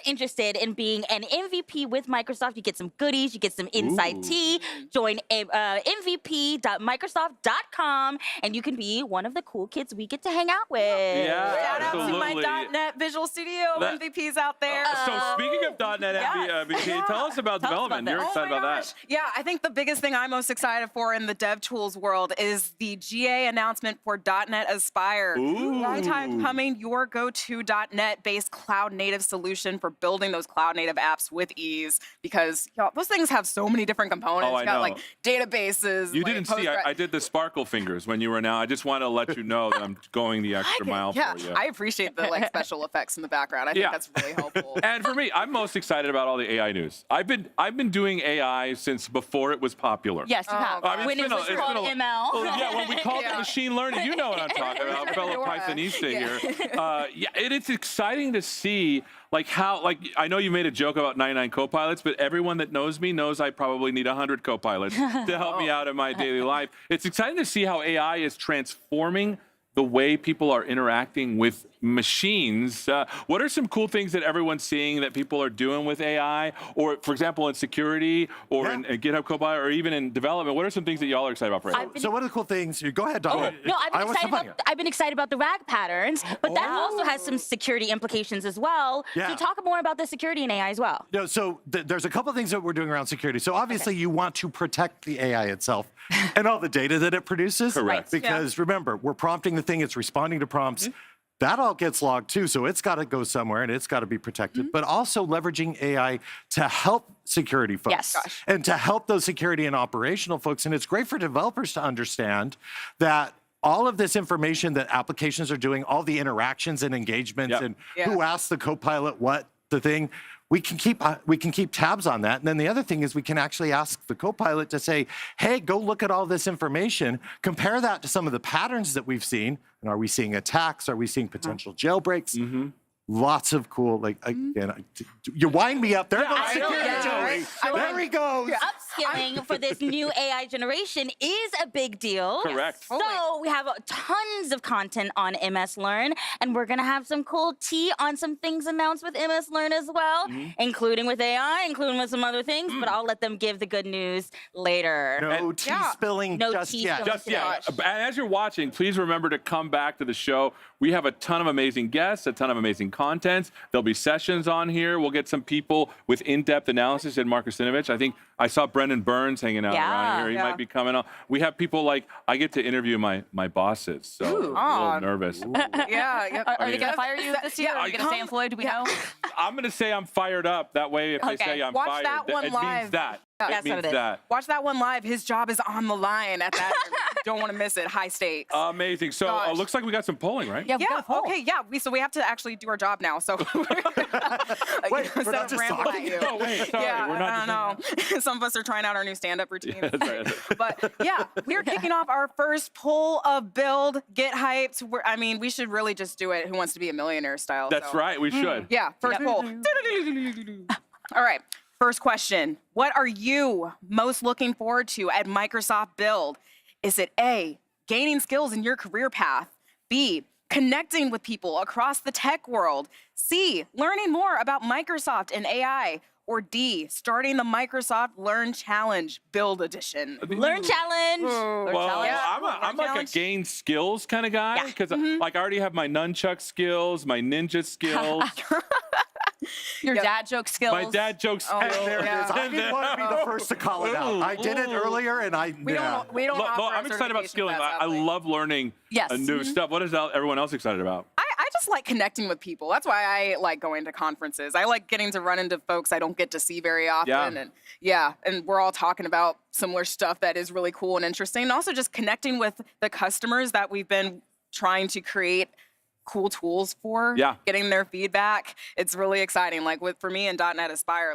interested in being an MVP with Microsoft, you get some goodies, you get some inside tea. Join mvp.microsoft.com, and you can be one of the cool kids we get to hang out with. Yeah, Shout out to absolutely. my .NET Visual Studio MVPs out there. So speaking of .NET MVP, tell us about development. You're excited about that. Yeah, I think the biggest thing I'm most excited for in the dev tools world is the GA announcement for .NET Aspire. Long time coming, your go-to .NET-based cloud-native solution for building those cloud-native apps with ease, because those things have so many different components. Oh, I know. Like databases. You like didn't see, I did the sparkle fingers when you were now. I just want to let you know that I'm going the extra mile for you. I appreciate the special effects in the background. I think that's really helpful. And for me, I'm most excited about all the AI news. I've been doing AI since before it was popular. Yes, you have. When it was called ML. Yeah, when we called it machine learning. You know what I'm talking about, fellow Pythonista here. It's exciting to see how I know you made a joke about 99 copilots, but everyone that knows me knows I probably need 100 copilots to help me out in my daily life. It's exciting to see how AI is transforming the way people are interacting with machines. What are some cool things that everyone's seeing that people are doing with AI? Or, for example, in security or in GitHub Copilot or even in development, what are some things that y'all are excited about for AI? So one of the cool things, go ahead, Don. No, I've been excited about the RAG patterns, but that also has some security implications as well. Yeah. So talk more about the security in AI as well. So there's a couple of things that we're doing around security. So obviously you want to protect the AI itself and all the data that it produces. Correct. Because remember, we're prompting the thing, it's responding to prompts. That all gets logged too, so it's got to go somewhere and it's got to be protected. But also leveraging AI to help security folks and to help those security and operational folks. And it's great for developers to understand that all of this information that applications are doing, all the interactions and engagements and who asks the Copilot what the thing, we can keep tabs on that. And then the other thing is we can actually ask the Copilot to say, hey, go look at all this information, compare that to some of the patterns that we've seen. And are we seeing attacks? Are we seeing potential jailbreaks? Lots of cool, again, you wind me up. There goes security, Joey. There he goes. Upskilling for this new AI generation is a big deal. Correct. So we have tons of content on MS Learn, and we're going to have some cool tea on some things announced with MS Learn as well, including with AI, including with some other things, but I'll let them give the good news later. No tea spilling just yet. Just yet. And as you're watching, please remember to come back to the show. We have a ton of amazing guests, a ton of amazing content. There'll be sessions on here. We'll get some people with in-depth analysis and Mark Rusinovich. I think I saw Brendan Burns hanging out around here. He might be coming on. We have people I get to interview my bosses, so I'm a little nervous. Are they going to fire you this year? Are you going to stay employed? Do we know? I'm going to say I'm fired up. That way, if they say I'm fired, it means that. It means that. Watch that one live. His job is on the line at that. Don't want to miss it. High stakes. Amazing. So it looks like we got some polling, right? Yeah. Okay. Yeah. So we have to actually do our job now. So wait, we're not just talking. No, wait. Sorry, we're not. I don't know. Some of us are trying out our new stand-up routines. Yeah, But we're kicking off our first poll of Build, Get Hyped. We should really just do it. Who Wants to Be a Millionaire style. That's right. We should. Yeah. First poll. All right. First question, what are you most looking forward to at Microsoft Build? Is it A, gaining skills in your career path? B, connecting with people across the tech world? C, learning more about Microsoft and AI? Or D, starting the Microsoft Learn Challenge Build Edition? Learn Challenge. I'm like a gain skills kind of guy because I already have my nunchuck skills, my ninja skills. Your dad joke skills. My dad joke skills. There it is. I didn't want to be the first to call it out. I did it earlier, and we don't I'm excited about skilling. I love learning new stuff. What is everyone else excited about? I just like connecting with people. That's why I like going to conferences. I like getting to run into folks I don't get to see very often. And we're all talking about similar stuff that is really cool and interesting. And also just connecting with the customers that we've been trying to create cool tools for, getting their feedback. It's really exciting. For me and .NET Aspire,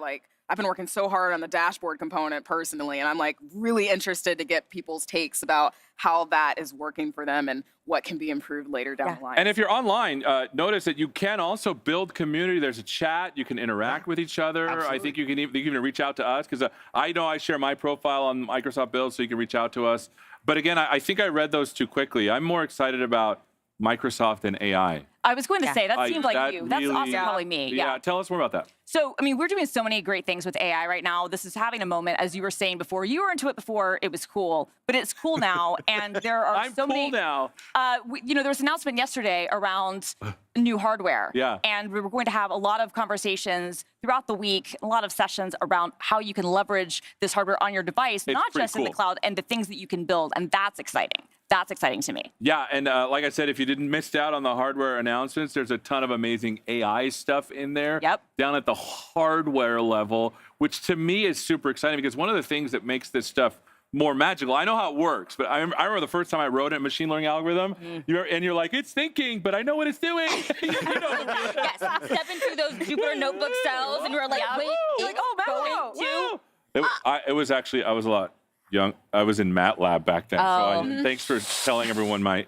I've been working so hard on the dashboard component personally, and I'm really interested to get people's takes about how that is working for them and what can be improved later down the line. And if you're online, notice that you can also build community. There's a chat. You can interact with each other. Absolutely. I think you can even reach out to us because I know I share my profile on Microsoft Build, so you can reach out to us. But again, I think I read those too quickly. I'm more excited about Microsoft and AI. I was going to say, that seemed like that you. That's really- also probably me. Yeah, tell us more about that. So, I mean, we're doing so many great things with AI right now. This is having a moment, as you were saying before. You were into it before; it was cool, but it's cool now, and there are I'm so cool many. now. There was an announcement yesterday around new hardware. Yeah. And we were going to have a lot of conversations throughout the week, a lot of sessions around how you can leverage this hardware on your device, not pretty just in the cool. cloud, and the things that you can build, and that's exciting. That's exciting to me. Yeah, and like I said, if you didn't miss out on the hardware announcements, there's a ton of amazing AI stuff in there. Yep. Down at the hardware level, which to me is super exciting because one of the things that makes this stuff more magical. I know how it works, but I remember the first time I wrote a machine learning algorithm, you're like, it's thinking, but I know what it's doing. Yes, stepping through those Jupyter notebook cells, and you're like, wait, You're like, oh, going to. It was actually, I was a lot young. I was in MATLAB back then. So thanks for telling everyone my,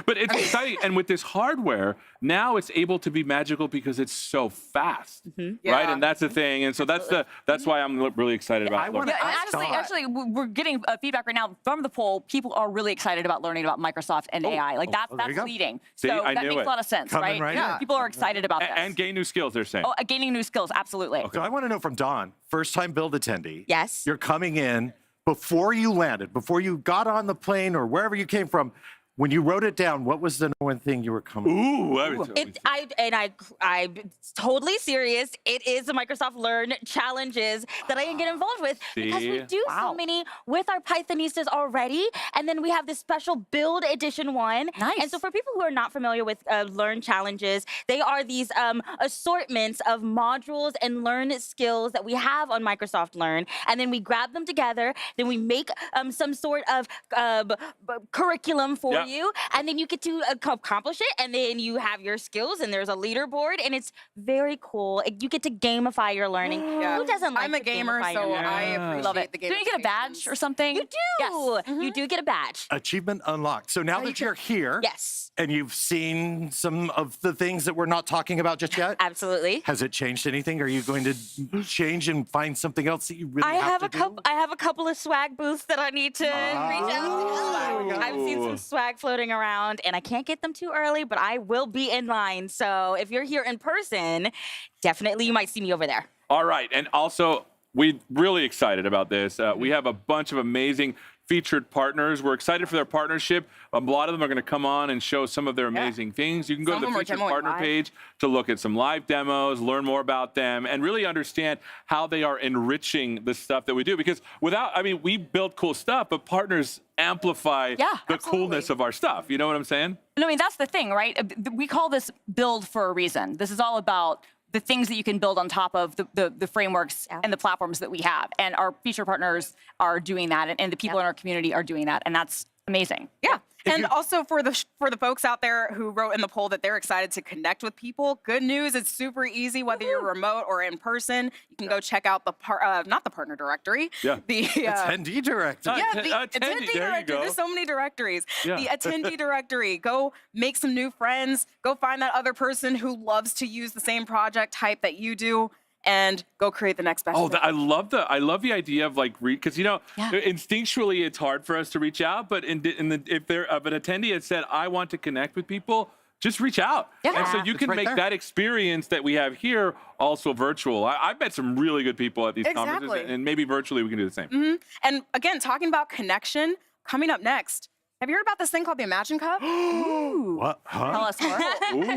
but it's exciting. And with this hardware, now it's able to be magical because it's so fast, right? And that's the thing. And so that's why I'm really excited about it. Actually, we're getting feedback right now from the poll. People are really excited about learning about Microsoft and AI. Like that's leading. See, so I that knew makes it. a lot of sense, Coming right? right in. People are excited about this. And gain new skills, they're saying. Gaining new skills, absolutely. So I want to know from Dawn, first time build attendee. Yes. You're coming in before you landed, before you got on the plane or wherever you came from. When you wrote it down, what was the number one thing you were coming? I'm totally serious. It is the Microsoft Learn challenges that I can get involved with because we do so many with our Pythonistas already, and then we have this special build edition one. Nice. And so for people who are not familiar with Learn challenges, they are these assortments of modules and learn skills that we have on Microsoft Learn, and then we grab them together. Then we make some sort of curriculum for you, and then you get to accomplish it, and then you have your skills, and there's a leaderboard, and it's very cool. You get to gamify your learning. Who doesn't like I'm a to gamer, gamify so your learning? I appreciate Love it. the Do you get a badge or something? You do. Yes. You do get a badge. Achievement unlocked. So now that you're here, Yes, and you've seen some of the things that we're not talking about just yet, absolutely. has it changed anything? Are you going to change and find something else that you really I have have to do? I have a couple of swag booths that I need to reach out to. I've seen some swag floating around, and I can't get them too early, but I will be in line. So if you're here in person, definitely you might see me over there. All right. And also, we're really excited about this. We have a bunch of amazing featured partners. We're excited for their partnership. A lot of them are going to come on and show some of their amazing things. You can go to the featured partner page to look at some live demos, learn more about them, and really understand how they are enriching the stuff that we do. Because we build cool stuff, but partners amplify the coolness of our stuff. You know what I'm saying? I mean, that's the thing, right? We call this build for a reason. This is all about the things that you can build on top of the frameworks and the platforms that we have. And our feature partners are doing that, and the people in our community are doing that, and that's amazing. Yeah. And also for the folks out there who wrote in the poll that they're excited to connect with people, good news, it's super easy whether you're remote or in person. You can go check out the not the partner directory, the attendee directory. Yeah, the attendee directory. There's so many directories. Yeah. The attendee directory. Go make some new friends. Go find that other person who loves to use the same project type that you do, and go create the next best thing. I love the idea of because instinctually it's hard for us to reach out, but if an attendee had said, I want to connect with people, just reach out. Yeah. And so you can make that experience that we have here also virtual. I've met some really good people at these conferences, and maybe virtually we can do the same. And again, talking about connection, coming up next. Have you heard about this thing called the Imagine Cup? What? Huh? Tell us more.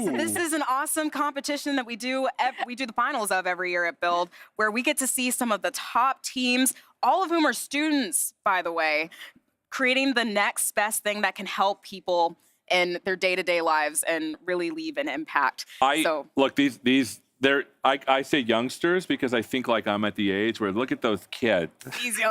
So this is an awesome competition that we do. We do the finals of every year at Build, where we get to see some of the top teams, all of whom are students, by the way, creating the next best thing that can help people in their day-to-day lives and really leave an impact. Look, I say youngsters because I think like I'm at the age where look at those kids.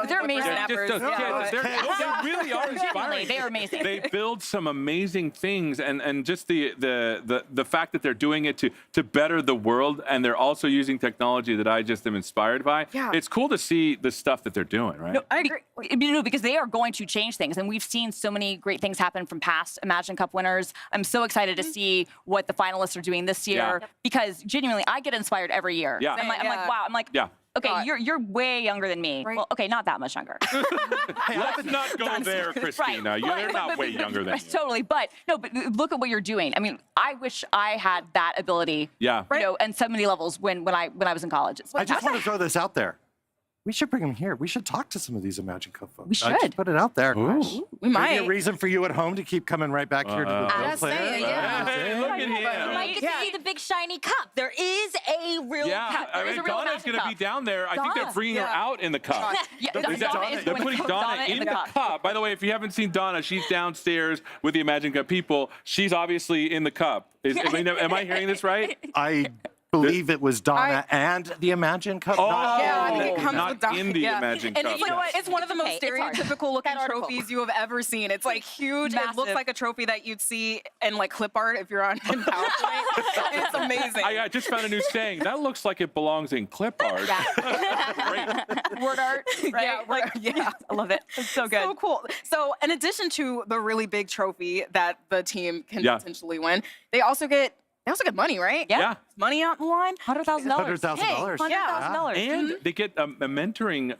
They're amazing. Just those kids. They really are inspiring. They are amazing. They build some amazing things, and just the fact that they're doing it to better the world, and they're also using technology that I just am inspired by. Yeah. It's cool to see the stuff that they're doing, right? I agree. Because they are going to change things, and we've seen so many great things happen from past Imagine Cup winners. I'm so excited to see what the finalists are doing this year because genuinely, I get inspired every year. Yeah. I'm like, wow. I'm like, Okay, you're way younger than me. Right. Well, okay, not that much younger. Let's not go there, Christina. They're not way younger than you. Totally, but look at what you're doing. I mean, I wish I had that ability. Yeah. You know, and so many levels when I was in college. It's I just fantastic. want to throw this out there. We should bring them here. We should talk to some of these Imagine Cup folks. We I just should. put it out there. Ooh. We might. Maybe a reason for you at home to keep coming right back here to the I'm Bill just Player. saying, yeah. Hey, look at You him. might get to see the big shiny cup. There is a real Yeah, cup. I There is mean, a real Donna's magic going to cup. be down there. I think they're Donna. bringing her out in the cup. Yeah, Is that- Donna is they're going to putting put Donna in the cup. By the way, if you haven't seen Donna, she's downstairs with the Imagine Cup people. She's obviously in the cup. Am I hearing this right? I believe it was Donna and the Imagine Cup. Oh, not Yeah, I think it comes not with Donna. in the Yeah. Imagine And Cup. you know what? It's one of the most Okay, it's hard. stereotypical looking That article. trophies you have ever seen. It's like huge. It looks Massive. like a trophy that you'd see in like clip art if you're on in PowerPoint. It's amazing. I just found a new saying. That looks like it belongs in clip art. Great. word art, right? Yeah. I love it. It's so good. So cool. So in addition to the really big trophy that the team can Yeah. potentially win, they also get money, right? Yeah. Yeah. Money out in the line. $100,000. $100,000. $100,000. And they get a mentoring,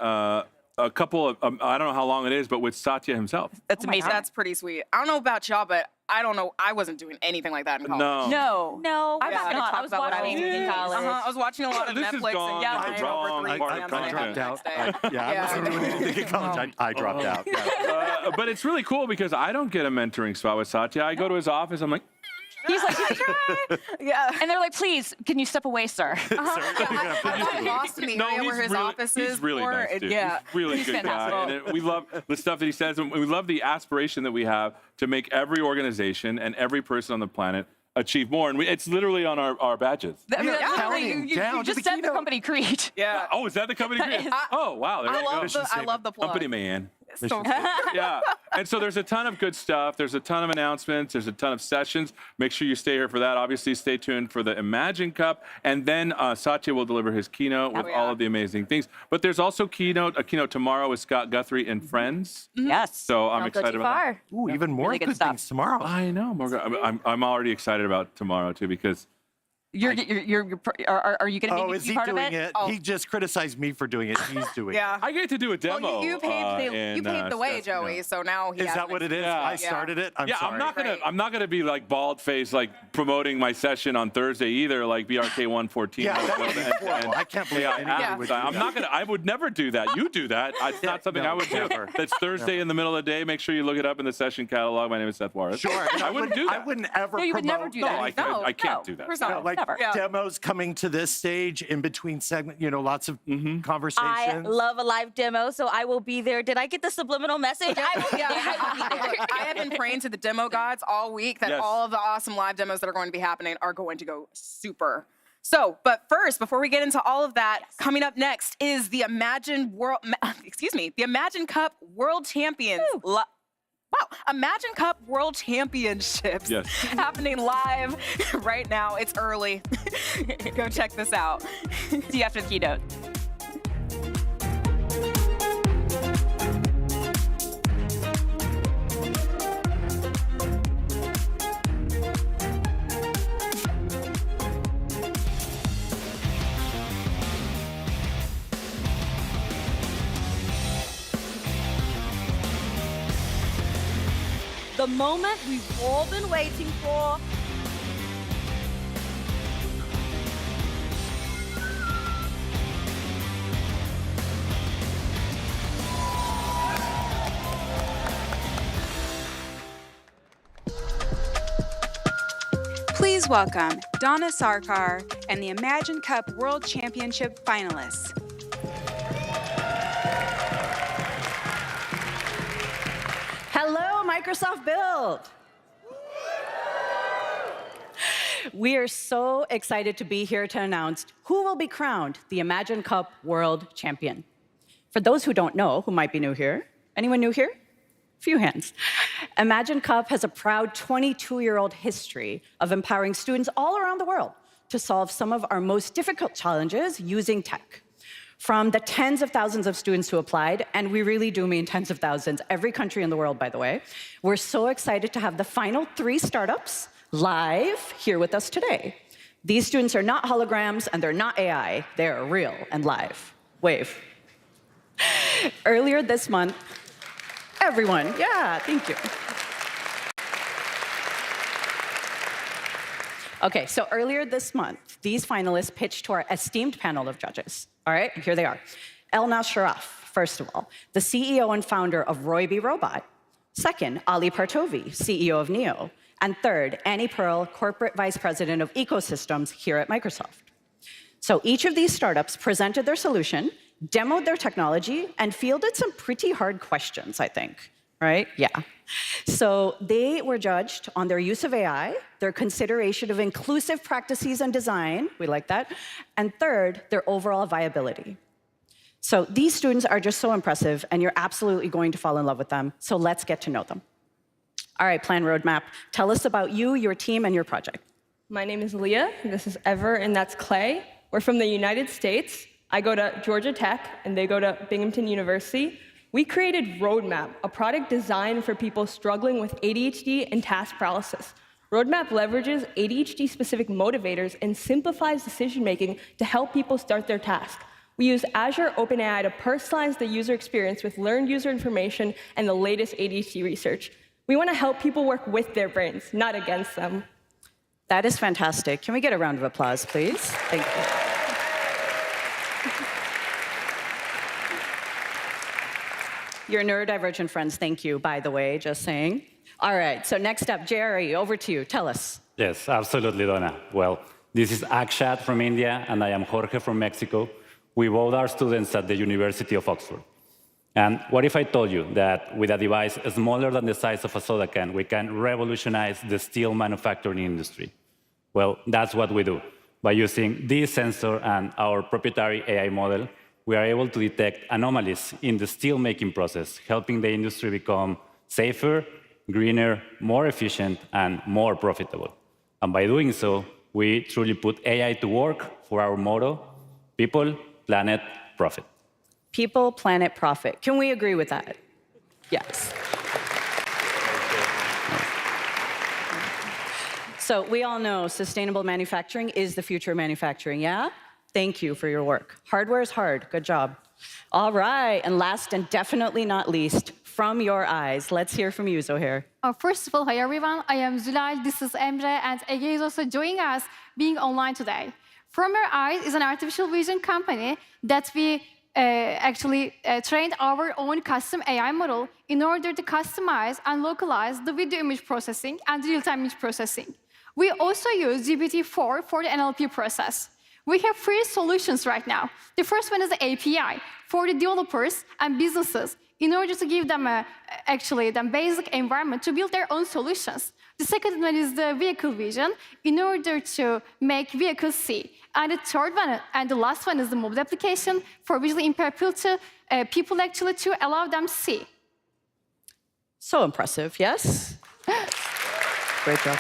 a couple of, I don't know how long it is, but with Satya himself. That's amazing. That's pretty sweet. I don't know about y'all, but I don't know. I wasn't doing anything like that in college. No. No, I'm not Yeah. going to I talk was about what I was watching- doing in college. I was watching a lot of This is Netflix gone and the crying wrong over 3 part of exams the and country. I dropped out. next day. Yeah, I wasn't doing anything in college. I dropped out. Yeah. But it's really cool because I don't get a mentoring spot with Satya. I go to his office. I'm like, He's like, Yeah. and they're like, please, can you step away, sir? I got lost in the area where his office is. he's really for nice, it. dude. Yeah. He's really He's good guy. fantastic. And we love the stuff that he says. And we love the aspiration that we have to make every organization and every person on the planet achieve more. And it's literally on our badges. I mean, Yeah. literally, Counting you down to just the said the keynote. company creed. Yeah. Oh, is that the company? That is- Oh, wow. There I you go. love the plug. Company man. So Yeah. And so there's a ton of good stuff. There's a ton of announcements. There's a ton of sessions. Make sure you stay here for that. Obviously, stay tuned for the Imagine Cup. And then Satya will deliver his keynote with all of the amazing things. But there's also a keynote tomorrow with Scott Guthrie and friends. Yes. So I'm Don't go excited too about far. that. Ooh, even more Really good good stuff. things tomorrow. I know, Morgan. I'm already excited about tomorrow, too, because Are you going to Oh, be is he part of doing it? it? He just criticized me for doing it. He's doing yeah. I get to do a demo. Well, you paved in, the way, Seth, Joey. So now he it. Is has that an what it is? Yeah. I Yeah. started it? I'm Yeah, sorry. I'm not gonna be like bald faced, like promoting my session on Thursday either, like BRK 114. Yeah, that would be horrible. I can't believe anybody would do I'm that. not gonna. I would never do that. You do that. It's not something No, I would do. never. That's Thursday in the middle of the day. Make sure you look it up in the session catalog. My name is Seth Warren. Sure. I wouldn't do that. I wouldn't ever No, you would never promote- do No, that. I can't No, do that. of course not. No, like Never. Yeah. demos coming to this stage in between segment, lots of conversations. I love a live demo, so I will be there. Did I get the subliminal message? I will be there. I will be there. Look, I have been praying to the demo gods all week that Yes. all of the awesome live demos that are going to be happening are going to go super. So, but first, before we get into all of that, coming up next is the Imagine Cup World Champions. Wow, Imagine Cup World Championships Yes. happening live right now. It's early. Go check this out. See you after the keynote. The moment we've all been waiting for. Please welcome Donna Sarkar and the Imagine Cup World Championship finalists. Hello, Microsoft Build. We are so excited to be here to announce who will be crowned the Imagine Cup World Champion. For those who don't know, who might be new here, anyone new here? Few hands. Imagine Cup has a proud 22-year-old history of empowering students all around the world to solve some of our most difficult challenges using tech. From the tens of thousands of students who applied, and we really do mean tens of thousands, every country in the world, by the way, we're so excited to have the final 3 startups live here with us today. These students are not holograms and they're not AI, they're real and live. Wave. Earlier this month, everyone, yeah, thank you. Okay, so earlier this month, these finalists pitched to our esteemed panel of judges. All right, here they are. Elnaz Sharaf, first of all, the CEO and founder of Roybe Robot. Second, Ali Partovi, CEO of Neo. And third, Annie Pearl, corporate vice president of ecosystems here at Microsoft. So each of these startups presented their solution, demoed their technology, and fielded some pretty hard questions, I think. Right? Yeah. So they were judged on their use of AI, their consideration of inclusive practices and design, we like that, and third, their overall viability. So these students are just so impressive, and you're absolutely going to fall in love with them, so let's get to know them. All right, Plan Roadmap, tell us about you, your team, and your project. My name is Leah, this is Ever, and that's Clay. We're from the United States. I go to Georgia Tech, and they go to Binghamton University. We created Roadmap, a product designed for people struggling with ADHD and task paralysis. Roadmap leverages ADHD-specific motivators and simplifies decision-making to help people start their task. We use Azure OpenAI to personalize the user experience with learned user information and the latest ADHD research. We want to help people work with their brains, not against them. That is fantastic. Can we get a round of applause, please? Thank you. Your neurodivergent friends, thank you, by the way, just saying. All right, so next up, Jerry, over to you. Tell us. Yes, absolutely, Donna. Well, this is Akshat from India, and I am Jorge from Mexico. We both are students at the University of Oxford. And what if I told you that with a device smaller than the size of a soda can, we can revolutionize the steel manufacturing industry? Well, that's what we do. By using this sensor and our proprietary AI model, we are able to detect anomalies in the steel-making process, helping the industry become safer, greener, more efficient, and more profitable. And by doing so, we truly put AI to work for our motto, people, planet, profit. People, planet, profit. Can we agree with that? Yes. So we all know sustainable manufacturing is the future of manufacturing, yeah? Thank you for your work. Hardware is hard. Good job. All right, and last and definitely not least, from your eyes, let's hear from you, Zohair. First of all, hi everyone. I am Zülal, this is Emre, and Ege is also joining us being online today. From Your Eyes is an artificial vision company that we actually trained our own custom AI model in order to customize and localize the video image processing and real-time image processing. We also use GPT-4 for the NLP process. We have three solutions right now. The first one is the API for the developers and businesses in order to give them the basic environment to build their own solutions. The second one is the vehicle vision in order to make vehicles see. And the third one and the last one is the mobile application for visually impaired people actually to allow them see. So impressive, yes? Great job.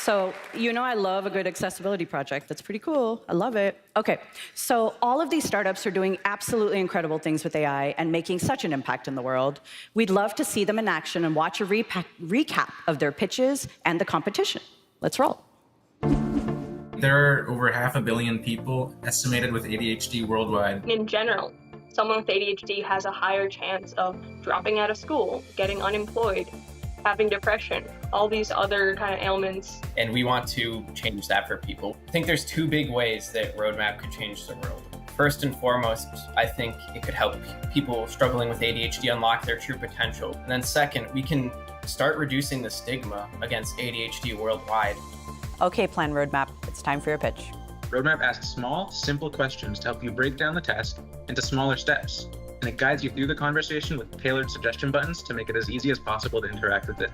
So, you know I love a good accessibility project. That's pretty cool. I love it. Okay, so all of these startups are doing absolutely incredible things with AI and making such an impact in the world. We'd love to see them in action and watch a recap of their pitches and the competition. Let's roll. There are over 500 million people estimated with ADHD worldwide. In general, someone with ADHD has a higher chance of dropping out of school, getting unemployed, having depression, all these other kind of ailments. And we want to change that for people. I think there's two big ways that Roadmap could change the world. First and foremost, I think it could help people struggling with ADHD unlock their true potential. And then second, we can start reducing the stigma against ADHD worldwide. Okay, Plan Roadmap, it's time for your pitch. Roadmap asks small, simple questions to help you break down the task into smaller steps. And it guides you through the conversation with tailored suggestion buttons to make it as easy as possible to interact with it.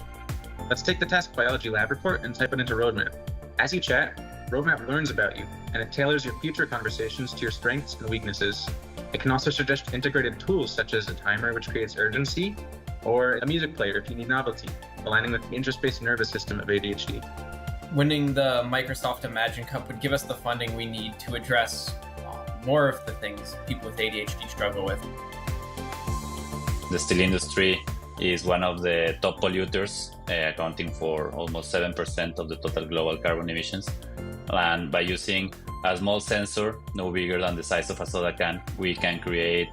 Let's take the task biology lab report and type it into Roadmap. As you chat, Roadmap learns about you, and it tailors your future conversations to your strengths and weaknesses. It can also suggest integrated tools such as a timer which creates urgency, or a music player if you need novelty, aligning with the interest-based nervous system of ADHD. Winning the Microsoft Imagine Cup would give us the funding we need to address more of the things people with ADHD struggle with. The steel industry is one of the top polluters, accounting for almost 7% of the total global carbon emissions. And by using a small sensor, no bigger than the size of a soda can, we can create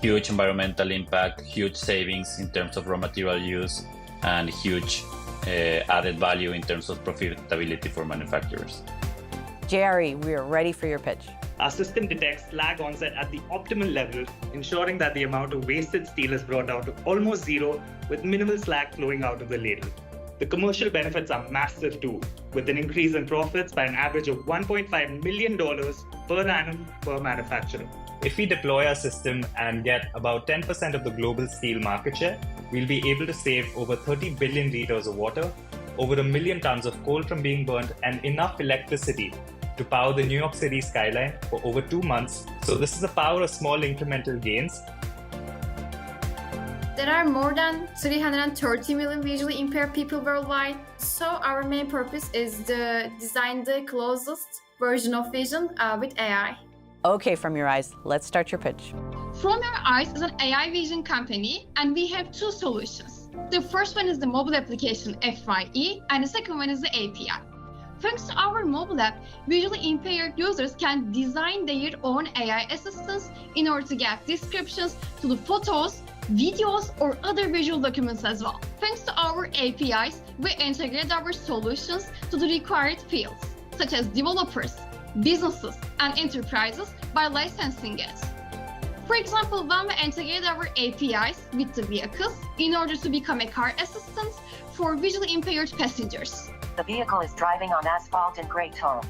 huge environmental impact, huge savings in terms of raw material use, and huge added value in terms of profitability for manufacturers. Jerry, we are ready for your pitch. Our system detects slag onset at the optimal level, ensuring that the amount of wasted steel is brought down to almost zero with minimal slag flowing out of the ladle. The commercial benefits are massive too, with an increase in profits by an average of $1.5 million per annum per manufacturer. If we deploy our system and get about 10% of the global steel market share, we'll be able to save over 30 billion liters of water, over 1 million tons of coal from being burnt, and enough electricity to power the New York City skyline for over 2 months. So this is the power of small incremental gains. There are more than 330 million visually impaired people worldwide. So our main purpose is to design the closest version of vision with AI. Okay, From Your Eyes, let's start your pitch. From Your Eyes is an AI vision company, and we have two solutions. The first one is the mobile application FYE, and the second one is the API. Thanks to our mobile app, visually impaired users can design their own AI assistants in order to get descriptions to the photos, videos, or other visual documents as well. Thanks to our APIs, we integrate our solutions to the required fields, such as developers, businesses, and enterprises by licensing it. For example, when we integrate our APIs with the vehicles in order to become a car assistant for visually impaired passengers. The vehicle is driving on asphalt in gray tones.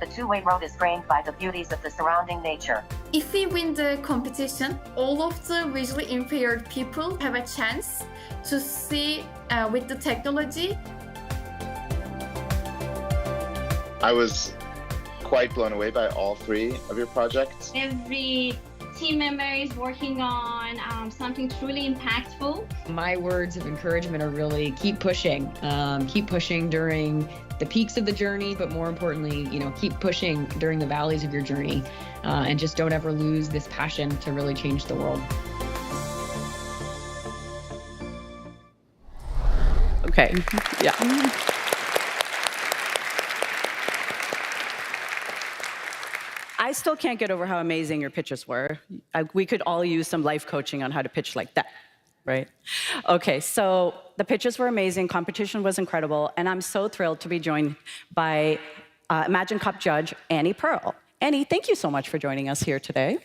The two-way road is framed by the beauties of the surrounding nature. If we win the competition, all of the visually impaired people have a chance to see with the technology. I was quite blown away by all three of your projects. Every team member is working on something truly impactful. My words of encouragement are really keep pushing during the peaks of the journey, but more importantly, keep pushing during the valleys of your journey, and just don't ever lose this passion to really change the world. Okay, yeah. I still can't get over how amazing your pitches were. We could all use some life coaching on how to pitch like that, right? Okay, so the pitches were amazing, competition was incredible, and I'm so thrilled to be joined by Imagine Cup judge Annie Pearl. Annie, thank you so much for joining us here today.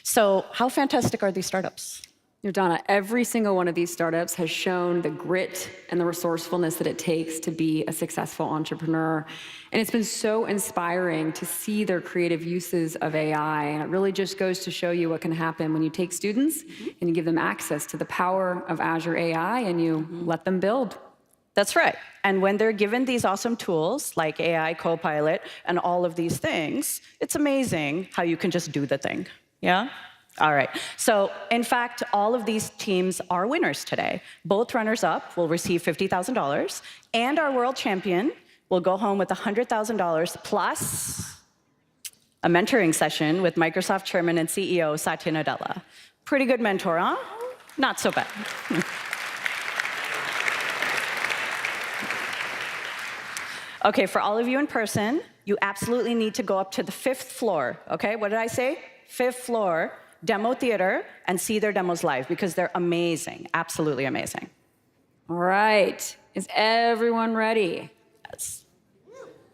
So how fantastic are these startups? Donna, every single one of these startups has shown the grit and the resourcefulness that it takes to be a successful entrepreneur. And it's been so inspiring to see their creative uses of AI. And it really just goes to show you what can happen when you take students and you give them access to the power of Azure AI and you let them build. That's right. And when they're given these awesome tools like AI, Copilot, and all of these things, it's amazing how you can just do the thing, yeah? All right, so in fact, all of these teams are winners today. Both runners-up will receive $50,000, and our world champion will go home with $100,000 plus a mentoring session with Microsoft Chairman and CEO Satya Nadella. Pretty good mentor, huh? Not so bad. Okay, for all of you in person, you absolutely need to go up to the 5th floor, okay? What did I say? 5th floor. Demo theater and see their demos live because they're amazing, absolutely amazing. All right, is everyone ready? Yes.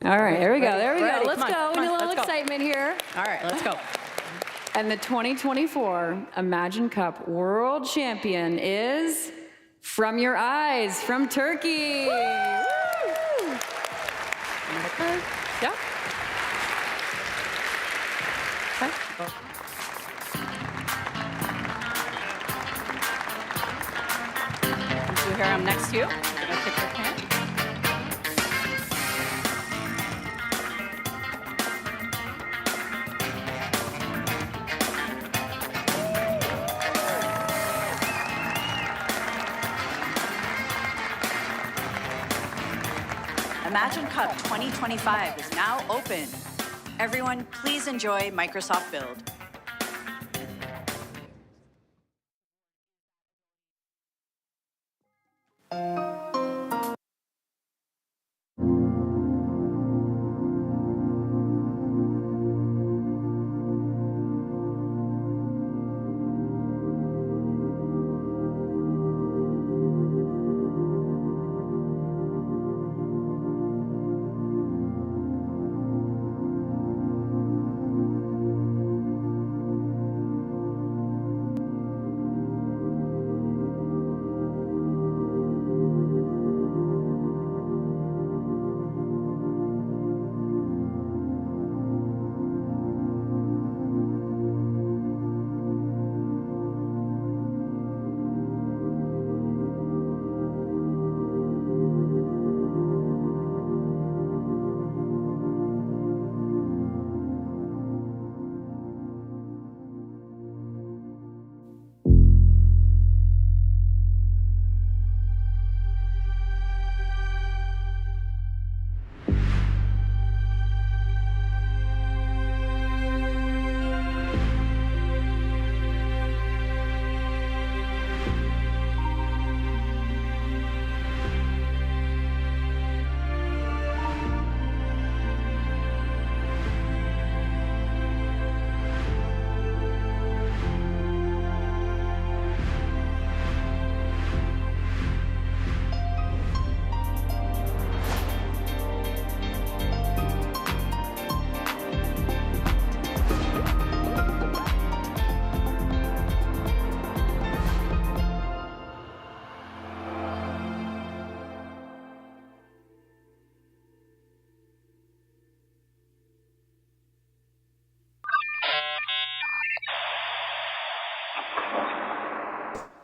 All right, here we go, Ready. Let's go, we need a little excitement here. All right, let's go. And the 2024 Imagine Cup World Champion is From Your Eyes from Turkey. Yeah. Okay. Here, I'm next to you. I'm gonna pick your hand. Imagine Cup 2025 is now open. Everyone, please enjoy Microsoft Build.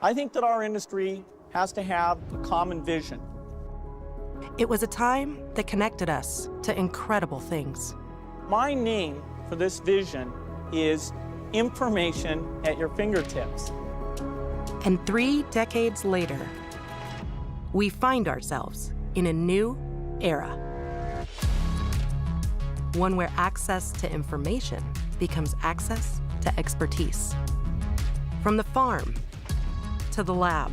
I think that our industry has to have a common vision. It was a time that connected us to incredible things. My name for this vision is information at your fingertips. And 3 decades later, we find ourselves in a new era. One where access to information becomes access to expertise. From the farm to the lab,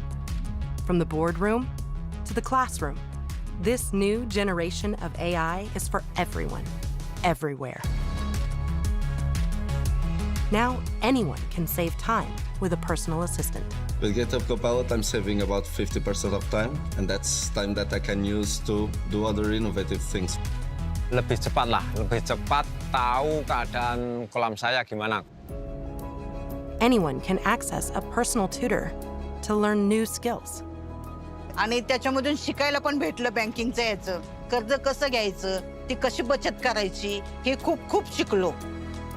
from the boardroom to the classroom, this new generation of AI is for everyone, everywhere. Now, anyone can save time with a personal assistant. With GitHub Copilot, I'm saving about 50% of time, and that's time that I can use to do other innovative things. Lebih cepat lah, lebih cepat tahu keadaan kolam saya gimana. Anyone can access a personal tutor to learn new skills. आणि त्याच्यामधून शिकायला पण भेटलं बँकिंगचं याचं. कर्ज कसं घ्यायचं, ती कशी बचत करायची, हे खूप शिकलो.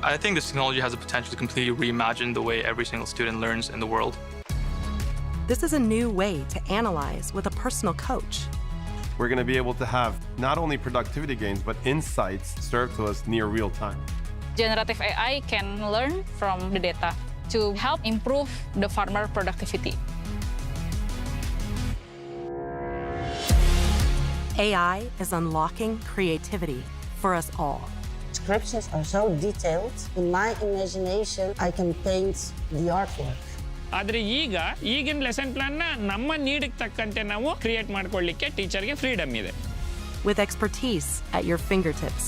I think this technology has the potential to completely reimagine the way every single student learns in the world. This is a new way to analyze with a personal coach. We're going to be able to have not only productivity gains, but insights served to us near real time. Generative AI can learn from the data to help improve the farmer productivity. AI is unlocking creativity for us all. Descriptions are so detailed. In my imagination, I can paint the artwork. ಆದರೆ ಈಗಿನ lesson ಪ್ಲಾನ್ನ ನಮ್ಮ ನೀಡಿಗೆ ತಕ್ಕಂತೆ ನಾವು create ಮಾಡ್ಕೊಳ್ಳಿಕ್ಕೆ ಟೀಚರ್ಗೆ freedom ಇದೆ. With expertise at your fingertips,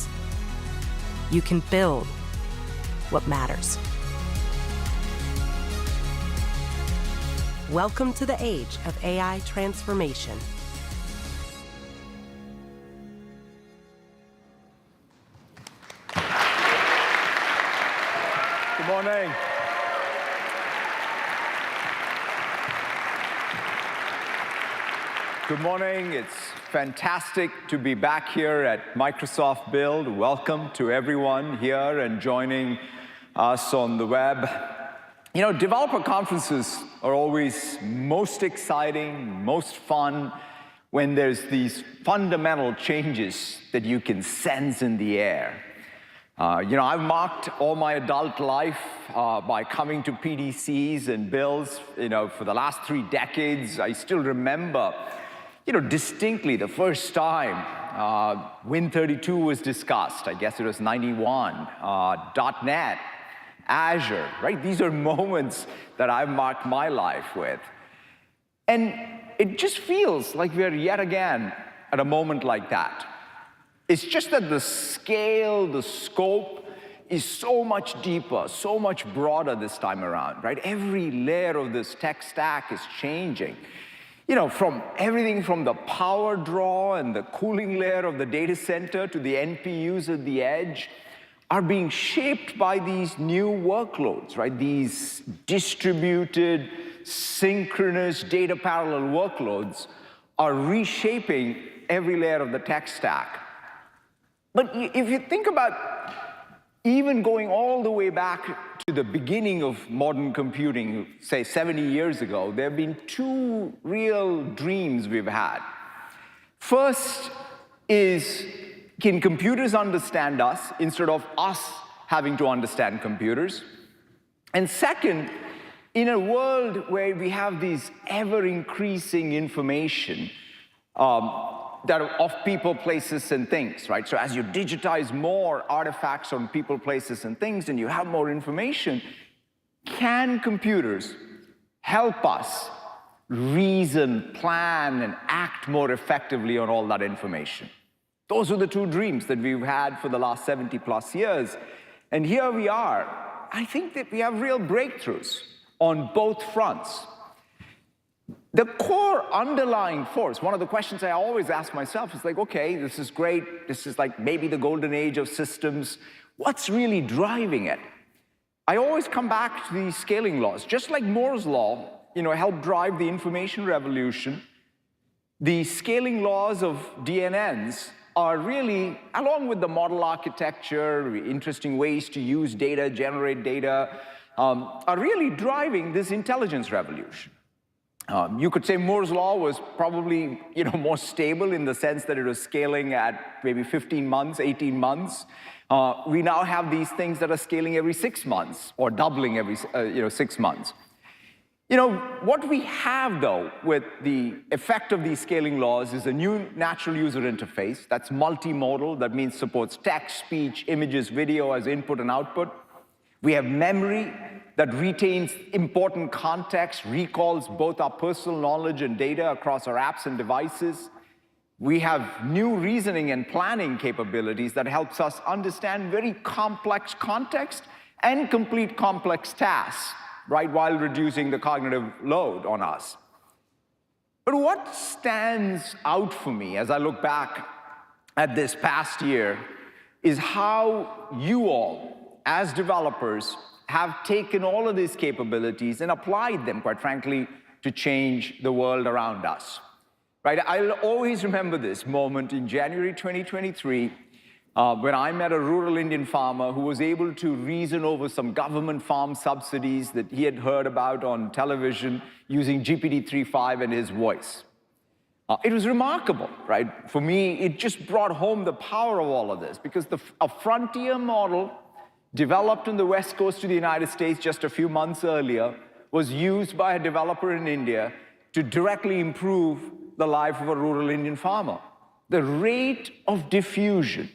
you can build what matters. Welcome to the age of AI transformation. Good morning. Good morning. It's fantastic to be back here at Microsoft Build. Welcome to everyone here and joining us on the web. You know, developer conferences are always most exciting, most fun when there's these fundamental changes that you can sense in the air. You know, I've marked all my adult life by coming to PDCs and builds, you know, for the last 3 decades. I still remember, you know, distinctly the first time Win32 was discussed. I guess it was 91. .NET, Azure, right? These are moments that I've marked my life with. And it just feels like we're yet again at a moment like that. It's just that the scale, the scope is so much deeper, so much broader this time around, right? Every layer of this tech stack is changing. You know, from everything from the power draw and the cooling layer of the data center to the NPUs at the edge are being shaped by these new workloads, right? These distributed, synchronous data parallel workloads are reshaping every layer of the tech stack. But if you think about even going all the way back to the beginning of modern computing, say 70 years ago, there have been 2 real dreams we've had. First is, can computers understand us instead of us having to understand computers? And second, in a world where we have these ever-increasing information, that are of people, places, and things, right? So as you digitize more artifacts on people, places, and things, and you have more information, can computers help us reason, plan, and act more effectively on all that information? Those are the 2 dreams that we've had for the last 70+ years. And here we are. I think that we have real breakthroughs on both fronts. The core underlying force, one of the questions I always ask myself is like, okay, this is great. This is like maybe the golden age of systems. What's really driving it? I always come back to these scaling laws. Just like Moore's law, you know, helped drive the information revolution, the scaling laws of DNNs are really, along with the model architecture, interesting ways to use data, generate data, are really driving this intelligence revolution. You could say Moore's law was probably more stable in the sense that it was scaling at maybe 15 months, 18 months. We now have these things that are scaling every 6 months or doubling every 6 months. What we have, though, with the effect of these scaling laws is a new natural user interface that's multimodal. That means supports text, speech, images, video as input and output. We have memory that retains important context, recalls both our personal knowledge and data across our apps and devices. We have new reasoning and planning capabilities that helps us understand very complex context and complete complex tasks, right, while reducing the cognitive load on us. But what stands out for me as I look back at this past year is how you all, as developers, have taken all of these capabilities and applied them, quite frankly, to change the world around us. Right? I'll always remember this moment in January 2023 when I met a rural Indian farmer who was able to reason over some government farm subsidies that he had heard about on television using GPT-3.5 and his voice. It was remarkable, right? For me, it just brought home the power of all of this because a frontier model developed on the West Coast of the United States just a few months earlier was used by a developer in India to directly improve the life of a rural Indian farmer. The rate of diffusion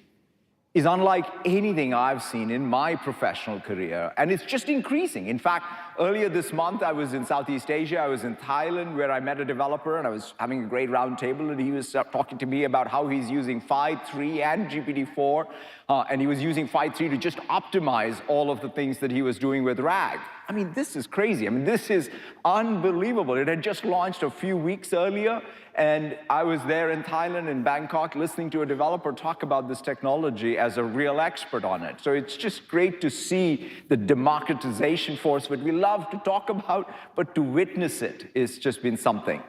is unlike anything I've seen in my professional career, and it's just increasing. In fact, earlier this month, I was in Southeast Asia. I was in Thailand, where I met a developer, and I was having a great roundtable, and he was talking to me about how he's using Phi 3 and GPT-4, and he was using Phi 3 to just optimize all of the things that he was doing with RAG. I mean, this is crazy. I mean, this is unbelievable. It had just launched a few weeks earlier, and I was there in Thailand, in Bangkok, listening to a developer talk about this technology as a real expert on it. So it's just great to see the democratization force that we love to talk about, but to witness it has just been something.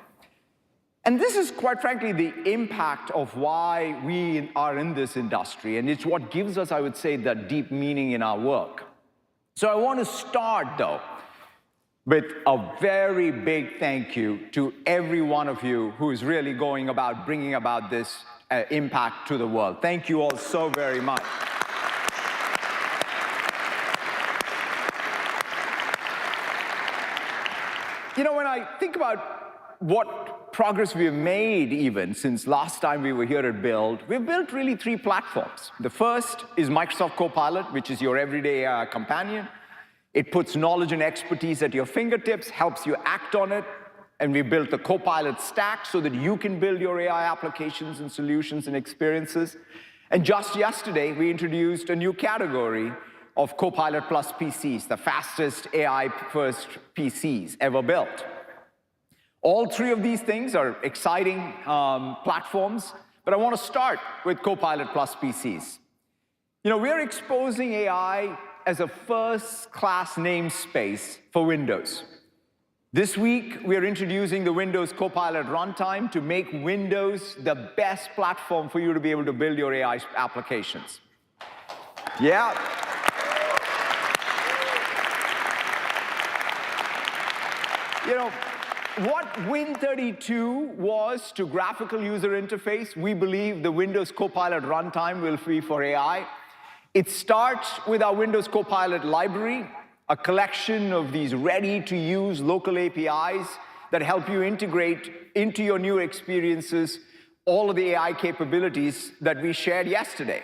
And this is, quite frankly, the impact of why we are in this industry, and it's what gives us, I would say, that deep meaning in our work. So I want to start, though, with a very big thank you to every one of you who is really going about bringing about this impact to the world. Thank you all so very much. When I think about what progress we have made even since last time we were here at Build, we've built really 3 platforms. The first is Microsoft Copilot, which is your everyday companion. It puts knowledge and expertise at your fingertips, helps you act on it, and we built the Copilot stack so that you can build your AI applications and solutions and experiences. And just yesterday, we introduced a new category of Copilot Plus PCs, the fastest AI-first PCs ever built. All 3 of these things are exciting platforms, but I want to start with Copilot Plus PCs. We're exposing AI as a first-class namespace for Windows. This week, we're introducing the Windows Copilot Runtime to make Windows the best platform for you to be able to build your AI applications. Yeah. What Win32 was to graphical user interface, we believe the Windows Copilot Runtime will be for AI. It starts with our Windows Copilot library, a collection of these ready-to-use local APIs that help you integrate into your new experiences all of the AI capabilities that we shared yesterday.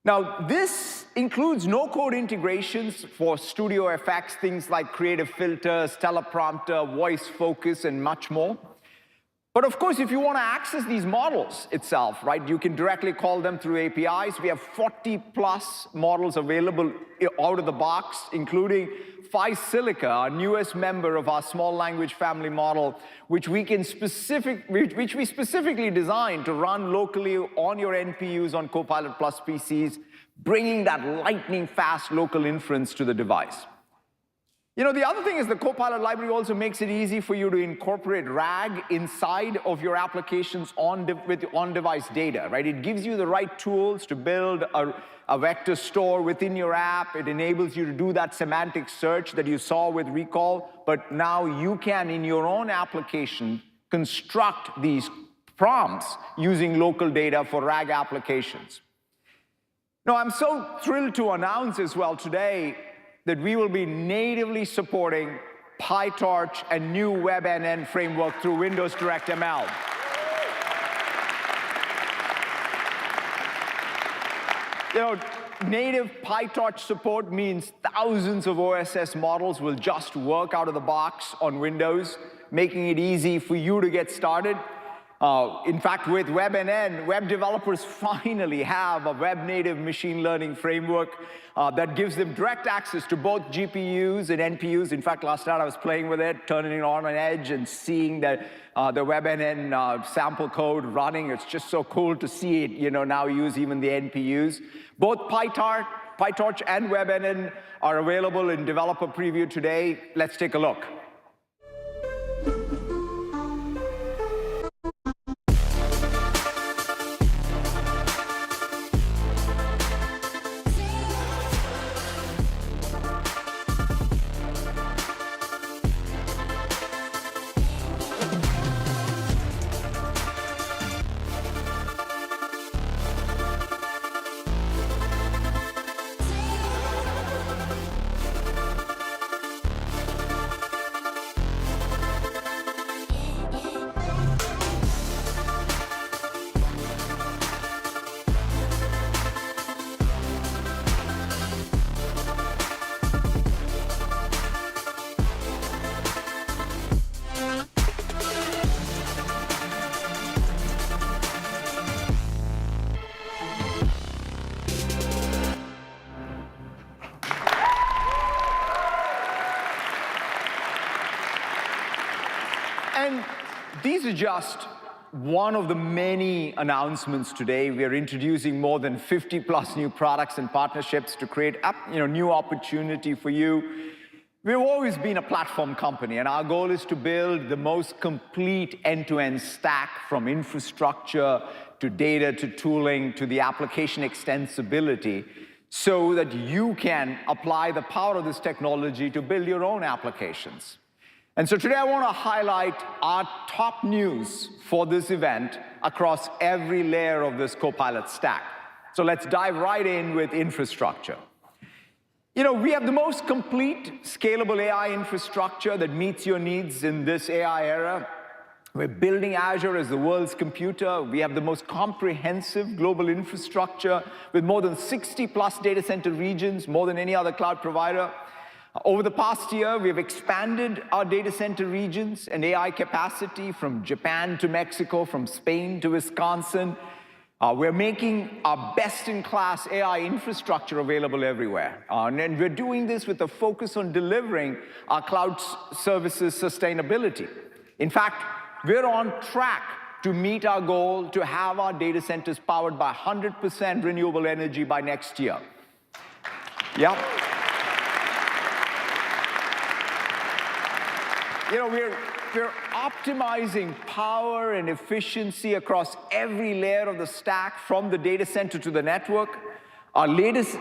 Now, this includes no-code integrations for studio effects, things like creative filters, teleprompter, voice focus, and much more. But of course, if you want to access these models itself, right, you can directly call them through APIs. We have 40+ models available out of the box, including Phi Silica, our newest member of our small language family model, which we specifically designed to run locally on your NPUs on Copilot Plus PCs, bringing that lightning-fast local inference to the device. You know, the other thing is the Copilot library also makes it easy for you to incorporate RAG inside of your applications with on-device data, right? It gives you the right tools to build a vector store within your app. It enables you to do that semantic search that you saw with Recall, but now you can, in your own application, construct these prompts using local data for RAG applications. Now, I'm so thrilled to announce as well today that we will be natively supporting PyTorch and new WebNN framework through Windows DirectML. You know, native PyTorch support means thousands of OSS models will just work out of the box on Windows, making it easy for you to get started. In fact, with WebNN, web developers finally have a web-native machine learning framework that gives them direct access to both GPUs and NPUs. In fact, last night I was playing with it, turning it on edge and seeing the WebNN sample code running. It's just so cool to see it, you know, now use even the NPUs. Both PyTorch and WebNN are available in developer preview today. Let's take a look. And these are just one of the many announcements today. We are introducing more than 50+ new products and partnerships to create new opportunity for you. We've always been a platform company, and our goal is to build the most complete end-to-end stack from infrastructure to data to tooling to the application extensibility so that you can apply the power of this technology to build your own applications. And so today I want to highlight our top news for this event across every layer of this Copilot stack. So let's dive right in with infrastructure. You know, we have the most complete scalable AI infrastructure that meets your needs in this AI era. We're building Azure as the world's computer. We have the most comprehensive global infrastructure with more than 60+ data center regions, more than any other cloud provider. Over the past year, we have expanded our data center regions and AI capacity from Japan to Mexico, from Spain to Wisconsin. We're making our best-in-class AI infrastructure available everywhere. And we're doing this with a focus on delivering our cloud services sustainability. In fact, we're on track to meet our goal to have our data centers powered by 100% renewable energy by next year. Yep. You know, we're optimizing power and efficiency across every layer of the stack, from the data center to the network. Our latest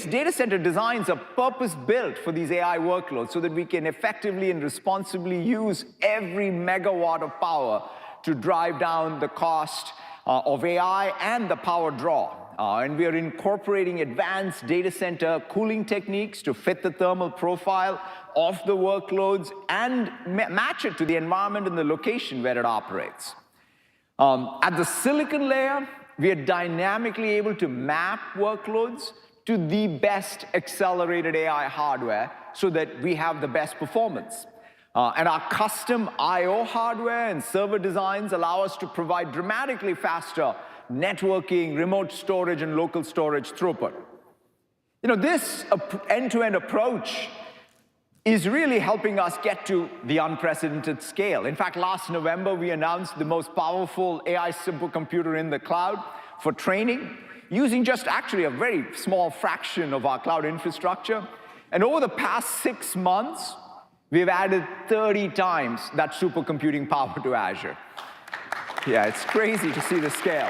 data center designs are purpose-built for these AI workloads so that we can effectively and responsibly use every megawatt of power to drive down the cost of AI and the power draw. And we are incorporating advanced data center cooling techniques to fit the thermal profile of the workloads and match it to the environment and the location where it operates. At the silicon layer, we are dynamically able to map workloads to the best accelerated AI hardware so that we have the best performance. And our custom I/O hardware and server designs allow us to provide dramatically faster networking, remote storage, and local storage throughput. You know, this end-to-end approach is really helping us get to the unprecedented scale. In fact, last November, we announced the most powerful AI supercomputer in the cloud for training, using just actually a very small fraction of our cloud infrastructure. And over the past 6 months, we've added 30 times that supercomputing power to Azure. Yeah, it's crazy to see the scale.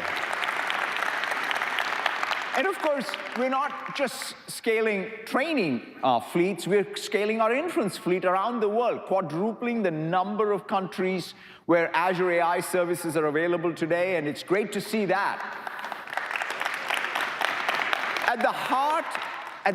And of course, we're not just scaling training fleets, we're scaling our inference fleet around the world, quadrupling the number of countries where Azure AI services are available today, and it's great to see that. At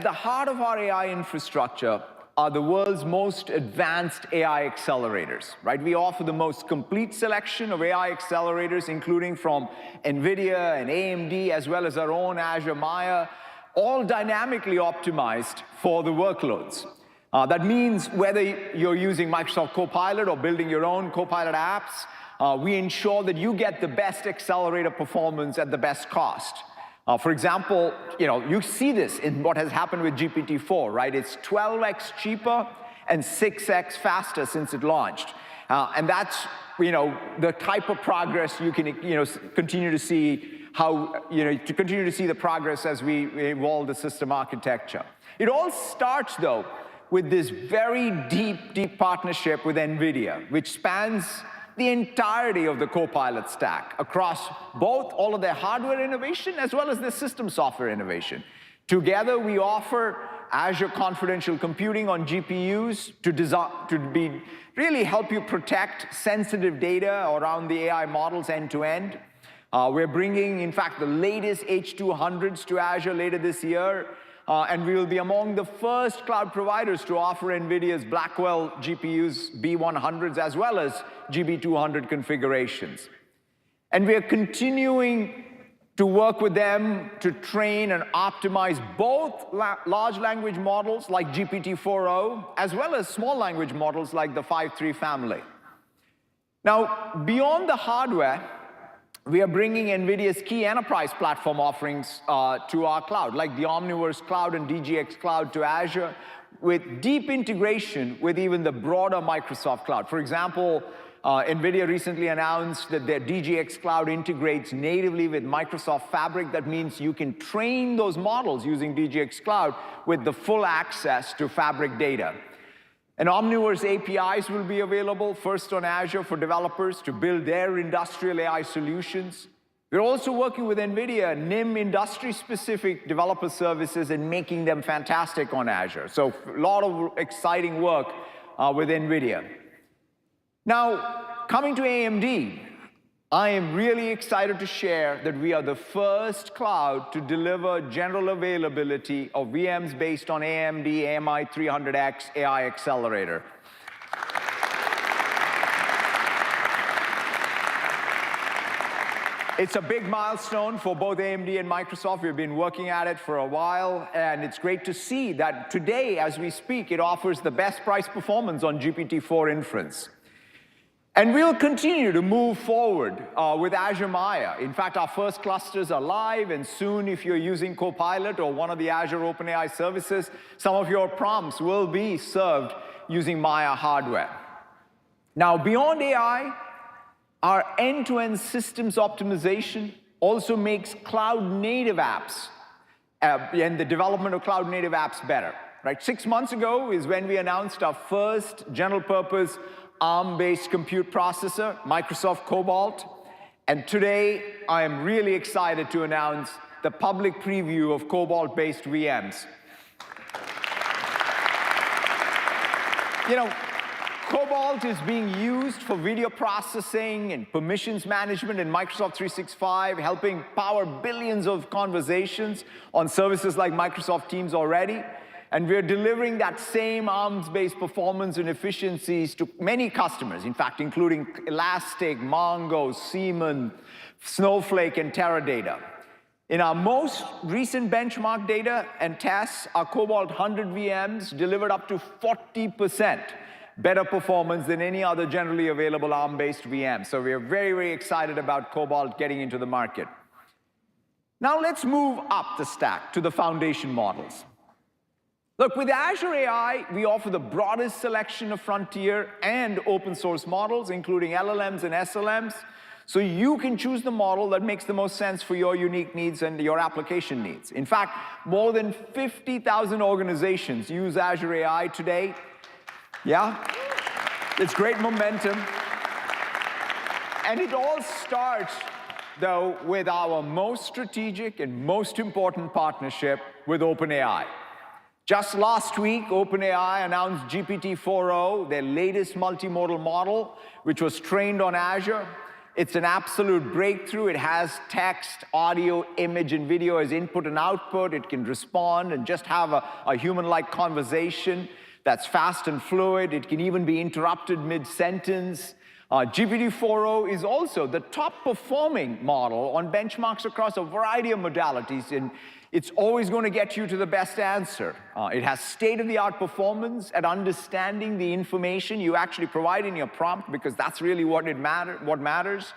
the heart of our AI infrastructure are the world's most advanced AI accelerators, right? We offer the most complete selection of AI accelerators, including from NVIDIA and AMD, as well as our own Azure Maya, all dynamically optimized for the workloads. That means whether you're using Microsoft Copilot or building your own Copilot apps, we ensure that you get the best accelerator performance at the best cost. For example, you see this in what has happened with GPT-4, right? It's 12x cheaper and 6x faster since it launched. And that's, the type of progress you can, continue to see continue to see the progress as we evolve the system architecture. It all starts, though, with this very deep partnership with NVIDIA, which spans the entirety of the Copilot stack across both all of their hardware innovation as well as their system software innovation. Together, we offer Azure Confidential Computing on GPUs to really help you protect sensitive data around the AI models end to end. We're bringing, in fact, the latest H200s to Azure later this year. And we will be among the first cloud providers to offer NVIDIA's Blackwell GPUs B100s as well as GB200 configurations. And we are continuing to work with them to train and optimize both large language models like GPT-4o as well as small language models like the 5.3 family. Now, beyond the hardware, we are bringing NVIDIA's key enterprise platform offerings to our cloud, like the Omniverse Cloud and DGX Cloud to Azure, with deep integration with even the broader Microsoft Cloud. For example, NVIDIA recently announced that their DGX Cloud integrates natively with Microsoft Fabric. That means you can train those models using DGX Cloud with the full access to Fabric data. And Omniverse APIs will be available first on Azure for developers to build their industrial AI solutions. We're also working with NVIDIA, NIM industry-specific developer services and making them fantastic on Azure. So a lot of exciting work with NVIDIA. Now, coming to AMD, I am really excited to share that we are the first cloud to deliver general availability of VMs based on AMD AMI 300X AI accelerator. It's a big milestone for both AMD and Microsoft. We've been working at it for a while, and it's great to see that today, as we speak, it offers the best price performance on GPT-4 inference. And we'll continue to move forward with Azure Maya. In fact, our first clusters are live, and soon, if you're using Copilot or one of the Azure OpenAI services, some of your prompts will be served using Maya hardware. Now, beyond AI, our end-to-end systems optimization also makes cloud-native apps and the development of cloud-native apps better. Right? 6 months ago is when we announced our first general-purpose ARM-based compute processor, Microsoft Cobalt. And today, I am really excited to announce the public preview of Cobalt-based VMs. Cobalt is being used for video processing and permissions management in Microsoft 365, helping power billions of conversations on services like Microsoft Teams already. And we're delivering that same ARMS-based performance and efficiencies to many customers, in fact, including Elastic, Mongo, Siemens, Snowflake, and Teradata. In our most recent benchmark data and tests, our Cobalt 100 VMs delivered up to 40% better performance than any other generally available ARM-based VM. So we are very, very excited about Cobalt getting into the market. Now let's move up the stack to the foundation models. Look, with Azure AI, we offer the broadest selection of frontier and open source models, including LLMs and SLMs, so you can choose the model that makes the most sense for your unique needs and your application needs. In fact, more than 50,000 organizations use Azure AI today. Yeah? It's great momentum. And it all starts, though, with our most strategic and most important partnership with OpenAI. Just last week, OpenAI announced GPT-4o, their latest multimodal model, which was trained on Azure. It's an absolute breakthrough. It has text, audio, image, and video as input and output. It can respond and just have a human-like conversation that's fast and fluid. It can even be interrupted mid-sentence. GPT-4o is also the top-performing model on benchmarks across a variety of modalities, and it's always going to get you to the best answer. It has state-of-the-art performance at understanding the information you actually provide in your prompt, because that's really what matters.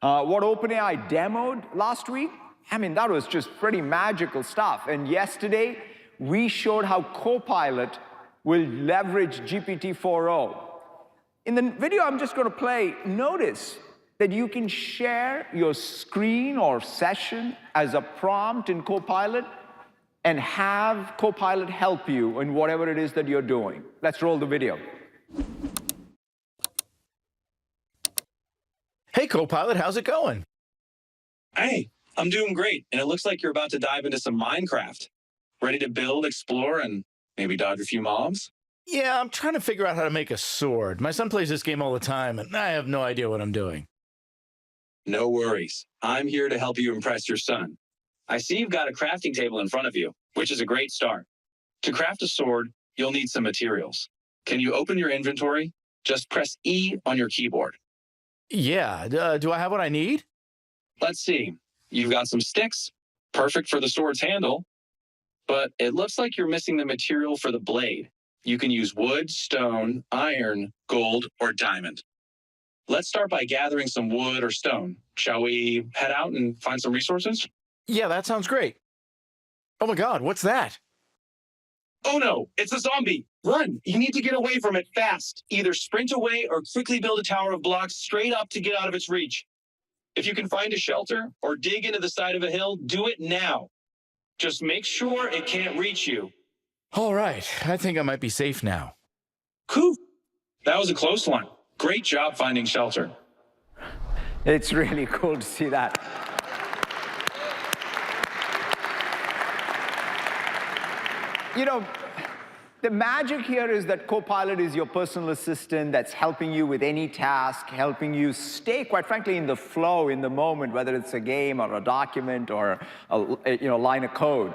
What OpenAI demoed last week, I mean, that was just pretty magical stuff. And yesterday, we showed how Copilot will leverage GPT-4o. In the video I'm just going to play, notice that you can share your screen or session as a prompt in Copilot and have Copilot help you in whatever it is that you're doing. Let's roll the video. Hey, Copilot, how's it going? Hey, I'm doing great, and it looks like you're about to dive into some Minecraft. Ready to build, explore, and maybe dodge a few mobs? Yeah, I'm trying to figure out how to make a sword. My son plays this game all the time, and I have no idea what I'm doing. No worries. I'm here to help you impress your son. I see you've got a crafting table in front of you, which is a great start. To craft a sword, you'll need some materials. Can you open your inventory? Just press E on your keyboard. Yeah, do I have what I need? Let's see. You've got some sticks, perfect for the sword's handle, but it looks like you're missing the material for the blade. You can use wood, stone, iron, gold, or diamond. Let's start by gathering some wood or stone. Shall we head out and find some resources? Yeah, that sounds great. Oh my God, what's that? Oh no, it's a zombie! Run! You need to get away from it fast. Either sprint away or quickly build a tower of blocks straight up to get out of its reach. If you can find a shelter or dig into the side of a hill, do it now. Just make sure it can't reach you. All right, I think I might be safe now. Cool. That was a close one. Great job finding shelter. It's really cool to see that. You know, the magic here is that Copilot is your personal assistant that's helping you with any task, helping you stay, quite frankly, in the flow, in the moment, whether it's a game or a document or a line of code.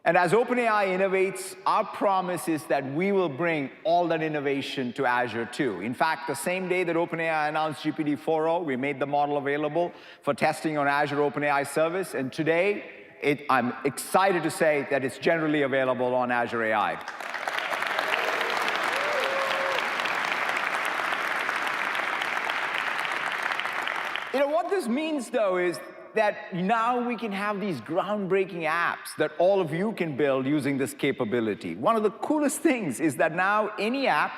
And as OpenAI innovates, our promise is that we will bring all that innovation to Azure too. In fact, the same day that OpenAI announced GPT-4o, we made the model available for testing on Azure OpenAI Service. And today, I'm excited to say that it's generally available on Azure AI. You know, what this means, though, is that now we can have these groundbreaking apps that all of you can build using this capability. One of the coolest things is that now any app,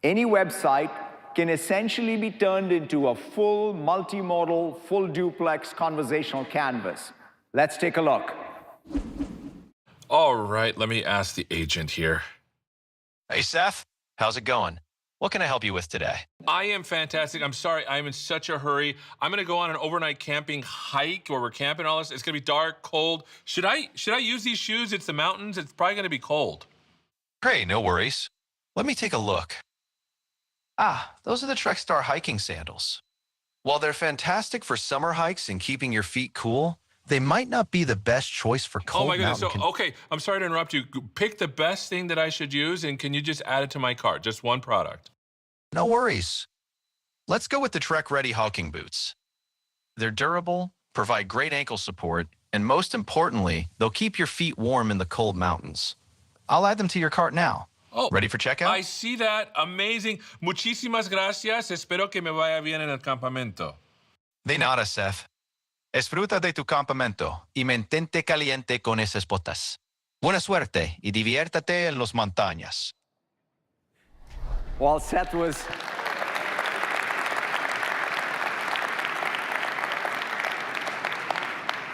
any website can essentially be turned into a full multimodal, full duplex conversational canvas. Let's take a look. All right, let me ask the agent here. Hey, Seth, how's it going? What can I help you with today? I am fantastic. I'm sorry, I'm in such a hurry. I'm gonna go on an overnight camping hike where we're camping all this. It's gonna be dark, cold. Should I use these shoes? It's the mountains. It's probably gonna be cold. Great, no worries. Let me take a look. Ah, those are the Trek Star hiking sandals. While they're fantastic for summer hikes and keeping your feet cool, they might not be the best choice for cold mountain. Oh my goodness, mountain okay, I'm sorry to interrupt you. Pick the best thing that I should use, and can you just add it to my cart? Just one product. No worries. Let's go with the Trek Ready hiking boots. They're durable, provide great ankle support, and most importantly, they'll keep your feet warm in the cold mountains. I'll add them to your cart now. Oh, ready for checkout? I see that. Amazing. Muchísimas gracias. Espero que me vaya bien en el campamento. De nada, Seth. Disfruta de tu campamento y mantente caliente con esas botas. Buena suerte y diviértate en las montañas. While Seth was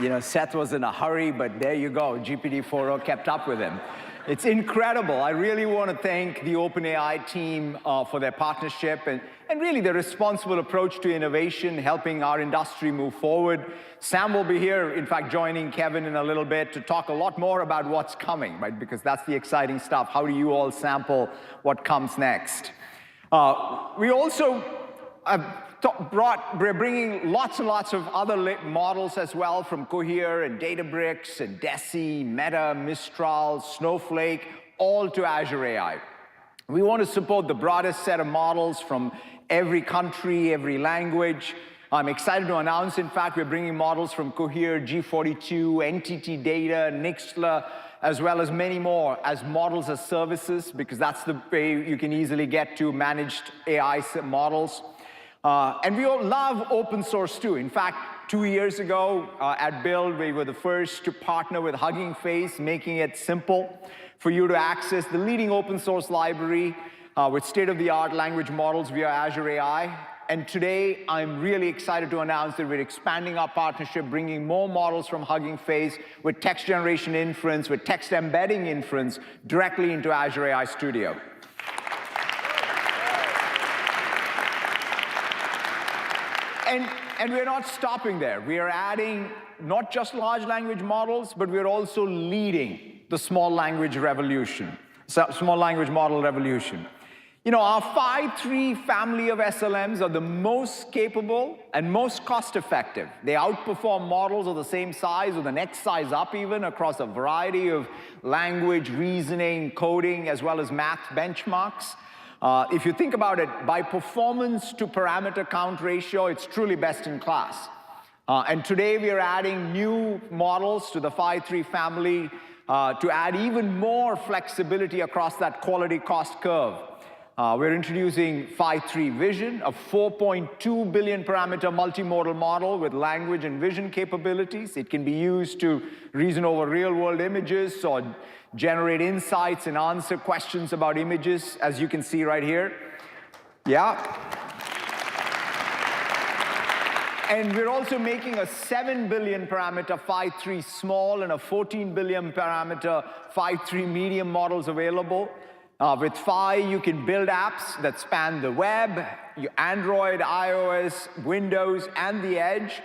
You know, Seth was in a hurry, but there you go. GPT-4o kept up with him. It's incredible. I really want to thank the OpenAI team for their partnership and really their responsible approach to innovation, helping our industry move forward. Sam will be here, in fact, joining Kevin in a little bit to talk a lot more about what's coming, right? Because that's the exciting stuff. How do you all sample what comes next? We also we're bringing lots and lots of other models as well from Cohere and Databricks and Deci, Meta, Mistral, Snowflake, all to Azure AI. We want to support the broadest set of models from every country, every language. I'm excited to announce, in fact, we're bringing models from Cohere, G42, NTT Data, Nixla, as well as many more as models as services, because that's the way you can easily get to managed AI models. And we all love open source too. In fact, 2 years ago at Build, we were the first to partner with Hugging Face, making it simple for you to access the leading open source library with state-of-the-art language models via Azure AI. And today, I'm really excited to announce that we're expanding our partnership, bringing more models from Hugging Face with text generation inference, with text embedding inference directly into Azure AI Studio. And we're not stopping there. We are adding not just large language models, but we're also leading the small language revolution, small language model revolution. You know, our 5.3 family of SLMs are the most capable and most cost-effective. They outperform models of the same size or the next size up even across a variety of language, reasoning, coding, as well as math benchmarks. If you think about it, by performance to parameter count ratio, it's truly best in class. And today we are adding new models to the 5.3 family to add even more flexibility across that quality cost curve. We're introducing 5.3 Vision, a 4.2 billion parameter multimodal model with language and vision capabilities. It can be used to reason over real-world images or generate insights and answer questions about images, as you can see right here. Yeah. And we're also making a 7 billion parameter 5.3 small and a 14 billion parameter 5.3 medium models available. With Phi, you can build apps that span the web, Android, iOS, Windows, and the edge.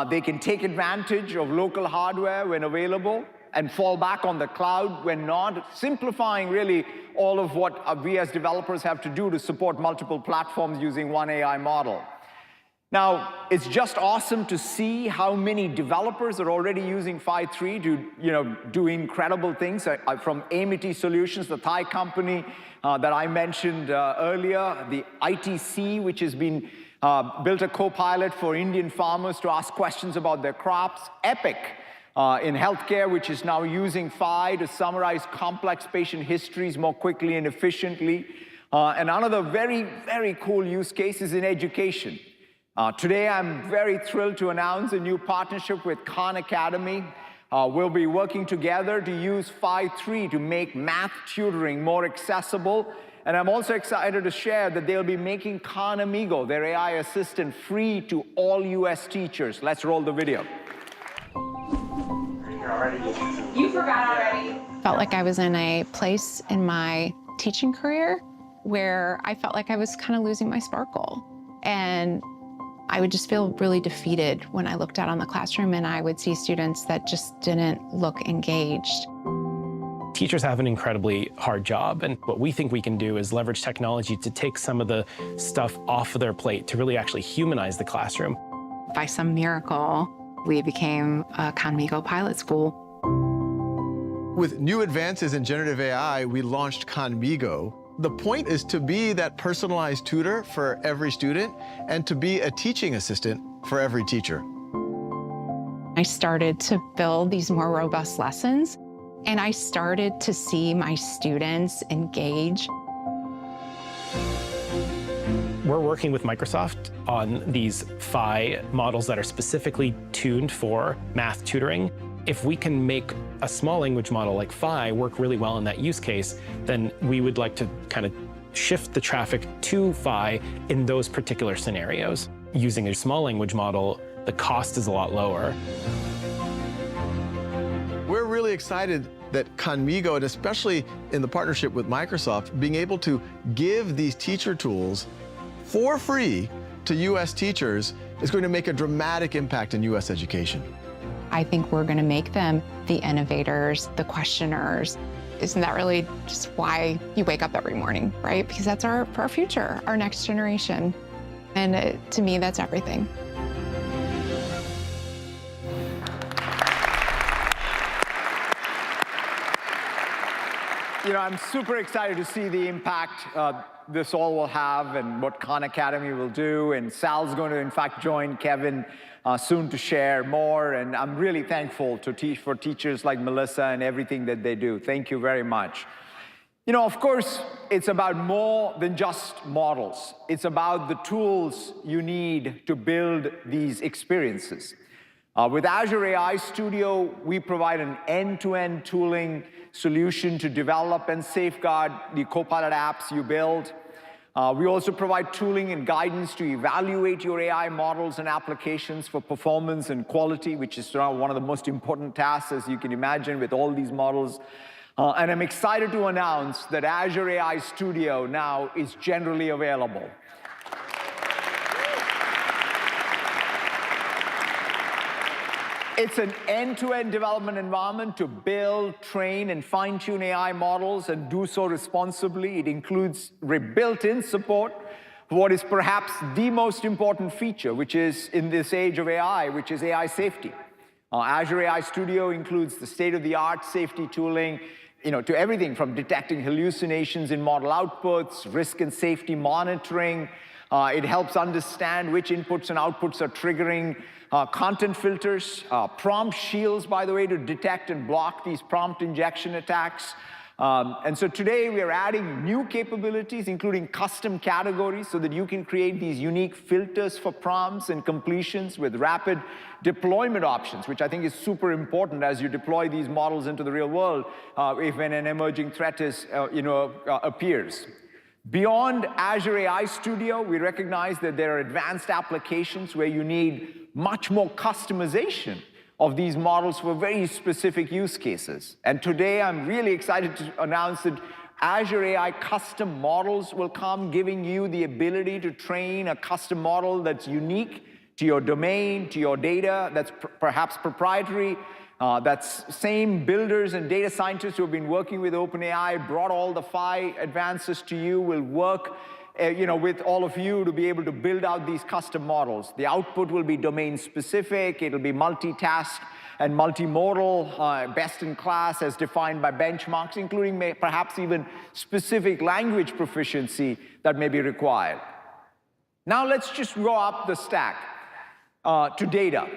They can take advantage of local hardware when available and fall back on the cloud when not, simplifying really all of what we as developers have to do to support multiple platforms using one AI model. Now, it's just awesome to see how many developers are already using 5.3 to do incredible things. From Amity Solutions, the Thai company that I mentioned earlier, the ITC, which has been built a copilot for Indian farmers to ask questions about their crops. Epic in healthcare, which is now using Phi to summarize complex patient histories more quickly and efficiently. And another very, very cool use case is in education. Today, I'm very thrilled to announce a new partnership with Khan Academy. We'll be working together to use 5.3 to make math tutoring more accessible. And I'm also excited to share that they'll be making Khan Amigo, their AI assistant, free to all US teachers. Let's roll the video. You forgot already. Felt like I was in a place in my teaching career where I felt like I was kind of losing my sparkle. And I would just feel really defeated when I looked out on the classroom and I would see students that just didn't look engaged. Teachers have an incredibly hard job, and what we think we can do is leverage technology to take some of the stuff off of their plate to really actually humanize the classroom. By some miracle, we became a Khan Amigo pilot school. With new advances in generative AI, we launched Khan Amigo. The point is to be that personalized tutor for every student and to be a teaching assistant for every teacher. I started to build these more robust lessons, and I started to see my students engage. We're working with Microsoft on these Phi models that are specifically tuned for math tutoring. If we can make a small language model like Phi work really well in that use case, then we would like to kind of shift the traffic to Phi in those particular scenarios. Using a small language model, the cost is a lot lower. really excited that Conmigo, and especially in the partnership with Microsoft, being able to give these teacher tools for free to US teachers is going to make a dramatic impact in US education. I think we're going to make them the innovators, the questioners. Isn't that really just why you wake up every morning, right? Because that's our future, our next generation. And to me, that's everything. You know, I'm super excited to see the impact this all will have and what Khan Academy will do. And Sal's going to, in fact, join Kevin soon to share more. And I'm really thankful for teachers like Melissa and everything that they do. Thank you very much. You know, of course, it's about more than just models. It's about the tools you need to build these experiences. With Azure AI Studio, we provide an end-to-end tooling solution to develop and safeguard the Copilot apps you build. We also provide tooling and guidance to evaluate your AI models and applications for performance and quality, which is one of the most important tasks, as you can imagine, with all these models. And I'm excited to announce that Azure AI Studio now is generally available. It's an end-to-end development environment to build, train, and fine-tune AI models and do so responsibly. It includes built-in support for what is perhaps the most important feature, which is in this age of AI, which is AI safety. Azure AI Studio includes the state-of-the-art safety tooling, to everything from detecting hallucinations in model outputs, risk and safety monitoring. It helps understand which inputs and outputs are triggering content filters, prompt shields, by the way, to detect and block these prompt injection attacks. And so today we are adding new capabilities, including custom categories, so that you can create these unique filters for prompts and completions with rapid deployment options, which I think is super important as you deploy these models into the real world if when an emerging threat appears. Beyond Azure AI Studio, we recognize that there are advanced applications where you need much more customization of these models for very specific use cases. And today, I'm really excited to announce that Azure AI custom models will come, giving you the ability to train a custom model that's unique to your domain, to your data, that's perhaps proprietary. That's same builders and data scientists who have been working with OpenAI, brought all the Phi advances to you, will work with all of you to be able to build out these custom models. The output will be domain specific, it'll be multitask and multimodal, best in class as defined by benchmarks, including perhaps even specific language proficiency that may be required. Now let's just go up the stack to data.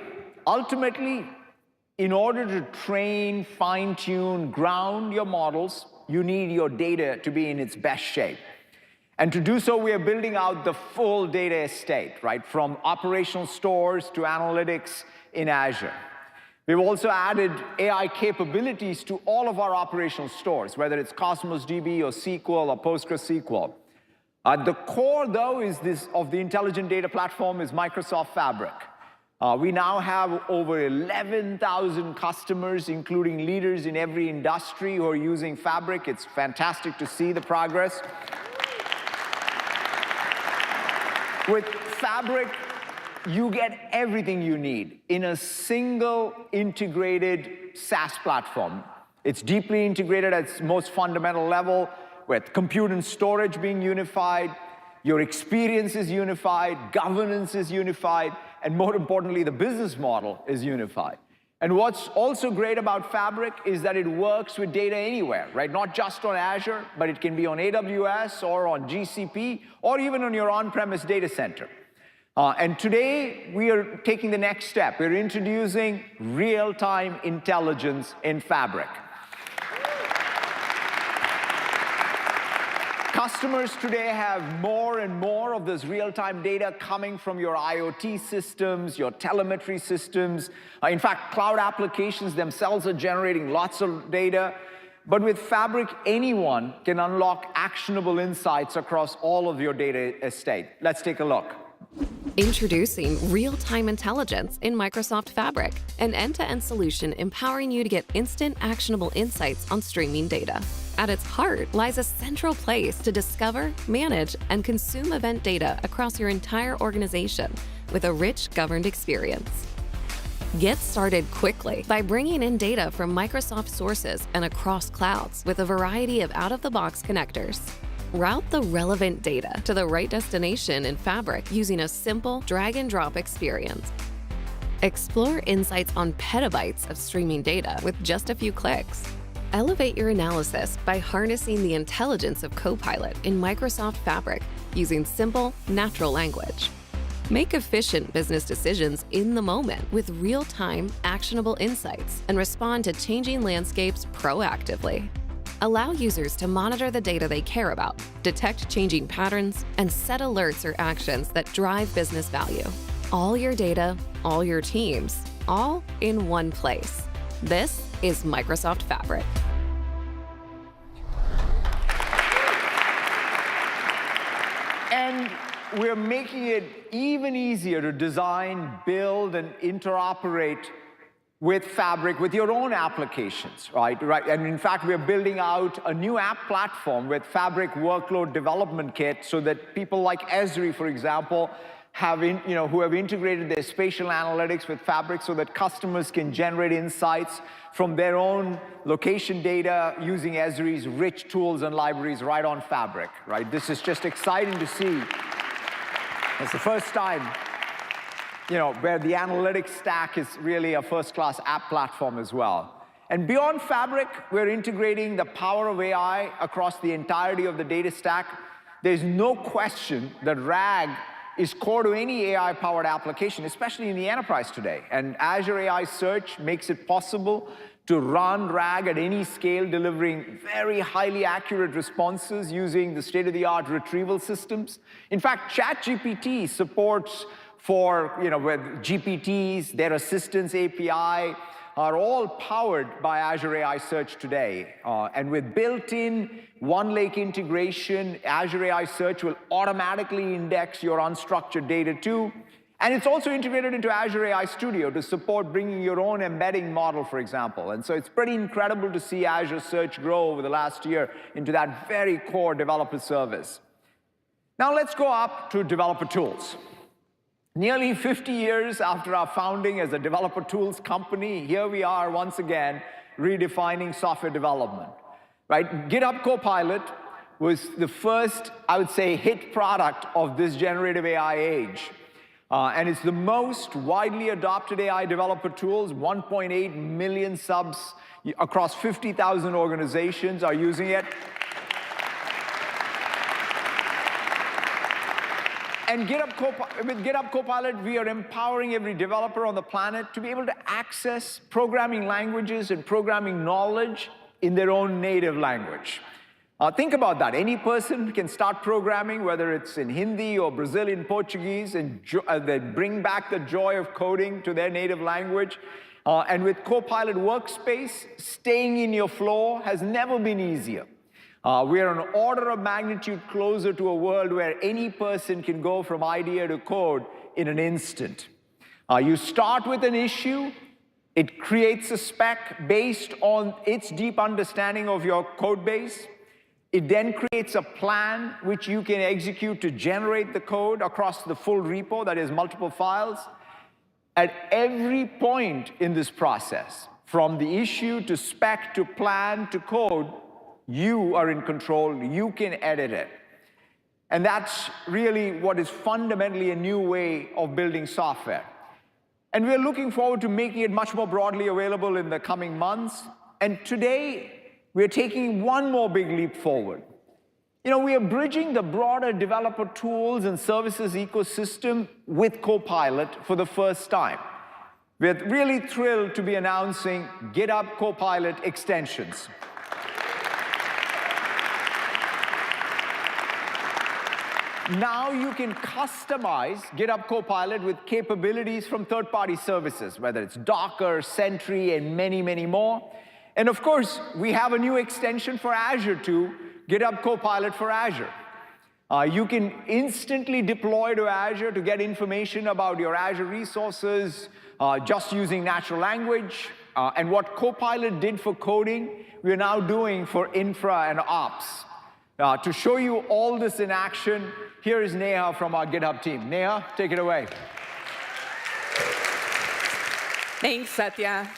Ultimately, in order to train, fine-tune, ground your models, you need your data to be in its best shape. And to do so, we are building out the full data estate, right? From operational stores to analytics in Azure. We've also added AI capabilities to all of our operational stores, whether it's Cosmos DB or SQL or PostgreSQL. At the core, though, of the intelligent data platform is Microsoft Fabric. We now have over 11,000 customers, including leaders in every industry who are using Fabric. It's fantastic to see the progress. With Fabric, you get everything you need in a single integrated SaaS platform. It's deeply integrated at its most fundamental level, with compute and storage being unified, your experience is unified, governance is unified, and more importantly, the business model is unified. And what's also great about Fabric is that it works with data anywhere, right? Not just on Azure, but it can be on AWS or on GCP, or even on your on-premise data center. And today, we are taking the next step. We're introducing real-time intelligence in Fabric. Customers today have more and more of this real-time data coming from your IoT systems, your telemetry systems. In fact, cloud applications themselves are generating lots of data. But with Fabric, anyone can unlock actionable insights across all of your data estate. Let's take a look. Introducing real-time intelligence in Microsoft Fabric, an end-to-end solution empowering you to get instant, actionable insights on streaming data. At its heart lies a central place to discover, manage, and consume event data across your entire organization with a rich, governed experience. Get started quickly by bringing in data from Microsoft sources and across clouds with a variety of out-of-the-box connectors. Route the relevant data to the right destination in Fabric using a simple drag-and-drop experience. Explore insights on petabytes of streaming data with just a few clicks. Elevate your analysis by harnessing the intelligence of Copilot in Microsoft Fabric using simple, natural language. Make efficient business decisions in the moment with real-time, actionable insights and respond to changing landscapes proactively. Allow users to monitor the data they care about, detect changing patterns, and set alerts or actions that drive business value. All your data, all your teams, all in one place. This is Microsoft Fabric. And we're making it even easier to design, build, and interoperate with Fabric, with your own applications, right? And in fact, we're building out a new app platform with Fabric Workload Development Kit so that people like Esri, for example, who have integrated their spatial analytics with Fabric so that customers can generate insights from their own location data using Esri's rich tools and libraries right on Fabric, right? This is just exciting to see. It's the first time where the analytics stack is really a first-class app platform as well. And beyond Fabric, we're integrating the power of AI across the entirety of the data stack. There's no question that RAG is core to any AI-powered application, especially in the enterprise today. And Azure AI Search makes it possible to run RAG at any scale, delivering very highly accurate responses using the state-of-the-art retrieval systems. In fact, ChatGPT supports with GPTs, their assistants API, are all powered by Azure AI Search today. And with built-in OneLake integration, Azure AI Search will automatically index your unstructured data too. And it's also integrated into Azure AI Studio to support bringing your own embedding model, for example. And so it's pretty incredible to see Azure Search grow over the last year into that very core developer service. Now let's go up to developer tools. Nearly 50 years after our founding as a developer tools company, here we are once again redefining software development. Right? GitHub Copilot was the first, I would say, hit product of this generative AI age. And it's the most widely adopted AI developer tools. 1.8 million subs across 50,000 organizations are using it. And with GitHub Copilot, we are empowering every developer on the planet to be able to access programming languages and programming knowledge in their own native language. Think about that. Any person can start programming, whether it's in Hindi or Brazilian Portuguese, and they bring back the joy of coding to their native language. And with Copilot Workspace, staying in your flow has never been easier. We are an order of magnitude closer to a world where any person can go from idea to code in an instant. You start with an issue. It creates a spec based on its deep understanding of your code base. It then creates a plan which you can execute to generate the code across the full repo, that is multiple files. At every point in this process, from the issue to spec to plan to code, you are in control, you can edit it. And that's really what is fundamentally a new way of building software. And we're looking forward to making it much more broadly available in the coming months. And today, we're taking one more big leap forward. We are bridging the broader developer tools and services ecosystem with Copilot for the first time. We're really thrilled to be announcing GitHub Copilot extensions. Now you can customize GitHub Copilot with capabilities from third-party services, whether it's Docker, Sentry, and many, many more. And of course, we have a new extension for Azure too, GitHub Copilot for Azure. You can instantly deploy to Azure to get information about your Azure resources just using natural language. And what Copilot did for coding, we're now doing for infra and ops. To show you all this in action, here is Neha from our GitHub team. Neha, take it away. Thanks, Satya.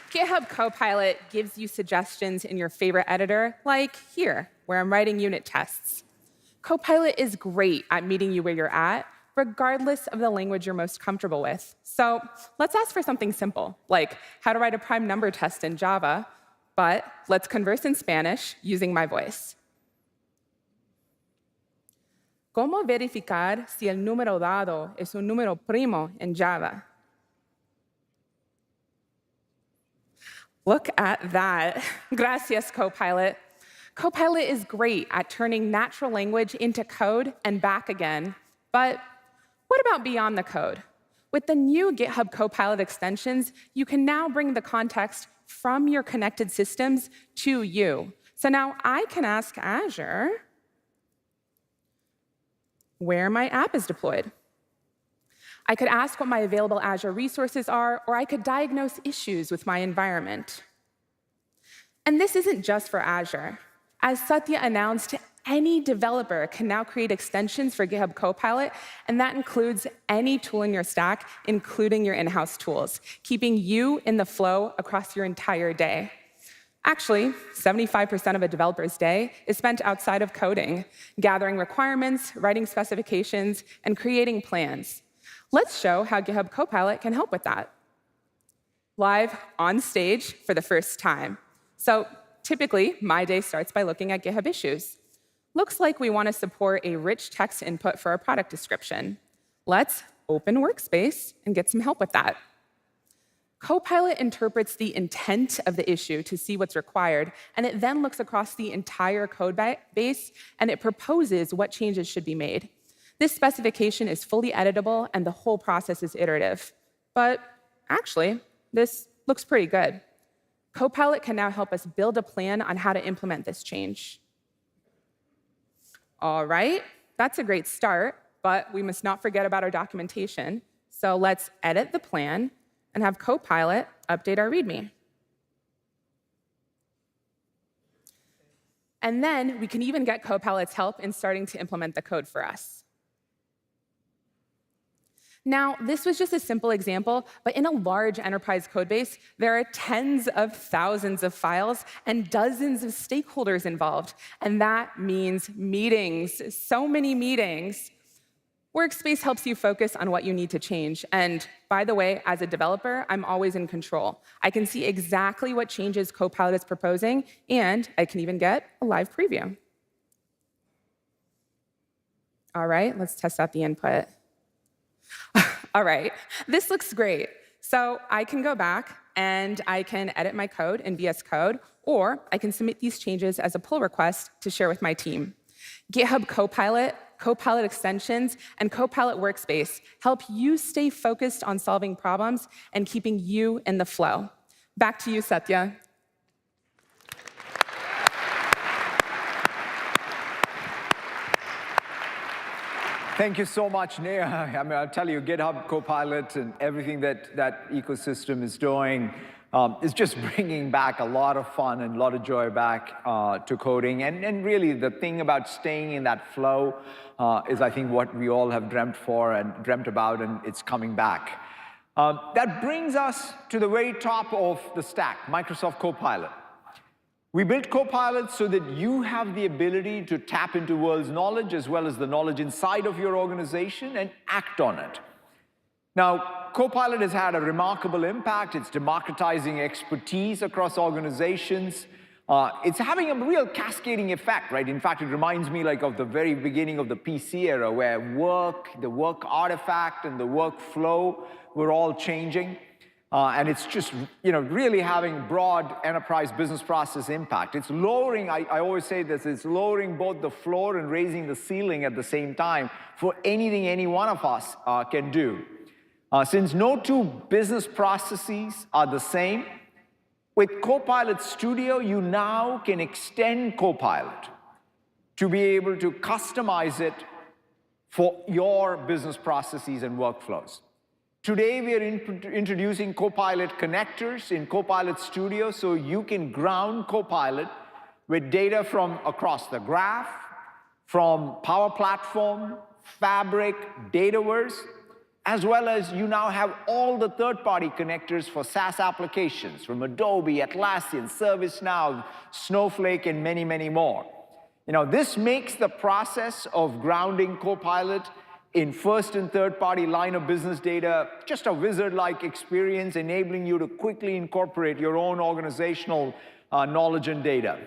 GitHub Copilot gives you suggestions in your favorite editor, like here, where I'm writing unit tests. Copilot is great at meeting you where you're at, regardless of the language you're most comfortable with. So let's ask for something simple, like how to write a prime number test in Java, but let's converse in Spanish using my voice. ¿Cómo verificar si el número dado es un número primo en Java? Look at that. Gracias, Copilot. Copilot is great at turning natural language into code and back again. But what about beyond the code? With the new GitHub Copilot extensions, you can now bring the context from your connected systems to you. So now I can ask Azure where my app is deployed. I could ask what my available Azure resources are, or I could diagnose issues with my environment. And this isn't just for Azure. As Satya announced, any developer can now create extensions for GitHub Copilot, and that includes any tool in your stack, including your in-house tools, keeping you in the flow across your entire day. Actually, 75% of a developer's day is spent outside of coding, gathering requirements, writing specifications, and creating plans. Let's show how GitHub Copilot can help with that. Live on stage for the first time. So typically, my day starts by looking at GitHub issues. Looks like we want to support a rich text input for our product description. Let's open Workspace and get some help with that. Copilot interprets the intent of the issue to see what's required, and it then looks across the entire code base, and it proposes what changes should be made. This specification is fully editable, and the whole process is iterative. But actually, this looks pretty good. Copilot can now help us build a plan on how to implement this change. All right, that's a great start, but we must not forget about our documentation. So let's edit the plan and have Copilot update our README. And then we can even get Copilot's help in starting to implement the code for us. Now, this was just a simple example, but in a large enterprise code base, there are tens of thousands of files and dozens of stakeholders involved. And that means meetings, so many meetings. Workspace helps you focus on what you need to change. And by the way, as a developer, I'm always in control. I can see exactly what changes Copilot is proposing, and I can even get a live preview. All right, let's test out the input. All right, this looks great. So I can go back and I can edit my code in VS Code, or I can submit these changes as a pull request to share with my team. GitHub Copilot, Copilot extensions, and Copilot Workspace help you stay focused on solving problems and keeping you in the flow. Back to you, Satya. Thank you so much, Neha. I mean, I'll tell you, GitHub Copilot and everything that that ecosystem is doing is just bringing back a lot of fun and a lot of joy back to coding. And really, the thing about staying in that flow is, I think, what we all have dreamt for and dreamt about, and it's coming back. That brings us to the very top of the stack, Microsoft Copilot. We built Copilot so that you have the ability to tap into the world's knowledge as well as the knowledge inside of your organization and act on it. Now, Copilot has had a remarkable impact. It's democratizing expertise across organizations. It's having a real cascading effect, right? In fact, it reminds me like of the very beginning of the PC era, where the work artifact and the workflow were all changing. And it's just, really having broad enterprise business process impact. It's lowering, I always say this, it's lowering both the floor and raising the ceiling at the same time for anything any one of us can do. Since no two business processes are the same, with Copilot Studio, you now can extend Copilot to be able to customize it for your business processes and workflows. Today, we are introducing Copilot connectors in Copilot Studio so you can ground Copilot with data from across the graph, from Power Platform, Fabric, Dataverse, as well as you now have all the third-party connectors for SaaS applications from Adobe, Atlassian, ServiceNow, Snowflake, and many, many more. This makes the process of grounding Copilot in first and third-party line of business data just a wizard-like experience, enabling you to quickly incorporate your own organizational knowledge and data.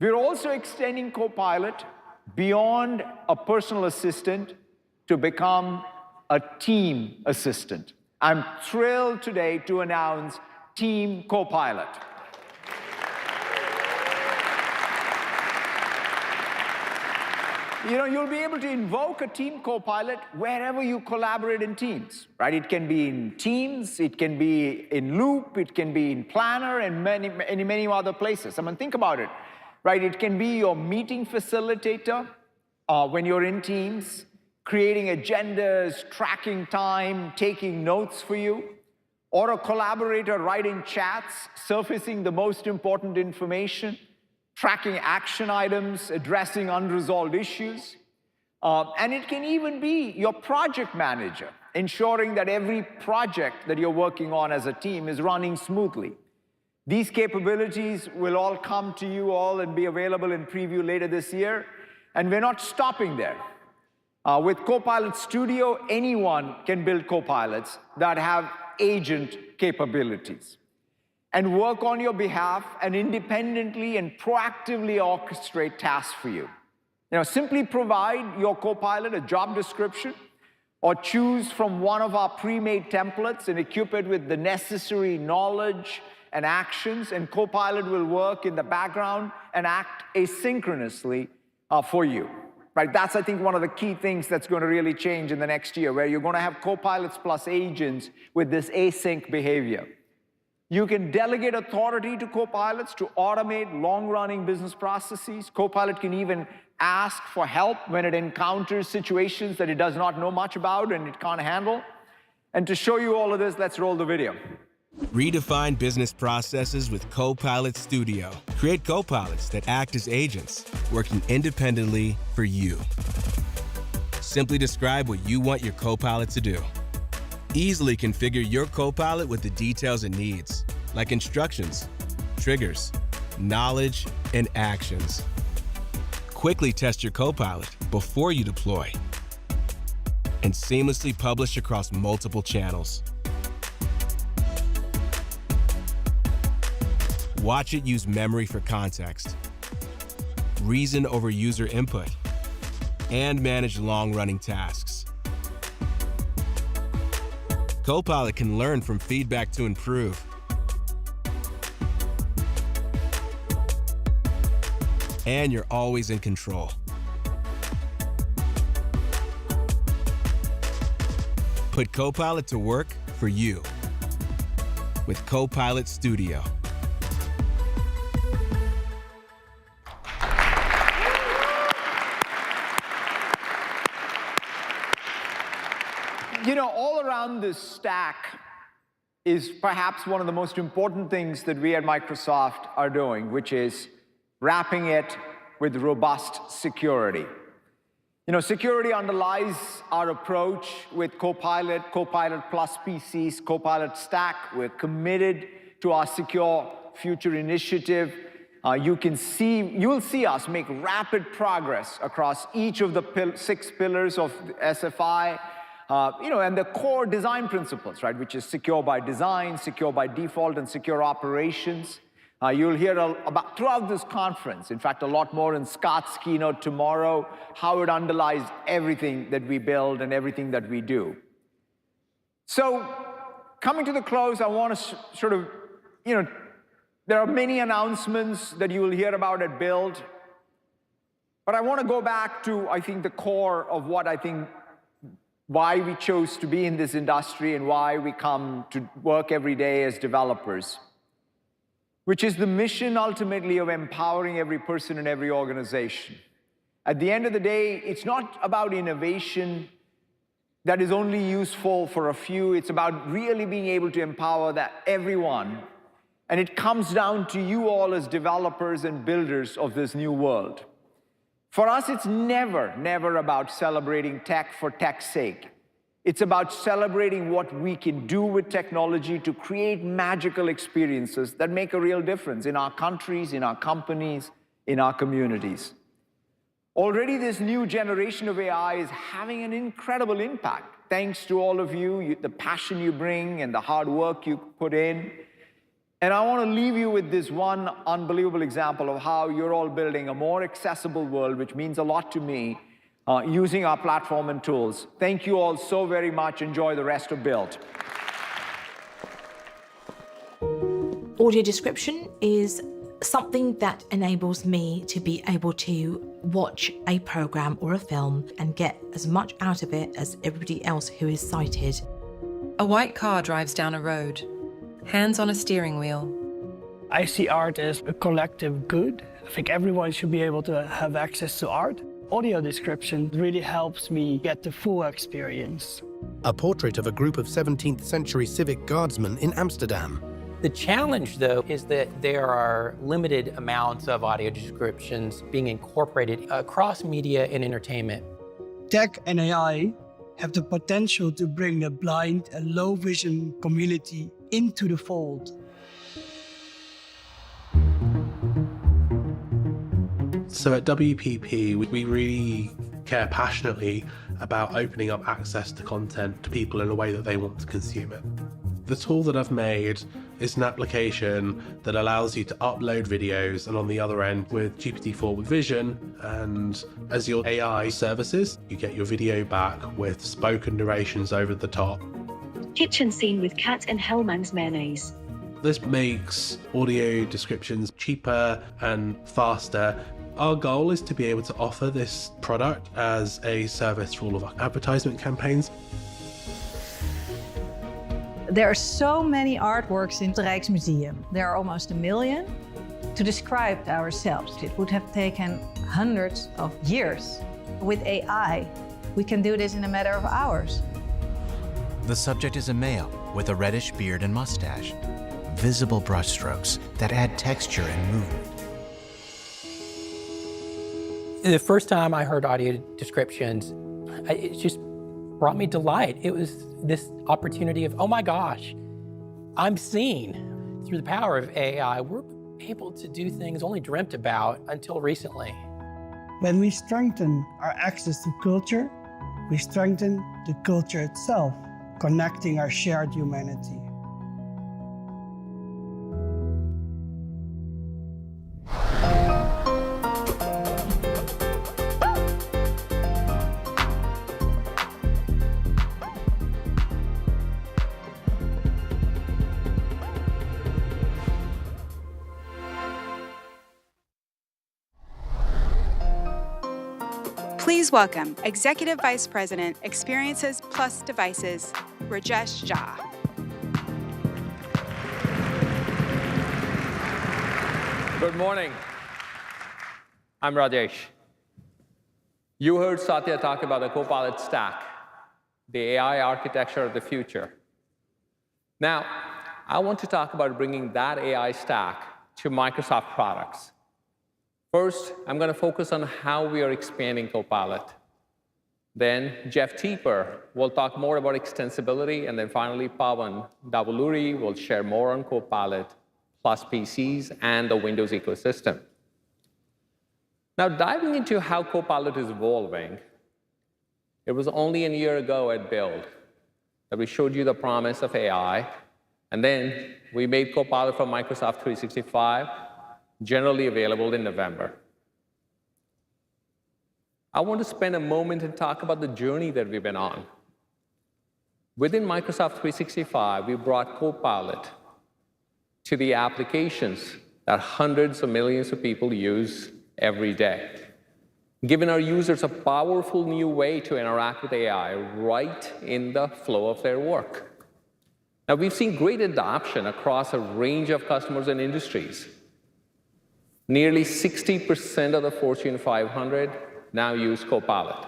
We're also extending Copilot beyond a personal assistant to become a team assistant. I'm thrilled today to announce Team Copilot. You'll be able to invoke a Team Copilot wherever you collaborate in teams, right? It can be in Teams, it can be in Loop, it can be in Planner, and many other places. I mean, think about it, right? It can be your meeting facilitator when you're in Teams, creating agendas, tracking time, taking notes for you, or a collaborator writing chats, surfacing the most important information, tracking action items, addressing unresolved issues. And it can even be your project manager, ensuring that every project that you're working on as a team is running smoothly. These capabilities will all come to you all and be available in preview later this year. And we're not stopping there. With Copilot Studio, anyone can build copilots that have agent capabilities and work on your behalf and independently and proactively orchestrate tasks for you. Simply provide your Copilot a job description or choose from one of our pre-made templates and equip it with the necessary knowledge and actions, and Copilot will work in the background and act asynchronously for you. Right? That's, I think, one of the key things that's going to really change in the next year, where you're going to have copilots plus agents with this async behavior. You can delegate authority to copilots to automate long-running business processes. Copilot can even ask for help when it encounters situations that it does not know much about and it can't handle. And to show you all of this, let's roll the video. Redefine business processes with Copilot Studio. Create copilots that act as agents, working independently for you. Simply describe what you want your Copilot to do. Easily configure your Copilot with the details it needs, like instructions, triggers, knowledge, and actions. Quickly test your Copilot before you deploy, and seamlessly publish across multiple channels. Watch it use memory for context, reason over user input, and manage long-running tasks. Copilot can learn from feedback to improve. And you're always in control. Put Copilot to work for you with Copilot Studio. All around this stack is perhaps one of the most important things that we at Microsoft are doing, which is wrapping it with robust security. Security underlies our approach with Copilot, Copilot Plus PCs, Copilot Stack. We're committed to our Secure Future initiative. You will see us make rapid progress across each of the 6 pillars of SFI. And the core design principles, right, which is secure by design, secure by default, and secure operations. You'll hear about throughout this conference, in fact, a lot more in Scott's keynote tomorrow, how it underlies everything that we build and everything that we do. So, coming to the close, I want to sort of, there are many announcements that you will hear about at Build, but I want to go back to, I think, the core of what I think why we chose to be in this industry and why we come to work every day as developers. which is the mission ultimately of empowering every person in every organization. At the end of the day, it's not about innovation that is only useful for a few. It's about really being able to empower everyone. And it comes down to you all as developers and builders of this new world. For us, it's never about celebrating tech for tech's sake. It's about celebrating what we can do with technology to create magical experiences that make a real difference in our countries, in our companies, in our communities. Already this new generation of AI is having an incredible impact, thanks to all of you, the passion you bring and the hard work you put in. And I want to leave you with this one unbelievable example of how you're all building a more accessible world, which means a lot to me, using our platform and tools. Thank you all so very much. Enjoy the rest of Build. Audio description is something that enables me to be able to watch a program or a film and get as much out of it as everybody else who is sighted. A white car drives down a road, hands on a steering wheel. I see art as a collective good. I think everyone should be able to have access to art. Audio description really helps me get the full experience. A portrait of a group of 17th century civic guardsmen in Amsterdam. The challenge, though, is that there are limited amounts of audio descriptions being incorporated across media and entertainment. Tech and AI have the potential to bring the blind and low vision community into the fold. So at WPP, we really care passionately about opening up access to content to people in a way that they want to consume it. The tool that I've made is an application that allows you to upload videos, and on the other end with GPT-4 with Vision and as your AI services, you get your video back with spoken narrations over the top. Kitchen scene with Kat and Hellman's mayonnaise. This makes audio descriptions cheaper and faster. Our goal is to be able to offer this product as a service for all of our advertisement campaigns. There are so many artworks in the Rijksmuseum. There are almost 1 million. To describe ourselves, it would have taken hundreds of years. With AI, we can do this in a matter of hours. The subject is a male with a reddish beard and mustache. Visible brushstrokes that add texture and movement. The first time I heard audio descriptions, it just brought me delight. It was this opportunity of, oh my gosh, I'm seen. Through the power of AI, we're able to do things only dreamt about until recently. When we strengthen our access to culture, we strengthen the culture itself, connecting our shared humanity. Please welcome Executive Vice President, Experiences Plus Devices, Rajesh Jha. Good morning. I'm Rajesh. You heard Satya talk about the Copilot stack, the AI architecture of the future. Now, I want to talk about bringing that AI stack to Microsoft products. First, I'm going to focus on how we are expanding Copilot. Then Jeff Teeper will talk more about extensibility, and then finally Pawan Davuluri will share more on Copilot, plus PCs, and the Windows ecosystem. Now, diving into how Copilot is evolving, it was only a year ago at Build that we showed you the promise of AI, and then we made Copilot for Microsoft 365 generally available in November. I want to spend a moment and talk about the journey that we've been on. Within Microsoft 365, we brought Copilot to the applications that hundreds of millions of people use every day, giving our users a powerful new way to interact with AI right in the flow of their work. Now, we've seen great adoption across a range of customers and industries. Nearly 60% of the Fortune 500 now use Copilot.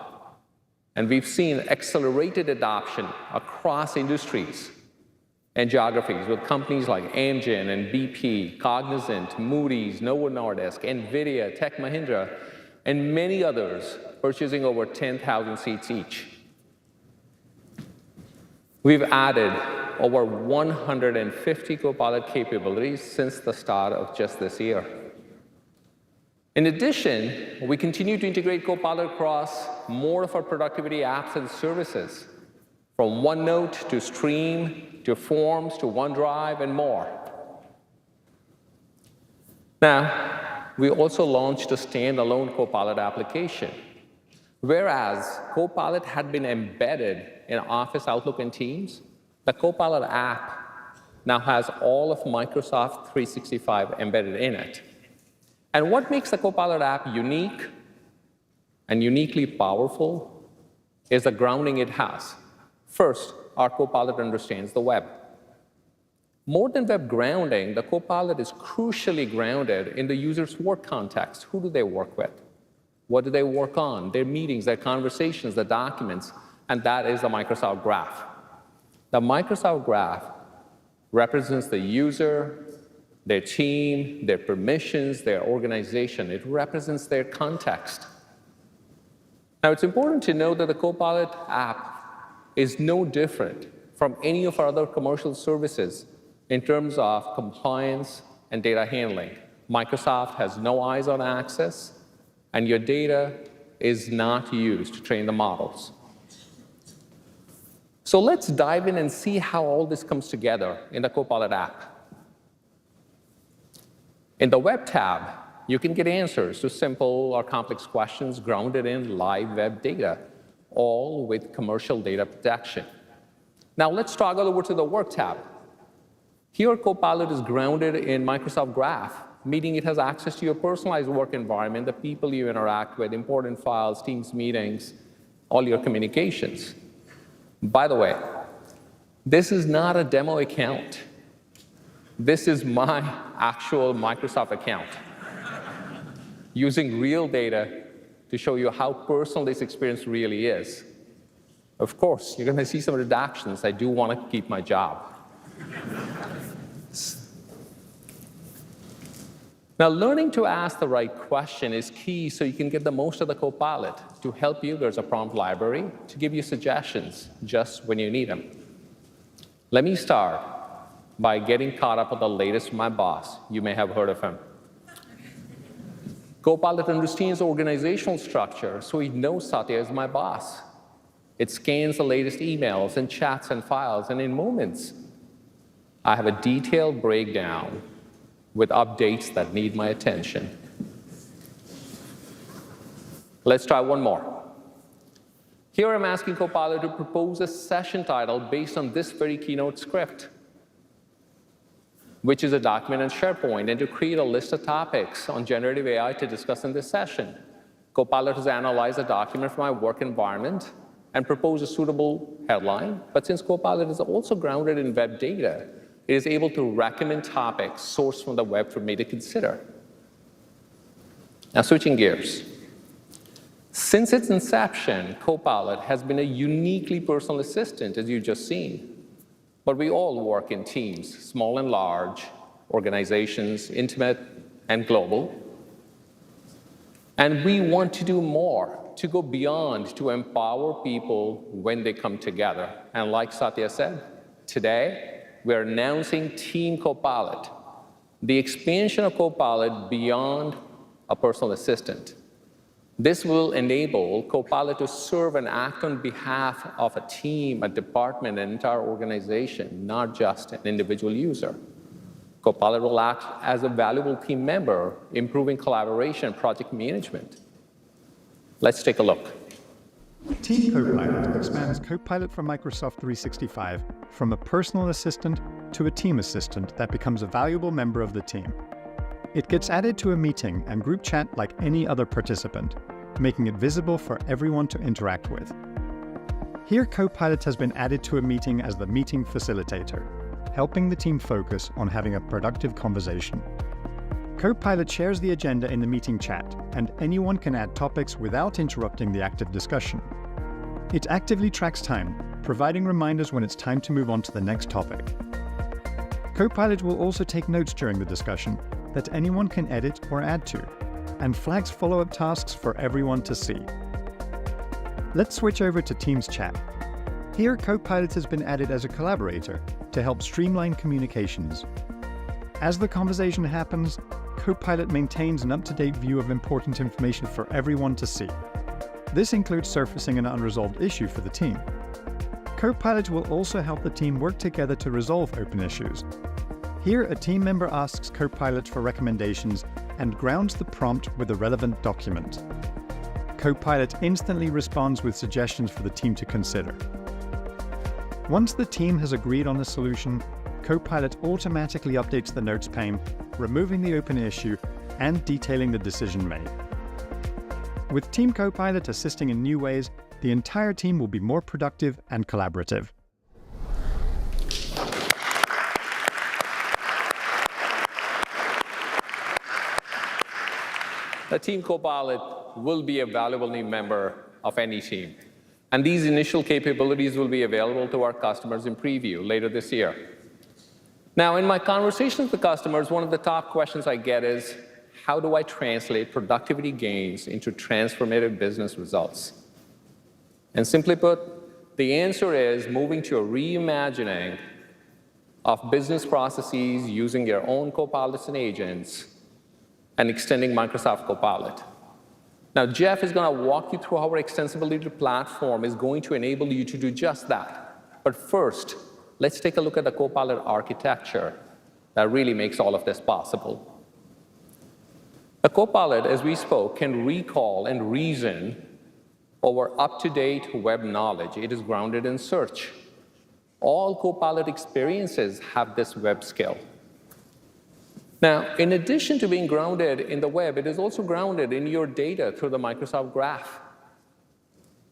And we've seen accelerated adoption across industries and geographies with companies like Amgen and BP, Cognizant, Moody's, Novo Nordisk, NVIDIA, Tech Mahindra, and many others purchasing over 10,000 seats each. We've added over 150 Copilot capabilities since the start of just this year. In addition, we continue to integrate Copilot across more of our productivity apps and services, from OneNote to Stream to Forms to OneDrive and more. Now, we also launched a standalone Copilot application. Whereas Copilot had been embedded in Office, Outlook, and Teams, the Copilot app now has all of Microsoft 365 embedded in it. And what makes the Copilot app unique and uniquely powerful is the grounding it has. First, our Copilot understands the web. More than web grounding, the Copilot is crucially grounded in the user's work context. Who do they work with? What do they work on? Their meetings, their conversations, their documents, and that is the Microsoft Graph. The Microsoft Graph represents the user, their team, their permissions, their organization. It represents their context. Now, it's important to know that the Copilot app is no different from any of our other commercial services in terms of compliance and data handling. Microsoft has no eyes on access, and your data is not used to train the models. So let's dive in and see how all this comes together in the Copilot app. In the Web tab, you can get answers to simple or complex questions grounded in live web data, all with commercial data protection. Now let's toggle over to the Work tab. Here, Copilot is grounded in Microsoft Graph, meaning it has access to your personalized work environment, the people you interact with, important files, Teams meetings, all your communications. By the way, this is not a demo account. This is my actual Microsoft account, using real data to show you how personal this experience really is. Of course, you're going to see some redactions. I do want to keep my job. Now, learning to ask the right question is key so you can get the most of the Copilot. To help you, there's a prompt library to give you suggestions just when you need them. Let me start by getting caught up on the latest from my boss. You may have heard of him. Copilot understands organizational structure, so he knows Satya is my boss. It scans the latest emails and chats and files, and in moments, I have a detailed breakdown with updates that need my attention. Let's try one more. Here I'm asking Copilot to propose a session title based on this very keynote script, which is a document in SharePoint, and to create a list of topics on generative AI to discuss in this session. Copilot has analyzed the document from my work environment and proposed a suitable headline. But since Copilot is also grounded in web data, it is able to recommend topics sourced from the web for me to consider. Now, switching gears. Since its inception, Copilot has been a uniquely personal assistant, as you've just seen. But we all work in teams, small and large, organizations, intimate and global. And we want to do more, to go beyond, to empower people when they come together. And like Satya said, today, we're announcing Team Copilot, the expansion of Copilot beyond a personal assistant. This will enable Copilot to serve and act on behalf of a team, a department, an entire organization, not just an individual user. Copilot will act as a valuable team member, improving collaboration and project management. Let's take a look. Team Copilot expands Copilot from Microsoft 365 from a personal assistant to a team assistant that becomes a valuable member of the team. It gets added to a meeting and group chat like any other participant, making it visible for everyone to interact with. Here, Copilot has been added to a meeting as the meeting facilitator, helping the team focus on having a productive conversation. Copilot shares the agenda in the meeting chat, and anyone can add topics without interrupting the active discussion. It actively tracks time, providing reminders when it's time to move on to the next topic. Copilot will also take notes during the discussion that anyone can edit or add to, and flags follow-up tasks for everyone to see. Let's switch over to Teams chat. Here, Copilot has been added as a collaborator to help streamline communications. As the conversation happens, Copilot maintains an up-to-date view of important information for everyone to see. This includes surfacing an unresolved issue for the team. Copilot will also help the team work together to resolve open issues. Here, a team member asks Copilot for recommendations and grounds the prompt with a relevant document. Copilot instantly responds with suggestions for the team to consider. Once the team has agreed on a solution, Copilot automatically updates the notes pane, removing the open issue and detailing the decision made. With Team Copilot assisting in new ways, the entire team will be more productive and collaborative. The Team Copilot will be a valuable new member of any team. And these initial capabilities will be available to our customers in preview later this year. Now, in my conversations with customers, one of the top questions I get is, how do I translate productivity gains into transformative business results? And simply put, the answer is moving to a reimagining of business processes using your own copilots and agents and extending Microsoft Copilot. Now, Jeff is going to walk you through how our extensibility platform is going to enable you to do just that. But first, let's take a look at the Copilot architecture that really makes all of this possible. A Copilot, as we spoke, can recall and reason over up-to-date web knowledge. It is grounded in search. All Copilot experiences have this web skill. Now, in addition to being grounded in the web, it is also grounded in your data through the Microsoft Graph.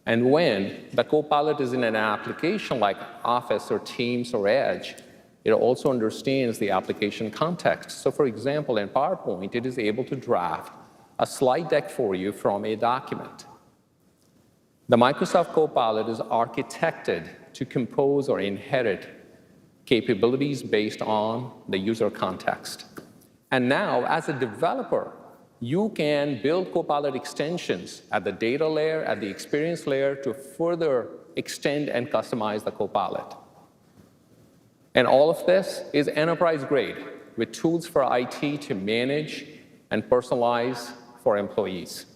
And when the Copilot is in an application like Office or Teams or Edge, it also understands the application context. So for example, in PowerPoint, it is able to draft a slide deck for you from a document. The Microsoft Copilot is architected to compose or inherit capabilities based on the user context. And now, as a developer, you can build Copilot extensions at the data layer, at the experience layer, to further extend and customize the Copilot. And all of this is enterprise-grade, with tools for IT to manage and personalize for employees.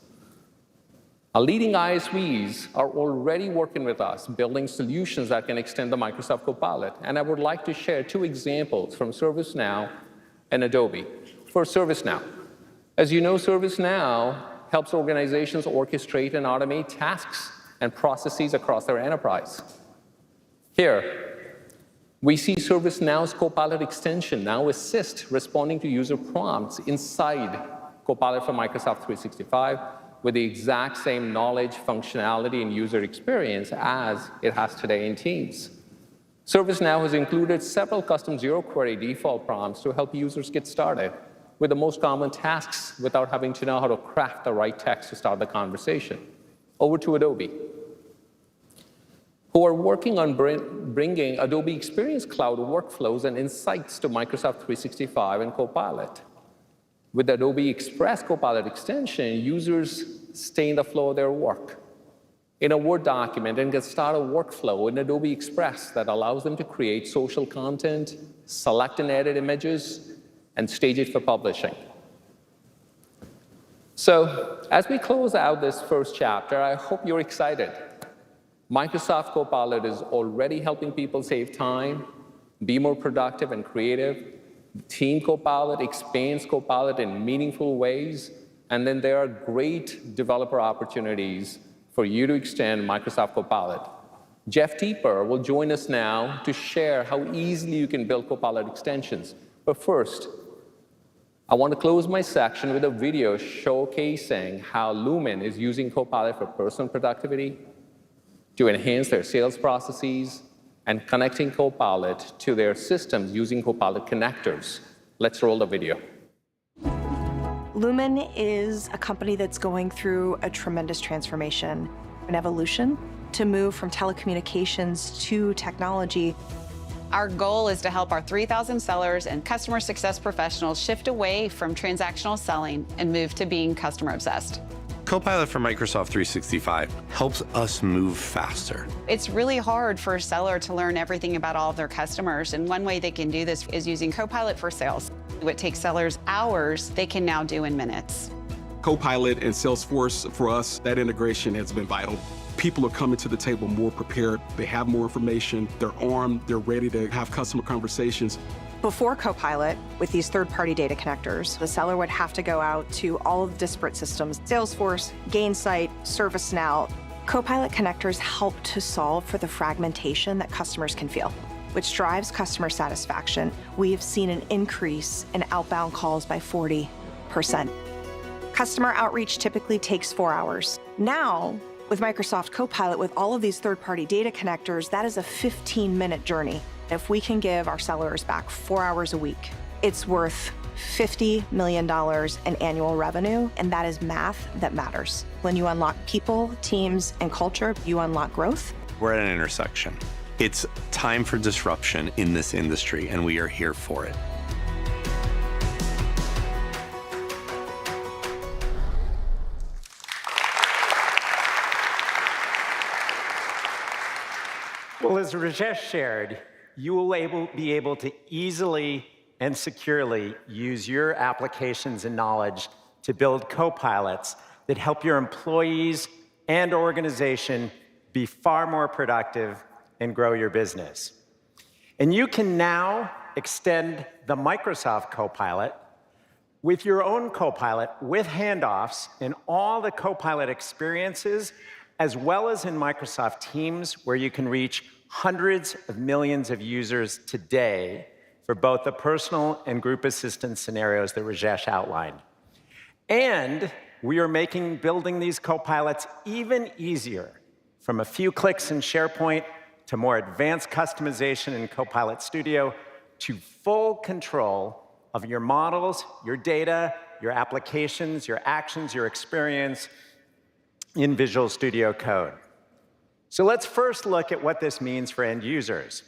Our leading ISVs are already working with us, building solutions that can extend the Microsoft Copilot. And I would like to share two examples from ServiceNow and Adobe. For ServiceNow, as you know, ServiceNow helps organizations orchestrate and automate tasks and processes across their enterprise. Here, we see ServiceNow's Copilot extension now assist responding to user prompts inside Copilot for Microsoft 365 with the exact same knowledge, functionality, and user experience as it has today in Teams. ServiceNow has included several custom zero-query default prompts to help users get started with the most common tasks without having to know how to craft the right text to start the conversation. Over to Adobe, who are working on bringing Adobe Experience Cloud workflows and insights to Microsoft 365 and Copilot. With Adobe Express Copilot extension, users stay in the flow of their work in a Word document and get started a workflow in Adobe Express that allows them to create social content, select and edit images, and stage it for publishing. So, as we close out this first chapter, I hope you're excited. Microsoft Copilot is already helping people save time, be more productive and creative. Team Copilot expands Copilot in meaningful ways, and then there are great developer opportunities for you to extend Microsoft Copilot. Jeff Teeper will join us now to share how easily you can build Copilot extensions. But first, I want to close my section with a video showcasing how Lumen is using Copilot for personal productivity, to enhance their sales processes, and connecting Copilot to their systems using Copilot connectors. Let's roll the video. Lumen is a company that's going through a tremendous transformation, an evolution to move from telecommunications to technology. Our goal is to help our 3,000 sellers and customer success professionals shift away from transactional selling and move to being customer obsessed. Copilot for Microsoft 365 helps us move faster. It's really hard for a seller to learn everything about all of their customers, and one way they can do this is using Copilot for Sales. What takes sellers hours, they can now do in minutes. Copilot and Salesforce, for us, that integration has been vital. People are coming to the table more prepared. They have more information. They're armed. They're ready to have customer conversations. Before Copilot, with these third-party data connectors, the seller would have to go out to all of the disparate systems, Salesforce, Gainsight, ServiceNow. Copilot connectors help to solve for the fragmentation that customers can feel, which drives customer satisfaction. We have seen an increase in outbound calls by 40%. Customer outreach typically takes 4 hours. Now, with Microsoft Copilot, with all of these third-party data connectors, that is a 15-minute journey. If we can give our sellers back 4 hours a week, it's worth $50 million in annual revenue, and that is math that matters. When you unlock people, teams, and culture, you unlock growth. We're at an intersection. It's time for disruption in this industry, and we are here for it. Well, as Rajesh shared, you will be able to easily and securely use your applications and knowledge to build copilots that help your employees and organization be far more productive and grow your business. And you can now extend the Microsoft Copilot with your own Copilot with handoffs in all the Copilot experiences, as well as in Microsoft Teams, where you can reach hundreds of millions of users today for both the personal and group assistant scenarios that Rajesh outlined. And we are making building these copilots even easier, from a few clicks in SharePoint to more advanced customization in Copilot Studio to full control of your models, your data, your applications, your actions, your experience in Visual Studio Code. So let's first look at what this means for end users.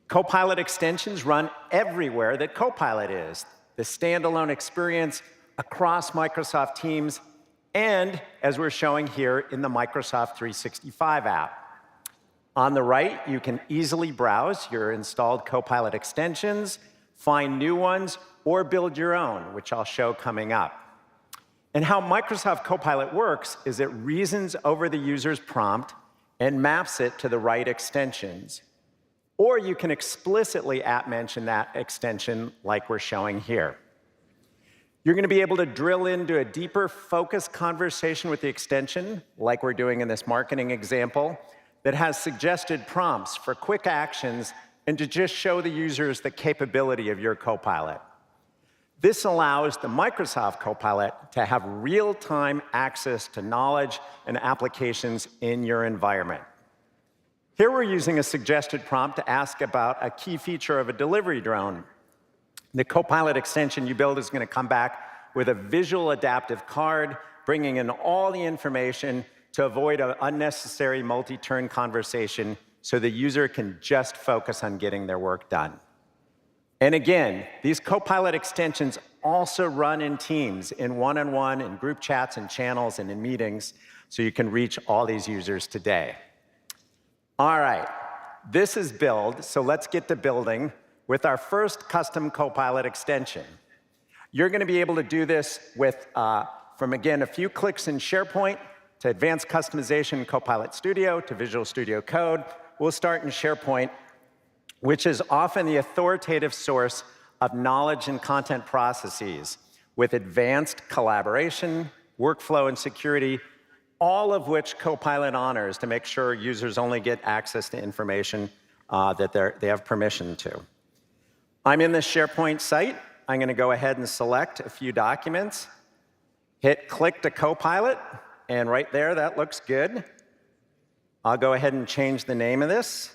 Copilot extensions run everywhere that Copilot is, the standalone experience across Microsoft Teams, and as we're showing here in the Microsoft 365 app. On the right, you can easily browse your installed Copilot extensions, find new ones, or build your own, which I'll show coming up. And how Microsoft Copilot works is it reasons over the user's prompt and maps it to the right extensions. Or you can explicitly mention that extension like we're showing here. You're going to be able to drill into a deeper, focused conversation with the extension, like we're doing in this marketing example, that has suggested prompts for quick actions and to just show the users the capability of your Copilot. This allows the Microsoft Copilot to have real-time access to knowledge and applications in your environment. Here we're using a suggested prompt to ask about a key feature of a delivery drone. The Copilot extension you build is going to come back with a visual adaptive card, bringing in all the information to avoid an unnecessary multi-turn conversation so the user can just focus on getting their work done. And again, these Copilot extensions also run in Teams, in one-on-one, in group chats, and channels, and in meetings, so you can reach all these users today. All right, this is build, so let's get to building with our first custom Copilot extension. You're going to be able to do this with, from again, a few clicks in SharePoint to advanced customization in Copilot Studio to Visual Studio Code. We'll start in SharePoint, which is often the authoritative source of knowledge and content processes with advanced collaboration, workflow, and security, all of which Copilot honors to make sure users only get access to information that they have permission to. I'm in this SharePoint site. I'm going to go ahead and select a few documents, hit click to Copilot, and right there, that looks good. I'll go ahead and change the name of this.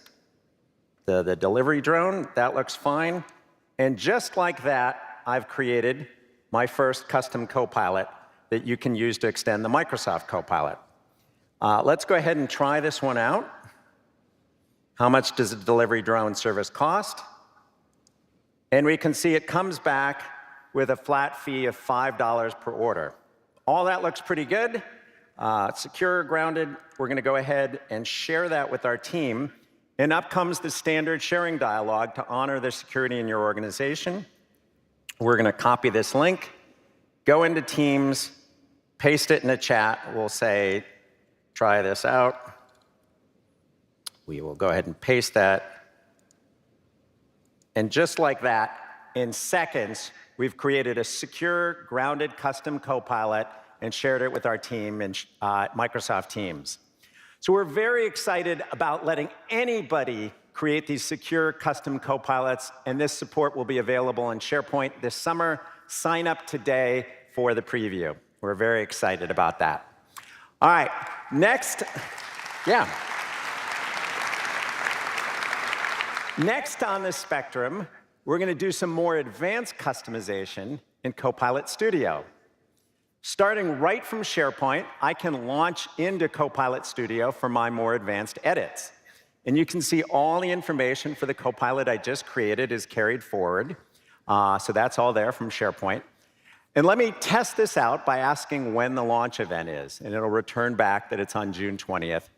the delivery drone. That looks fine. And just like that, I've created my first custom Copilot that you can use to extend the Microsoft Copilot. Let's go ahead and try this one out. How much does a delivery drone service cost? And we can see it comes back with a flat fee of $5 per order. All that looks pretty good. Secure, grounded. We're going to go ahead and share that with our team. And up comes the standard sharing dialog to honor the security in your organization. We're going to copy this link, go into Teams, paste it in a chat. We'll say, try this out. We will go ahead and paste that. And just like that, in seconds, we've created a secure, grounded custom Copilot and shared it with our team in Microsoft Teams. So we're very excited about letting anybody create these secure custom Copilots, and this support will be available in SharePoint this summer. Sign up today for the preview. We're very excited about that. All right, next, Next on the spectrum, we're going to do some more advanced customization in Copilot Studio. Starting right from SharePoint, I can launch into Copilot Studio for my more advanced edits. And you can see all the information for the Copilot I just created is carried forward. So that's all there from SharePoint. And let me test this out by asking when the launch event is. And it'll return back that it's on June 20th.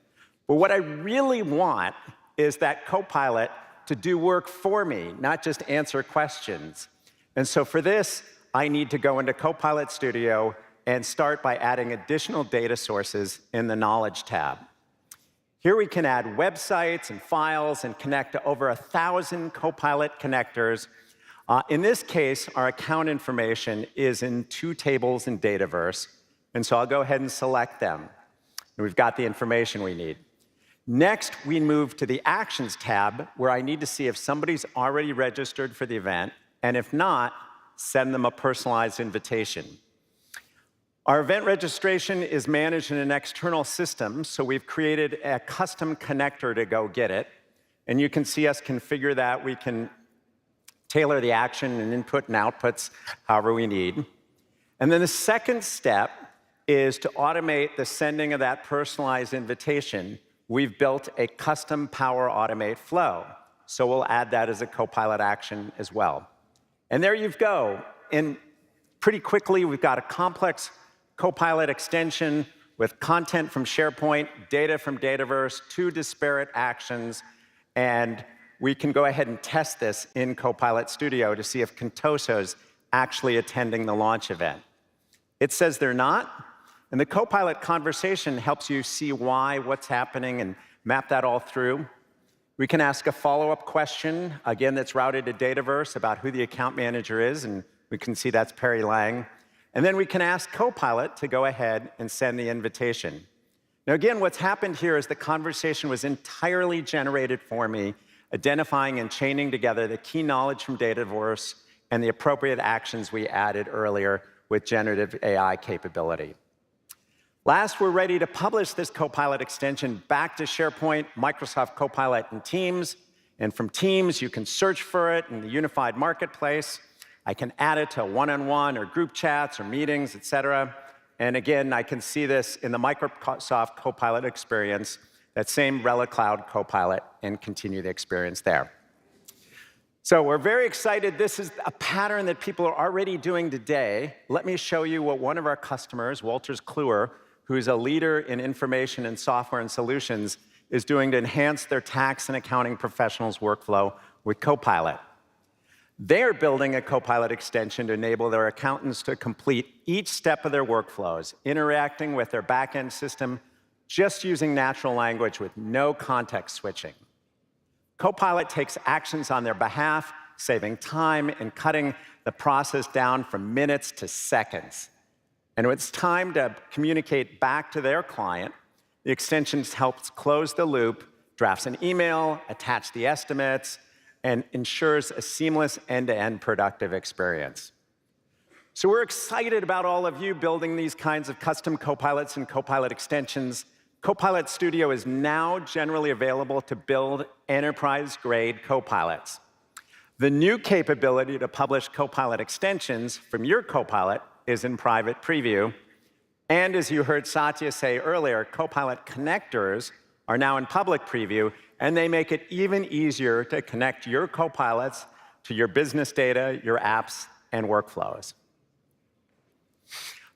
But what I really want is that Copilot to do work for me, not just answer questions. And so for this, I need to go into Copilot Studio and start by adding additional data sources in the Knowledge tab. Here we can add websites and files and connect to over 1,000 Copilot connectors. In this case, our account information is in 2 tables in Dataverse, and so I'll go ahead and select them. And we've got the information we need. Next, we move to the Actions tab, where I need to see if somebody's already registered for the event, and if not, send them a personalized invitation. Our event registration is managed in an external system, so we've created a custom connector to go get it. And you can see us configure that. We can tailor the action and input and outputs however we need. And then the second step is to automate the sending of that personalized invitation. We've built a custom Power Automate flow, so we'll add that as a Copilot action as well. And there you go. And pretty quickly, we've got a complex Copilot extension with content from SharePoint, data from Dataverse, 2 disparate actions, and we can go ahead and test this in Copilot Studio to see if Contoso's actually attending the launch event. It says they're not, and the Copilot conversation helps you see why, what's happening, and map that all through. We can ask a follow-up question, again, that's routed to Dataverse about who the account manager is, and we can see that's Perry Lang. And then we can ask Copilot to go ahead and send the invitation. Now, again, what's happened here is the conversation was entirely generated for me, identifying and chaining together the key knowledge from Dataverse and the appropriate actions we added earlier with generative AI capability. Last, we're ready to publish this Copilot extension back to SharePoint, Microsoft Copilot, and Teams. And from Teams, you can search for it in the unified marketplace. I can add it to one-on-one or group chats or meetings, et cetera. And again, I can see this in the Microsoft Copilot experience, that same Relic Cloud Copilot, and continue the experience there. So we're very excited. This is a pattern that people are already doing today. Let me show you what one of our customers, Wolters Kluwer, who's a leader in information and software and solutions, is doing to enhance their tax and accounting professionals' workflow with Copilot. They're building a Copilot extension to enable their accountants to complete each step of their workflows, interacting with their back-end system, just using natural language with no context switching. Copilot takes actions on their behalf, saving time and cutting the process down from minutes to seconds. And when it's time to communicate back to their client, the extension helps close the loop, drafts an email, attach the estimates, and ensures a seamless end-to-end productive experience. So we're excited about all of you building these kinds of custom Copilots and Copilot extensions. Copilot Studio is now generally available to build enterprise-grade copilots. The new capability to publish Copilot extensions from your Copilot is in private preview. And as you heard Satya say earlier, Copilot connectors are now in public preview, and they make it even easier to connect your Copilots to your business data, your apps, and workflows.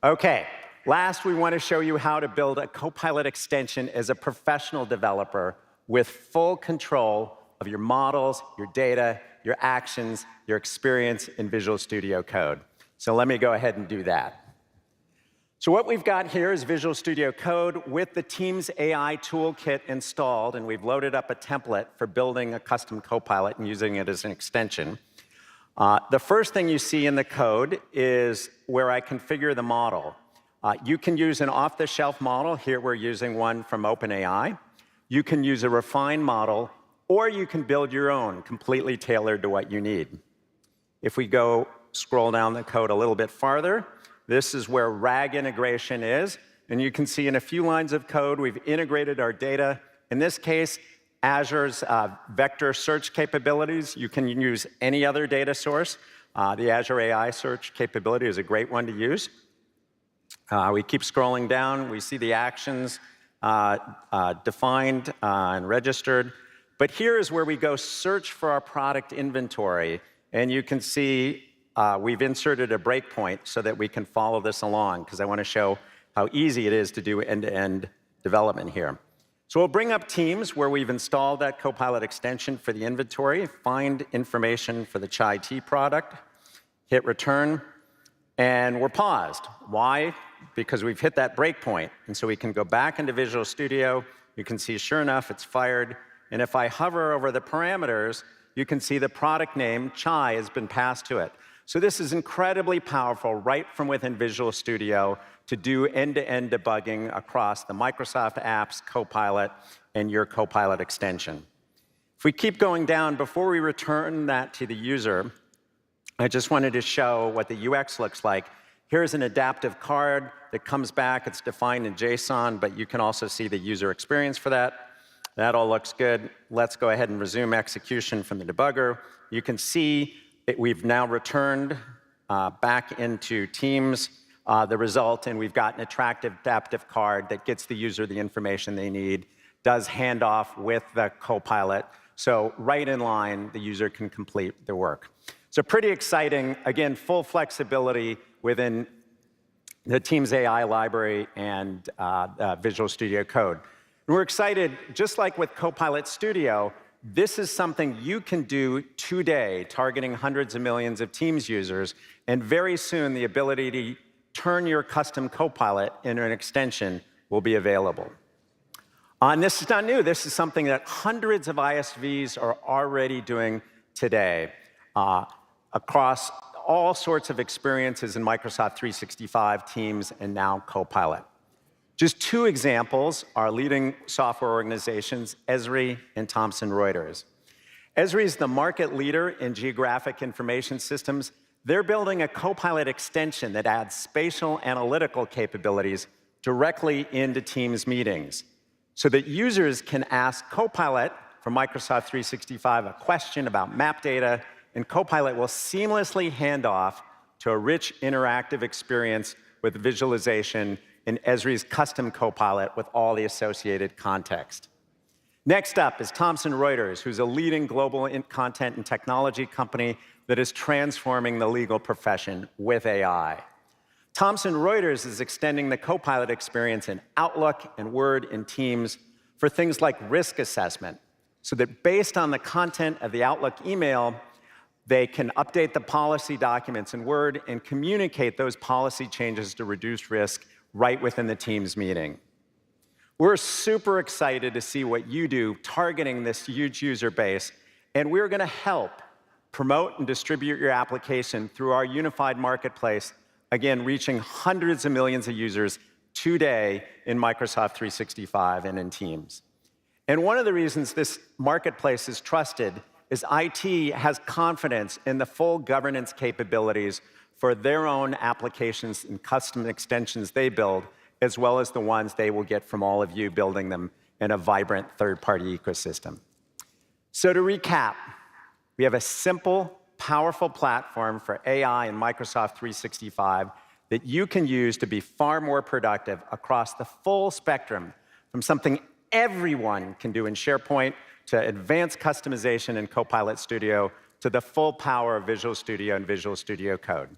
OK, last, we want to show you how to build a Copilot extension as a professional developer with full control of your models, your data, your actions, your experience in Visual Studio Code. So let me go ahead and do that. So what we've got here is Visual Studio Code with the Teams AI toolkit installed, and we've loaded up a template for building a custom Copilot and using it as an extension. The first thing you see in the code is where I configure the model. You can use an off-the-shelf model. Here we're using one from OpenAI. You can use a refined model, or you can build your own, completely tailored to what you need. If we scroll down the code a little bit farther, this is where RAG integration is. And you can see in a few lines of code, we've integrated our data. In this case, Azure's vector search capabilities. You can use any other data source. The Azure AI search capability is a great one to use. We keep scrolling down. We see the actions defined and registered. But here is where we go search for our product inventory. And you can see we've inserted a breakpoint so that we can follow this along, because I want to show how easy it is to do end-to-end development here. So we'll bring up Teams, where we've installed that Copilot extension for the inventory, find information for the chai tea product, hit return, and we're paused. Why? Because we've hit that breakpoint. And so we can go back into Visual Studio. You can see, sure enough, it's fired. And if I hover over the parameters, you can see the product name, chai, has been passed to it. So this is incredibly powerful right from within Visual Studio to do end-to-end debugging across the Microsoft apps, Copilot, and your Copilot extension. If we keep going down, before we return that to the user, I just wanted to show what the UX looks like. Here's an adaptive card that comes back. It's defined in JSON, but you can also see the user experience for that. That all looks good. Let's go ahead and resume execution from the debugger. You can see we've now returned back into Teams the result, and we've got an attractive adaptive card that gets the user the information they need, does handoff with the Copilot. So right in line, the user can complete their work. So pretty exciting. Again, full flexibility within the Teams AI library and Visual Studio Code. And we're excited, just like with Copilot Studio, this is something you can do today, targeting hundreds of millions of Teams users, and very soon the ability to turn your custom Copilot into an extension will be available. And this is not new. This is something that hundreds of ISVs are already doing today across all sorts of experiences in Microsoft 365, Teams, and now Copilot. Just two examples are leading software organizations, Esri and Thomson Reuters. Esri is the market leader in geographic information systems. They're building a Copilot extension that adds spatial analytical capabilities directly into Teams meetings so that users can ask Copilot from Microsoft 365 a question about map data, and Copilot will seamlessly hand off to a rich interactive experience with visualization in Esri's custom Copilot with all the associated context. Next up is Thomson Reuters, who's a leading global content and technology company that is transforming the legal profession with AI. Thomson Reuters is extending the Copilot experience in Outlook and Word and Teams for things like risk assessment, so that based on the content of the Outlook email, they can update the policy documents in Word and communicate those policy changes to reduce risk right within the Teams meeting. We're super excited to see what you do targeting this huge user base, and we're going to help promote and distribute your application through our unified marketplace, again, reaching hundreds of millions of users today in Microsoft 365 and in Teams. And one of the reasons this marketplace is trusted is IT has confidence in the full governance capabilities for their own applications and custom extensions they build as well as the ones they will get from all of you building them in a vibrant third-party ecosystem. So to recap, we have a simple, powerful platform for AI in Microsoft 365 that you can use to be far more productive across the full spectrum, from something everyone can do in SharePoint to advanced customization in Copilot Studio to the full power of Visual Studio and Visual Studio Code.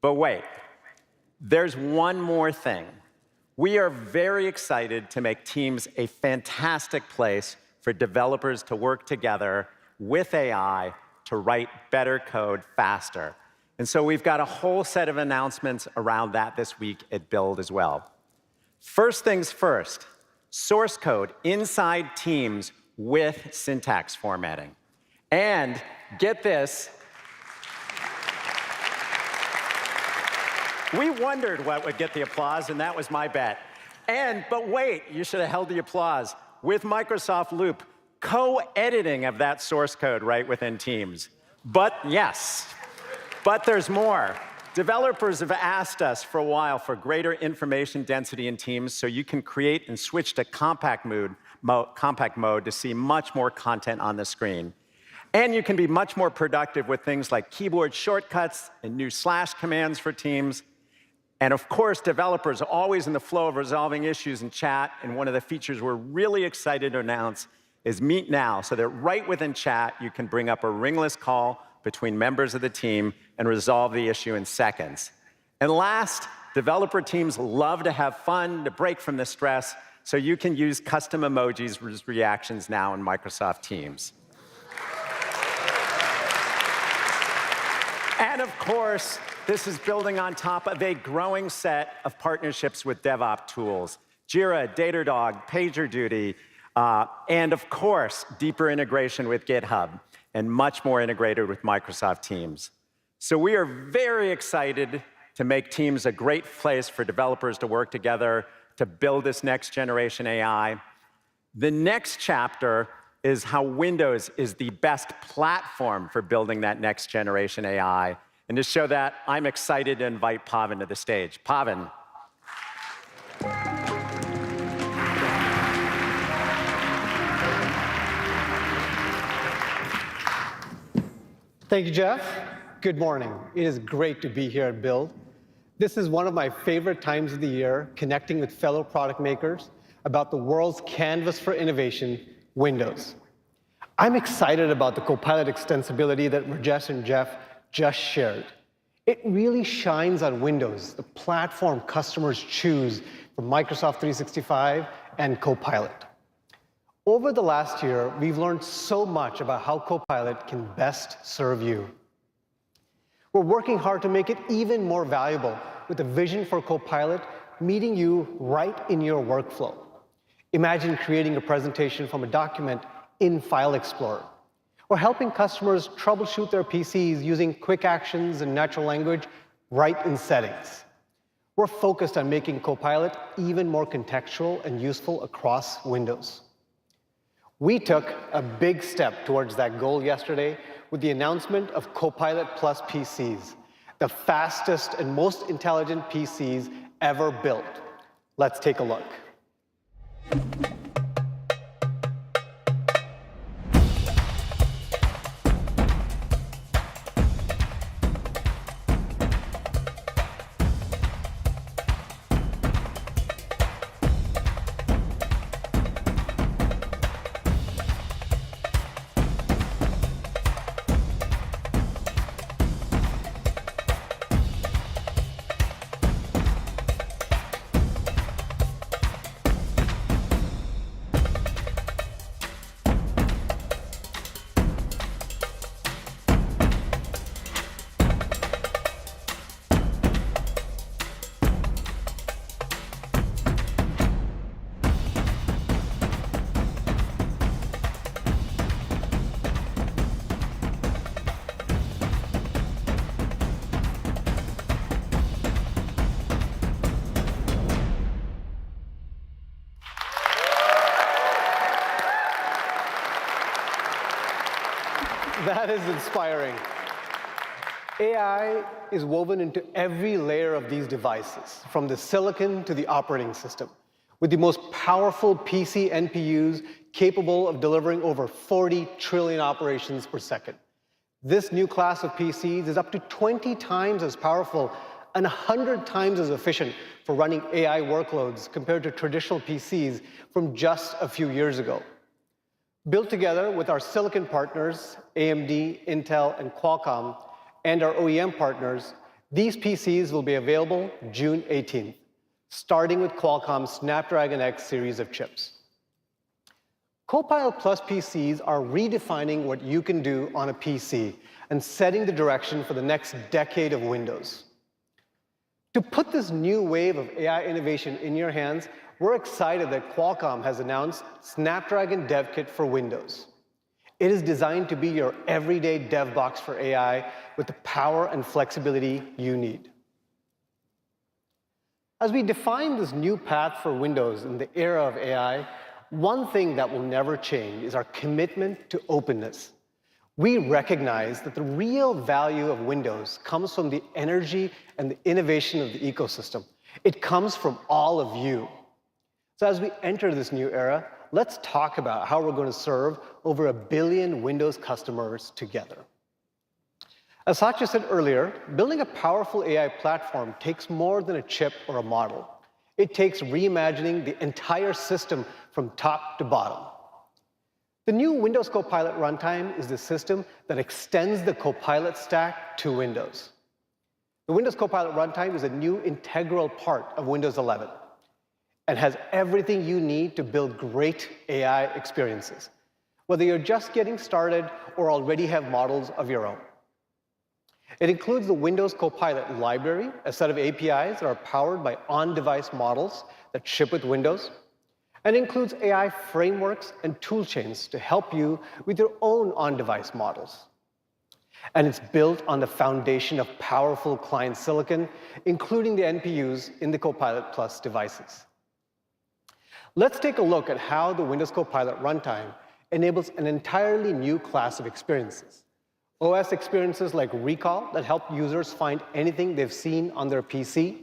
But wait, there's one more thing. We are very excited to make Teams a fantastic place for developers to work together with AI to write better code faster. And so we've got a whole set of announcements around that this week at Build as well. First things first, source code inside Teams with syntax formatting. And get this, we wondered what would get the applause, and that was my bet. But wait, you should have held the applause. With Microsoft Loop, co-editing of that source code right within Teams. But yes, but there's more. Developers have asked us for a while for greater information density in Teams so you can create and switch to compact mode to see much more content on the screen. And you can be much more productive with things like keyboard shortcuts and new / commands for Teams. And of course, developers are always in the flow of resolving issues in chat, and one of the features we're really excited to announce is Meet Now, so that right within chat, you can bring up a ringless call between members of the team and resolve the issue in seconds. And last, developer teams love to have fun, to break from the stress, so you can use custom emojis as reactions now in Microsoft Teams. And of course, this is building on top of a growing set of partnerships with DevOps tools, Jira, Datadog, PagerDuty, and of course, deeper integration with GitHub, and much more integrated with Microsoft Teams. So we are very excited to make Teams a great place for developers to work together to build this next generation AI. The next chapter is how Windows is the best platform for building that next generation AI. And to show that, I'm excited to invite Pavan to the stage. Pavan. Thank you, Jeff. Good morning. It is great to be here at Build. This is one of my favorite times of the year, connecting with fellow product makers about the world's canvas for innovation, Windows. I'm excited about the Copilot extensibility that Rajesh and Jeff just shared. It really shines on Windows, the platform customers choose for Microsoft 365 and Copilot. Over the last year, we've learned so much about how Copilot can best serve you. We're working hard to make it even more valuable with a vision for Copilot meeting you right in your workflow. Imagine creating a presentation from a document in File Explorer, or helping customers troubleshoot their PCs using quick actions and natural language right in Settings. We're focused on making Copilot even more contextual and useful across Windows. We took a big step towards that goal yesterday with the announcement of Copilot Plus PCs, the fastest and most intelligent PCs ever built. Let's take a look. That is inspiring. AI is woven into every layer of these devices, from the silicon to the operating system, with the most powerful PC NPUs capable of delivering over 40 trillion operations per second. This new class of PCs is up to 20 times as powerful and 100 times as efficient for running AI workloads compared to traditional PCs from just a few years ago. Built together with our silicon partners, AMD, Intel, and Qualcomm, and our OEM partners, these PCs will be available June 18th, starting with Qualcomm's Snapdragon X series of chips. Copilot Plus PCs are redefining what you can do on a PC and setting the direction for the next decade of Windows. To put this new wave of AI innovation in your hands, we're excited that Qualcomm has announced Snapdragon Dev Kit for Windows. It is designed to be your everyday dev box for AI with the power and flexibility you need. As we define this new path for Windows in the era of AI, one thing that will never change is our commitment to openness. We recognize that the real value of Windows comes from the energy and the innovation of the ecosystem. It comes from all of you. So as we enter this new era, let's talk about how we're going to serve over 1 billion Windows customers together. As Satya said earlier, building a powerful AI platform takes more than a chip or a model. It takes reimagining the entire system from top to bottom. The new Windows Copilot runtime is the system that extends the Copilot stack to Windows. The Windows Copilot runtime is a new integral part of Windows 11 and has everything you need to build great AI experiences, whether you're just getting started or already have models of your own. It includes the Windows Copilot library, a set of APIs that are powered by on-device models that ship with Windows, and includes AI frameworks and toolchains to help you with your own on-device models. And it's built on the foundation of powerful client silicon, including the NPUs in the Copilot Plus devices. Let's take a look at how the Windows Copilot runtime enables an entirely new class of experiences. OS experiences like Recall that help users find anything they've seen on their PC,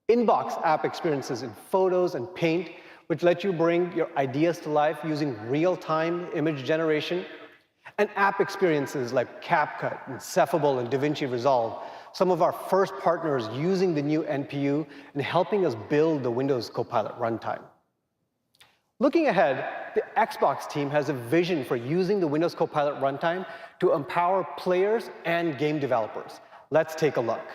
inbox app experiences in Photos and Paint, which let you bring your ideas to life using real-time image generation, and app experiences like CapCut and Cephable and DaVinci Resolve, some of our first partners using the new NPU and helping us build the Windows Copilot runtime. Looking ahead, the Xbox team has a vision for using the Windows Copilot runtime to empower players and game developers. Let's take a look.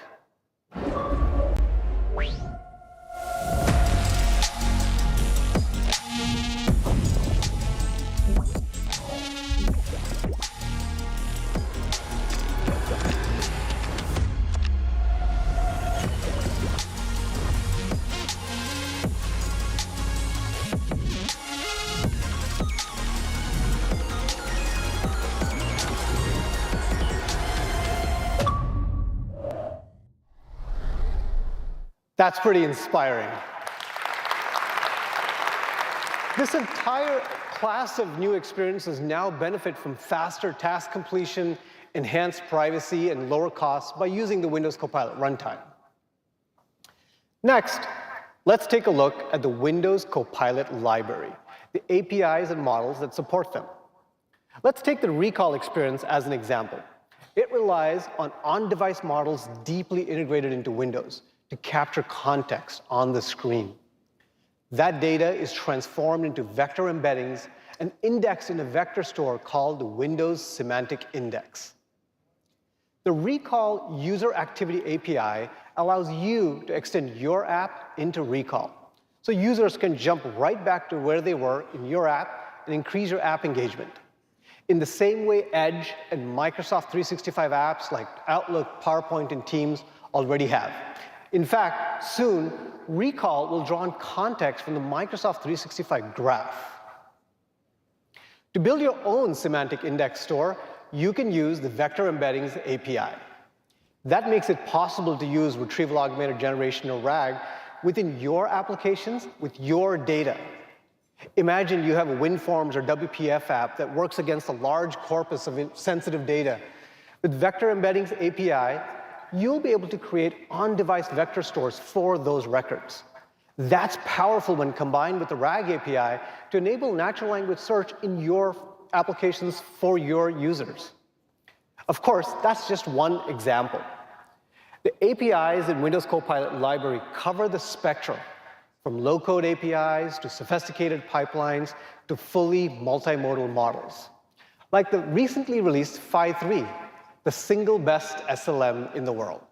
That's pretty inspiring. This entire class of new experiences now benefit from faster task completion, enhanced privacy, and lower costs by using the Windows Copilot runtime. Next, let's take a look at the Windows Copilot library, the APIs and models that support them. Let's take the Recall experience as an example. It relies on on-device models deeply integrated into Windows to capture context on the screen. That data is transformed into vector embeddings and indexed in a vector store called the Windows Semantic Index. The Recall User Activity API allows you to extend your app into Recall, so users can jump right back to where they were in your app and increase your app engagement. In the same way Edge and Microsoft 365 apps like Outlook, PowerPoint, and Teams already have. In fact, soon, Recall will draw on context from the Microsoft 365 graph. To build your own semantic index store, you can use the Vector Embeddings API. That makes it possible to use Retrieval Augmented Generation, or RAG, within your applications with your data. Imagine you have a WinForms or WPF app that works against a large corpus of sensitive data. With Vector Embeddings API, you'll be able to create on-device vector stores for those records. That's powerful when combined with the RAG API to enable natural language search in your applications for your users. Of course, that's just one example. The APIs in Windows Copilot library cover the spectrum, from low-code APIs to sophisticated pipelines to fully multimodal models, like the recently released Phi 3, the single best SLM in the world.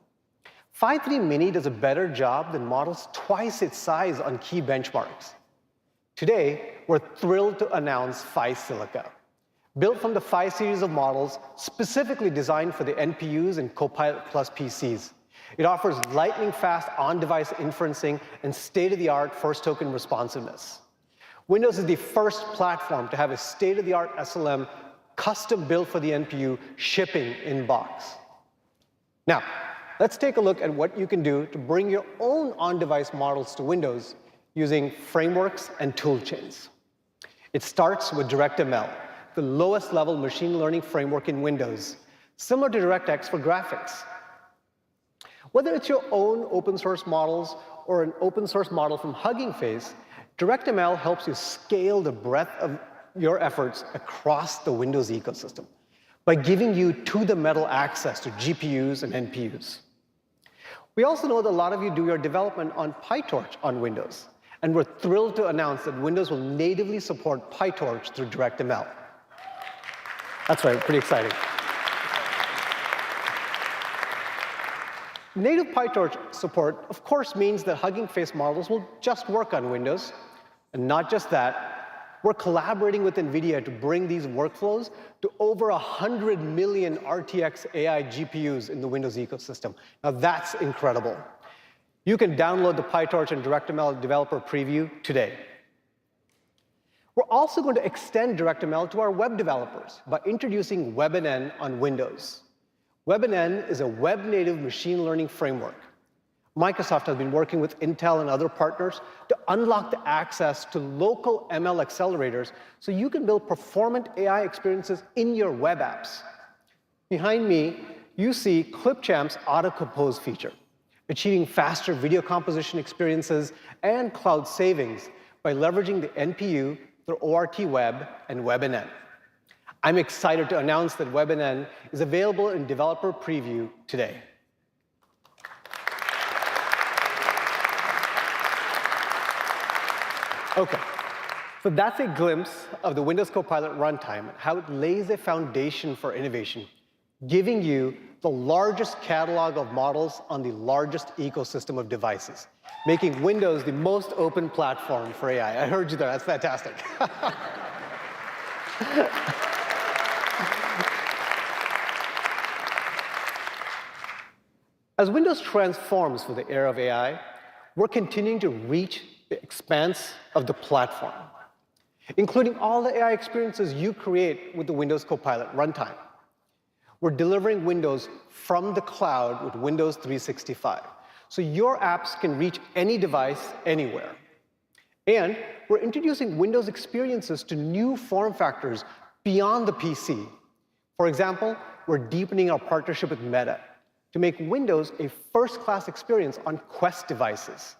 Phi 3 Mini does a better job than models twice its size on key benchmarks. Today, we're thrilled to announce Phi Silica, built from the Phi series of models specifically designed for the NPUs and Copilot Plus PCs. It offers lightning-fast on-device inferencing and state-of-the-art first-token responsiveness. Windows is the first platform to have a state-of-the-art SLM custom-built for the NPU shipping in box. Now, let's take a look at what you can do to bring your own on-device models to Windows using frameworks and toolchains. It starts with DirectML, the lowest-level machine learning framework in Windows, similar to DirectX for graphics. Whether it's your own open-source models or an open-source model from Hugging Face, DirectML helps you scale the breadth of your efforts across the Windows ecosystem by giving you to-the-metal access to GPUs and NPUs. We also know that a lot of you do your development on PyTorch on Windows, and we're thrilled to announce that Windows will natively support PyTorch through DirectML. That's right, pretty exciting. Native PyTorch support, of course, means that Hugging Face models will just work on Windows. And not just that, we're collaborating with NVIDIA to bring these workflows to over 100 million RTX AI GPUs in the Windows ecosystem. Now, that's incredible. You can download the PyTorch and DirectML developer preview today. We're also going to extend DirectML to our web developers by introducing WebNN on Windows. WebNN is a web-native machine learning framework. Microsoft has been working with Intel and other partners to unlock the access to local ML accelerators so you can build performant AI experiences in your web apps. Behind me, you see Clipchamp's auto-compose feature, achieving faster video composition experiences and cloud savings by leveraging the NPU through ORT Web and WebNN. I'm excited to announce that WebNN is available in developer preview today. OK, so that's a glimpse of the Windows Copilot runtime and how it lays a foundation for innovation, giving you the largest catalog of models on the largest ecosystem of devices, making Windows the most open platform for AI. I heard you there. That's fantastic. As Windows transforms for the era of AI, we're continuing to reach the expanse of the platform, including all the AI experiences you create with the Windows Copilot runtime. We're delivering Windows from the cloud with Windows 365, so your apps can reach any device anywhere. And we're introducing Windows experiences to new form factors beyond the PC. For example, we're deepening our partnership with Meta to make Windows a first-class experience on Quest devices.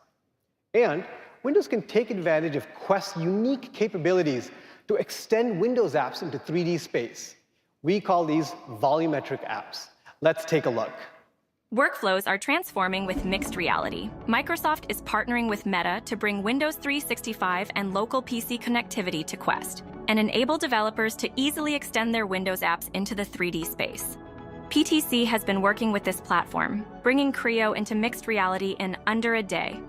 And Windows can take advantage of Quest's unique capabilities to extend Windows apps into 3D space. We call these volumetric apps. Let's take a look. Workflows are transforming with mixed reality. Microsoft is partnering with Meta to bring Windows 365 and local PC connectivity to Quest and enable developers to easily extend their Windows apps into the 3D space. PTC has been working with this platform, bringing Creo into mixed reality in under a day.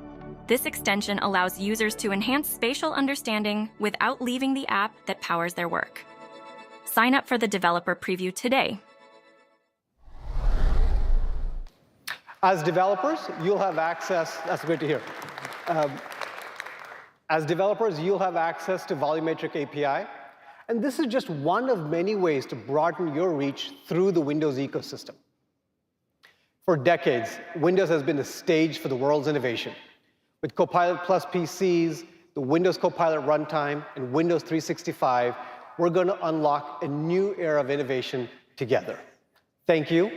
This extension allows users to enhance spatial understanding without leaving the app that powers their work. Sign up for the developer preview today. As developers, you'll have access. That's great to hear. As developers, you'll have access to Volumetric API. And this is just one of many ways to broaden your reach through the Windows ecosystem. For decades, Windows has been the stage for the world's innovation. With Copilot Plus PCs, the Windows Copilot runtime, and Windows 365, we're going to unlock a new era of innovation together. Thank you.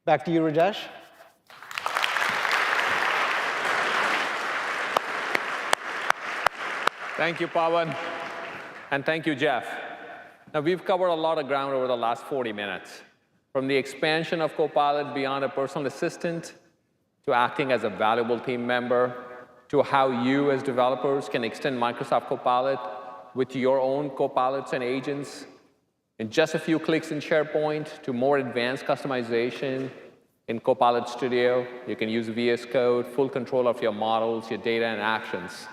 Back to you, Rajesh. Thank you, Pawan. And thank you, Jeff. Now, we've covered a lot of ground over the last 40 minutes, from the expansion of Copilot beyond a personal assistant, to acting as a valuable team member, to how you as developers can extend Microsoft Copilot with your own copilots and agents in just a few clicks in SharePoint, to more advanced customization in Copilot Studio. You can use VS Code, full control of your models, your data, and actions.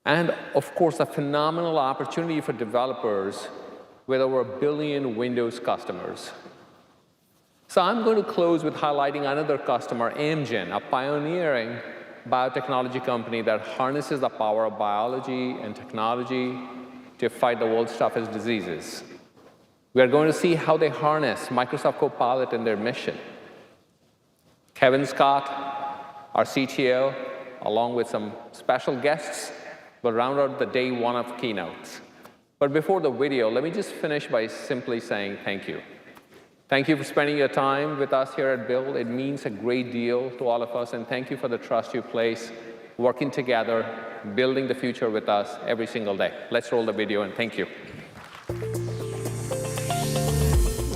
And of course, a phenomenal opportunity for developers with over 1 billion Windows customers. So I'm going to close with highlighting another customer, Amgen, a pioneering biotechnology company that harnesses the power of biology and technology to fight the world's toughest diseases. We are going to see how they harness Microsoft Copilot in their mission. Kevin Scott, our CTO, along with some special guests, will round out the day one of keynotes. But before the video, let me just finish by simply saying thank you. Thank you for spending your time with us here at Build. It means a great deal to all of us, and thank you for the trust you place working together, building the future with us every single day. Let's roll the video, and thank you.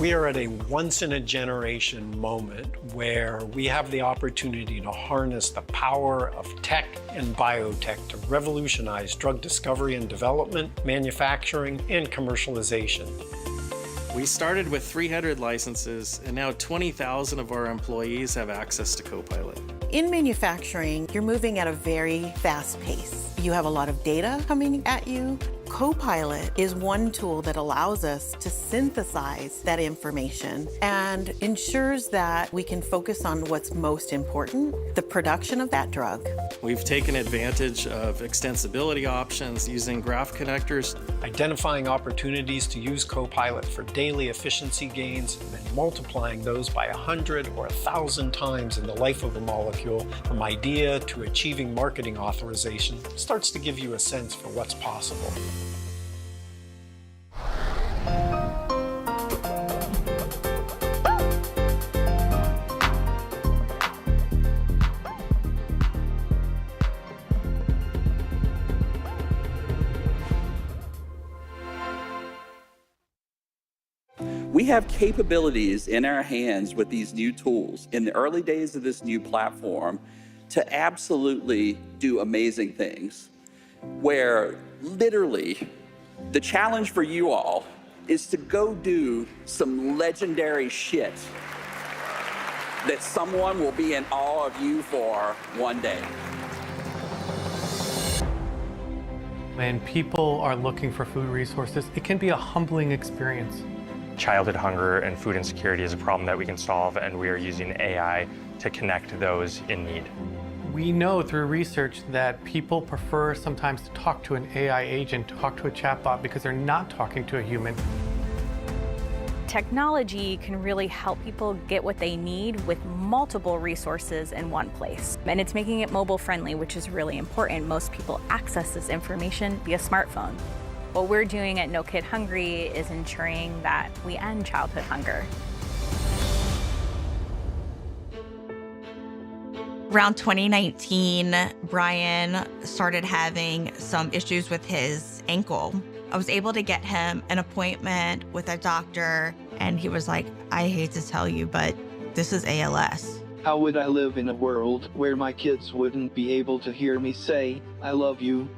We are at a once-in-a-generation moment where we have the opportunity to harness the power of tech and biotech to revolutionize drug discovery and development, manufacturing, and commercialization. We started with 300 licenses, and now 20,000 of our employees have access to Copilot. In manufacturing, you're moving at a very fast pace. You have a lot of data coming at you. Copilot is one tool that allows us to synthesize that information and ensures that we can focus on what's most important, the production of that drug. We've taken advantage of extensibility options using graph connectors, identifying opportunities to use Copilot for daily efficiency gains, and then multiplying those by 100 or 1,000 times in the life of a molecule, from idea to achieving marketing authorization, starts to give you a sense for what's possible. We have capabilities in our hands with these new tools in the early days of this new platform to absolutely do amazing things, where literally the challenge for you all is to go do some legendary shit that someone will be in awe of you for one day. When people are looking for food resources, it can be a humbling experience. Childhood hunger and food insecurity is a problem that we can solve, and we are using AI to connect those in need. We know through research that people prefer sometimes to talk to an AI agent, to talk to a chatbot, because they're not talking to a human. Technology can really help people get what they need with multiple resources in one place. And it's making it mobile friendly, which is really important. Most people access this information via smartphone. What we're doing at No Kid Hungry is ensuring that we end childhood hunger. Around 2019, Brian started having some issues with his ankle. I was able to get him an appointment with a doctor, and he was like, I hate to tell you, but this is ALS. How would I live in a world where my kids wouldn't be able to hear me say, I love you?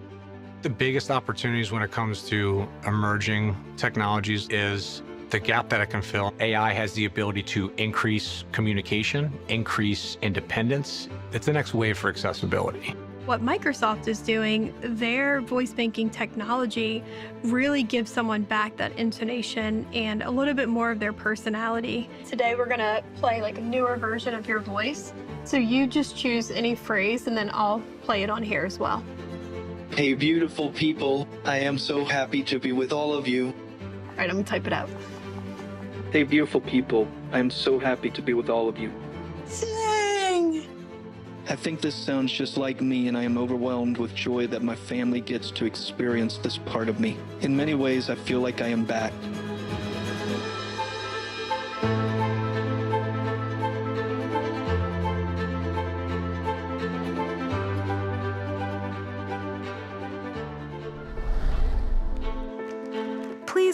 The biggest opportunities when it comes to emerging technologies is the gap that it can fill. AI has the ability to increase communication, increase independence. It's the next wave for accessibility. What Microsoft is doing, their voice banking technology really gives someone back that intonation and a little bit more of their personality. Today we're gonna play like a newer version of your voice. So you just choose any phrase and then I'll play it on here as well. Hey, beautiful people, I am so happy to be with all of you. All right, I'm gonna type it out. Hey, beautiful people, I am so happy to be with all of you. Sing! I think this sounds just like me, and I am overwhelmed with joy that my family gets to experience this part of me. In many ways, I feel like I am back.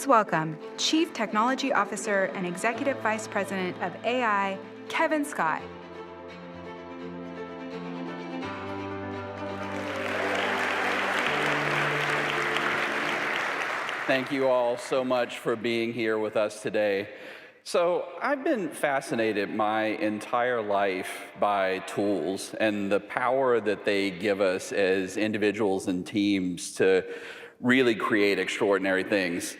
Please welcome Chief Technology Officer and Executive Vice President of AI, Kevin Scott. Thank you all so much for being here with us today. So I've been fascinated my entire life by tools and the power that they give us as individuals and teams to really create extraordinary things.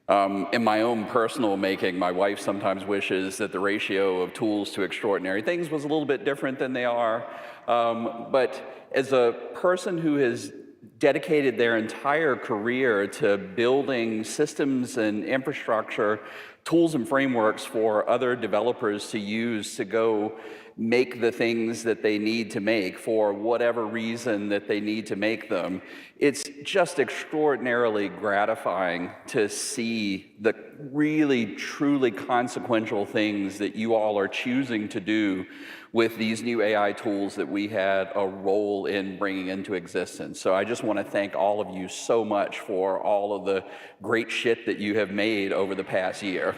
In my own personal making, my wife sometimes wishes that the ratio of tools to extraordinary things was a little bit different than they are. But as a person who has dedicated their entire career to building systems and infrastructure, tools and frameworks for other developers to use to go make the things that they need to make for whatever reason that they need to make them, it's just extraordinarily gratifying to see the really, truly consequential things that you all are choosing to do with these new AI tools that we had a role in bringing into existence. So I just want to thank all of you so much for all of the great shit that you have made over the past year.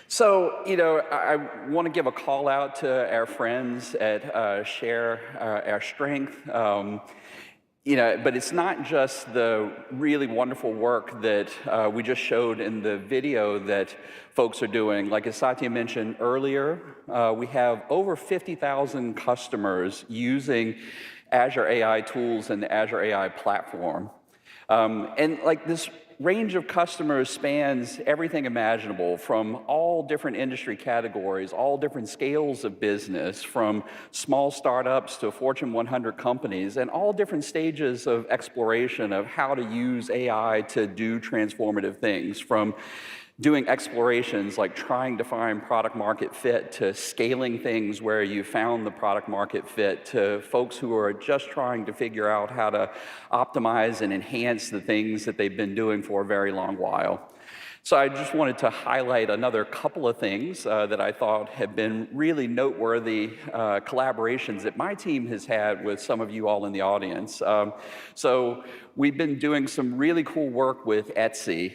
So, I want to give a call out to our friends at Share Our Strength. But it's not just the really wonderful work that we just showed in the video that folks are doing. Like as Satya mentioned earlier, we have over 50,000 customers using Azure AI tools and the Azure AI platform. And like this range of customers spans everything imaginable, from all different industry categories, all different scales of business, from small startups to Fortune 100 companies, and all different stages of exploration of how to use AI to do transformative things, from doing explorations like trying to find product market fit, to scaling things where you found the product market fit, to folks who are just trying to figure out how to optimize and enhance the things that they've been doing for a very long while. So I just wanted to highlight another couple of things that I thought have been really noteworthy collaborations that my team has had with some of you all in the audience. So we've been doing some really cool work with Etsy,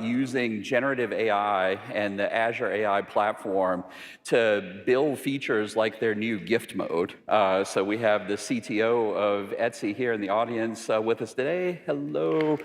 using generative AI and the Azure AI platform to build features like their new gift mode. So we have the CTO of Etsy here in the audience with us today. Hello.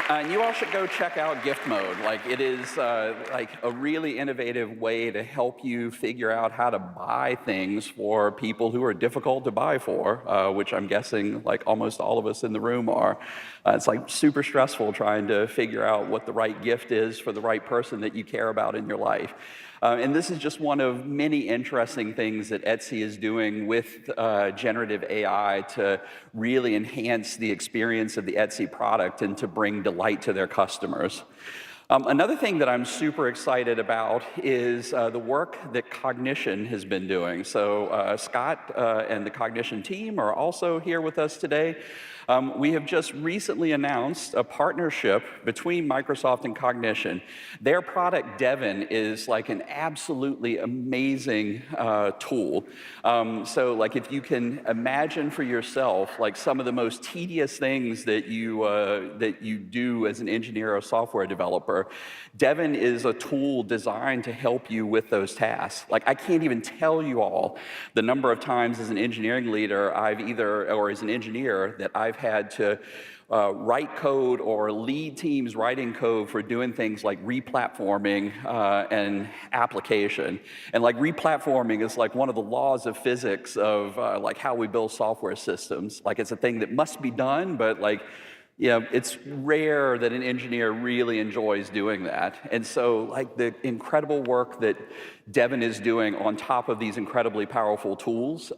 And you all should go check out gift mode. Like it is like a really innovative way to help you figure out how to buy things for people who are difficult to buy for, which I'm guessing like almost all of us in the room are. It's like super stressful trying to figure out what the right gift is for the right person that you care about in your life. And this is just one of many interesting things that Etsy is doing with generative AI to really enhance the experience of the Etsy product and to bring delight to their customers. Another thing that I'm super excited about is the work that Cognition has been doing. So Scott and the Cognition team are also here with us today. We have just recently announced a partnership between Microsoft and Cognition. Their product, Devin, is like an absolutely amazing tool. So like if you can imagine for yourself like some of the most tedious things that you do as an engineer or software developer, Devin is a tool designed to help you with those tasks. Like I can't even tell you all the number of times as an engineering leader or as an engineer that I've had to write code or lead teams writing code for doing things like replatforming and application. And like replatforming is like one of the laws of physics of like how we build software systems. Like it's a thing that must be done, but like, it's rare that an engineer really enjoys doing that. And so like the incredible work that Devin is doing on top of these incredibly powerful tools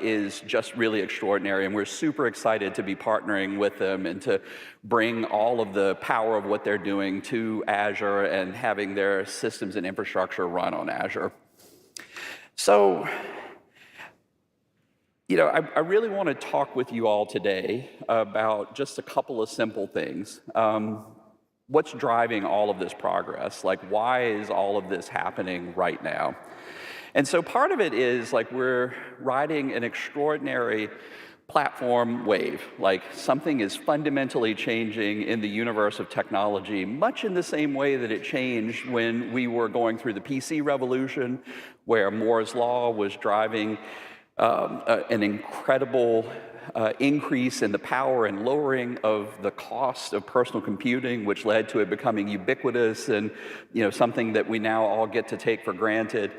is just really extraordinary. And we're super excited to be partnering with them and to bring all of the power of what they're doing to Azure and having their systems and infrastructure run on Azure. So, I really want to talk with you all today about just a couple of simple things. What's driving all of this progress? Like, why is all of this happening right now? And so part of it is like we're riding an extraordinary platform wave, like something is fundamentally changing in the universe of technology, much in the same way that it changed when we were going through the PC revolution, where Moore's law was driving an incredible increase in the power and lowering of the cost of personal computing, which led to it becoming ubiquitous and something that we now all get to take for granted.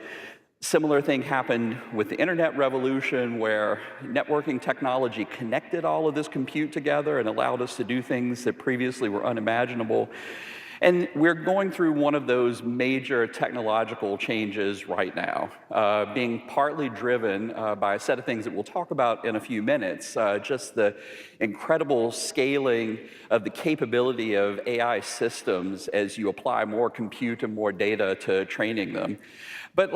Similar thing happened with the internet revolution, where networking technology connected all of this compute together and allowed us to do things that previously were unimaginable. And we're going through one of those major technological changes right now, being partly driven by a set of things that we'll talk about in a few minutes, just the incredible scaling of the capability of AI systems as you apply more compute and more data to training them. But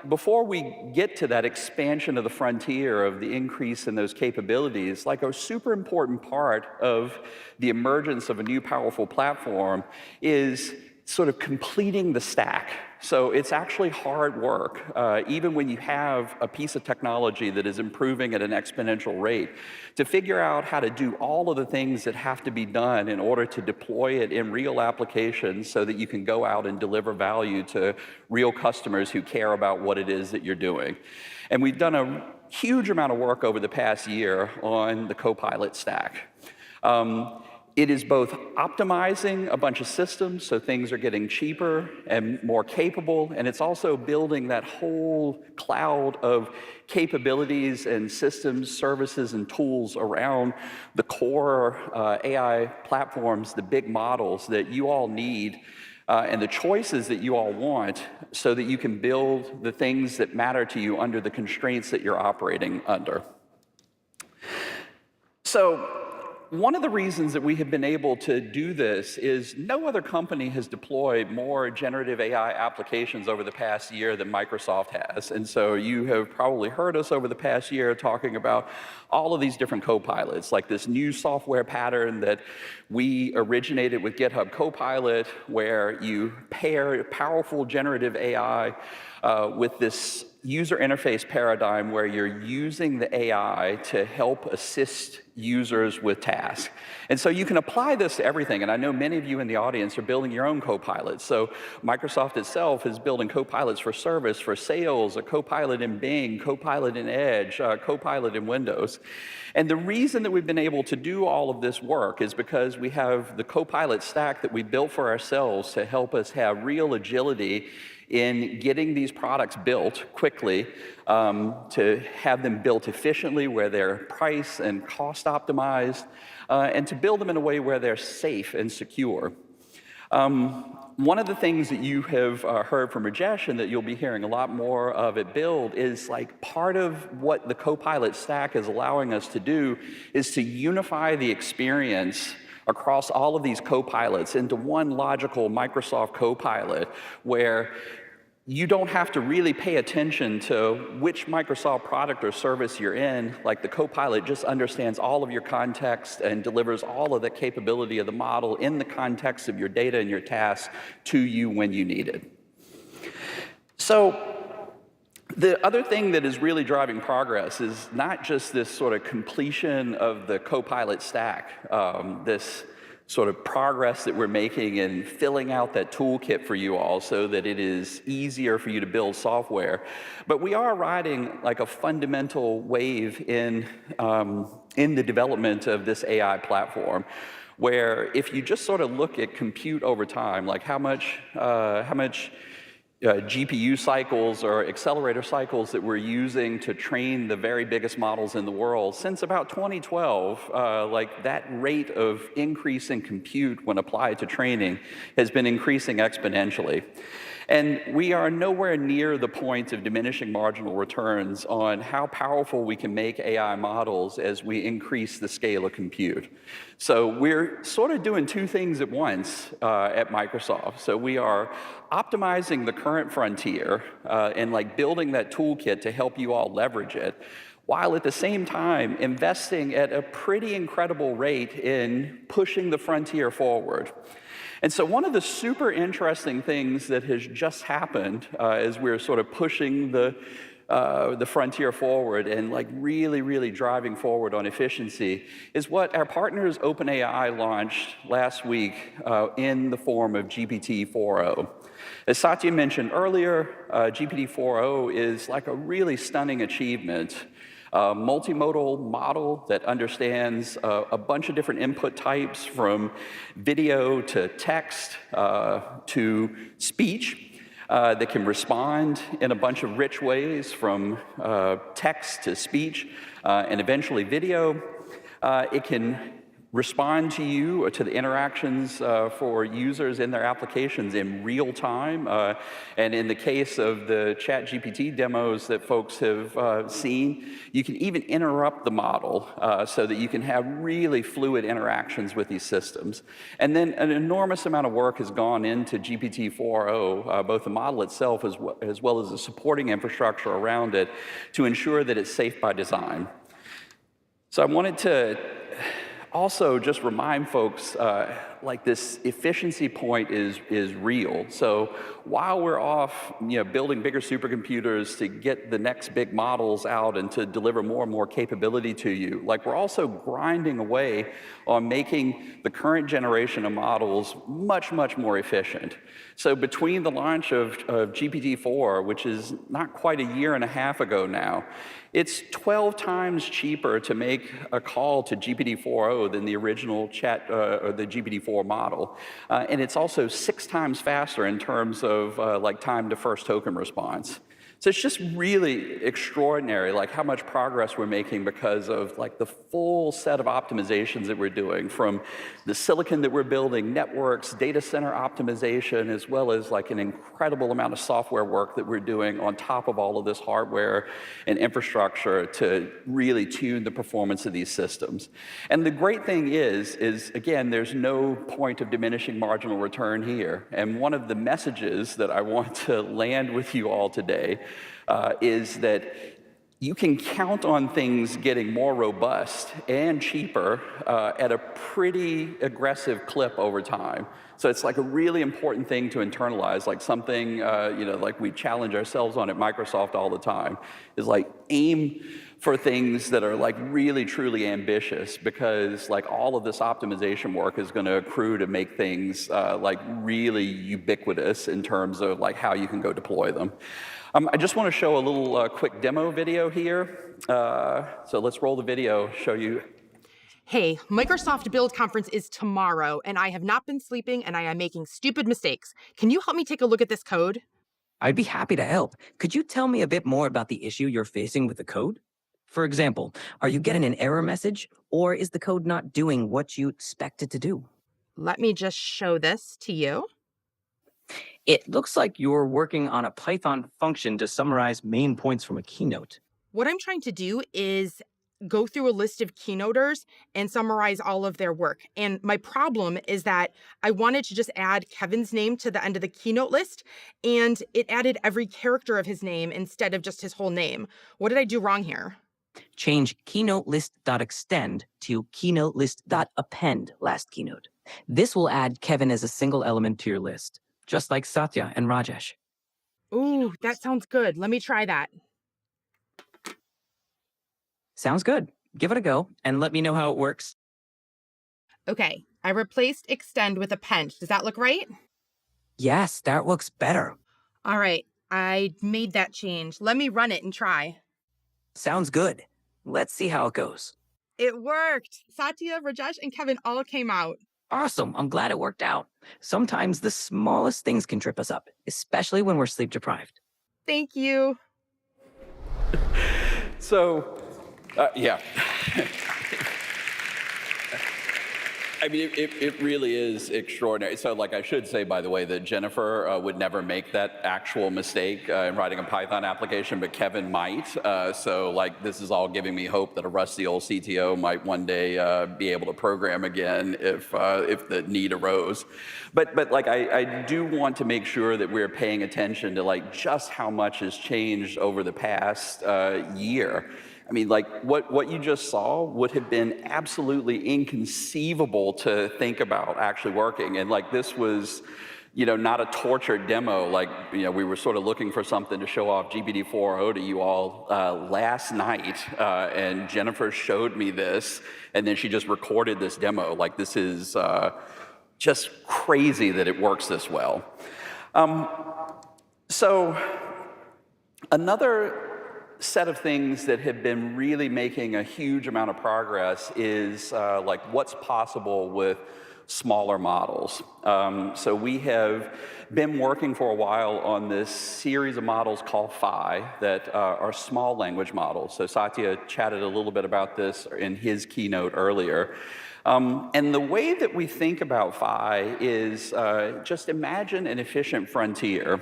before we get to that expansion of the frontier of the increase in those capabilities, a super important part of the emergence of a new powerful platform is sort of completing the stack. So it's actually hard work, even when you have a piece of technology that is improving at an exponential rate, to figure out how to do all of the things that have to be done in order to deploy it in real applications so that you can go out and deliver value to real customers who care about what it is that you're doing. And we've done a huge amount of work over the past year on the Copilot stack. It is both optimizing a bunch of systems, so things are getting cheaper and more capable, and it's also building that whole cloud of capabilities and systems, services, and tools around the core AI platforms, the big models that you all need, and the choices that you all want, so that you can build the things that matter to you under the constraints that you're operating under. So, one of the reasons that we have been able to do this is no other company has deployed more generative AI applications over the past year than Microsoft has. And so you have probably heard us over the past year talking about all of these different copilots, like this new software pattern that we originated with GitHub Copilot, where you pair powerful generative AI with this user interface paradigm where you're using the AI to help assist users with tasks. And so you can apply this to everything. And I know many of you in the audience are building your own copilots. So Microsoft itself is building copilots for service, for sales, a copilot in Bing, copilot in Edge, copilot in Windows. And the reason that we've been able to do all of this work is because we have the Copilot stack that we built for ourselves to help us have real agility in getting these products built quickly, to have them built efficiently where they're price and cost optimized, and to build them in a way where they're safe and secure. One of the things that you have heard from Rajesh, and that you'll be hearing a lot more of at Build, is part of what the Copilot stack is allowing us to do is to unify the experience across all of these copilots into one logical Microsoft Copilot, where you don't have to really pay attention to which Microsoft product or service you're in. The Copilot just understands all of your context and delivers all of the capability of the model in the context of your data and your tasks to you when you need it. So the other thing that is really driving progress is not just this sort of completion of the Copilot stack, this sort of progress that we're making in filling out that toolkit for you all so that it is easier for you to build software. But we are riding a fundamental wave in the development of this AI platform, where if you just sort of look at compute over time, how much GPU cycles or accelerator cycles that we're using to train the very biggest models in the world, since about 2012, that rate of increase in compute when applied to training has been increasing exponentially. And we are nowhere near the point of diminishing marginal returns on how powerful we can make AI models as we increase the scale of compute. So we're sort of doing two things at once at Microsoft. So we are optimizing the current frontier and building that toolkit to help you all leverage it, while at the same time investing at a pretty incredible rate in pushing the frontier forward. And so one of the super interesting things that has just happened as we're sort of pushing the the frontier forward and like really driving forward on efficiency is what our partners OpenAI launched last week in the form of GPT-4o. As Satya mentioned earlier, GPT-4o is like a really stunning achievement. A multimodal model that understands a bunch of different input types, from video to text to speech, that can respond in a bunch of rich ways, from text to speech and eventually video. It can respond to you or to the interactions for users in their applications in real time. And in the case of the ChatGPT demos that folks have seen, you can even interrupt the model so that you can have really fluid interactions with these systems. And then an enormous amount of work has gone into GPT-4o, both the model itself as well as the supporting infrastructure around it, to ensure that it's safe by design. So I wanted to also just remind folks, like this efficiency point is real. So while we're off, building bigger supercomputers to get the next big models out and to deliver more and more capability to you, like we're also grinding away on making the current generation of models much more efficient. So between the launch of GPT-4, which is not quite a year and a half ago now, it's 12 times cheaper to make a call to GPT-4o than the original or the GPT-4 model. And it's also 6 times faster in terms of like time to first token response. So it's just really extraordinary, like how much progress we're making because of like the full set of optimizations that we're doing, from the silicon that we're building, networks, data center optimization, as well as like an incredible amount of software work that we're doing on top of all of this hardware and infrastructure to really tune the performance of these systems. And the great thing is again, there's no point of diminishing marginal return here. And one of the messages that I want to land with you all today is that you can count on things getting more robust and cheaper at a pretty aggressive clip over time. So it's like a really important thing to internalize, like something like we challenge ourselves on at Microsoft all the time, is like aim for things that are like really truly ambitious, because like all of this optimization work is going to accrue to make things like really ubiquitous in terms of like how you can go deploy them. I just want to show a little quick demo video here. So let's roll the video, show you. Hey, Microsoft Build Conference is tomorrow, and I have not been sleeping, and I am making stupid mistakes. Can you help me take a look at this code? I'd be happy to help. Could you tell me a bit more about the issue you're facing with the code? For example, are you getting an error message, or is the code not doing what you expect it to do? Let me just show this to you. It looks like you're working on a Python function to summarize main points from a keynote. What I'm trying to do is go through a list of keynoters and summarize all of their work. And my problem is that I wanted to just add Kevin's name to the end of the keynote list, and it added every character of his name instead of just his whole name. What did I do wrong here? Change keynote list.extend to keynote list.append last keynote. This will add Kevin as a single element to your list, just like Satya and Rajesh. Ooh, that sounds good. Let me try that. Sounds good. Give it a go and let me know how it works. Okay, I replaced extend with append. Does that look right? Yes, that looks better. All right, I made that change. Let me run it and try. Sounds good. Let's see how it goes. It worked. Satya, Rajesh, and Kevin all came out. Awesome. I'm glad it worked out. Sometimes the smallest things can trip us up, especially when we're sleep deprived. Thank you. So, yeah. I mean, it really is extraordinary. So, like, I should say, by the way, that Jennifer would never make that actual mistake in writing a Python application, but Kevin might. So, like, this is all giving me hope that a rusty old CTO might one day be able to program again if the need arose. But like, I do want to make sure that we're paying attention to, like, just how much has changed over the past year. I mean, like, what you just saw would have been absolutely inconceivable to think about actually working. And like, this was not a tortured demo like, we were sort of looking for something to show off GPT-4o to you all last night, and Jennifer showed me this, and then she just recorded this demo. Like, this is just crazy that it works this well. So another set of things that have been really making a huge amount of progress is like what's possible with smaller models. So we have been working for a while on this series of models called Phi that are small language models. So Satya chatted a little bit about this in his keynote earlier. And the way that we think about Phi is just imagine an efficient frontier.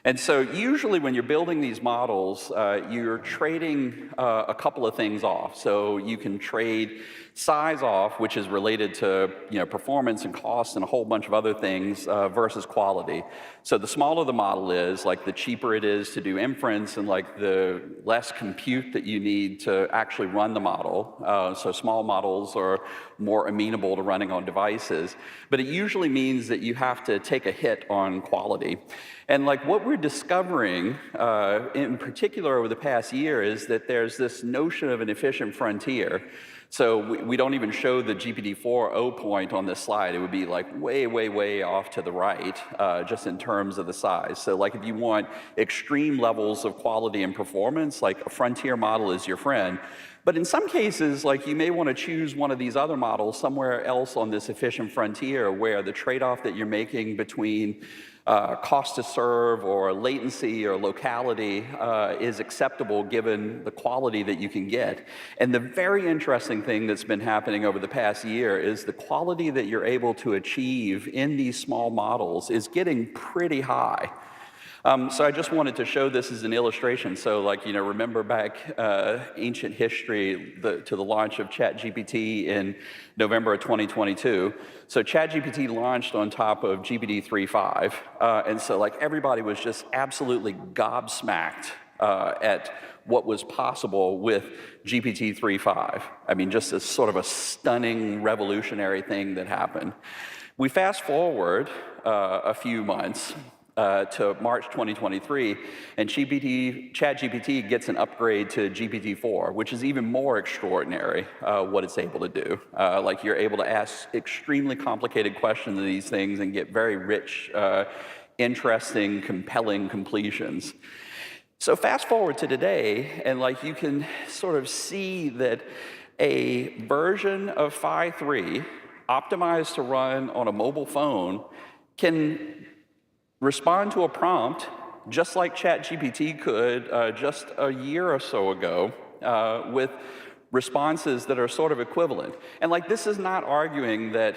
And so usually when you're building these models, you're trading a couple of things off. So you can trade size off, which is related to performance and cost and a whole bunch of other things, versus quality. So the smaller the model is, like the cheaper it is to do inference and like the less compute that you need to actually run the model. So small models are more amenable to running on devices. But it usually means that you have to take a hit on quality. And like what we're discovering, in particular over the past year, is that there's this notion of an efficient frontier. So we don't even show the GPT-4o point on this slide. It would be like way, way, way off to the right, just in terms of the size. So like if you want extreme levels of quality and performance, like a frontier model is your friend. But in some cases, like you may want to choose one of these other models somewhere else on this efficient frontier where the trade-off that you're making between cost to serve or latency or locality is acceptable given the quality that you can get. And the very interesting thing that's been happening over the past year is the quality that you're able to achieve in these small models is getting pretty high. So I just wanted to show this as an illustration. So like, remember back ancient history to the launch of ChatGPT in November of 2022. So ChatGPT launched on top of GPT-3.5. And so like everybody was just absolutely gobsmacked at what was possible with GPT-3.5. I mean, just a sort of a stunning revolutionary thing that happened. We fast forward a few months to March 2023, and ChatGPT gets an upgrade to GPT-4, which is even more extraordinary what it's able to do. Like you're able to ask extremely complicated questions of these things and get very rich, interesting, compelling completions. So fast forward to today, and like you can sort of see that a version of Phi 3 optimized to run on a mobile phone can respond to a prompt just like ChatGPT could just a year or so ago with responses that are sort of equivalent. And like this is not arguing that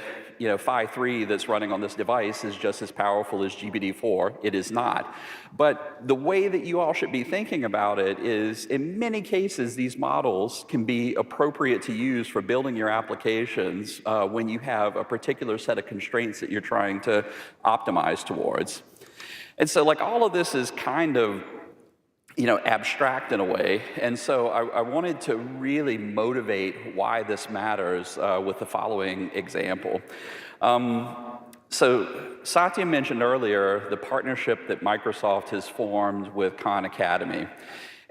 Phi 3 that's running on this device is just as powerful as GPT-4. It is not. But the way that you all should be thinking about it is in many cases these models can be appropriate to use for building your applications when you have a particular set of constraints that you're trying to optimize towards. And so like all of this is kind of abstract in a way. And so I wanted to really motivate why this matters with the following example. So Satya mentioned earlier the partnership that Microsoft has formed with Khan Academy.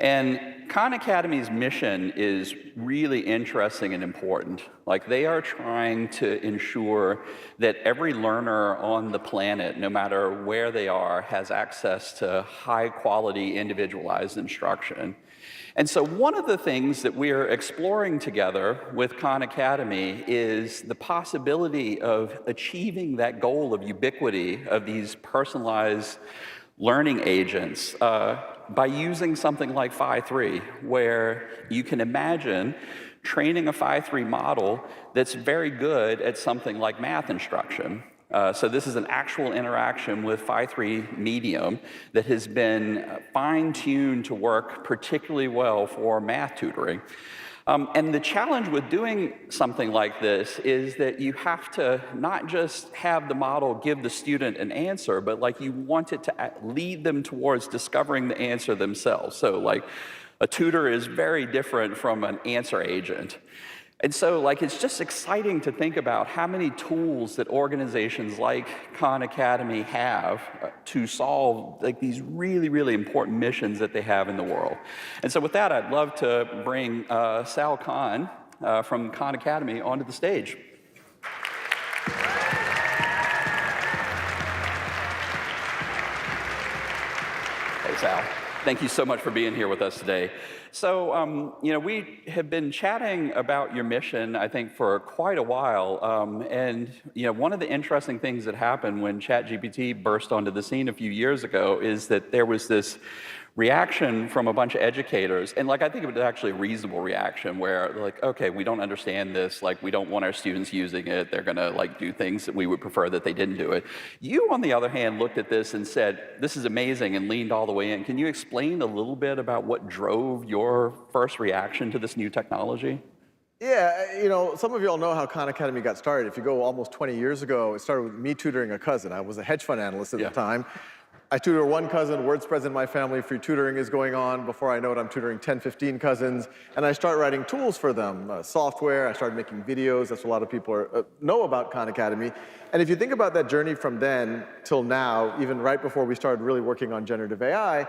And Khan Academy's mission is really interesting and important. Like they are trying to ensure that every learner on the planet, no matter where they are, has access to high quality individualized instruction. And so one of the things that we're exploring together with Khan Academy is the possibility of achieving that goal of ubiquity of these personalized learning agents by using something like Phi 3, where you can imagine training a Phi 3 model that's very good at something like math instruction. So this is an actual interaction with Phi 3 medium that has been fine-tuned to work particularly well for math tutoring. And the challenge with doing something like this is that you have to not just have the model give the student an answer, but like you want it to lead them towards discovering the answer themselves. So like a tutor is very different from an answer agent. And so, like, it's just exciting to think about how many tools that organizations like Khan Academy have to solve, like, these really, really important missions that they have in the world. And so with that, I'd love to bring Sal Khan from Khan Academy onto the stage. Hey, Sal. Thank you so much for being here with us today. So, you know, we have been chatting about your mission, I think, for quite a while. And, you know, one of the interesting things that happened when ChatGPT burst onto the scene a few years ago is that there was this reaction from a bunch of educators, and like I think it was actually a reasonable reaction where like, okay, we don't understand this, like we don't want our students using it, they're gonna like do things that we would prefer that they didn't do it. You, on the other hand, looked at this and said, this is amazing, and leaned all the way in. Can you explain a little bit about what drove your first reaction to this new technology? Yeah, you know, some of you all know how Khan Academy got started. If you go almost 20 years ago, it started with me tutoring a cousin. I was a hedge fund analyst at the time. I tutor one cousin, word spreads in my family, free tutoring is going on. Before I know it, I'm tutoring 10, 15 cousins, and I start writing tools for them, software. I started making videos. That's what a lot of people know about Khan Academy. And if you think about that journey from then till now, even right before we started really working on generative AI,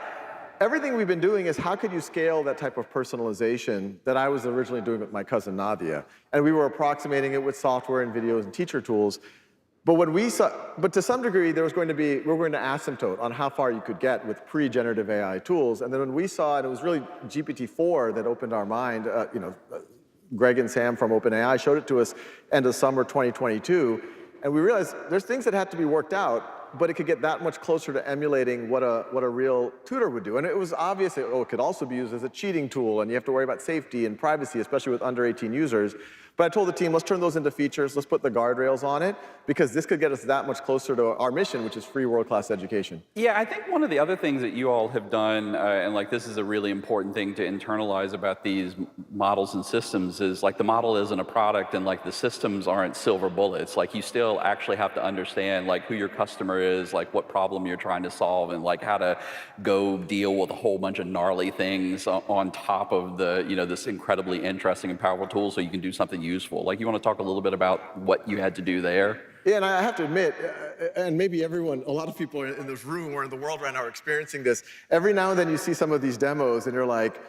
everything we've been doing is how could you scale that type of personalization that I was originally doing with my cousin Nadia. And we were approximating it with software and videos and teacher tools. But when we saw, but to some degree, we were going to asymptote on how far you could get with pre-generative AI tools. And then when we saw it, it was really GPT-4 that opened our mind. You know, Greg and Sam from OpenAI showed it to us end of summer 2022. And we realized there's things that had to be worked out, but it could get that much closer to emulating what a real tutor would do. And it was obvious that, it could also be used as a cheating tool, and you have to worry about safety and privacy, especially with under 18 users. But I told the team, let's turn those into features, let's put the guardrails on it, because this could get us that much closer to our mission, which is free world-class education. Yeah, I think one of the other things that you all have done, and like this is a really important thing to internalize about these models and systems, is like the model isn't a product and like the systems aren't silver bullets. Like you still actually have to understand like who your customer is, like what problem you're trying to solve, and like how to go deal with a whole bunch of gnarly things on top of the, you know, this incredibly interesting and powerful tool so you can do something useful. Like you want to talk a little bit about what you had to do there? Yeah, and I have to admit, and maybe everyone, a lot of people in this room or in the world right now are experiencing this. Every now and then you see some of these demos and you're like,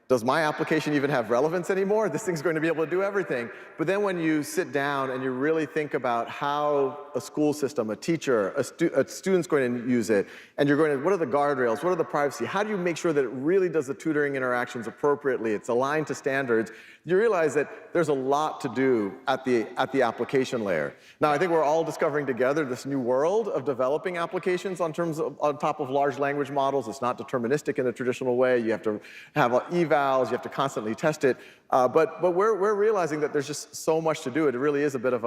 does my application even have relevance anymore? This thing's going to be able to do everything. But then when you sit down and you really think about how a school system, a teacher, a student's going to use it, and you're going to, what are the guardrails? What are the privacy? How do you make sure that it really does the tutoring interactions appropriately? It's aligned to standards. You realize that there's a lot to do at the application layer. Now, I think we're all discovering together this new world of developing applications on top of large language models. It's not deterministic in a traditional way. You have to have evals, you have to constantly test it. But we're realizing that there's just so much to do. It really is a bit of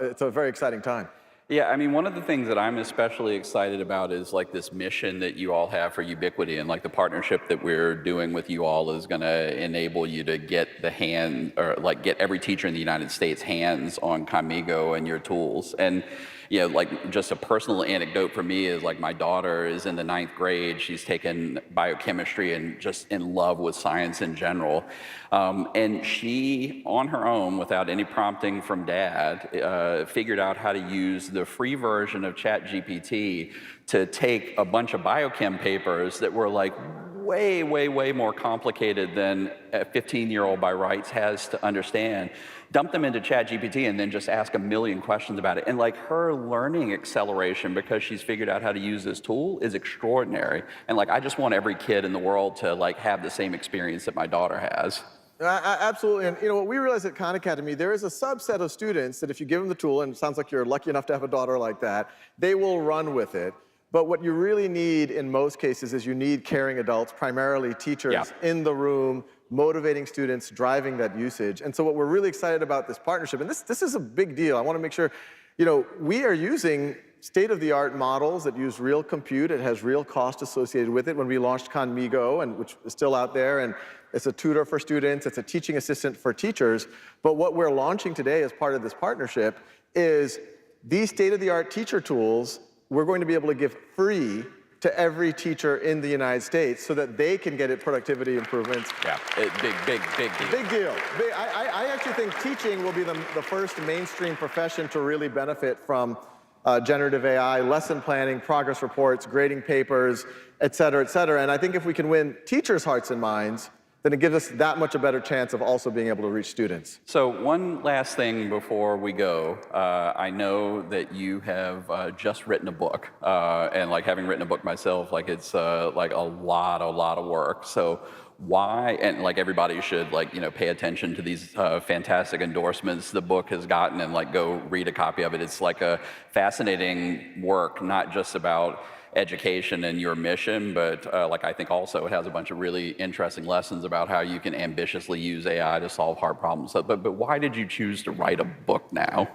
it's a very exciting time. Yeah, I mean, one of the things that I'm especially excited about is like this mission that you all have for Ubiquity, and like the partnership that we're doing with you all is going to enable you to get get every teacher in the United States hands on Kamigo and your tools. And you know, like just a personal anecdote for me is like my daughter is in the 9th grade. She's taken biochemistry and just in love with science in general. And she, on her own, without any prompting from dad, figured out how to use the free version of ChatGPT to take a bunch of biochem papers that were like way, way, way more complicated than a 15-year-old by rights has to understand, dump them into ChatGPT and then just ask a million questions about it. And like her learning acceleration, because she's figured out how to use this tool, is extraordinary. And like I just want every kid in the world to like have the same experience that my daughter has. Absolutely, and you know what we realize at Khan Academy, there is a subset of students that if you give them the tool, and it sounds like you're lucky enough to have a daughter like that, they will run with it. But what you really need in most cases is you need caring adults, primarily teachers, in the room, motivating students, driving that usage. And so what we're really excited about this partnership, and this is a big deal. I want to make sure, you know, we are using state-of-the-art models that use real compute. It has real cost associated with it. When we launched Khanmigo, and which is still out there, and it's a tutor for students, it's a teaching assistant for teachers. But what we're launching today as part of this partnership is these state-of-the-art teacher tools we're going to be able to give free to every teacher in the United States so that they can get productivity improvements. Yeah, big deal. Big deal. I actually think teaching will be the first mainstream profession to really benefit from generative AI, lesson planning, progress reports, grading papers, et cetera, et cetera. And I think if we can win teachers' hearts and minds, then it gives us that much a better chance of also being able to reach students. So one last thing before we go. I know that you have just written a book, and like having written a book myself, like it's like a lot of work. So why, and like everybody should like, pay attention to these fantastic endorsements the book has gotten and like go read a copy of it. It's like a fascinating work, not just about education and your mission, but like I think also it has a bunch of really interesting lessons about how you can ambitiously use AI to solve hard problems. But why did you choose to write a book now?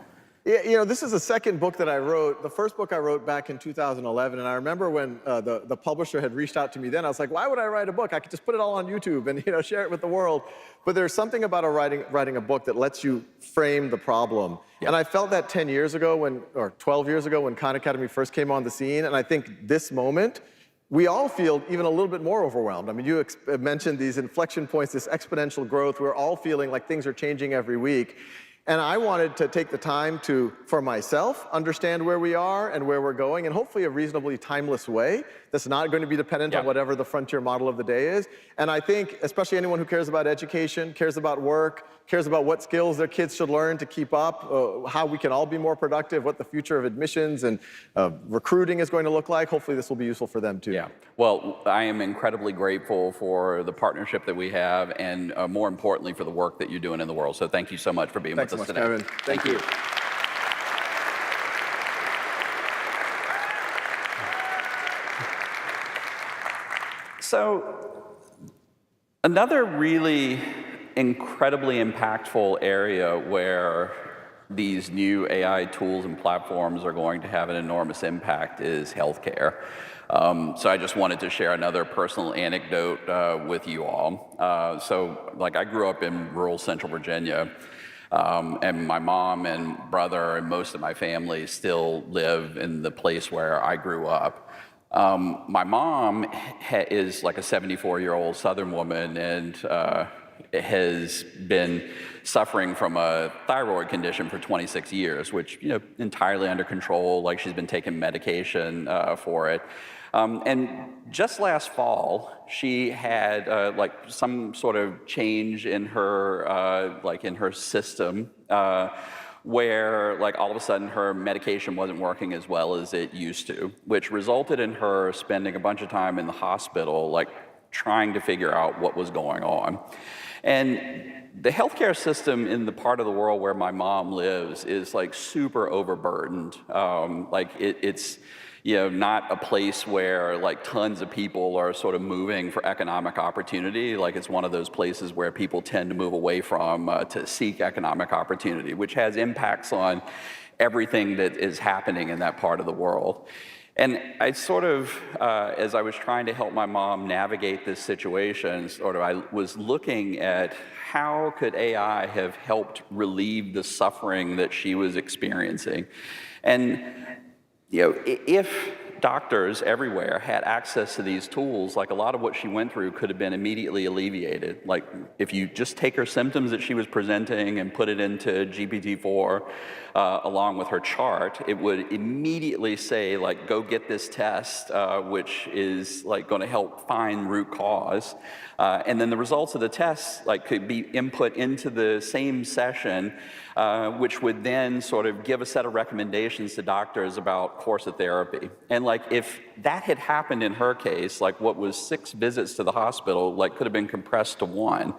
Yeah, this is the second book that I wrote. The first book I wrote back in 2011, and I remember when the publisher had reached out to me then, I was like, why would I write a book? I could just put it all on YouTube and share it with the world. But there's something about writing a book that lets you frame the problem. Yeah. And I felt that 10 years ago or 12 years ago when Khan Academy first came on the scene, and I think this moment, we all feel even a little bit more overwhelmed. I mean, you mentioned these inflection points, this exponential growth. We're all feeling like things are changing every week. And I wanted to take the time to, for myself, understand where we are and where we're going in hopefully a reasonably timeless way that's not going to be dependent on whatever the frontier model of the day is. And I think, especially anyone who cares about education, cares about work, cares about what skills their kids should learn to keep up, how we can all be more productive, what the future of admissions and recruiting is going to look like, hopefully this will be useful for them too. Yeah. Well, I am incredibly grateful for the partnership that we have and more importantly for the work that you're doing in the world. So thank you so much for being with us today. Kevin. Thank you. So another really incredibly impactful area where these new AI tools and platforms are going to have an enormous impact is healthcare. So I just wanted to share another personal anecdote with you all. So like I grew up in rural Central Virginia, and my mom and brother and most of my family still live in the place where I grew up. My mom is like a 74-year-old Southern woman and has been suffering from a thyroid condition for 26 years, which, entirely under control, like she's been taking medication for it. And just last fall, she had like some sort of change in her, in her system, where like all of a sudden her medication wasn't working as well as it used to, which resulted in her spending a bunch of time in the hospital, like trying to figure out what was going on. And the healthcare system in the part of the world where my mom lives is like super overburdened. It's not a place where like tons of people are sort of moving for economic opportunity. Like it's one of those places where people tend to move away from to seek economic opportunity, which has impacts on everything that is happening in that part of the world. And I sort of, as I was trying to help my mom navigate this situation, I was looking at how could AI have helped relieve the suffering that she was experiencing. And, if doctors everywhere had access to these tools, like a lot of what she went through could have been immediately alleviated. Like if you just take her symptoms that she was presenting and put it into GPT-4 along with her chart, it would immediately say like, go get this test, which is like going to help find root cause. And then the results of the test like could be input into the same session, which would then sort of give a set of recommendations to doctors about course of therapy. And like if that had happened in her case, like what was 6 visits to the hospital, like could have been compressed to 1.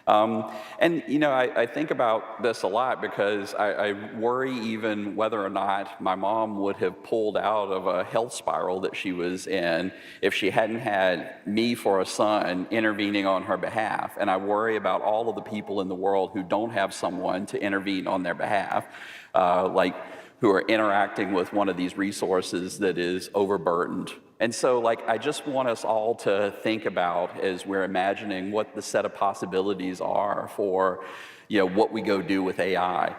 I think about this a lot because I worry even whether or not my mom would have pulled out of a health spiral that she was in if she hadn't had me for a son intervening on her behalf. And I worry about all of the people in the world who don't have someone to intervene on their behalf, who are interacting with one of these resources that is overburdened. And so I just want us all to think about as we're imagining what the set of possibilities are for what we go do with AI,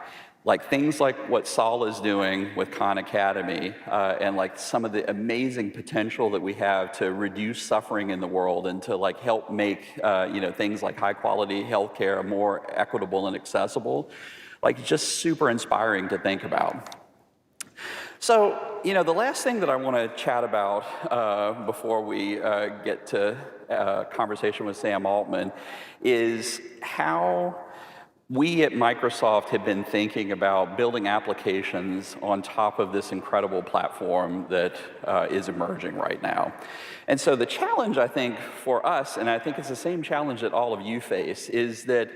Like things like what Saul is doing with Khan Academy, and like some of the amazing potential that we have to reduce suffering in the world and to like help make things like high quality healthcare more equitable and accessible, like just super inspiring to think about. So, the last thing that I want to chat about before we get to conversation with Sam Altman is how we at Microsoft have been thinking about building applications on top of this incredible platform that is emerging right now. And so the challenge, I think, for us, and I think it's the same challenge that all of you face, is that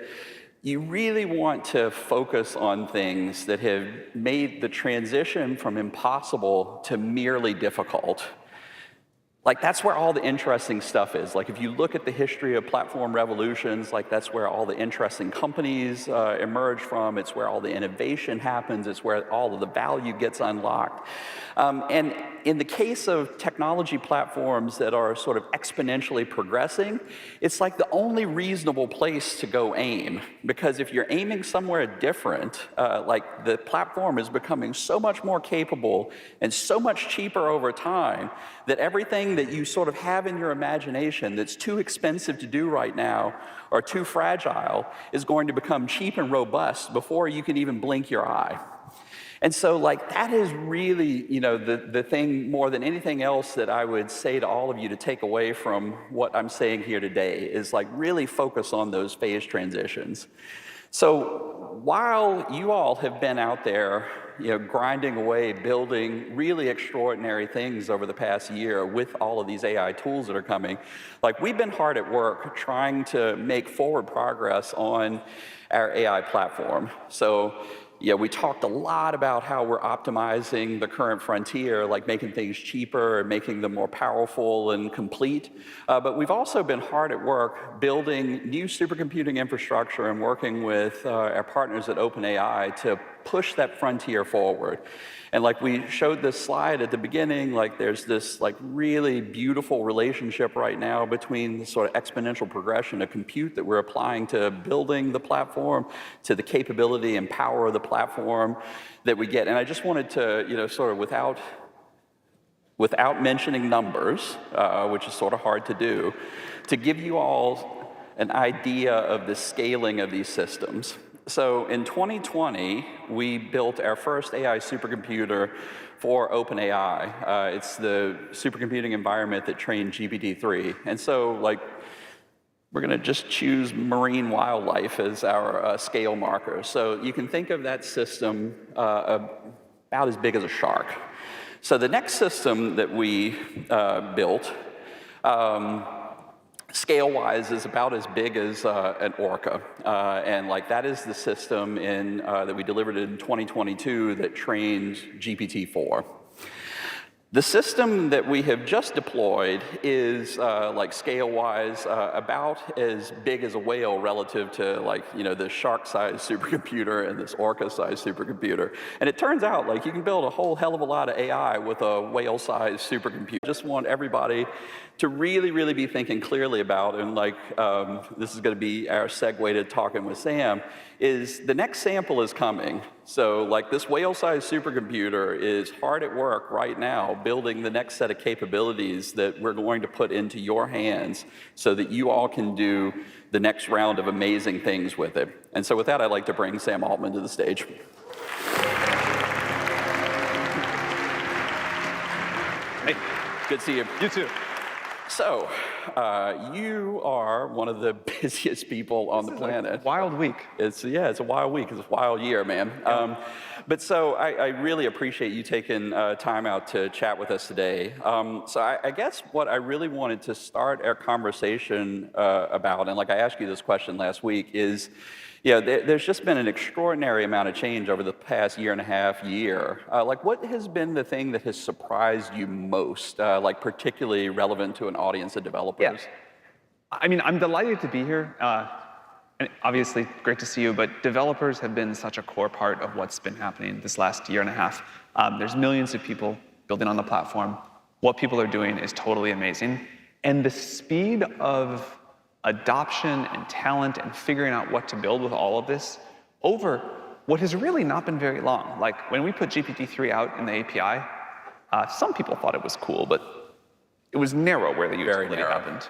you really want to focus on things that have made the transition from impossible to merely difficult. Like, that's where all the interesting stuff is. Like, if you look at the history of platform revolutions, like, that's where all the interesting companies emerge from. It's where all the innovation happens. It's where all of the value gets unlocked. And in the case of technology platforms that are sort of exponentially progressing, it's like the only reasonable place to go aim. Because if you're aiming somewhere different, like, the platform is becoming so much more capable and so much cheaper over time that everything that you sort of have in your imagination that's too expensive to do right now or too fragile is going to become cheap and robust before you can even blink your eye. And so, like, that is really, the thing more than anything else that I would say to all of you to take away from what I'm saying here today is, like, really focus on those phase transitions. So while you all have been out there, grinding away, building really extraordinary things over the past year with all of these AI tools that are coming, like, we've been hard at work trying to make forward progress on our AI platform. So, we talked a lot about how we're optimizing the current frontier, like making things cheaper and making them more powerful and complete. But we've also been hard at work building new supercomputing infrastructure and working with our partners at OpenAI to push that frontier forward. And like we showed this slide at the beginning, like there's this like really beautiful relationship right now between the sort of exponential progression of compute that we're applying to building the platform, to the capability and power of the platform that we get. And I just wanted to, sort of without mentioning numbers, which is sort of hard to do, to give you all an idea of the scaling of these systems. So in 2020, we built our first AI supercomputer for OpenAI. It's the supercomputing environment that trained GPT-3. And so, like, we're going to just choose marine wildlife as our scale marker. So you can think of that system about as big as a shark. So the next system that we built, scale-wise, is about as big as an orca. And like that is the system that we delivered in 2022 that trained GPT-4. The system that we have just deployed is, like scale-wise, about as big as a whale relative to the shark-sized supercomputer and this orca-sized supercomputer. And it turns out like you can build a whole hell of a lot of AI with a whale-sized supercomputer. I just want everybody to really, really be thinking clearly about, and like this is going to be our segue to talking with Sam, is the next sample is coming. So like this whale-sized supercomputer is hard at work right now building the next set of capabilities that we're going to put into your hands so that you all can do the next round of amazing things with it. And so with that, I'd like to bring Sam Altman to the stage. Hey, good to see you. You too. So, you are one of the busiest people on the planet. Wild week. It's a wild week. It's a wild year, man. Yeah. But so I really appreciate you taking time out to chat with us today. So I guess what I really wanted to start our conversation about, and like I asked you this question last week, is there's just been an extraordinary amount of change over the past year. Like, what has been the thing that has surprised you most, like particularly relevant to an audience of developers? Yeah. I mean, I'm delighted to be here. And obviously, great to see you, but developers have been such a core part of what's been happening this last year and a half. There's millions of people building on the platform. What people are doing is totally amazing. And the speed of adoption and talent and figuring out what to build with all of this over what has really not been very long. Like when we put GPT-3 out in the API, some people thought it was cool, but it was narrow where the utility happened.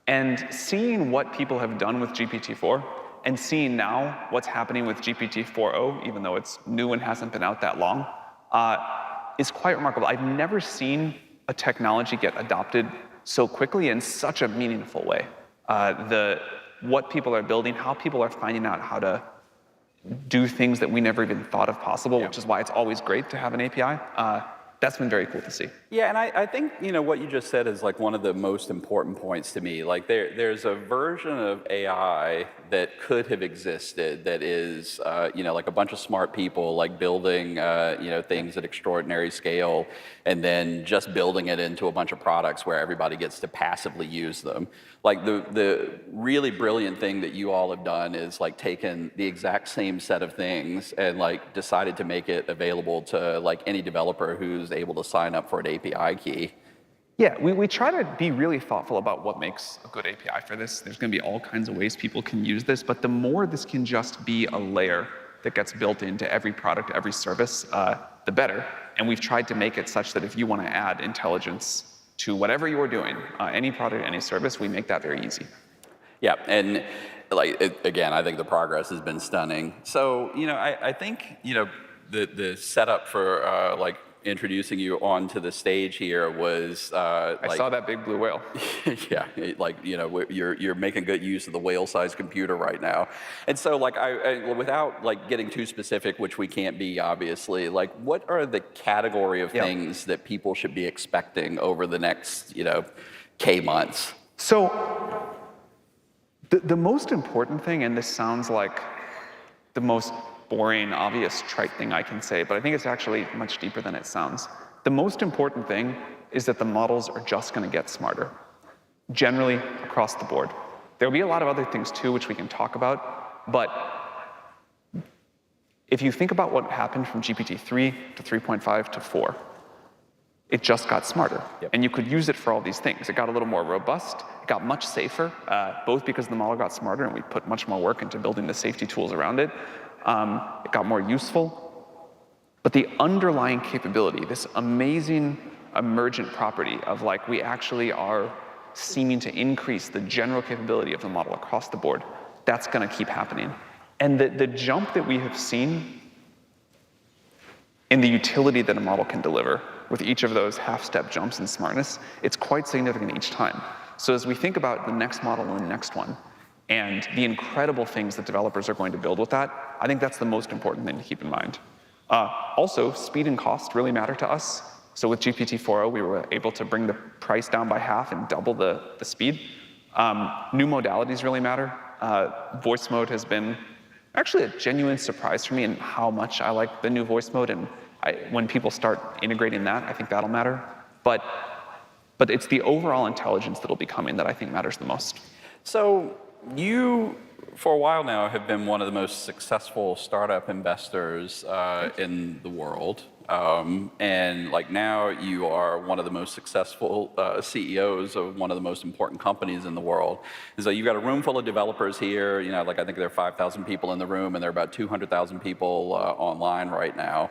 And seeing what people have done with GPT-4 and seeing now what's happening with GPT-4o, even though it's new and hasn't been out that long, is quite remarkable. I've never seen a technology get adopted so quickly in such a meaningful way. What people are building, how people are finding out how to do things that we never even thought of possible, which is why it's always great to have an API. That's been very cool to see. Yeah, and I think, you know, what you just said is like one of the most important points to me. Like there's a version of AI that could have existed that is, you know, like a bunch of smart people like building, you know, things at extraordinary scale and then just building it into a bunch of products where everybody gets to passively use them. Like the really brilliant thing that you all have done is like taken the exact same set of things and like decided to make it available to like any developer who's able to sign up for an API key. Yeah, we try to be really thoughtful about what makes a good API for this. There's going to be all kinds of ways people can use this, but the more this can just be a layer that gets built into every product, every service, the better. And we've tried to make it such that if you want to add intelligence to whatever you're doing, any product, any service, we make that very easy. Yeah, and like again, I think the progress has been stunning. So, you know, I think, you know, the setup for like introducing you onto the stage here was I saw that big blue whale. Yeah, like, you know, you're making good use of the whale-sized computer right now. And so like I without like getting too specific, which we can't be obviously, like what are the category of things that people should be expecting over the next, you know, K months? So the most important thing, and this sounds like the most boring, obvious, trite thing I can say, but I think it's actually much deeper than it sounds. The most important thing is that the models are just going to get smarter, generally across the board. There'll be a lot of other things too, which we can talk about, but if you think about what happened from GPT-3 to 3.5 to 4, it just got smarter. And you could use it for all these things. It got a little more robust, it got much safer, both because the model got smarter and we put much more work into building the safety tools around it. It got more useful, but the underlying capability, this amazing emergent property of like we actually are seeming to increase the general capability of the model across the board, that's going to keep happening. And the jump that we have seen in the utility that a model can deliver with each of those half-step jumps in smartness, it's quite significant each time. So as we think about the next model and the next one, and the incredible things that developers are going to build with that, I think that's the most important thing to keep in mind. Also, speed and cost really matter to us. So with GPT-4o, we were able to bring the price down by half and double the speed. New modalities really matter. Voice mode has been actually a genuine surprise for me in how much I like the new voice mode. And when people start integrating that, I think that'll matter. But it's the overall intelligence that'll be coming that I think matters the most. So you, for a while now, have been one of the most successful startup investors in the world. And like now you are one of the most successful CEOs of one of the most important companies in the world. And so you've got a room full of developers here, you know, like I think there are 5,000 people in the room and there are about 200,000 people online right now.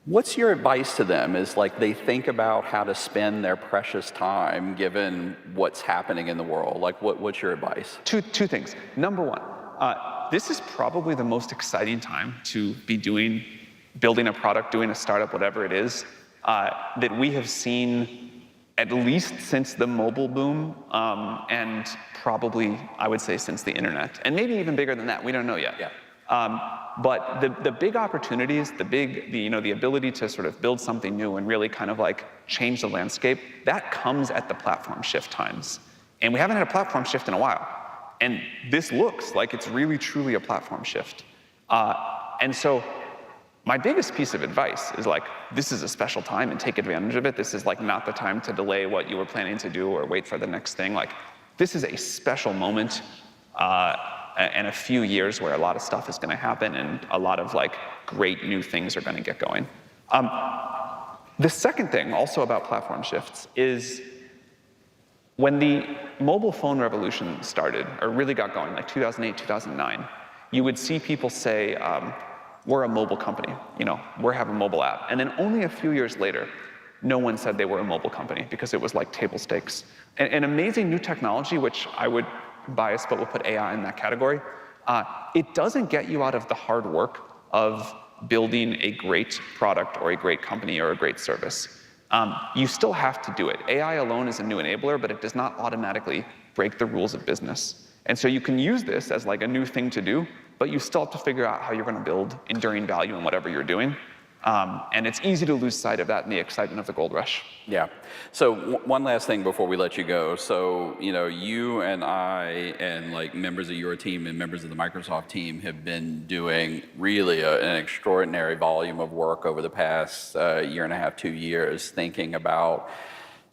What's your advice to them as like they think about how to spend their precious time given what's happening in the world? Like what's your advice? Two things. Number one, this is probably the most exciting time to be building a product, doing a startup, whatever it is, that we have seen at least since the mobile boom, and probably, I would say, since the internet. And maybe even bigger than that, we don't know yet. But the big opportunities, the ability to sort of build something new and really kind of like change the landscape, that comes at the platform shift times. And we haven't had a platform shift in a while. And this looks like it's really, truly a platform shift. And so my biggest piece of advice is like, this is a special time and take advantage of it. This is like not the time to delay what you were planning to do or wait for the next thing. Like, this is a special moment and a few years where a lot of stuff is going to happen and a lot of like great new things are going to get going. The second thing also about platform shifts is when the mobile phone revolution started or really got going, like 2008, 2009, you would see people say, we're a mobile company, we have a mobile app. And then only a few years later, no one said they were a mobile company because it was like table stakes. An amazing new technology, which I would bias, but we'll put AI in that category, it doesn't get you out of the hard work of building a great product or a great company or a great service. You still have to do it. AI alone is a new enabler, but it does not automatically break the rules of business. And so you can use this as like a new thing to do, but you still have to figure out how you're going to build enduring value in whatever you're doing. And it's easy to lose sight of that in the excitement of the gold rush. Yeah. So one last thing before we let you go. So, you and I and like members of your team and members of the Microsoft team have been doing really an extraordinary volume of work over the past year and a half, 2 years, thinking about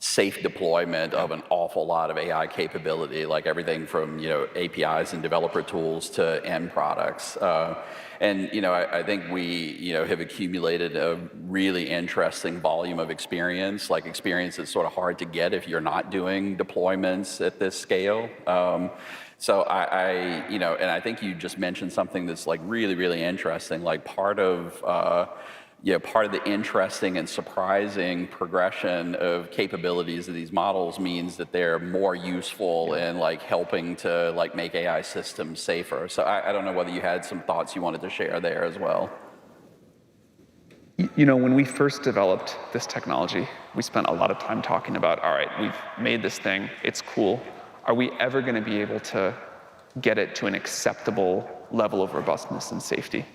safe deployment of an awful lot of AI capability, like everything from APIs and developer tools to end products. I think we have accumulated a really interesting volume of experience, like experience that's sort of hard to get if you're not doing deployments at this scale. So I think you just mentioned something that's like really, really interesting, like part of the interesting and surprising progression of capabilities of these models means that they're more useful in like helping to like make AI systems safer. So I don't know whether you had some thoughts you wanted to share there as well. When we first developed this technology, we spent a lot of time talking about, all right, we've made this thing, it's cool. Are we ever going to be able to get it to an acceptable level of robustness and safety?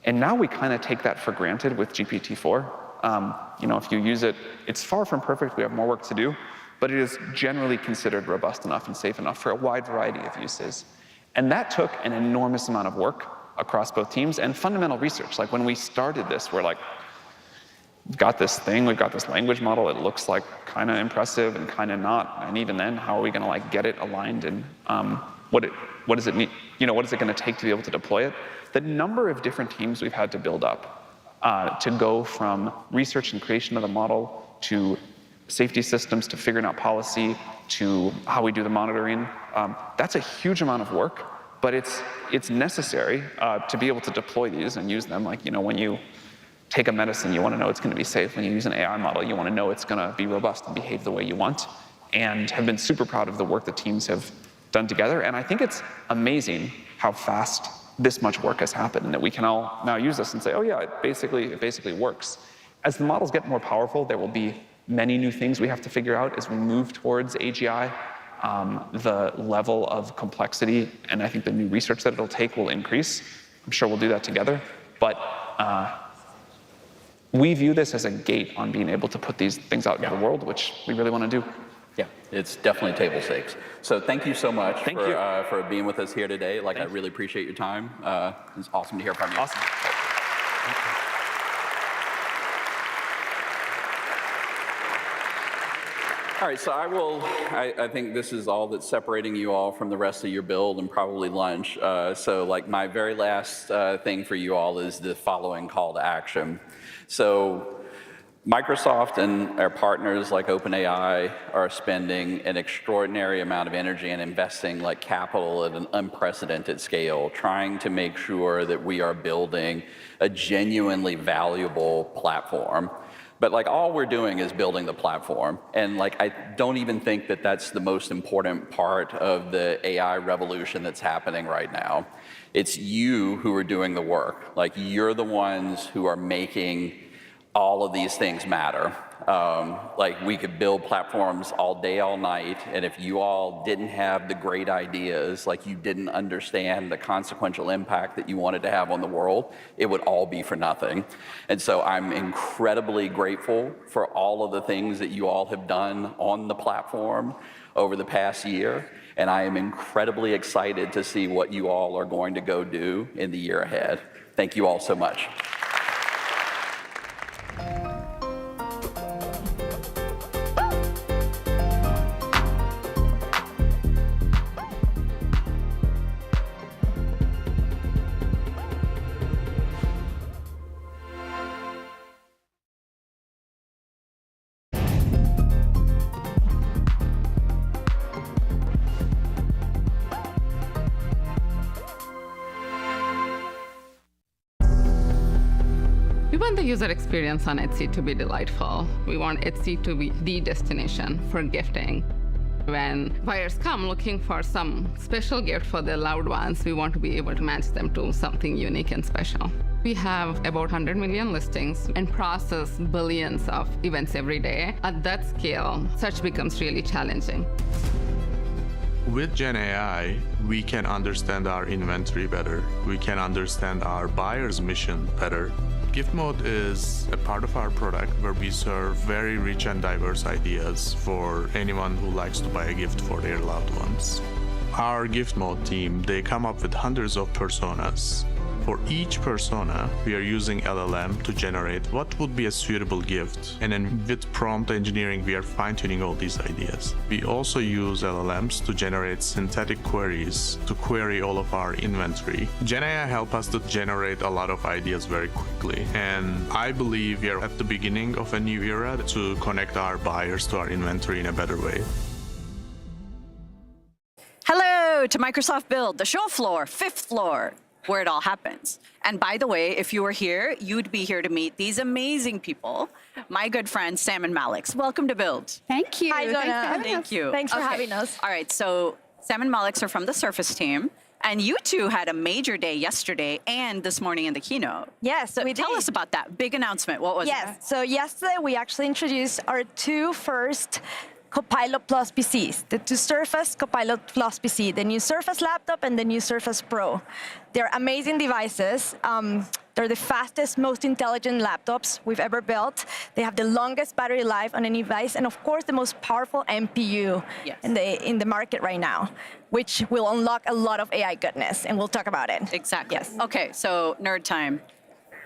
And now we kind of take that for granted with GPT-4. If you use it, it's far from perfect. We have more work to do, but it is generally considered robust enough and safe enough for a wide variety of uses. And that took an enormous amount of work across both teams and fundamental research. Like when we started this, we're like, we've got this thing, we've got this language model. It looks like kind of impressive and kind of not. And even then, how are we going to like get it aligned and what does it mean? What is it going to take to be able to deploy it? The number of different teams we've had to build up to go from research and creation of the model to safety systems to figuring out policy to how we do the monitoring, that's a huge amount of work, but it's necessary to be able to deploy these and use them. Like, when you take a medicine, you want to know it's going to be safe. When you use an AI model, you want to know it's going to be robust and behave the way you want, and have been super proud of the work the teams have done together. And I think it's amazing how fast this much work has happened, and that we can all now use this and say, oh yeah, it basically works. As the models get more powerful, there will be many new things we have to figure out as we move towards AGI. The level of complexity and I think the new research that it'll take will increase. I'm sure we'll do that together, but we view this as a gate on being able to put these things out into the world, which we really want to do. Yeah, it's definitely table stakes. So thank you so much for being with us here today. I really appreciate your time. It's awesome to hear from you. Awesome. All right, so I think this is all that's separating you all from the rest of your build and probably lunch. So my very last thing for you all is the following call to action. So Microsoft and our partners like OpenAI are spending an extraordinary amount of energy and investing capital at an unprecedented scale, trying to make sure that we are building a genuinely valuable platform. But all we're doing is building the platform. And I don't even think that that's the most important part of the AI revolution that's happening right now. It's you who are doing the work. You're the ones who are making all of these things matter. We could build platforms all day, all night, and if you all didn't have the great ideas, you didn't understand the consequential impact that you wanted to have on the world, it would all be for nothing. And so I'm incredibly grateful for all of the things that you all have done on the platform over the past year, and I am incredibly excited to see what you all are going to go do in the year ahead. Thank you all so much. We want the user experience on Etsy to be delightful. We want Etsy to be the destination for gifting. When buyers come looking for some special gift for their loved ones, we want to be able to match them to something unique and special. We have about 100 million listings and process billions of events every day. At that scale, search becomes really challenging. With Gen AI, we can understand our inventory better. We can understand our buyer's mission better. Gift Mode is a part of our product where we serve very rich and diverse ideas for anyone who likes to buy a gift for their loved ones. Our Gift Mode team, they come up with hundreds of personas. For each persona, we are using LLM to generate what would be a suitable gift. And then with prompt engineering, we are fine-tuning all these ideas. We also use LLMs to generate synthetic queries to query all of our inventory. Gen AI help us to generate a lot of ideas very quickly. And I believe we are at the beginning of a new era to connect our buyers to our inventory in a better way. Hello to Microsoft Build, the show floor, 5th floor, where it all happens. And by the way, if you were here, you'd be here to meet these amazing people. My good friend, Sam and Malix. Welcome to Build. Thank you. Hi, Donna. Thank you. Thanks for having us. All right, so Sam and Malix are from the Surface team. And you two had a major day yesterday and this morning in the keynote. Yes, so we tell did. us about that big announcement. What was it? Yes, so yesterday we actually introduced our two first Copilot Plus PCs, the two Surface Copilot Plus PC, the new Surface laptop and the new Surface Pro. They're amazing devices. They're the fastest, most intelligent laptops we've ever built. They have the longest battery life on any device, and of course, the most powerful NPU in the market right now, which will unlock a lot of AI goodness, and we'll talk about it. Exactly. Yes. Okay, so nerd time.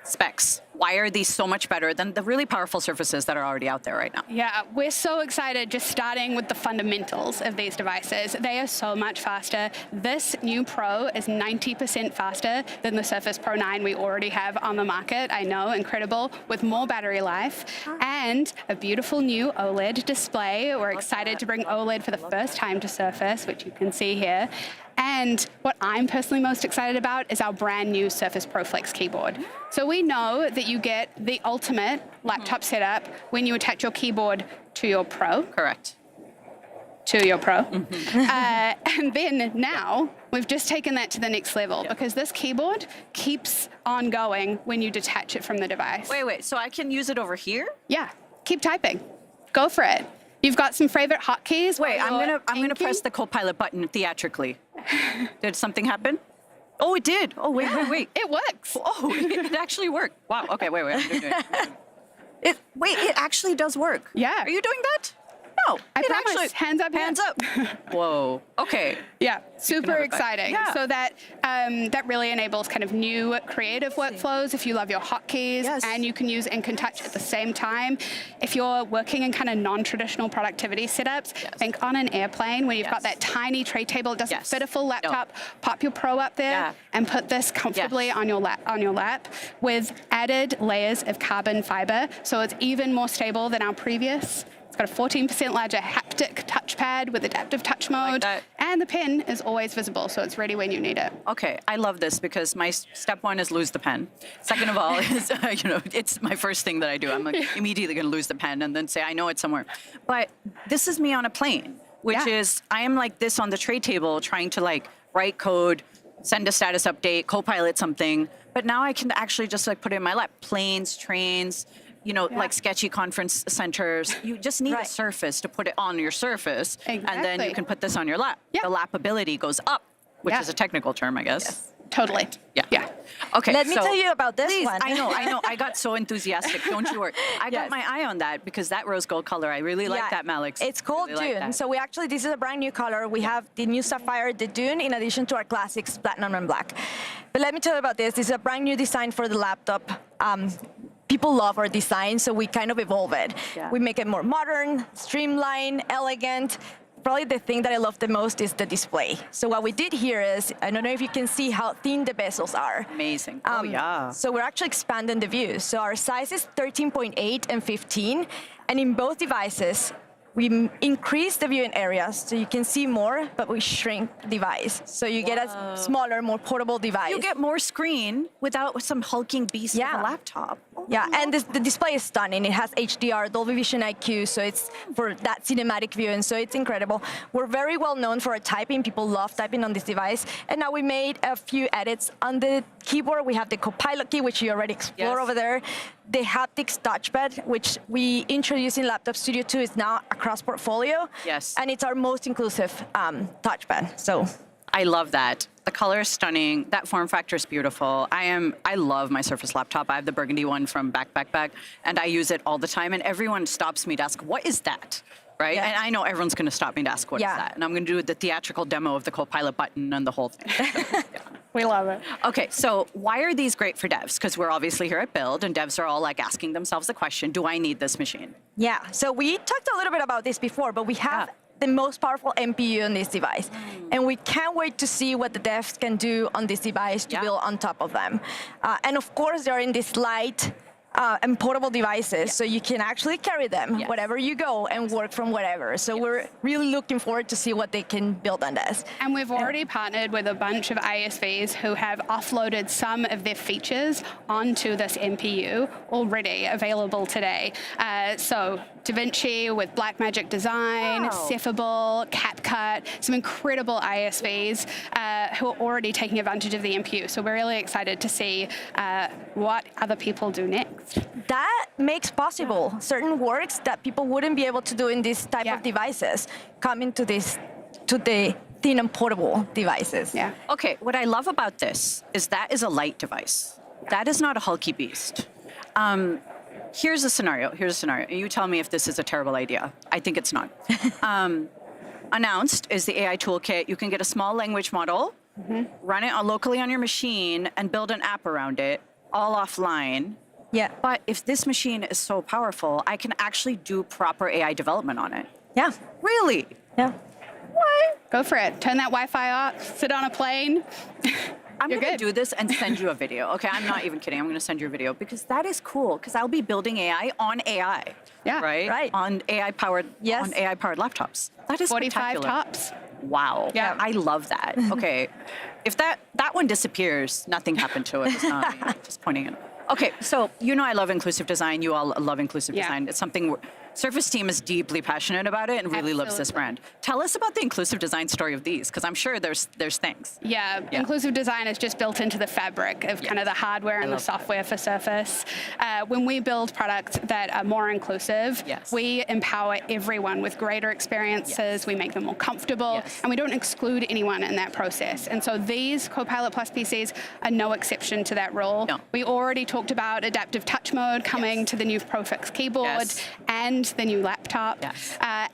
Specs. Why are these so much better than the really powerful surfaces that are already out there right now? Yeah, we're so excited just starting with the fundamentals of these devices. They are so much faster. This new Pro is 90% faster than the Surface Pro 9 we already have on the market. I know, incredible, with more battery life and a beautiful new OLED display. We're excited to bring OLED for the first time to Surface, which you can see here. And what I'm personally most excited about is our brand new Surface Pro Flex keyboard. So we know that you get the ultimate laptop setup when you attach your keyboard to your Pro. Correct. To your Pro. And then now, we've just taken that to the next level because this keyboard keeps on going when you detach it from the device. Wait, so I can use it over here? Yeah, keep typing. Go for it. You've got some favorite hotkeys. Wait, I'm gonna press the Copilot button theatrically. Did something happen? Oh, it did. Oh, wait. It works. Oh, it actually worked. Wow. Okay, wait. I'm doing it. It actually does work. Yeah. Are you doing that? No. I promise. Hands up. Hands up. Whoa. Okay. Yeah. Super exciting. Yeah. So that really enables kind of new creative workflows if you love your hotkeys, and you can use and can touch at the same time. If you're working in kind of non-traditional productivity setups, think on an airplane where you've got that tiny tray table. It doesn't fit a full laptop. Pop your Pro up there and put this comfortably on your lap with added layers of carbon fiber, so it's even more stable than our previous. It's got a 14% larger haptic touchpad with adaptive touch mode, and the pen is always visible, so it's ready when you need it. Okay, I love this because my step one is lose the pen. Second of all is, it's my first thing that I do. I'm immediately going to lose the pen and then say, I know it's somewhere. But this is me on a plane, which is, I am like this on the tray table trying to write code, send a status update, Copilot something. But now I can actually just put it in my lap. Planes, trains, like sketchy conference centers. You just need a surface to put it on your surface, and then you can put this on your lap. The lappability goes up, which is a technical term, I guess. Yes. Totally. Yeah. Okay. Let me tell you about this one. I know. I got so enthusiastic. Don't you worry. I got my eye on that because that rose gold color, I really like that, Malix. It's called Dune. So this is a brand new color. We have the new Sapphire, the Dune, in addition to our classics, Platinum and Black. But let me tell you about this. This is a brand new design for the laptop. People love our design, so we kind of evolve it. We make it more modern, streamlined, elegant. Probably the thing that I love the most is the display. So what we did here is, I don't know if you can see how thin the bezels are. Amazing. So we're actually expanding the view. So our size is 13.8 and 15. And in both devices, we increase the viewing area so you can see more, but we shrink the device. So you get a smaller, more portable device. You get more screen without some hulking beast of a laptop. Oh Yeah, and the display is stunning. It has HDR, Dolby Vision IQ, so it's for that cinematic view, and so it's incredible. We're very well known for our typing. People love typing on this device. And now we made a few edits on the keyboard. We have the copilot key, which you already explored over there. The haptics touchpad, which we introduced in Laptop Studio 2, is now across portfolio. Yes. And it's our most inclusive touchpad. So I love that. The color is stunning. That form factor is beautiful. I love my Surface laptop. I have the burgundy one from Back, and I use it all the time. And everyone stops me to ask, what is that? Right? Yeah. And I know everyone's going to stop me to ask, what is that? And I'm going to do the theatrical demo of the Copilot button and the whole thing. So, we love it. Okay, so why are these great for devs? Because we're obviously here at Build, and devs are all like asking themselves the question, do I need this machine? yeah, so we talked a little bit about this before, but we have the most powerful MPU on this device. And we can't wait to see what the devs can do on this device to build on top of them. And of course, they're in this light and portable devices, so you can actually carry them wherever you go and work from wherever. So we're really looking forward to see what they can build on this. And we've already partnered with a bunch of ISVs who have offloaded some of their features onto this MPU already available today. So DaVinci with Blackmagic Design, Cephable, CapCut, some incredible ISVs who are already taking advantage of the MPU. So we're really excited to see what other people do next. That makes possible certain works that people wouldn't be able to do in this type of devices coming to the thin and portable devices. Yeah. Okay, what I love about this is that is a light device. That is not a hulky beast. Here's a scenario. And you tell me if this is a terrible idea. I think it's not. Announced is the AI toolkit. You can get a small language model, run it locally on your machine, and build an app around it, all offline. Yeah. But if this machine is so powerful, I can actually do proper AI development on it. Yeah. Really? Yeah. What? Go for it. Turn that Wi-Fi off, sit on a plane. I'm going to do this and send you a video. Okay, I'm not even kidding. I'm going to send you a video because that is cool because I'll be building AI on AI. Yeah. Right? On AI-powered on AI-powered laptops. That is 45 spectacular. tops. Wow. Yeah. I love that. Okay. If that one disappears, nothing happened to it. It's not me. Just pointing it. Okay, so you know I love inclusive design. You all love inclusive design. It's something Surface team is deeply passionate about it and really loves this brand. Tell us about the inclusive design story of these, because I'm sure there's things. Yeah, inclusive design is just built into the fabric of kind of the hardware and the software for Surface. When we build products that are more inclusive, we empower everyone with greater experiences. We make them more comfortable, and we don't exclude anyone in that process. And so these Copilot Plus PCs are no exception to that rule. No. We already talked about adaptive touch mode coming to the new ProFix keyboard and the new laptop.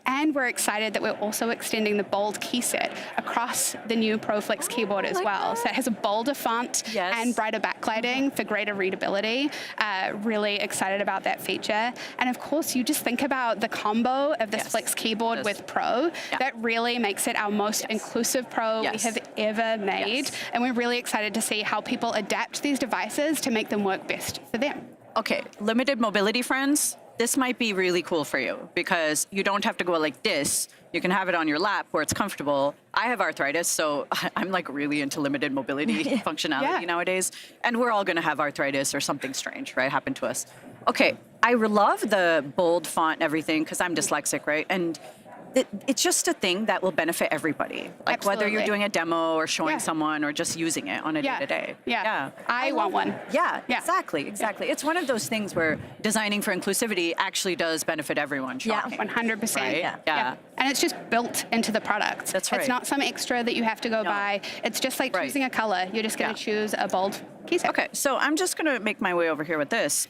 And we're excited that we're also extending the bold key set across the new ProFlex keyboard as well. So it has a bolder font and brighter backlighting for greater readability. Really excited about that feature. And of course, you just think about the combo of this Flex keyboard with Pro. That really makes it our most inclusive Pro we have ever made. And we're really excited to see how people adapt these devices to make them work best for them. Okay, limited mobility friends, this might be really cool for you because you don't have to go like this. You can have it on your lap where it's comfortable. I have arthritis, so I'm like really into limited mobility functionality nowadays. And we're all gonna have arthritis or something strange, right, happen to us. Okay, I love the bold font and everything because I'm dyslexic, right? And it's just a thing that will benefit everybody. Like whether you're doing a demo or showing someone or just using it on a day-to-day. I want one. Exactly. It's one of those things where designing for inclusivity actually does benefit everyone. Shocking, 100%. Right? Yeah. And it's just built into the product. That's right. It's not some extra that you have to go buy. It's just like choosing a color. You're just going to choose a bold key set. Okay, so I'm just going to make my way over here with this.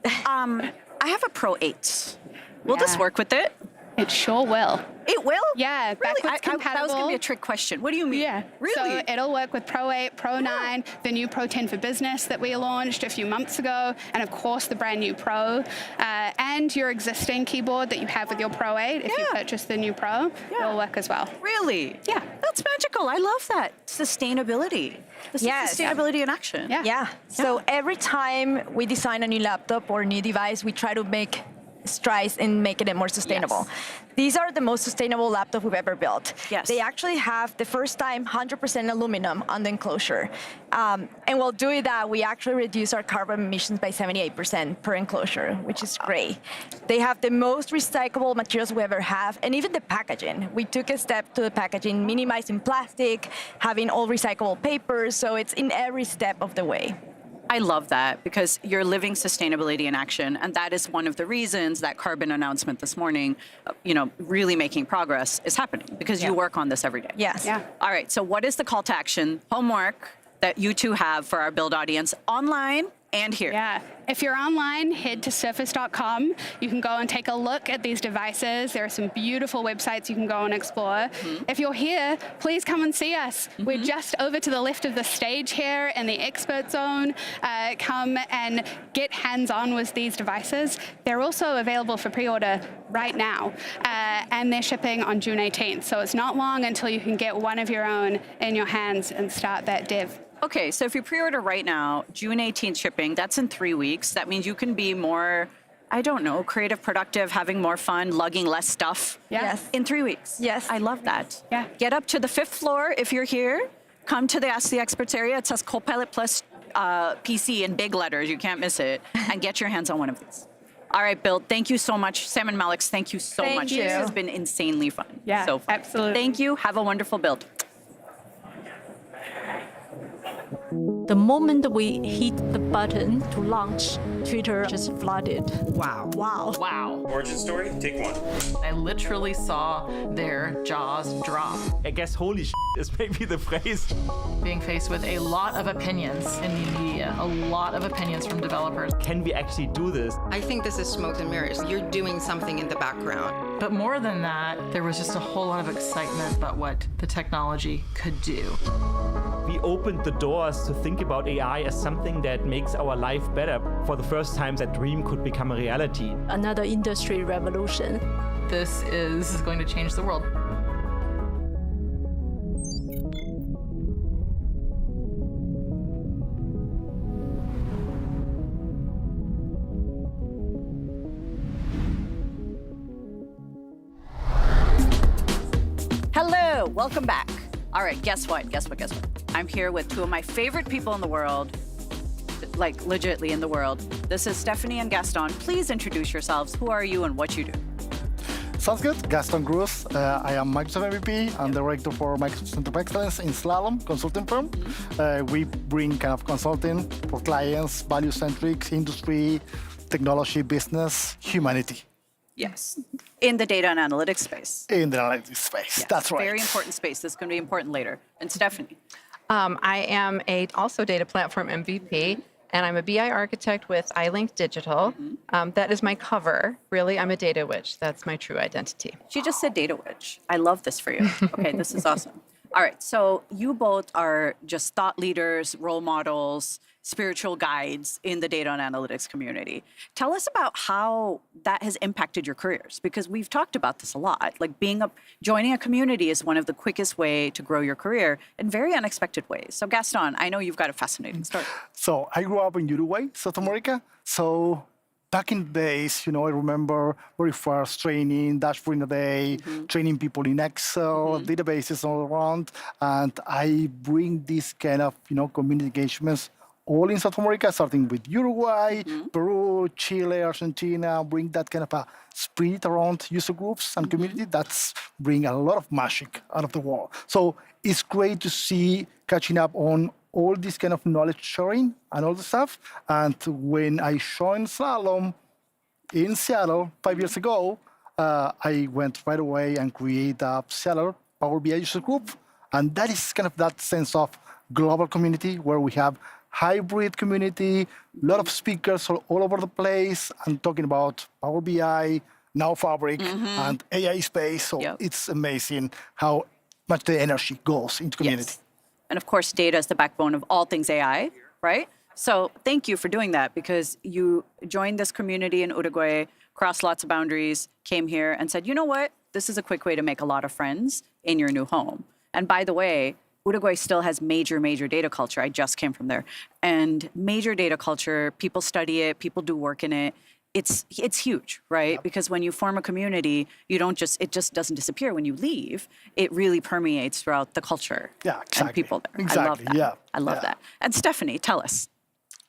I have a Pro 8. Will this work with it? It sure will. It will? Yeah, really? backwards compatible. That was going to be a trick question. What do you mean? Yeah. Really? So it'll work with Pro 8, Pro 9, the new Pro 10 for Business that we launched a few months ago, and of course the brand new Pro, and your existing keyboard that you have with your Pro 8, if you purchase the new Pro, will work as well. Really? Yeah. That's magical. I love that. Sustainability. This is sustainability in action. So every time we design a new laptop or a new device, we try to make strides in making it more sustainable. These are the most sustainable laptop we've ever built. Yes. They actually have the first time 100% aluminum on the enclosure. And while doing that, we actually reduce our carbon emissions by 78% per enclosure, which is great. They have the most recyclable materials we ever have, and even the packaging. We took a step to the packaging, minimizing plastic, having all recyclable papers, so it's in every step of the way. I love that because you're living sustainability in action. And that is one of the reasons that carbon announcement this morning, really making progress is happening because you work on this every day. Yes. Yeah. All right. So what is the call to action homework that you two have for our Build audience online and here? Yeah. If you're online, head to surface.com. You can go and take a look at these devices. There are some beautiful websites you can go and explore. If you're here, please come and see us. We're just over to the left of the stage here in the expert zone. Come and get hands-on with these devices. They're also available for pre-order right now, and they're shipping on June 18th. So it's not long until you can get one of your own in your hands and start that dev. Okay, so if you pre-order right now, June 18th shipping, that's in 3 weeks. That means you can be more, creative, productive, having more fun, lugging less stuff. Yes. In 3 weeks. Yes. I love that. Yeah. Get up to the 5th floor if you're here. Come to the Ask the Experts area. It says Copilot Plus PC in big letters. You can't miss it. And get your hands on one of these. All right, Bill, thank you so much. Sam and Malix, thank you so much. Thank you. This has been insanely fun. Yeah, so fun. absolutely. Thank you. Have a wonderful build. The moment we hit the button to launch, Twitter just flooded. Wow. Wow. Wow. Origin story, take one. I literally saw their jaws drop. I guess holy shit is maybe the phrase. Being faced with a lot of opinions in the media, a lot of opinions from developers. Can we actually do this? I think this is smoke and mirrors. You're doing something in the background. But more than that, there was just a whole lot of excitement about what the technology could do. We opened the doors to think about AI as something that makes our life better. For the first time, that dream could become a reality. Another industry revolution. This is going to change the world. Hello, welcome back. All right, guess what? I'm here with two of my favorite people in the world, like legitly in the world. This is Stephanie and Gaston. Please introduce yourselves. Who are you and what you do? Sounds good. Gaston Cruz. I am Microsoft MVP. I'm director for Microsoft Center of Excellence in Slalom consulting firm. We bring kind of consulting for clients, value-centric, industry, technology, business, humanity. Yes. In the data and analytics space. In the analytics space, Yes, that's right. Very important space. This is going to be important later. And Stephanie. I am also data platform MVP, and I'm a BI architect with iLink Digital. That is my cover. Really, I'm a data witch. That's my true identity. She just said data witch. I love this for you. Okay, this is awesome. All right, so you both are just thought leaders, role models, spiritual guides in the data and analytics community. Tell us about how that has impacted your careers, because we've talked about this a lot. Like joining a community is one of the quickest way to grow your career in very unexpected ways. So Gaston, I know you've got a fascinating story. So I grew up in Uruguay, South America. So back in the days, I remember very first training, dashboard in a day, training people in Excel, databases all around. And I bring this kind of, community engagements all in South America, starting with Uruguay, Peru, Chile, Argentina, bring that kind of a spirit around user groups and community. That's bring a lot of magic out of the world. So it's great to see catching up on all this kind of knowledge sharing and all the stuff. And when I joined Slalom in Seattle 5 years ago, I went right away and created a Seattle Power BI user group. And that is kind of that sense of global community where we have hybrid community, a lot of speakers all over the place and talking about Power BI, Now Fabric, and AI space. So it's amazing how much the energy goes into community. Yes. And of course, data is the backbone of all things AI, right? So thank you for doing that, because you joined this community in Uruguay, crossed lots of boundaries, came here and said, you know what? This is a quick way to make a lot of friends in your new home. And by the way, Uruguay still has major data culture. I just came from there. And major data culture, people study it, people do work in it. it's huge, right? Because when you form a community, it just doesn't disappear when you leave. It really permeates throughout the culture and people there. Exactly. I love that. I love that. And Stephanie, tell us.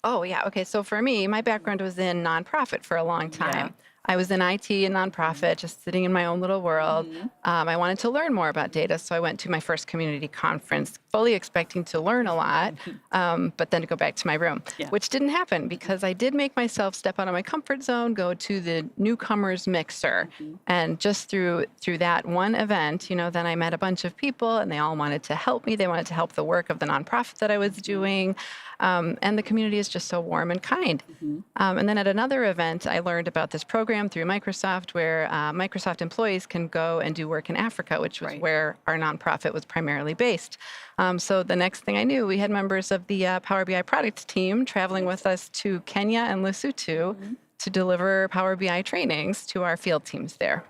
Oh, yeah. Okay. So for me, my background was in nonprofit for a long time. I was in IT and nonprofit, just sitting in my own little world. I wanted to learn more about data, so I went to my first community conference, fully expecting to learn a lot, but then to go back to my room, which didn't happen because I did make myself step out of my comfort zone, go to the newcomers mixer, and just through that one event, then I met a bunch of people, and they all wanted to help me. They wanted to help the work of the nonprofit that I was doing. And the community is just so warm and kind. And then at another event, I learned about this program through Microsoft where Microsoft employees can go and do work in Africa, which was where our nonprofit was primarily based. So the next thing I knew, we had members of the Power BI product team traveling with us to Kenya and Lesotho to deliver Power BI trainings to our field teams there.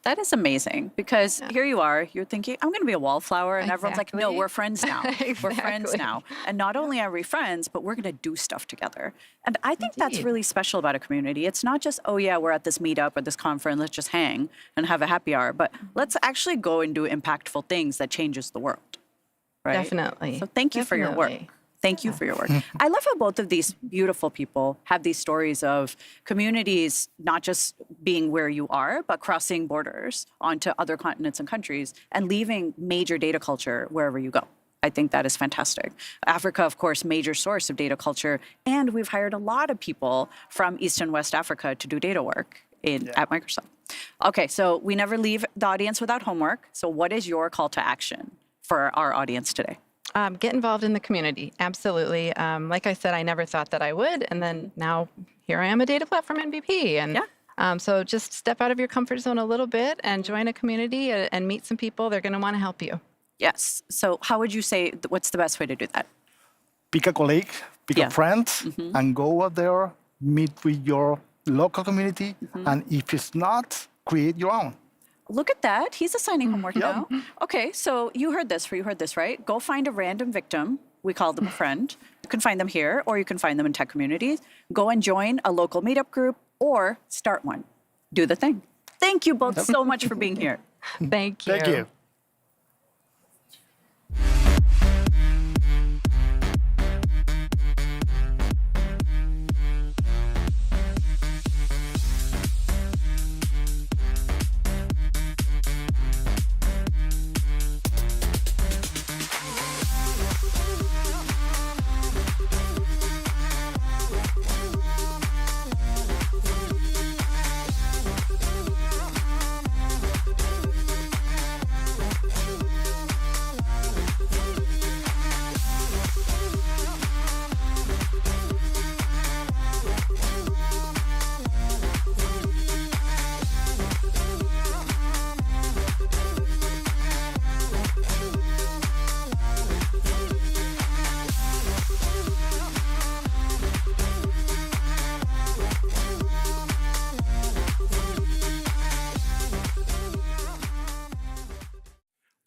That is amazing because here you are, you're thinking, I'm going to be a wallflower. And everyone's like, no, we're friends now. We're friends now. And not only are we friends, but we're going to do stuff together. And I think that's really special about a community. It's not just, oh, yeah, we're at this meetup or this conference, let's just hang and have a happy hour. But let's actually go and do impactful things that changes the world. Right? Definitely. So thank you for your work. Thank you for your work. I love how both of these beautiful people have these stories of communities not just being where you are, but crossing borders onto other continents and countries and leaving major data culture wherever you go. I think that is fantastic. Africa, of course, major source of data culture. And we've hired a lot of people from East and West Africa to do data work at Microsoft. Okay, so we never leave the audience without homework. So what is your call to action for our audience today? Get involved in the community. Absolutely. Like I said, I never thought that I would. And then now here I am a data platform MVP. And so just step out of your comfort zone a little bit and join a community and meet some people. They're going to want to help you. Yes. So how would you say, what's the best way to do that? Pick a colleague, pick a friend, and go out there, meet with your local community. And if it's not, create your own. Look at that. He's assigning homework now. Okay, so you heard this, right? Go find a random victim. We call them a friend. You can find them here, or you can find them in tech communities. Go and join a local meetup group, or start one. Do the thing. Thank you both so much for being here. Thank you. Thank you.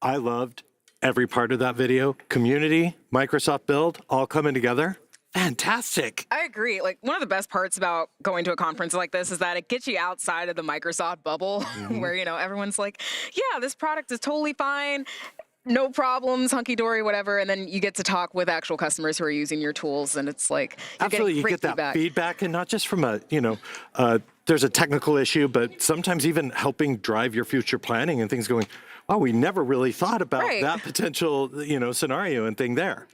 I loved every part of that video. Community, Microsoft Build, all coming together. Fantastic. I agree. Like, one of the best parts about going to a conference like this is that it gets you outside of the Microsoft bubble where, everyone's like, yeah, this product is totally fine. No problems, hunky-dory, whatever. And then you get to talk with actual customers who are using your tools. And it's like, absolutely, you get that feedback, and not just from there's a technical issue, but sometimes even helping drive your future planning and things going, oh, we never really thought about that potential, scenario and thing there.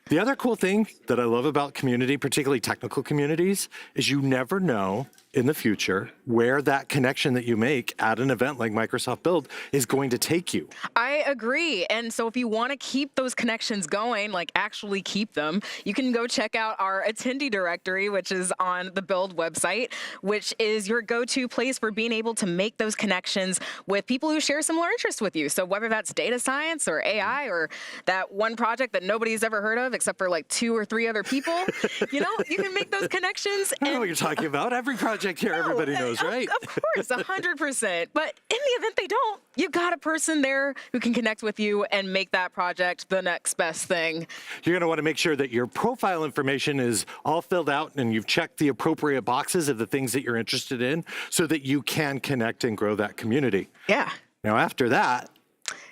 The other cool thing that I love about community, particularly technical communities, is you never know in the future where that connection that you make at an event like Microsoft Build is going to take you. I agree. And so if you want to keep those connections going, like actually keep them, you can go check out our attendee directory, which is on the Build website, which is your go-to place for being able to make those connections with people who share similar interests with you. So whether that's data science or AI or that one project that nobody's ever heard of, of except for like 2 or 3 other people. You know, you can make those connections. I know what you're talking about. Every project here, everybody knows, right? Of course, 100%. But in the event they don't, you've got a person there who can connect with you and make that project the next best thing. You're going to want to make sure that your profile information is all filled out and you've checked the appropriate boxes of the things that you're interested in so that you can connect and grow that community. Yeah. Now, after that,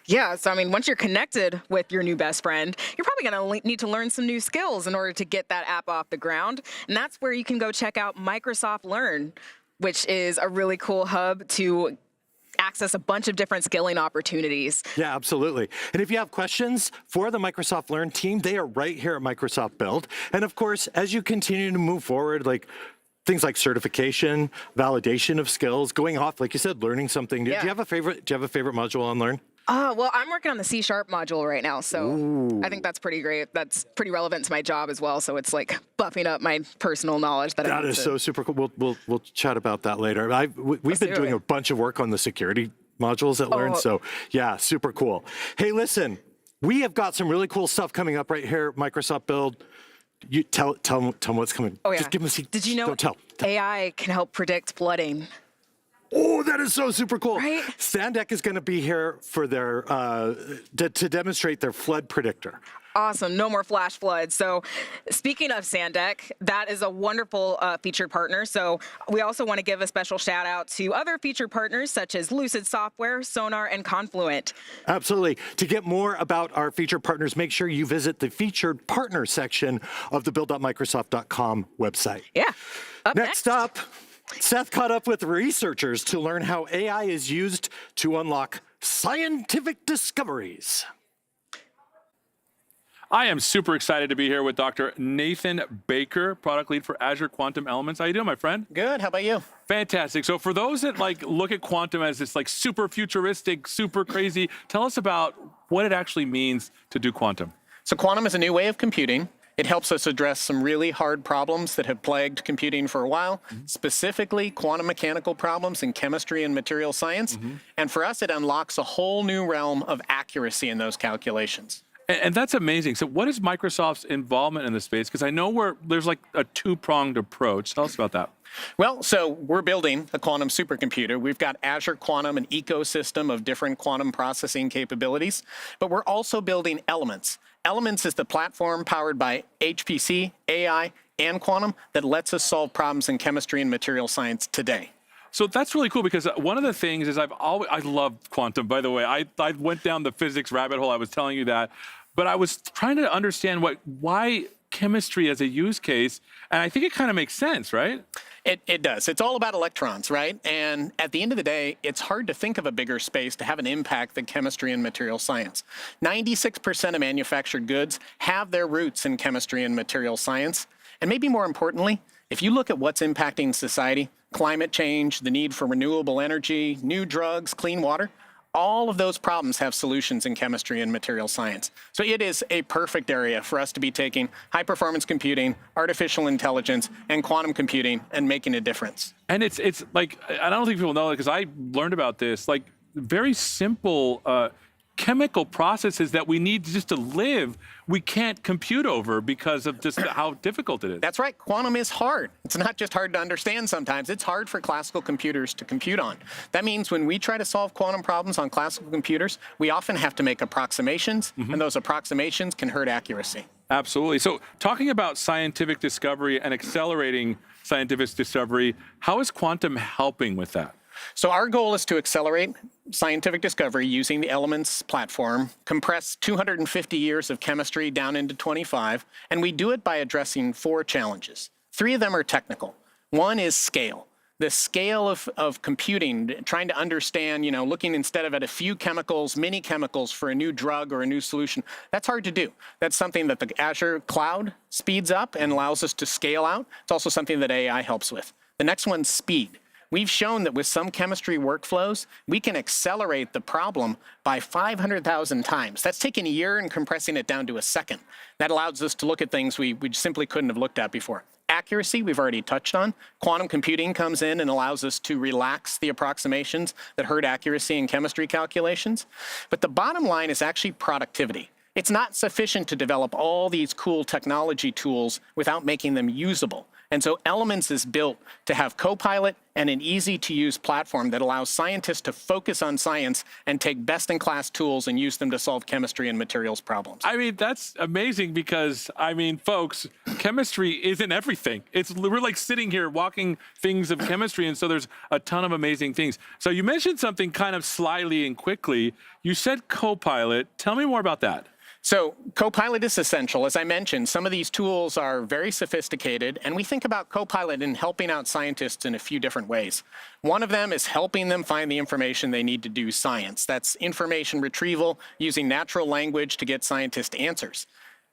yeah, so I mean, once you're connected with your new best friend, you're probably going to need to learn some new skills in order to get that app off the ground. And that's where you can go check out Microsoft Learn, which is a really cool hub to access a bunch of different skilling opportunities. Yeah, absolutely. And if you have questions for the Microsoft Learn team, they are right here at Microsoft Build. And of course, as you continue to move forward, like things like certification, validation of skills, going off, like you said, learning something new. Yeah. Do you have a favorite module on Learn? Well, I'm working on the C# module right now, so Ooh. I think that's pretty great. That's pretty relevant to my job as well, so it's like buffing up my personal knowledge. That is so super cool. We'll chat about that later. We've been doing a bunch of work on the security modules at Learn, so yeah, super cool. Hey, listen, we have got some really cool stuff coming up right here at Microsoft Build. You tell them what's coming. Oh, yeah. Just give them a secret. Did you know Don't tell. AI can help predict flooding? Oh, that is so super cool. Right? Sandeck is going to be here for their to demonstrate their flood predictor. Awesome. No more flash floods. So speaking of Sandeck, that is a wonderful featured partner. So we also want to give a special shout out to other featured partners such as Lucid Software, Sonar, and Confluent. Absolutely. To get more about our featured partners, make sure you visit the featured partner section of the build.microsoft.com website. Yeah. Next up, Seth caught up with researchers to learn how AI is used to unlock scientific discoveries. I am super excited to be here with Dr. Nathan Baker, product lead for Azure Quantum Elements. How you doing, my friend? Good. How about you? Fantastic. So for those that look at quantum as this super futuristic, super crazy, tell us about what it actually means to do quantum. So quantum is a new way of computing. It helps us address some really hard problems that have plagued computing for a while, specifically quantum mechanical problems in chemistry and material science. And for us, it unlocks a whole new realm of accuracy in those calculations. And that's amazing. So what is Microsoft's involvement in this space? Because I know there's a two-pronged approach. Tell us about that. Well, so we're building a quantum supercomputer. We've got Azure Quantum, an ecosystem of different quantum processing capabilities, but we're also building Elements. Elements is the platform powered by HPC, AI, and quantum that lets us solve problems in chemistry and material science today. So that's really cool because one of the things is I love quantum, by the way. I went down the physics rabbit hole. I was telling you that. But I was trying to understand why chemistry as a use case, and I think it kind of makes sense, right? It does. It's all about electrons, right? And at the end of the day, it's hard to think of a bigger space to have an impact than chemistry and material science. 96% of manufactured goods have their roots in chemistry and material science. And maybe more importantly, if you look at what's impacting society, climate change, the need for renewable energy, new drugs, clean water, all of those problems have solutions in chemistry and material science. So it is a perfect area for us to be taking high-performance computing, artificial intelligence, and quantum computing and making a difference. And it's like, I don't think people know it because I learned about this, very simple chemical processes that we need just to live, we can't compute over because of just how difficult it is. That's right. Quantum is hard. It's not just hard to understand sometimes. It's hard for classical computers to compute on. That means when we try to solve quantum problems on classical computers, we often have to make approximations, and those approximations can hurt accuracy. Absolutely. So talking about scientific discovery and accelerating scientific discovery, how is quantum helping with that? So our goal is to accelerate scientific discovery using the Elements platform, compress 250 years of chemistry down into 25, and we do it by addressing 4 challenges. 3 of them are technical. One is scale. The scale of computing, trying to understand, looking instead of at a few chemicals, many chemicals for a new drug or a new solution, that's hard to do. That's something that the Azure cloud speeds up and allows us to scale out. It's also something that AI helps with. The next one's speed. We've shown that with some chemistry workflows, we can accelerate the problem by 500,000 times. That's taking a year and compressing it down to a second. That allows us to look at things we simply couldn't have looked at before. Accuracy, we've already touched on. Quantum computing comes in and allows us to relax the approximations that hurt accuracy in chemistry calculations. But the bottom line is actually productivity. It's not sufficient to develop all these cool technology tools without making them usable. And so Elements is built to have Copilot and an easy-to-use platform that allows scientists to focus on science and take best-in-class tools and use them to solve chemistry and materials problems. I mean, that's amazing because, I mean, folks, chemistry isn't everything. We're like sitting here walking things of chemistry, and so there's a ton of amazing things. So you mentioned something kind of slyly and quickly. You said Copilot. Tell me more about that. So Copilot is essential. As I mentioned, some of these tools are very sophisticated, and we think about Copilot in helping out scientists in a few different ways. One of them is helping them find the information they need to do science. That's information retrieval, using natural language to get scientists answers.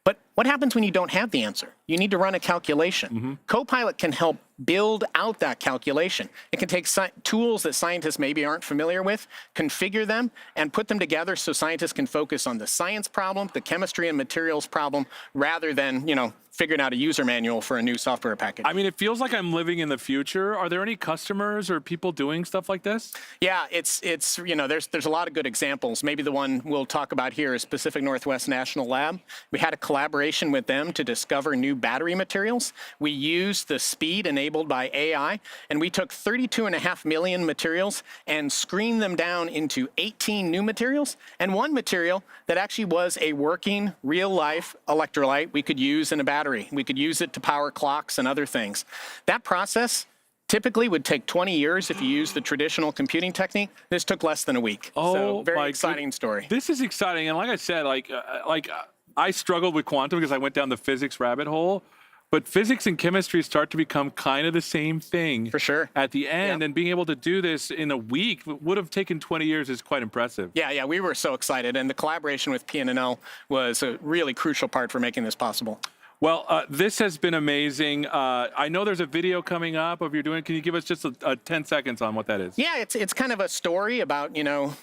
But what happens when you don't have the answer? You need to run a calculation. Copilot can help build out that calculation. It can take tools that scientists maybe aren't familiar with, configure them, and put them together so scientists can focus on the science problem, the chemistry and materials problem, rather than, figuring out a user manual for a new software package. I mean, it feels like I'm living in the future. Are there any customers or people doing stuff like this? Yeah, it's there's a lot of good examples. Maybe the one we'll talk about here is Pacific Northwest National Lab. We had a collaboration with them to discover new battery materials. We used the speed enabled by AI, and we took 32.5 million materials and screened them down into 18 new materials, and one material that actually was a working, real-life electrolyte we could use in a battery. We could use it to power clocks and other things. That process typically would take 20 years if you use the traditional computing technique. This took less than a week. Oh, so very exciting story. This is exciting. And like I said, I struggled with quantum because I went down the physics rabbit hole. But physics and chemistry start to become kind of the same thing. For sure. At the end, and being able to do this in a week would have taken 20 years is quite impressive. Yeah, we were so excited. And the collaboration with PNNL was a really crucial part for making this possible. Well, this has been amazing. I know there's a video coming up of you doing. Can you give us just 10 seconds on what that is? Yeah, it's kind of a story about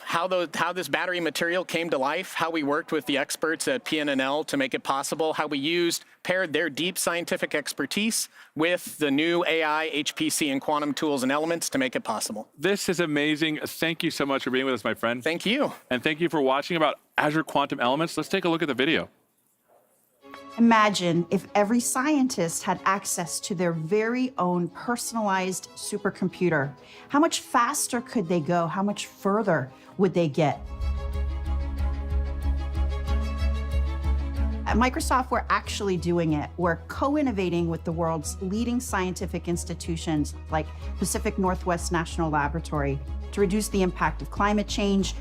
how this battery material came to life, how we worked with the experts at PNNL to make it possible, how we paired their deep scientific expertise with the new AI, HPC, and quantum tools and elements to make it possible. This is amazing. Thank you so much for being with us, my friend. Thank you. And thank you for watching about Azure Quantum Elements. Let's take a look at the video. Imagine if every scientist had access to their very own personalized supercomputer. How much faster could they go? How much further would they get? At Microsoft, we're actually doing it. We're co-innovating with the world's leading scientific institutions like Pacific Northwest National Laboratory to reduce the impact of climate change,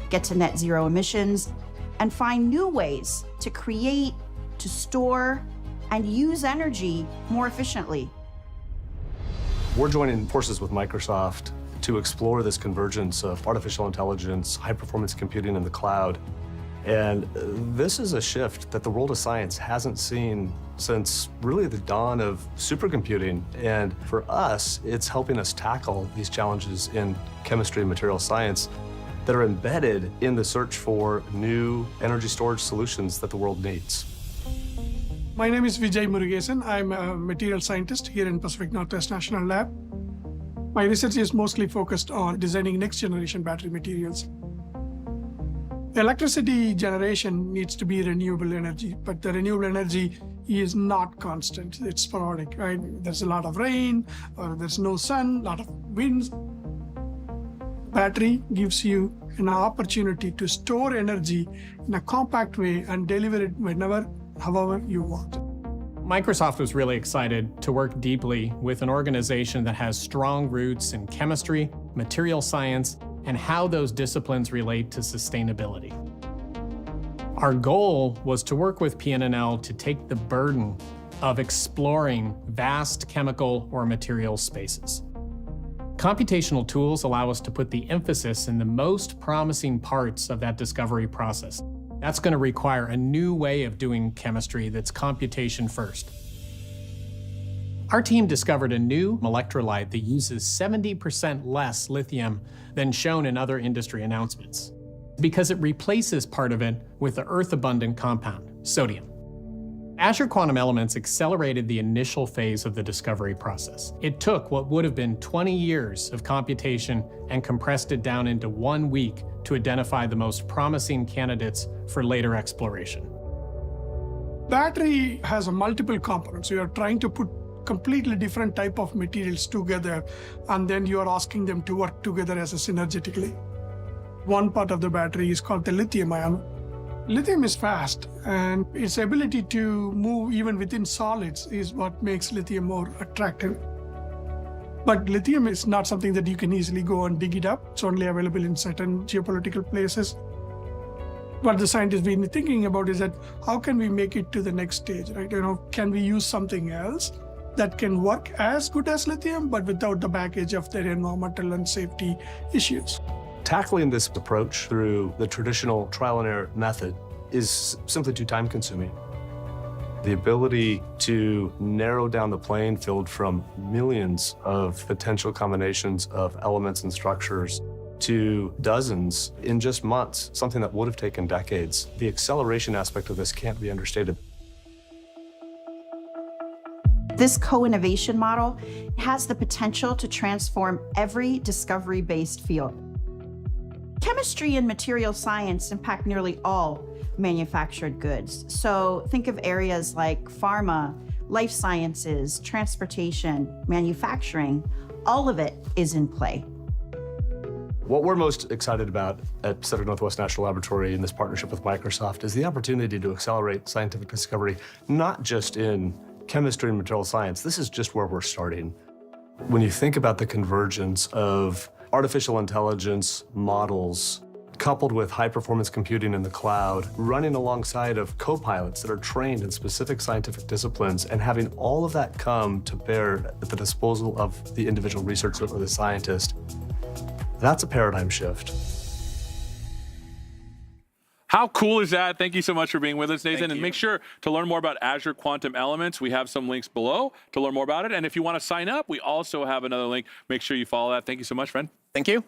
get to net zero emissions, and find new ways to create, to store, and use energy more efficiently. We're joining forces with Microsoft to explore this convergence of artificial intelligence, high-performance computing in the cloud. And this is a shift that the world of science hasn't seen since really the dawn of supercomputing. And for us, it's helping us tackle these challenges in chemistry and material science that are embedded in the search for new energy storage solutions that the world needs. My name is Vijay Murugesan. I'm a material scientist here in Pacific Northwest National Lab. My research is mostly focused on designing next-generation battery materials. Electricity generation needs to be renewable energy, but the renewable energy is not constant. It's sporadic, right? There's a lot of rain, or there's no sun, a lot of winds. Battery gives you an opportunity to store energy in a compact way and deliver it whenever, however you want. Microsoft was really excited to work deeply with an organization that has strong roots in chemistry, material science, and how those disciplines relate to sustainability. Our goal was to work with PNNL to take the burden of exploring vast chemical or material spaces. Computational tools allow us to put the emphasis in the most promising parts of that discovery process. That's going to require a new way of doing chemistry that's computation first. Our team discovered a new electrolyte that uses 70% less lithium than shown in other industry announcements, because it replaces part of it with the earth-abundant compound, sodium. Azure Quantum Elements accelerated the initial phase of the discovery process. It took what would have been 20 years of computation and compressed it down into 1 week to identify the most promising candidates for later exploration. Battery has multiple components. You are trying to put completely different type of materials together, and then you are asking them to work together as a synergetically. One part of the battery is called the lithium ion. Lithium is fast, and its ability to move even within solids is what makes lithium more attractive. But lithium is not something that you can easily go and dig it up. It's only available in certain geopolitical places. What the scientists have been thinking about is that how can we make it to the next stage, right? Can we use something else that can work as good as lithium, but without the baggage of their environmental and safety issues? Tackling this approach through the traditional trial and error method is simply too time consuming. The ability to narrow down the playing field from millions of potential combinations of elements and structures to dozens in just months, something that would have taken decades. The acceleration aspect of this can't be understated. This co-innovation model has the potential to transform every discovery-based field. Chemistry and material science impact nearly all manufactured goods. So think of areas like pharma, life sciences, transportation, manufacturing. All of it is in play. What we're most excited about at Pacific Northwest National Laboratory in this partnership with Microsoft is the opportunity to accelerate scientific discovery, not just in chemistry and material science. This is just where we're starting. When you think about the convergence of artificial intelligence models coupled with high-performance computing in the cloud, running alongside of copilots that are trained in specific scientific disciplines, and having all of that come to bear at the disposal of the individual researcher or the scientist, that's a paradigm shift. How cool is that? Thank you so much for being with us, Nathan. And make sure to learn more about Azure Quantum Elements. We have some links below to learn more about it. And if you want to sign up, we also have another link. Make sure you follow that. Thank you so much, friend. Thank you.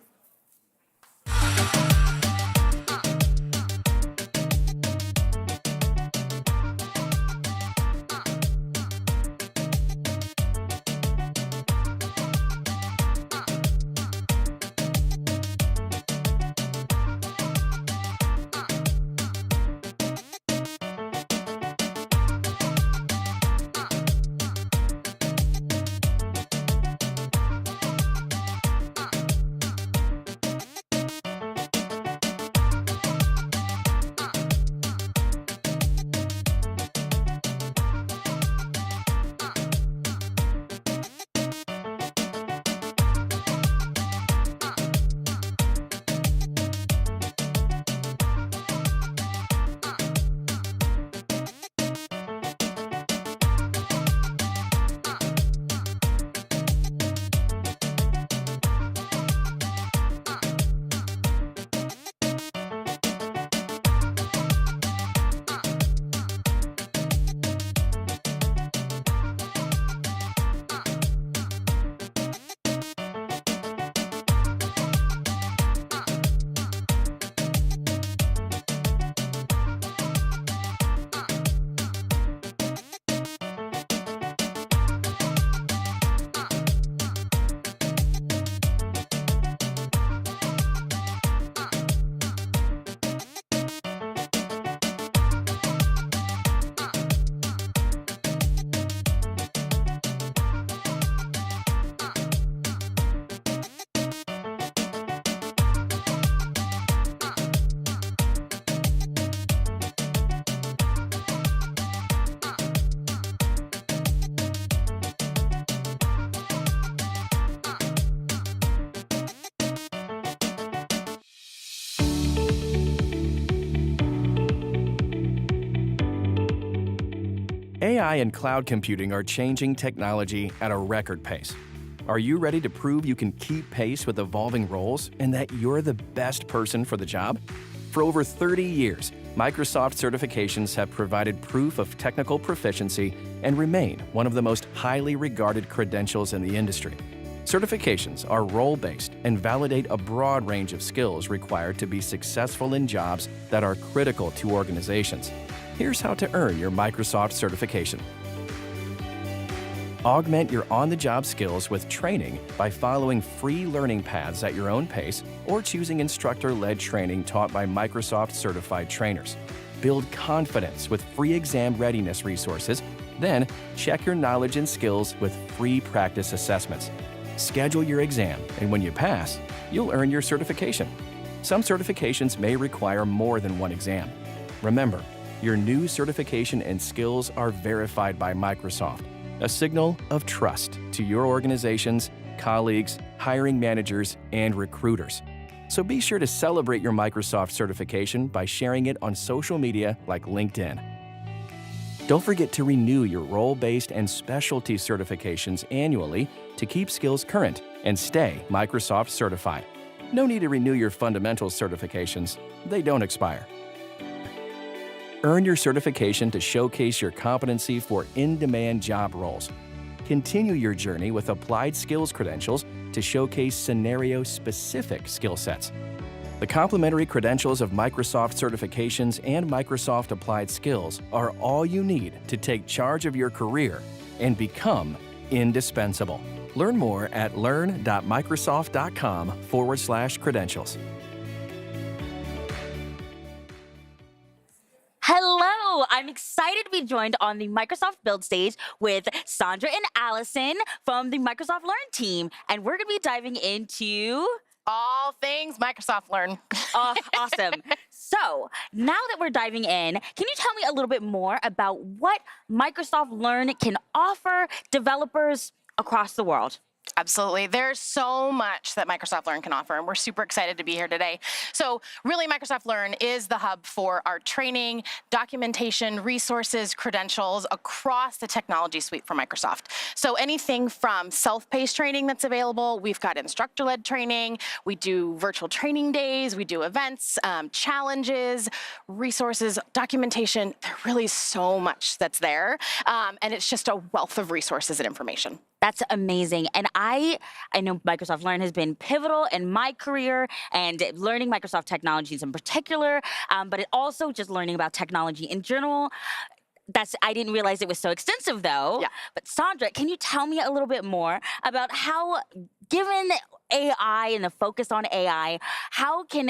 AI and cloud computing are changing technology at a record pace. Are you ready to prove you can keep pace with evolving roles and that you're the best person for the job? For over 30 years, Microsoft certifications have provided proof of technical proficiency and remain one of the most highly regarded credentials in the industry. Certifications are role-based and validate a broad range of skills required to be successful in jobs that are critical to organizations. Here's how to earn your Microsoft certification. Augment your on-the-job skills with training by following free learning paths at your own pace or choosing instructor-led training taught by Microsoft certified trainers. Build confidence with free exam readiness resources. Then, check your knowledge and skills with free practice assessments. Schedule your exam, and when you pass, you'll earn your certification. Some certifications may require more than one exam. Remember, your new certification and skills are verified by Microsoft, a signal of trust to your organizations, colleagues, hiring managers, and recruiters. So be sure to celebrate your Microsoft certification by sharing it on social media like LinkedIn. Don't forget to renew your role-based and specialty certifications annually to keep skills current and stay Microsoft certified. No need to renew your fundamental certifications. They don't expire. Earn your certification to showcase your competency for in-demand job roles. Continue your journey with applied skills credentials to showcase scenario-specific skill sets. The complementary credentials of Microsoft certifications and Microsoft applied skills are all you need to take charge of your career and become indispensable. Learn more at learn.microsoft.com/credentials. Hello, I'm excited to be joined on the Microsoft Build stage with Sandra and Allison from the Microsoft Learn team, and we're going to be diving into all things Microsoft Learn. Awesome. So now that we're diving in, can you tell me a little bit more about what Microsoft Learn can offer developers across the world? Absolutely. There's so much that Microsoft Learn can offer, and we're super excited to be here today. So really, Microsoft Learn is the hub for our training, documentation, resources, credentials across the technology suite for Microsoft. So anything from self-paced training that's available, we've got instructor-led training, we do virtual training days, we do events, challenges, resources, documentation. There's really so much that's there, and it's just a wealth of resources and information. That's amazing. And I know Microsoft Learn has been pivotal in my career and learning Microsoft technologies in particular, but it also just learning about technology in general. I didn't realize it was so extensive though. Yeah. But Sandra, can you tell me a little bit more about how, given AI and the focus on AI, how can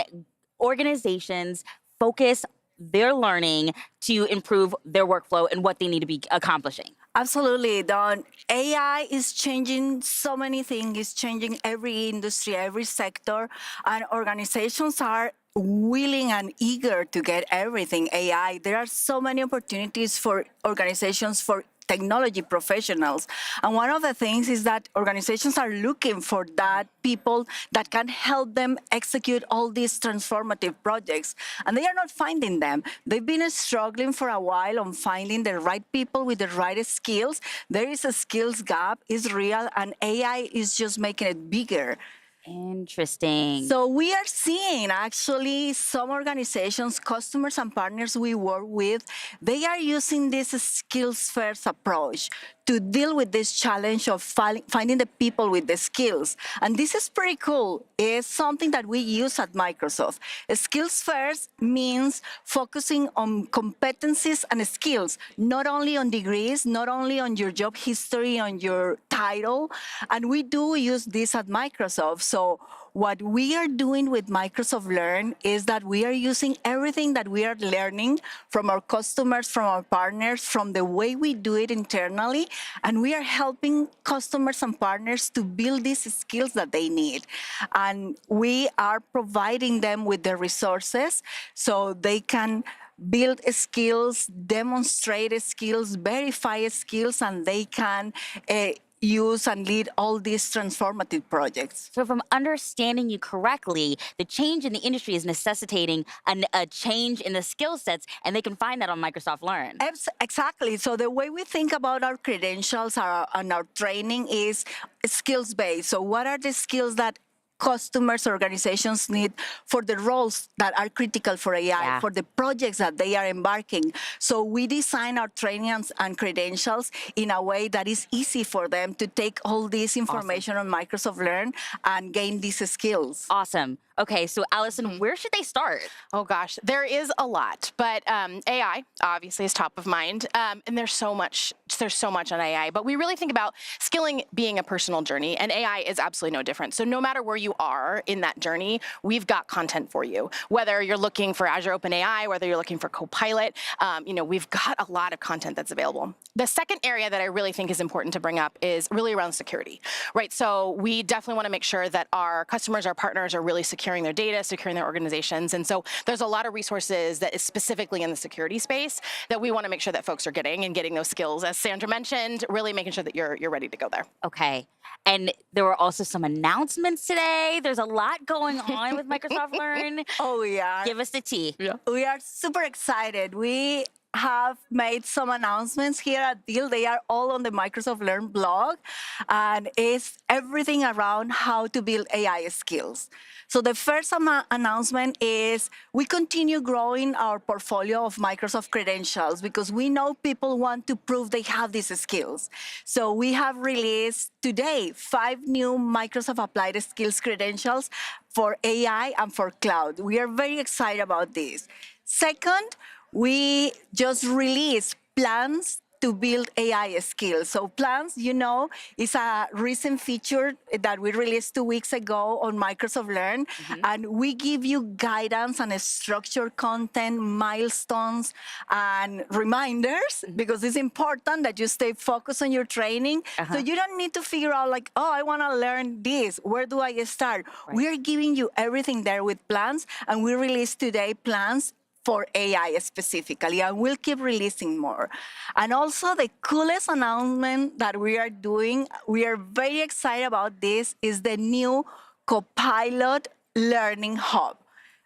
organizations focus their learning to improve their workflow and what they need to be accomplishing? Absolutely, Dawn. AI is changing so many things. It's changing every industry, every sector, and organizations are willing and eager to get everything AI. There are so many opportunities for organizations, for technology professionals. And one of the things is that organizations are looking for that people that can help them execute all these transformative projects. And they are not finding them. They've been struggling for a while on finding the right people with the right skills. There is a skills gap, it's real, and AI is just making it bigger. Interesting. So we are seeing actually some organizations, customers and partners we work with, they are using this skills-first approach to deal with this challenge of finding the people with the skills. And this is pretty cool. It's something that we use at Microsoft. Skills first means focusing on competencies and skills, not only on degrees, not only on your job history, on your title. And we do use this at Microsoft. So what we are doing with Microsoft Learn is that we are using everything that we are learning from our customers, from our partners, from the way we do it internally, and we are helping customers and partners to build these skills that they need. And we are providing them with the resources so they can build skills, demonstrate skills, verify skills, and they can use and lead all these transformative projects. So if I'm understanding you correctly, the change in the industry is necessitating a change in the skill sets, and they can find that on Microsoft Learn. Exactly. So the way we think about our credentials and our training is skills-based. So what are the skills that customers, organizations need for the roles that are critical for AI, for the projects that they are embarking. So we design our training and credentials in a way that is easy for them to take all this information on Microsoft Learn and gain these skills. Awesome. Okay, so Allison, where should they start? Oh gosh, there is a lot, but AI obviously is top of mind, and there's so much on AI. But we really think about skilling being a personal journey, and AI is absolutely no different. So no matter where you are in that journey, we've got content for you. Whether you're looking for Azure OpenAI, whether you're looking for Copilot, we've got a lot of content that's available. The second area that I really think is important to bring up is really around security, right? So we definitely want to make sure that our customers, our partners are really securing their data, securing their organizations. And so there's a lot of resources that is specifically in the security space that we want to make sure that folks are getting and getting those skills. As Sandra mentioned, really making sure that you're ready to go there. Okay. And there were also some announcements today. There's a lot going on with Microsoft Learn. Oh, yeah. Give us the tea. Yeah. We are super excited. We have made some announcements here at Deal. They are all on the Microsoft Learn blog, and it's everything around how to build AI skills. So the first announcement is we continue growing our portfolio of Microsoft credentials because we know people want to prove they have these skills. So we have released today 5 new Microsoft Applied Skills credentials for AI and for cloud. We are very excited about this. Second, we just released plans to build AI skills. So plans, is a recent feature that we released 2 weeks ago on Microsoft Learn. And we give you guidance and structured content, milestones, and reminders, because it's important that you stay focused on your training. So you don't need to figure out I want to learn this. Where do I start? Right. We are giving you everything there with plans, and we released today plans for AI specifically, and we'll keep releasing more. And also the coolest announcement that we are doing, we are very excited about this, is the new Copilot Learning Hub.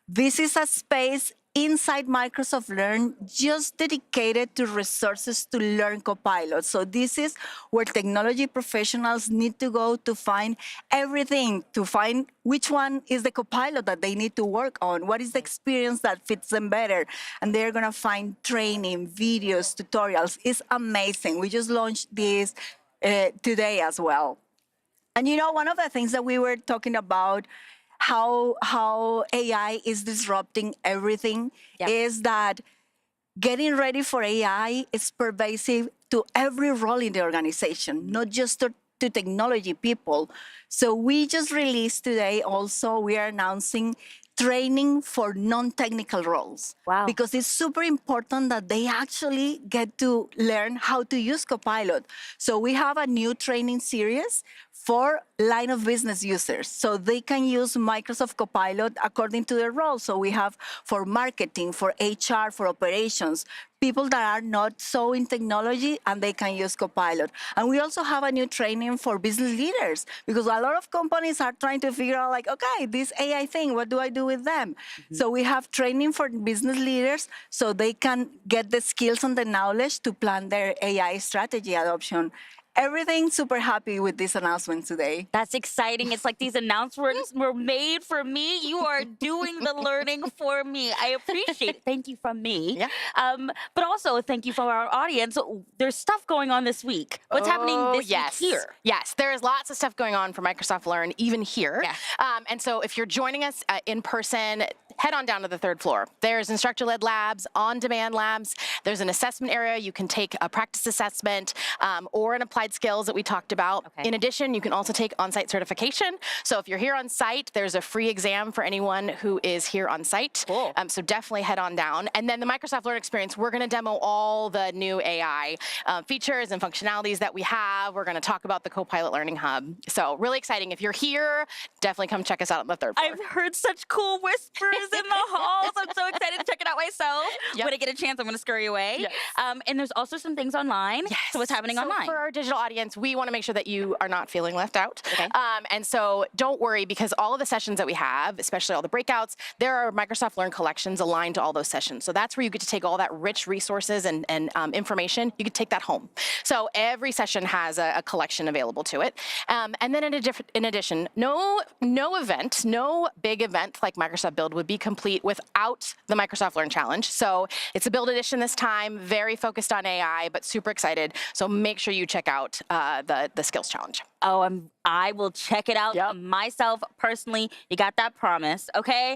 This is a space inside Microsoft Learn just dedicated to resources to learn Copilot. So this is where technology professionals need to go to find everything, to find which one is the Copilot that they need to work on, what is the experience that fits them better. And they're going to find training, videos, tutorials. It's amazing. We just launched this today as well. And one of the things that we were talking about, how AI is disrupting everything, is that getting ready for AI is pervasive to every role in the organization, not just to technology people. So we just released today also, we are announcing training for non-technical roles. Wow. Because it's super important that they actually get to learn how to use Copilot. So we have a new training series for line of business users. So they can use Microsoft Copilot according to their role. So we have for marketing, for HR, for operations, people that are not so in technology, and they can use Copilot. And we also have a new training for business leaders, because a lot of companies are trying to figure out okay, this AI thing, what do I do with them? So we have training for business leaders so they can get the skills and the knowledge to plan their AI strategy adoption. Everything super happy with this announcement today. That's exciting. It's like these announcements were made for me. You are doing the learning for me. I appreciate it. Thank you from me. Yeah. But also thank you for our audience. There's stuff going on this week. What's happening this week here? Yes, there's lots of stuff going on for Microsoft Learn, even here. Yeah. And so if you're joining us in person, head on down to the 3rd floor. There's instructor-led labs, on-demand labs. There's an assessment area. You can take a practice assessment or an applied skills that we talked about. Okay. In addition, you can also take on-site certification. So if you're here on site, there's a free exam for anyone who is here on site. Cool. So definitely head on down. And then the Microsoft Learn experience, we're going to demo all the new AI features and functionalities that we have. We're going to talk about the Copilot Learning Hub. So really exciting. If you're here, definitely come check us out on the 3rd floor. I've heard such cool whispers is in the halls. I'm so excited to check it out myself. When I get a chance, I'm going to scurry away. Yes. And there's also some things online. Yes. So what's happening online? For our digital audience, we want to make sure that you are not feeling left out. Okay. And so don't worry, because all of the sessions that we have, especially all the breakouts, there are Microsoft Learn collections aligned to all those sessions. So that's where you get to take all that rich resources and information. You can take that home. So every session has a collection available to it. And then in addition, no event, no big event like Microsoft Build would be complete without the Microsoft Learn Challenge. So it's a Build edition this time, very focused on AI, but super excited. So make sure you check out the Skills Challenge. Oh, I will check it out myself personally. You got that promise, okay?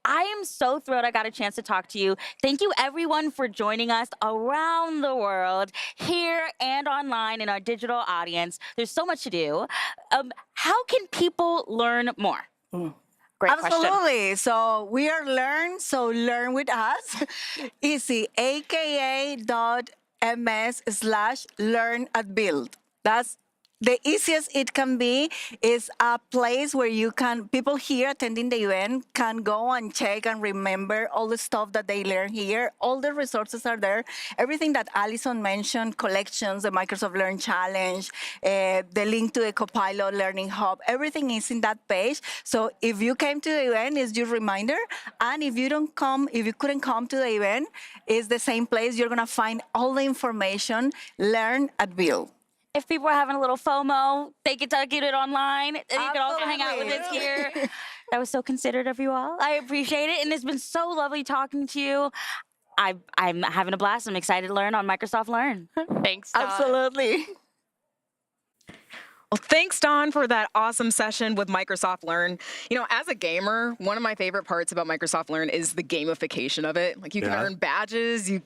I am so thrilled I got a chance to talk to you. Thank you, everyone, for joining us around the world, here and online in our digital audience. There's so much to do. How can people learn more? Great Absolutely. So we are Learn, so learn with us. Easy, aka.ms/learn@build. That's the easiest it can be. Is a place where people here attending the event can go and check and remember all the stuff that they learn here. All the resources are there. Everything that Allison mentioned, collections, the Microsoft Learn Challenge, the link to the Copilot Learning Hub, everything is in that page. So if you came to the event, it's your reminder. And if you couldn't come to the event, it's the same place. You're gonna find all the information, Learn@build. If people are having a little FOMO, they can get it online. And you can also hang out with us here. That was so considerate of you all. I appreciate it. And it's been so lovely talking to you. I'm having a blast. I'm excited to learn on Microsoft Learn. Thanks, Dawn. Absolutely. Well, thanks, Dawn, for that awesome session with Microsoft Learn. You know, as a gamer, one of my favorite parts about Microsoft Learn is the gamification of it. Like, you can earn badges, you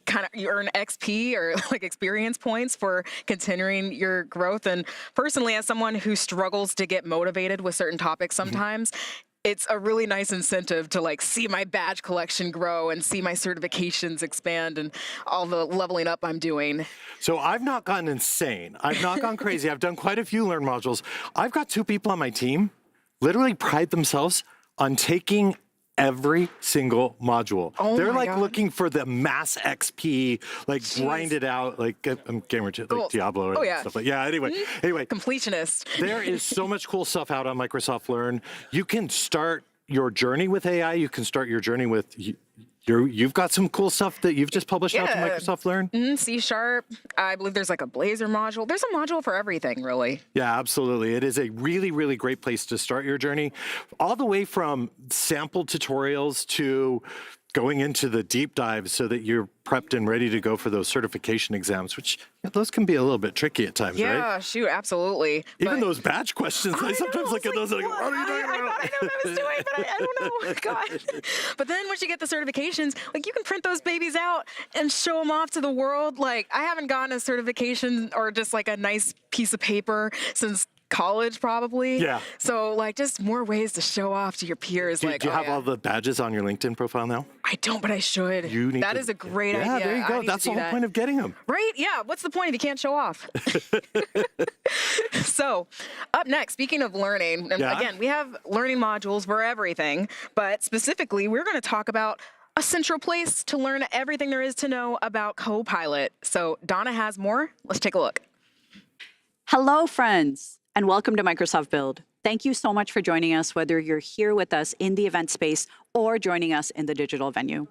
earn XP or like experience points for continuing your growth. And personally, as someone who struggles to get motivated with certain topics sometimes, it's a really nice incentive to like see my badge collection grow and see my certifications expand and all the leveling up I'm doing. So I've not gone insane. I've not gone crazy. I've done quite a few Learn modules. I've got 2 people on my team literally pride themselves on taking every single module. They're like looking for the mass XP, like grind it out, like I'm gamer like Diablo or stuff like anyway. Completionist. There is so much cool stuff out on Microsoft Learn. You can start your journey with AI. You can start your journey with you've got some cool stuff that you've just published out to Microsoft Learn. C#. I believe there's like a Blazor module. There's a module for everything, really. Yeah, absolutely. It is a really, really great place to start your journey, all the way from sample tutorials to going into the deep dive so that you're prepped and ready to go for those certification exams, which those can be a little bit tricky at times, right? Yeah, shoot, absolutely. Even those badge questions, I sometimes look at those and I go, what are you doing? I thought I knew what I was doing, but I don't know. God. But then once you get the certifications, like you can print those babies out and show them off to the world. Like, I haven't gotten a certification or just like a nice piece of paper since college, probably. Yeah. So like just more ways to show off to your peers. Do you have all the badges on your LinkedIn profile now? I don't, but I should. That is a great idea. Yeah, there you go. That's the whole point of getting them. Right? Yeah. What's the point if you can't show off? So up next, speaking of learning, again, we have learning modules for everything, but specifically, we're going to talk about a central place to learn everything there is to know about Copilot. So Donna has more. Let's take a look. Hello, friends, and welcome to Microsoft Build. Thank you so much for joining us, whether you're here with us in the event space or joining us in the digital venue.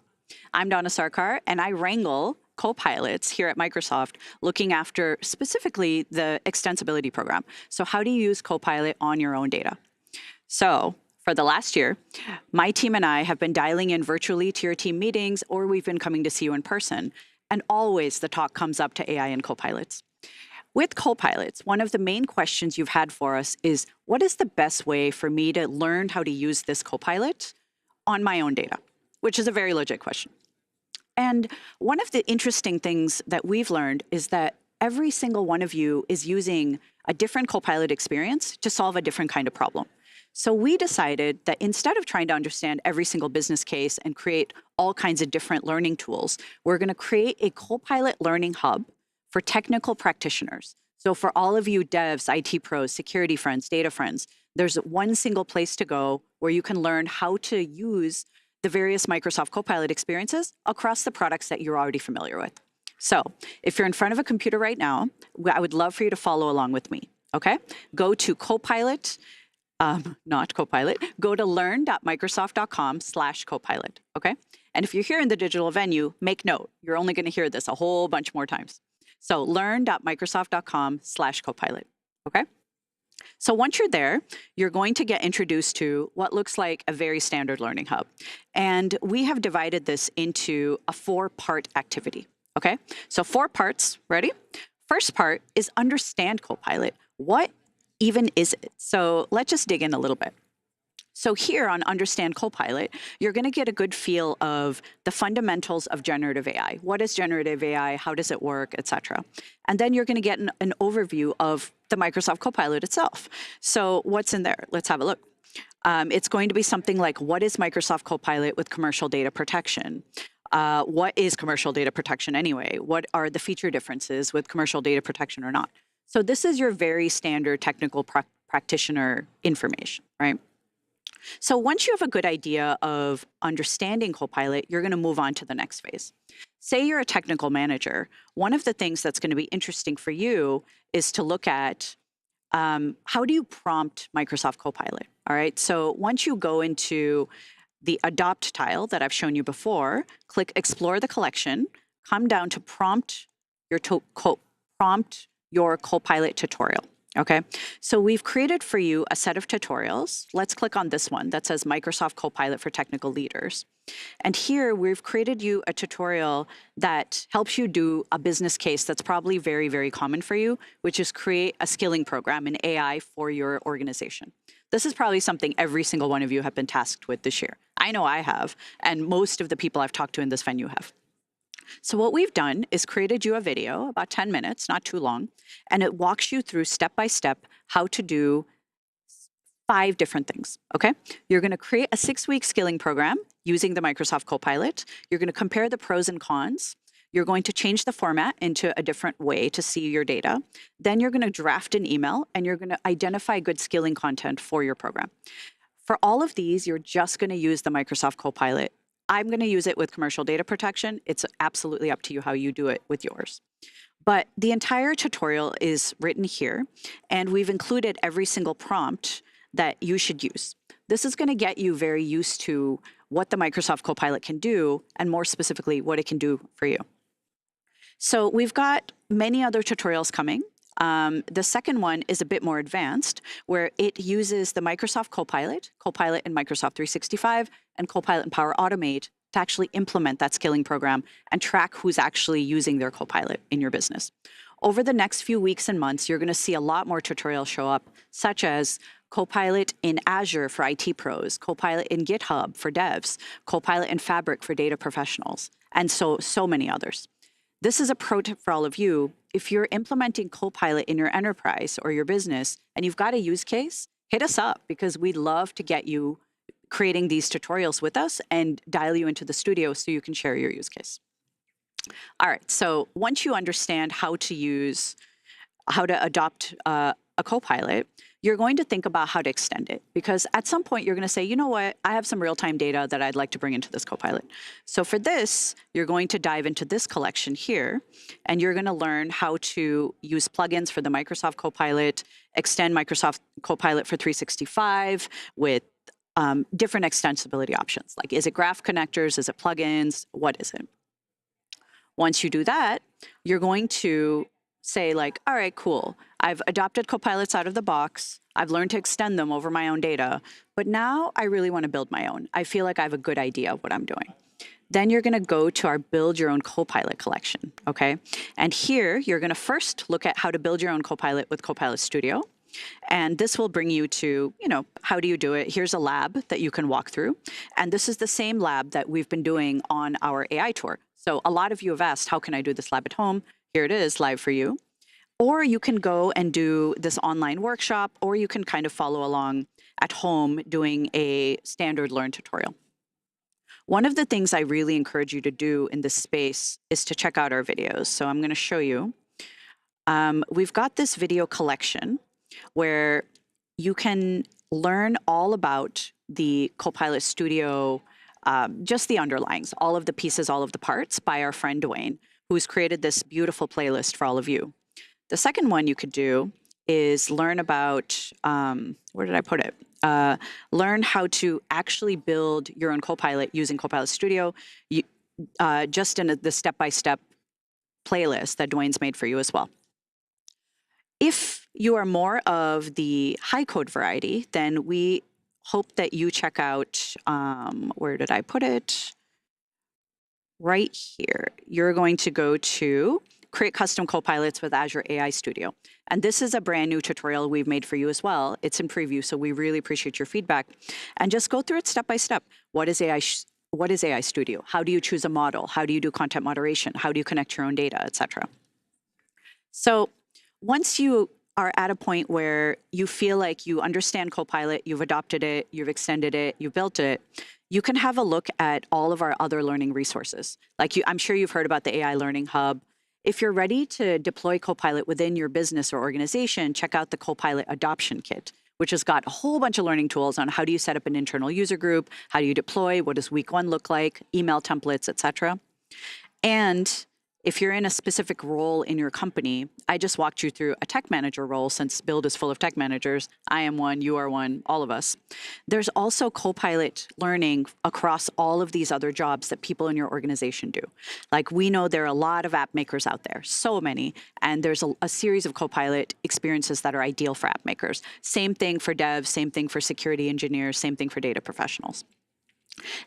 I'm Donna Sarkar, and I wrangle copilots here at Microsoft, looking after specifically the extensibility program. So how do you use Copilot on your own data? So for the last year, my team and I have been dialing in virtually to your team meetings, or we've been coming to see you in person. And always the talk comes up to AI and copilots. With copilots, one of the main questions you've had for us is, what is the best way for me to learn how to use this copilot on my own data? Which is a very legit question. And one of the interesting things that we've learned is that every single one of you is using a different copilot experience to solve a different kind of problem. So we decided that instead of trying to understand every single business case and create all kinds of different learning tools, we're going to create a Copilot learning hub for technical practitioners. So for all of you devs, IT pros, security friends, data friends, there's one single place to go where you can learn how to use the various Microsoft Copilot experiences across the products that you're already familiar with. So if you're in front of a computer right now, I would love for you to follow along with me, okay? Go to Copilot, not Copilot, go to learn.microsoft.com/Copilot, okay? And if you're here in the digital venue, make note. You're only going to hear this a whole bunch more times. So learn.microsoft.com/Copilot, okay? So once you're there, you're going to get introduced to what looks like a very standard learning hub. And we have divided this into a 4-part activity, okay? So 4 parts, ready? First part is understand Copilot. What even is it? So let's just dig in a little bit. So here on Understand Copilot, you're going to get a good feel of the fundamentals of generative AI. What is generative AI? How does it work, et cetera? And then you're going to get an overview of the Microsoft Copilot itself. So what's in there? Let's have a look. It's going to be something like, what is Microsoft Copilot with commercial data protection? What is commercial data protection anyway? What are the feature differences with commercial data protection or not? So this is your very standard technical practitioner information, right? So once you have a good idea of understanding Copilot, you're going to move on to the next phase. Say you're a technical manager. One of the things that's going to be interesting for you is to look at how do you prompt Microsoft Copilot, all right? So once you go into the Adopt tile that I've shown you before, click Explore the Collection, come down to Prompt your Copilot tutorial. Okay, so we've created for you a set of tutorials. Let's click on this one that says Microsoft Copilot for Technical Leaders. And here we've created you a tutorial that helps you do a business case that's probably very, very common for you, which is create a skilling program in AI for your organization. This is probably something every single one of you have been tasked with this year. I know I have, and most of the people I've talked to in this venue have. So what we've done is created you a video, about 10 minutes, not too long, and it walks you through step-by-step how to do 5 different things, okay? You're going to create a 6-week skilling program using the Microsoft Copilot. You're going to compare the pros and cons. You're going to change the format into a different way to see your data. Then you're going to draft an email, and you're going to identify good skilling content for your program. For all of these, you're just going to use the Microsoft Copilot. I'm going to use it with commercial data protection. It's absolutely up to you how you do it with yours. But the entire tutorial is written here, and we've included every single prompt that you should use. This is going to get you very used to what the Microsoft Copilot can do, and more specifically, what it can do for you. So we've got many other tutorials coming. The second one is a bit more advanced, where it uses the Microsoft Copilot, Copilot in Microsoft 365, and Copilot in Power Automate to actually implement that skilling program and track who's actually using their Copilot in your business. Over the next few weeks and months, you're going to see a lot more tutorials show up, such as Copilot in Azure for IT pros, Copilot in GitHub for devs, Copilot in Fabric for data professionals, and so many others. This is a pro tip for all of you. If you're implementing Copilot in your enterprise or your business and you've got a use case, hit us up, because we'd love to get you creating these tutorials with us and dial you into the studio so you can share your use case. All right, so once you understand how to adopt a Copilot, you're going to think about how to extend it, because at some point you're going to say, you know what, I have some real-time data that I'd like to bring into this Copilot. So for this, you're going to dive into this collection here, and you're going to learn how to use plugins for the Microsoft Copilot, extend Microsoft Copilot for 365 with different extensibility options. Like, is it graph connectors? Is it plugins? What is it? Once you do that, you're going to say like, all right, cool. I've adopted Copilots out of the box. I've learned to extend them over my own data, but now I really want to build my own. I feel like I have a good idea of what I'm doing. Then you're going to go to our Build Your Own Copilot collection, okay? And here, you're going to first look at how to build your own Copilot with Copilot Studio. And this will bring you to, how do you do it? Here's a lab that you can walk through. And this is the same lab that we've been doing on our AI tour. So a lot of you have asked, how can I do this lab at home? Here it is, live for you. Or you can go and do this online workshop, or you can kind of follow along at home doing a standard Learn tutorial. One of the things I really encourage you to do in this space is to check out our videos. So I'm going to show you. We've got this video collection where you can learn all about the Copilot Studio just the underlyings, all of the pieces, all of the parts by our friend Dwayne, who's created this beautiful playlist for all of you. The second one you could do is learn about, where did I put it? Learn how to actually build your own Copilot using Copilot Studio, just in the step-by-step playlist that Dwayne's made for you as well. If you are more of the high code variety, then we hope that you check out, where did I put it? Right here. You're going to go to Create Custom Copilots with Azure AI Studio. And this is a brand new tutorial we've made for you as well. It's in preview, so we really appreciate your feedback. And just go through it step by step. What is AI Studio? How do you choose a model? How do you do content moderation? How do you connect your own data, et cetera? So once you are at a point where you feel like you understand Copilot, you've adopted it, you've extended it, you've built it, you can have a look at all of our other learning resources. I'm sure you've heard about the AI Learning Hub. If you're ready to deploy Copilot within your business or organization, check out the Copilot Adoption Kit, which has got a whole bunch of learning tools on how do you set up an internal user group, how do you deploy, what does week 1 look like, email templates, et cetera. And if you're in a specific role in your company, I just walked you through a tech manager role since Build is full of tech managers. I am one, you are one, all of us. There's also Copilot learning across all of these other jobs that people in your organization do. Like we know there are a lot of app makers out there, so many, and there's a series of Copilot experiences that are ideal for app makers. Same thing for devs, same thing for security engineers, same thing for data professionals.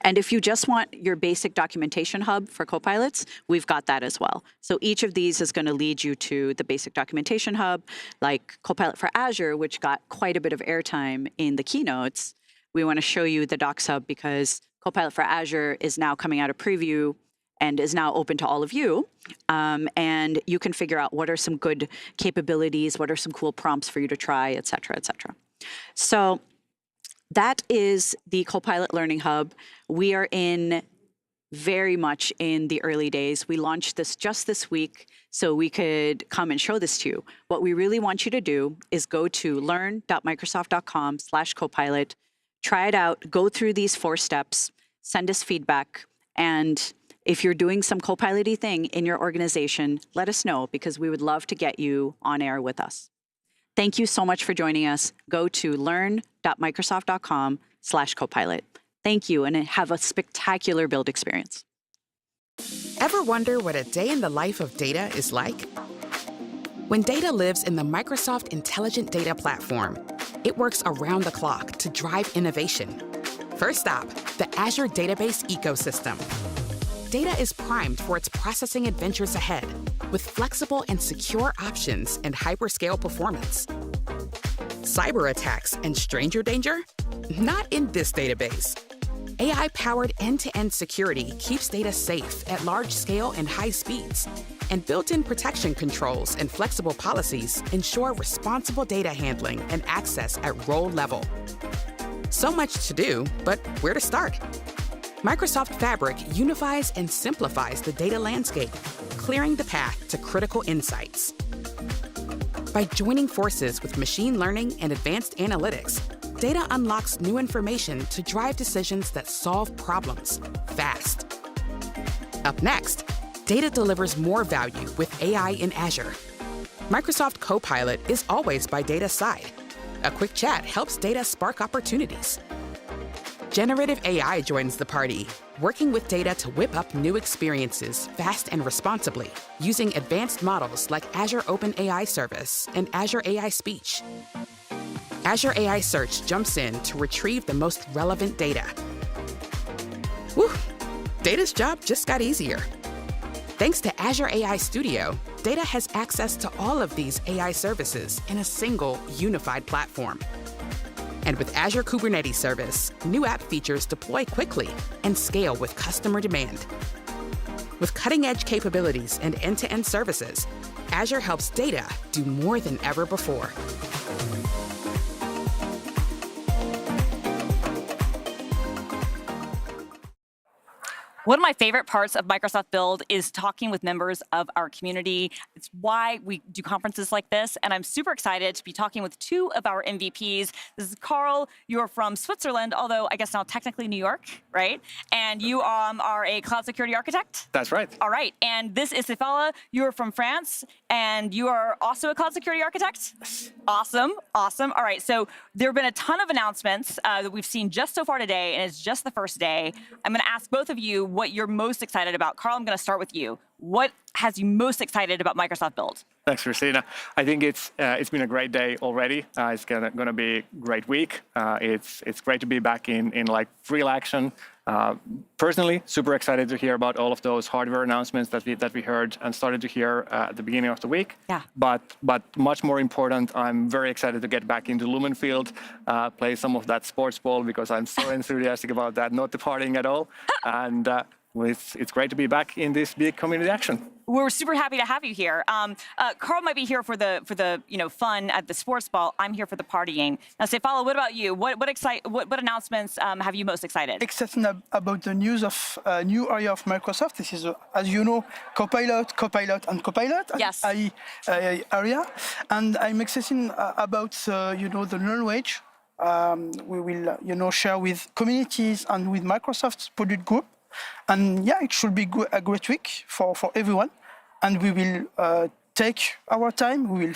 And if you just want your basic documentation hub for Copilots, we've got that as well. So each of these is going to lead you to the basic documentation hub, like Copilot for Azure, which got quite a bit of airtime in the keynotes. We want to show you the Docs Hub because Copilot for Azure is now coming out of preview and is now open to all of you. And you can figure out what are some good capabilities, what are some cool prompts for you to try, et cetera, et cetera. So that is the Copilot Learning Hub. We are very much in the early days. We launched this just this week so we could come and show this to you. What we really want you to do is go to learn.microsoft.com/Copilot, try it out, go through these 4 steps, send us feedback, and if you're doing some Copilot-y thing in your organization, let us know because we would love to get you on air with us. Thank you so much for joining us. Go to learn.microsoft.com/Copilot. Thank you, and have a spectacular build experience. Ever wonder what a day in the life of data is like? When data lives in the Microsoft Intelligent Data Platform, it works around the clock to drive innovation. First stop, the Azure Database Ecosystem. Data is primed for its processing adventures ahead, with flexible and secure options and hyperscale performance. Cyber attacks and stranger danger? Not in this database. AI-powered end-to-end security keeps data safe at large scale and high speeds. And built-in protection controls and flexible policies ensure responsible data handling and access at role level. So much to do, but where to start? Microsoft Fabric unifies and simplifies the data landscape, clearing the path to critical insights. By joining forces with machine learning and advanced analytics, data unlocks new information to drive decisions that solve problems fast. Up next, data delivers more value with AI in Azure. Microsoft Copilot is always by data's side. A quick chat helps data spark opportunities. Generative AI joins the party, working with data to whip up new experiences fast and responsibly, using advanced models like Azure OpenAI Service and Azure AI Speech. Azure AI Search jumps in to retrieve the most relevant data. Whew, data's job just got easier. Thanks to Azure AI Studio, data has access to all of these AI services in a single, unified platform. And with Azure Kubernetes Service, new app features deploy quickly and scale with customer demand. With cutting-edge capabilities and end-to-end services, Azure helps data do more than ever before. One of my favorite parts of Microsoft Build is talking with members of our community. It's why we do conferences like this, and I'm super excited to be talking with two of our MVPs. This is Carl, you're from Switzerland, although I guess now technically New York, right? And you are a cloud security architect? That's right. All right, and this is Sefala, you're from France, and you are also a cloud security architect? Awesome, awesome. All right, so there have been a ton of announcements that we've seen just so far today, and it's just the first day. I'm gonna ask both of you what you're most excited about. Carl, I'm gonna start with you. What has you most excited about Microsoft Build? Thanks, Christina. I think it's been a great day already. It's gonna be a great week. It's great to be back in like real action. Personally, super excited to hear about all of those hardware announcements that we heard and started to hear at the beginning of the week. Yeah. But much more important, I'm very excited to get back into Lumen Field, play some of that sports ball because I'm so enthusiastic about that, not departing at all. And it's great to be back in this big community action. We're super happy to have you here. Carl might be here for the fun at the sports ball. I'm here for the partying. Now, Sefala, what about you? What announcements have you most excited? Excited about the news of new area of Microsoft. This is, as you know, Copilot, and Copilot. Yes. Area, and I'm excited about the knowledge. We will share with communities and with Microsoft's product group. And yeah, it should be a great week for everyone. And we will take our time, we will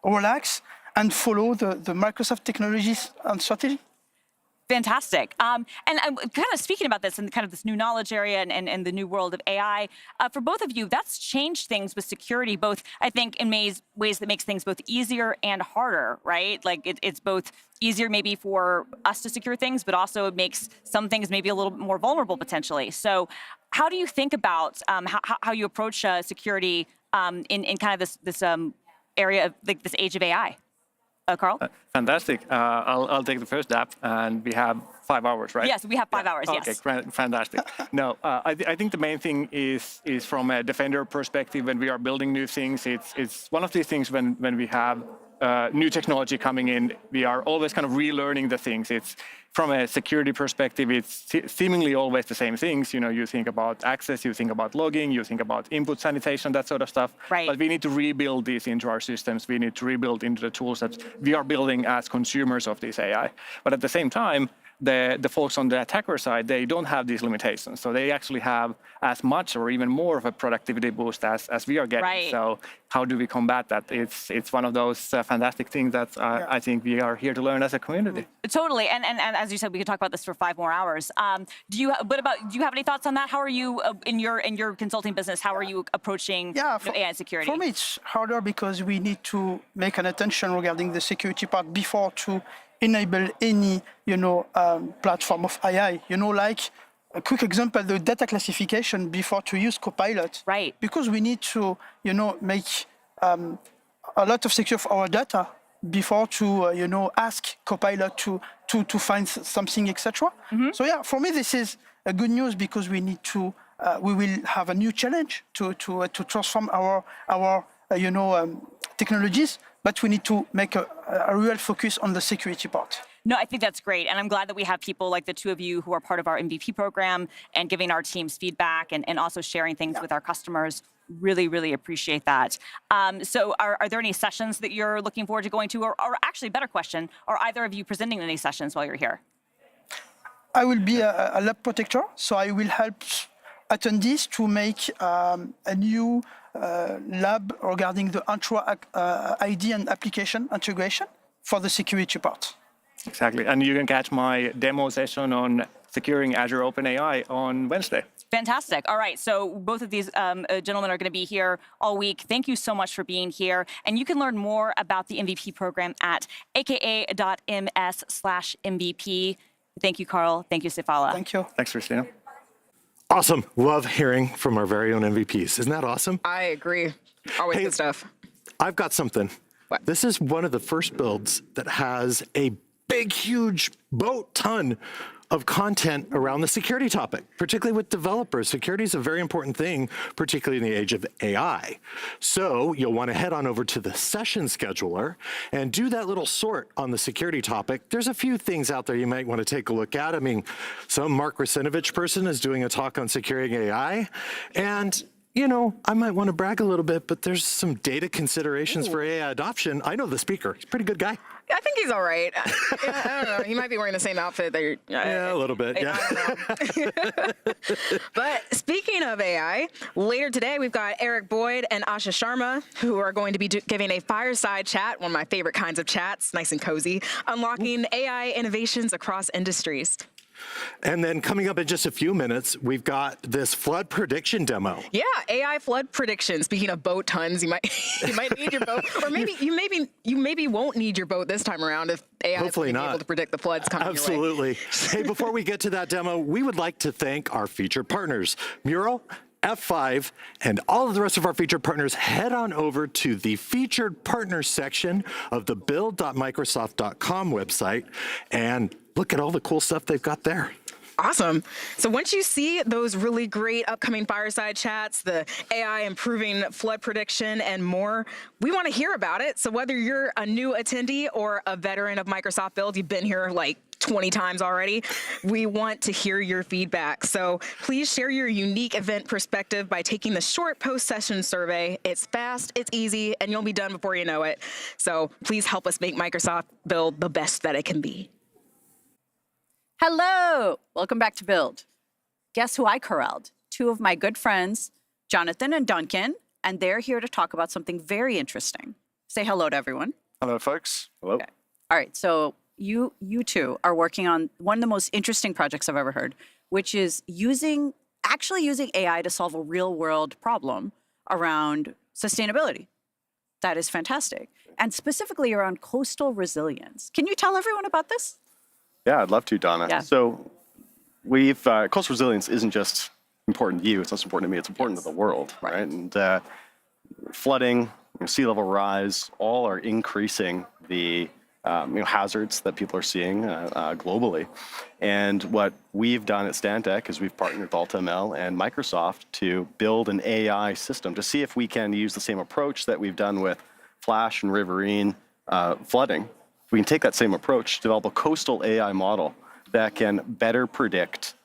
relax and follow the Microsoft technologies and strategy. Fantastic. And I'm kind of speaking about this in kind of this new knowledge area and the new world of AI. For both of you, that's changed things with security, both, I think, in ways that makes things both easier and harder, right? Like it's both easier maybe for us to secure things, but also it makes some things maybe a little more vulnerable potentially. So how do you think about how you approach security in kind of this area of like this age of AI? Carl? Fantastic. I'll take the first step, and we have 5 hours, right? Yes, we have 5 hours, yes. Okay, fantastic. No, I think the main thing is from a defender perspective, when we are building new things, it's one of these things when we have new technology coming in, we are always kind of relearning the things. It's from a security perspective, it's seemingly always the same things. You think about access, you think about logging, you think about input sanitation, that sort of stuff. Right. But we need to rebuild these into our systems. We need to rebuild into the tools that we are building as consumers of this AI. But at the same time, the folks on the attacker side, they don't have these limitations. So they actually have as much or even more of a productivity boost as we are getting. Right. So how do we combat that? It's one of those fantastic things that I think we are here to learn as a community. Totally, and as you said, we could talk about this for 5 more hours. Do you have any thoughts on that? How are you in your consulting business? How are you approaching AI and security? For me, it's harder because we need to make an attention regarding the security part before to enable any platform of AI. Like a quick example, the data classification before to use Copilot. Right. Because we need to make a lot of secure of our data before to ask Copilot to find something, etc. So yeah, for me this is a good news because we need to we will have a new challenge to transform our technologies, but we need to make a real focus on the security part. No, I think that's great. And I'm glad that we have people like the two of you who are part of our MVP program and giving our teams feedback and also sharing things with our customers. Really, really appreciate that. So are there any sessions that you're looking forward to going to? Or actually, better question, are either of you presenting any sessions while you're here? I will be a lab protector, so I will help attendees to make a new lab regarding the Entra ID and application integration for the security part. Exactly, and you can catch my demo session on securing Azure OpenAI on Wednesday. Fantastic. All right, so both of these gentlemen are going to be here all week. Thank you so much for being here. And you can learn more about the MVP program at aka.ms/MVP. Thank you, Carl. Thank you, Sefala. Thank you. Thanks, Christina. Awesome. Love hearing from our very own MVPs. Isn't that awesome? I agree. Always good stuff. I've got something. What? This is one of the first builds that has a big, huge boat ton of content around the security topic, particularly with developers. Security is a very important thing, particularly in the age of AI. So you'll want to head on over to the session scheduler and do that little sort on the security topic. There's a few things out there you might want to take a look at. I mean, some Mark Rusinovich person is doing a talk on securing AI, and you know, I might want to brag a little bit, but there's some data considerations for AI adoption. I know the speaker. He's a pretty good guy. I think he's all right. I don't know. He might be wearing the same outfit that you're. Yeah, a little bit. Yeah. But speaking of AI, later today we've got Eric Boyd and Asha Sharma, who are going to be giving a fireside chat, one of my favorite kinds of chats, nice and cozy, unlocking AI innovations across industries. And then coming up in just a few minutes, we've got this flood prediction demo. Yeah, AI flood prediction. Speaking of boat tons, you might need your boat, or maybe you maybe won't need your boat this time around if AI is able to predict the floods coming Absolutely. your way. Hey, before we get to that demo, we would like to thank our featured partners, Mural, F5, and all of the rest of our featured partners. Head on over to the featured partners section of the build.microsoft.com website and look at all the cool stuff they've got there. Awesome. So once you see those really great upcoming fireside chats, the AI improving flood prediction and more, we want to hear about it. So whether you're a new attendee or a veteran of Microsoft Build, you've been here like 20 times already, we want to hear your feedback. So please share your unique event perspective by taking the short post-session survey. It's fast, it's easy, and you'll be done before you know it. So please help us make Microsoft Build the best that it can be. Hello, welcome back to Build. Guess who I corralled? Two of my good friends, Jonathan and Duncan, and they're here to talk about something very interesting. Say hello to everyone. Hello, folks. Hello. Okay. All right, so you two are working on one of the most interesting projects I've ever heard, which is actually using AI to solve a real world problem around sustainability. That is fantastic. And specifically around coastal resilience. Can you tell everyone about this? Yeah, I'd love to, Donna. Yeah. So we've coastal resilience isn't just important to you, it's not important to me, it's important to the world, right? And flooding, sea level rise, all are increasing the hazards that people are seeing globally. And what we've done at Stantec is we've partnered with AltaML and Microsoft to build an AI system to see if we can use the same approach that we've done with flash and riverine flooding. We can take that same approach, develop a coastal AI model that can better predict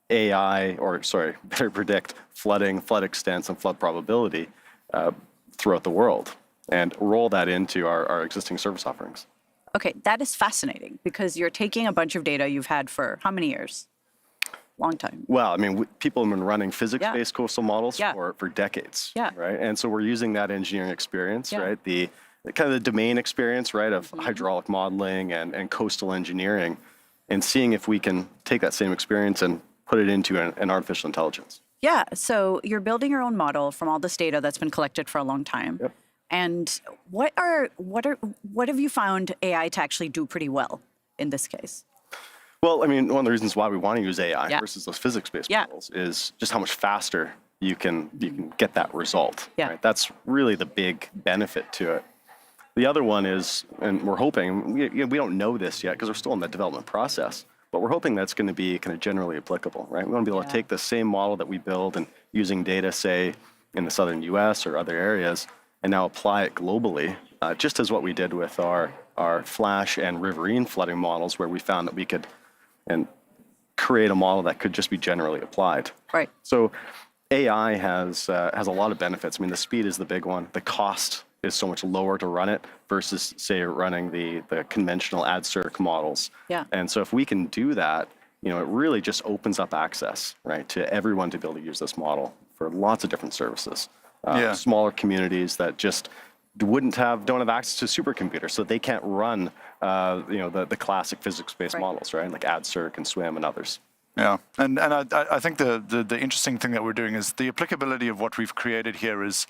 better predict flooding, flood extents, and flood probability throughout the world, and roll that into our existing service offerings. Okay, that is fascinating because you're taking a bunch of data you've had for how many years? Long time. Well, I mean, people have been running physics-based coastal models for decades, right? And so we're using that engineering experience, right? The kind of the domain experience, right, of hydraulic modeling and coastal engineering, and seeing if we can take that same experience and put it into an artificial intelligence. Yeah, so you're building your own model from all this data that's been collected for a long time. Yep. And what have you found AI to actually do pretty well in this case? Well, I mean, one of the reasons why we want to use AI versus those physics-based models is just how much faster you can get that result. Yeah. Right? That's really the big benefit to it. The other one is, and we're hoping, we don't know this yet because we're still in the development process, but we're hoping that's going to be kind of generally applicable, right? We want to be able to take the same model that we build and using data, say, in the southern US or other areas, and now apply it globally, just as what we did with our flash and riverine flooding models, where we found that we could create a model that could just be generally applied. Right. So AI has a lot of benefits. I mean, the speed is the big one. The cost is so much lower to run it versus, say, running the conventional ad-circ models. Yeah. And so if we can do that, it really just opens up access, right, to everyone to be able to use this model for lots of different services. Smaller communities that just don't have access to supercomputers, so they can't run the classic physics-based models, right, like ad-circ and SWIM and others. Yeah, and I think the interesting thing that we're doing is the applicability of what we've created here is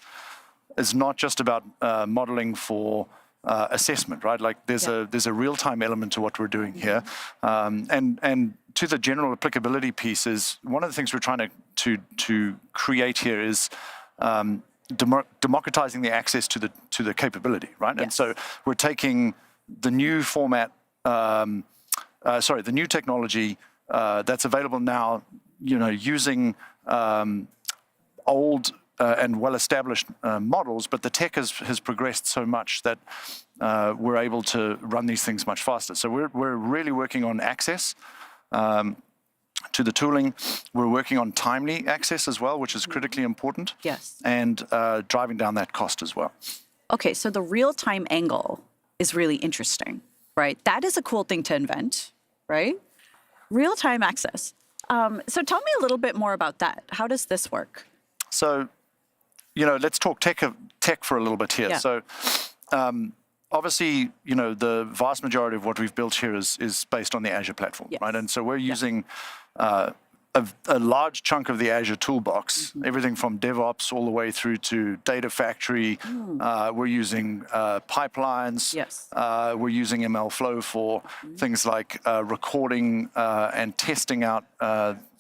not just about modeling for assessment, right? Like there's a real-time element to what we're doing here, and to the general applicability pieces. One of the things we're trying to create here is democratizing the access to the capability, right? Yes. And so we're taking the new format, the new technology that's available now, using old and well-established models, but the tech has progressed so much that we're able to run these things much faster. So we're really working on access to the tooling. We're working on timely access as well, which is critically important. Yes. And driving down that cost as well. Okay, so the real-time angle is really interesting, right? That is a cool thing to invent, right? Real-time access. So tell me a little bit more about that. How does this work? So, let's talk tech for a little bit here. Yeah. So, obviously, the vast majority of what we've built here is based on the Azure platform, right? And so we're using a large chunk of the Azure toolbox, everything from DevOps all the way through to Data Factory. We're using pipelines. Yes. We're using MLflow for things like recording and testing out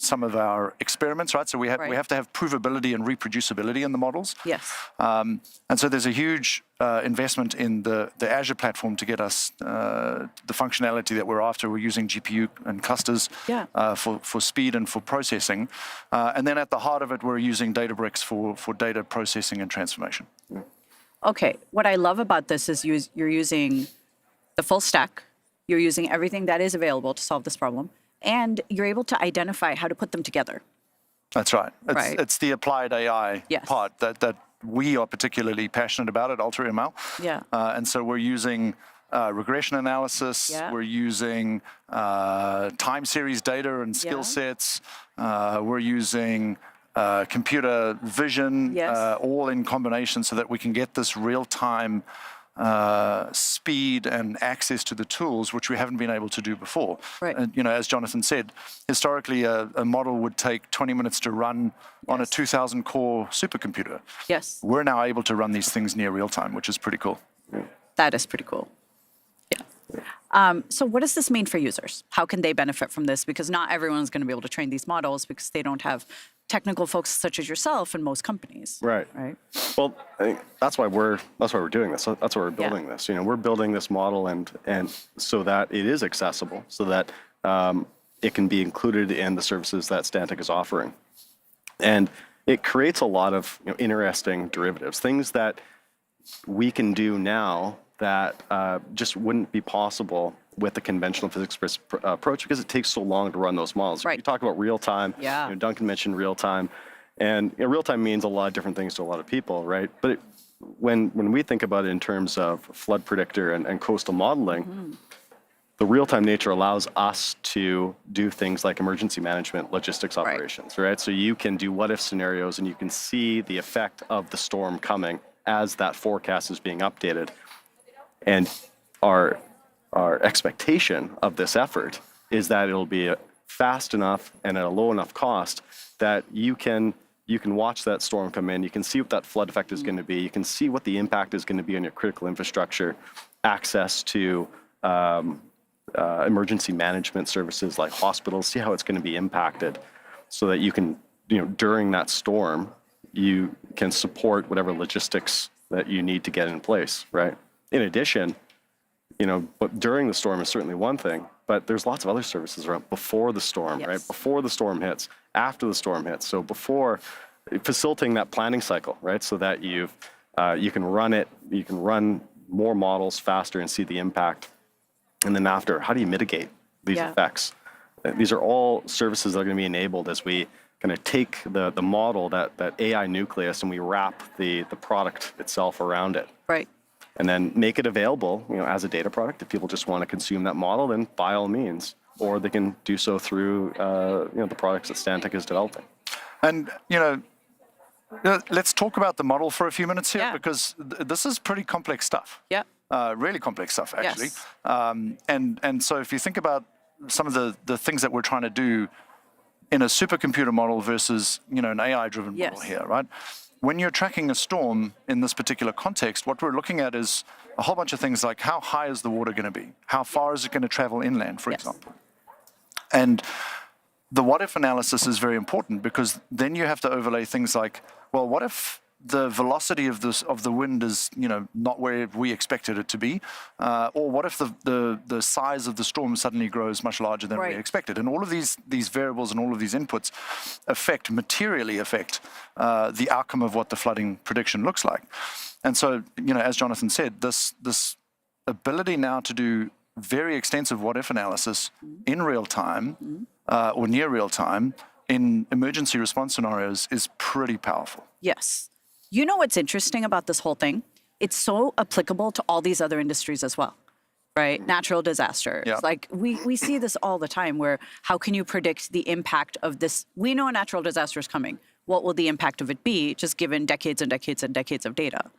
some of our experiments, right? So we have to have provability and reproducibility in the models. Yes. And so there's a huge investment in the Azure platform to get us the functionality that we're after. We're using GPU and clusters for speed and for processing. And then at the heart of it, we're using Databricks for data processing and transformation. Okay, what I love about this is you're using the full stack. You're using everything that is available to solve this problem. And you're able to identify how to put them together. That's right. It's the applied AI part that we are particularly passionate about at UltraML. Yeah. And so we're using regression analysis. We're using time series data and skill sets. We're using computer vision, all in combination so that we can get this real-time speed and access to the tools, which we haven't been able to do before. Right. And, as Jonathan said, historically a model would take 20 minutes to run on a 2,000 core supercomputer. Yes. We're now able to run these things near real time, which is pretty cool. That is pretty cool. Yeah. So what does this mean for users? How can they benefit from this? Because not everyone's going to be able to train these models because they don't have technical folks such as yourself in most companies. Right. Right. Well, I think that's why we're doing this. That's why we're building this. We're building this model and so that it is accessible, so that it can be included in the services that Stantec is offering, and it creates a lot of interesting derivatives, things that we can do now that just wouldn't be possible with the conventional physics approach because it takes so long to run those models. Right. You talk about real time. Yeah. Duncan mentioned real time, and real time means a lot of different things to a lot of people, right? But when we think about it in terms of flood predictor and coastal modeling, the real time nature allows us to do things like emergency management, logistics operations, right? So you can do what if scenarios and you can see the effect of the storm coming as that forecast is being updated. And our expectation of this effort is that it'll be fast enough and at a low enough cost that you can watch that storm come in. You can see what that flood effect is going to be. You can see what the impact is going to be on your critical infrastructure, access to emergency management services like hospitals, see how it's going to be impacted so that you can, during that storm, you can support whatever logistics that you need to get in place, right? In addition, but during the storm is certainly one thing, but there's lots of other services around before the storm, right? Before the storm hits, after the storm hits. So before facilitating that planning cycle, right? So that you can run more models faster and see the impact. And then after, how do you mitigate these effects? These are all services that are going to be enabled as we kind of take the model, that AI nucleus, and we wrap the product itself around it. Right. And then make it available, as a data product. If people just want to consume that model, then by all means, or they can do so through, the products that Stantec is developing. And, let's talk about the model for a few minutes here because this is pretty complex stuff. Yeah. Really complex stuff, actually. Yes. And so if you think about some of the things that we're trying to do in a supercomputer model versus, an AI-driven model here, right? When you're tracking a storm in this particular context, what we're looking at is a whole bunch of things like how high is the water going to be? How far is it going to travel inland, for example? And the what-if analysis is very important because then you have to overlay things like, well, what if the velocity of the wind is, not where we expected it to be? Or what if the size of the storm suddenly grows much larger than we expected? And all of these variables and all of these inputs materially affect the outcome of what the flooding prediction looks like. And so, as Jonathan said, this ability now to do very extensive what-if analysis in real time or near real time in emergency response scenarios is pretty powerful. Yes. You know what's interesting about this whole thing? It's so applicable to all these other industries as well, right? Natural disasters. Yeah. Like we see this all the time where how can you predict the impact of this? We know a natural disaster is coming. What will the impact of it be, just given decades and decades and decades of data?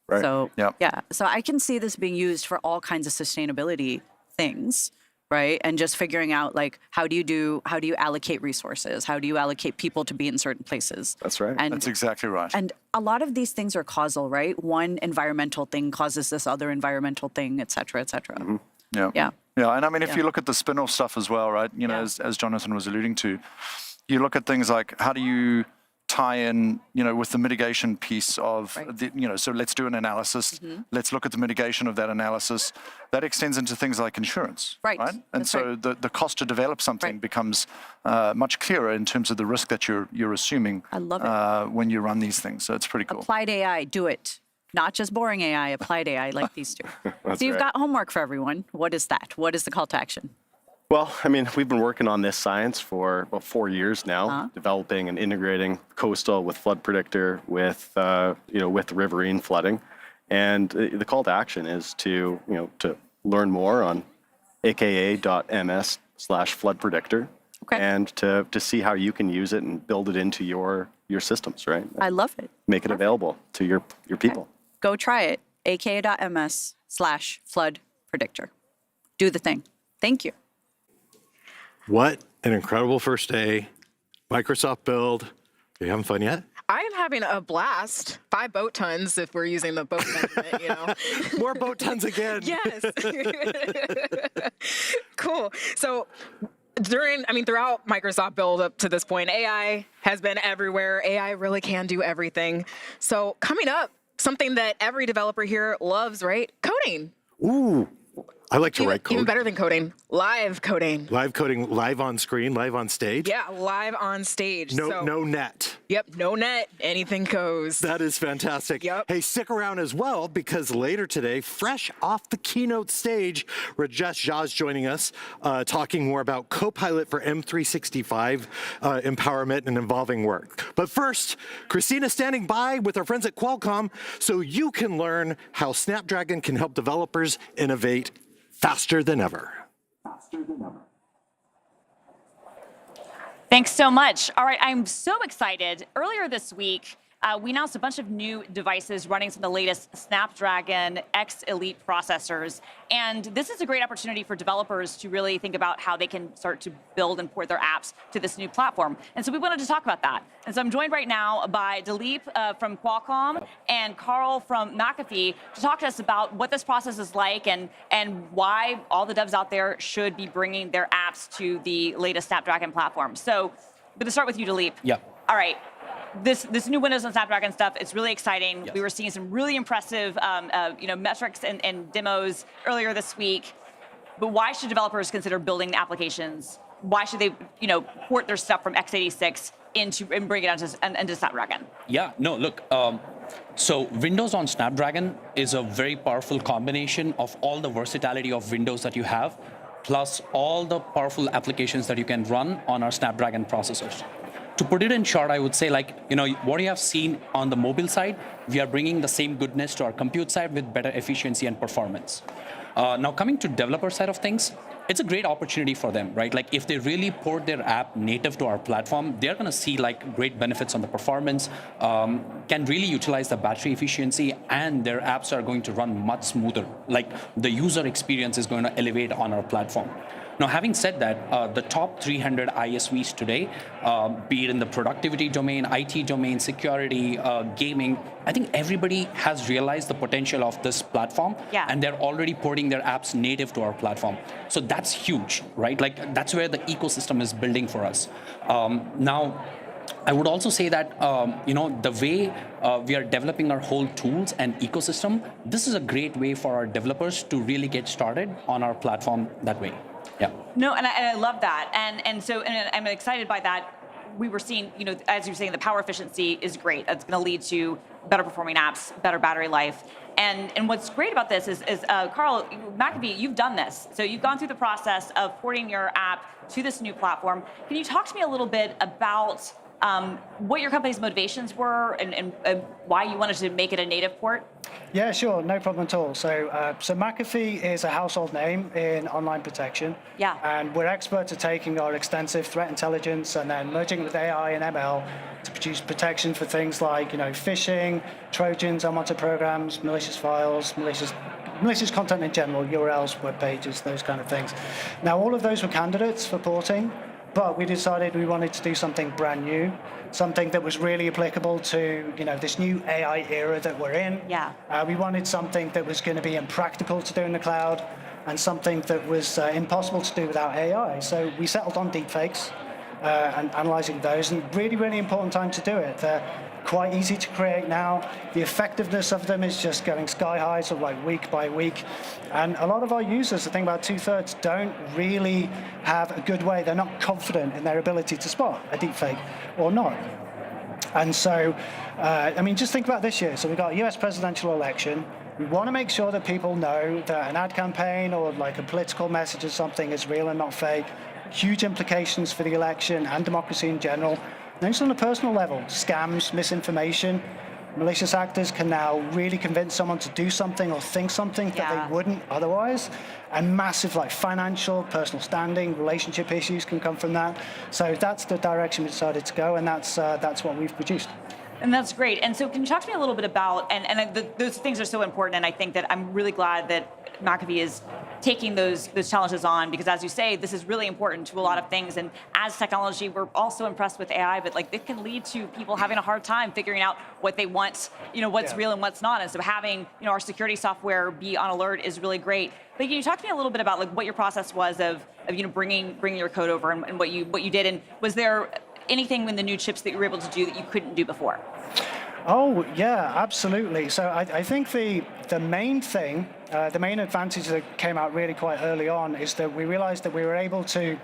Right. So, yeah. So I can see this being used for all kinds of sustainability things, right? And just figuring out like, how do you allocate resources? How do you allocate people to be in certain places? That's right. That's exactly right. And a lot of these things are causal, right? One environmental thing causes this other environmental thing, et cetera, et cetera. Mm-hmm. Yeah. Yeah. Yeah. And I mean, if you look at the spin-off stuff as well, right? As Jonathan was alluding to, you look at things like how do you tie in, with the mitigation piece of, so let's do an analysis. Let's look at the mitigation of that analysis. That extends into things like insurance, right? And That's so the cost to develop something becomes much clearer in terms of the risk that you're assuming. I love it. When you run these things. So it's pretty cool. Applied AI, do it. Not just boring AI, applied AI like these two. So you've got homework for everyone. What is that? What is the call to action? Well, I mean, we've been working on this science for about 4 years now, developing and integrating coastal with flood predictor, with riverine flooding, and the call to action is to learn more on aka.ms/flood predictor, and to see how you can use it and build it into your systems, right? I love it. Make it available to your people. Go try it. aka.ms/flood predictor. Do the thing. Thank you. What an incredible first day. Microsoft Build. Are you having fun yet? I am having a blast. 5 boat tons if we're using the boat measurement, More boat tons again. Yes. Cool. So throughout Microsoft Build up to this point, AI has been everywhere. AI really can do everything. So coming up, something that every developer here loves, right? Coding. Ooh. I like to write code. Even better than coding, live coding. Live coding, live on screen, live on stage. Yeah, live on stage. No net. Yep, no net, anything goes. That is fantastic. Yep. Hey, stick around as well, because later today, fresh off the keynote stage, Rajesh Jha's joining us, talking more about Copilot for M365 empowerment and involving work. But first, Christina's standing by with our friends at Qualcomm so you can learn how Snapdragon can help developers innovate faster than ever. Thanks so much. All right, I'm so excited. Earlier this week, we announced a bunch of new devices running some of the latest Snapdragon X Elite processors. And this is a great opportunity for developers to really think about how they can start to build and port their apps to this new platform. And so we wanted to talk about that. And so I'm joined right now by Dilip from Qualcomm and Carl from McAfee to talk to us about what this process is like and why all the devs out there should be bringing their apps to the latest Snapdragon platform. So I'm going to start with you, Dilip. Yeah. All right. This new Windows on Snapdragon stuff, it's really exciting. Yes. We were seeing some really impressive metrics and demos earlier this week. But why should developers consider building applications? Why should they port their stuff from x86 and bring it into Snapdragon? Yeah, no, look, so Windows on Snapdragon is a very powerful combination of all the versatility of Windows that you have, plus all the powerful applications that you can run on our Snapdragon processors. To put it in short, I would say, what you have seen on the mobile side, we are bringing the same goodness to our compute side with better efficiency and performance. Now, coming to developer side of things, it's a great opportunity for them, right? Like, if they really port their app native to our platform, they're going to see great benefits on the performance, can really utilize the battery efficiency, and their apps are going to run much smoother. Like, the user experience is going to elevate on our platform. Now, having said that, the top 300 ISVs today, be it in the productivity domain, IT domain, security, gaming, I think everybody has realized the potential of this platform, and they're already porting their apps native to our platform. So that's huge, right? Like, that's where the ecosystem is building for us. Now, I would also say that the way we are developing our whole tools and ecosystem, this is a great way for our developers to really get started on our platform that way. Yeah. No, and I love that, and so I'm excited by that. We were seeing, as you were saying, the power efficiency is great. It's going to lead to better performing apps, better battery life. And what's great about this is Carl McAfee, you've done this. So you've gone through the process of porting your app to this new platform. Can you talk to me a little bit about what your company's motivations were and why you wanted to make it a native port? Yeah, sure, no problem at all. So McAfee is a household name in online protection. Yeah. And we're experts at taking our extensive threat intelligence and then merging with AI and ML to produce protection for things like, phishing, Trojans, unwanted programs, malicious files, malicious content in general, URLs, web pages, those kind of things. Now, all of those were candidates for porting, but we decided we wanted to do something brand new, something that was really applicable to this new AI era that we're in. Yeah. We wanted something that was going to be impractical to do in the cloud and something that was impossible to do without AI. So we settled on deepfakes and analyzing those, and really, really important time to do it. They're quite easy to create now. The effectiveness of them is just going sky high, sort of like week by week. And a lot of our users, I think about 2/3, don't really have a good way. They're not confident in their ability to spot a deepfake or not. And so, just think about this year. So we've got a US presidential election. We want to make sure that people know that an ad campaign or like a political message or something is real and not fake. Huge implications for the election and democracy in general. Then just on a personal level, scams, misinformation, malicious actors can now really convince someone to do something or think something that they wouldn't otherwise. And massive financial, personal standing, relationship issues can come from that. So that's the direction we decided to go, and that's what we've produced. And that's great. And so can you talk to me a little bit about, those things are so important, and I think that I'm really glad that McAfee is taking those challenges on, because as you say, this is really important to a lot of things. And as technology, we're also impressed with AI, but it can lead to people having a hard time figuring out what they want, what's real and what's not. And so having, our security software be on alert is really great. But can you talk to me a little bit about what your process was of bringing your code over and what you did? And was there anything in the new chips that you were able to do that you couldn't do before? Oh, yeah, absolutely. So I think the main thing, the main advantage that came out really quite early on is that we realized that we were able to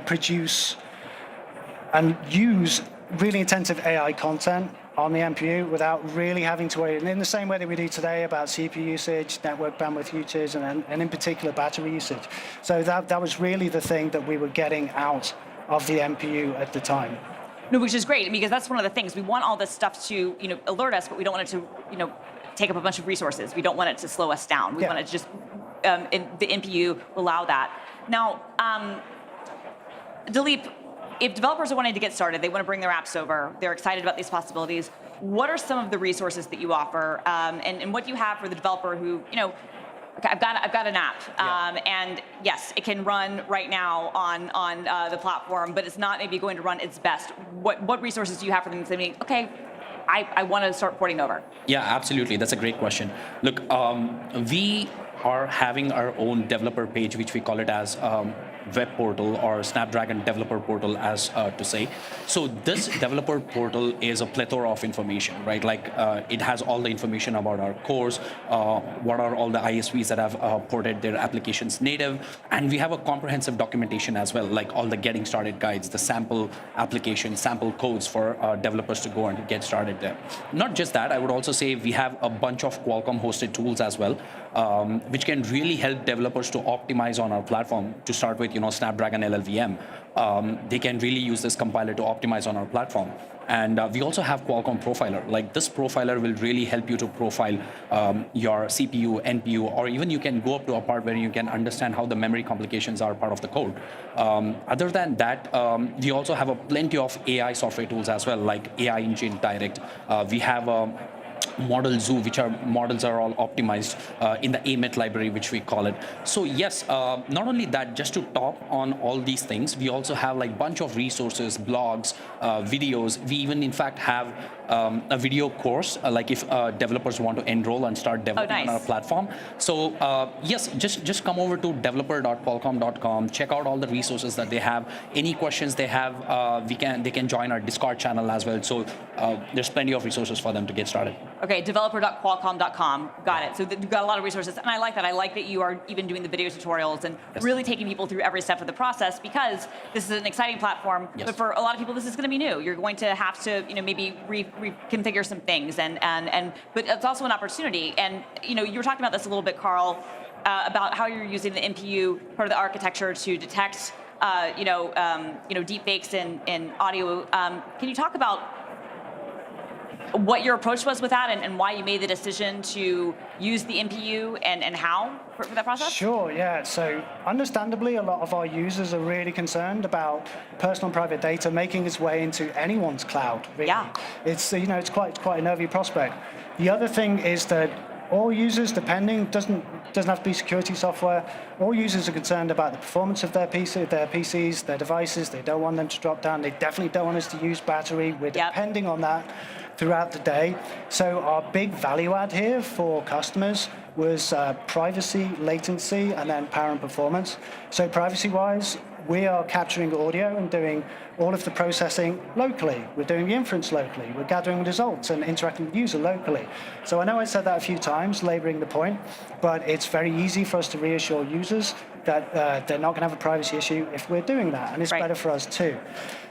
produce and use really intensive AI content on the NPU without really having to worry, in the same way that we do today, about CPU usage, network bandwidth usage, and in particular battery usage. So that was really the thing that we were getting out of the NPU at the time. No, which is great, because that's one of the things. We want all this stuff to, alert us, but we don't want it to, take up a bunch of resources. We don't want it to slow us down. We want it to just, the NPU will allow that. Now, Dilip, if developers are wanting to get started, they want to bring their apps over, they're excited about these possibilities, what are some of the resources that you offer, and what do you have for the developer who, okay, I've got an app, and yes, it can run right now on the platform, but it's not maybe going to run its best. What resources do you have for them to say, okay, I want to start porting over? Yeah, absolutely. That's a great question. Look, we are having our own developer page, which we call it as web portal or Snapdragon developer portal, as to say. So this developer portal is a plethora of information, right? It has all the information about our cores, what are all the ISVs that have ported their applications native, and we have a comprehensive documentation as well, like all the getting started guides, the sample application, sample codes for developers to go and get started there. Not just that, I would also say we have a bunch of Qualcomm hosted tools as well, which can really help developers to optimize on our platform. To start with, Snapdragon LLVM. They can really use this compiler to optimize on our platform. And we also have Qualcomm Profiler. This profiler will really help you to profile your CPU, NPU, or even you can go up to a part where you can understand how the memory complications are part of the code. Other than that, we also have plenty of AI software tools as well, like AI Engine Direct. We have model zoo, which are models are all optimized in the AMET library, which we call it. So yes, not only that, just to top on all these things, we also have like bunch of resources, blogs, videos. We even in fact have a video course, like if developers want to enroll and start developing on our platform. So yes, just come over to developer.qualcomm.com, check out all the resources that they have. Any questions they have, they can join our Discord channel as well. So there's plenty of resources for them to get started. Okay, developer.qualcomm.com. Got it. So you've got a lot of resources, and I like that. I like that you are even doing the video tutorials and really taking people through every step of the process, because this is an exciting platform. But for a lot of people, this is going to be new. You're going to have to, maybe reconfigure some things, but it's also an opportunity. And you were talking about this a little bit, Carl, about how you're using the NPU part of the architecture to detect, deep fakes in audio. Can you talk about what your approach was with that, and why you made the decision to use the NPU and how for that process? Sure, yeah. So understandably, a lot of our users are really concerned about personal and private data making its way into anyone's cloud. Really. Yeah. It's it's quite a nervy prospect. The other thing is that all users, doesn't have to be security software. All users are concerned about the performance of their PCs, their devices. They don't want them to drop down. They definitely don't want us to use battery. We're depending on that throughout the day. So our big value add here for customers was privacy, latency, and then power and performance. So privacy-wise, we are capturing audio and doing all of the processing locally. We're doing the inference locally. We're gathering results and interacting with the user locally. So I know I said that a few times, laboring the point, but it's very easy for us to reassure users that they're not going to have a privacy issue if we're doing that, and it's better for us too.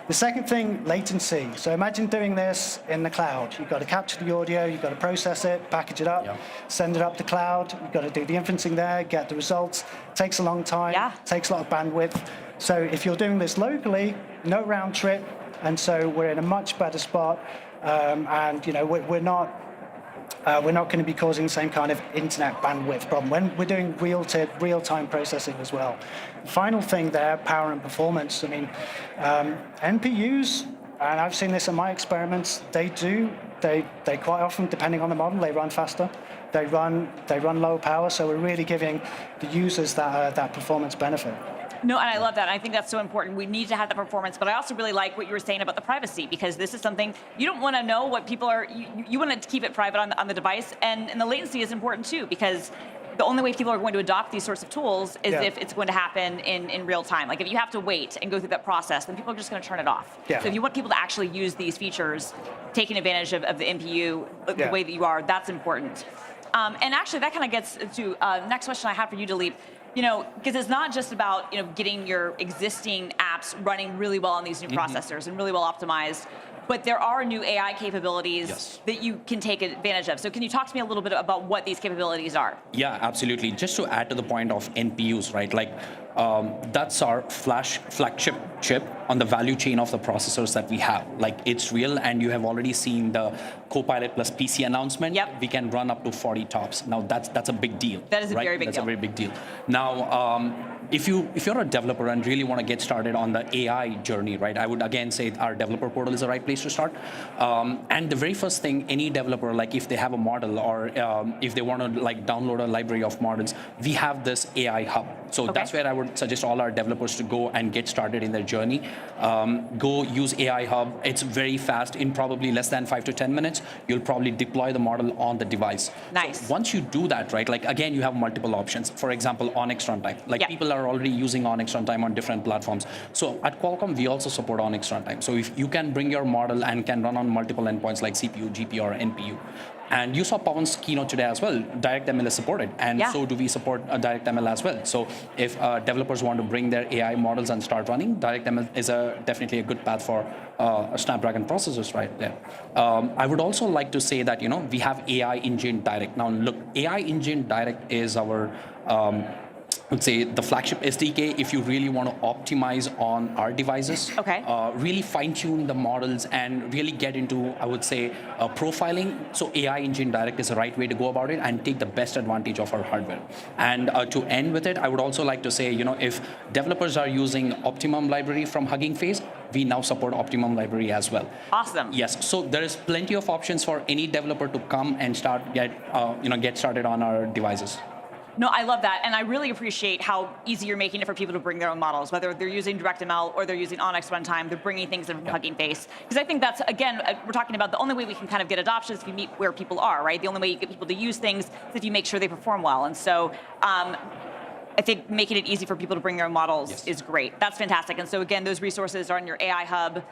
The second thing, latency. So imagine doing this in the cloud. You've got to capture the audio, you've got to process it, package it up, send it up the cloud. You've got to do the inferencing there, get the results. Takes a long time, takes a lot of bandwidth. So if you're doing this locally, no round trip, and so we're in a much better spot. And we're not going to be causing the same kind of internet bandwidth problem when we're doing real-time processing as well. Final thing there, power and performance. I mean, NPUs, and I've seen this in my experiments, they quite often, depending on the model, they run faster. They run low power, so we're really giving the users that performance benefit. No, and I love that. I think that's so important. We need to have the performance, but I also really like what you were saying about the privacy, because this is something you don't want to know what people are. You want to keep it private on the device, and the latency is important too, because the only way people are going to adopt these sorts of tools is if it's going to happen in real time. Like if you have to wait and go through that process, then people are just going to turn it off. So if you want people to actually use these features, taking advantage of the NPU the way that you are, that's important. And actually, that kind of gets to next question I have for you, Dilip. Because it's not just about getting your existing apps running really well on these new processors and really well optimized, but there are new AI capabilities that you can take advantage of. So can you talk to me a little bit about what these capabilities are? Yeah, absolutely. Just to add to the point of NPUs, right? Like that's our flagship chip on the value chain of the processors that we have. Like it's real, and you have already seen the Copilot plus PC announcement. We can run up to 40 TOPS. Now that's a big deal. That is a very big deal. That's a very big deal. Now, if you're a developer and really want to get started on the AI journey, right? I would again say our developer portal is the right place to start. And the very first thing, any developer, like if they have a model or if they want to like download a library of models, we have this AI hub. So that's where I would suggest all our developers to go and get started in their journey. Go use AI hub. It's very fast. In probably less than 5 to 10 minutes, you'll probably deploy the model on the device. Nice. So once you do that, right? Like again, you have multiple options. For example, Onyx runtime. Like people are already using Onyx runtime on different platforms. So at Qualcomm, we also support Onyx runtime. So if you can bring your model and can run on multiple endpoints like CPU, GPU, or NPU. And you saw Pawan's keynote today as well. DirectML is supported, and so do we support DirectML as well. So if developers want to bring their AI models and start running, DirectML is definitely a good path for Snapdragon processors right there. I would also like to say that we have AI Engine Direct. Now look, AI Engine Direct is our would say the flagship SDK if you really want to optimize on our devices. Okay. Really fine-tune the models and really get into, I would say, profiling. So AI Engine Direct is the right way to go about it and take the best advantage of our hardware. And to end with it, I would also like to say, if developers are using Optimum library from Hugging Face, we now support Optimum library as well. Awesome. Yes. So there is plenty of options for any developer to come and get started on our devices. No, I love that, and I really appreciate how easy you're making it for people to bring their own models, whether they're using DirectML or they're using Onyx Runtime, they're bringing things in from Hugging Face. Because I think that's, again, we're talking about the only way we can kind of get adoption is if you meet where people are, right? The only way you get people to use things is if you make sure they perform well. And so I think making it easy for people to bring their own models is great. That's fantastic. And so again, those resources are in your AI Hub,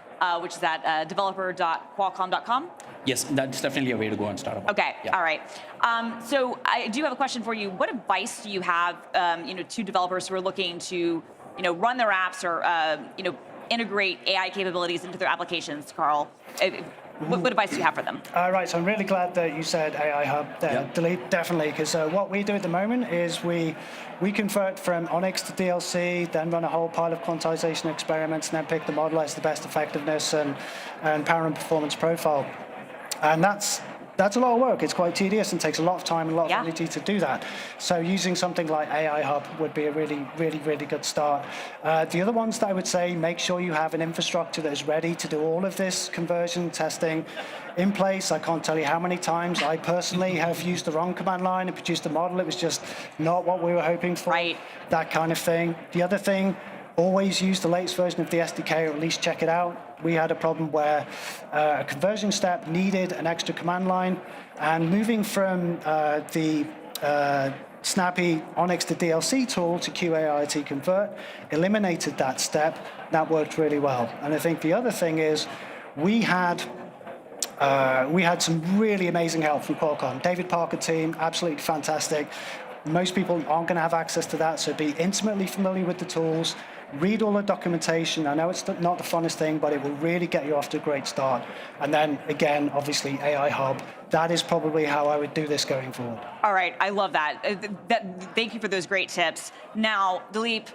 which is at developer.qualcomm.com. Yes, that's definitely a way to go and start up. Okay, all right. So I do have a question for you. What advice do you have, to developers who are looking to, run their apps or, integrate AI capabilities into their applications, Carl? What advice do you have for them? Right, so I'm really glad that you said AI Hub there. Delete, definitely, because what we do at the moment is we convert from Onyx to DLC, then run a whole pile of quantization experiments, and then pick the model as the best effectiveness and power and performance profile. And that's a lot of work. It's quite tedious and takes a lot of time and a lot of energy to do that. So using something like AI Hub would be a really, really, really good start. The other ones that I would say, make sure you have an infrastructure that is ready to do all of this conversion testing in place. I can't tell you how many times I personally have used the wrong command line and produced a model. It was just not what we were hoping for, that kind of thing. The other thing, always use the latest version of the SDK, or at least check it out. We had a problem where a conversion step needed an extra command line, and moving from the snappy Onyx to DLC tool to QAIT convert eliminated that step. That worked really well. And I think the other thing is we had some really amazing help from Qualcomm. David Parker team, absolutely fantastic. Most people aren't going to have access to that, so be intimately familiar with the tools. Read all the documentation. I know it's not the funnest thing, but it will really get you off to a great start. And then, again, obviously, AI Hub. That is probably how I would do this going forward. All right, I love that. Thank you for those great tips. Now, Dilip,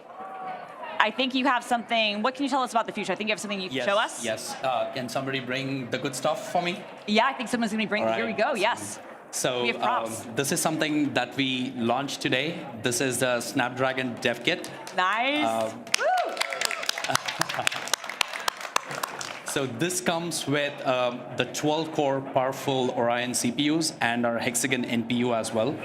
I think you have something. What can you tell us about the future? I think you have something you can show us. Yes. Can somebody bring the good stuff for me? Yeah, I think someone's going to bring. Here we go. Yes. So we have props. This is something that we launched today. This is the Snapdragon Dev Kit. Nice. So this comes with the 12-core powerful Orion CPUs and our Hexagon NPU as well.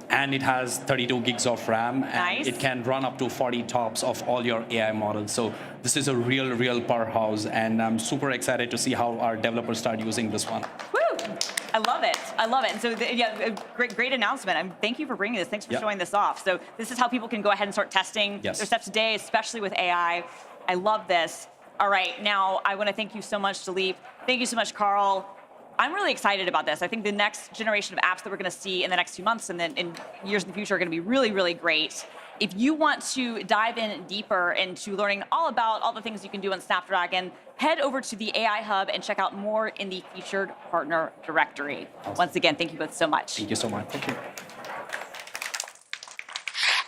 And it has 32 gigs of RAM. And it can run up to 40 TOPS of all your AI models. So this is a real powerhouse. And I'm super excited to see how our developers start using this one. Woo! I love it. I love it. And so, great announcement. And thank you for bringing this. Thanks for showing this off. So this is how people can go ahead and start testing their steps today, especially with AI. I love this. All right, now I want to thank you so much, Dilip. Thank you so much, Carl. I'm really excited about this. I think the next generation of apps that we're going to see in the next few months and then in years in the future are going to be really great. If you want to dive in deeper into learning all about all the things you can do on Snapdragon, head over to the AI Hub and check out more in the featured partner directory. Once again, thank you both so much. Thank you so much. Thank you.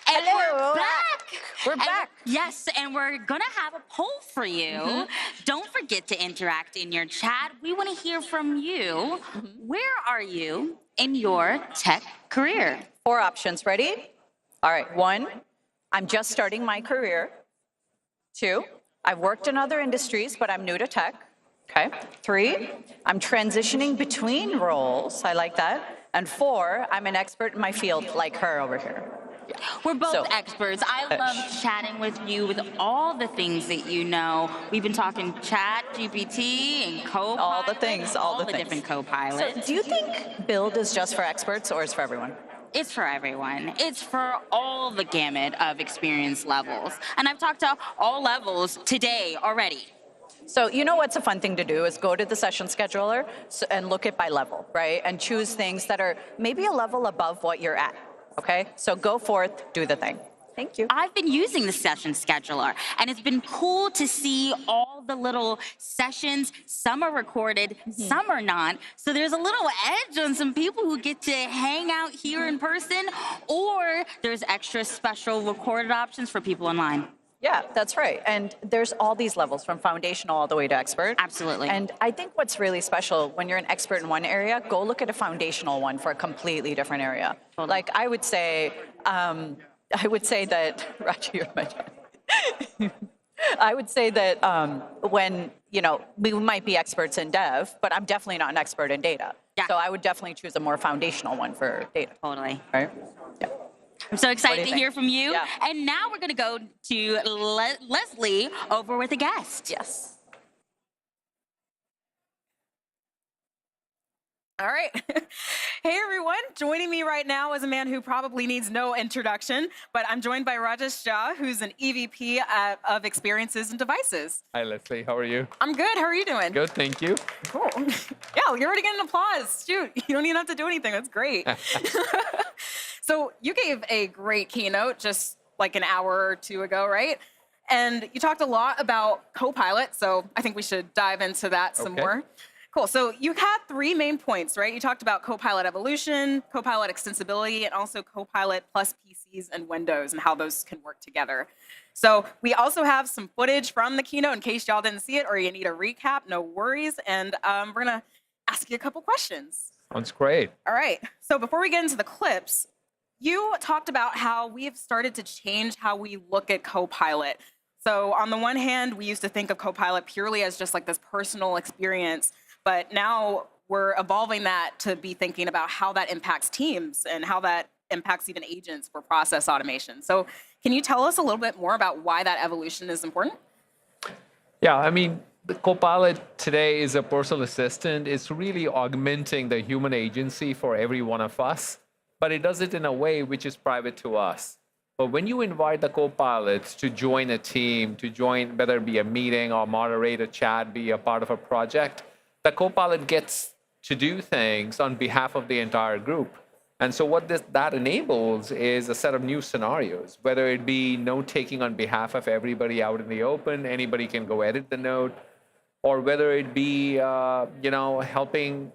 And we're back. We're back. Yes, and we're going to have a poll for you. Don't forget to interact in your chat. We want to hear from you. Where are you in your tech career? 4 options. Ready? All right. 1, I'm just starting my career. 2, I've worked in other industries, but I'm new to tech. Okay. 3, I'm transitioning between roles. I like that. And 4, I'm an expert in my field, like her over here. We're both experts. I love chatting with you with all the things that you know. We've been talking chat, GPT, and Copilot. All the things, all the different Copilots. So do you think Build is just for experts or is for everyone? It's for everyone. It's for all the gamut of experience levels. And I've talked to all levels today already. So you know what's a fun thing to do is go to the session scheduler and look it by level, right? And choose things that are maybe a level above what you're at. Okay, so go forth, do the thing. Thank you. I've been using the session scheduler, and it's been cool to see all the little sessions. Some are recorded, some are not. So there's a little edge on some people who get to hang out here in person, or there's extra special recorded options for people online. Yeah, that's right. And there's all these levels from foundational all the way to expert. Absolutely. And I think what's really special when you're an expert in one area, go look at a foundational one for a completely different area. Like I would say that, Raji, you're my dad. I would say that when, we might be experts in dev, but I'm definitely not an expert in data. Yeah. So I would definitely choose a more foundational one for data. Totally. Right? Yeah. I'm so excited to hear from you. Yeah. And now we're going to go to Leslie over with a guest. Yes. All right. Hey, everyone. Joining me right now is a man who probably needs no introduction, but I'm joined by Rajesh Jha, who's an EVP of Experiences and Devices. Hi, Leslie. How are you? I'm good. How are you doing? Good, thank you. Cool. Yeah, you're already getting applause. Shoot, you don't even have to do anything. That's great. So you gave a great keynote just like an hour or two ago, right? And you talked a lot about Copilot, so I think we should dive into that some more. Cool. So you had three main points, right? You talked about Copilot evolution, Copilot extensibility, and also Copilot plus PCs and Windows and how those can work together. So we also have some footage from the keynote in case y'all didn't see it or you need a recap, no worries. And we're going to ask you a couple questions. Sounds great. All right. So before we get into the clips, you talked about how we have started to change how we look at Copilot. So on the one hand, we used to think of Copilot purely as just like this personal experience, but now we're evolving that to be thinking about how that impacts teams and how that impacts even agents for process automation. So can you tell us a little bit more about why that evolution is important? Yeah, I mean, the Copilot today is a personal assistant. It's really augmenting the human agency for every one of us, but it does it in a way which is private to us. But when you invite the Copilots to join a team, to join, whether it be a meeting or moderate a chat, be a part of a project, the Copilot gets to do things on behalf of the entire group. And so what that enables is a set of new scenarios, whether it be note-taking on behalf of everybody out in the open, anybody can go edit the note, or whether it be, helping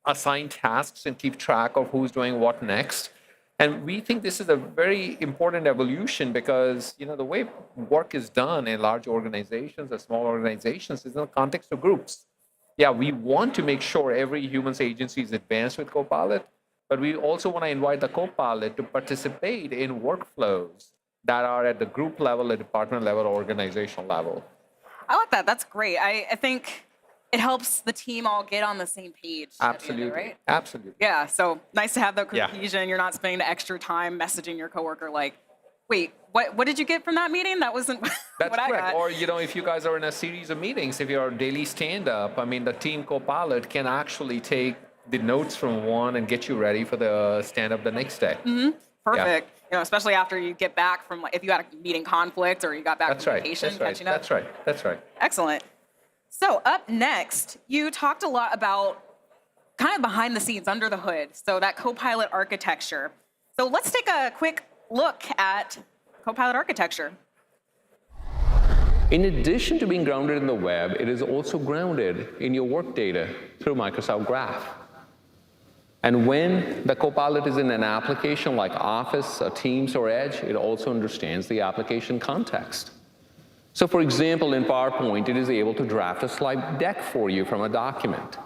assign tasks and keep track of who's doing what next. And we think this is a very important evolution because, the way work is done in large organizations or small organizations is in the context of groups. Yeah, we want to make sure every human's agency is advanced with Copilot, but we also want to invite the Copilot to participate in workflows that are at the group level, the department level, organizational level. I like that. That's great. I think it helps the team all get on the same page. Absolutely. Right? Absolutely. Yeah. So nice to have the Yeah. cohesion. You're not spending the extra time messaging your coworker like, wait, what did you get from that meeting? That wasn't That's what I correct. got. Or, if you guys are in a series of meetings, if you're daily stand-up, the team Copilot can actually take the notes from one and get you ready for the stand-up the next day. Mm-hmm. Perfect. Yeah. Especially after you get back from, if you had a meeting conflict or you got back from vacation, catching up. That's right. That's right. Excellent. So up next, you talked a lot about kind of behind the scenes, under the hood. So that Copilot architecture. So let's take a quick look at Copilot architecture. In addition to being grounded in the web, it is also grounded in your work data through Microsoft Graph. And when the Copilot is in an application like Office, or Teams, or Edge, it also understands the application context. So for example, in PowerPoint, it is able to draft a slide deck for you from a document.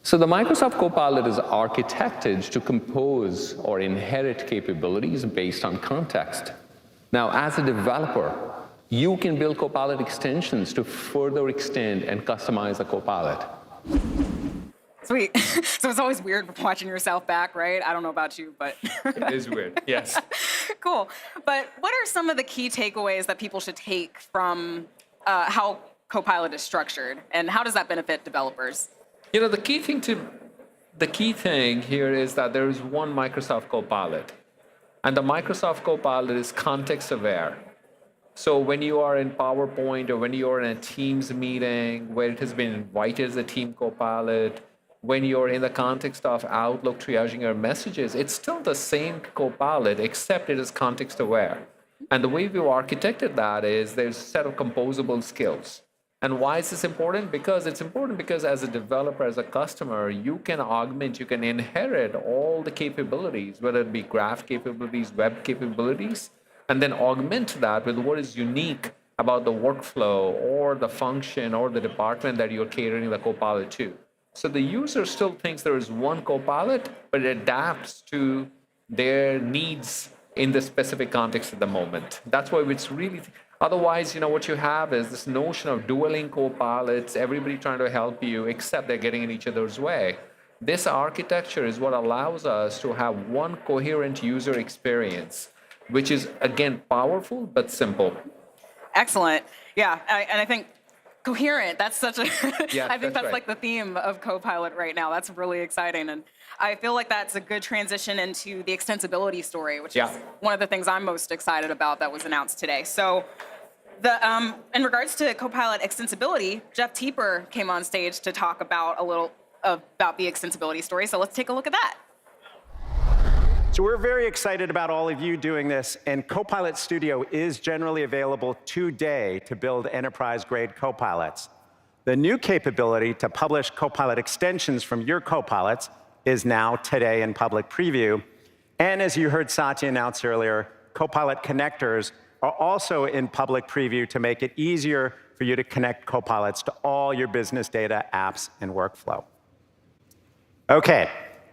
So the Microsoft Copilot is architected to compose or inherit capabilities based on context. Now, as a developer, you can build Copilot extensions to further extend and customize a Copilot. Sweet. So it's always weird watching yourself back, right? I don't know about you, but It is weird, yes. Cool. But what are some of the key takeaways that people should take from how Copilot is structured, and how does that benefit developers? The key thing here is that there is one Microsoft Copilot, and the Microsoft Copilot is context aware. So when you are in PowerPoint or when you are in a Teams meeting where it has been invited as a team Copilot, when you're in the context of Outlook triaging your messages, it's still the same Copilot, except it is context aware. And the way we've architected that is there's a set of composable skills. And why is this important? Because it's important because as a developer, as a customer, you can augment, you can inherit all the capabilities, whether it be graph capabilities, web capabilities, and then augment that with what is unique about the workflow or the function or the department that you're catering the Copilot to. So the user still thinks there is one Copilot, but it adapts to their needs in the specific context at the moment. That's why it's really, otherwise, what you have is this notion of dueling Copilots, everybody trying to help you, except they're getting in each other's way. This architecture is what allows us to have one coherent user experience, which is, again, powerful but simple. Excellent. Yeah, and I think coherent, that's such a, Yeah, I think that's right. like the theme of Copilot right now. That's really exciting. And I feel like that's a good transition into the extensibility story, which is one of the things I'm most excited about that was announced today. So in regards to Copilot extensibility, Jeff Teeper came on stage to talk about a little about the extensibility story. So let's take a look at that. So we're very excited about all of you doing this, and Copilot Studio is generally available today to build enterprise-grade Copilots. The new capability to publish Copilot extensions from your Copilots is now today in public preview. And as you heard Satya announce earlier, Copilot connectors are also in public preview to make it easier for you to connect Copilots to all your business data, apps, and workflow. OK,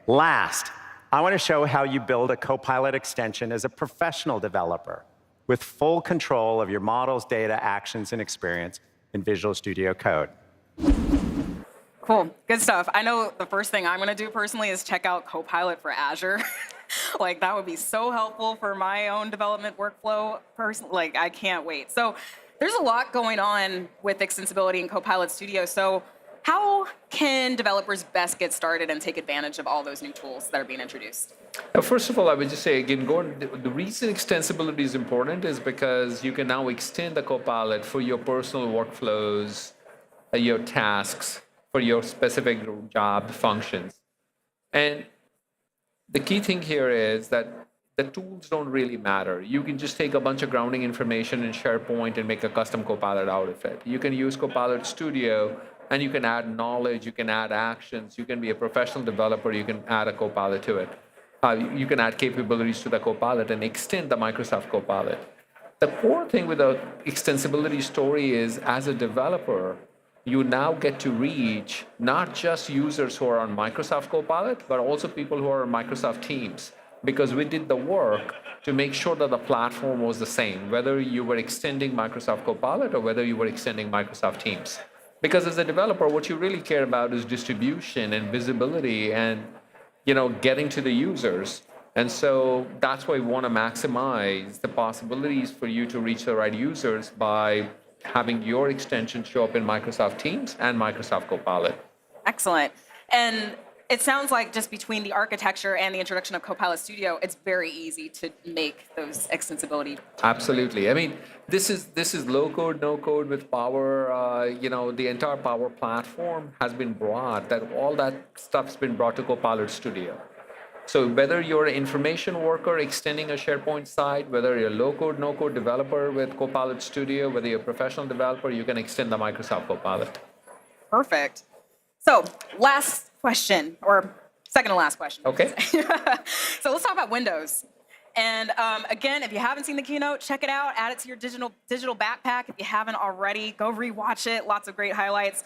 last, I want to show how you build a Copilot extension as a professional developer with full control of your models, data, actions, and experience in Visual Studio Code. Cool, good stuff. I know the first thing I'm going to do personally is check out Copilot for Azure. Like, that would be so helpful for my own development workflow. Like, I can't wait. So there's a lot going on with extensibility in Copilot Studio. So how can developers best get started and take advantage of all those new tools that are being introduced? First of all, I would just say, again, the reason extensibility is important is because you can now extend the Copilot for your personal workflows, your tasks, for your specific job functions. And the key thing here is that the tools don't really matter. You can just take a bunch of grounding information in SharePoint and make a custom Copilot out of it. You can use Copilot Studio, and you can add knowledge, you can add actions, you can be a professional developer, you can add a Copilot to it. You can add capabilities to the Copilot and extend the Microsoft Copilot. The core thing with the extensibility story is, as a developer, you now get to reach not just users who are on Microsoft Copilot, but also people who are on Microsoft Teams, because we did the work to make sure that the platform was the same, whether you were extending Microsoft Copilot or whether you were extending Microsoft Teams. Because as a developer, what you really care about is distribution and visibility and getting to the users. And so that's why we want to maximize the possibilities for you to reach the right users by having your extension show up in Microsoft Teams and Microsoft Copilot. Excellent. And it sounds like just between the architecture and the introduction of Copilot Studio, it's very easy to make those extensibility. Absolutely. I mean, this is low code, no code with Power. The entire Power platform has been brought. All that stuff's been brought to Copilot Studio. So whether you're an information worker extending a SharePoint site, whether you're a low code, no code developer with Copilot Studio, whether you're a professional developer, you can extend the Microsoft Copilot. Perfect. So last question, or second to last question. Okay. So let's talk about Windows. And again, if you haven't seen the keynote, check it out. Add it to your digital backpack. If you haven't already, go rewatch it. Lots of great highlights.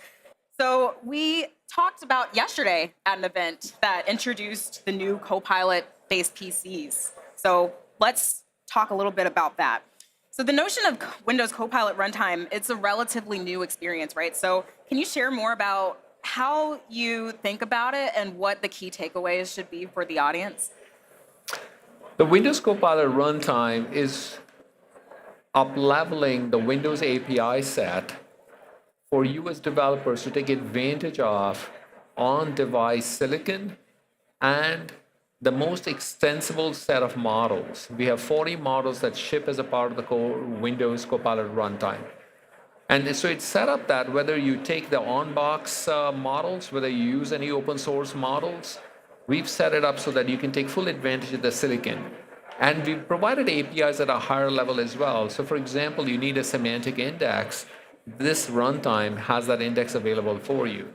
So we talked about yesterday at an event that introduced the new Copilot-based PCs. So let's talk a little bit about that. So the notion of Windows Copilot runtime, it's a relatively new experience, right? So can you share more about how you think about it and what the key takeaways should be for the audience? The Windows Copilot runtime is up-leveling the Windows API set for you as developers to take advantage of on-device silicon and the most extensible set of models. We have 40 models that ship as a part of the Windows Copilot runtime. And so it's set up that whether you take the on-box models, whether you use any open source models, we've set it up so that you can take full advantage of the silicon. And we've provided APIs at a higher level as well. So for example, you need a semantic index. This runtime has that index available for you.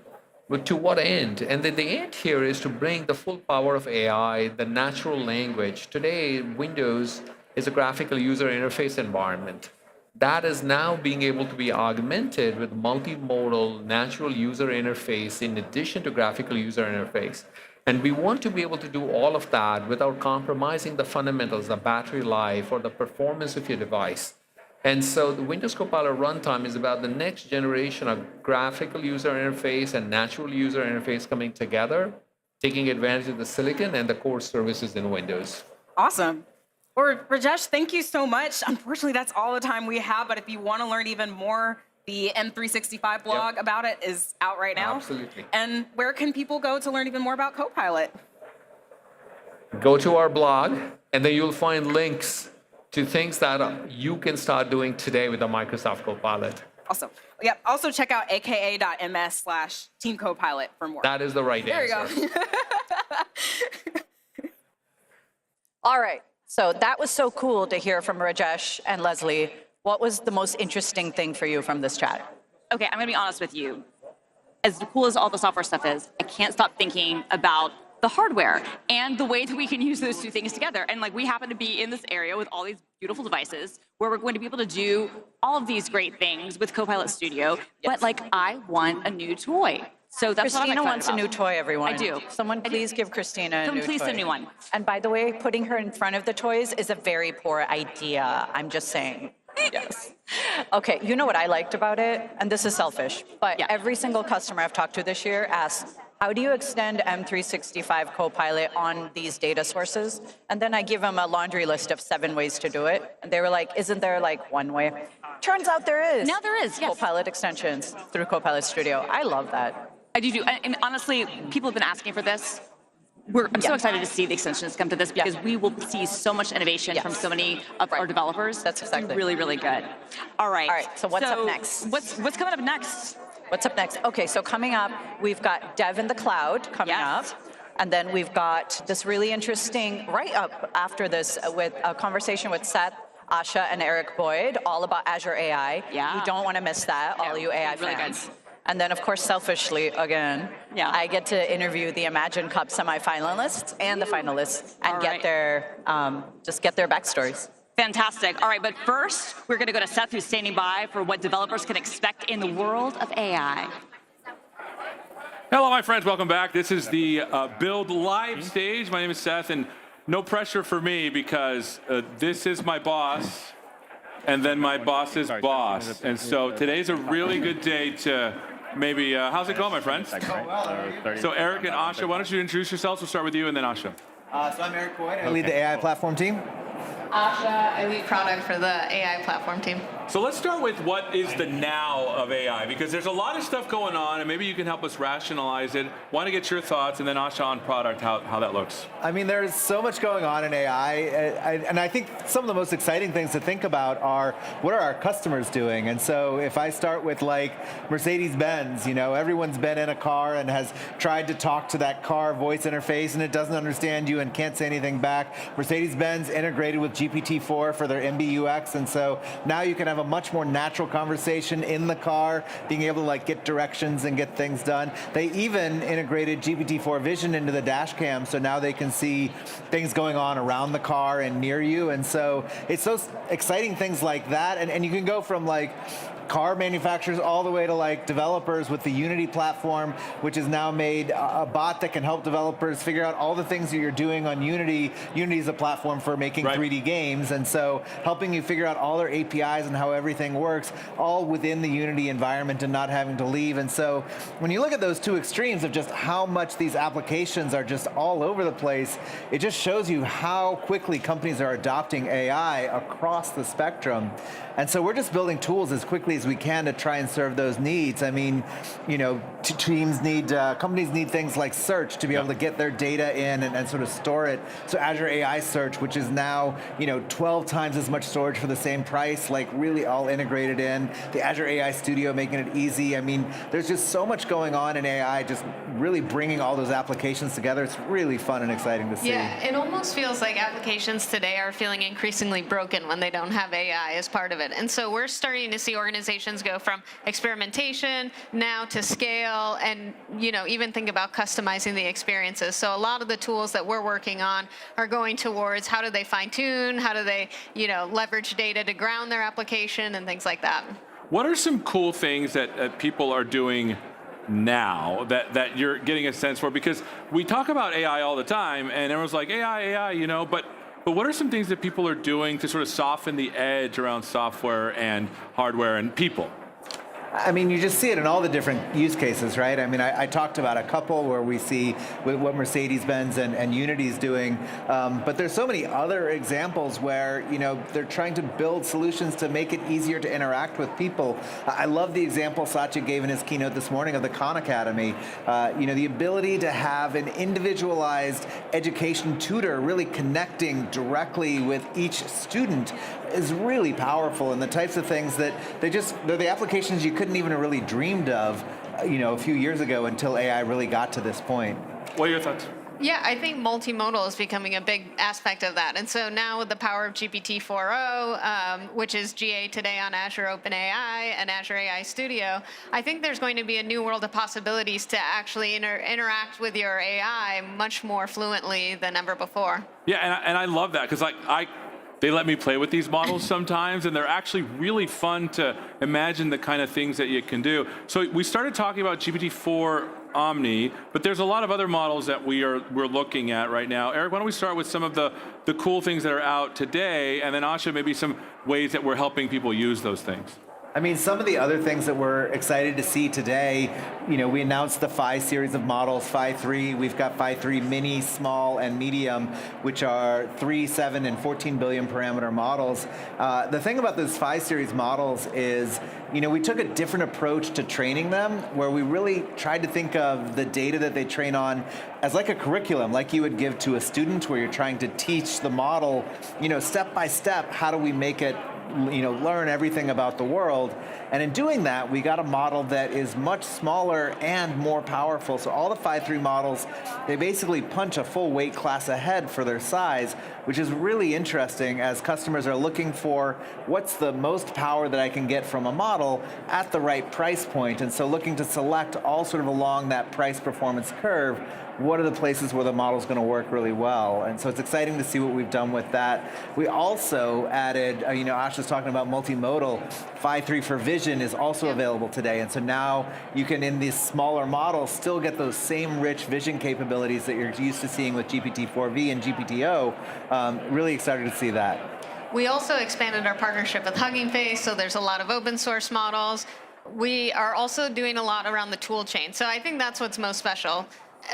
But to what end? And the end here is to bring the full power of AI, the natural language. Today, Windows is a graphical user interface environment. That is now being able to be augmented with multimodal natural user interface in addition to graphical user interface. And we want to be able to do all of that without compromising the fundamentals, the battery life, or the performance of your device. And so the Windows Copilot runtime is about the next generation of graphical user interface and natural user interface coming together, taking advantage of the silicon and the core services in Windows. Awesome. Well, Rajesh, thank you so much. Unfortunately, that's all the time we have, but if you want to learn even more, the M365 blog about it is out right now. Absolutely. And where can people go to learn even more about Copilot? Go to our blog, and then you'll find links to things that you can start doing today with the Microsoft Copilot. Awesome. Yep. Also check out aka.ms/Team Copilot for more. That is the right answer. There you go. All right. So that was so cool to hear from Rajesh and Leslie. What was the most interesting thing for you from this chat? Okay, I'm gonna be honest with you. As cool as all the software stuff is, I can't stop thinking about the hardware and the way that we can use those two things together. And like, we happen to be in this area with all these beautiful devices where we're going to be able to do all of these great things with Copilot Studio. But like, I want a new toy. So that's Christina what I'm wants a new toy, everyone. I do. Someone please give Christina a new toy. Please a new one. And by the way, putting her in front of the toys is a very poor idea. I'm just saying. Yes. Okay, you know what I liked about it? And this is selfish, but every single customer I've talked to this year asks, how do you extend M365 Copilot on these data sources? And then I give them a laundry list of 7 ways to do it. And they were like, isn't there like one way? Turns out there is. Now there is, yes. Copilot extensions through Copilot Studio. I love that. I do. And honestly, people have been asking for this. I'm so excited to see the extensions come to this because we will see so much innovation from so many of our developers. That's exactly. Really, really good. All right. All right, so what's up next? What's coming up next? What's up next? Okay, so coming up, we've got Dev in the Cloud coming up. And then we've got this really interesting, right up after this, with a conversation with Seth, Asha, and Eric Boyd, all about Azure AI. Yeah. You don't want to miss that, all you AI really fans. And then, of course, selfishly, again, I get to interview the Imagine Cup semifinalists and the finalists and get their, just get their backstories. Fantastic. All right, but first, we're going to go to Seth, who's standing by for what developers can expect in the world of AI. Hello, my friends. Welcome back. This is the Build Live stage. My name is Seth, and no pressure for me because this is my boss, and then my boss's boss. And so today's a really good day to maybe, how's it going, my friends? So Eric and Asha, why don't you introduce yourselves? We'll start with you, and then Asha. So I'm Eric Boyd. I lead the AI platform team. Asha, I lead product for the AI platform team. So let's start with what is the now of AI, because there's a lot of stuff going on, and maybe you can help us rationalize it. Want to get your thoughts, and then Asha on product, how that looks. I mean, there's so much going on in AI, and I think some of the most exciting things to think about are what are our customers doing? And so if I start with like Mercedes-Benz, you know, everyone's been in a car and has tried to talk to that car voice interface, and it doesn't understand you and can't say anything back. Mercedes-Benz integrated with GPT-4 for their MBUX, and so now you can have a much more natural conversation in the car, being able to like get directions and get things done. They even integrated GPT-4 vision into the dash cam, so now they can see things going on around the car and near you. And so it's those exciting things like that, and you can go from like car manufacturers all the way to like developers with the Unity platform, which has now made a bot that can help developers figure out all the things that you're doing on Unity. Unity is a platform for making 3D games, and so helping you figure out all their APIs and how everything works, all within the Unity environment and not having to leave. And so when you look at those two extremes of just how much these applications are just all over the place, it just shows you how quickly companies are adopting AI across the spectrum. And so we're just building tools as quickly ways we can to try and serve those needs. I mean, you know, companies need things like search to be able to get their data in and sort of store it. So Azure AI Search, which is now, you know, 12 times as much storage for the same price, like really all integrated in. The Azure AI Studio making it easy. I mean, there's just so much going on in AI, just really bringing all those applications together. It's really fun and exciting to see. Yeah, it almost feels like applications today are feeling increasingly broken when they don't have AI as part of it. And so we're starting to see organizations go from experimentation now to scale and, you know, even think about customizing the experiences. So a lot of the tools that we're working on are going towards how do they fine tune, how do they, you know, leverage data to ground their application and things like that. What are some cool things that people are doing now that you're getting a sense for? Because we talk about AI all the time and everyone's like, AI, you know, but what are some things that people are doing to sort of soften the edge around software and hardware and people? I mean, you just see it in all the different use cases, right? I mean, I talked about a couple where we see what Mercedes-Benz and Unity's doing, but there's so many other examples where, you know, they're trying to build solutions to make it easier to interact with people. I love the example Satya gave in his keynote this morning of the Khan Academy. You know, the ability to have an individualized education tutor really connecting directly with each student is really powerful, and the types of things that they're the applications you couldn't even have really dreamed of, you know, a few years ago until AI really got to this point. What are your thoughts? Yeah, I think multimodal is becoming a big aspect of that. And so now with the power of GPT-4o, which is GA today on Azure OpenAI and Azure AI Studio, I think there's going to be a new world of possibilities to actually interact with your AI much more fluently than ever before. Yeah, and I love that because they let me play with these models sometimes, and they're actually really fun to imagine the kind of things that you can do. So we started talking about GPT-4 Omni, but there's a lot of other models that we're looking at right now. Eric, why don't we start with some of the cool things that are out today, and then Asha, maybe some ways that we're helping people use those things. I mean, some of the other things that we're excited to see today, you know, we announced the Phi series of models, Phi 3. We've got Phi 3 mini, small, and medium, which are 3, 7, and 14 billion parameter models. The thing about those Phi series models is, you know, we took a different approach to training them, where we really tried to think of the data that they train on as like a curriculum, like you would give to a student, where you're trying to teach the model, you know, step by step, how do we make it, you know, learn everything about the world. And in doing that, we got a model that is much smaller and more powerful. So all the Phi 3 models, they basically punch a full weight class ahead for their size, which is really interesting as customers are looking for what's the most power that I can get from a model at the right price point. And so looking to select all sort of along that price performance curve, what are the places where the model's going to work really well? And so it's exciting to see what we've done with that. We also added, you know, Ash was talking about multimodal. Phi 3 for vision is also available today. And so now you can, in these smaller models, still get those same rich vision capabilities that you're used to seeing with GPT-4V and GPT-O. Really excited to see that. We also expanded our partnership with Hugging Face, so there's a lot of open source models. We are also doing a lot around the tool chain. So I think that's what's most special.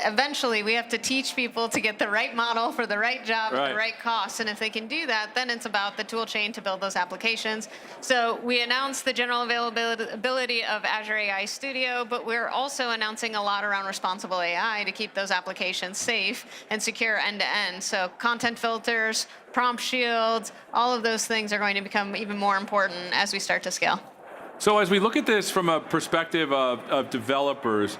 Eventually, we have to teach people to get the right model for the right job at the right cost. And if they can do that, then it's about the tool chain to build those applications. So we announced the general availability of Azure AI Studio, but we're also announcing a lot around responsible AI to keep those applications safe and secure end-to-end. So content filters, prompt shields, all of those things are going to become even more important as we start to scale. So as we look at this from a perspective of developers,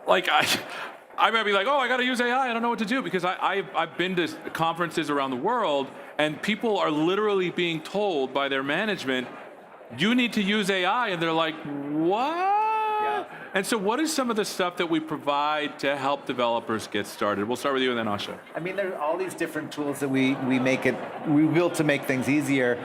like I might be like, oh, I got to use AI. I don't know what to do, because I've been to conferences around the world, and people are literally being told by their management, you need to use AI, and they're like, what? Yeah. And so what is some of the stuff that we provide to help developers get started? We'll start with you and then Asha. I mean, there are all these different tools that we built to make things easier.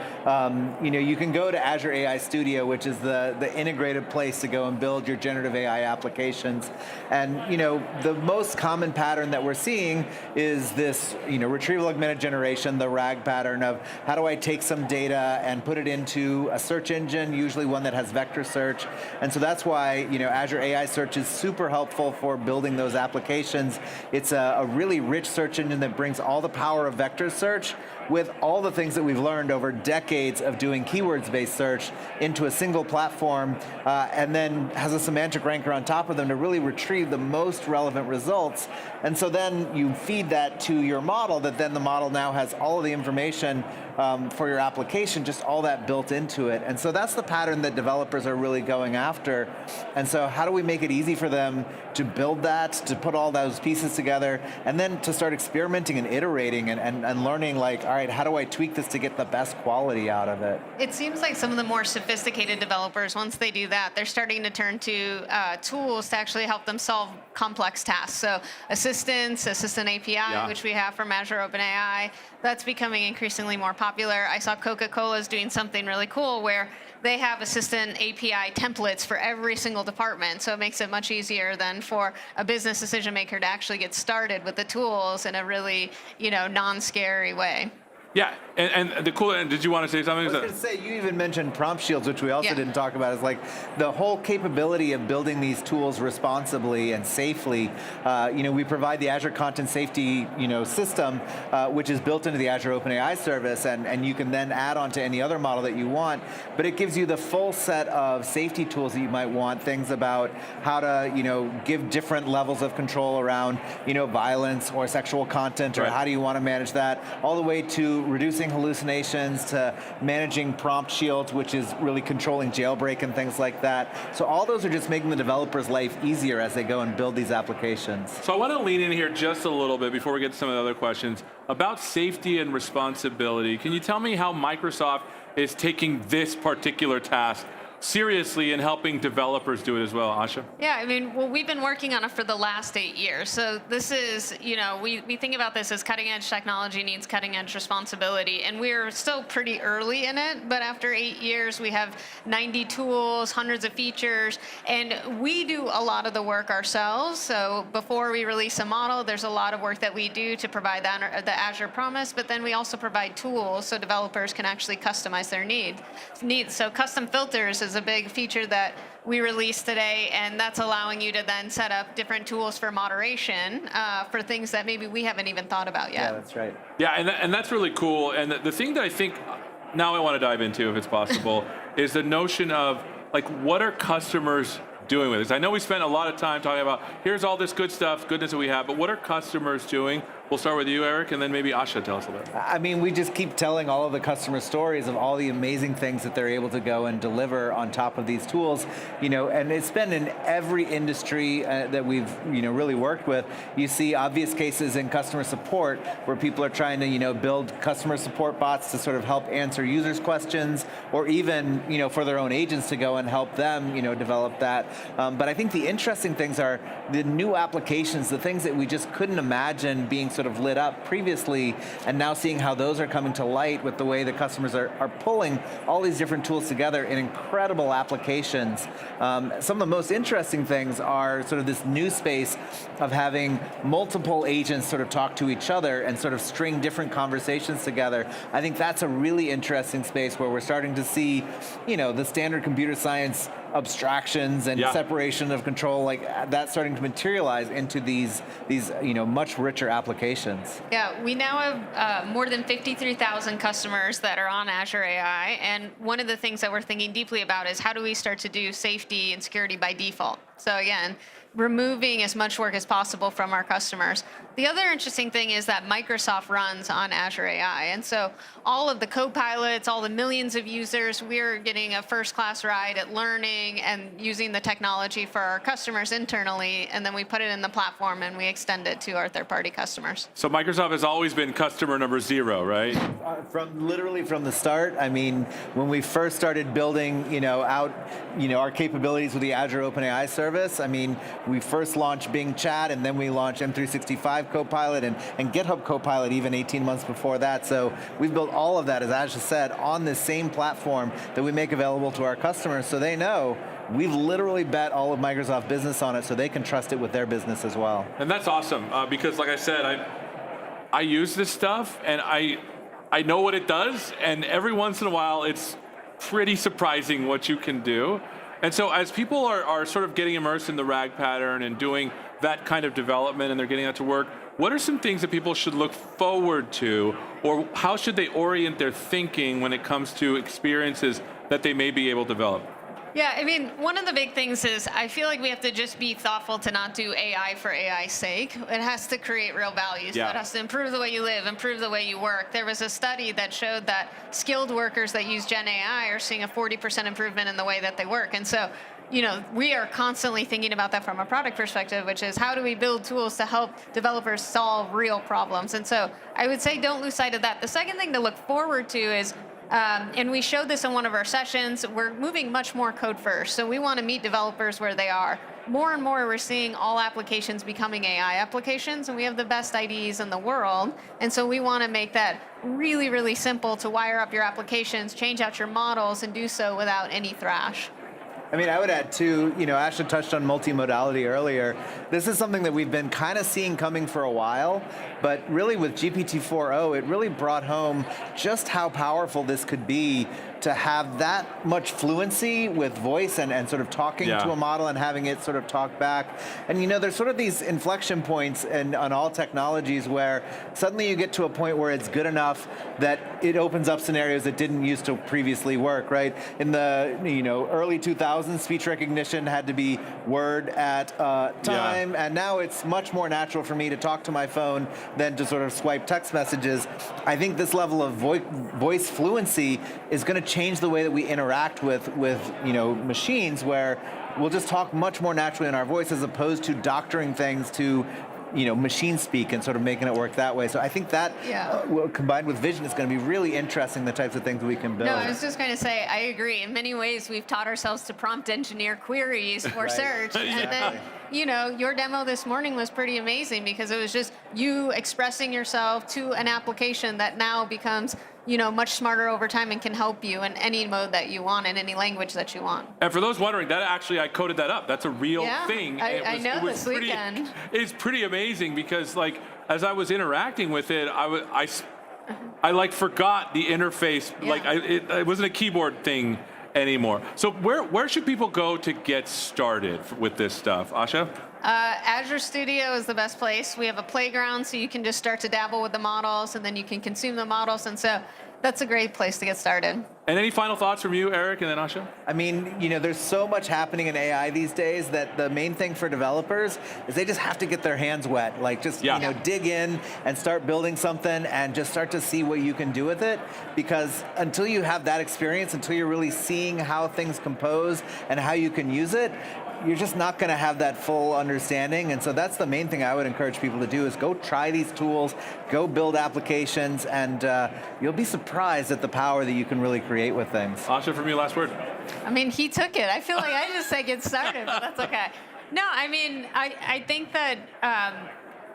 You know, you can go to Azure AI Studio, which is the integrated place to go and build your generative AI applications. And, you know, the most common pattern that we're seeing is this, you know, retrieval augmented generation, the RAG pattern of how do I take some data and put it into a search engine, usually one that has vector search. And so that's why, you know, Azure Azure AI Search is super helpful for building those applications. It's a really rich search engine that brings all the power of vector search with all the things that we've learned over decades of doing keywords-based search into a single platform, and then has a semantic ranker on top of them to really retrieve the most relevant results. And so then you feed that to your model, that then the model now has all of the information for your application, just all that built into it. And so that's the pattern that developers are really going after. And so how do we make it easy for them to build that, to put all those pieces together, and then to start experimenting and iterating and learning, like, all right, how do I tweak this to get the best quality out of it? It seems like some of the more sophisticated developers, once they do that, they're starting to turn to tools to actually help them solve complex tasks. So assistants, Assistant API, which we have from Azure OpenAI, that's becoming increasingly more popular. I saw Coca-Cola is doing something really cool where they have Assistant API templates for every single department. So it makes it much easier than for a business decision maker to actually get started with the tools in a really, non-scary way. Yeah, and the cool, and did you want to say something? I was going to say, you even mentioned prompt shields, which we also didn't talk about, is like the whole capability of building these tools responsibly and safely. We provide the Azure Content Safety, system, which is built into the Azure OpenAI service, and you can then add on to any other model that you want, but it gives you the full set of safety tools that you might want, things about how to, give different levels of control around, violence or sexual content, or how do you want to manage that, all the way to reducing hallucinations, to managing prompt shields, which is really controlling jailbreak and things like that. So all those are just making the developer's life easier as they go and build these applications. So I want to lean in here just a little bit before we get to some of the other questions about safety and responsibility. Can you tell me how Microsoft is taking this particular task seriously and helping developers do it as well, Asha? Yeah, we've been working on it for the last 8 years. So this is, we think about this as cutting edge technology needs cutting edge responsibility. And we're still pretty early in it, but after 8 years, we have 90 tools, hundreds of features, and we do a lot of the work ourselves. So before we release a model, there's a lot of work that we do to provide the Azure promise, but then we also provide tools so developers can actually customize their needs. So custom filters is a big feature that we released today, and that's allowing you to then set up different tools for moderation for things that maybe we haven't even thought about yet. Yeah, that's right. Yeah, and that's really cool. And the thing that I think now I want to dive into, if it's possible, is the notion of, like, what are customers doing with this? I know we spent a lot of time talking about, here's all this good stuff, goodness that we have, but what are customers doing? We'll start with you, Eric, and then maybe Asha tell us a little. We just keep telling all of the customer stories of all the amazing things that they're able to go and deliver on top of these tools, and it's been in every industry that we've, really worked with. You see obvious cases in customer support where people are trying to, build customer support bots to sort of help answer users' questions, or even, for their own agents to go and help them, develop that. But I think the interesting things are the new applications, the things that we just couldn't imagine being sort of lit up previously, and now seeing how those are coming to light with the way the customers are pulling all these different tools together in incredible applications. Some of the most interesting things are sort of this new space of having multiple agents sort of talk to each other and sort of string different conversations together. I think that's a really interesting space where we're starting to see, the standard computer science abstractions and separation of control, like that's starting to materialize into these much richer applications. Yeah, we now have more than 53,000 customers that are on Azure AI, and one of the things that we're thinking deeply about is how do we start to do safety and security by default? So again, removing as much work as possible from our customers. The other interesting thing is that Microsoft runs on Azure AI. And so all of the copilots, all the millions of users, we're getting a first-class ride at learning and using the technology for our customers internally, and then we put it in the platform and we extend it to our third-party customers. So Microsoft has always been customer number 0, right? Literally from the start. When we first started building, out, our capabilities with the Azure OpenAI service, we first launched Bing Chat, and then we launched M365 Copilot and GitHub Copilot even 18 months before that. So we've built all of that, as Asha said, on the same platform that we make available to our customers, so they know we've literally bet all of Microsoft Business on it so they can trust it with their business as well. And that's awesome, because like I said, I use this stuff, and I know what it does, and every once in a while, it's pretty surprising what you can do. And so as people are sort of getting immersed in the RAG pattern and doing that kind of development and they're getting that to work, what are some things that people should look forward to, or how should they orient their thinking when it comes to experiences that they may be able to develop? Yeah, I mean, one of the big things is I feel like we have to just be thoughtful to not do AI for AI's sake. It has to create real value. So it has to improve the way you live, improve the way you work. There was a study that showed that skilled workers that use Gen AI are seeing a 40% improvement in the way that they work. And so, you know, we are constantly thinking about that from a product perspective, which is how do we build tools to help developers solve real problems? And so I would say don't lose sight of that. The second thing to look forward to is and we showed this in one of our sessions, we're moving much more code first. So we want to meet developers where they are. More and more, we're seeing all applications becoming AI applications, and we have the best IDEs in the world. And so we want to make that really, really simple to wire up your applications, change out your models, and do so without any thrash. I mean, I would add too, you know, Asha touched on multimodality earlier. This is something that we've been kind of seeing coming for a while, but really with GPT-4o, it really brought home just how powerful this could be to have that much fluency with voice and sort of talking to a model and having it sort of talk back. And you know, there's sort of these inflection points on all technologies where suddenly you get to a point where it's good enough that it opens up scenarios that didn't used to previously work, right? In the early 2000s, speech recognition had to be word at time, and now it's much more natural for me to talk to my phone than to sort of swipe text messages. I think this level of voice fluency is going to change the way that we interact with machines, where we'll just talk much more naturally in our voice as opposed to doctoring things to machine speak and sort of making it work that way. So I think that combined with vision is going to be really interesting, the types of things we can build. No, I was just going to say, I agree. In many ways, we've taught ourselves to prompt engineer queries for search. And then, your demo this morning was pretty amazing because it was just you expressing yourself to an application that now becomes much smarter over time and can help you in any mode that you want, in any language that you want. And for those wondering, that actually, I coded that up. That's a real thing. I know this weekend. It's pretty amazing because, like, as I was interacting with it, I like forgot the interface. Yeah. Like, it wasn't a keyboard thing anymore. So where should people go to get started with this stuff? Asha? Azure Studio is the best place. We have a playground, so you can just start to dabble with the models, and then you can consume the models. And so that's a great place to get started. And any final thoughts from you, Eric, and then Asha? I mean, there's so much happening in AI these days that the main thing for developers is they just have to get their hands wet. Like, just dig in and start building something and just start to see what you can do with it. Because until you have that experience, until you're really seeing how things compose and how you can use it, you're just not going to have that full understanding. And so that's the main thing I would encourage people to do is go try these tools, go build applications, and you'll be surprised at the power that you can really create with things. Asha, from you, last word. I mean, he took it. I feel like I just said get started, but that's okay. No, I mean, I think that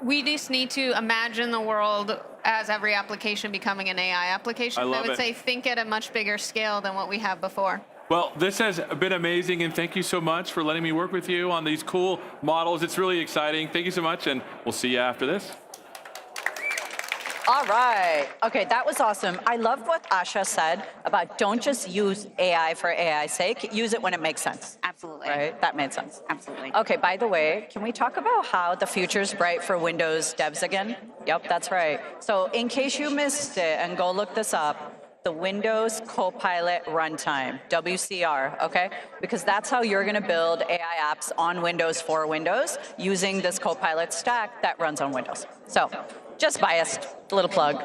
we just need to imagine the world as every application becoming an AI application. I would say think at a much bigger scale than what we have before. Well, this has been amazing, and thank you so much for letting me work with you on these cool models. It's really exciting. Thank you so much, and we'll see you after this. All right. Okay, that was awesome. I love what Asha said about don't just use AI for AI's sake. Use it when it makes sense. Absolutely. Right? That made sense. Absolutely. Okay, by the way, can we talk about how the future's bright for Windows devs again? Yep, that's right. So in case you missed it, and go look this up, the Windows Copilot Runtime, WCR, okay? Because that's how you're gonna build AI apps on Windows for Windows using this Copilot stack that runs on Windows. So, just biased, a little plug.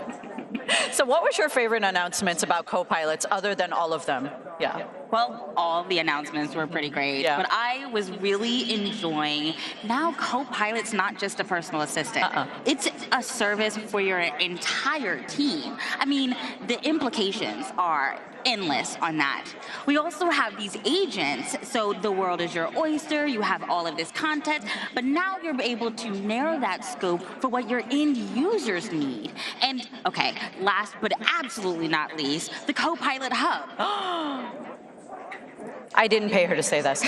So what was your favorite announcements about Copilots other than all of them? Yeah. Well, all the announcements were pretty great, but I was really enjoying now Copilot's not just a personal assistant. It's a service for your entire team. I mean, the implications are endless on that. We also have these agents, so the world is your oyster, you have all of this content, but now you're able to narrow that scope for what your end users need. And, okay, last but absolutely not least, the Copilot Hub. I didn't pay her to say that.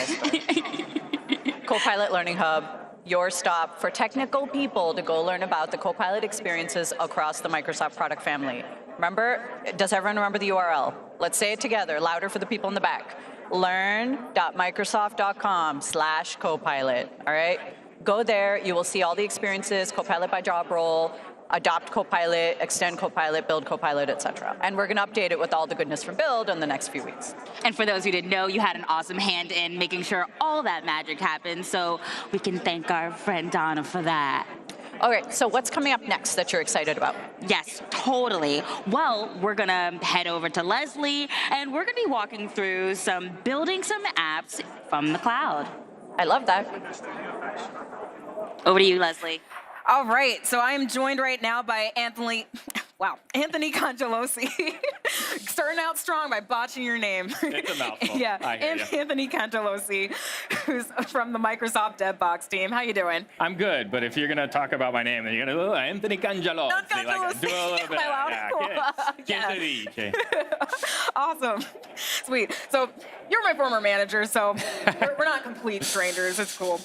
Copilot Learning Hub, your stop for technical people to go learn about the Copilot experiences across the Microsoft product family. Remember, does everyone remember the URL? Let's say it together, louder for the people in the back. learn.microsoft.com/copilot. All right? Go there. You will see all the experiences, Copilot by job role, adopt Copilot, extend Copilot, build Copilot, etc. And we're going to update it with all the goodness from Build in the next few weeks. And for those who didn't know, you had an awesome hand in making sure all that magic happened. So we can thank our friend Donna for that. Okay, so what's coming up next that you're excited about? Yes, totally. Well, we're gonna head over to Leslie and we're gonna be walking through building some apps from the cloud. I love that. Over to you, Leslie. All right, so I am joined right now by Anthony Cangelosi. Starting out strong by botching your name. It's a mouthful. Yeah, I hear you. Anthony Cangelosi, who's from the Microsoft DevBox team. How you doing? I'm good, but if you're gonna talk about my name, then you're gonna Anthony Cangelosi. Like, do a little bit. Am I loud? Yeah. Awesome. Sweet. So you're my former manager, so we're not complete strangers. It's cool.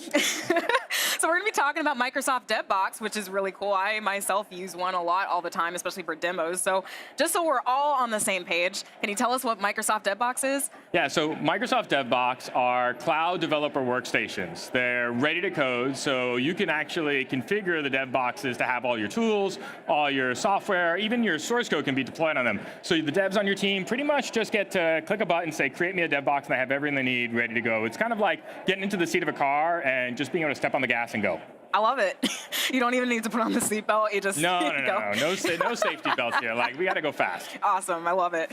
So we're going to be talking about Microsoft DevBox, which is really cool. I myself use one a lot all the time, especially for demos. So just so we're all on the same page, can you tell us what Microsoft DevBox is? Yeah, so Microsoft DevBox are cloud developer workstations. They're ready to code, so you can actually configure the dev boxes to have all your tools, all your software, even your source code can be deployed on them. So the devs on your team pretty much just get to click a button, say, create me a dev box, and they have everything they need ready to go. It's kind of like getting into the seat of a car and just being able to step on the gas and go. I love it. You don't even need to put on the seatbelt. You just No go. No safety belts here. Like, we got to go fast. Awesome. I love it.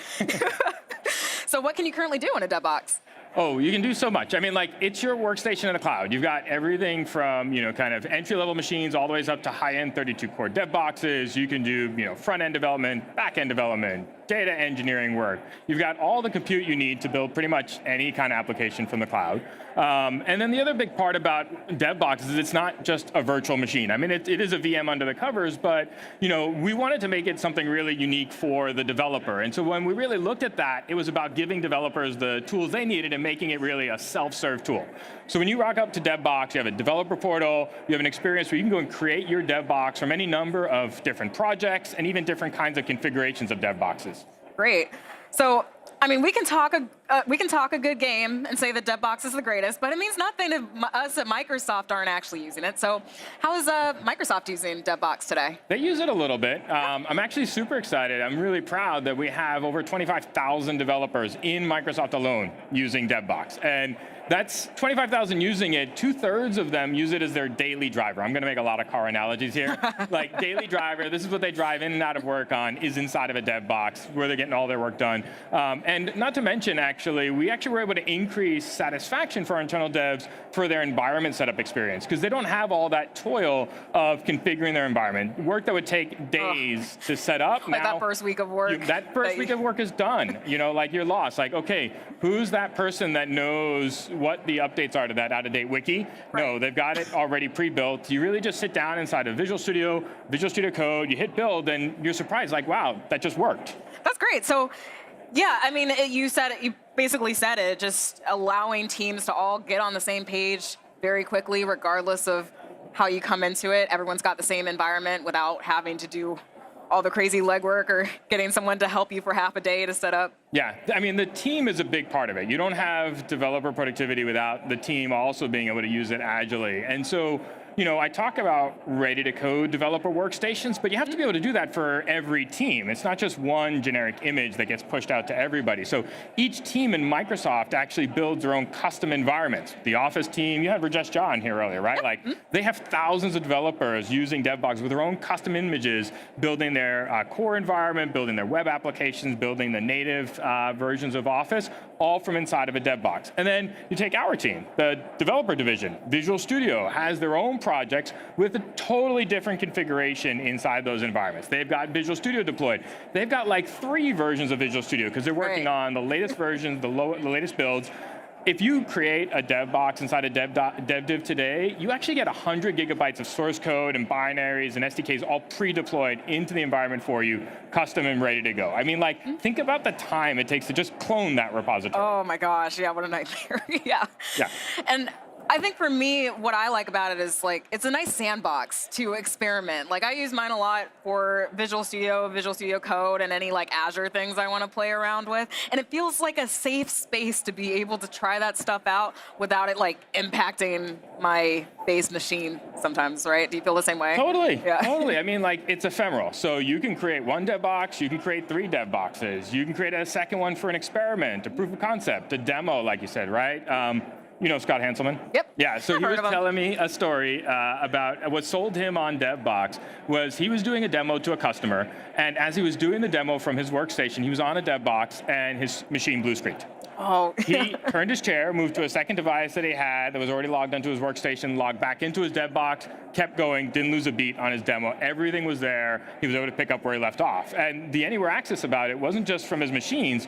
So what can you currently do in a DevBox? Oh, you can do so much. I mean, like, it's your workstation in the cloud. You've got everything from, kind of entry-level machines all the way up to high-end 32-core dev boxes. You can do, front-end development, back-end development, data engineering work. You've got all the compute you need to build pretty much any kind of application from the cloud. And then the other big part about dev boxes is it's not just a virtual machine. I mean, it is a VM under the covers, but, we wanted to make it something really unique for the developer. And so when we really looked at that, it was about giving developers the tools they needed and making it really a self-serve tool. So when you rock up to DevBox, you have a developer portal, you have an experience where you can go and create your DevBox from any number of different projects and even different kinds of configurations of DevBoxes. Great. So, I mean, we can talk a good game and say that DevBox is the greatest, but it means nothing if us at Microsoft aren't actually using it. So how is Microsoft using DevBox today? They use it a little bit. I'm actually super excited. I'm really proud that we have over 25,000 developers in Microsoft alone using DevBox. And that's 25,000 using it. 2/3 of them use it as their daily driver. I'm going to make a lot of car analogies here. Like, daily driver, this is what they drive in and out of work on, is inside of a DevBox where they're getting all their work done. And not to mention, actually, we actually were able to increase satisfaction for our internal devs for their environment setup experience, because they don't have all that toil of configuring their environment. Work that would take days to set up. Like now, that first week of work. That first week of work is done. Like, you're lost. Like, okay, who's that person that knows what the updates are to that out-of-date wiki? Right. No, they've got it already pre-built. You really just sit down inside of Visual Studio Code, you hit build, and you're surprised, like, wow, that just worked. That's great. So, yeah, I mean, you basically said it, just allowing teams to all get on the same page very quickly, regardless of how you come into it. Everyone's got the same environment without having to do all the crazy legwork or getting someone to help you for half a day to set up. Yeah, I mean, the team is a big part of it. You don't have developer productivity without the team also being able to use it agilely. And so, I talk about ready-to-code developer workstations, but you have to be able to do that for every team. It's not just one generic image that gets pushed out to everybody. So each team in Microsoft actually builds their own custom environments. The Office team, you had Rajesh Jha on here earlier, right? Like, they have thousands of developers using DevBox with their own custom images, building their core environment, building their web applications, building the native versions of Office, all from inside of a DevBox. And then you take our team, the developer division. Visual Studio has their own projects with a totally different configuration inside those environments. They've got Visual Studio deployed. They've got like 3 versions of Visual Studio because they're working on the latest versions, the latest builds. If you create a dev box inside a dev div today, you actually get 100 gigabytes of source code and binaries and SDKs all pre-deployed into the environment for you, custom and ready to go. I mean, like, think about the time it takes to just clone that repository. Oh my gosh, yeah, what a nightmare. Yeah. Yeah. And I think for me, what I like about it is like it's a nice sandbox to experiment. Like I use mine a lot for Visual Studio Code, and any like Azure things I want to play around with. And it feels like a safe space to be able to try that stuff out without it like impacting my base machine sometimes, right? Do you feel the same way? Totally, Yeah. totally. I mean, like, it's ephemeral. So you can create one dev box, you can create 3 dev boxes, you can create a second one for an experiment, a proof of concept, a demo, like you said, right? You know Scott Hanselman? Yep. Yeah, so he Heard was of him. telling me a story about what sold him on DevBox was he was doing a demo to a customer, and as he was doing the demo from his workstation, he was on a DevBox, and his machine blue screened. Oh. He turned his chair, moved to a second device that he had that was already logged onto his workstation, logged back into his dev box, kept going, didn't lose a beat on his demo. Everything was there. He was able to pick up where he left off. And the anywhere access about it wasn't just from his machines.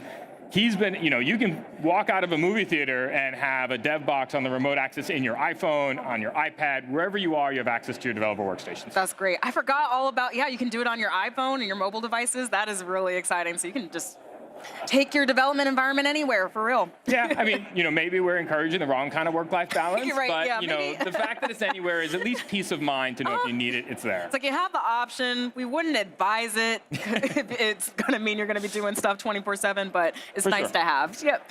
He's been, you can walk out of a movie theater and have a dev box on the remote access in your iPhone, on your iPad, wherever you are, you have access to your developer workstations. That's great. I forgot all about, you can do it on your iPhone and your mobile devices. That is really exciting. So you can just take your development environment anywhere, for real. Yeah, I mean, maybe we're encouraging the wrong kind of work-life balance, You're right, but yeah, maybe. the fact that it's anywhere is at least peace of mind to know if you need it, it's there. It's like you have the option. We wouldn't advise it if it's going to mean you're going to be doing stuff 24/7, but it's For nice sure. to have. Yep.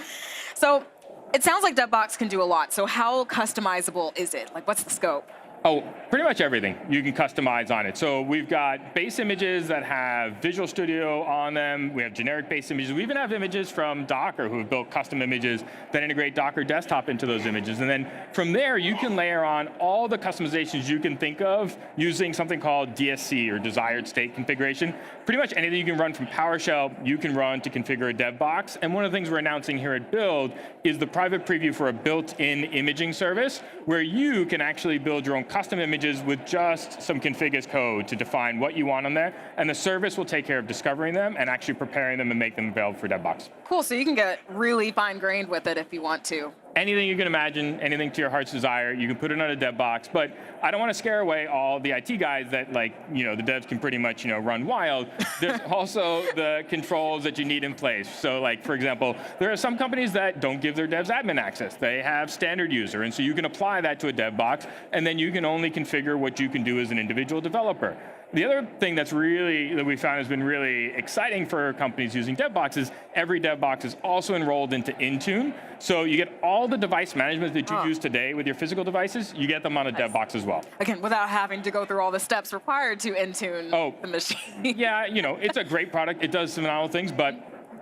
So it sounds like DevBox can do a lot. So how customizable is it? Like, what's the scope? Oh, pretty much everything you can customize on it. So we've got base images that have Visual Studio on them. We have generic base images. We even have images from Docker who have built custom images that integrate Docker Desktop into those images. And then from there, you can layer on all the customizations you can think of using something called DSC, or desired state configuration. Pretty much anything you can run from PowerShell, you can run to configure a dev box. And one of the things we're announcing here at Build is the private preview for a built-in imaging service where you can actually build your own custom images with just some config as code to define what you want on there, and the service will take care of discovering them and actually preparing them and make them available for DevBox. Cool. So you can get really fine-grained with it if you want to. Anything you can imagine, anything to your heart's desire, you can put it on a dev box. But I don't want to scare away all the IT guys that, the devs can pretty much, run wild. There's also the controls that you need in place. So, for example, there are some companies that don't give their devs admin access. They have standard user, and so you can apply that to a dev box, and then you can only configure what you can do as an individual developer. The other thing that we found has been really exciting for companies using DevBox is every DevBox is also enrolled into Intune. So you get all the device management that you use today with your physical devices, you get them on a DevBox as well. Again, without having to go through all the steps required to Intune the machine. Yeah, it's a great product. It does some phenomenal things, but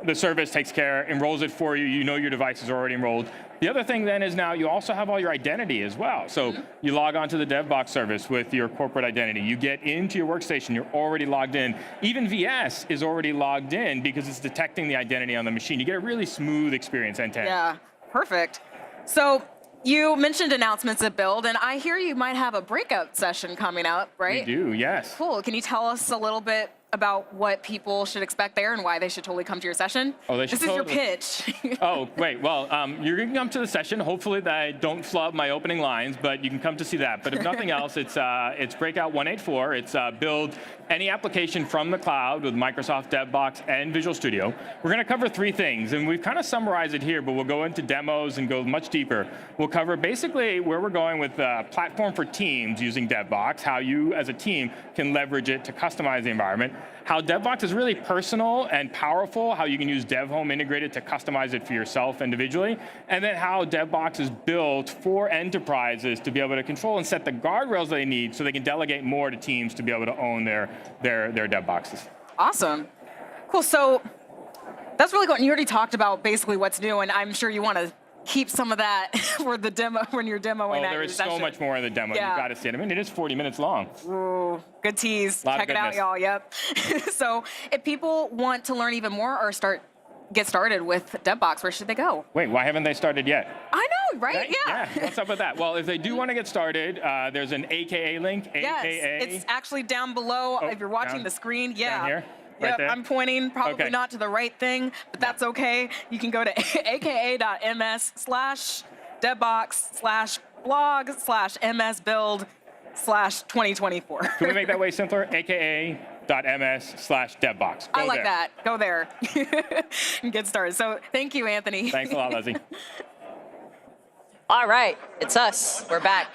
the service takes care, enrolls it for you. You know your device is already enrolled. The other thing then is now you also have all your identity as well. So you log on to the DevBox service with your corporate identity. You get into your workstation, you're already logged in. Even VS is already logged in because it's detecting the identity on the machine. You get a really smooth experience end-to-end. Yeah, perfect. So you mentioned announcements at Build, and I hear you might have a breakout session coming up, right? We do, yes. Cool. Can you tell us a little bit about what people should expect there and why they should totally come to your session? Oh, they should This is your totally. pitch. Oh, great. Well, you're going to come to the session. Hopefully that I don't flub my opening lines, but you can come to see that. But if nothing else, it's Breakout 184. It's build any application from the cloud with Microsoft DevBox and Visual Studio. We're going to cover 3 things, and we've kind of summarized it here, but we'll go into demos and go much deeper. We'll cover basically where we're going with the platform for teams using DevBox, how you as a team can leverage it to customize the environment, how DevBox is really personal and powerful, how you can use DevHome integrated to customize it for yourself individually, and then how DevBox is built for enterprises to be able to control and set the guardrails they need so they can delegate more to teams to be able to own their DevBoxes. Awesome. Cool. So that's really cool. And you already talked about basically what's new, and I'm sure you want to keep some of that for the demo when you're demoing that. There is so much more in the demo. Yeah. You've got to see it. I mean, it is 40 minutes long. Ooh, good tease. Lot of Check it out, goodness. y'all. Yep. So if people want to learn even more or get started with DevBox, where should they go? Wait, why haven't they started yet? I know, right? Yeah. What's up with that? Well, if they do want to get started, there's an AKA link. Yes, AKA. it's actually down below if you're watching down- the screen. Yeah. Down here? Right Yep, there? I'm pointing probably Okay. not to the right thing, but that's okay. You can go to aka.ms/devbox/blog/msbuild/2024. Can we make that way simpler? aka.ms/devbox. I Go like there. that. Go there and get started. So thank you, Anthony. Thanks a lot, Leslie. All right, it's us. We're back.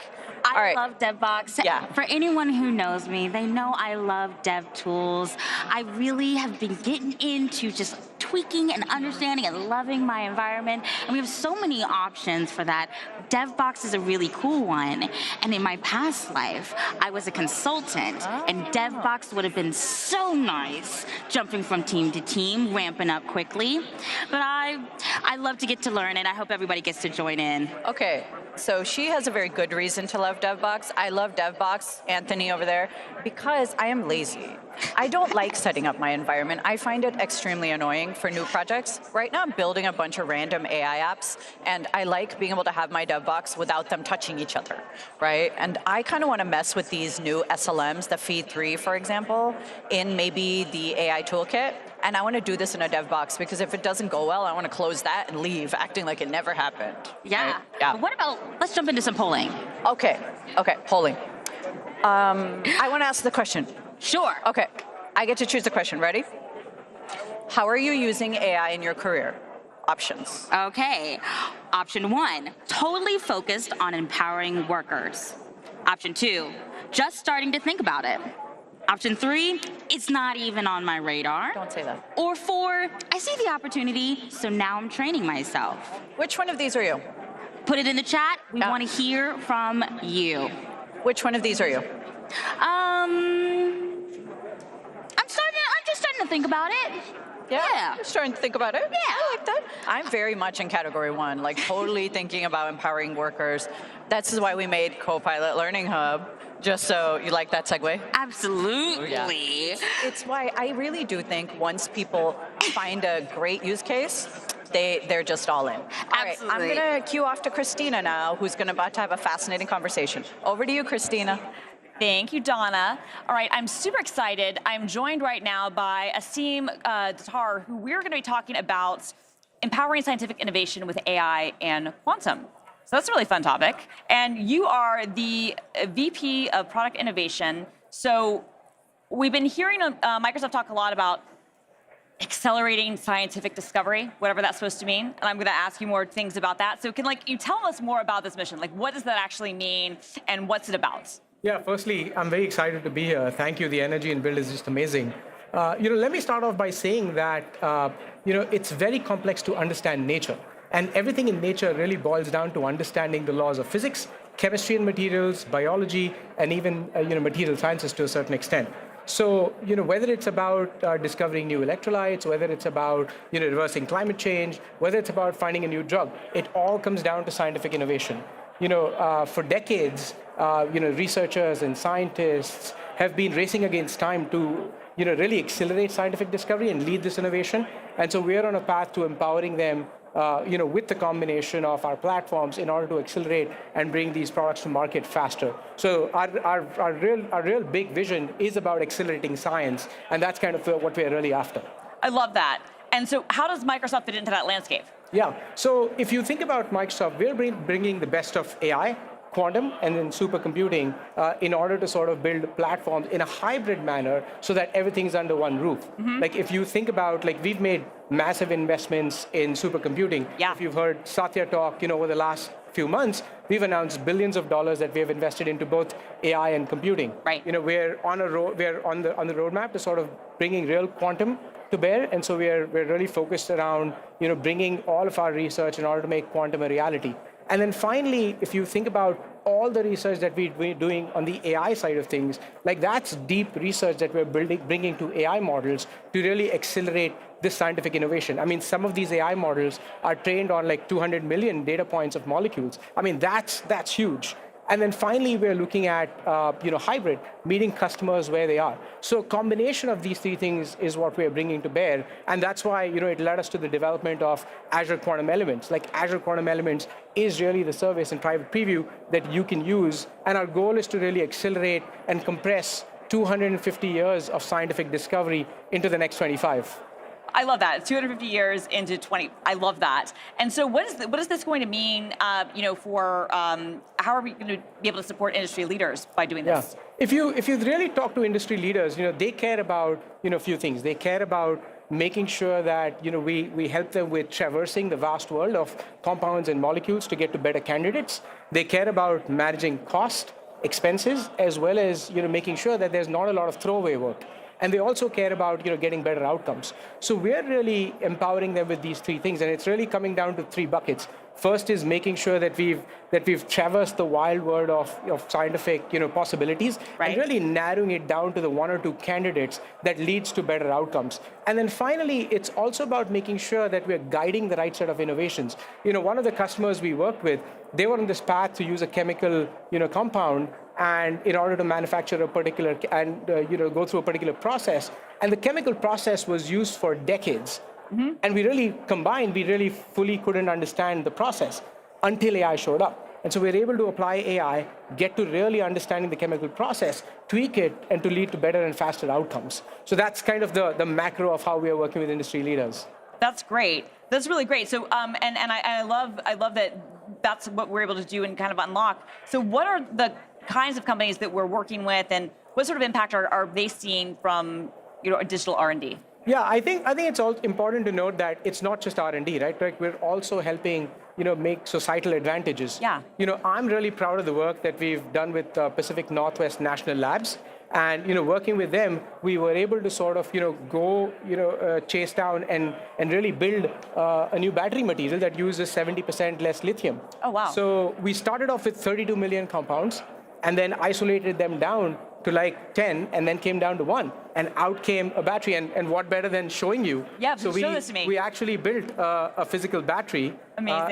All I right. love DevBox. Yeah. For anyone who knows me, they know I love dev tools. I really have been getting into just tweaking and understanding and loving my environment. And we have so many options for that. DevBox is a really cool one. And in my past life, I was a consultant, and DevBox would have been so nice, jumping from team to team, ramping up quickly. But I love to get to learn, and I hope everybody gets to join in. Okay, so she has a very good reason to love DevBox. I love DevBox, Anthony over there, because I am lazy. I don't like setting up my environment. I find it extremely annoying for new projects. Right now, I'm building a bunch of random AI apps, and I like being able to have my DevBox without them touching each other, right? And I kind of want to mess with these new SLMs, the Feed 3, for example, in maybe the AI toolkit. And I want to do this in a DevBox, because if it doesn't go well, I want to close that and leave, acting like it never happened. Yeah. Right? Yeah. But what about, let's jump into some polling. Okay, polling. I want to ask the question. Sure. Okay, I get to choose the question. Ready? How are you using AI in your career? Options. Okay. Option 1, totally focused on empowering workers. Option 2, just starting to think about it. Option 3, it's not even on my radar. Don't say that. Or 4, I see the opportunity, so now I'm training myself. Which one of these are you? Put it in the chat. We want to hear from you. Which one of these are you? I'm just starting to think about it. Yeah. You're starting to think about it? Yeah. I like that. I'm very much in category 1, like totally thinking about empowering workers. That's why we made Copilot Learning Hub, just so you like that segue? Absolutely. Yeah. It's why I really do think once people find a great use case, they're just all in. All right, I'm going to cue off to Christina now, who's about to have a fascinating conversation. Over to you, Christina. Thank you, Donna. All right, I'm super excited. I'm joined right now by Asim Datar, who we're going to be talking about empowering scientific innovation with AI and quantum. So that's a really fun topic. And you are the VP of Product Innovation. So we've been hearing Microsoft talk a lot about accelerating scientific discovery, whatever that's supposed to mean. And I'm going to ask you more things about that. So can you tell us more about this mission? What does that actually mean, and what's it about? Yeah, firstly, I'm very excited to be here. Thank you. The energy and build is just amazing. Let me start off by saying that, it's very complex to understand nature. And everything in nature really boils down to understanding the laws of physics, chemistry and materials, biology, and even, material sciences to a certain extent. So, whether it's about discovering new electrolytes, whether it's about, reversing climate change, whether it's about finding a new drug, it all comes down to scientific innovation. For decades, researchers and scientists have been racing against time to, really accelerate scientific discovery and lead this innovation. And so we're on a path to empowering them, with the combination of our platforms in order to accelerate and bring these products to market faster. So our real big vision is about accelerating science, and that's kind of what we're really after. I love that. And so how does Microsoft fit into that landscape? Yeah, so if you think about Microsoft, we're bringing the best of AI, quantum, and then supercomputing in order to sort of build platforms in a hybrid manner so that everything's under one roof. Mm-hmm. If you think about, we've made massive investments in supercomputing. Yeah. If you've heard Satya talk, over the last few months, we've announced billions of dollars that we have invested into both AI and computing. Right. We're on the roadmap to sort of bringing real quantum to bear, and so we're really focused around bringing all of our research in order to make quantum a reality. And then finally, if you think about all the research that we're doing on the AI side of things, that's deep research that we're bringing to AI models to really accelerate this scientific innovation. I mean, some of these AI models are trained on 200 million data points of molecules. I mean, that's huge. And then finally, we're looking at hybrid, meeting customers where they are. So combination of these three things is what we're bringing to bear. And that's why it led us to the development of Azure Quantum Elements. Azure Quantum Elements is really the service in private preview that you can use. And our goal is to really accelerate and compress 250 years of scientific discovery into the next 25. I love that. 250 years into 20. I love that. And so what is this going to mean, for how are we going to be able to support industry leaders by doing this? Yeah. If you really talk to industry leaders, they care about, a few things. They care about making sure that we help them with traversing the vast world of compounds and molecules to get to better candidates. They care about managing cost, expenses, as well as making sure that there's not a lot of throwaway work. And they also care about getting better outcomes. So we're really empowering them with these three things, and it's really coming down to three buckets. First is making sure that we've traversed the wild world of scientific possibilities, and really narrowing it down to the one or two candidates that leads to better outcomes. And then finally, it's also about making sure that we're guiding the right set of innovations. One of the customers we worked with, they were on this path to use a chemical compound, and in order to manufacture a particular and go through a particular process, and the chemical process was used for decades. And we really fully couldn't understand the process until AI showed up. And so we're able to apply AI, get to really understanding the chemical process, tweak it, and to lead to better and faster outcomes. So that's kind of the macro of how we are working with industry leaders. That's great. That's really great. So, and I love that that's what we're able to do and kind of unlock. So what are the kinds of companies that we're working with, and what sort of impact are they seeing from digital R&D? Yeah, I think it's all important to note that it's not just R&D, right? Like we're also helping make societal advantages. Yeah. I'm really proud of the work that we've done with Pacific Northwest National Labs, and working with them, we were able to sort of go chase down and really build a new battery material that uses 70% less lithium. Oh wow! So we started off with 32 million compounds, and then isolated them down to like 10, and then came down to 1, and out came a battery. And what better than showing you? Yeah, so show this to me. We actually built a physical battery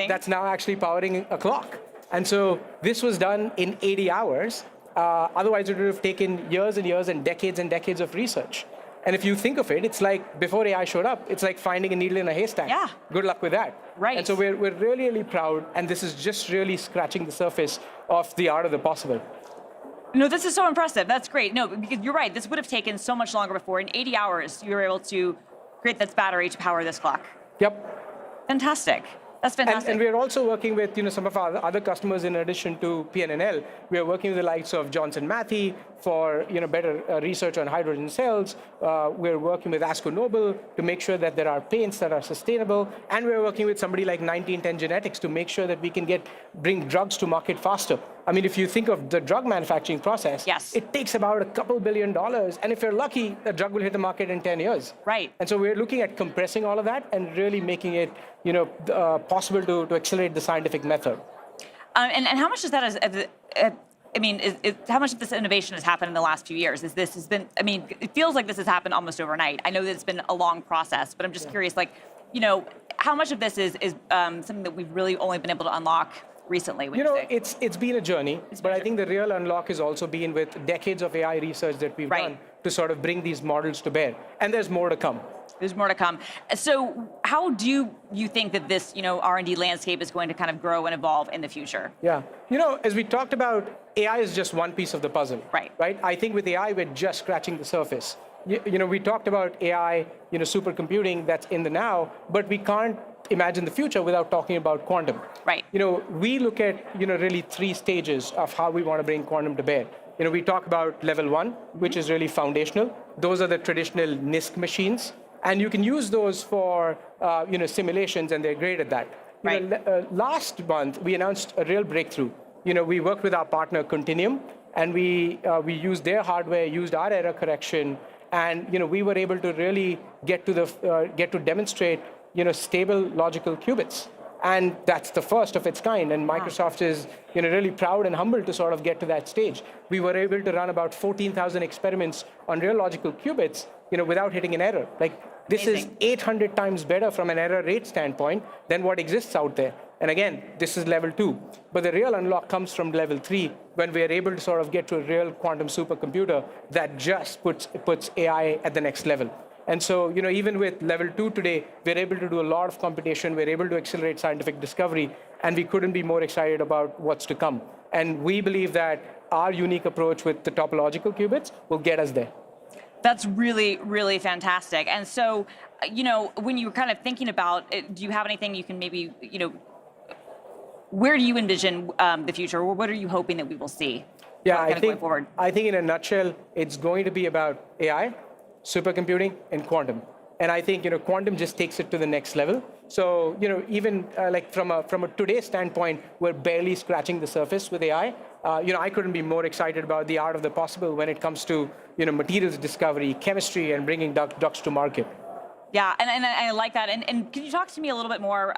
that's now actually powering a clock. And so this was done in 80 hours. Otherwise, it would have taken years and years and decades of research. And if you think of it, it's like before AI showed up, it's like finding a needle in a haystack. Yeah. Good luck with that. Right. And so we're really, really proud, and this is just really scratching the surface of the art of the possible. No, this is so impressive. That's great. No, because you're right. This would have taken so much longer before. In 80 hours, you were able to create this battery to power this clock. Yep. Fantastic. That's fantastic. And we're also working with some of our other customers in addition to PNNL. We are working with the likes of Johnson Matthey for better research on hydrogen cells. We're working with ASCO Nobel to make sure that there are paints that are sustainable. And we're working with somebody like 1910 Genetics to make sure that we can bring drugs to market faster. I mean, if you think of the drug manufacturing process, it takes about a couple $2 billion. And if you're lucky, the drug will hit the market in 10 years. Right. And so we're looking at compressing all of that and really making it possible to accelerate the scientific method. And how much does that, how much of this innovation has happened in the last few years? It feels like this has happened almost overnight. I know that it's been a long process, but I'm just curious, how much of this is something that we've really only been able to unlock recently? It's been a journey, but I think the real unlock has also been with decades of AI research that we've done to sort of bring these models to bear. And there's more to come. There's more to come. So how do you think that this, R&D landscape is going to kind of grow and evolve in the future? Yeah. As we talked about, AI is just one piece of the puzzle. Right. I think with AI, we're just scratching the surface. We talked about AI, supercomputing that's in the now, but we can't imagine the future without talking about quantum. Right. We look at, really 3 stages of how we want to bring quantum to bear. We talk about level 1, which is really foundational. Those are the traditional NISQ machines. And you can use those for, simulations, and they're great at that. Last month, we announced a real breakthrough. We worked with our partner, Continuum, and we used their hardware, used our error correction, and we were able to really get to demonstrate stable logical qubits. And that's the first of its kind. And Microsoft is really proud and humbled to sort of get to that stage. We were able to run about 14,000 experiments on real logical qubits without hitting an error. This is 800 times better from an error rate standpoint than what exists out there. And again, this is level 2. But the real unlock comes from level 3, when we are able to sort of get to a real quantum supercomputer that just puts AI at the next level. And so, even with level 2 today, we're able to do a lot of computation. We're able to accelerate scientific discovery, and we couldn't be more excited about what's to come. And we believe that our unique approach with the topological qubits will get us there. That's really, really fantastic. And so, when you were kind of thinking about it, do you have anything you can maybe, where do you envision the future, or what are you hoping that we will see? Yeah, I think in a nutshell, it's going to be about AI, supercomputing, and quantum. And I think quantum just takes it to the next level. So even like from a today's standpoint, we're barely scratching the surface with AI. I couldn't be more excited about the art of the possible when it comes to materials discovery, chemistry, and bringing drugs to market. Yeah, and I like that. And can you talk to me a little bit more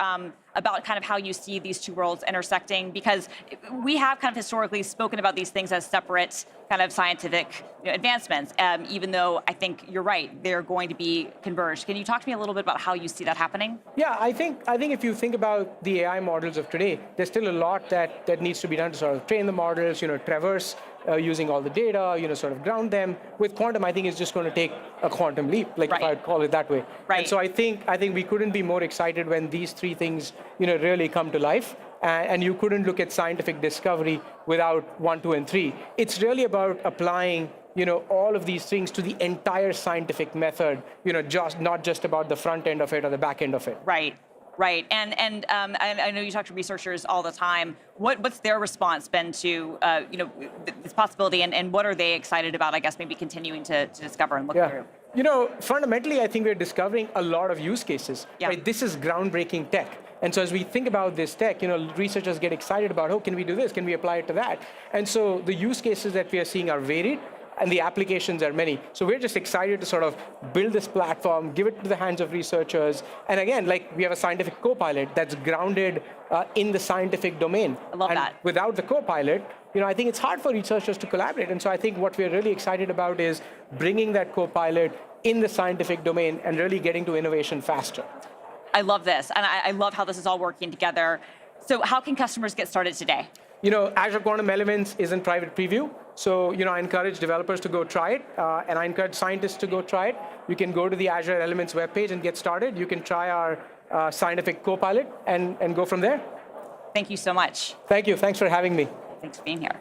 about kind of how you see these two worlds intersecting? Because we have kind of historically spoken about these things as separate kind of scientific advancements, even though I think you're right, they're going to be converged. Can you talk to me a little bit about how you see that happening? Yeah, I think if you think about the AI models of today, there's still a lot that needs to be done to sort of train the models, traverse using all the data, sort of ground them. With quantum, I think it's just going to take a quantum leap, like if I'd call it that way. Right. And so I think we couldn't be more excited when these three things, really come to life. And you couldn't look at scientific discovery without 1, 2, and 3. It's really about applying, all of these things to the entire scientific method, not just about the front end of it or the back end of it. Right. Right, and I know you talk to researchers all the time. What's their response been to this possibility, and what are they excited about? I guess maybe continuing to discover and look through. Fundamentally, I think we're discovering a lot of use cases. Yeah. Right? This is groundbreaking tech, and so as we think about this tech, researchers get excited about, oh, can we do this? Can we apply it to that? And so the use cases that we are seeing are varied. And the applications are many. So we're just excited to sort of build this platform, give it to the hands of researchers. And again, like we have a scientific copilot that's grounded in the scientific domain. I love that. Without the copilot, I think it's hard for researchers to collaborate. And so I think what we're really excited about is bringing that copilot in the scientific domain and really getting to innovation faster. I love this, and I love how this is all working together. So how can customers get started today? Azure Quantum Elements is in private preview. So, I encourage developers to go try it, and I encourage scientists to go try it. You can go to the Azure Elements webpage and get started. You can try our scientific copilot and go from there. Thank you so much. Thank you. Thanks for having me. Thanks for being here.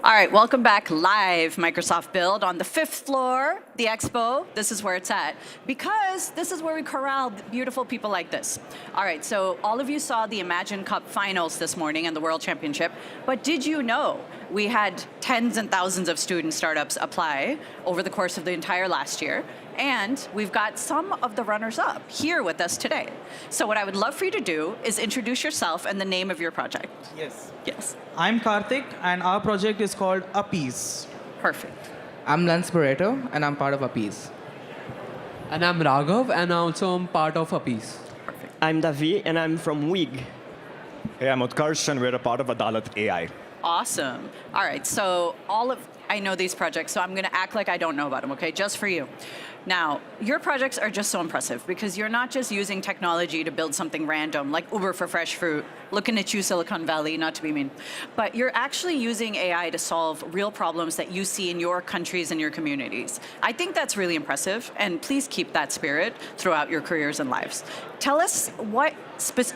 All right, welcome back live, Microsoft Build, on the 5th floor, the expo. This is where it's at, because this is where we corral beautiful people like this. All right, so all of you saw the Imagine Cup finals this morning and the World Championship, but did you know we had tens and thousands of student startups apply over the course of the entire last year? And we've got some of the runners-up here with us today. So what I would love for you to do is introduce yourself and the name of your project. Yes. Yes. I'm Karthik, and our project is called Appease. Perfect. I'm Lance Pareto, and I'm part of Appease. And I'm Raghav, and also I'm part of Appease. I'm Davi, and I'm from WIG. Hey, I'm Utkarsh, and we're a part of Adalat AI. Awesome. All right, so I know these projects, so I'm going to act like I don't know about them, okay? Just for you. Now, your projects are just so impressive because you're not just using technology to build something random, like Uber for fresh fruit, looking at you, Silicon Valley, not to be mean, but you're actually using AI to solve real problems that you see in your countries and your communities. I think that's really impressive, and please keep that spirit throughout your careers and lives. Tell us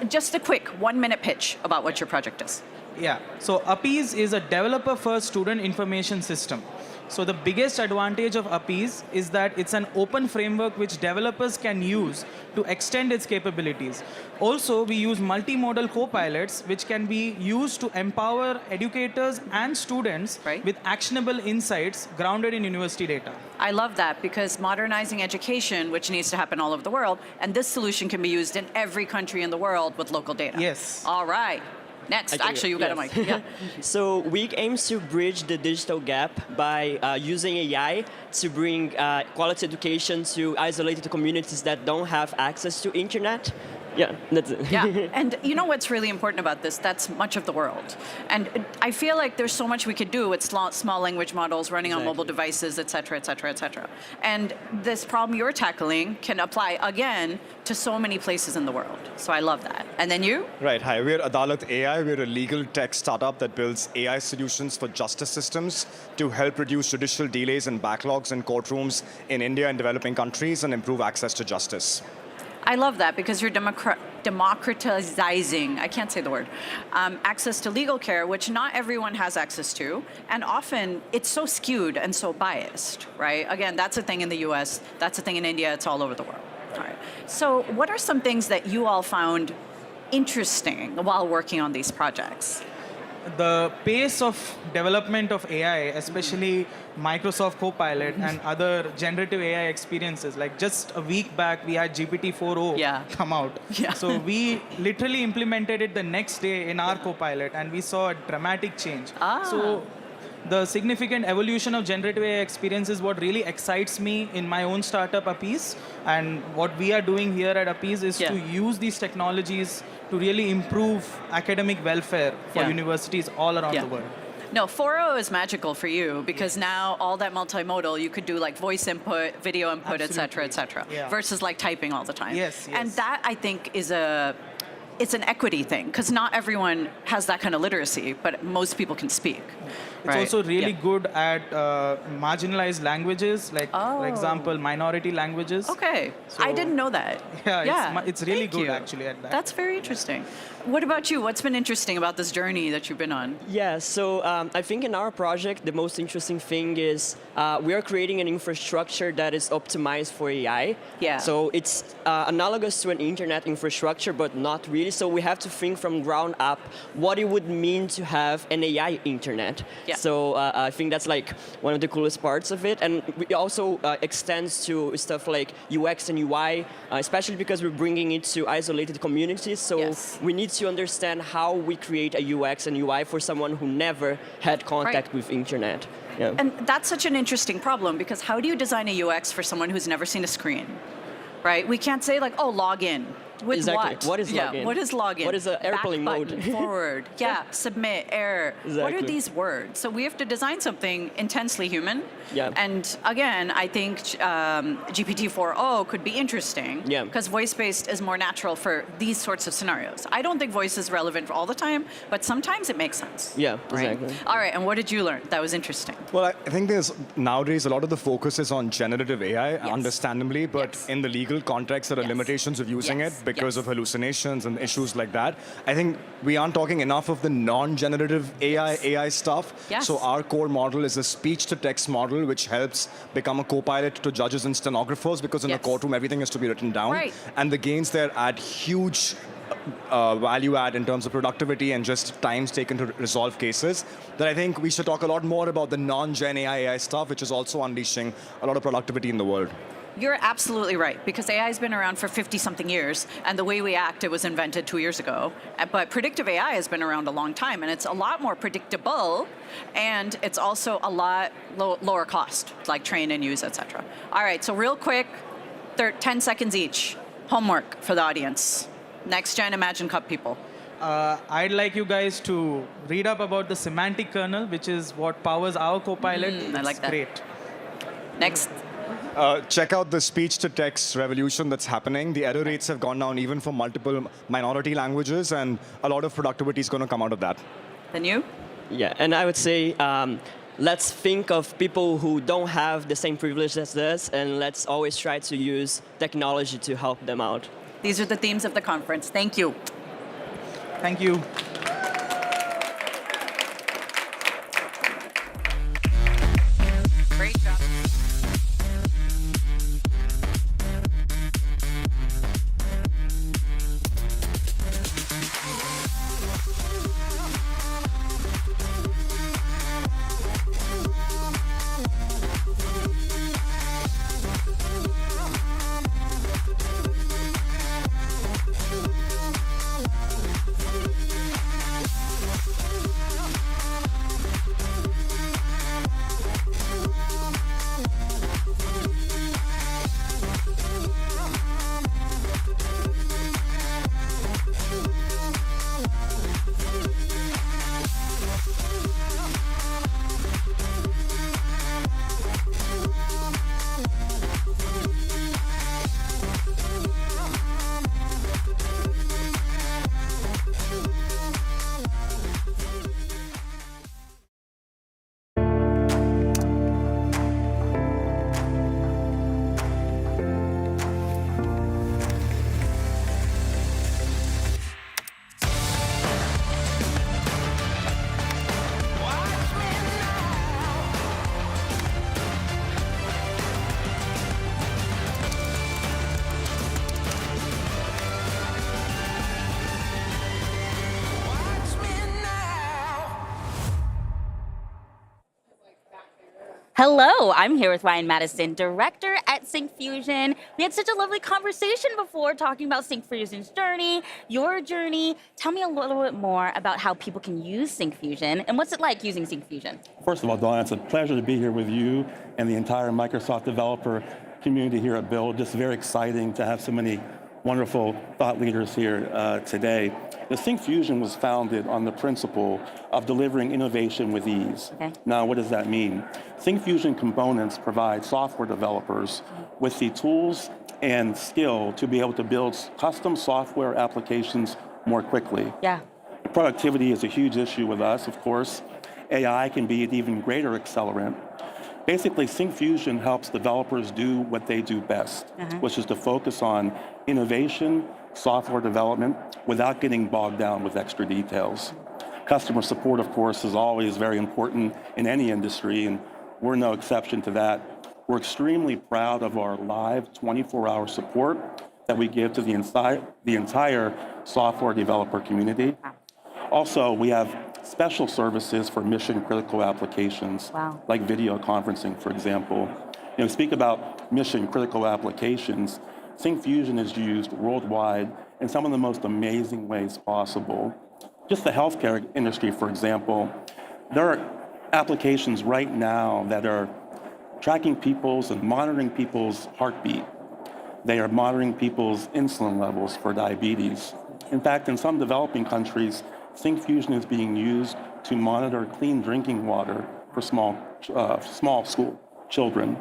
just a quick 1-minute pitch about what your project is. Yeah, so Appease is a developer-first student information system. So the biggest advantage of Appease is that it's an open framework which developers can use to extend its capabilities. Also, we use multimodal copilots which can be used to empower educators and students with actionable insights grounded in university data. I love that because modernizing education, which needs to happen all over the world, and this solution can be used in every country in the world with local data. Yes. All right. Next, actually, you got a mic. Yeah. So WIG aims to bridge the digital gap by using AI to bring quality education to isolated communities that don't have access to internet. Yeah, that's it. Yeah, and you know what's really important about this? That's much of the world. And I feel like there's so much we could do with small language models running on mobile devices, et cetera, et cetera, et cetera. And this problem you're tackling can apply, again, to so many places in the world. So I love that. And then you? Right. Hi, we're Adalat AI. We're a legal tech startup that builds AI solutions for justice systems to help reduce judicial delays and backlogs in courtrooms in India and developing countries and improve access to justice. I love that because you're democratizing, I can't say the word, access to legal care, which not everyone has access to. And often it's so skewed and so biased, right? Again, that's a thing in the US, that's a thing in India, it's all over the world. All right. So what are some things that you all found interesting while working on these projects? The pace of development of AI, especially Microsoft Copilot and other generative AI experiences, like just a week back, we had GPT-4o come out. Yeah. So we literally implemented it the next day in our Copilot, and we saw a dramatic change. So the significant evolution of generative AI experience is what really excites me in my own startup, Appease. And what we are doing here at Appease is to use these technologies to really improve academic welfare for universities all around the world. No, 4.0 is magical for you because now all that multimodal, you could do like voice input, video input, et cetera, versus like typing all the time. Yes. And that, I think, is it's an equity thing because not everyone has that kind of literacy, but most people can speak. It's also really good at marginalized languages, like, for example, minority languages. Okay, So, I didn't know that. It's really Thank good you. actually at that. That's very interesting. What about you? What's been interesting about this journey that you've been on? Yeah, so I think in our project, the most interesting thing is we are creating an infrastructure that is optimized for AI. Yeah. So it's analogous to an internet infrastructure, but not really. So we have to think from ground up what it would mean to have an AI internet. Yeah. So I think that's like one of the coolest parts of it. And it also extends to stuff like UX and UI, especially because we're bringing it to isolated communities. So we need to understand how we create a UX and UI for someone who never had contact with internet. Yeah. And that's such an interesting problem because how do you design a UX for someone who's never seen a screen? Right? We can't say like, oh, log in. With exactly. What? What is login? What is login? What is an airplane Back mode? button, forward. Yeah. Submit. Error. What are Exactly. these words? So we have to design something intensely human. Yeah. And again, I think GPT-4o could be interesting. Yeah. Because voice-based is more natural for these sorts of scenarios. I don't think voice is relevant for all the time, but sometimes it makes sense. Yeah, Right? exactly. All right. And what did you learn? That was interesting. Well, I think there's nowadays a lot of the focus is on generative AI, understandably, but in the legal context, there are limitations of using it because of hallucinations and issues like that. I think we aren't talking enough of the non-generative AI stuff. Yes. So our core model is a speech-to-text model, which helps become a co-pilot to judges and stenographers, because in the courtroom, everything has to be written down. Right. And the gains there add huge value add in terms of productivity and just times taken to resolve cases, that I think we should talk a lot more about the non-Gen AI stuff, which is also unleashing a lot of productivity in the world. You're absolutely right, because AI has been around for 50-something years, and the way we act, it was invented 2 years ago. But predictive AI has been around a long time, and it's a lot more predictable, and it's also a lot lower cost, like train and use, et cetera. All right, so real quick, 10 seconds each. Homework for the audience. Next gen Imagine Cup people. I'd like you guys to read up about the semantic kernel, which is what powers our Copilot. I like that. Great. Next. Check out the speech-to-text revolution that's happening. The error rates have gone down even for multiple minority languages, and a lot of productivity is going to come out of that. Then you? Yeah, and I would say let's think of people who don't have the same privilege as us, and let's always try to use technology to help them out. These are the themes of the conference. Thank you. Thank you. Great job. Hello, I'm here with Ryan Madison, director at Syncfusion. We had such a lovely conversation before talking about Syncfusion's journey, your journey. Tell me a little bit more about how people can use Syncfusion and what's it like using Syncfusion? First of all, Dawn, it's a pleasure to be here with you and the entire Microsoft developer community here at Build. Just very exciting to have so many wonderful thought leaders here today. The Syncfusion was founded on the principle of delivering innovation with ease. Okay. Now, what does that mean? Syncfusion components provide software developers with the tools and skill to be able to build custom software applications more quickly. Yeah. Productivity is a huge issue with us, of course. AI can be an even greater accelerant. Basically, Syncfusion helps developers do what they do best, which is to focus on innovation, software development, without getting bogged down with extra details. Customer support, of course, is always very important in any industry, and we're no exception to that. We're extremely proud of our live 24-hour support that we give to the entire software developer community. Also, we have special services for mission-critical applications, like video conferencing, for example. Speak about mission-critical applications. Syncfusion is used worldwide in some of the most amazing ways possible. Just the healthcare industry, for example, there are applications right now that are tracking people's and monitoring people's heartbeat. They are monitoring people's insulin levels for diabetes. In fact, in some developing countries, Syncfusion is being used to monitor clean drinking water for small school children.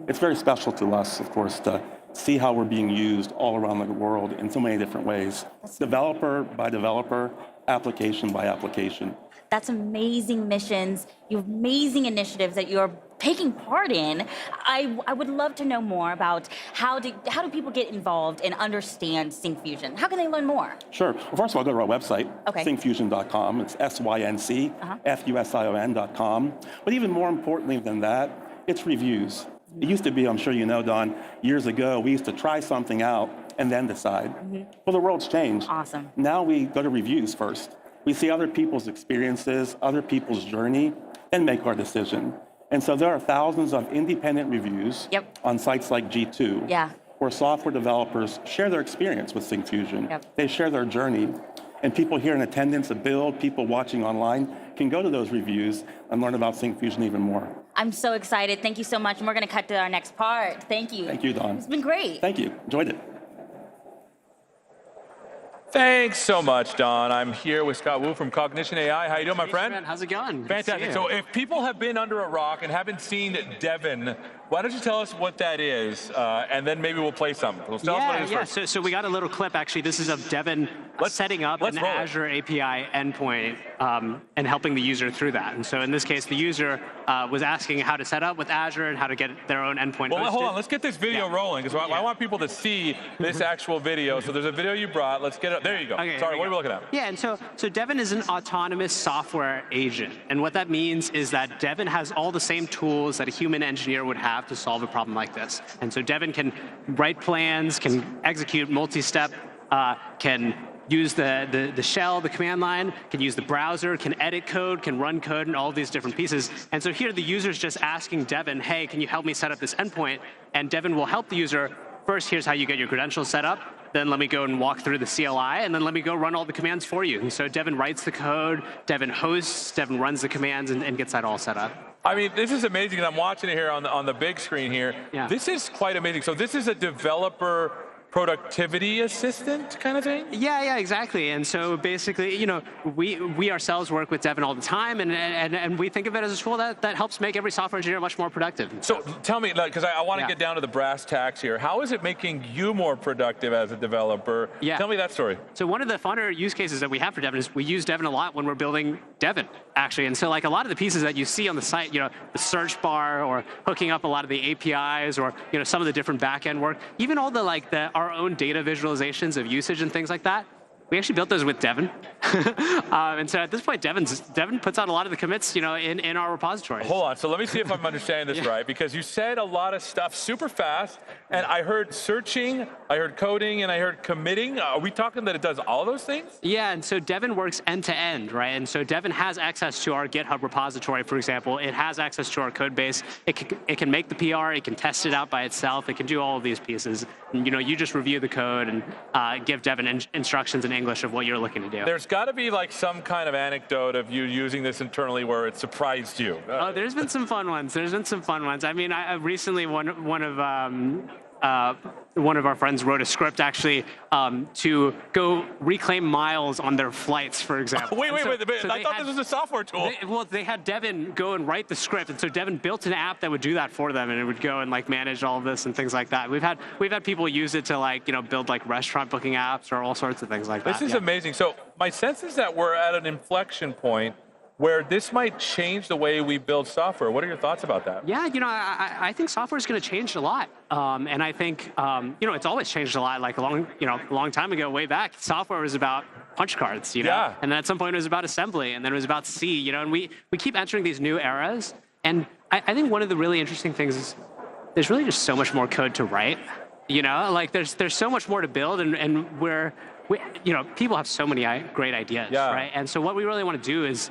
It's very special to us, of course, to see how we're being used all around the world in so many different ways. Developer by developer, application by application. That's amazing missions, you have amazing initiatives that you're taking part in. I would love to know more about how do people get involved and understand Syncfusion? How can they learn more? Sure. Well, first of all, go to our website, syncfusion.com. It's syncfusion.com. But even more importantly than that, it's reviews. It used to be, I'm sure you know, Don, years ago, we used to try something out and then decide. Well, the world's changed. Awesome. Now we go to reviews first. We see other people's experiences, other people's journey, and make our decision. And so there are thousands of independent reviews on sites like G2 where software developers share their experience with SyncFusion. They share their journey. And people here in attendance at Build, people watching online, can go to those reviews and learn about SyncFusion even more. I'm so excited. Thank you so much. And we're going to cut to our next part. Thank you. Thank you, Dawn. It's been great. Thank you. Enjoyed it. Thanks so much, Don. I'm here with Scott Wu from Cognition AI. How you doing, my friend? How's it going? Fantastic. So if people have been under a rock and haven't seen Devin, why don't you tell us what that is, and then maybe we'll play something. Tell us what it is first. So we got a little clip, actually. This is of Devin setting up an Azure API endpoint and helping the user through that. And so in this case, the user was asking how to set up with Azure and how to get their own endpoint Well, hosted. hold on. Let's get this video rolling, because I want people to see this actual video. So there's a video you brought. Let's get it. There you go. Okay, Sorry, what are we looking at? Yeah, and so Devin is an autonomous software agent. And what that means is that Devin has all the same tools that a human engineer would have to solve a problem like this. And so Devin can write plans, can execute multi-step, can use the shell, the command line, can use the browser, can edit code, can run code, and all of these different pieces. And so here the user's just asking Devin, hey, can you help me set up this endpoint? And Devin will help the user. First, here's how you get your credentials set up. Then let me go and walk through the CLI, and then let me go run all the commands for you. And so Devin writes the code, Devin hosts, Devin runs the commands, and gets that all set up. I mean, this is amazing, and I'm watching it here on the big screen here. Yeah. This is quite amazing. So this is a developer productivity assistant kind of thing? Yeah, exactly. And so basically, you know, we ourselves work with Devin all the time, and we think of it as a tool that helps make every software engineer much more productive. So tell me, because I want to get down to the brass tacks here. How is it making you more productive as a developer? Yeah. Tell me that story. So one of the funner use cases that we have for Devin is we use Devin a lot when we're building Devin, actually. And so like a lot of the pieces that you see on the site, you know, the search bar or hooking up a lot of the APIs or, you know, some of the different back-end work, even all the our own data visualizations of usage and things like that, we actually built those with Devin. And so at this point, Devin puts out a lot of the commits, you know, in our repositories. Hold on. So let me see if I'm understanding this right, because you said a lot of stuff super fast, and I heard searching, I heard coding, and I heard committing. Are we talking that it does all those things? Yeah, and so Devin works end to end, right? And so Devin has access to our GitHub repository, for example. It has access to our code base. It can make the PR. It can test it out by itself. It can do all of these pieces. And, you know, you just review the code and give Devin instructions in English of what you're looking to do. There's got to be like some kind of anecdote of you using this internally where it surprised you. Oh, there's been some fun ones. I mean, I recently one of our friends wrote a script actually to go reclaim miles on their flights, for example. Wait. I thought this was a software tool. They had Devin go and write the script, and so Devin built an app that would do that for them, and it would go and like manage all of this and things like that. We've had people use it to like, you know, build like restaurant booking apps or all sorts of things like that. This is amazing. So my sense is that we're at an inflection point where this might change the way we build software. What are your thoughts about that? Yeah, you know, I think software is going to change a lot, and I think you know, it's always changed a lot. Like a long time ago, way back, software was about punch cards, you know, and then at some point it was about assembly, and then it was about C, you know, and we keep entering these new eras. And I think one of the really interesting things is there's really just so much more code to write. You know, like there's so much more to build, and you know, people have so many great ideas, right? And so what we really want to do is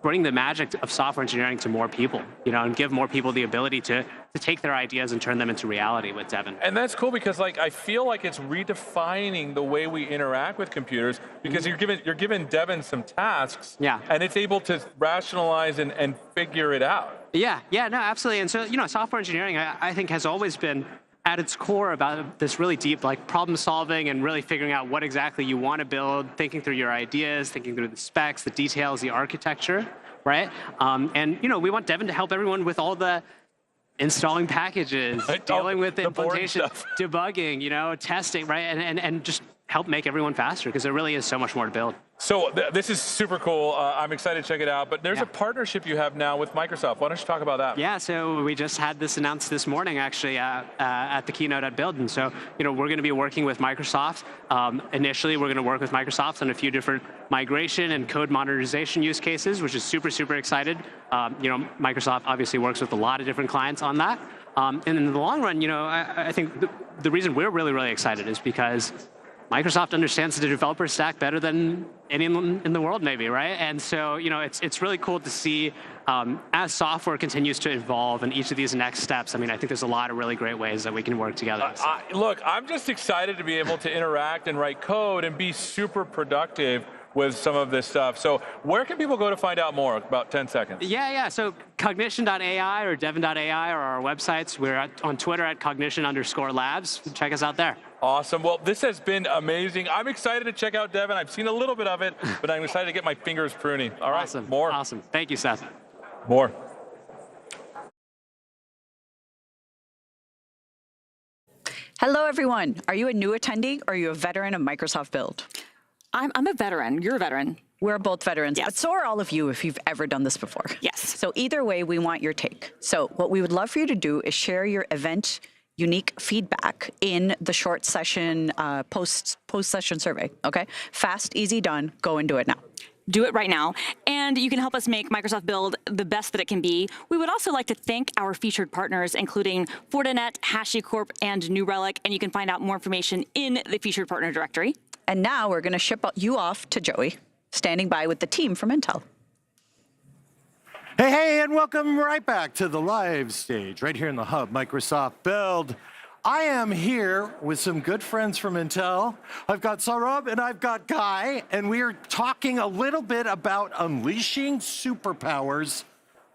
bring the magic of software engineering to more people, you know, and give more people the ability to take their ideas and turn them into reality with Devin. And that's cool because like I feel like it's redefining the way we interact with computers because you're giving Devin some tasks, and it's able to rationalize and figure it out. Yeah, no, absolutely. And so, you know, software engineering, I think, has always been at its core about this really deep like problem solving and really figuring out what exactly you want to build, thinking through your ideas, thinking through the specs, the details, the architecture, right? And you know, we want Devin to help everyone with all the installing packages, dealing with the implementation, debugging, you know, testing, right? And just help make everyone faster because there really is so much more to build. So this is super cool. I'm excited to check it out. But there's a partnership you have now with Microsoft. Why don't you talk about that? Yeah, so we just had this announced this morning, actually, at the keynote at Build. And so, you know, we're going to be working with Microsoft. Initially, we're going to work with Microsoft on a few different migration and code modernization use cases, which is super, super excited. You know, Microsoft obviously works with a lot of different clients on that. And in the long run, you know, I think the reason we're really, really excited is because Microsoft understands the developer stack better than anyone in the world, maybe, right? And so, it's really cool to see as software continues to evolve and each of these next steps. I mean, I think there's a lot of really great ways that we can work together. Look, I'm just excited to be able to interact and write code and be super productive with some of this stuff. So where can people go to find out more? About 10 seconds. Yeah. So cognition.ai or devin.ai are our websites. We're on Twitter at cognition_labs. Check us out there. Awesome. Well, this has been amazing. I'm excited to check out Devin. I've seen a little bit of it, but I'm excited to get my fingers pruning. All right, Awesome. More. Awesome. Thank you, Seth. More. Hello, everyone. Are you a new attendee or are you a veteran of Microsoft Build? I'm a veteran. You're a veteran. We're both veterans, Yes. but so are all of you if you've ever done this before. Yes. So either way, we want your take. So what we would love for you to do is share your event unique feedback in the short session post-session survey, okay? Fast, easy, done. Go and do it now. Do it right now. And you can help us make Microsoft Build the best that it can be. We would also like to thank our featured partners, including Fortinet, HashiCorp, and New Relic. And you can find out more information in the featured partner directory. And now we're going to ship you off to Joey, standing by with the team from Intel. Hey, and welcome right back to the live stage, right here in the hub, Microsoft Build. I am here with some good friends from Intel. I've got Saurabh and I've got Guy, and we are talking a little bit about unleashing superpowers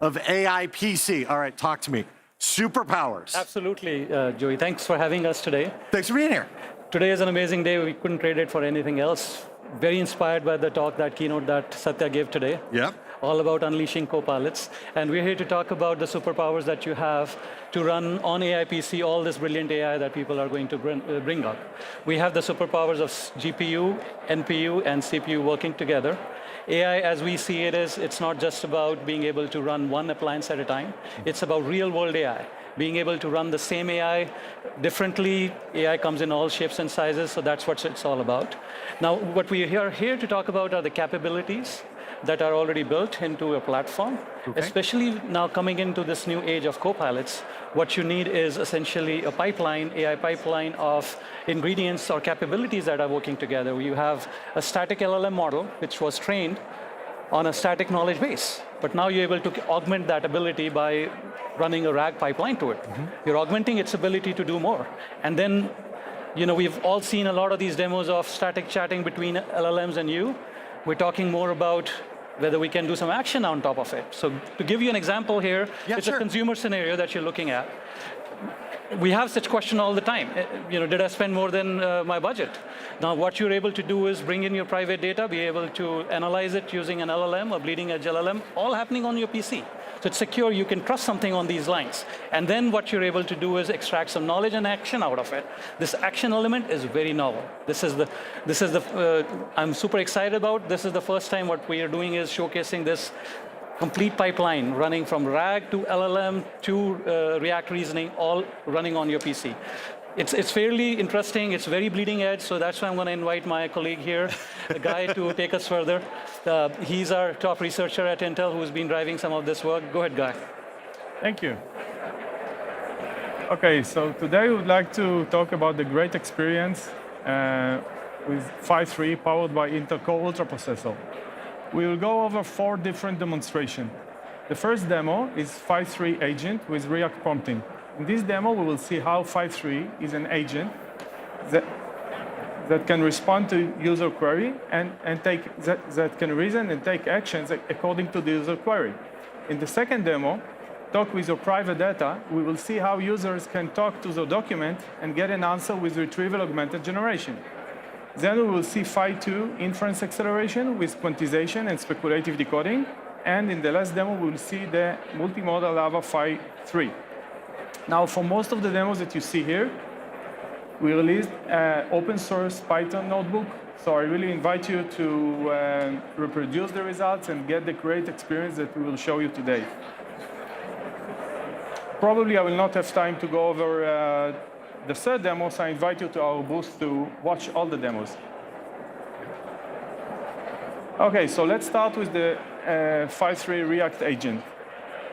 of AI PC. All right, talk to me. Superpowers. Absolutely, Joey. Thanks for having us today. Thanks for being here. Today is an amazing day. We couldn't trade it for anything else. Very inspired by the talk, that keynote that Satya gave today. Yep. All about unleashing copilots. And we're here to talk about the superpowers that you have to run on AI PC, all this brilliant AI that people are going to bring up. We have the superpowers of GPU, NPU, and CPU working together. AI, as we see it, it's not just about being able to run one appliance at a time. It's about real-world AI. Being able to run the same AI differently. AI comes in all shapes and sizes, so that's what it's all about. Now, what we are here to talk about are the capabilities that are already built into a platform, especially now coming into this new age of copilots. What you need is essentially a pipeline, AI pipeline of ingredients or capabilities that are working together. You have a static LLM model, which was trained on a static knowledge base. But now you're able to augment that ability by running a RAG pipeline to it. You're augmenting its ability to do more. And then, we've all seen a lot of these demos of static chatting between LLMs and you. We're talking more about whether we can do some action on top of it. So to give you an example here, it's a consumer scenario that you're looking at. We have such question all the time. Did I spend more than my budget? Now, what you're able to do is bring in your private data, be able to analyze it using an LLM, a bleeding edge LLM, all happening on your PC. So it's secure. You can trust something on these lines. And then what you're able to do is extract some knowledge and action out of it. This action element is very novel. I'm super excited about. This is the first time what we are doing is showcasing this complete pipeline running from RAG to LLM to React reasoning, all running on your PC. It's fairly interesting. It's very bleeding edge, so that's why I'm going to invite my colleague here, the Guy, to take us further. He's our top researcher at Intel who's been driving some of this work. Go ahead, Guy. Thank you. Okay, so today we would like to talk about the great experience with 5.3 powered by Intel Core Ultra processor. We will go over 4 different demonstrations. The first demo is 5.3 agent with React prompting. In this demo, we will see how 5.3 is an agent that can respond to user query and that can reason and take actions according to the user query. In the second demo, talk with your private data, we will see how users can talk to the document and get an answer with retrieval augmented generation. Then we will see Phi2 inference acceleration with quantization and speculative decoding. And in the last demo, we will see the multimodal Lava Phi3. Now, for most of the demos that you see here, we released an open source Python notebook. So I really invite you to reproduce the results and get the great experience that we will show you today. Probably I will not have time to go over the third demo, so I invite you to our booth to watch all the demos. Okay, so let's start with the 5.3 React agent.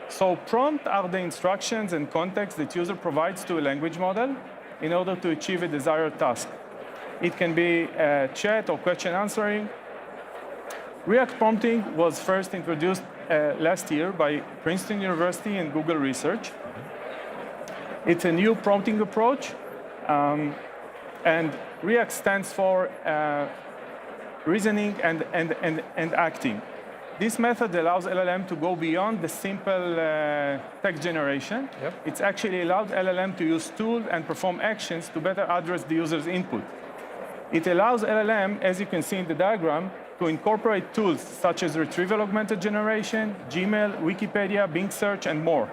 So prompt are the instructions and context that user provides to a language model in order to achieve a desired task. It can be chat or question answering. React prompting was first introduced last year by Princeton University and Google Research. It's a new prompting approach, and React stands for reasoning and acting. This method allows LLM to go beyond the simple text generation. Yep. It's actually allowed LLM to use tools and perform actions to better address the user's input. It allows LLM, as you can see in the diagram, to incorporate tools such as retrieval augmented generation, Gmail, Wikipedia, Bing search, and more.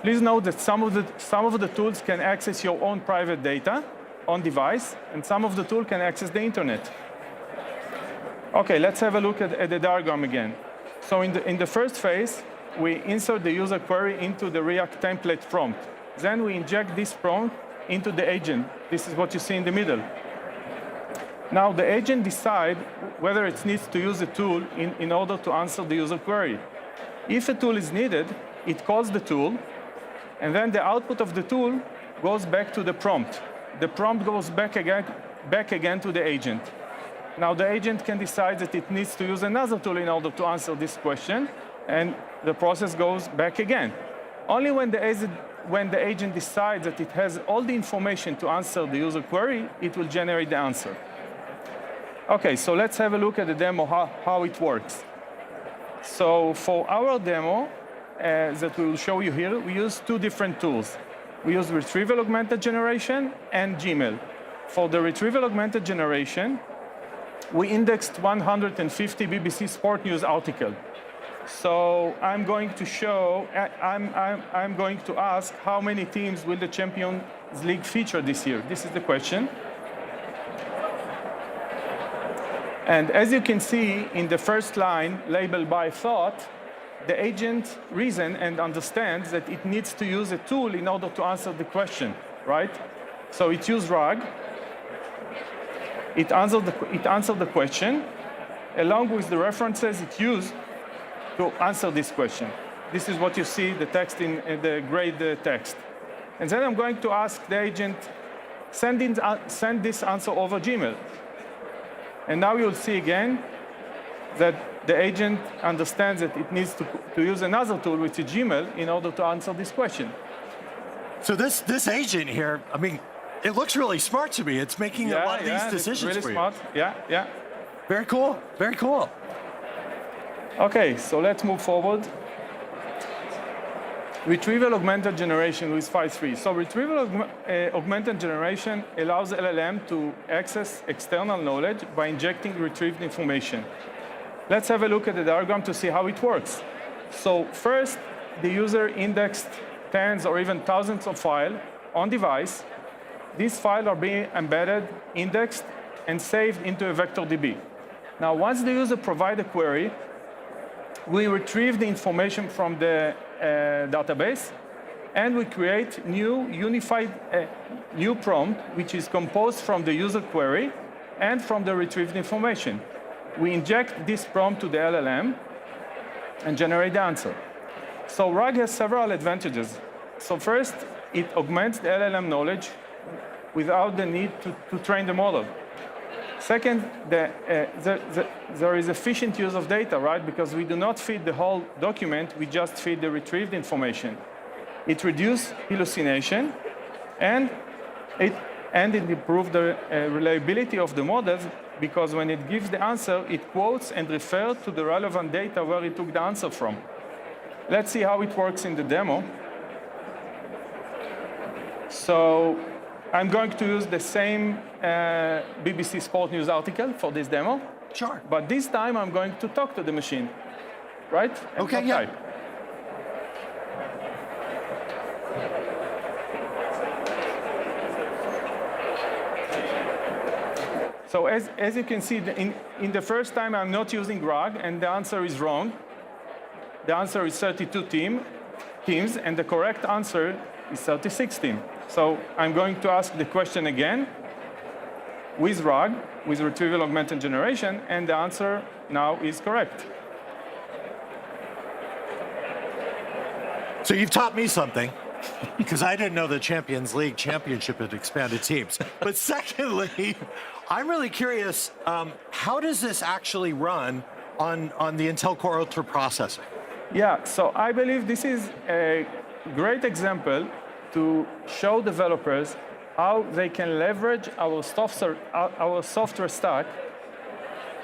Please note that some of the tools can access your own private data on device, and some of the tools can access the internet. Okay, let's have a look at the diagram again. So in the first phase, we insert the user query into the React template prompt. Then we inject this prompt into the agent. This is what you see in the middle. Now the agent decides whether it needs to use a tool in order to answer the user query. If a tool is needed, it calls the tool, and then the output of the tool goes back to the prompt. The prompt goes back again to the agent. Now the agent can decide that it needs to use another tool in order to answer this question, and the process goes back again. Only when the agent decides that it has all the information to answer the user query, it will generate the answer. Okay, so let's have a look at the demo, how it works. So for our demo that we will show you here, we use two different tools. We use retrieval augmented generation and Gmail. For the retrieval augmented generation, we indexed 150 BBC Sport News articles. So I'm going to ask how many teams will the Champions League feature this year? This is the question. And as you can see in the first line, labeled by thought, the agent reasons and understands that it needs to use a tool in order to answer the question, right? So it used RAG. It answered the question along with the references it used to answer this question. This is what you see, the text in the grayed text. And then I'm going to ask the agent, send this answer over Gmail. And now you'll see again that the agent understands that it needs to use another tool, which is Gmail, in order to answer this question. So this agent here, I mean, it looks really smart to me. It's making a lot of these decisions really for you. smart. Yeah. Very cool. Very cool. Okay, so let's move forward. Retrieval augmented generation with 5.3. So retrieval augmented generation allows LLM to access external knowledge by injecting retrieved information. Let's have a look at the diagram to see how it works. So first, the user indexed tens or even thousands of files on device. These files are being embedded, indexed, and saved into a vector DB. Now, once the user provides a query, we retrieve the information from the database, and we create new unified new prompt, which is composed from the user query and from the retrieved information. We inject this prompt to the LLM and generate the answer. So RAG has several advantages. So first, it augments the LLM knowledge without the need to train the model. Second, there is efficient use of data, right? Because we do not feed the whole document, we just feed the retrieved information. It reduces hallucination, and it improves the reliability of the models, because when it gives the answer, it quotes and refers to the relevant data where it took the answer from. Let's see how it works in the demo. So I'm going to use the same BBC Sport News article for this demo. Sure. But this time I'm going to talk to the machine, right? And okay, not yeah. type. So as you can see, in the first time I'm not using RAG, and the answer is wrong. The answer is 32 teams, and the correct answer is 36 teams. So I'm going to ask the question again with RAG, with retrieval augmented generation, and the answer now is correct. So you've taught me something. Because I didn't know the Champions League championship had expanded teams. But secondly, I'm really curious, how does this actually run on the Intel Core Ultra processor? Yeah, so I believe this is a great example to show developers how they can leverage our software stack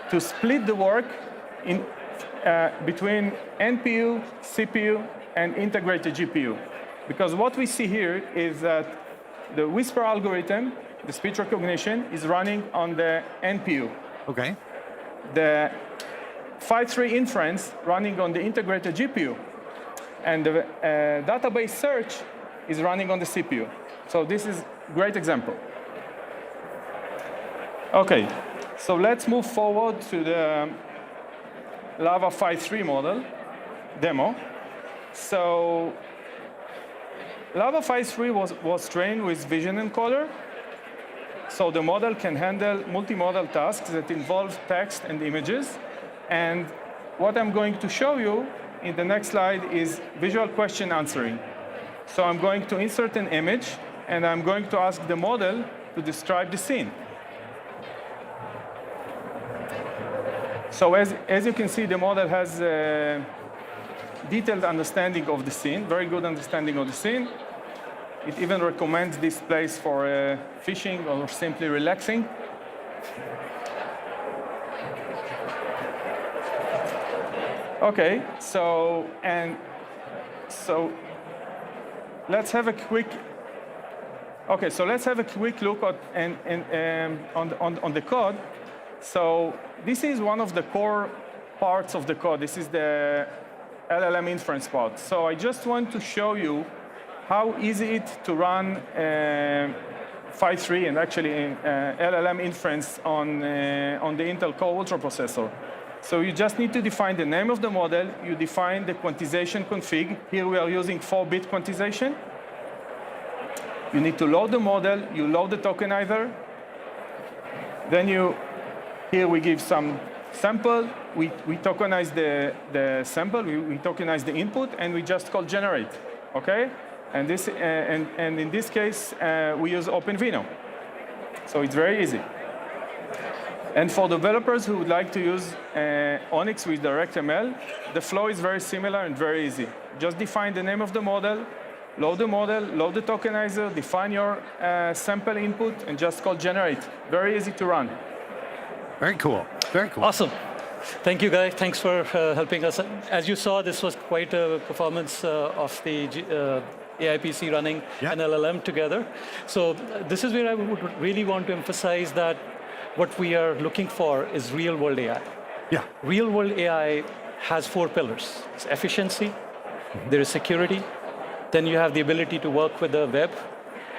to split the work between NPU, CPU, and integrated GPU. Because what we see here is that the Whisper algorithm, the speech recognition, is running on the NPU. Okay. The Phi-3 inference running on the integrated GPU. And the database search is running on the CPU. So this is a great example. OK, so let's move forward to the Lava Phi-3 model demo. So Lava Phi-3 was trained with vision encoder. So the model can handle multimodal tasks that involve text and images. And what I'm going to show you in the next slide is visual question answering. So I'm going to insert an image, and I'm going to ask the model to describe the scene. So as you can see, the model has a detailed understanding of the scene, very good understanding of the scene. It even recommends this place for fishing or simply relaxing. OK, so let's have a quick. OK, so let's have a quick look at on the code. So this is one of the core parts of the code. This is the LLM inference part. So I just want to show you how easy it is to run Phi-3 and actually LLM inference on the Intel Core Ultra processor. So you just need to define the name of the model. You define the quantization config. Here we are using 4-bit quantization. You need to load the model. You load the tokenizer. Then here we give some sample. We tokenize the sample. We tokenize the input, and we just call generate. OK? And in this case, we use OpenVINO. So it's very easy. And for developers who would like to use Onyx with DirectML, the flow is very similar and very easy. Just define the name of the model, load the tokenizer, define your sample input, and just call generate. Very easy to run. Very cool. Very cool. Awesome. Thank you, guys. Thanks for helping us. As you saw, this was quite a performance of the AI PC running an LLM together. So this is where I would really want to emphasize that what we are looking for is real-world AI. Yeah. Real-world AI has 4 pillars. It's efficiency, there is security, then you have the ability to work with the web,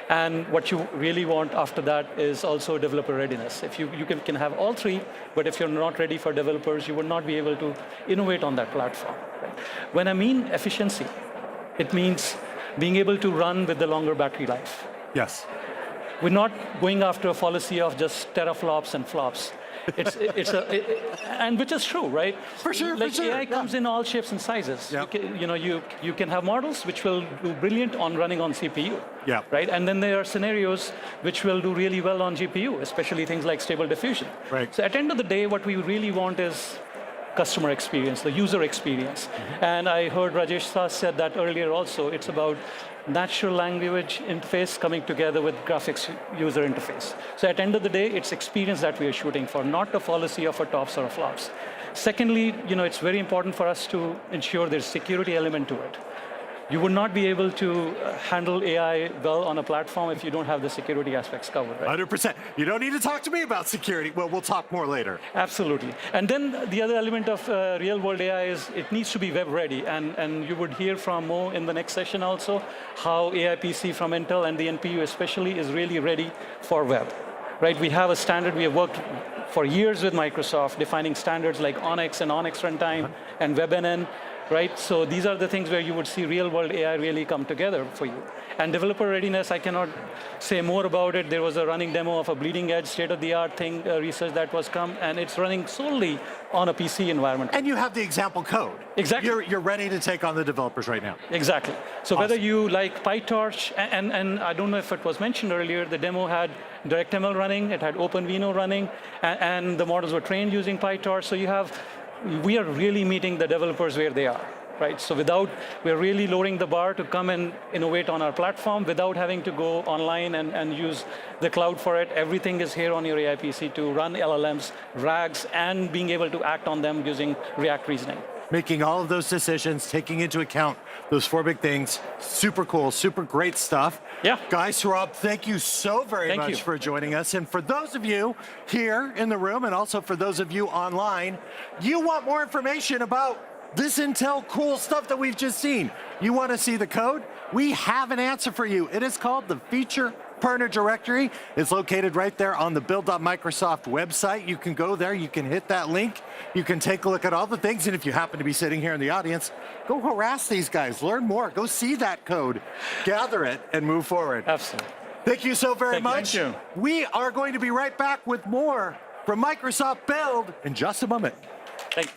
and what you really want after that is also developer readiness. If you can have all 3, but if you're not ready for developers, you would not be able to innovate on that platform. Right? When I mean efficiency, it means being able to run with the longer battery life. Yes. We're not going after a fallacy of just teraflops and flops. And which is true, right? For sure, like AI comes in all shapes and sizes. Yep. You can have models which will do brilliant on running on CPU. Yeah. Right? And then there are scenarios which will do really well on GPU, especially things like stable diffusion. Right. So at the end of the day, what we really want is customer experience, the user experience. And I heard Rajesh Shah said that earlier also. It's about natural language interface coming together with graphics user interface. So at the end of the day, it's experience that we are shooting for, not a fallacy of a tops or a flops. Secondly, it's very important for us to ensure there's security element to it. You would not be able to handle AI well on a platform if you don't have the security aspects covered, right? 100%. You don't need to talk to me about security. Well, we'll talk more later. Absolutely. And then the other element of real-world AI is it needs to be web-ready. And you would hear from Mo in the next session also how AI PC from Intel and the NPU especially is really ready for web. Right? We have a standard. We have worked for years with Microsoft defining standards like Onyx and Onyx Runtime and WebNN. right? So these are the things where you would see real-world AI really come together for you. And developer readiness, I cannot say more about it. There was a running demo of a bleeding-edge, state-of-the-art thing, research that was come, and it's running solely on a PC environment. And you have the example code. Exactly. You're ready to take on the developers right now. Exactly. So whether you like PyTorch, and I don't know if it was mentioned earlier, the demo had DirectML running, it had OpenVINO running, and the models were trained using PyTorch. So we are really meeting the developers where they are. Right, so we're really lowering the bar to come and innovate on our platform without having to go online and use the cloud for it. Everything is here on your AI PC to run LLMs, RAGs, and being able to act on them using React reasoning. Making all of those decisions, taking into account those 4 big things. Super cool, super great stuff. Yeah. Guys, Saurabh, thank you so very much for joining us. And for those of you here in the room, and also for those of you online, you want more information about this Intel cool stuff that we've just seen. You want to see the code? We have an answer for you. It is called the Feature Partner Directory. It's located right there on the build.microsoft website. You can go there, you can hit that link, you can take a look at all the things, and if you happen to be sitting here in the audience, go harass these guys, learn more, go see that code, gather it, and move forward. Absolutely. Thank you so very much. Thank you. We are going to be right back with more from Microsoft Build in just a moment. Thank you.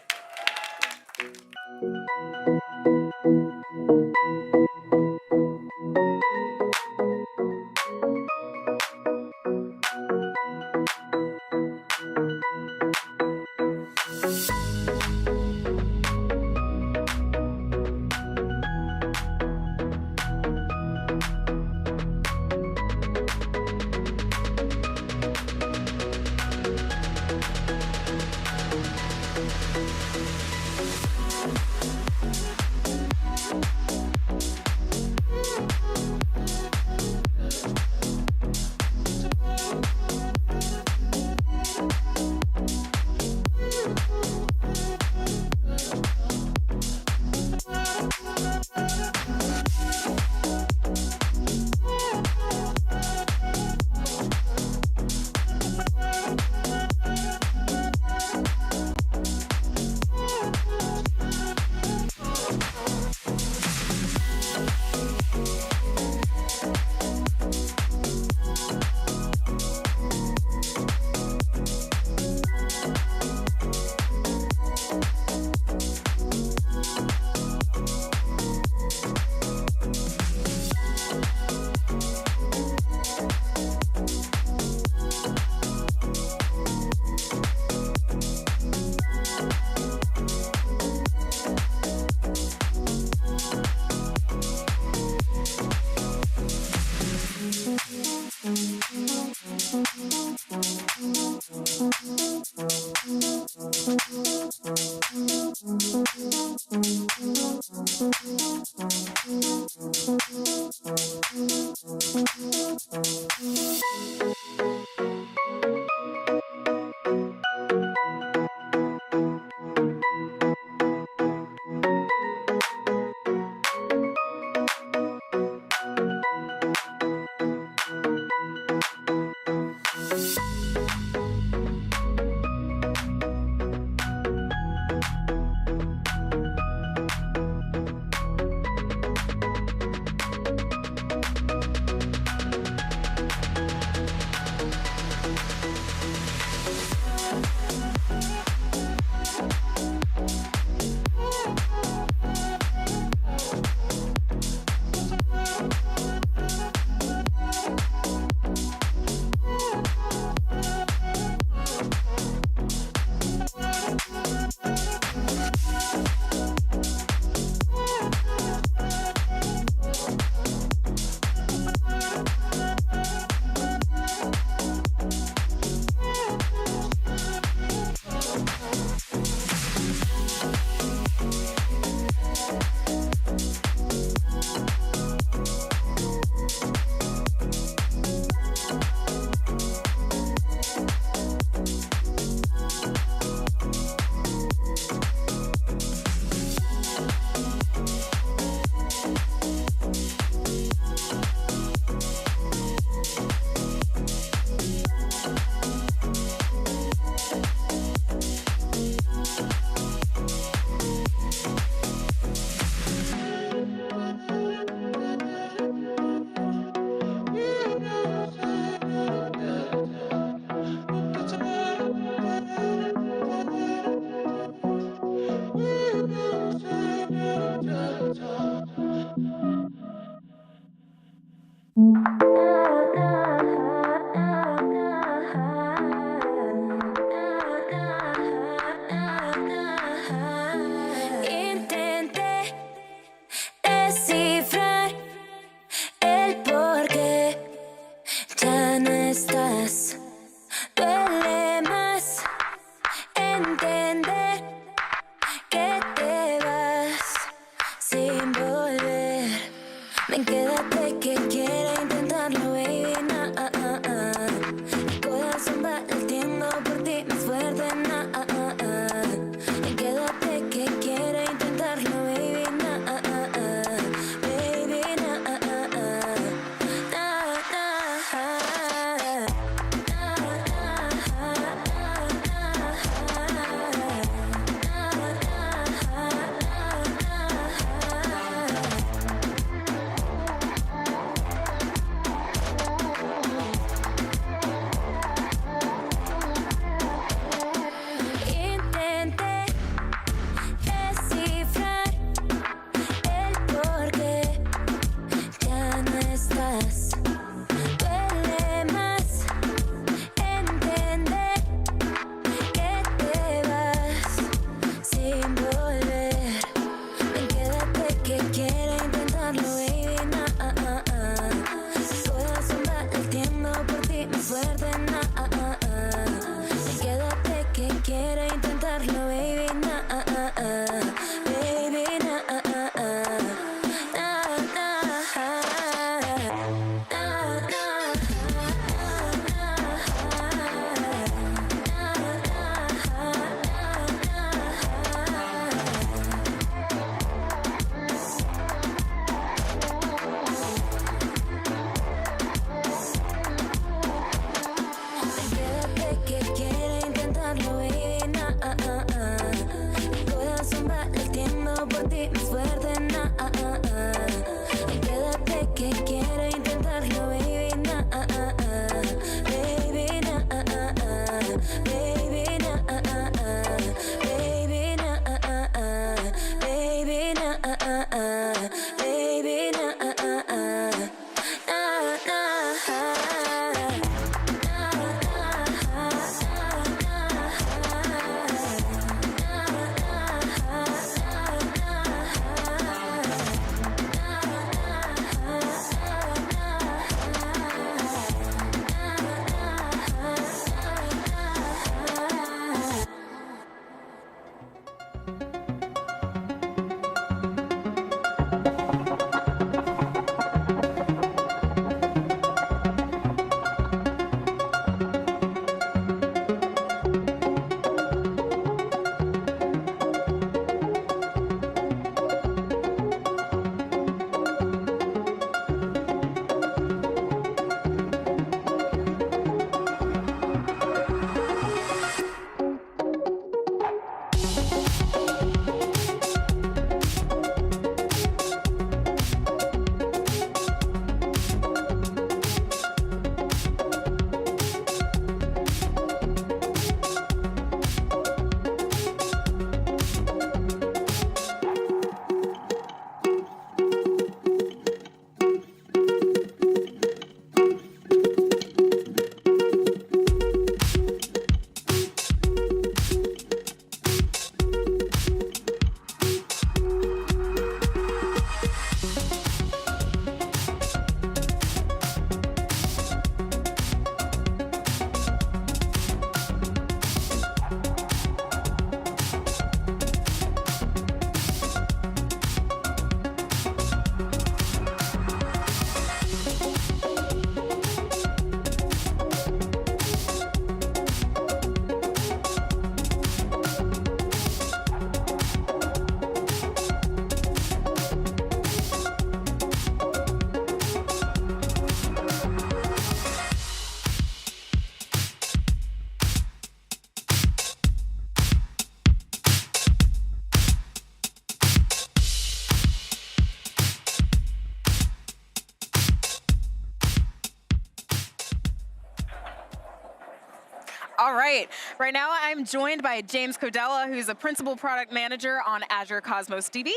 All right. Right now, I'm joined by James Codella, who's a principal product manager on Azure Cosmos DB.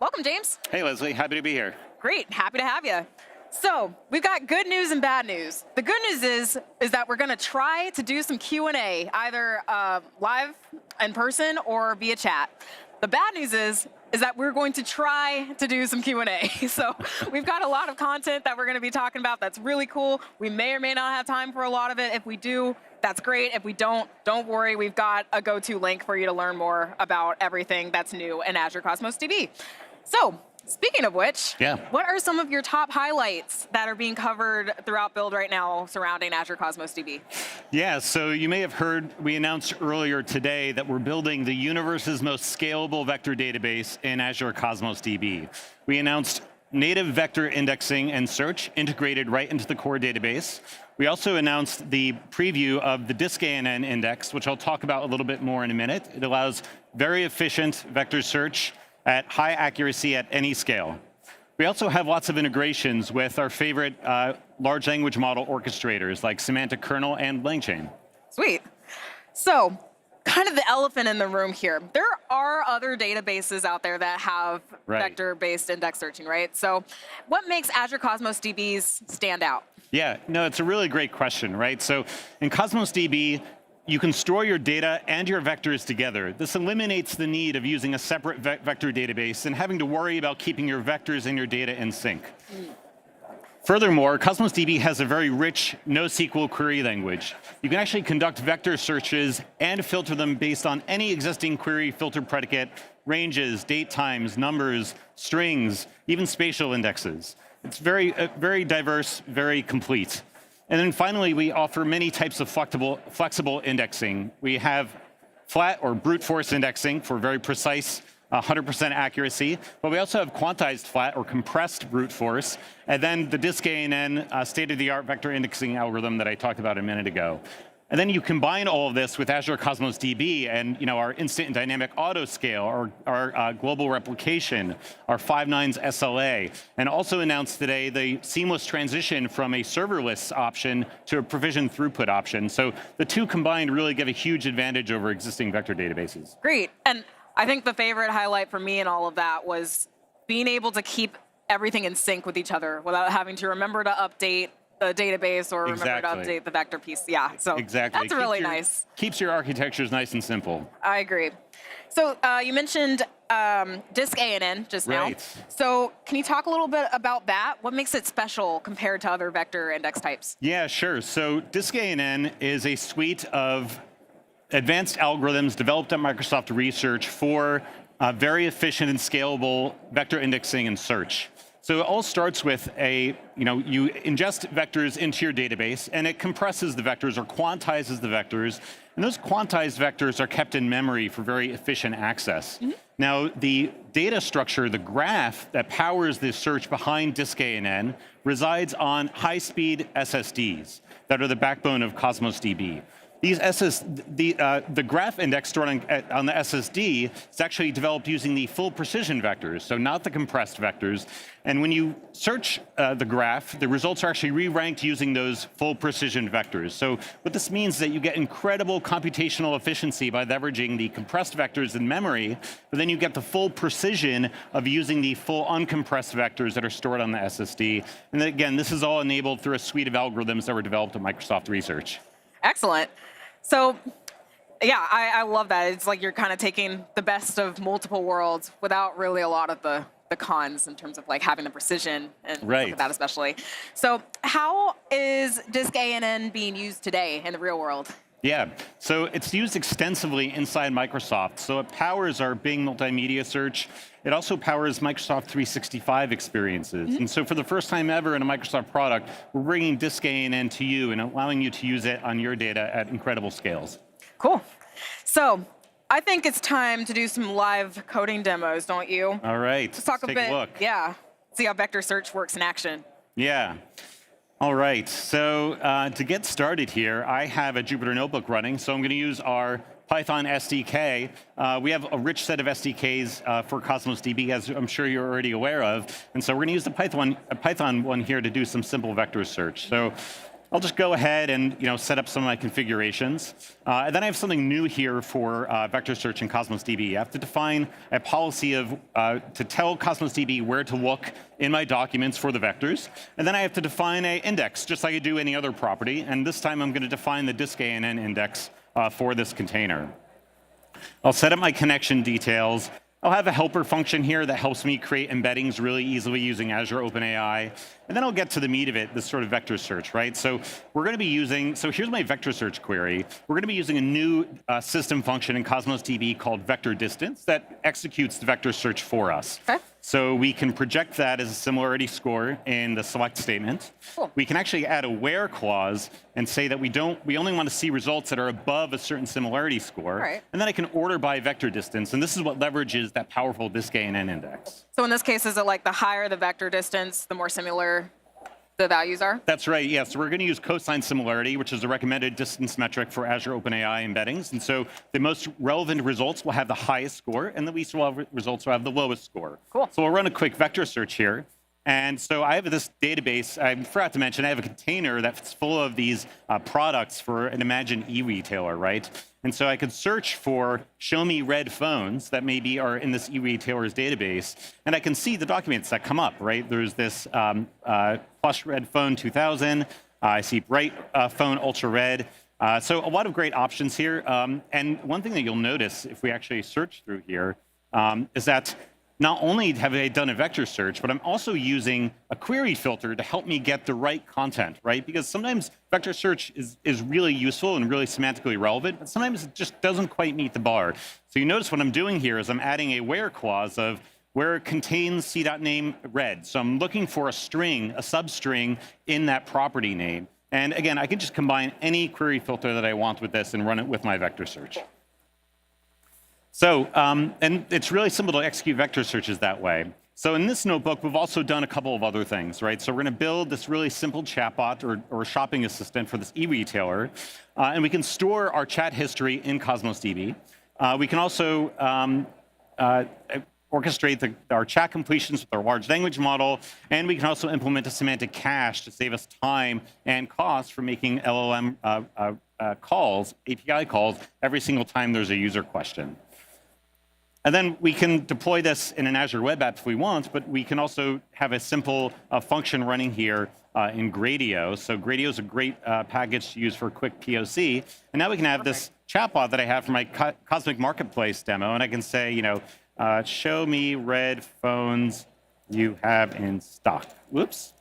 Welcome, James. Hey, Leslie. Happy to be here. Great. Happy to have you. So we've got good news and bad news. The good news is that we're going to try to do some Q&A, either live in person or via chat. The bad news is that we're going to try to do some Q&A. So we've got a lot of content that we're going to be talking about that's really cool. We may or may not have time for a lot of it. If we do, that's great. If we don't worry. We've got a go-to link for you to learn more about everything that's new in Azure Cosmos DB. So speaking of which, what are some of your top highlights that are being covered throughout Build right now surrounding Azure Cosmos DB? Yeah, so you may have heard we announced earlier today that we're building the universe's most scalable vector database in Azure Cosmos DB. We announced native vector indexing and search integrated right into the core database. We also announced the preview of the disk-ANN index, which I'll talk about a little bit more in a minute. It allows very efficient vector search at high accuracy at any scale. We also have lots of integrations with our favorite large language model orchestrators like Semantic Kernel and LangChain. Sweet. So, kind of the elephant in the room here. There are other databases out there that have vector-based index searching, right? So, what makes Azure Cosmos DBs stand out? Yeah, no, it's a really great question, right? So, in Cosmos DB, you can store your data and your vectors together. This eliminates the need of using a separate vector database and having to worry about keeping your vectors and your data in sync. Furthermore, Cosmos DB has a very rich NoSQL query language. You can actually conduct vector searches and filter them based on any existing query filter predicate, ranges, date times, numbers, strings, even spatial indexes. It's very diverse, very complete. And then finally, we offer many types of flexible indexing. We have flat or brute force indexing for very precise 100% accuracy, but we also have quantized flat or compressed brute force, and then the disk-ANN state-of-the-art vector indexing algorithm that I talked about a minute ago. And then you combine all of this with Azure Cosmos DB and our instant and dynamic auto scale, our global replication, our 5.9s SLA, and also announced today the seamless transition from a serverless option to a provisioned throughput option. So the two combined really give a huge advantage over existing vector databases. Great. And I think the favorite highlight for me in all of that was being able to keep everything in sync with each other without having to remember to update the database or remember to update the vector piece. Yeah, so that's really nice. Keeps your architectures nice and simple. I agree. So you mentioned disk-ANN just now. So can you talk a little bit about that? What makes it special compared to other vector index types? Yeah, sure. So disk-ANN is a suite of advanced algorithms developed at Microsoft Research for very efficient and scalable vector indexing and search. So it all starts with you ingest vectors into your database, and it compresses the vectors or quantizes the vectors. And those quantized vectors are kept in memory for very efficient access. Now, the data structure, the graph that powers the search behind disk-ANN resides on high-speed SSDs that are the backbone of Cosmos DB. These the graph index stored on the SSD is actually developed using the full precision vectors, so not the compressed vectors. And when you search the graph, the results are actually re-ranked using those full precision vectors. So what this means is that you get incredible computational efficiency by leveraging the compressed vectors in memory, but then you get the full precision of using the full uncompressed vectors that are stored on the SSD. And then again, this is all enabled through a suite of algorithms that were developed at Microsoft Research. Excellent. So, yeah, I love that. It's like you're kind of taking the best of multiple worlds without really a lot of the cons in terms of like having the precision and stuff like that especially. So how is disk-ANN being used today in the real world? Yeah, so it's used extensively inside Microsoft. So it powers our Bing multimedia search. It also powers Microsoft 365 experiences. And so for the first time ever in a Microsoft product, we're bringing disk-ANN to you and allowing you to use it on your data at incredible scales. Cool. So I think it's time to do some live coding demos, don't you? All right, let's talk a bit. Look. Yeah, see how vector search works in action. Yeah. All right, so to get started here, I have a Jupyter Notebook running, so I'm going to use our Python SDK. We have a rich set of SDKs for Cosmos DB, as I'm sure you're already aware of, and so we're going to use the Python one here to do some simple vector search. So I'll just go ahead and set up some of my configurations. And then I have something new here for vector search in Cosmos DB. I have to define a policy to tell Cosmos DB where to look in my documents for the vectors. And then I have to define an index, just like I do any other property. And this time I'm going to define the disk ANN index for this container. I'll set up my connection details. I'll have a helper function here that helps me create embeddings really easily using Azure OpenAI. And then I'll get to the meat of it, this sort of vector search, right? So we're going to be using, so here's my vector search query. We're going to be using a new system function in Cosmos DB called vector distance that executes the vector search for us. Okay. So we can project that as a similarity score in the select statement. Cool. We can actually add a where clause and say that we only want to see results that are above a certain similarity score. Right. And then I can order by vector distance. And this is what leverages that powerful disk ANN index. So in this case, is it like the higher the vector distance, the more similar the values are? That's right, yes. So we're going to use cosine similarity, which is a recommended distance metric for Azure OpenAI embeddings. And so the most relevant results will have the highest score, and the least relevant results will have the lowest score. Cool. So we'll run a quick vector search here. And so I have this database. I forgot to mention, I have a container that's full of these products for an imagined e-retailer, right? And so I could search for show me red phones that maybe are in this e-retailer's database. And I can see the documents that come up, right? There's this plush red phone 2000. I see bright phone ultra red. So a lot of great options here. And one thing that you'll notice if we actually search through here is that not only have I done a vector search, but I'm also using a query filter to help me get the right content, right? Because sometimes vector search is really useful and really semantically relevant, but sometimes it just doesn't quite meet the bar. So you notice what I'm doing here is I'm adding a where clause of where it contains c.name red. So I'm looking for a string, a substring in that property name. And again, I can just combine any query filter that I want with this and run it with my vector search. So, and it's really simple to execute vector searches that way. So in this notebook, we've also done a couple of other things, right? So we're going to build this really simple chatbot or shopping assistant for this e-retailer. And we can store our chat history in Cosmos DB. We can also orchestrate our chat completions with our large language model. And we can also implement a semantic cache to save us time and cost for making LLM calls, API calls, every single time there's a user question. And then we can deploy this in an Azure web app if we want, but we can also have a simple function running here in Gradio. So Gradio is a great package to use for a quick POC. And now we can have this chatbot that I have for my Cosmic Marketplace demo. And I can say, show me red phones you have in stock. Whoops.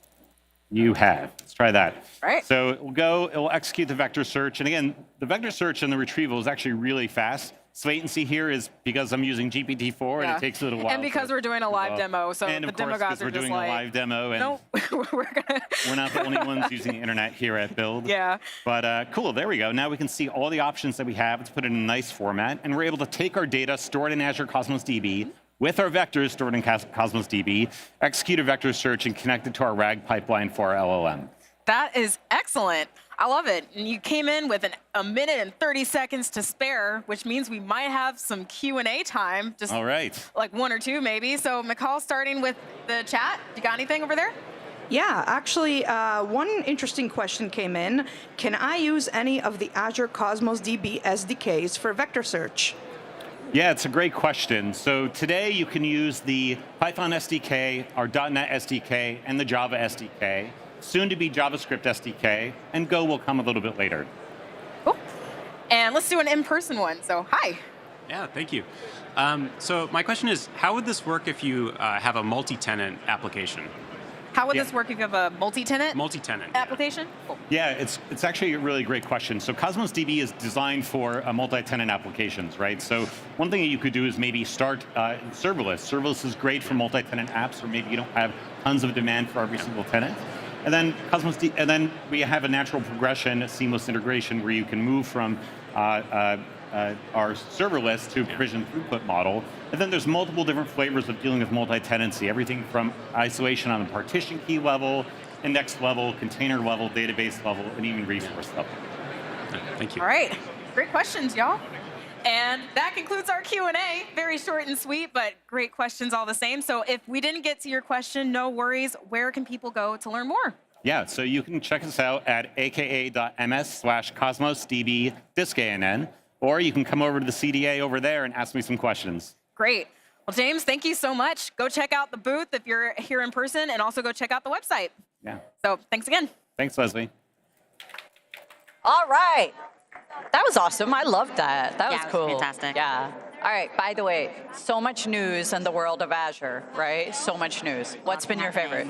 You have. Let's try that. Right. So it will execute the vector search. And again, the vector search and the retrieval is actually really fast. So latency here is because I'm using GPT-4 and it takes a little while. And because we're doing a live demo, so and the of course, demo guys are we're just doing like, a live demo, and we're not the only ones using the internet here at Build. Yeah. But cool, there we go. Now we can see all the options that we have. It's put in a nice format, and we're able to take our data stored in Azure Cosmos DB with our vectors stored in Cosmos DB, execute a vector search, and connect it to our RAG pipeline for our LLM. That is excellent. I love it. And you came in with a minute and 30 seconds to spare, which means we might have some Q&A time. Just all right. Like one or two, maybe. So, McCall, starting with the chat. You got anything over there? Yeah, actually, one interesting question came in. Can I use any of the Azure Cosmos DB SDKs for vector search? Yeah, it's a great question. So today you can use the Python SDK, our .NET SDK, and the Java SDK. Soon to be JavaScript SDK, and Go will come a little bit later. Cool. And let's do an in-person one. So, hi. Yeah, thank you. So my question is, how would this work if you have a multi-tenant application? How would this work if you have a multi-tenant? Multi-tenant application? Cool. Yeah, it's actually a really great question. So Cosmos DB is designed for multi-tenant applications, right? So one thing that you could do is maybe start serverless. Serverless is great for multi-tenant apps, or maybe you don't have tons of demand for every single tenant. And then and then we have a natural progression, a seamless integration where you can move from our serverless to provision throughput model. And then there's multiple different flavors of dealing with multi-tenancy, everything from isolation on the partition key level, index level, container level, database level, and even resource level. Thank you. All right. Great questions, y'all. And that concludes our Q&A. Very short and sweet, but great questions all the same. So if we didn't get to your question, no worries. Where can people go to learn more? Yeah, so you can check us out at aka.ms/cosmosdb-diskann, or you can come over to the CDA over there and ask me some questions. Great. Well, James, thank you so much. Go check out the booth if you're here in person, and also go check out the website. Yeah. So thanks again. Thanks, Leslie. All right. That was awesome. I loved that. That was it was cool. fantastic. Yeah. All right. By the way, so much news in the world of Azure, right? So much news. What's been your favorite?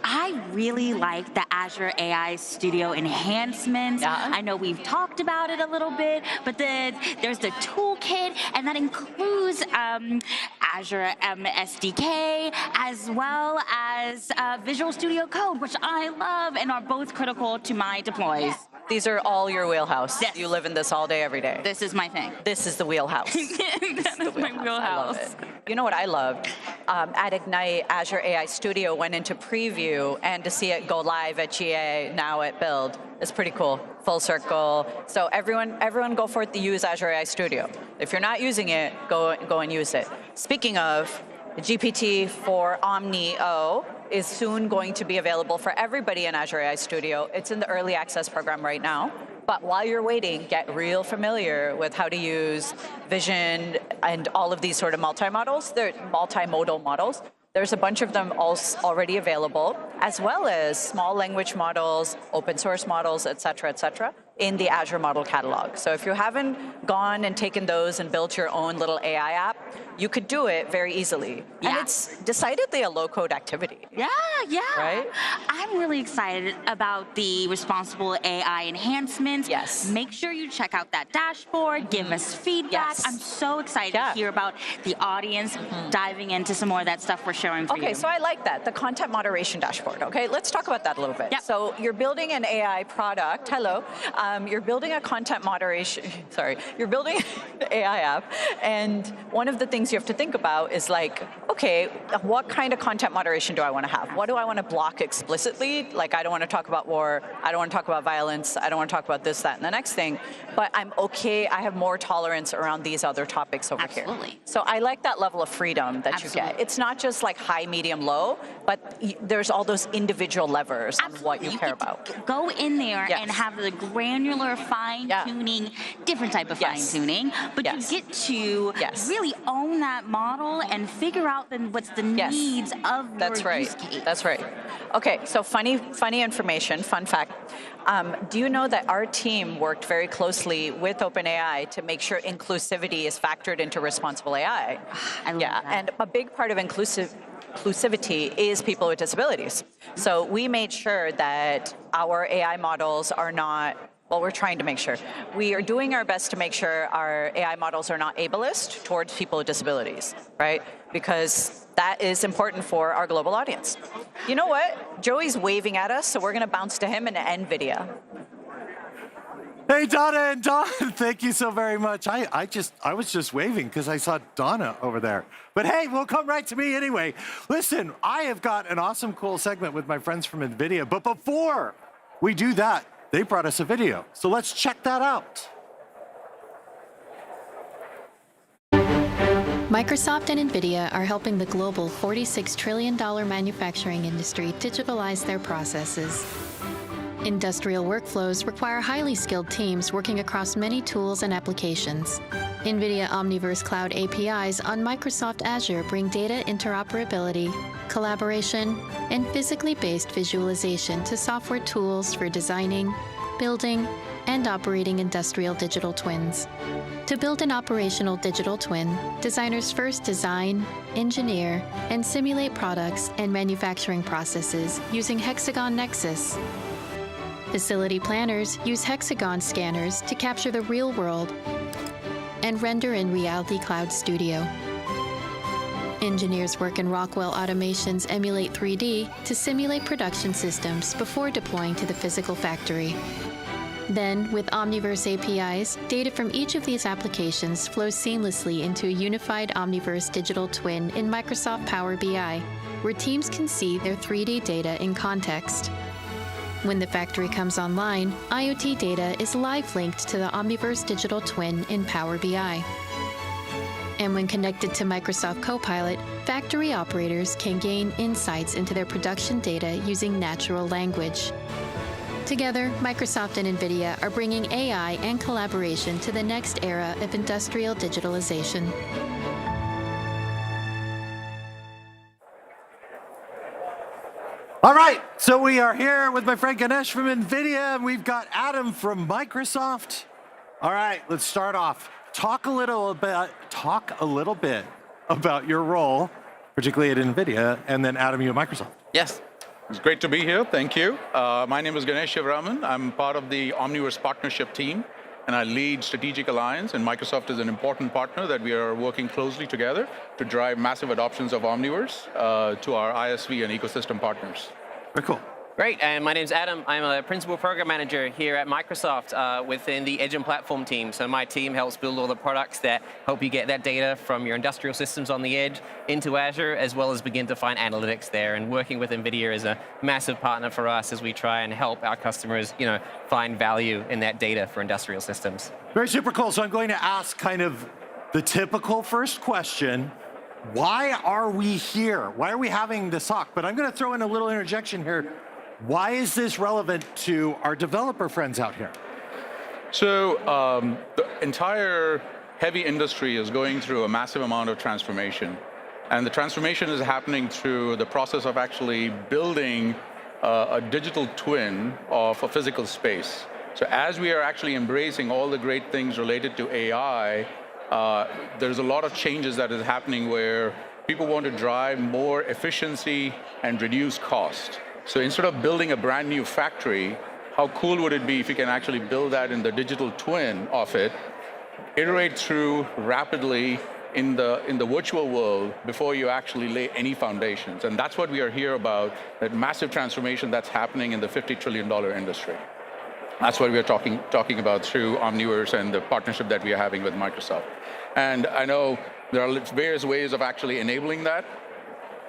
I really like the Azure AI Studio enhancements. Yeah. I know we've talked about it a little bit, but there's the toolkit, and that includes Azure SDK as well as Visual Studio Code, which I love and are both critical to my deploys. These are all your wheelhouse. Yes. You live in this all day, every day. This is my thing. This is the wheelhouse. That is my wheelhouse. I love it. You know what I loved? At Ignite, Azure AI Studio went into preview, and to see it go live at GA, now at Build, is pretty cool. Full circle. So everyone go forth to use Azure AI Studio. If you're not using it, go and use it. Speaking of, GPT for Omni-O is soon going to be available for everybody in Azure AI Studio. It's in the early access program right now. But while you're waiting, get real familiar with how to use Vision and all of these sort of multi-models. They're multimodal models. There's a bunch of them already available, as well as small language models, open source models, et cetera, in the Azure Model Catalog. So if you haven't gone and taken those and built your own little AI app, you could do it very easily. Yeah. And it's decidedly a low-code activity. Yeah. Right? I'm really excited about the responsible AI enhancements. Yes. Make sure you check out that dashboard, give us feedback. Yes. I'm so excited to hear about the audience diving into some more of that stuff we're showing for you. Okay, so I like that, the content moderation dashboard. Okay, let's talk about that a little bit. Yep. So you're building an AI product. Hello. You're building a content moderation, you're building an AI app, and one of the things you have to think about is like, okay, what kind of content moderation do I want to have? What do I want to block explicitly? Like, I don't want to talk about war, I don't want to talk about violence, I don't want to talk about this, that, and the next thing, but I'm okay, I have more tolerance around these other topics over here. So I like that level of freedom that you get. It's not just like high, medium, low, but there's all those individual levers on what you care about. Go in there and have the granular fine-tuning, different type of fine-tuning, but you get to really own that model and figure out then what's the needs of your use case. That's right. Okay, so funny information, fun fact. Do you know that our team worked very closely with OpenAI to make sure inclusivity is factored into responsible AI? I love that. And a big part of inclusivity is people with disabilities. So we made sure that our AI models are not, well, we're trying to make sure. We are doing our best to make sure our AI models are not ableist towards people with disabilities, right? Because that is important for our global audience. You know what? Joey's waving at us, so we're going to bounce to him and end video. Hey, Donna and Don, thank you so very much. I was just waving because I saw Donna over there. But hey, we'll come right to me anyway. Listen, I have got an awesome, cool segment with my friends from NVIDIA. But before we do that, they brought us a video. So let's check that out. Microsoft and NVIDIA are helping the global $46 trillion manufacturing industry digitalize their processes. Industrial workflows require highly skilled teams working across many tools and applications. NVIDIA Omniverse Cloud APIs on Microsoft Azure bring data interoperability, collaboration, and physically based visualization to software tools for designing, building, and operating industrial digital twins. To build an operational digital twin, designers first design, engineer, and simulate products and manufacturing processes using Hexagon Nexus. Facility planners use Hexagon scanners to capture the real world and render in Reality Cloud Studio. Engineers work in Rockwell Automation's Emulate 3D to simulate production systems before deploying to the physical factory. Then, with Omniverse APIs, data from each of these applications flows seamlessly into a unified Omniverse digital twin in Microsoft Power BI, where teams can see their 3D data in context. When the factory comes online, IoT data is live linked to the Omniverse digital twin in Power BI. And when connected to Microsoft Copilot, factory operators can gain insights into their production data using natural language. Together, Microsoft and NVIDIA are bringing AI and collaboration to the next era of industrial digitalization. All right, so we are here with my friend Ganesh from NVIDIA, and we've got Adam from Microsoft. All right, let's start off. Talk a little bit about your role, particularly at NVIDIA, and then Adam, you at Microsoft. Yes. It's great to be here. Thank you. My name is Ganesh Shivaraman. I'm part of the Omniverse partnership team, and I lead Strategic Alliance, and Microsoft is an important partner that we are working closely together to drive massive adoptions of Omniverse to our ISV and ecosystem partners. Very cool. Great, and my name's Adam. I'm a principal program manager here at Microsoft within the Edge and Platform team. So my team helps build all the products that help you get that data from your industrial systems on the edge into Azure, as well as begin to find analytics there. And working with NVIDIA is a massive partner for us as we try and help our customers, find value in that data for industrial systems. Very super cool. So I'm going to ask kind of the typical first question. Why are we here? Why are we having this talk? But I'm going to throw in a little interjection here. Why is this relevant to our developer friends out here? So the entire heavy industry is going through a massive amount of transformation. And the transformation is happening through the process of actually building a digital twin of a physical space. So as we are actually embracing all the great things related to AI, there's a lot of changes that is happening where people want to drive more efficiency and reduce cost. So instead of building a brand new factory, how cool would it be if you can actually build that in the digital twin of it, iterate through rapidly in the virtual world before you actually lay any foundations? And that's what we are here about, that massive transformation that's happening in the $50 trillion industry. That's what we are talking about through Omniverse and the partnership that we are having with Microsoft. And I know there are various ways of actually enabling that.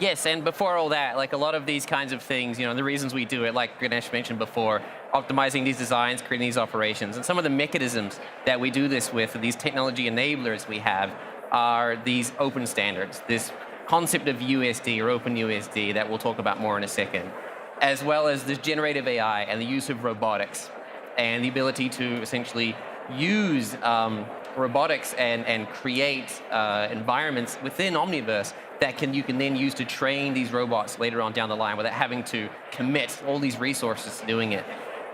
Yes, and before all that, like a lot of these kinds of things, the reasons we do it, like Ganesh mentioned before, optimizing these designs, creating these operations, and some of the mechanisms that we do this with, these technology enablers we have, are these open standards, this concept of USD or OpenUSD that we'll talk about more in a second, as well as this generative AI and the use of robotics, and the ability to essentially use robotics and create environments within Omniverse that you can then use to train these robots later on down the line without having to commit all these resources to doing it,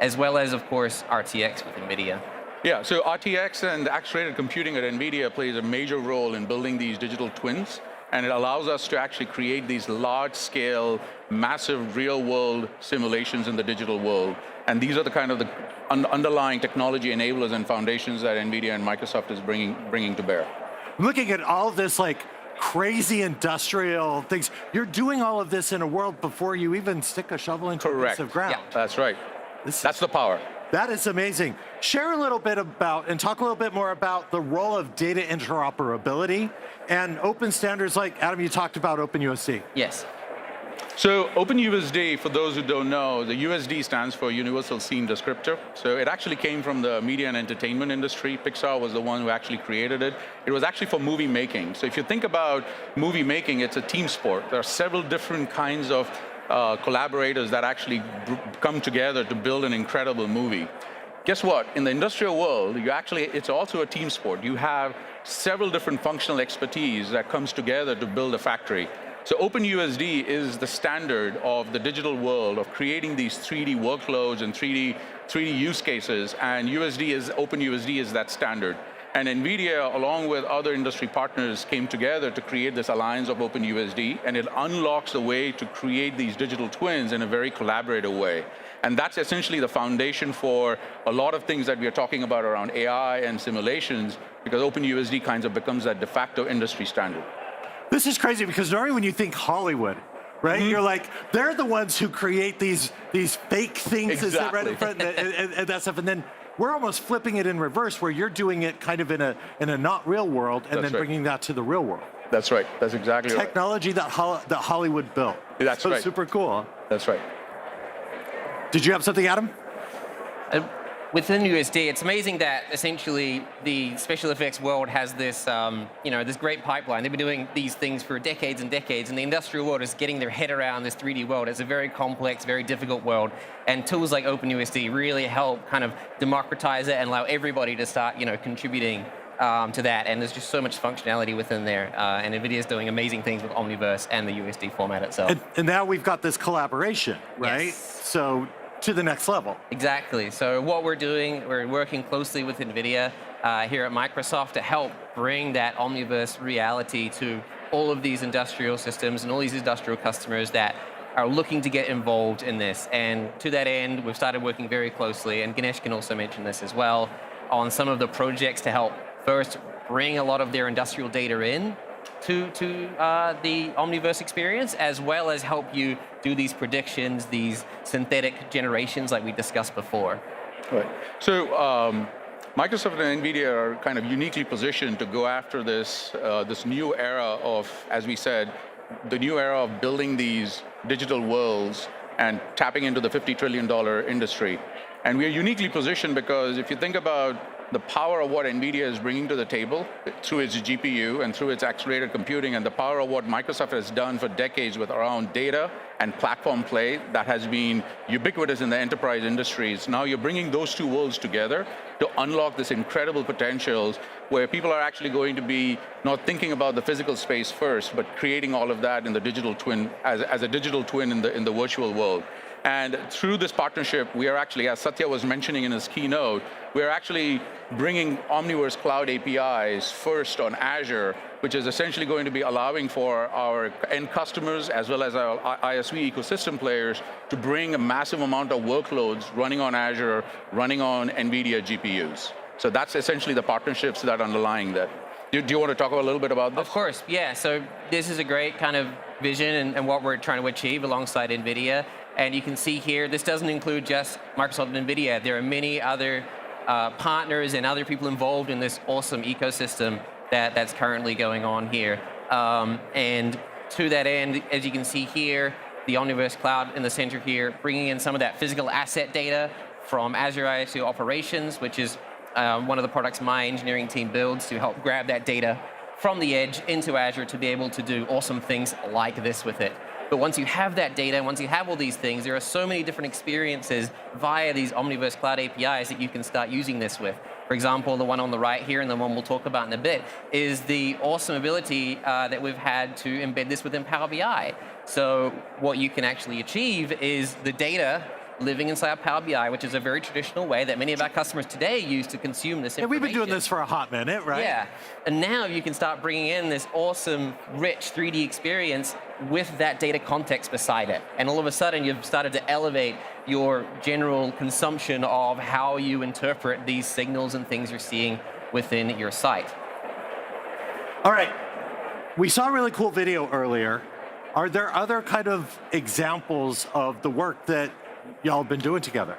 as well as, of course, RTX with NVIDIA. Yeah, so RTX and accelerated computing at NVIDIA plays a major role in building these digital twins, and it allows us to actually create these large-scale, massive real-world simulations in the digital world. And these are the kind of the underlying technology enablers and foundations that NVIDIA and Microsoft is bringing to bear. I'm looking at all this crazy industrial things. You're doing all of this in a world before you even stick a shovel into a piece of ground. Yeah, that's right. That's the power. That is amazing. Share a little bit about, and talk a little bit more about the role of data interoperability and open standards like, Adam, you talked about OpenUSD. Yes. So OpenUSD, for those who don't know, the USD stands for Universal Scene Descriptor. So it actually came from the media and entertainment industry. Pixar was the one who actually created it. It was actually for movie making. So if you think about movie making, it's a team sport. There are several different kinds of collaborators that actually come together to build an incredible movie. Guess what? In the industrial world, it's also a team sport. You have several different functional expertise that comes together to build a factory. So OpenUSD is the standard of the digital world of creating these 3D workloads and 3D use cases, and OpenUSD is that standard. And NVIDIA, along with other industry partners, came together to create this alliance of OpenUSD, and it unlocks the way to create these digital twins in a very collaborative way. And that's essentially the foundation for a lot of things that we are talking about around AI and simulations, because OpenUSD kind of becomes that de facto industry standard. This is crazy because normally when you think Hollywood, right, you're like, they're the ones who create these fake things right in front and that stuff, and then we're almost flipping it in reverse, where you're doing it kind of in a not real world, and then bringing that to the real world. That's right. That's exactly right. Technology that Hollywood built. That's right. Super cool. That's right. Did you have something, Adam? within USD, it's amazing that essentially the special effects world has this, this great pipeline. They've been doing these things for decades and decades, and the industrial world is getting their head around this 3D world. It's a very complex, very difficult world, and tools like OpenUSD really help kind of democratize it and allow everybody to start, contributing to that. And there's just so much functionality within there, and NVIDIA is doing amazing things with Omniverse and the USD format itself. And now we've got this collaboration, right? Yes. So to the next level. Exactly. So what we're doing, we're working closely with NVIDIA here at Microsoft to help bring that Omniverse reality to all of these industrial systems and all these industrial customers that are looking to get involved in this. And to that end, we've started working very closely, and Ganesh can also mention this as well, on some of the projects to help first bring a lot of their industrial data in to the Omniverse experience, as well as help you do these predictions, these synthetic generations like we discussed before. Right. So Microsoft and NVIDIA are kind of uniquely positioned to go after this, this new era of, as we said, the new era of building these digital worlds and tapping into the $50 trillion industry. And we are uniquely positioned because if you think about the power of what NVIDIA is bringing to the table through its GPU and through its accelerated computing, and the power of what Microsoft has done for decades with around data and platform play that has been ubiquitous in the enterprise industries. Now you're bringing those two worlds together to unlock this incredible potential where people are actually going to be not thinking about the physical space first, but creating all of that in the digital twin, as a digital twin in the virtual world. And through this partnership, we are actually, as Satya was mentioning in his keynote, we're actually bringing Omniverse Cloud APIs first on Azure, which is essentially going to be allowing for our end customers as well as our ISV ecosystem players to bring a massive amount of workloads running on Azure, running on NVIDIA GPUs. So that's essentially the partnerships that are underlying that. Do you want to talk a little bit about this? Of course, yeah. So this is a great kind of vision and what we're trying to achieve alongside NVIDIA. And you can see here, this doesn't include just Microsoft and NVIDIA. There are many other partners and other people involved in this awesome ecosystem that's currently going on here. And to that end, as you can see here, the Omniverse Cloud in the center here, bringing in some of that physical asset data from Azure ISU Operations, which is one of the products my engineering team builds to help grab that data from the edge into Azure to be able to do awesome things like this with it. But once you have that data, once you have all these things, there are so many different experiences via these Omniverse Cloud APIs that you can start using this with. For example, the one on the right here, and the one we'll talk about in a bit, is the awesome ability that we've had to embed this within Power BI. So what you can actually achieve is the data living inside Power BI, which is a very traditional way that many of our customers today use to consume this information. Yeah, we've been doing this for a hot minute, right? Yeah, and now you can start bringing in this awesome, rich 3D experience with that data context beside it. And all of a sudden, you've started to elevate your general consumption of how you interpret these signals and things you're seeing within your site. All right, we saw a really cool video earlier. Are there other kind of examples of the work that y'all have been doing together?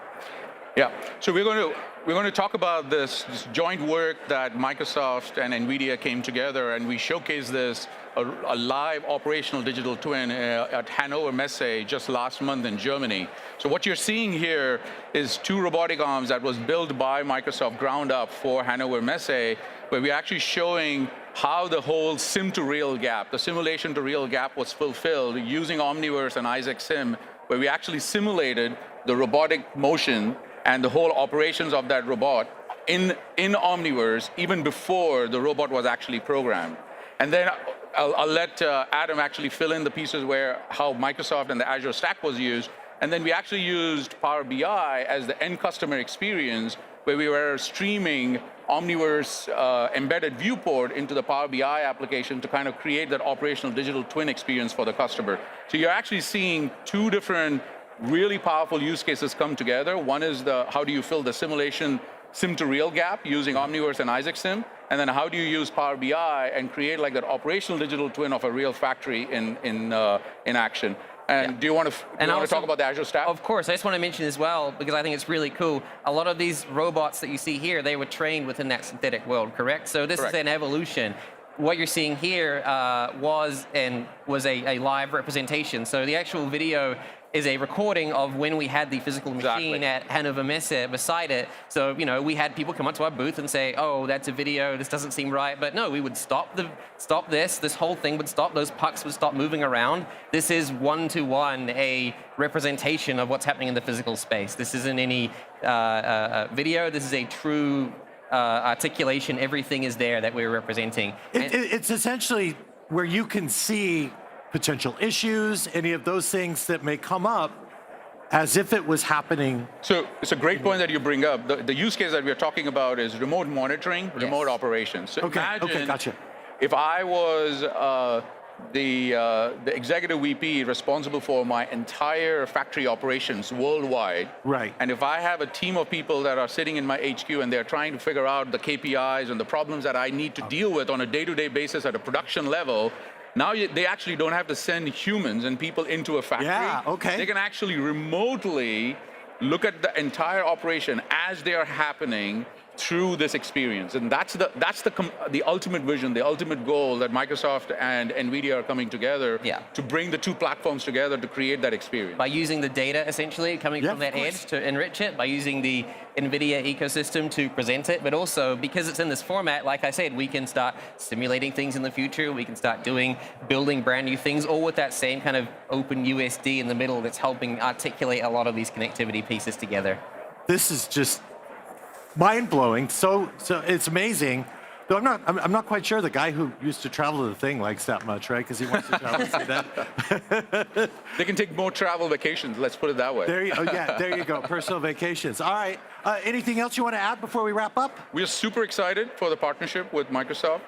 Yeah, so we're going to talk about this joint work that Microsoft and NVIDIA came together, and we showcased this, a live operational digital twin at Hannover Messe just last month in Germany. So what you're seeing here is two robotic arms that was built by Microsoft ground up for Hannover Messe, where we're actually showing how the whole sim to real gap, the simulation to real gap was fulfilled using Omniverse and Isaac Sim, where we actually simulated the robotic motion and the whole operations of that robot in Omniverse even before the robot was actually programmed. And then I'll let Adam actually fill in the pieces where how Microsoft and the Azure Stack was used. And then we actually used Power BI as the end customer experience, where we were streaming Omniverse embedded viewport into the Power BI application to kind of create that operational digital twin experience for the customer. So you're actually seeing two different really powerful use cases come together. One is the how do you fill the simulation sim to real gap using Omniverse and Isaac Sim, and then how do you use Power BI and create like that operational digital twin of a real factory in action. And do you want to talk about the Azure Stack? Of course. I just want to mention as well, because I think it's really cool, a lot of these robots that you see here, they were trained within that synthetic world, correct? So this is an evolution. What you're seeing here was a live representation. So the actual video is a recording of when we had the physical machine at Hannover Messe beside it. So, you know, we had people come up to our booth and say, oh, that's a video, this doesn't seem right. But no, we would stop this whole thing would stop, those pucks would stop moving around. This is one-to-one a representation of what's happening in the physical space. This isn't any video, this is a true articulation. Everything is there that we're representing. It's essentially where you can see potential issues, any of those things that may come up, as if it was happening. So it's a great point that you bring up. The use case that we're talking about is remote monitoring, remote operations. So imagine gotcha. if I was the executive VP responsible for my entire factory operations worldwide. Right. And if I have a team of people that are sitting in my HQ and they're trying to figure out the KPIs and the problems that I need to deal with on a day-to-day basis at a production level, now they actually don't have to send humans and people into a factory. Yeah, okay. They can actually remotely look at the entire operation as they are happening through this experience. And that's the ultimate vision, the ultimate goal that Microsoft and NVIDIA are coming together to bring the two platforms together to create that experience. By using the data, essentially, coming from that edge to enrich it, by using the NVIDIA ecosystem to present it, but also because it's in this format, like I said, we can start simulating things in the future, we can start building brand new things, all with that same kind of open USD in the middle that's helping articulate a lot of these connectivity pieces together. This is just mind-blowing. So it's amazing. Though I'm not quite sure the guy who used to travel to the thing likes that much, right? Because he wants to travel to see that. They can take more travel vacations, let's put it that way. There you go, personal vacations. All right, anything else you want to add before we wrap up? We are super excited for the partnership with Microsoft,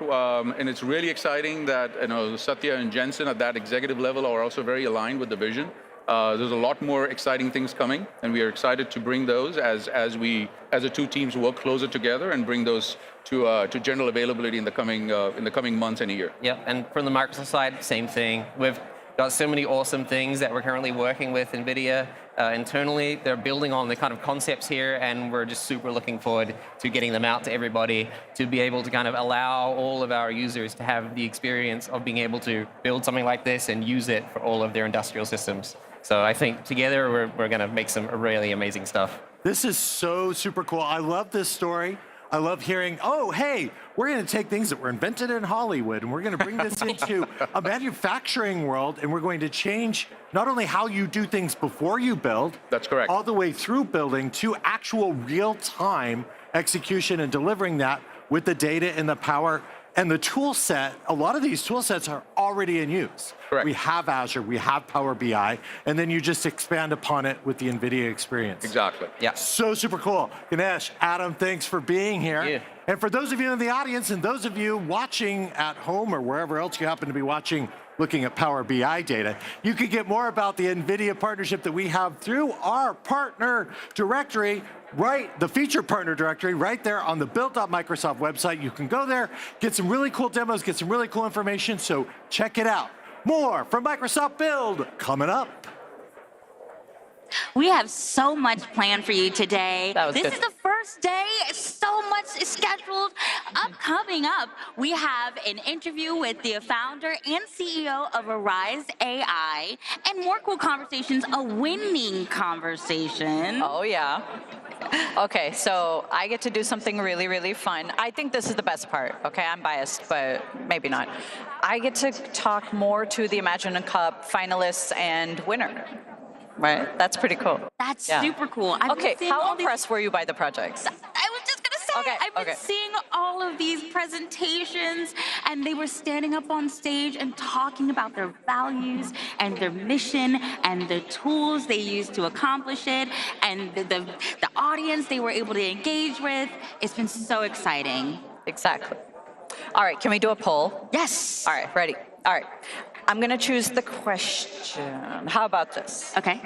and it's really exciting that Satya and Jensen at that executive level are also very aligned with the vision. There's a lot more exciting things coming, and we are excited to bring those as the two teams work closer together and bring those to general availability in the coming months and a year. Yeah, and from the Microsoft side, same thing. We've got so many awesome things that we're currently working with NVIDIA internally. They're building on the kind of concepts here, and we're just super looking forward to getting them out to everybody, to be able to kind of allow all of our users to have the experience of being able to build something like this and use it for all of their industrial systems. So I think together we're going to make some really amazing stuff. This is so super cool. I love this story. I love hearing, oh, hey, we're going to take things that were invented in Hollywood and we're going to bring this into a manufacturing world, and we're going to change not only how you do things before you build. That's correct. All the way through building to actual real-time execution and delivering that with the data and the power and the tool set. A lot of these tool sets are already in use. Correct. We have Azure, we have Power BI, and then you just expand upon it with the NVIDIA experience. Exactly. Yeah. So super cool. Ganesh, Adam, thanks for being here. Thank you. And for those of you in the audience and those of you watching at home or wherever else you happen to be watching, looking at Power BI data, you can get more about the NVIDIA partnership that we have through our partner directory, the feature partner directory right there on the build.microsoft website. You can go there, get some really cool demos, get some really cool information, so check it out. More from Microsoft Build coming up. We have so much planned for you today. That was This good. is the first day. So much is scheduled. Coming up, we have an interview with the founder and CEO of Arise AI, and more cool conversations, a winning conversation. Oh, yeah. Okay, so I get to do something really, really fun. I think this is the best part. Okay, I'm biased, but maybe not. I get to talk more to the Imagine a Cup finalists and winner. Right, that's pretty cool. That's super cool. I've been seeing how all these- impressed were you by the projects? I was just gonna say, I've been seeing all of these presentations, and they were standing up on stage and talking about their values and their mission and the tools they use to accomplish it, and the audience they were able to engage with. It's been so exciting. Exactly. All right, can we do a poll? Yes. All right, ready. All right. I'm going to choose the question. How about this? Okay.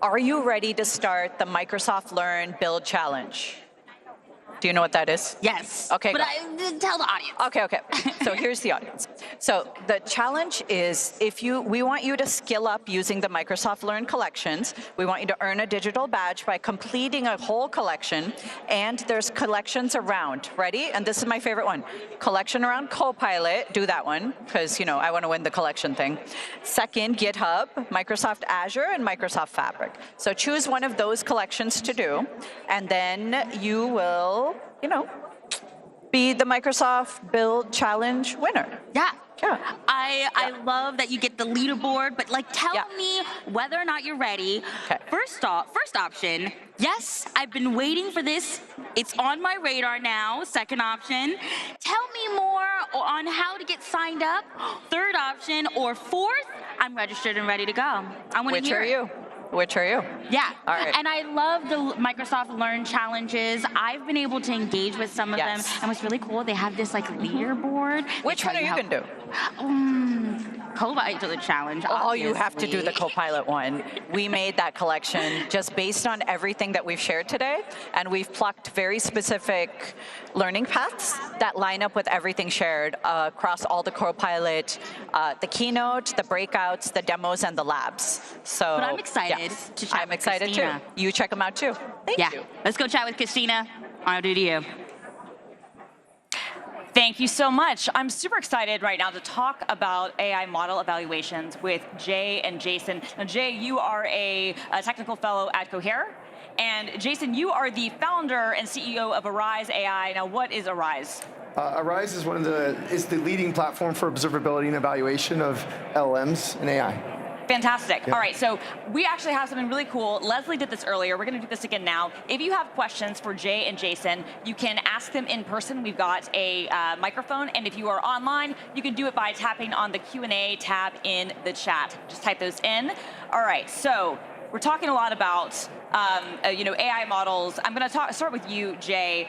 Are you ready to start the Microsoft Learn Build Challenge? Do you know what that is? Yes. Okay, But go. tell the audience. Okay. So here's the audience. So the challenge is we want you to skill up using the Microsoft Learn collections. We want you to earn a digital badge by completing a whole collection. And there's collections around. Ready? And this is my favorite one. Collection around Copilot. Do that one, because I want to win the collection thing. Second, GitHub, Microsoft Azure, and Microsoft Fabric. So choose one of those collections to do, and then you will, be the Microsoft Build Challenge winner. Yeah. Yeah. I love that you get the leaderboard, but tell me whether or not you're ready. Okay. First option, yes, I've been waiting for this. It's on my radar now. Second option, tell me more on how to get signed up. Third option, or fourth, I'm registered and ready to go. I want to hear it. Which are you? Yeah. All right. And I love the Microsoft Learn challenges. I've been able to engage with some of them. And what's really cool, they have this leaderboard. Which one are you going to do? Copilot challenge. Oh, you have to do the obviously. Copilot one. We made that collection just based on everything that we've shared today, and we've plucked very specific learning paths that line up with everything shared across all the Copilot, the keynote, the breakouts, the demos, and the labs. So, But I'm excited to chat I'm with excited Christina. too. You check them out too. Thank you. Let's go chat with Christina. I'll do to you. Thank you so much. I'm super excited right now to talk about AI model evaluations with Jay and Jason. Now, Jay, you are a technical fellow at Cohere. And Jason, you are the founder and CEO of Arise AI. Now, what is Arise? Arise is is the leading platform for observability and evaluation of LLMs and AI. Fantastic. Yeah. All right, so we actually have something really cool. Leslie did this earlier. We're going to do this again now. If you have questions for Jay and Jason, you can ask them in person. We've got a microphone, and if you are online, you can do it by tapping on the Q&A tab in the chat. Just type those in. All right, so we're talking a lot about AI models. I'm going to start with you, Jay.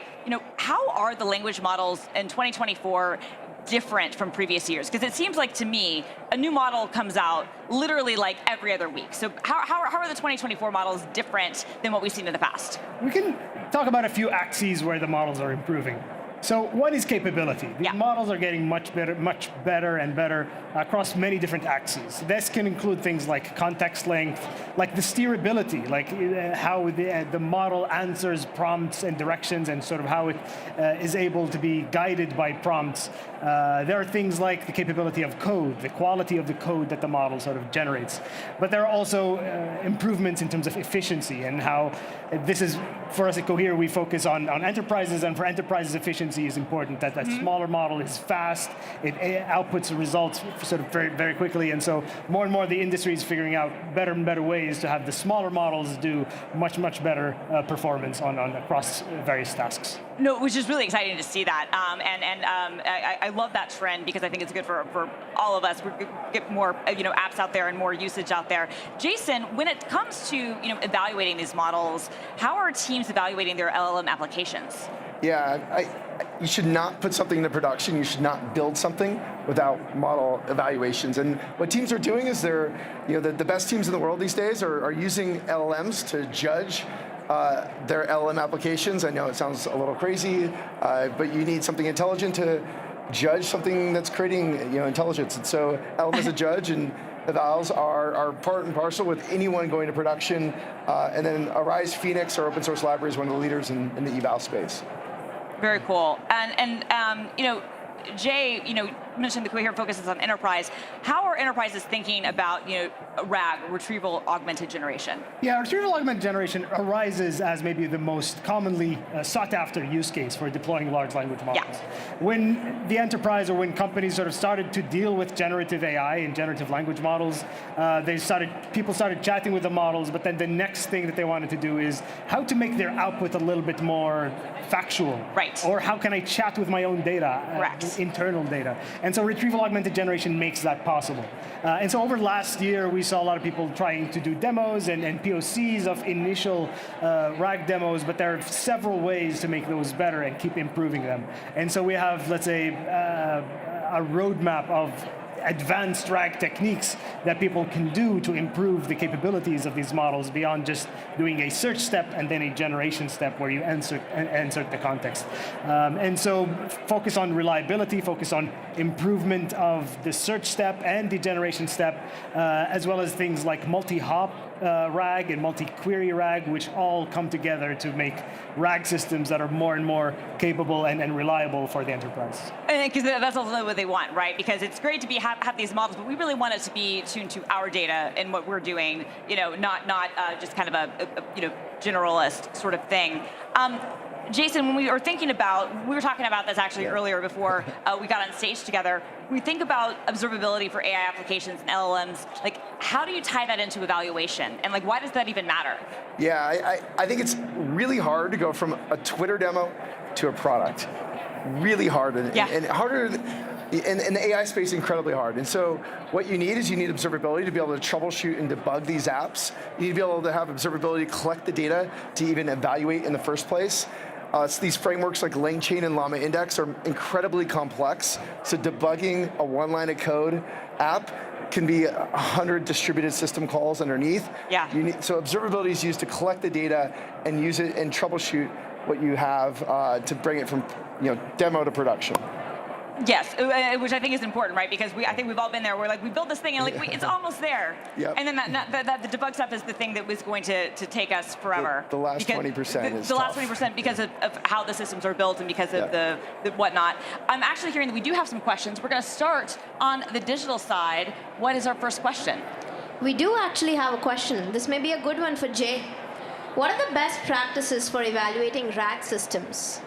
How are the language models in 2024 different from previous years? Because it seems like to me, a new model comes out literally every other week. So how are the 2024 models different than what we've seen in the past? We can talk about a few axes where the models are improving. So one is capability. These models are getting much better and better across many different axes. This can include things like context length, like the steerability, like how the model answers prompts and directions and sort of how it is able to be guided by prompts. There are things like the capability of code, the quality of the code that the model sort of generates. But there are also improvements in terms of efficiency and how this is, for us at Cohere, we focus on enterprises, and for enterprises, efficiency is important. That smaller model is fast, it outputs results sort of very, very quickly, and so more and more the industry is figuring out better and better ways to have the smaller models do much better performance across various tasks. No, which is really exciting to see that, I love that trend because I think it's good for all of us. We get more apps out there and more usage out there. Jason, when it comes to evaluating these models, how are teams evaluating their LLM applications? Yeah, you should not put something into production. You should not build something without model evaluations. And what teams are doing is the best teams in the world these days are using LLMs to judge their LLM applications. I know it sounds a little crazy, but you need something intelligent to judge something that's creating intelligence. And so LLM is a judge, and evals are part and parcel with anyone going to production. And then Arise Phoenix, our open source library, is one of the leaders in the eval space. Very cool. And Jay, mentioned the Cohere focuses on enterprise. How are enterprises thinking about RAG, retrieval augmented generation? Yeah, retrieval augmented generation arises as maybe the most commonly sought after use case for deploying large language models. Yeah. When the enterprise or when companies sort of started to deal with generative AI and generative language models, people started chatting with the models, but then the next thing that they wanted to do is how to make their output a little bit more factual. Right. Or how can I chat with my own data, internal data. And so retrieval augmented generation makes that possible. And so over last year, we saw a lot of people trying to do demos and POCs of initial RAG demos, but there are several ways to make those better and keep improving them. And so we have, let's say, a roadmap of advanced RAG techniques that people can do to improve the capabilities of these models beyond just doing a search step and then a generation step where you insert the context. And so focus on reliability, focus on improvement of the search step and the generation step, as well as things like multi-hop RAG and multi-query RAG, which all come together to make RAG systems that are more and more capable and reliable for the enterprise. Because that's also what they want, right? Because it's great to have these models, but we really want it to be tuned to our data and what we're doing, not just kind of a generalist sort of thing. Jason, when we were talking about this actually earlier before we got on stage together. We think about observability for AI applications and LLMs. Like, how do you tie that into evaluation? And like, why does that even matter? Yeah, I think it's really hard to go from a Twitter demo to a product. Really hard, and harder. In the AI space, incredibly hard. And so what you need is observability to be able to troubleshoot and debug these apps. You need to be able to have observability to collect the data to even evaluate in the first place. So these frameworks like LangChain and Llama Index are incredibly complex. So debugging a one line of code app can be 100 distributed system calls underneath. Yeah. So observability is used to collect the data and use it and troubleshoot what you have to bring it from demo to production. Yes, which I think is important, right? Because I think we've all been there. We're like, we built this thing, and it's almost there. Yep. And then the debug stuff is the thing that was going to take us forever. The last 20% is the last 20% because of how the systems are built and because of the whatnot. I'm actually hearing that we do have some questions. We're going to start on the digital side. What is our first question? We do actually have a question. This may be a good one for Jay. What are the best practices for evaluating RAG systems?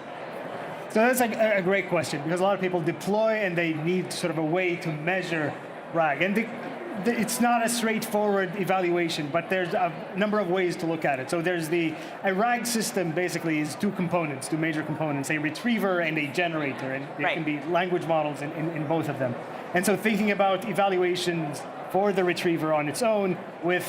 So that's a great question, because a lot of people deploy and they need sort of a way to measure RAG. And it's not a straightforward evaluation, but there's a number of ways to look at it. So there's a RAG system basically is two major components, a retriever and a generator. And there can be language models in both of them. And so thinking about evaluations for the retriever on its own with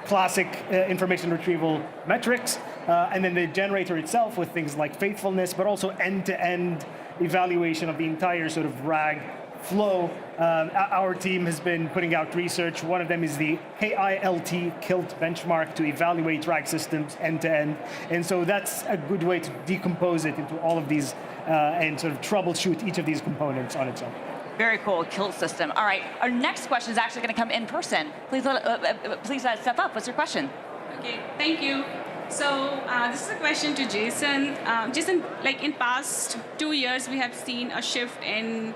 classic information retrieval metrics, and then the generator itself with things like faithfulness, but also end-to-end evaluation of the entire sort of RAG flow. Our team has been putting out research. One of them is the KILT benchmark to evaluate RAG systems end-to-end. And so that's a good way to decompose it into all of these and sort of troubleshoot each of these components on its own. Very cool, KILT system. All right, our next question is actually going to come in person. Please step up. What's your question? Okay, thank you. So this is a question to Jason. Jason, like in past 2 years, we have seen a shift in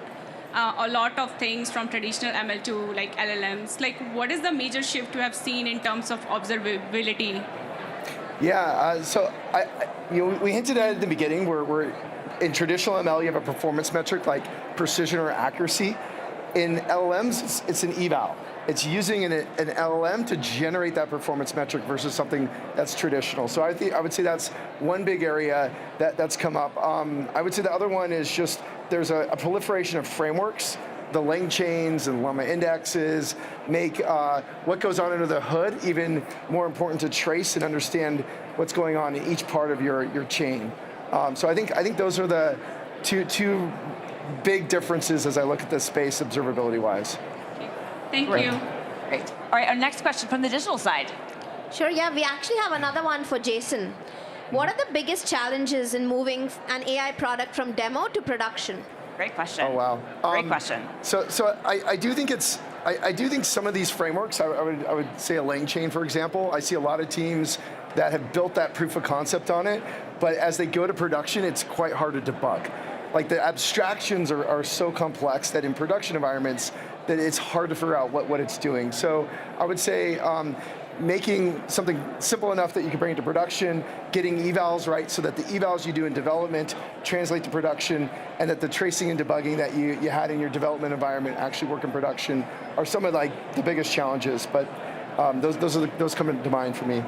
a lot of things from traditional ML to like LLMs. Like, what is the major shift you have seen in terms of observability? Yeah, so we hinted at it at the beginning. We're in traditional ML, you have a performance metric like precision or accuracy. In LLMs, it's an eval. It's using an LLM to generate that performance metric versus something that's traditional. So I would say that's one big area that's come up. I would say the other one is just there's a proliferation of frameworks. The LangChains and Llama indexes make what goes on under the hood even more important to trace and understand what's going on in each part of your chain. So I think those are the two big differences as I look at this space observability-wise. Thank you. Great. All right, our next question from the digital side. Sure, yeah, we actually have another one for Jason. What are the biggest challenges in moving an AI product from demo to production? Great question. Oh, wow. Great question. So I do think I do think some of these frameworks, I would say a LangChain, for example, I see a lot of teams that have built that proof of concept on it, but as they go to production, it's quite hard to debug. Like the abstractions are so complex that in production environments, that it's hard to figure out what it's doing. So I would say making something simple enough that you can bring it to production, getting evals right so that the evals you do in development translate to production, and that the tracing and debugging that you had in your development environment actually work in production are some of like the biggest challenges. But those come to mind for me.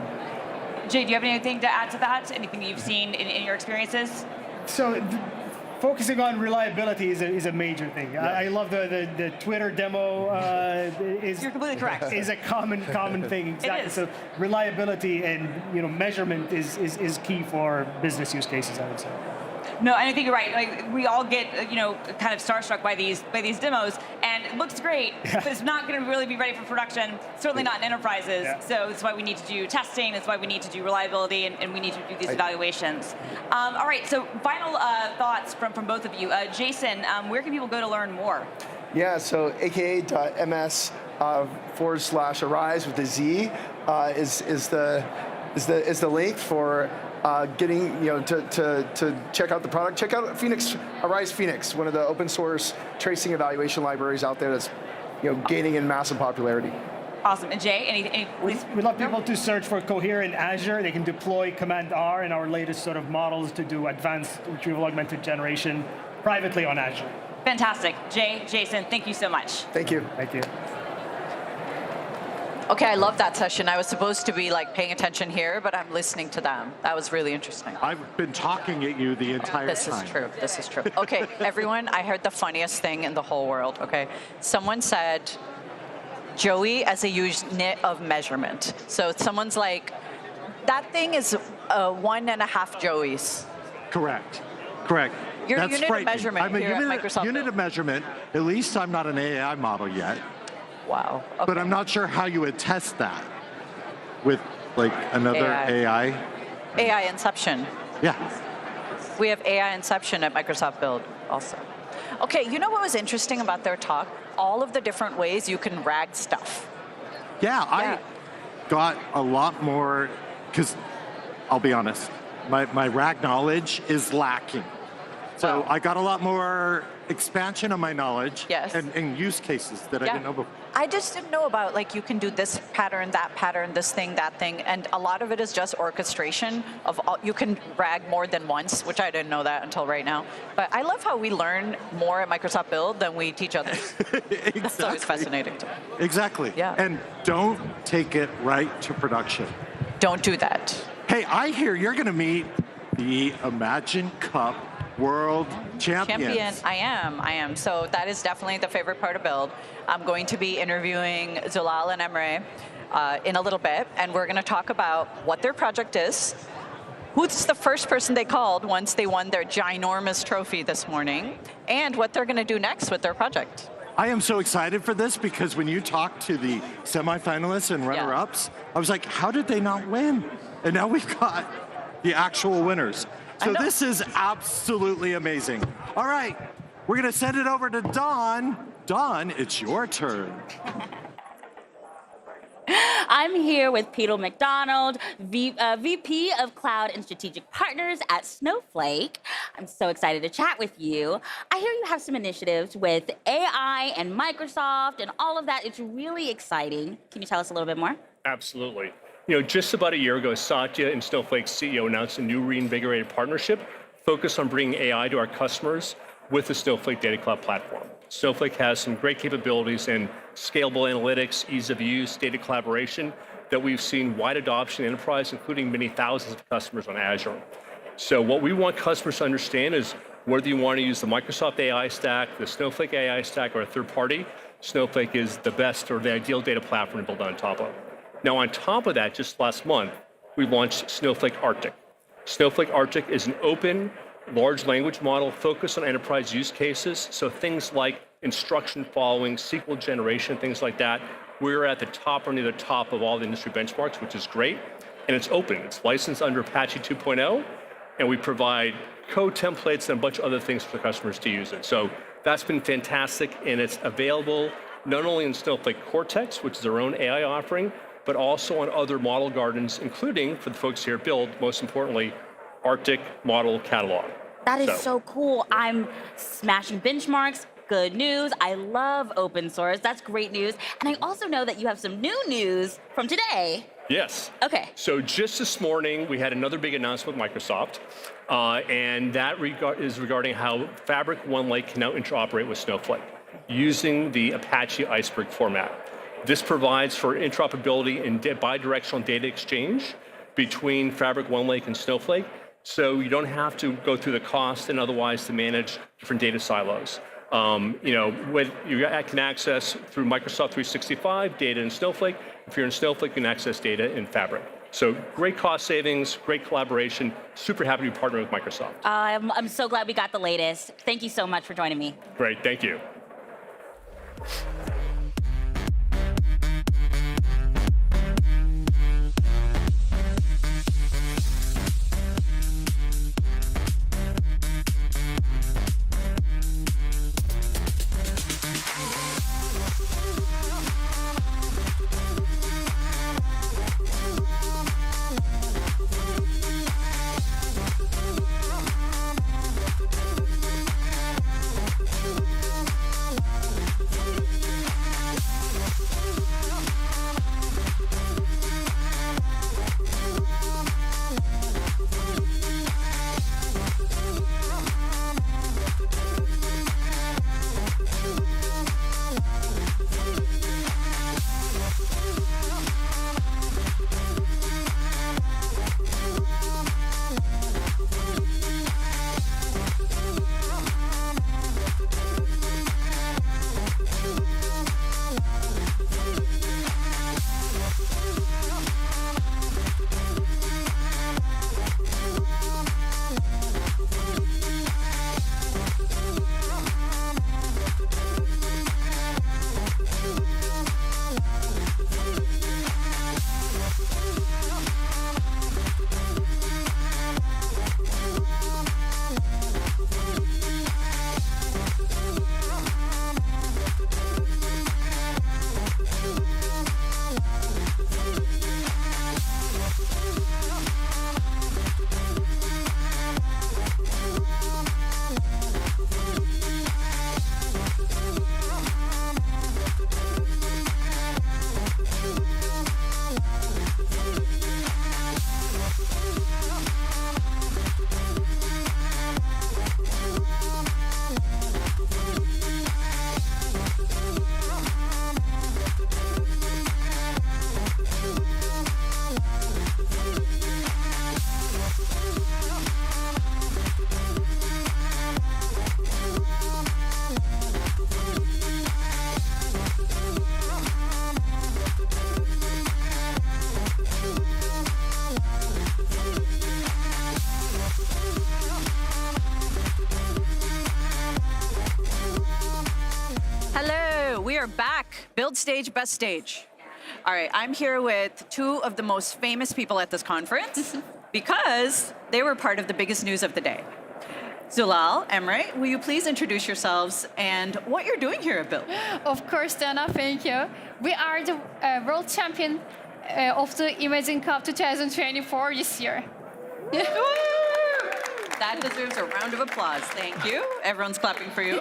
Jay, do you have anything to add to that? Anything that you've seen in your experiences? So focusing on reliability is a major thing. Yeah. I love the Twitter demo. You're completely correct. Is a common thing. Exactly. It is. So reliability and measurement is key for business use cases, I would say. No, and I think you're right. Like we all get, kind of starstruck by these demos, and it looks great, but it's not going to really be ready for production. Certainly not in enterprises. Yeah. So that's why we need to do testing. That's why we need to do reliability, and we need to do these evaluations. All right. So final thoughts from both of you. Jason, where can people go to learn more? Yeah, so aka.ms/arise with a Z is the link for getting to check out the product. Check out Arise Phoenix, one of the open source tracing evaluation libraries out there that's gaining in massive popularity. Awesome. And Jay, anything? We'd love people to search for Cohere in Azure. They can deploy Command R in our latest sort of models to do advanced retrieval augmented generation privately on Azure. Fantastic. Jay, Jason, thank you so much. Thank you. Thank you. Okay, I love that session. I was supposed to be paying attention here, but I'm listening to them. That was really interesting. I've been talking at you the entire This time. is true. This is true. Okay, everyone, I heard the funniest thing in the whole world, okay? Someone said Joey as a unit of measurement. So someone's like, that thing is 1.5 Joeys. Correct. Your That's unit of frightening. measurement I'm a here at unit, Microsoft unit Build. of measurement. At least I'm not an AI model yet. Wow. Okay. But I'm not sure how you would test that with another AI. AI Inception. Yeah. We have AI Inception at Microsoft Build also. Okay, you know what was interesting about their talk? All of the different ways you can RAG stuff. Yeah, I got a lot more, because I'll be honest, my RAG knowledge is lacking. So I got a lot more expansion of my knowledge and use cases that I didn't know before. I just didn't know about you can do this pattern, this thing, that thing, and a lot of it is just orchestration of all. You can RAG more than once, which I didn't know that until right now. But I love how we learn more at Microsoft Build than we teach others. Exactly. That's always fascinating to me. Exactly. Yeah. And don't take it right to production. Don't do that. Hey, I hear you're going to meet the Imagine Cup World Champions. I am. So that is definitely the favorite part of Build. I'm going to be interviewing Zulal and Emre in a little bit, and we're going to talk about what their project is, who's the first person they called once they won their ginormous trophy this morning, and what they're going to do next with their project. I am so excited for this because when you talk to the semifinalists and runner-ups, I was like, how did they not win? And now we've got the actual winners. So this is absolutely amazing. All right, we're going to send it over to Dawn. Dawn, it's your turn. I'm here with Peter McDonald, VP of Cloud and Strategic Partners at Snowflake. I'm so excited to chat with you. I hear you have some initiatives with AI and Microsoft and all of that. It's really exciting. Can you tell us a little bit more? Absolutely. Just about a year ago, Satya and Snowflake's CEO announced a new reinvigorated partnership focused on bringing AI to our customers with the Snowflake Data Cloud platform. Snowflake has some great capabilities in scalable analytics, ease of use, data collaboration that we've seen wide adoption in enterprise, including many thousands of customers on Azure. So what we want customers to understand is whether you want to use the Microsoft AI stack, the Snowflake AI stack, or a third party, Snowflake is the best or the ideal data platform to build on top of. Now, on top of that, just last month, we launched Snowflake Arctic. Snowflake Arctic is an open, large language model focused on enterprise use cases. So things like instruction following, SQL generation, things like that. We're at the top or near the top of all the industry benchmarks, which is great. And it's open. It's licensed under Apache 2.0. And we provide code templates and a bunch of other things for customers to use it. So that's been fantastic. And it's available not only in Snowflake Cortex, which is our own AI offering, but also on other model gardens, including, for the folks here at Build, most importantly, Arctic Model Catalog. That is so cool. I'm smashing benchmarks. Good news. I love open source. That's great news. And I also know that you have some new news from today. Yes. Okay. So just this morning, we had another big announcement with Microsoft, and that is regarding how Fabric OneLake can now interoperate with Snowflake using the Apache Iceberg format. This provides for interoperability and bidirectional data exchange between Fabric OneLake and Snowflake, so you don't have to go through the cost and otherwise to manage different data silos. When you can access through Microsoft 365 data in Snowflake. If you're in Snowflake, you can access data in Fabric. So great cost savings, great collaboration. Super happy to be partnered with Microsoft. I'm so glad we got the latest. Thank you so much for joining me. Great, thank you. We are back. Build stage, best stage. All right, I'm here with two of the most famous people at this conference because they were part of the biggest news of the day. Zulal, Emre, will you please introduce yourselves and what you're doing here at Build? Of course, Dana, thank you. We are the world champion of the Imagine Cup 2024 this year. That deserves a round of applause. Thank you. Everyone's clapping for you.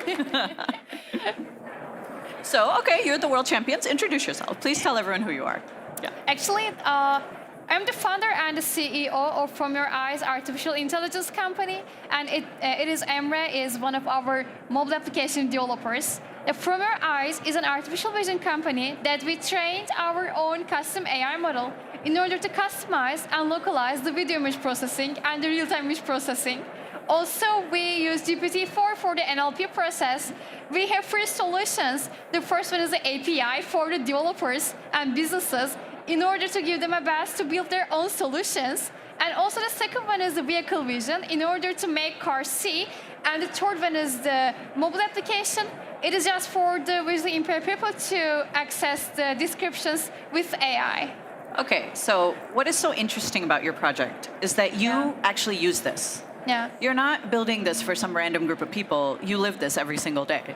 So, okay, you're the world champions. Introduce yourself. Please tell everyone who you are. Yeah. Actually, I'm the founder and the CEO of From Your Eyes artificial intelligence company, and it is Emre is one of our mobile application developers. From Your Eyes is an artificial vision company that we trained our own custom AI model in order to customize and localize the video image processing and the real-time image processing. Also, we use GPT-4 for the NLP process. We have three solutions. The first one is the API for the developers and businesses in order to give them a best to build their own solutions. And also the second one is the vehicle vision in order to make cars see. And the third one is the mobile application. It is just for the visually impaired people to access the descriptions with AI. Okay, so what is so interesting about your project is that you actually use this. Yeah. You're not building this for some random group of people. You live this every single day.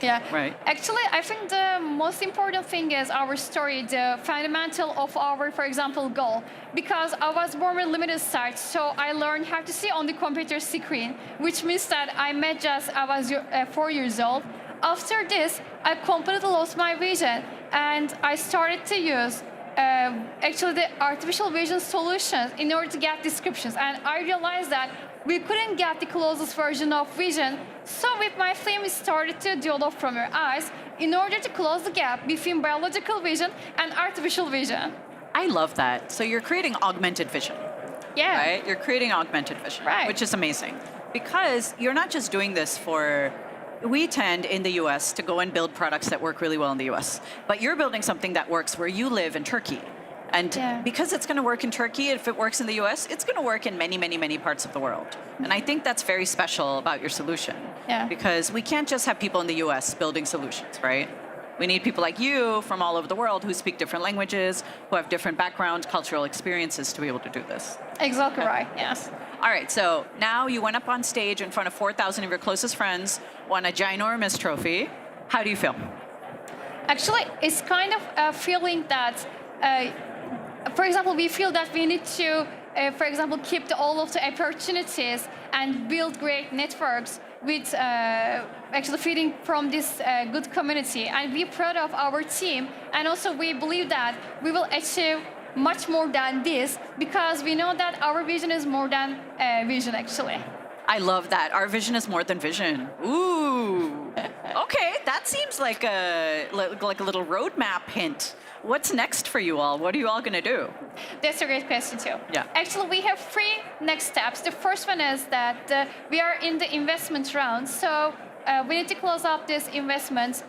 Yeah. Right. Actually, I think the most important thing is our story, the fundamental of our, for example, goal. Because I was born with limited sight, so I learned how to see on the computer screen, which means that I was 4 years old. After this, I completely lost my vision, and I started to use actually the artificial vision solutions in order to get descriptions. And I realized that we couldn't get the closest version of vision. So with my team, we started to develop From Your Eyes in order to close the gap between biological vision and artificial vision. I love that. So you're creating augmented vision. Yeah. Right? You're creating augmented vision, right, which is amazing. Because you're not just doing this for, we tend in the US to go and build products that work really well in the US. But you're building something that works where you live in Turkey. And because it's going to work in Turkey, if it works in the US, it's going to work in many, many, many parts of the world. And I think that's very special about your solution. Because we can't just have people in the US building solutions, right? We need people like you from all over the world who speak different languages, who have different backgrounds, cultural experiences to be able to do this. Exactly right, yes. All right, so now you went up on stage in front of 4,000 of your closest friends, won a ginormous trophy. How do you feel? Actually, it's kind of a feeling that, for example, we feel that we need to, for example, keep all of the opportunities and build great networks with actually feeding from this good community. And we're proud of our team. And also we believe that we will achieve much more than this because we know that our vision is more than vision, actually. I love that. Our vision is more than vision. Ooh. Okay, that seems like a little roadmap hint. What's next for you all? What are you all going to do? That's a great question, too. Yeah. Actually, we have 3 next steps. The first one is that we are in the investment round. So we need to close up this investment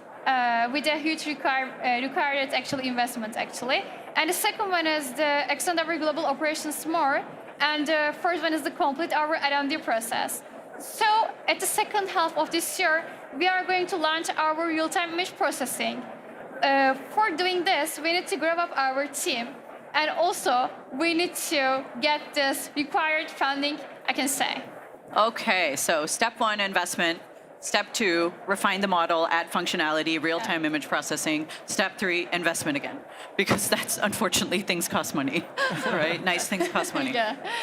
with a huge required actually investment, actually. And the second one is to extend our global operations more. And the first one is to complete our R&D process. So at the second half of this year, we are going to launch our real-time image processing. For doing this, we need to grow up our team. And also, we need to get this required funding, I can say. Okay, so step 1, investment. Step 2, refine the model, add functionality, real-time image processing. Step 3, investment again. Because that's, unfortunately, things cost money, right? Nice things cost money.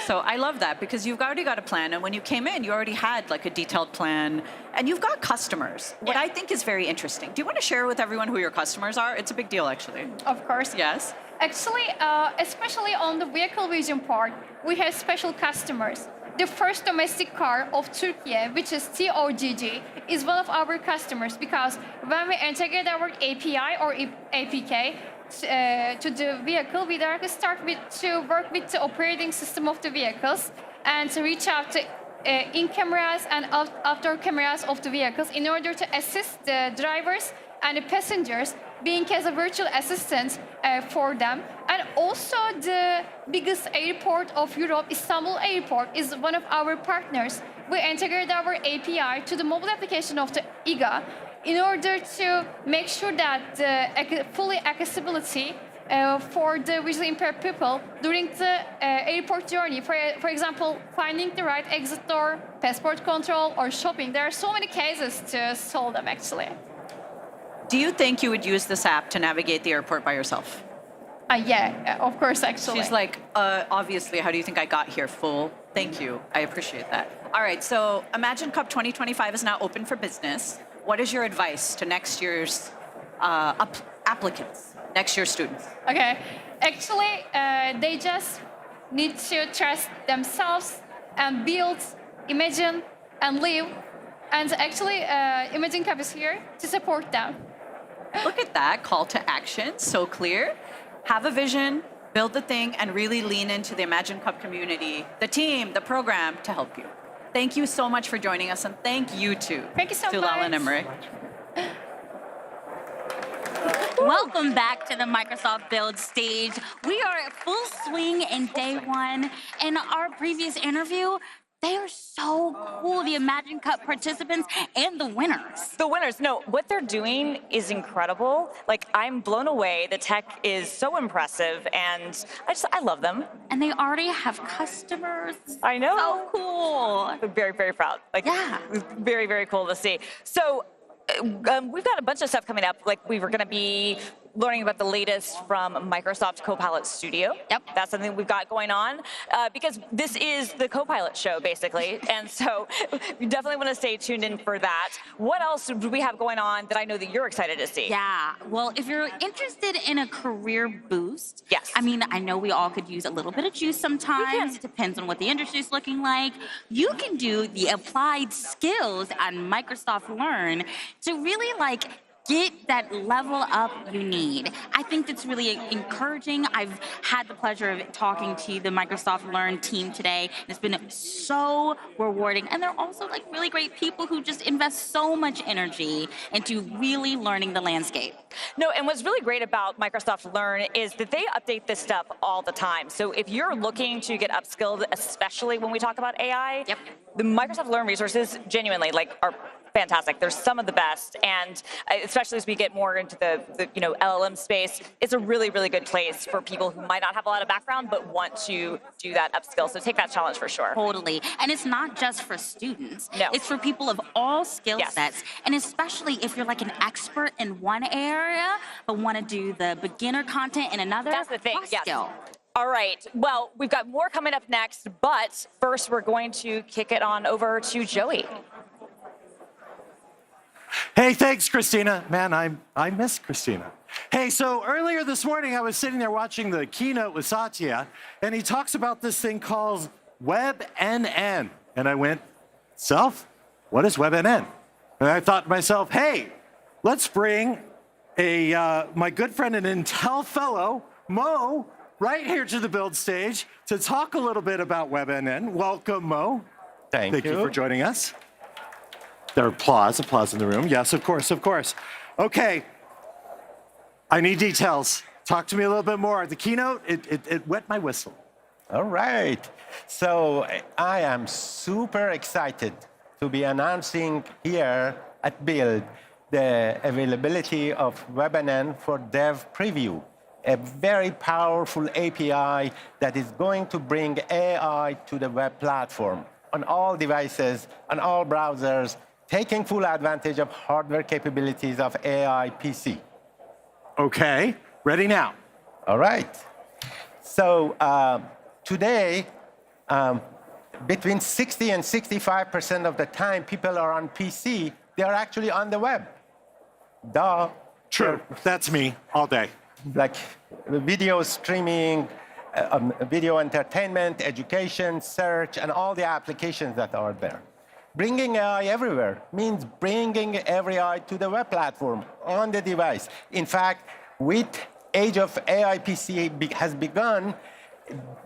So I love that because you've already got a plan. And when you came in, you already had like a detailed plan. And you've got customers. What I think is very interesting. Do you want to share with everyone who your customers are? It's a big deal, actually. Of course. Yes. Actually, especially on the vehicle vision part, we have special customers. The first domestic car of Turkey, which is TOGG, is one of our customers because when we integrate our API or APK to the vehicle, we directly start to work with the operating system of the vehicles and to reach out to in cameras and outdoor cameras of the vehicles in order to assist the drivers and the passengers, being as a virtual assistant for them. And also the biggest airport of Europe, Istanbul Airport, is one of our partners. We integrate our API to the mobile application of the IGA in order to make sure that the fully accessibility for the visually impaired people during the airport journey. For example, finding the right exit door, passport control, or shopping. There are so many cases to solve them, actually. Do you think you would use this app to navigate the airport by yourself? Yeah, of course, actually. She's like, obviously, how do you think I got here, fool? Thank you. I appreciate that. All right, so Imagine Cup 2025 is now open for business. What is your advice to next year's applicants, next year's students? Okay, actually, they just need to trust themselves and build, imagine, and live. And actually, Imagine Cup is here to support them. Look at that, call to action, so clear. Have a vision, build the thing, and really lean into the Imagine Cup community, the team, the program to help you. Thank you so much for joining us, and thank you too. Thank you so Tulal much. and Emre. Welcome back to the Microsoft Build stage. We are at full swing in day 1. In our previous interview, they are so cool, the Imagine Cup participants and the winners. The winners, no, what they're doing is incredible. Like, I'm blown away. The tech is so impressive, and I love them. And they already have customers. I know. So cool. I'm very, very proud. Like, yeah. Very, very cool to see. So, we've got a bunch of stuff coming up. Like, we were going to be learning about the latest from Microsoft Copilot Studio. Yep. That's something we've got going on because this is the Copilot show, basically. And so you definitely want to stay tuned in for that. What else do we have going on that I know that you're excited to see? Yeah. Well, if you're interested in a career boost, yes. I mean, I know we all could use a little bit of juice sometimes. It depends on what the industry's looking like. You can do the applied skills on Microsoft Learn to really get that level up you need. I think that's really encouraging. I've had the pleasure of talking to the Microsoft Learn team today, and it's been so rewarding. And they're also like really great people who just invest so much energy into really learning the landscape. No, and what's really great about Microsoft Learn is that they update this stuff all the time. So if you're looking to get upskilled, especially when we talk about AI, the Microsoft Learn resources genuinely are fantastic. They're some of the best, and especially as we get more into the LLM space, it's a really, really good place for people who might not have a lot of background but want to do that upskill. So take that challenge for sure. Totally. And it's not just for students. No. It's for people of all skill sets. And especially if you're like an expert in one area but want to do the beginner content in another. That's the thing. Skill. All right. Well, we've got more coming up next, but first we're going to kick it on over to Joey. Hey, thanks, Christina. Man, I miss Christina. Hey, so earlier this morning, I was sitting there watching the keynote with Satya, and he talks about this thing called WebNN. And I went, Self, what is WebNN? And I thought to myself, hey, let's bring my good friend and Intel fellow, Mo, right here to the build stage to talk a little bit about WebNN. Welcome, Mo. Thank you for joining us. There are applause in the room. Yes, of course, of course. Okay, I need details. Talk to me a little bit more. The keynote, it wet my whistle. All right. So I am super excited to be announcing here at Build the availability of WebNN for Dev Preview, a very powerful API that is going to bring AI to the web platform on all devices, on all browsers, taking full advantage of hardware capabilities of AI PC. Okay, ready now. All right. So today, between 60 and 65% of the time people are on PC, they are actually on the web. Duh. True, that's me all day. Like video streaming, video entertainment, education, search, and all the applications that are there. Bringing AI everywhere means bringing every AI to the web platform on the device. In fact, with age of AI PC has begun,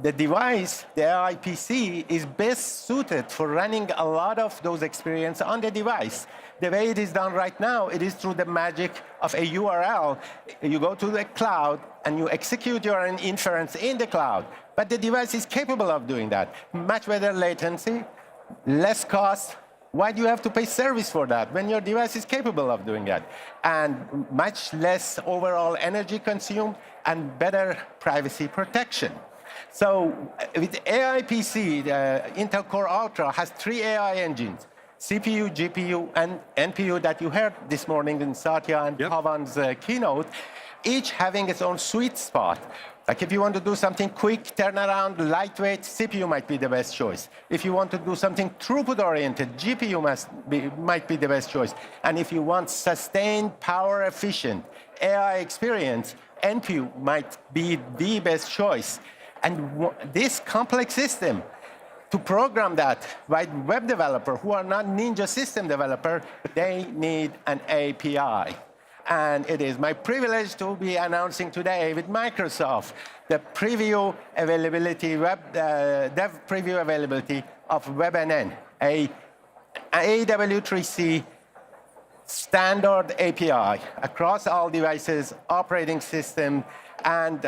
the device, the AI PC, is best suited for running a lot of those experiences on the device. The way it is done right now, it is through the magic of a URL. You go to the cloud and you execute your inference in the cloud. But the device is capable of doing that. Much better latency, less cost. Why do you have to pay service for that when your device is capable of doing that? And much less overall energy consumed and better privacy protection. So with AI PC, the Intel Core Ultra has 3 AI engines: CPU, GPU, and NPU that you heard this morning in Satya and Pawan's keynote, each having its own sweet spot. Like if you want to do something quick, turnaround, lightweight, CPU might be the best choice. If you want to do something throughput-oriented, GPU might be the best choice. And if you want sustained, power-efficient AI experience, NPU might be the best choice. And this complex system, to program that by web developer who are not Ninja system developer, they need an API. And it is my privilege to be announcing today with Microsoft the preview availability, dev preview availability of WebNN, a AW3C standard API across all devices, operating system, and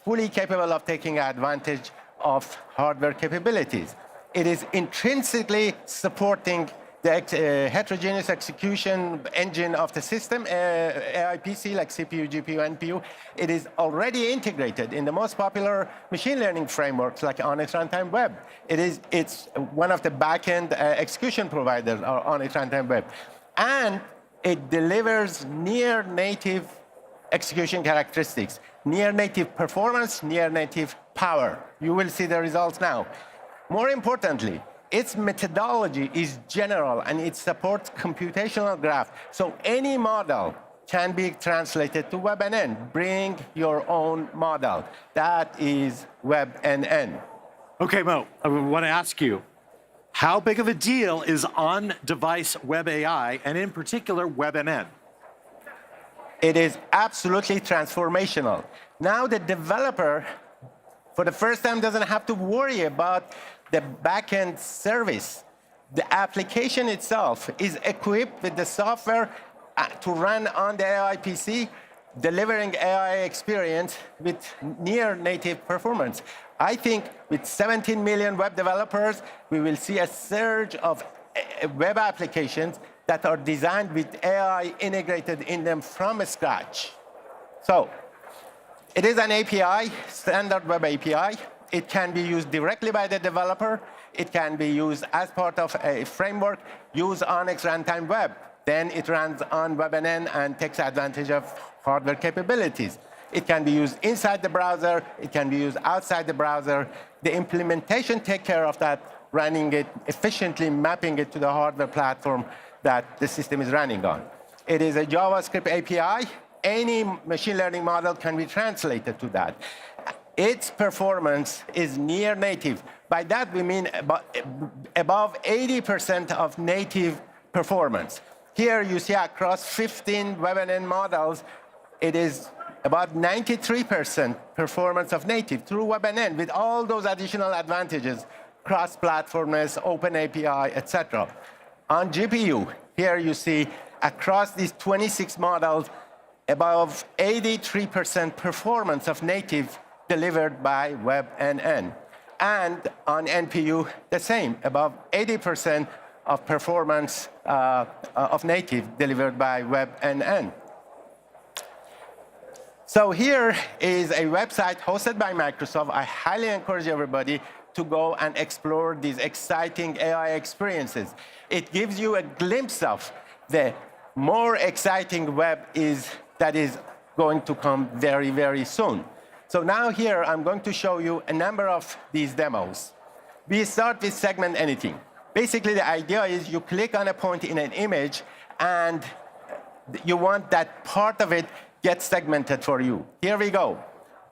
fully capable of taking advantage of hardware capabilities. It is intrinsically supporting the heterogeneous execution engine of the system, AI PC like CPU, GPU, NPU. It is already integrated in the most popular machine learning frameworks like Onyx Runtime Web. It's one of the backend execution providers on Onyx Runtime Web. And it delivers near native execution characteristics, near native performance, near native power. You will see the results now. More importantly, its methodology is general and it supports computational graph. So any model can be translated to WebNN. Bring your own model. That is WebNN. Okay, Mo, I want to ask you, how big of a deal is on-device web AI, and in particular, WebNN? It is absolutely transformational. Now the developer, for the first time, doesn't have to worry about the backend service. The application itself is equipped with the software to run on the AI PC, delivering AI experience with near native performance. I think with 17 million web developers, we will see a surge of web applications that are designed with AI integrated in them from scratch. So it is an API, standard web API. It can be used directly by the developer. It can be used as part of a framework, use Onyx Runtime Web. Then it runs on WebNN and takes advantage of hardware capabilities. It can be used inside the browser. It can be used outside the browser. The implementation takes care of that, running it efficiently, mapping it to the hardware platform that the system is running on. It is a JavaScript API. Any machine learning model can be translated to that. Its performance is near native. By that, we mean above 80% of native performance. Here you see across 15 WebNN models, it is about 93% performance of native through WebNN with all those additional advantages, cross-platformness, open API, etc. On GPU, here you see across these 26 models, above 83% performance of native delivered by WebNN. And on NPU, the same, above 80% of performance of native delivered by WebNN. So here is a website hosted by Microsoft. I highly encourage everybody to go and explore these exciting AI experiences. It gives you a glimpse of the more exciting web that is going to come very, very soon. So now here, I'm going to show you a number of these demos. We start with segment anything. Basically, the idea is you click on a point in an image, and you want that part of it get segmented for you. Here we go.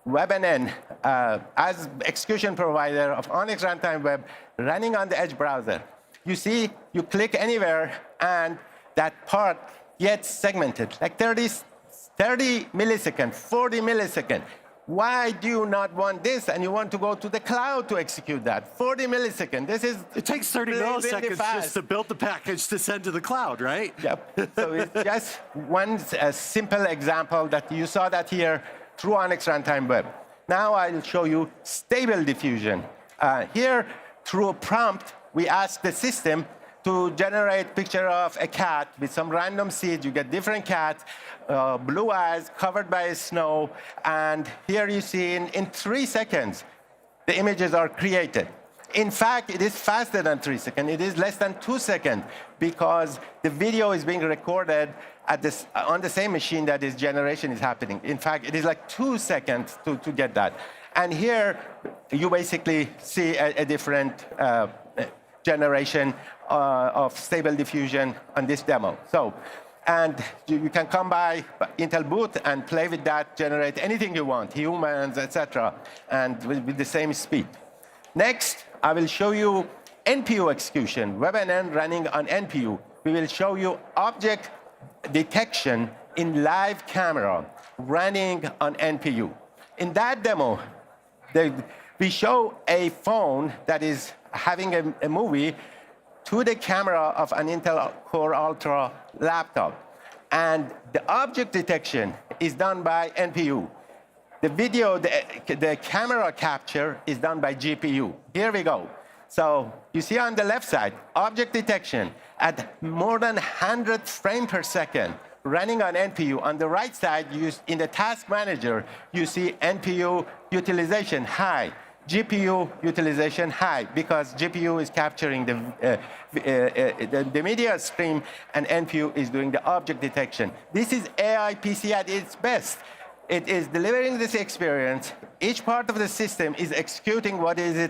WebNN, as execution provider of Onyx Runtime Web, running on the Edge browser. You see, you click anywhere, and that part gets segmented, like 30 milliseconds, 40 milliseconds. Why do you not want this and you want to go to the cloud to execute that? 40 milliseconds. It takes 30 milliseconds just to build the package to send to the cloud, right? Yep. So it's just one simple example that you saw that here through Onyx Runtime Web. Now I'll show you stable diffusion. Here, through a prompt, we ask the system to generate a picture of a cat with some random seeds. You get different cats, blue eyes, covered by snow. And here you see in 3 seconds, the images are created. In fact, it is faster than 3 seconds. It is less than 2 seconds because the video is being recorded on the same machine that this generation is happening. In fact, it is like 2 seconds to get that. And here, you basically see a different generation of stable diffusion on this demo. So, and you can come by Intel booth and play with that, generate anything you want, humans, etc., and with the same speed. Next, I will show you NPU execution, WebNN running on NPU. We will show you object detection in live camera running on NPU. In that demo, we show a phone that is having a movie to the camera of an Intel Core Ultra laptop. And the object detection is done by NPU. The video, the camera capture is done by GPU. Here we go. So you see on the left side, object detection at more than 100 frames per second running on NPU. On the right side, in the task manager, you see NPU utilization high. GPU utilization high because GPU is capturing the media stream and NPU is doing the object detection. This is AI PC at its best. It is delivering this experience. Each part of the system is executing what it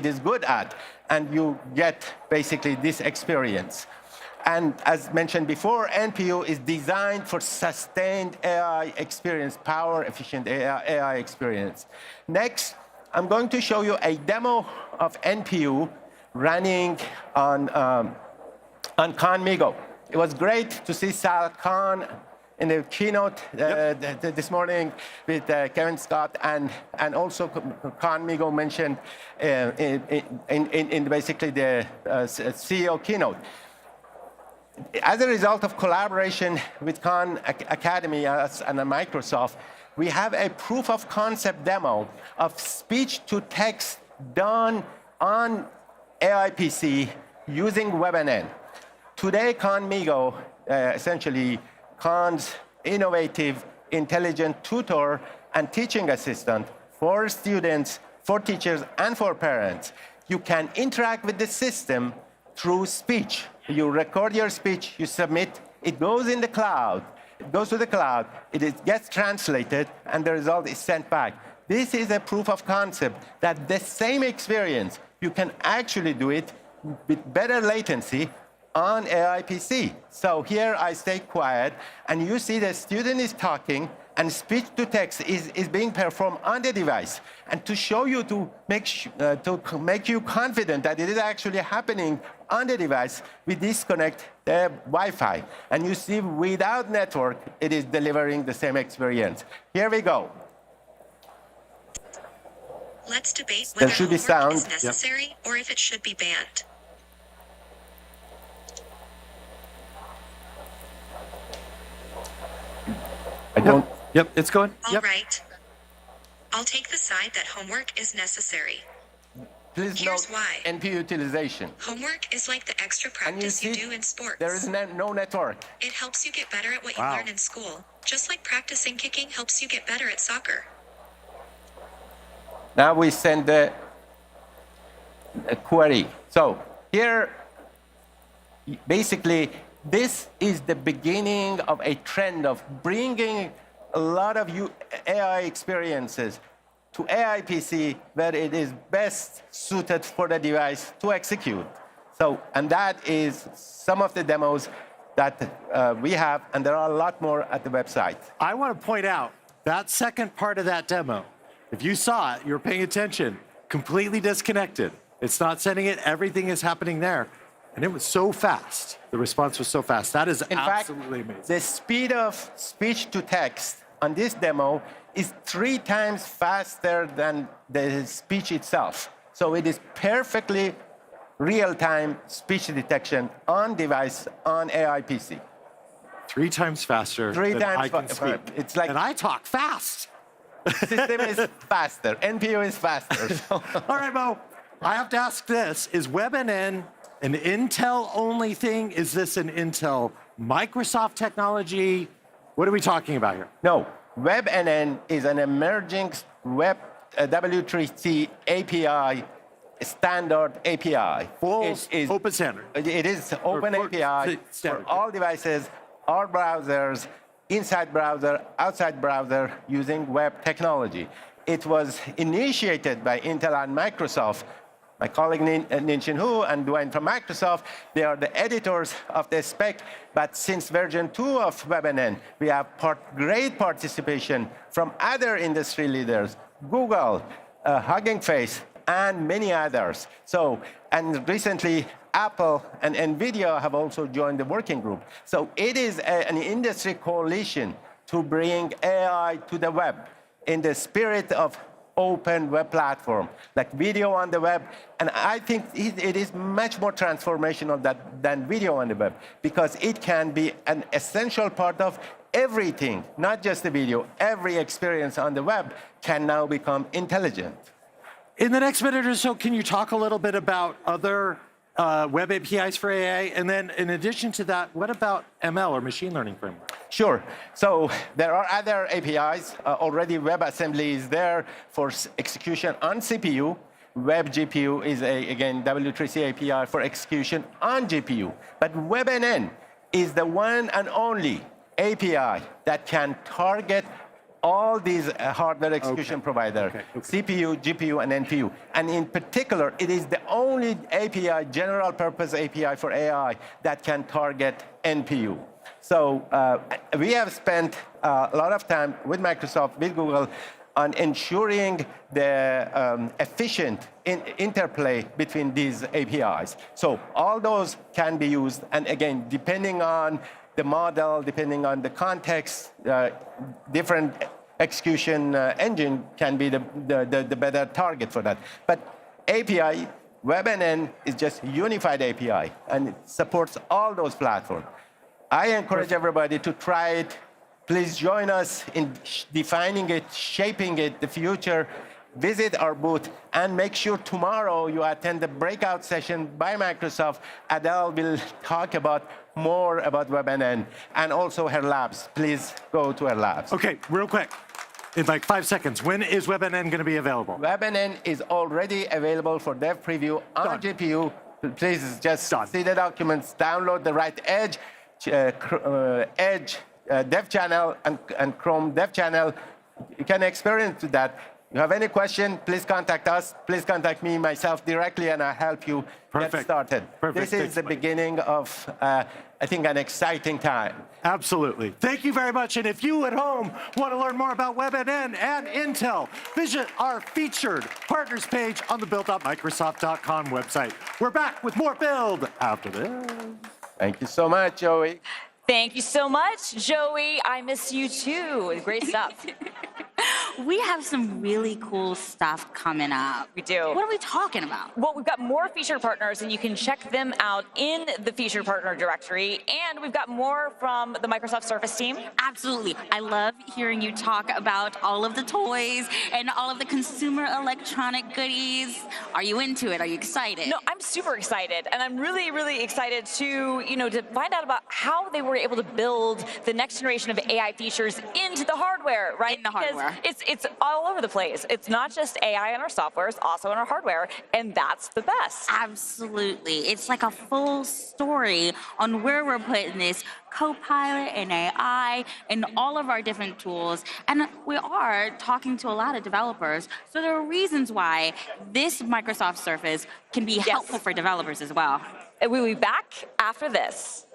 is good at, and you get basically this experience. And as mentioned before, NPU is designed for sustained AI experience, power-efficient AI experience. Next, I'm going to show you a demo of NPU running on ConMigo. It was great to see Sal Khan in the keynote this morning with Kevin Scott, and also Khan Migo mentioned in basically the CEO keynote. As a result of collaboration with Khan Academy and Microsoft, we have a proof of concept demo of speech to text done on AI PC using WebNN. Today, Khan Migo, essentially Khan's innovative, intelligent tutor and teaching assistant for students, for teachers, and for parents. You can interact with the system through speech. You record your speech, you submit, it goes in the cloud. It goes to the cloud, it gets translated, and the result is sent back. This is a proof of concept that the same experience, you can actually do it with better latency on AI PC. So here I stay quiet, and you see the student is talking, and speech to text is being performed on the device. And to show you, to make you confident that it is actually happening on the device, we disconnect the Wi-Fi. And you see, without network, it is delivering the same experience. Here we go. Let's debate There whether should be homework sound. is necessary or if it should be banned. I don't. Yep, it's going. All right. I'll take the side that homework is necessary. Please Here's note why. NPU utilization. Homework is like the extra practice you do in sports. There is no network. It helps you get better at what you Wow. learn in school, just like practicing kicking helps you get better at soccer. Now we send a query. So here, basically, this is the beginning of a trend of bringing a lot of AI experiences to AI PC where it is best suited for the device to execute. So, and that is some of the demos that we have, and there are a lot more at the website. I want to point out that second part of that demo. If you saw it, you're paying attention, completely disconnected. It's not sending it, everything is happening there. And it was so fast. The response was so fast. That is absolutely amazing. The speed of speech to text on this demo is 3 times faster than the speech itself. So it is perfectly real-time speech detection on device on AI PC. 3 times faster 3 than times I can speak. It's like, and I talk fast. System is faster. NPU is faster. So. All right, Mo. I have to ask this. Is WebNN an Intel-only thing? Is this an Intel Microsoft technology? What are we talking about here? No. WebNN is an emerging web W3C API, standard API. Full open standard. It is open API for all devices, all browsers, inside browser, outside browser, using web technology. It was initiated by Intel and Microsoft. My colleague Nin-Chin Hu and Dwayne from Microsoft, they are the editors of the spec, but since version 2 of WebNN, we have great participation from other industry leaders, Google, Hugging Face, and many others. So, and recently, Apple and NVIDIA have also joined the working group. So it is an industry coalition to bring AI to the web in the spirit of open web platform, like video on the web. And I think it is much more transformational than video on the web, because it can be an essential part of everything, not just the video. Every experience on the web can now become intelligent. In the next minute or so, can you talk a little bit about other web APIs for AI? And then in addition to that, what about ML or machine learning framework? Sure. So there are other APIs. Already WebAssembly is there for execution on CPU. WebGPU is, again, W3C API for execution on GPU. But WebNN is the one and only API that can target all these hardware execution providers, CPU, GPU, and NPU. And in particular, it is the only API, general purpose API for AI that can target NPU. So we have spent a lot of time with Microsoft, with Google, on ensuring the efficient interplay between these APIs. So all those can be used. And again, depending on the model, depending on the context, different execution engine can be the better target for that. But API, WebNN is just a unified API, and it supports all those platforms. I encourage everybody to try it. Please join us in defining it, shaping it, the future. Visit our booth, and make sure tomorrow you attend the breakout session by Microsoft. Adele will talk about more about WebNN and also her labs. Please go to her labs. Okay, real quick, in like 5 seconds, when is WebNN going to be available? WebNN is already available for dev preview on GPU. Please just see the documents, download the right Edge, dev channel, and Chrome dev channel. You can experience that. You have any question, please contact us. Please contact me, myself, directly, and I'll help you get started. This is the beginning of, I think, an exciting time. Absolutely. Thank you very much. And if you at home want to learn more about WebNN and Intel, visit our featured partners page on the build.microsoft.com website. We're back with more Build after this. Thank you so much, Joey. Thank you so much, Joey. I miss you too. Great stuff. We have some really cool stuff coming up. We do. What are we talking about? Well, we've got more featured partners, and you can check them out in the featured partner directory. And we've got more from the Microsoft Surface team. Absolutely. I love hearing you talk about all of the toys and all of the consumer electronic goodies. Are you into it? Are you excited? No, I'm super excited, and I'm really, really excited to, to find out about how they were able to build the next generation of AI features into the hardware, right? In the hardware. It's all over the place. It's not just AI in our software, it's also in our hardware, and that's the best. Absolutely. It's like a full story on where we're putting this Copilot and AI and all of our different tools. And we are talking to a lot of developers. So there are reasons why this Microsoft Surface can be helpful for developers as well. And we'll be back after this.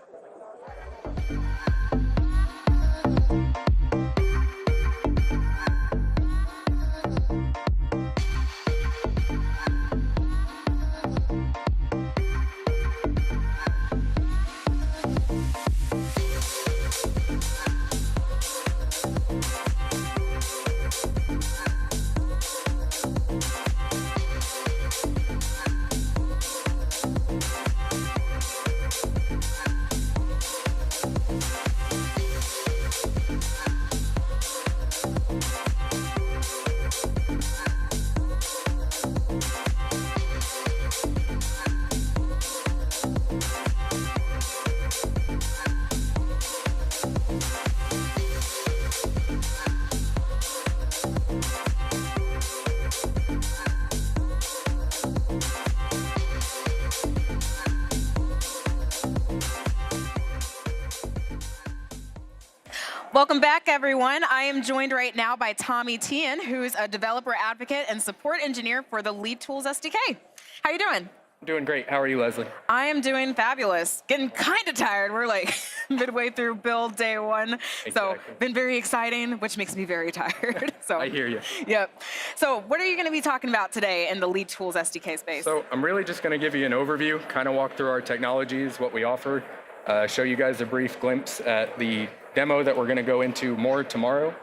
Welcome back, everyone. I am joined right now by Tommy Tian, who's a developer advocate and support engineer for the Lead Tools SDK. How you doing? Doing great. How are you, Leslie? I am doing fabulous. Getting kind of tired. We're like midway through build day one. Exactly. So been very exciting, which makes me very tired. So I hear you. Yep. So what are you going to be talking about today in the Lead Tools SDK space? So I'm really just going to give you an overview, kind of walk through our technologies, what we offer, show you guys a brief glimpse at the demo that we're going to go into more tomorrow.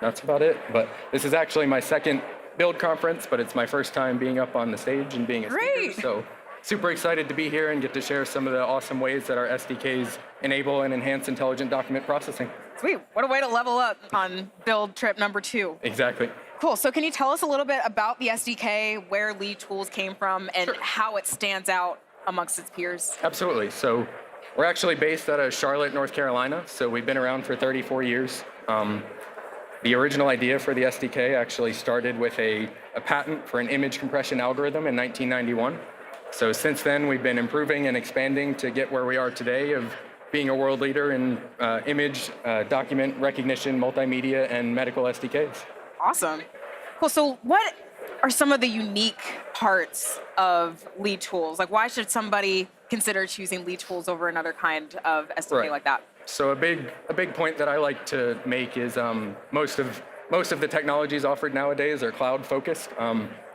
That's about it. But this is actually my second Build conference, but it's my first time being up on the stage and being a speaker. So super excited to be here and get to share some of the awesome ways that our SDKs enable and enhance intelligent document processing. Sweet. What a way to level up on Build trip number 2. Exactly. Cool. So can you tell us a little bit about the SDK, where Lead Tools came from, and how it stands out amongst its peers? Absolutely. So we're actually based out of Charlotte, North Carolina. So we've been around for 34 years. The original idea for the SDK actually started with a patent for an image compression algorithm in 1991. So since then, we've been improving and expanding to get where we are today of being a world leader in image, document recognition, multimedia, and medical SDKs. Awesome. Cool. So what are some of the unique parts of Lead Tools? Like, why should somebody consider choosing Lead Tools over another kind of SDK like that? So a big point that I like to make is most of the technologies offered nowadays are cloud focused.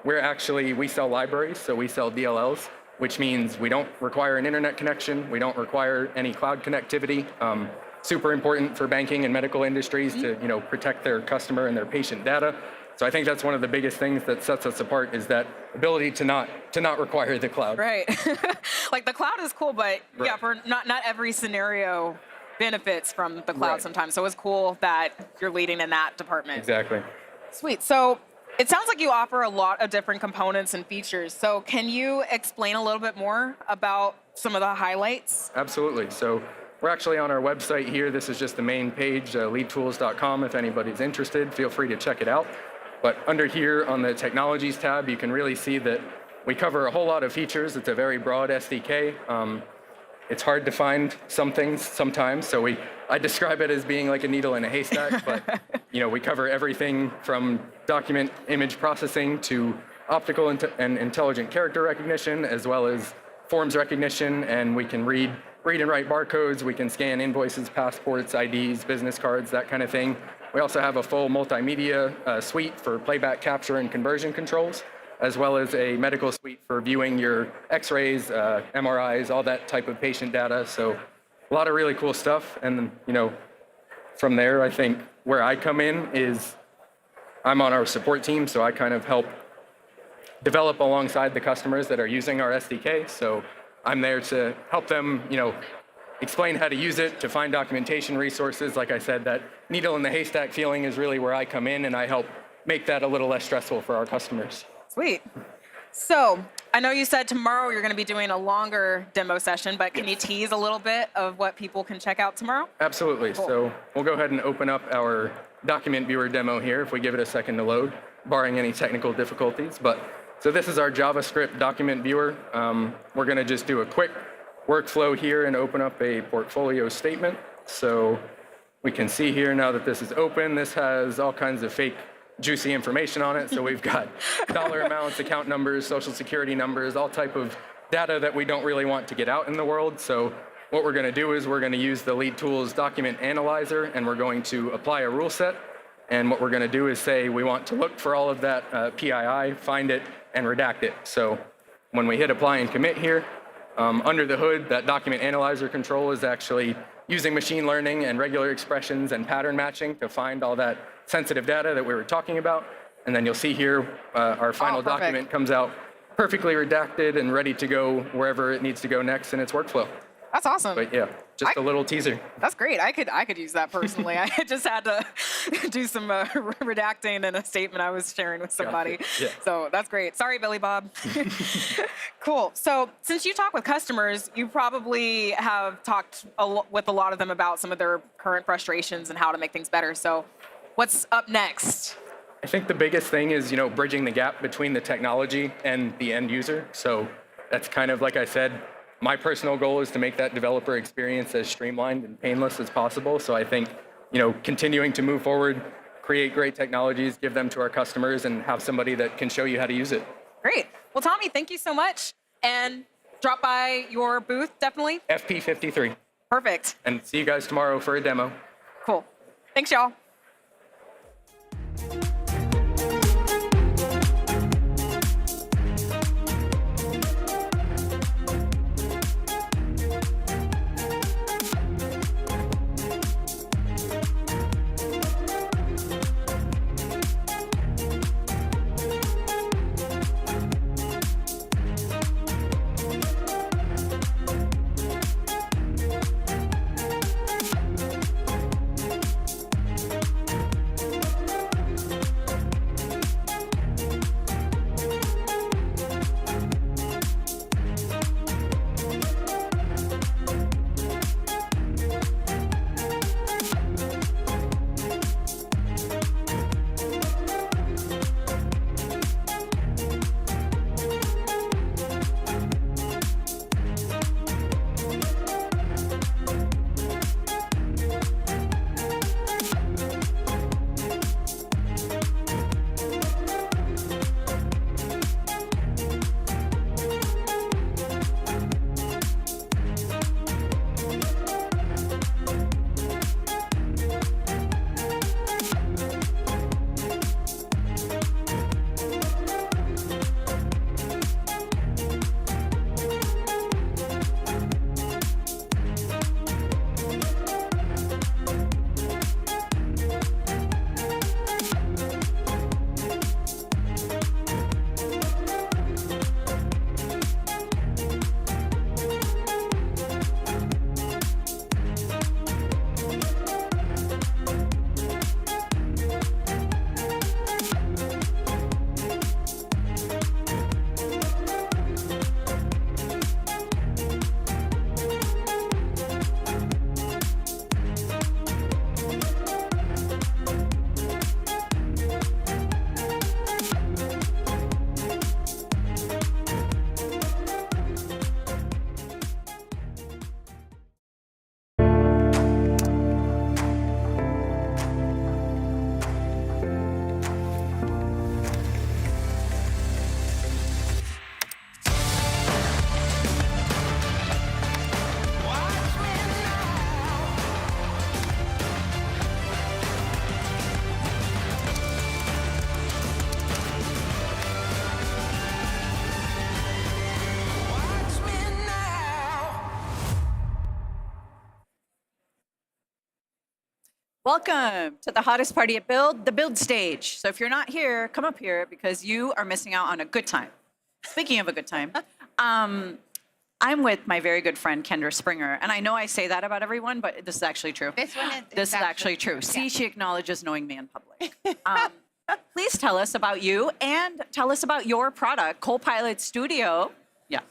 We sell libraries, so we sell DLLs. which means we don't require an internet connection. We don't require any cloud connectivity. Super important for banking and medical industries to protect their customer and their patient data. So I think that's one of the biggest things that sets us apart is that ability to not require the cloud. Right. Like the cloud is cool, but yeah, for not every scenario benefits from the cloud sometimes. So it's cool that you're leading in that department. Exactly. Sweet. So it sounds like you offer a lot of different components and features. So can you explain a little bit more about some of the highlights? Absolutely. So we're actually on our website here. This is just the main page, leadtools.com. If anybody's interested, feel free to check it out. But under here on the Technologies tab, you can really see that we cover a whole lot of features. It's a very broad SDK. It's hard to find some things sometimes, so I describe it as being like a needle in a haystack, but we cover everything from document image processing to optical and intelligent character recognition, as well as forms recognition, and we can read and write barcodes, we can scan invoices, passports, IDs, business cards, that kind of thing. We also have a full multimedia suite for playback, capture, and conversion controls, as well as a medical suite for viewing your x-rays, MRIs, all that type of patient data. So a lot of really cool stuff. And from there, I think where I come in is I'm on our support team, so I kind of help develop alongside the customers that are using our SDK. So I'm there to help them, explain how to use it, to find documentation resources. Like I said, that needle in the haystack feeling is really where I come in, and I help make that a little less stressful for our customers. Sweet. So I know you said tomorrow you're going to be doing a longer demo session, but can you tease a little bit of what people can check out tomorrow? Absolutely. Cool. So we'll go ahead and open up our document viewer demo here if we give it a second to load, barring any technical difficulties. So this is our JavaScript document viewer. We're going to just do a quick workflow here and open up a portfolio statement. So we can see here now that this is open, this has all kinds of fake juicy information on it. So we've got dollar amounts, account numbers, social security numbers, all type of data that we don't really want to get out in the world. So what we're going to do is we're going to use the Lead Tools document analyzer, and we're going to apply a rule set. And what we're going to do is say we want to look for all of that PII, find it, and redact it. So when we hit apply and commit here, under the hood, that document analyzer control is actually using machine learning and regular expressions and pattern matching to find all that sensitive data that we were talking about. And then you'll see here our final document comes out perfectly redacted and ready to go wherever it needs to go next in its workflow. That's awesome. But yeah, just a little teaser. That's great. I could use that personally. I just had to do some redacting in a statement I was sharing with somebody. Gotcha. Yeah. So that's great. Sorry, Billy Bob. Cool. So since you talk with customers, you probably have talked with a lot of them about some of their current frustrations and how to make things better. So what's up next? I think the biggest thing is, bridging the gap between the technology and the end user. So that's kind of, like I said, my personal goal is to make that developer experience as streamlined and painless as possible. So I think, continuing to move forward, create great technologies, give them to our customers, and have somebody that can show you how to use it. Great. Well, Tommy, thank you so much. And drop by your booth, definitely. FP53. Perfect. And see you guys tomorrow for a demo. Cool. Thanks, y'all. Welcome to the hottest party at Build, the Build stage. So if you're not here, come up here because you are missing out on a good time. Speaking of a good time, I'm with my very good friend Kendra Springer, and I know I say that about everyone, but this is actually true. This one This is actually true. See, she acknowledges knowing me in public. Please tell us about you and tell us about your product, Copilot Studio. Yeah.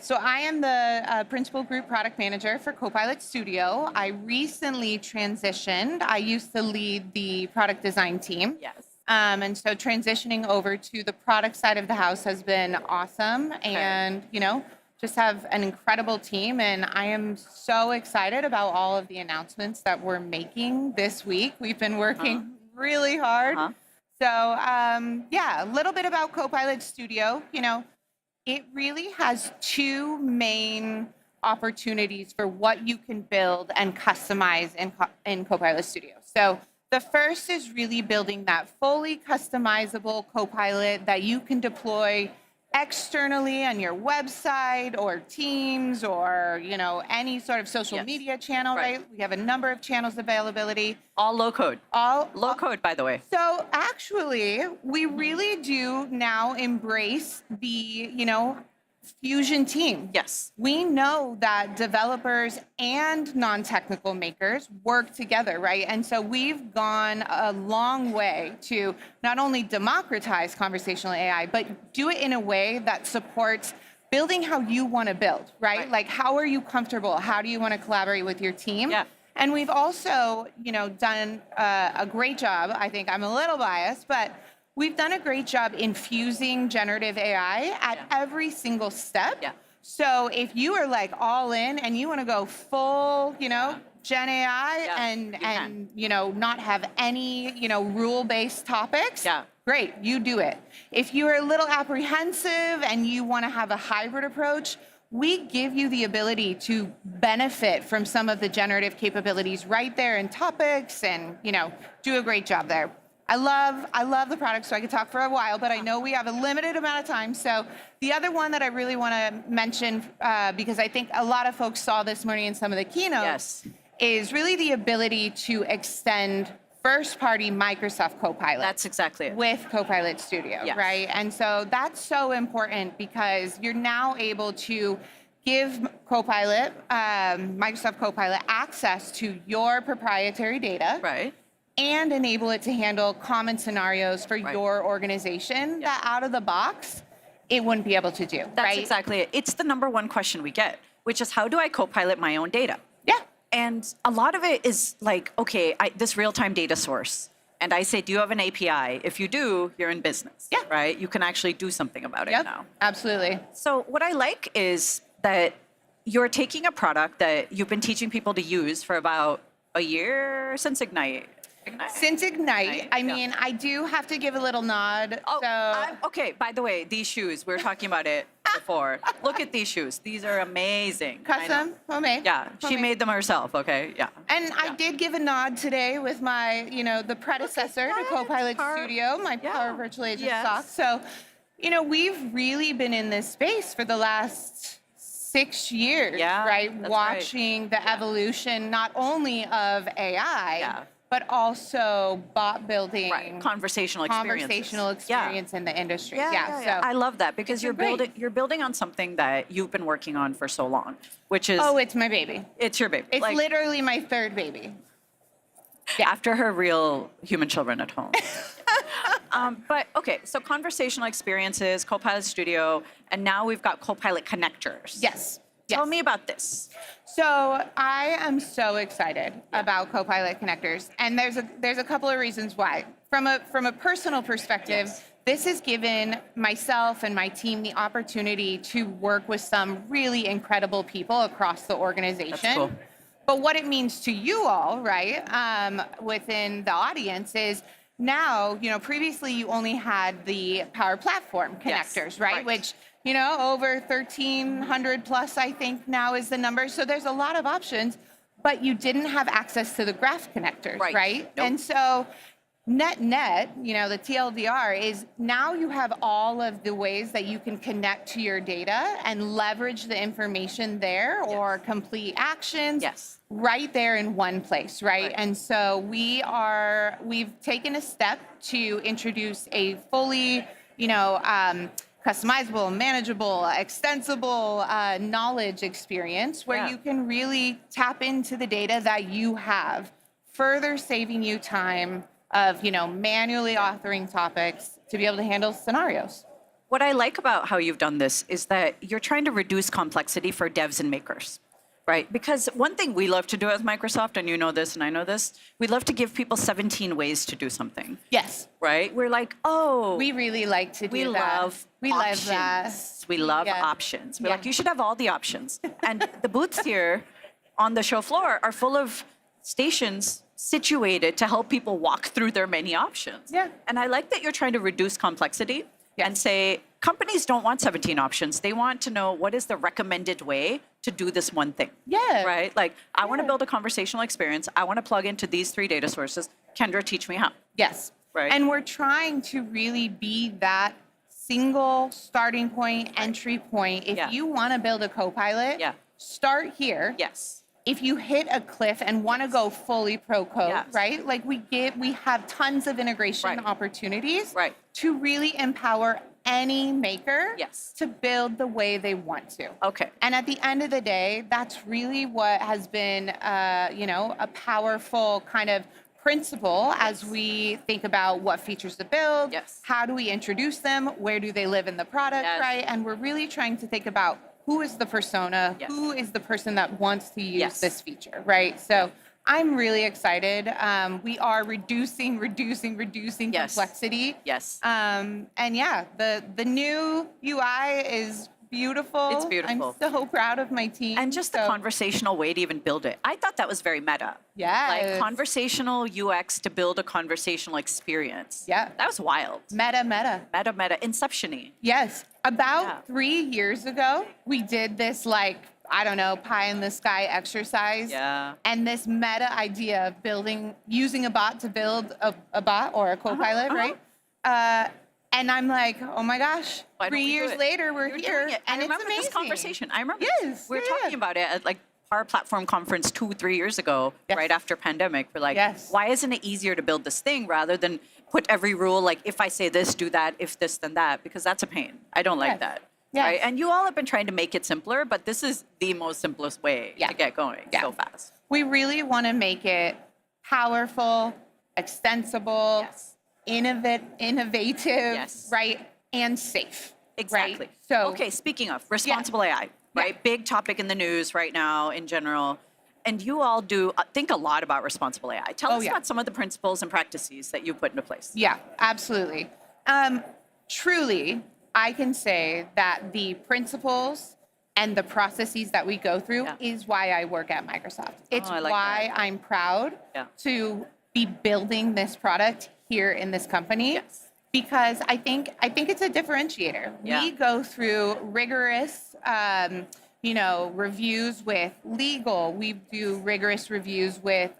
So I am the principal group product manager for Copilot Studio. I recently transitioned. I used to lead the product design team. Yes. And so transitioning over to the product side of the house has been awesome. And, just have an incredible team. And I am so excited about all of the announcements that we're making this week. We've been working really hard. So, a little bit about Copilot Studio. It really has two main opportunities for what you can build and customize in Copilot Studio. So the first is really building that fully customizable Copilot that you can deploy externally on your website or Teams or, any sort of social media channel, right? We have a number of channels availability. All low code. All low code, by the way. So actually, we really do now embrace the, Fusion team. Yes. We know that developers and non-technical makers work together, right? And so we've gone a long way to not only democratize conversational AI, but do it in a way that supports building how you want to build, right? Like, how are you comfortable? How do you want to collaborate with your team? Yeah. And we've also, done a great job. I think I'm a little biased, but we've done a great job infusing generative AI at every single step. Yeah. So if you are like all in and you want to go full, Gen AI and not have any, rule-based topics, great, you do it. If you're a little apprehensive and you want to have a hybrid approach, we give you the ability to benefit from some of the generative capabilities right there in topics and, do a great job there. I love the product, so I could talk for a while, but I know we have a limited amount of time. So the other one that I really want to mention, because I think a lot of folks saw this morning in some of the keynotes, is really the ability to extend first-party Microsoft Copilot. That's exactly it. With Copilot Studio, right? And so that's so important because you're now able to give Copilot, Microsoft Copilot, access to your proprietary data. Right. And enable it to handle common scenarios for your organization that out of the box, it wouldn't be able to do. That's exactly it. It's the number one question we get, which is how do I co-pilot my own data? Yeah. And a lot of it is like, okay, this real-time data source. And I say, do you have an API? If you do, you're in business, right? You can actually do something about it now. Absolutely. So what I like is that you're taking a product that you've been teaching people to use for about a year since Ignite. Since Ignite, I mean, I do have to give a little nod. Okay, by the way, these shoes, we were talking about it before. Look at these shoes. These are amazing. Custom, homemade. Yeah, she made them herself, okay? Yeah. And I did give a nod today with my, the predecessor to Copilot Studio, my Power Virtual Agent socks. So, we've really been in this space for the last 6 years, right? Watching the evolution not only of AI, but also bot building, conversational experience in the industry. So I love that because you're building on something that you've been working on for so long, which is it's my baby. It's your baby. It's literally my third baby. After her real human children at home. But okay, so conversational experiences, Copilot Studio, and now we've got Copilot connectors. Yes. Tell me about this. So I am so excited about Copilot connectors, and there's a couple of reasons why. From a personal perspective, this has given myself and my team the opportunity to work with some really incredible people across the organization. That's cool. But what it means to you all, right, within the audience is now, previously you only had the Power Platform connectors, right? Which, over 1,300 plus, I think now is the number. So there's a lot of options, but you didn't have access to the graph connectors, right? Nope. And so net, the TLDR is now you have all of the ways that you can connect to your data and leverage the information there or complete actions, right there in one place, right? And so we've taken a step to introduce a fully, customizable, manageable, extensible knowledge experience where you can really tap into the data that you have, further saving you time of, manually authoring topics to be able to handle scenarios. What I like about how you've done this is that you're trying to reduce complexity for devs and makers. Right, because one thing we love to do at Microsoft, and you know this and I know this, we love to give people 17 ways to do something. Yes. Right? We're like, oh. We really like to do that. We love that. We love options. We're like, you should have all the options. And the booths here on the show floor are full of stations situated to help people walk through their many options. Yeah. And I like that you're trying to reduce complexity and say, companies don't want 17 options. They want to know what is the recommended way to do this one thing. Yeah. Right? Like, I want to build a conversational experience. I want to plug into these 3 data sources. Kendra, teach me how. Yes. Right. And we're trying to really be that single starting point, entry point. If you want to build a Copilot, start here. Yes. If you hit a cliff and want to go fully pro code, right? Like we have tons of integration opportunities to really empower any maker to build the way they want to. Okay. And at the end of the day, that's really what has been, a powerful kind of principle as we think about what features to build, how do we introduce them, where do they live in the product, right? And we're really trying to think about who is the persona, who is the person that wants to use this feature, right? So I'm really excited. We are reducing complexity. Yes. And the new UI is beautiful. It's beautiful. I'm so proud of my team. And just the conversational way to even build it. I thought that was very meta. Yeah. Like conversational UX to build a conversational experience. Yeah. That was wild. Meta. Inception-y. Yes. About 3 years ago, we did this pie in the sky exercise. Yeah. And this meta idea of using a bot to build a bot or a Copilot, right? And I'm like, oh my gosh, 3 years later, we're here, and it's amazing. This conversation. I remember. Yes. We were talking about it at Power Platform Conference 2-3 years ago, right after pandemic. We're like, why isn't it easier to build this thing rather than put every rule, like if I say this, do that, if this, then that, because that's a pain. I don't like that. Right? And you all have been trying to make it simpler, but this is the most simplest way to get going so fast. We really want to make it powerful, extensible, innovative, right, and safe. Exactly. Right? So, okay, speaking of responsible AI, right? Big topic in the news right now in general. And you all do think a lot about responsible AI. Tell us about some of the principles and practices that you put into place. Yeah, absolutely. Truly, I can say that the principles and the processes that we go through is why I work at Microsoft. It's why I'm proud to be building this product here in this company. Because I think it's a differentiator. We go through rigorous reviews with legal. We do rigorous reviews with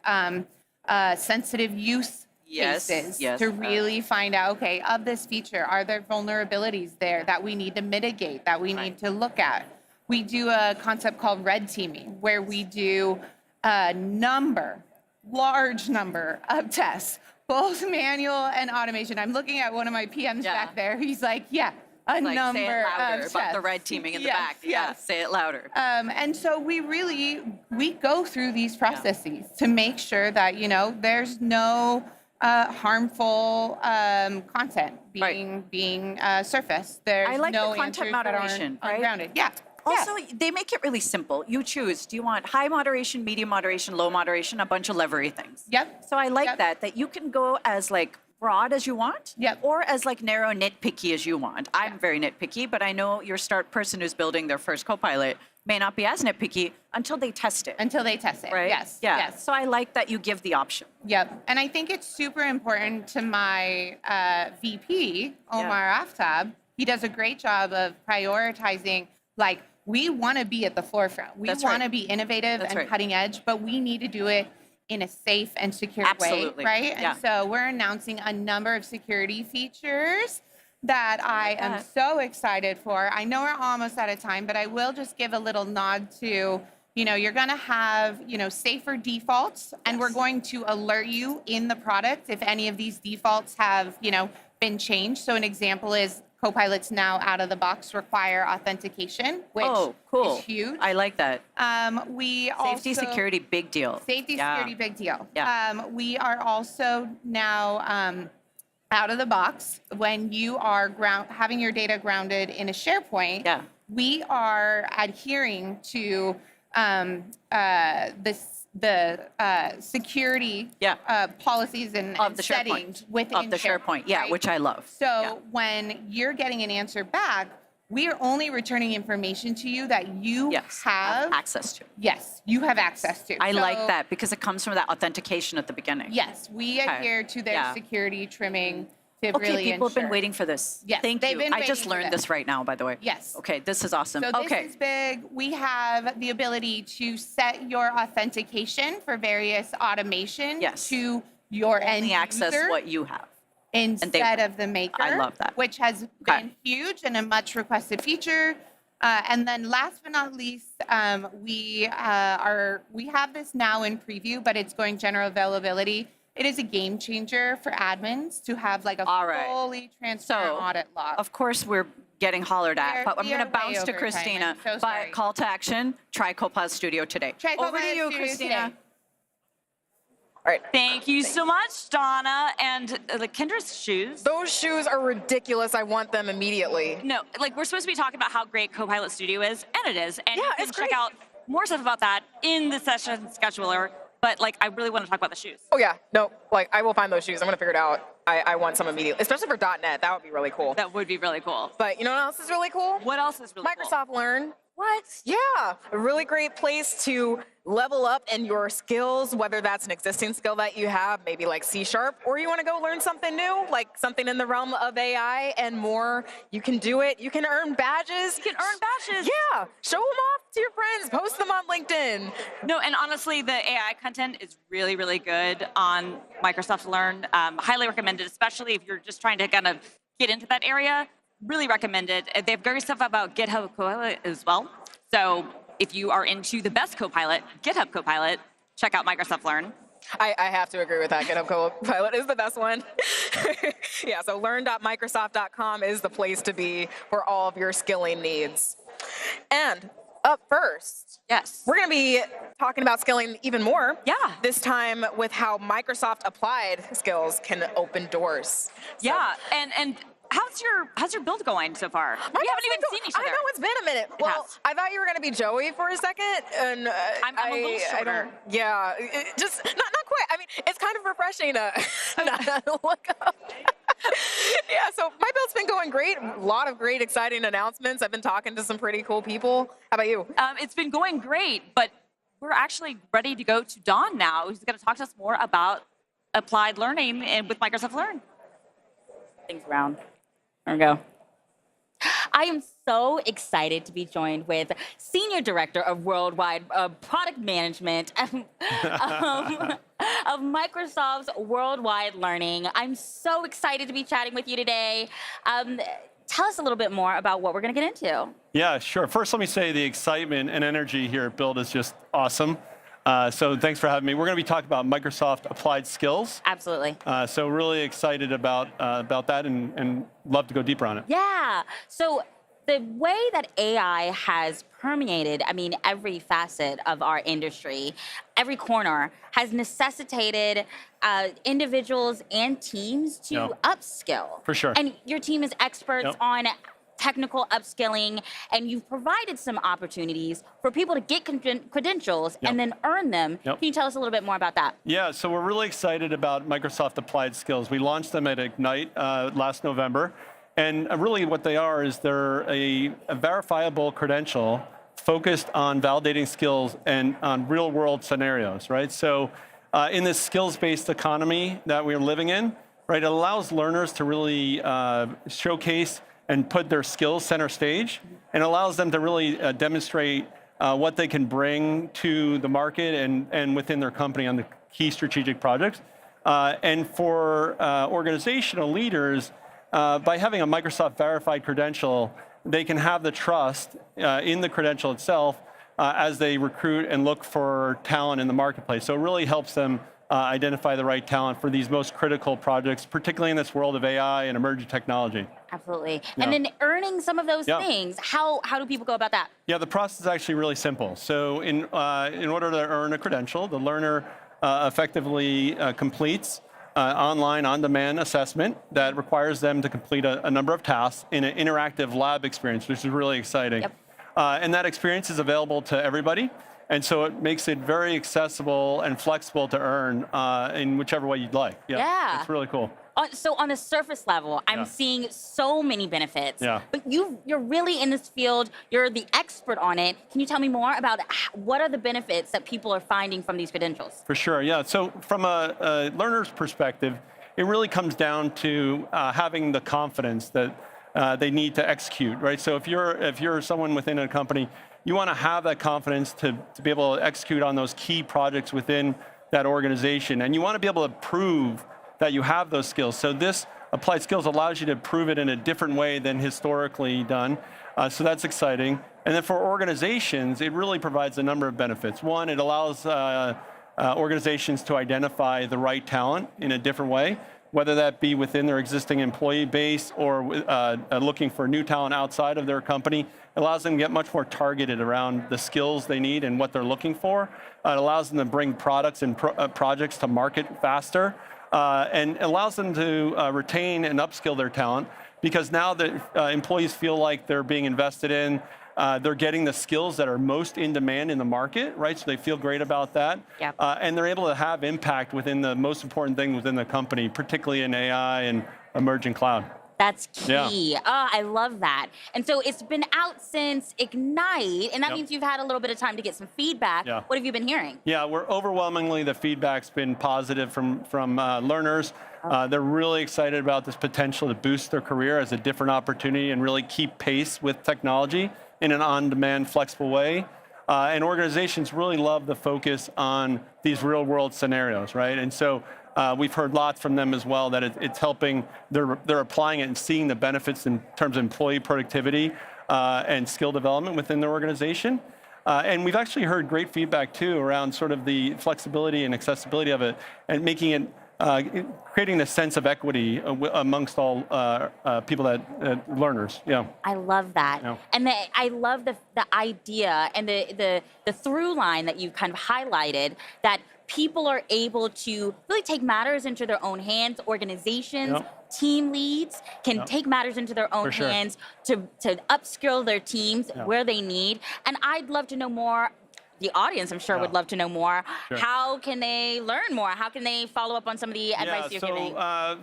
sensitive use cases to really find out, okay, of this feature, are there vulnerabilities there that we need to mitigate, that we need to look at? We do a concept called red teaming, where we do a large number of tests, both manual and automation. I'm looking at one of my PMs back there. He's like, a number say it louder of about tests. the red teaming in the back. Yeah, say it louder. And so we go through these processes to make sure that, there's no harmful content being surfaced. There's I like no the content answers moderation, that aren't grounded. Yeah. Also, they make it really simple. You choose, do you want high moderation, medium moderation, low moderation, a bunch of levery things. Yep. So I like that you can go as broad as you want, or as narrow nitpicky as you want. I'm very nitpicky, but I know your start person who's building their first Copilot may not be as nitpicky until they test it. Right? Yes. Yes. So I like that you give the option. Yep. And I think it's super important to my VP, Omar Aftab. He does a great job of prioritizing, we want to be at the forefront. We want to be innovative and cutting edge, but we need to do it in a safe and secure way, right? And so we're announcing a number of security features that I am so excited for. I know we're almost out of time, but I will just give a little nod to, You're going to have, safer defaults, and we're going to alert you in the product if any of these defaults have, been changed. So an example is copilots now out of the box require authentication, which is huge. I like that. We Safety, also, security, big deal. Safety, security, big deal. Yeah. We are also now out of the box when you are having your data grounded in a SharePoint. Yeah. We are adhering to the security policies and Of the settings SharePoint. within Of the SharePoint, yeah, right? which I love. So when you're getting an answer back, we are only returning information to you that you have access to. Yes, you have access to. I like So, that because it comes from that authentication at the beginning. Yes, we Okay. adhere to their Yeah. security trimming to Okay, really people have been ensure. waiting for this. Yes, Thank they've you. been I just waiting for learned this right now, by the way. Yes. Okay, this is awesome. So okay. this is big. We have the ability to set your authentication for various automation to your end Only access user what you have. instead of the maker. I love that. Which has been huge and a much requested feature. And then last but not least, we have this now in preview, but it's going general availability. It is a game changer for admins to have like a fully transparent audit log. Of course, we're getting hollered at, but I'm we going to are way bounce to over time. Christina. I'm so But sorry. call to action, try Copilot Studio today. Try Over to Copilot you, Studio Christina. today. All right. Thank you so much, Donna. And the Kendra's shoes. Those shoes are ridiculous. I want them immediately. No, like we're supposed to be talking about how great Copilot Studio is, and it is. And you can it's check great. out more stuff about that in the session scheduler. But like, I really want to talk about the shoes. Oh yeah, no, like I will find those shoes. I'm gonna figure it out. I want some immediately, especially for .NET. That would be really cool. That would be really cool. But you know what else is really cool? What else is really Microsoft Learn. What? Yeah, a really great place to level up in your skills, whether that's an existing skill that you have, maybe like C#, or you want to go learn something new, like something in the realm of AI and more. You can do it. You can earn badges. You can earn badges. Yeah, show them off to your friends. Post them on LinkedIn. No, and honestly, the AI content is really, really good on Microsoft Learn. Highly recommended, especially if you're just trying to kind of get into that area. Really recommend it. They have great stuff about GitHub Copilot as well. So if you are into the best Copilot, GitHub Copilot, check out Microsoft Learn. I have to agree with that. GitHub Copilot is the best one. Yeah, so learn.microsoft.com is the place to be for all of your skilling needs. And up first, we're going to be talking about skilling even more. Yeah. This time with how Microsoft applied skills can open doors. Yeah, and how's your build going so far? We haven't even seen each other. I know it's been a minute. Well, I thought you were going to be Joey for a second, and I'm a little shorter. Just not quite. I mean, it's kind of refreshing to not look up. Yeah, so my build's been going great. A lot of great, exciting announcements. I've been talking to some pretty cool people. How about you? It's been going great, but we're actually ready to go to Dawn now, who's going to talk to us more about applied learning and with Microsoft Learn. Things around. There we go. I am so excited to be joined with Senior Director of Worldwide Product Management of Microsoft's Worldwide Learning. I'm so excited to be chatting with you today. Tell us a little bit more about what we're going to get into. Yeah, sure. First, let me say the excitement and energy here at Build is just awesome. So thanks for having me. We're going to be talking about Microsoft Applied Skills. Absolutely. So really excited about that and love to go deeper on it. Yeah. So the way that AI has permeated, every facet of our industry, every corner, has necessitated individuals and teams to upskill. For sure. And your team is experts on technical upskilling, and you've provided some opportunities for people to get credentials and then earn them. Can you tell us a little bit more about that? Yeah, so we're really excited about Microsoft Applied Skills. We launched them at Ignite last November. And really what they are is they're a verifiable credential focused on validating skills and on real world scenarios, right? So in this skills-based economy that we're living in, right, it allows learners to really showcase and put their skills center stage, and allows them to really demonstrate what they can bring to the market and within their company on the key strategic projects. And for organizational leaders, by having a Microsoft verified credential, they can have the trust in the credential itself as they recruit and look for talent in the marketplace. So it really helps them identify the right talent for these most critical projects, particularly in this world of AI and emerging technology. Absolutely. Yeah. And then earning some of those Yeah. things, how do people go about that? Yeah, the process is actually really simple. So in order to earn a credential, the learner effectively completes online on-demand assessment that requires them to complete a number of tasks in an interactive lab experience, which is really exciting. Yep. And that experience is available to everybody. And so it makes it very accessible and flexible to earn in whichever way you'd like. Yeah. It's really cool. So on the surface level, I'm Yeah. seeing so many benefits. Yeah. But you're really in this field. You're the expert on it. Can you tell me more about what are the benefits that people are finding from these credentials? For sure, yeah. So from a learner's perspective, it really comes down to having the confidence that they need to execute, right? So if you're someone within a company, you want to have that confidence to be able to execute on those key projects within that organization. And you want to be able to prove that you have those skills. So this applied skills allows you to prove it in a different way than historically done. So that's exciting. And then for organizations, it really provides a number of benefits. One, it allows organizations to identify the right talent in a different way, whether that be within their existing employee base or looking for new talent outside of their company. It allows them to get much more targeted around the skills they need and what they're looking for. It allows them to bring products and projects to market faster. And allows them to retain and upskill their talent, because now that employees feel like they're being invested in, they're getting the skills that are most in demand in the market, right? So they feel great about that. Yep. And they're able to have impact within the most important thing within the company, particularly in AI and emerging cloud. That's key. Yeah. Oh, I love that. And so it's been out since Ignite, and that Yep. means you've had a little bit of time to get some feedback. Yeah. What have you been hearing? Yeah, we're overwhelmingly, the feedback's been positive from learners. They're really excited about this potential to boost their career as a different opportunity and really keep pace with technology in an on-demand, flexible way. And organizations really love the focus on these real-world scenarios, right? And so we've heard lots from them as well that it's helping, they're applying it and seeing the benefits in terms of employee productivity and skill development within their organization. And we've actually heard great feedback too around sort of the flexibility and accessibility of it and making it, creating a sense of equity amongst all people learners. Yeah. I love that. Yeah. And I love the idea and the through line that you kind of highlighted, that people are able to really take matters into their own hands. Organizations, Yep. team leads can Yep. take matters into their own For sure. hands to upskill their teams Yeah. where they need. And I'd love to know more. The audience, I'm sure, Yeah. would love to know more. Sure. How can they learn more? How can they follow up on some of the advice you're giving?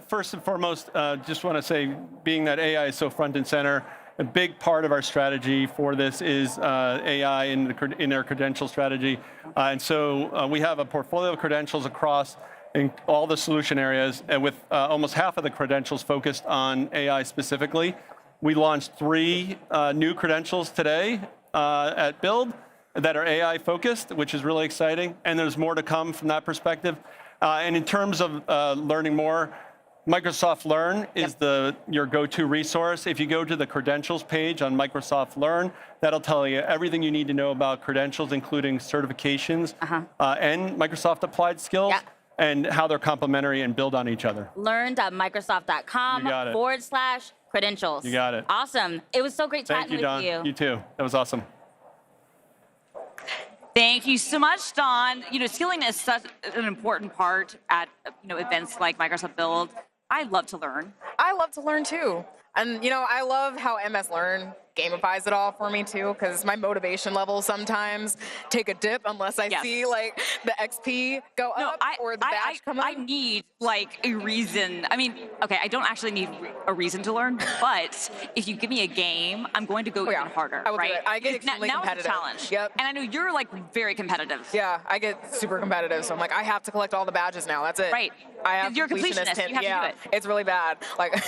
First and foremost, just want to say, being that AI is so front and center, a big part of our strategy for this is AI in our credential strategy. And so we have a portfolio of credentials across in all the solution areas, and with almost half of the credentials focused on AI specifically. We launched 3 new credentials today at Build that are AI focused, which is really exciting. And there's more to come from that perspective. And in terms of learning more, Microsoft Learn is your go-to resource. If you go to the credentials page on Microsoft Learn, that'll tell you everything you need to know about credentials, including certifications and Microsoft Applied Skills, and how they're complementary and build on each other. Learn.microsoft.com You got it. /credentials. You got it. Awesome. It was so great Thank chatting you, Don. with you. You too. That was awesome. Thank you so much, Don. You know, skilling is such an important part at events like Microsoft Build. I love to learn. I love to learn too. And I love how MS Learn gamifies it all for me too, because my motivation levels sometimes take a dip unless I see like the XP go up or the badge come up. I need like a reason. I mean, okay, I don't actually need a reason to learn, but if you give me a game, I'm going to go even harder, I will do right? it. I get extremely now competitive. It's a challenge. Yep. And I know you're like very competitive. Yeah, I get super competitive, so I'm like, I have to collect all the badges now. That's it. Right. I have You're a completionist. tint. You have to do yeah, it. it's really bad. Like,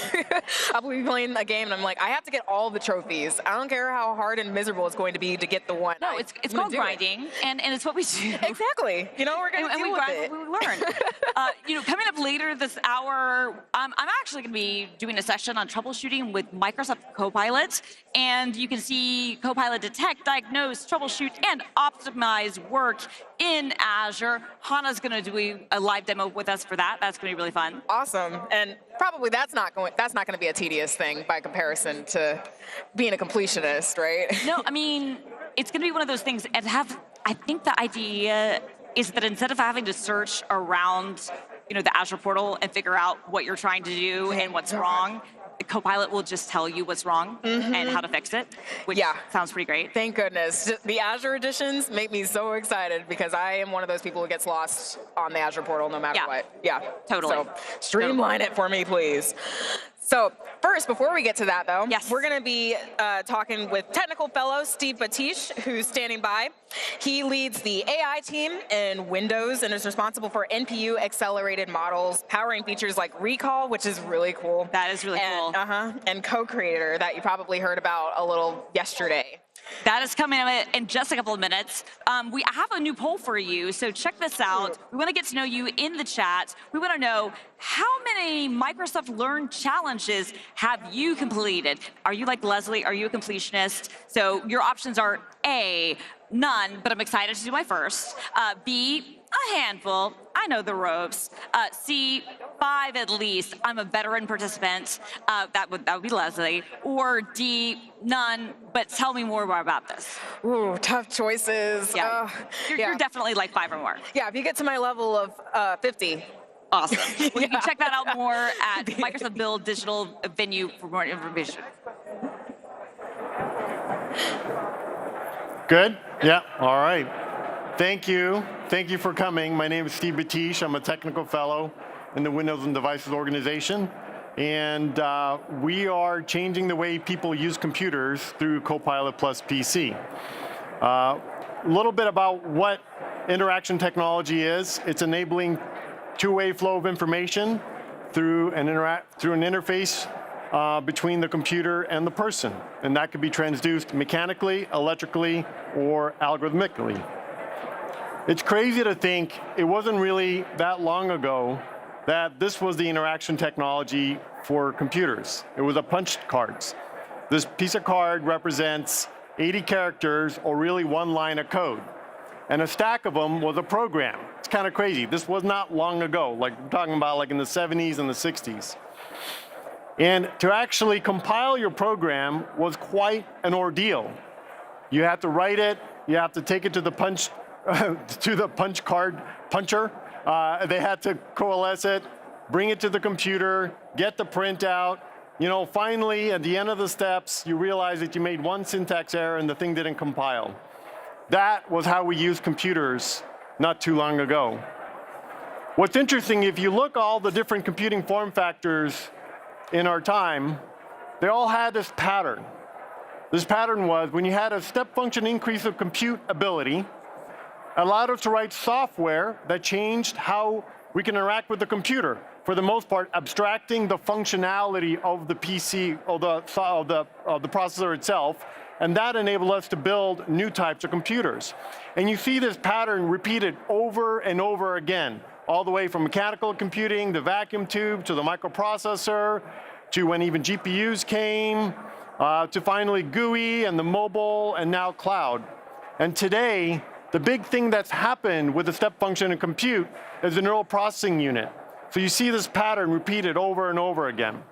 I'll be playing a game and I'm like, I have to get all the trophies. days. I don't care how hard and miserable it's going to be to get the one. No, it's called grinding, and it's what we do. Exactly. You know, we're going to deal with it. We learn. Coming up later this hour, I'm actually going to be doing a session on troubleshooting with Microsoft Copilot, and you can see Copilot detect, diagnose, troubleshoot, and optimize work in Azure. Hannah's going to do a live demo with us for that. That's going to be really fun. Awesome. And probably that's not going to be a tedious thing by comparison to being a completionist, right? No, I mean, it's going to be one of those things. I think the idea is that instead of having to search around, the Azure portal and figure out what you're trying to do and what's wrong, the Copilot will just tell you what's wrong and how to fix it, which sounds pretty great. Thank goodness. The Azure editions make me so excited because I am one of those people who gets lost on the Azure portal no matter what. Yeah, totally. So streamline it for me, please. So first, before we get to that, though, we're going to be talking with technical fellow Steve Batish, who's standing by. He leads the AI team in Windows and is responsible for NPU-accelerated models, powering features like Recall, which is really cool. That is really cool. And Co-Creator, that you probably heard about a little yesterday. That is coming up in just a couple of minutes. We have a new poll for you, so check this out. We want to get to know you in the chat. We want to know how many Microsoft Learn challenges have you completed? Are you like Leslie? Are you a completionist? So your options are A, none, but I'm excited to do my first. B, a handful. I know the ropes. C, 5 at least. I'm a veteran participant. That would be Leslie. Or D, none, but tell me more about this. Ooh, tough choices. Yeah. You're definitely like 5 or more. Yeah, if you get to my level of 50. Awesome. Well, you can check that out more at Microsoft Build Digital Venue for more information. Good? Yeah, all right. Thank you. Thank you for coming. My name is Steve Batish. I'm a technical fellow in the Windows and Devices organization. And we are changing the way people use computers through Copilot plus PC. A little bit about what interaction technology is. It's enabling two-way flow of information through an interface between the computer and the person. And that could be transduced mechanically, electrically, or algorithmically. It's crazy to think it wasn't really that long ago that this was the interaction technology for computers. It was a punch cards. This piece of card represents 80 characters, or really one line of code. And a stack of them was a program. It's kind of crazy. This was not long ago, like we're talking about like in the 70s and the 60s. And to actually compile your program was quite an ordeal. You have to write it, you have to take it to the punch card puncher. They had to coalesce it, bring it to the computer, get the printout. Finally, at the end of the steps, you realize that you made one syntax error and the thing didn't compile. That was how we used computers not too long ago. What's interesting, if you look at all the different computing form factors in our time, they all had this pattern. This pattern was when you had a step function increase of compute ability, allowed us to write software that changed how we can interact with the computer. For the most part, abstracting the functionality of the PC, of the processor itself, and that enabled us to build new types of computers. And you see this pattern repeated over and over again, all the way from mechanical computing, the vacuum tube, to the microprocessor, to when even GPUs came, to finally GUI and the mobile, and now cloud. And today, the big thing that's happened with the step function in compute is the neural processing unit. So you see this pattern repeated over and over again.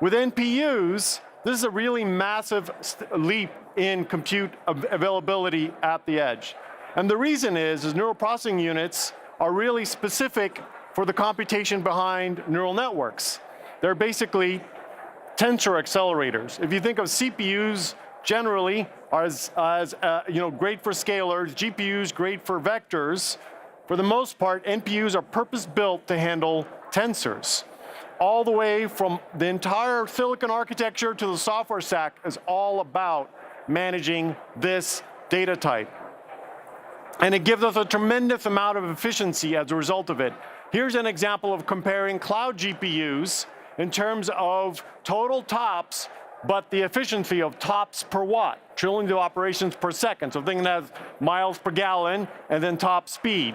With NPUs, this is a really massive leap in compute availability at the edge. And the reason is neural processing units are really specific for the computation behind neural networks. They're basically tensor accelerators. If you think of CPUs generally as great for scalars, GPUs great for vectors, for the most part, NPUs are purpose-built to handle tensors. All the way from the entire silicon architecture to the software stack is all about managing this data type. And it gives us a tremendous amount of efficiency as a result of it. Here's an example of comparing cloud GPUs in terms of total TOPS but the efficiency of tops per watt, trillions of operations per second. So think that as miles per gallon and then top speed.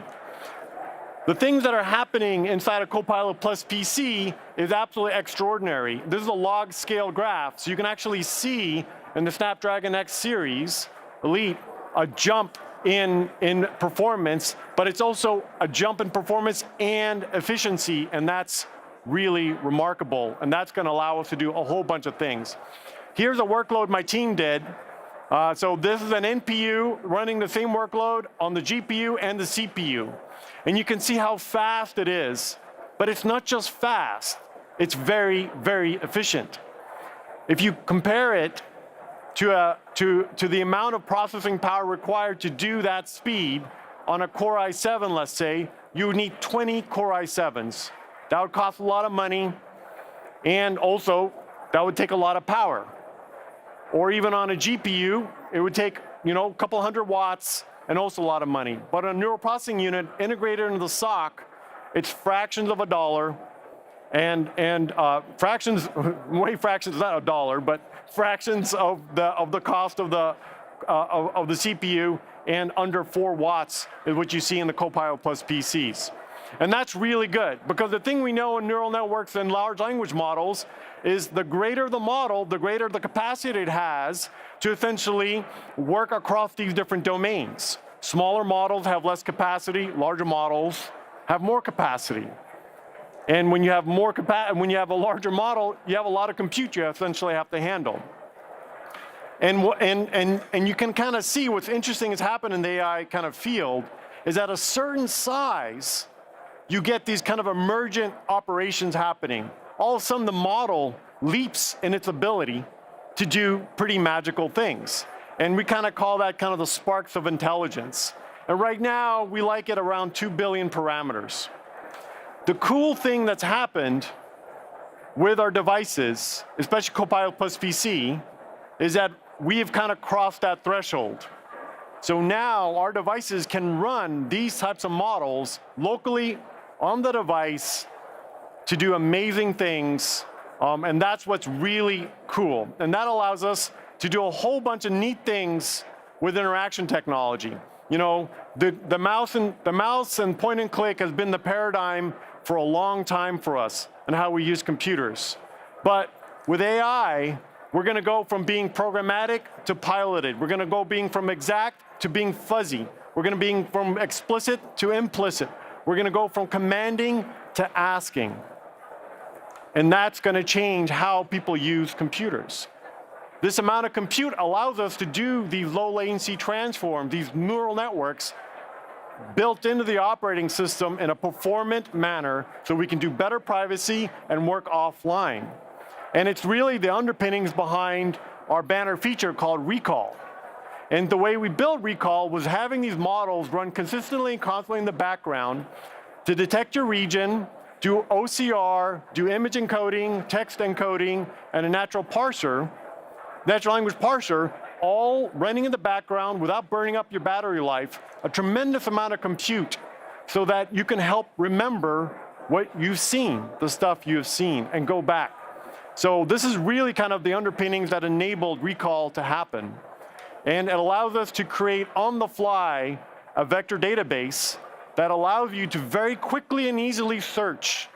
The things that are happening inside of Copilot Plus PC is absolutely extraordinary. This is a log scale graph, so you can actually see in the Snapdragon X series Elite a jump in performance, but it's also a jump in performance and efficiency, and that's really remarkable, and that's going to allow us to do a whole bunch of things. Here's a workload my team did. So this is an NPU running the same workload on the GPU and the CPU. And you can see how fast it is, but it's not just fast, it's very, very efficient. If you compare it to the amount of processing power required to do that speed on a Core i7, let's say, you would need 20 Core i7s. That would cost a lot of money, and also that would take a lot of power. Or even on a GPU, it would take, a couple hundred watts and also a lot of money. But on a neural processing unit integrated into the SoC, it's fractions of a dollar, and fractions, not a dollar, but fractions of the cost of the CPU, and under 4 watts is what you see in the Copilot Plus PCs. And that's really good, because the thing we know in neural networks and large language models is the greater the model, the greater the capacity it has to essentially work across these different domains. Smaller models have less capacity, larger models have more capacity. And when you have when you have a larger model, you have a lot of compute you essentially have to handle. And you can kind of see what's interesting has happened in the AI kind of field is at a certain size, you get these kind of emergent operations happening. All of a sudden, the model leaps in its ability to do pretty magical things. And we kind of call that kind of the sparks of intelligence. And right now, we like it around 2 billion parameters. The cool thing that's happened with our devices, especially Copilot Plus PC, is that we have kind of crossed that threshold. So now our devices can run these types of models locally on the device to do amazing things, and that's what's really cool. And that allows us to do a whole bunch of neat things with interaction technology. The mouse and point and click has been the paradigm for a long time for us and how we use computers. But with AI, we're going to go from being programmatic to piloted. We're going to go being from exact to being fuzzy. We're going to be from explicit to implicit. We're going to go from commanding to asking. And that's going to change how people use computers. This amount of compute allows us to do these low latency transforms, these neural networks, built into the operating system in a performant manner so we can do better privacy and work offline. And it's really the underpinnings behind our banner feature called Recall. And the way we built Recall was having these models run consistently and constantly in the background to detect your region, do OCR, do image encoding, text encoding, and a natural language parser, all running in the background without burning up your battery life, a tremendous amount of compute so that you can help remember what you've seen, the stuff you've seen, and go back. So this is really kind of the underpinnings that enabled Recall to happen. And it allows us to create on the fly a vector database that allows you to very quickly and easily search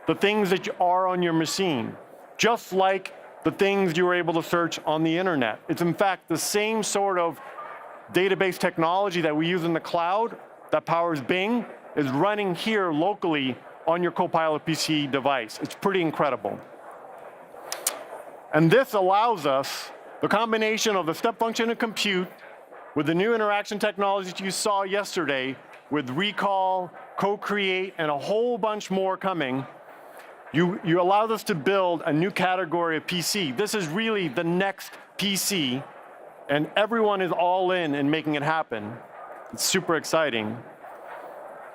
the things that are on your machine, just like the things you were able to search on the internet. It's in fact the same sort of database technology that we use in the cloud that powers Bing is running here locally on your Copilot PC device. It's pretty incredible. And this allows us, the combination of the step function and compute with the new interaction technologies you saw yesterday with Recall, Co-Create, and a whole bunch more coming, you allowed us to build a new category of PC. This is really the next PC, and everyone is all in making it happen. It's super exciting.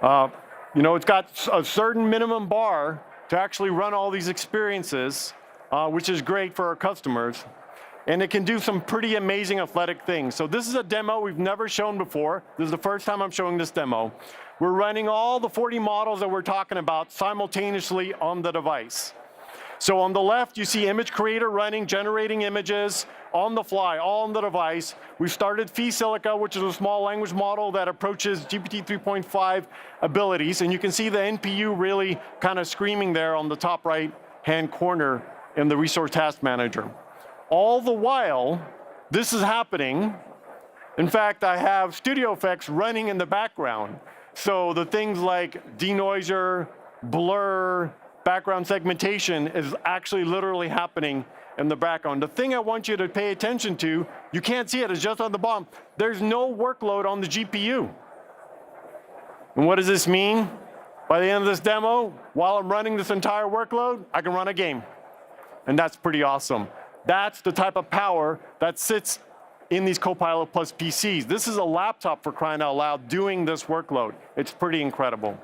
It's got a certain minimum bar to actually run all these experiences, which is great for our customers. And it can do some pretty amazing athletic things. So this is a demo we've never shown before. This is the first time I'm showing this demo. We're running all the 40 models that we're talking about simultaneously on the device. So on the left, you see Image Creator running, generating images on the fly, all on the device. We started phySilica, which is a small language model that approaches GPT 3.5 abilities. And you can see the NPU really kind of screaming there on the top right-hand corner in the Resource Task Manager. All the while, this is happening. In fact, I have studio effects running in the background. So the things like denoiser, blur, background segmentation is actually literally happening in the background. The thing I want you to pay attention to, you can't see it, it's just on the bottom. There's no workload on the GPU. And what does this mean? By the end of this demo, while I'm running this entire workload, I can run a game. And that's pretty awesome. That's the type of power that sits in these Copilot Plus PCs. This is a laptop, for crying out loud, doing this workload. It's pretty incredible.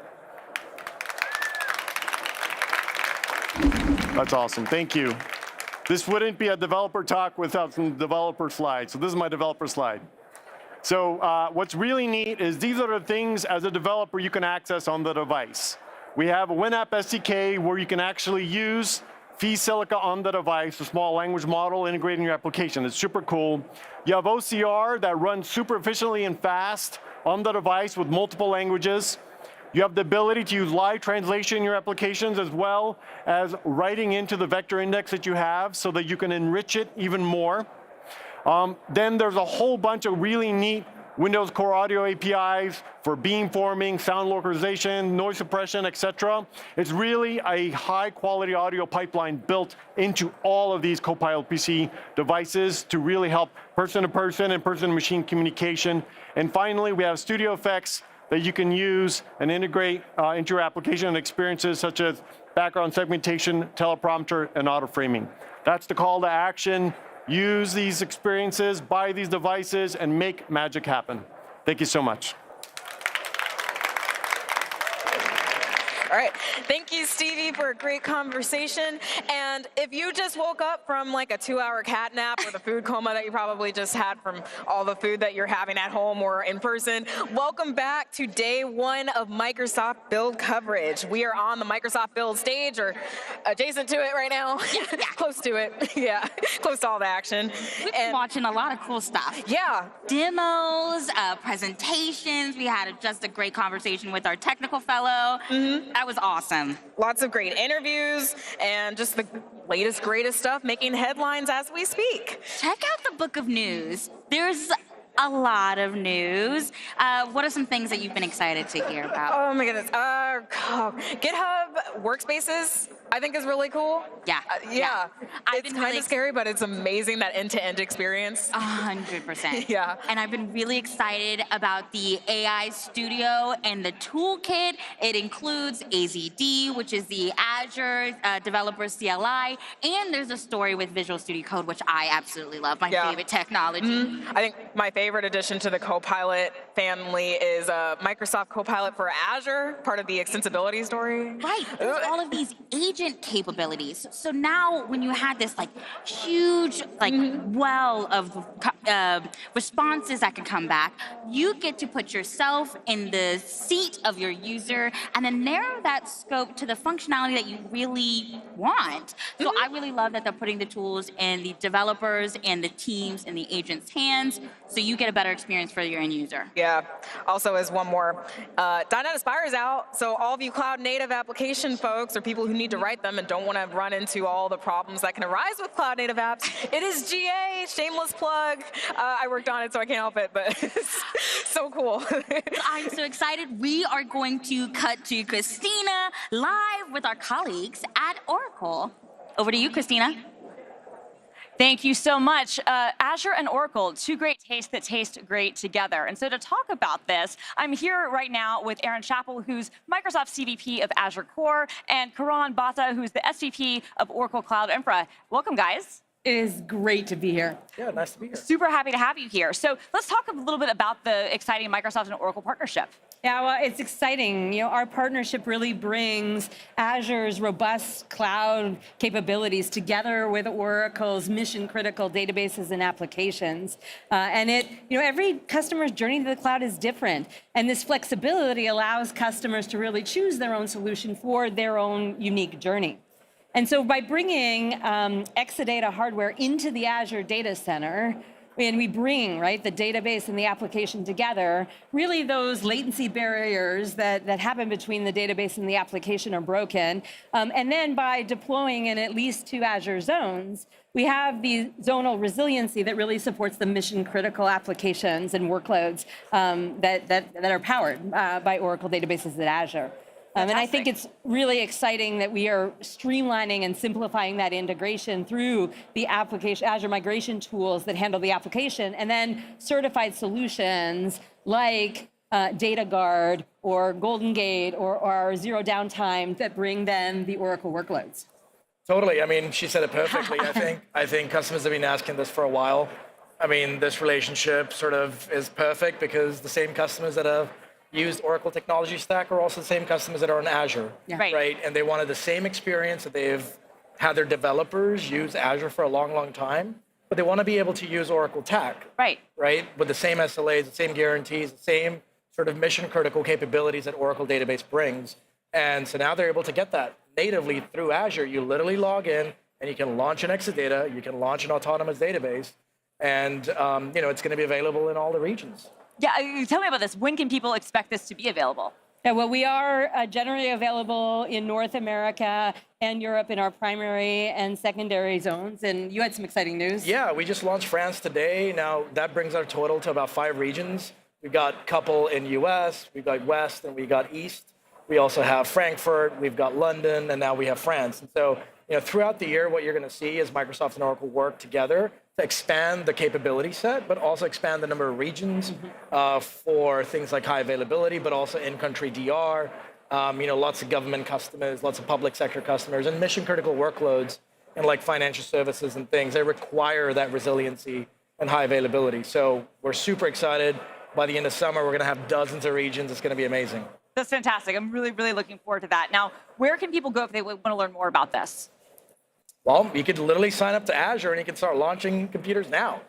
That's awesome, thank you. This wouldn't be a developer talk without some developer slides. So this is my developer slide. So what's really neat is these are the things as a developer you can access on the device. We have a WinApp SDK where you can actually use phySilica on the device, a small language model integrating your application. It's super cool. You have OCR that runs super efficiently and fast on the device with multiple languages. You have the ability to use live translation in your applications as well as writing into the vector index that you have so that you can enrich it even more. Then there's a whole bunch of really neat Windows Core Audio APIs for beamforming, sound localization, noise suppression, etc. It's really a high-quality audio pipeline built into all of these Copilot PC devices to really help person-to-person and person-to-machine communication. And finally, we have studio effects that you can use and integrate into your application and experiences such as background segmentation, teleprompter, and auto-framing. That's the call to action. Use these experiences, buy these devices, and make magic happen. Thank you so much. All right, thank you, Stevie, for a great conversation. And if you just woke up from like a 2-hour cat nap or the food coma that you probably just had from all the food that you're having at home or in person, welcome back to day 1 of Microsoft Build coverage. We are on the Microsoft Build stage, or adjacent to it right now. Yeah. Close to it. Yeah, close to all the action. We've been watching a lot of cool stuff. Yeah. Demos, presentations. We had just a great conversation with our technical fellow. That was awesome. Lots of great interviews and just the latest, greatest stuff making headlines as we speak. Check out the book of news. There's a lot of news. What are some things that you've been excited to hear about? Oh my goodness. GitHub Workspaces, I think, is really cool. Yeah. Yeah. It's kind of scary, but it's amazing, that end-to-end experience. 100%. Yeah. And I've been really excited about the AI Studio and the toolkit. It includes AZD, which is the Azure Developer CLI, and there's a story with Visual Studio Code, which I absolutely love, my favorite technology. I think my favorite addition to the Copilot family is Microsoft Copilot for Azure, part of the extensibility story. Right, there's all of these agent capabilities. So now when you had this like huge well of responses that can come back, you get to put yourself in the seat of your user and then narrow that scope to the functionality that you really want. So I really love that they're putting the tools in the developers and the teams and the agents' hands so you get a better experience for your end user. Yeah. Also, as one more, .NET Aspire is out, so all of you cloud native application folks or people who need to write them and don't want to run into all the problems that can arise with cloud native apps, it is GA, shameless plug. I worked on it, so I can't help it, but it's so cool. I'm so excited. We are going to cut to Christina live with our colleagues at Oracle. Over to you, Christina. Thank you so much. Azure and Oracle, two great tastes that taste great together. And so to talk about this, I'm here right now with Aaron Chappell, who's Microsoft's CVP of Azure Core, and Karan Bhatta, who's the SVP of Oracle Cloud Infra. Welcome, guys. It is great to be here. Yeah, nice to be here. Super happy to have you here. So let's talk a little bit about the exciting Microsoft and Oracle partnership. Yeah, well, it's exciting. You know, our partnership really brings Azure's robust cloud capabilities together with Oracle's mission-critical databases and applications. And every customer's journey to the cloud is different. And this flexibility allows customers to really choose their own solution for their own unique journey. And so by bringing Exadata hardware into the Azure data center, and we bring, right, the database and the application together, really those latency barriers that happen between the database and the application are broken. And then by deploying in at least 2 Azure zones, we have the zonal resiliency that really supports the mission critical applications and workloads that are powered by Oracle databases at Azure. And I think it's really exciting that we are streamlining and simplifying that integration through the application, Azure migration tools that handle the application, and then certified solutions like DataGuard or Golden Gate or our zero downtime that bring then the Oracle workloads. Totally. I mean, she said it perfectly. I think customers have been asking this for a while. I mean, this relationship sort of is perfect because the same customers that have used Oracle technology stack are also the same customers that are on Azure, right? And they wanted the same experience that they've had their developers use Azure for a long, long time, but they want to be able to use Oracle tech, right? With the same SLAs, the same guarantees, the same sort of mission critical capabilities that Oracle database brings. And so now they're able to get that natively through Azure. You literally log in and you can launch an Exadata, you can launch an autonomous database, and it's going to be available in all the regions. Yeah, tell me about this. When can people expect this to be available? Yeah, well, we are generally available in North America and Europe in our primary and secondary zones. And you had some exciting news. Yeah, we just launched France today. Now that brings our total to about 5 regions. We've got a couple in US, we've got West, and we got East. We also have Frankfurt, we've got London, and now we have France. And so, throughout the year, what you're going to see is Microsoft and Oracle work together to expand the capability set, but also expand the number of regions for things like high availability, but also in-country DR. Lots of government customers, lots of public sector customers, and mission-critical workloads, and like financial services and things. They require that resiliency and high availability. So we're super excited. By the end of summer, we're going to have dozens of regions. It's going to be amazing. That's fantastic. I'm really, really looking forward to that. Now, where can people go if they want to learn more about this? Well, you could literally sign up to Azure and you can start launching computers now.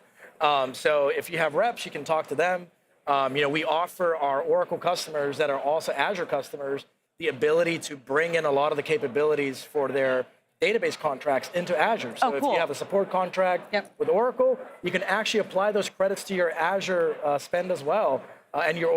So if you have reps, you can talk to them. We offer our Oracle customers that are also Azure customers the ability to bring in a lot of the capabilities for their database contracts into Azure. So if you have a support contract with Oracle, you can actually apply those credits to your Azure spend as well. And your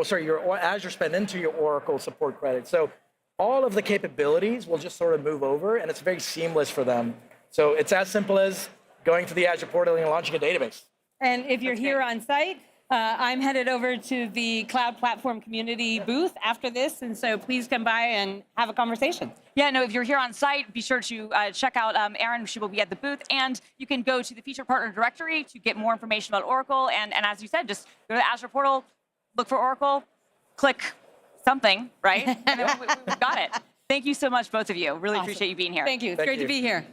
Azure spend into your Oracle support credit. So all of the capabilities will just sort of move over, and it's very seamless for them. So it's as simple as going to the Azure portal and launching a database. And if you're here on site, I'm headed over to the Cloud Platform Community booth after this, and so please come by and have a conversation. Yeah, no, if you're here on site, be sure to check out Erin. She will be at the booth, and you can go to the featured partner directory to get more information about Oracle. And as you said, just go to the Azure portal, look for Oracle, click something, right? And then we've got it. Thank you so much, both of you. Really appreciate you being here. Thank you. It's great to be here.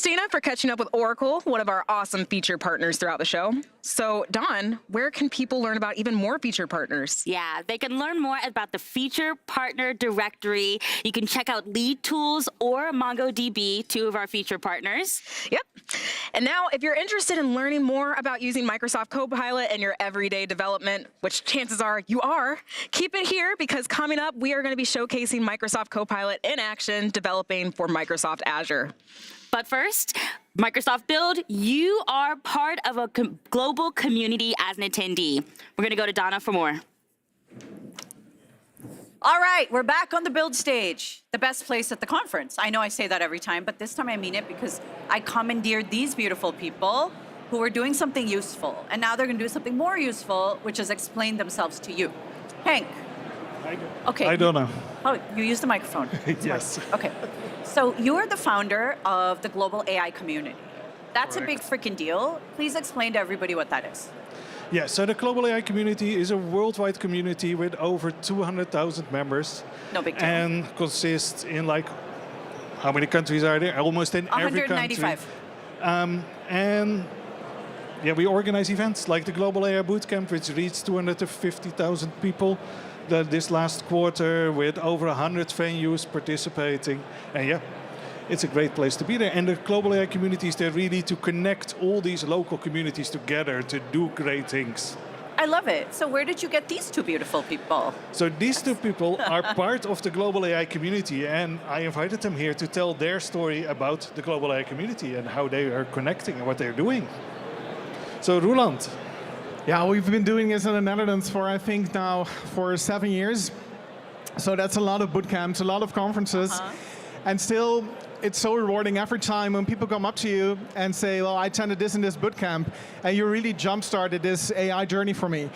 Christina for catching up with Oracle, one of our awesome featured partners throughout the show. So, Dawn, where can people learn about even more featured partners? Yeah, they can learn more about the Feature Partner Directory. You can check out Lead Tools or MongoDB, two of our feature partners. Yep. And now, if you're interested in learning more about using Microsoft Copilot in your everyday development, which chances are you are, keep it here because coming up, we are going to be showcasing Microsoft Copilot in action, developing for Microsoft Azure. But first, Microsoft Build, you are part of a global community as an attendee. We're going to go to Donna for more. All right, we're back on the Build stage, the best place at the conference. I know I say that every time, but this time I mean it because I commandeered these beautiful people who were doing something useful, and now they're going to do something more useful, which is explain themselves to you. Hank. Okay. I don't know. Oh, you use the microphone. Yes. Okay. So you're the founder of the global AI community. That's Correct. a big freaking deal. Please explain to everybody what that is. Yeah, so the global AI community is a worldwide community with over 200,000 members. No big deal. And consists in like, how many countries are there? Almost in every country. 195. And yeah, we organize events like the Global AI Bootcamp, which reached 250,000 people this last quarter with over 100 venues participating. And yeah, it's a great place to be there. And the global AI community is there really to connect all these local communities together to do great things. I love it. So where did you get these two beautiful people? So these two people are part of the global AI community, and I invited them here to tell their story about the global AI community and how they are connecting and what they're doing. So Roland. Yeah, we've been doing this in the Netherlands for, I think now, for 7 years. So that's a lot of bootcamps, a lot of conferences. And still, it's so rewarding every time when people come up to you and say, well, I attended this and this bootcamp, and you really jump-started this AI journey for me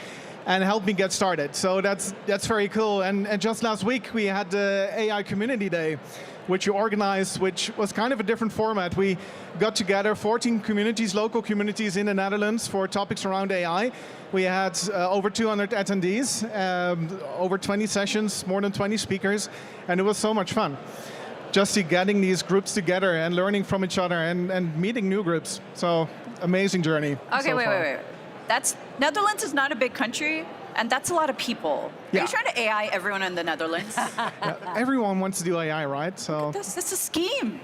and helped me get started. So that's very cool. And just last week, we had the AI Community Day, which you organized, which was kind of a different format. We got together 14 communities, local communities in the Netherlands for topics around AI. We had over 200 attendees, over 20 sessions, more than 20 speakers, and it was so much fun. Just getting these groups together and learning from each other and meeting new groups. So amazing journey. Okay, so wait. far. Netherlands is not a big country, and that's a lot of people. Yeah. Are you trying to AI everyone in the Netherlands? Yeah, everyone wants to do AI, right? So This is a scheme.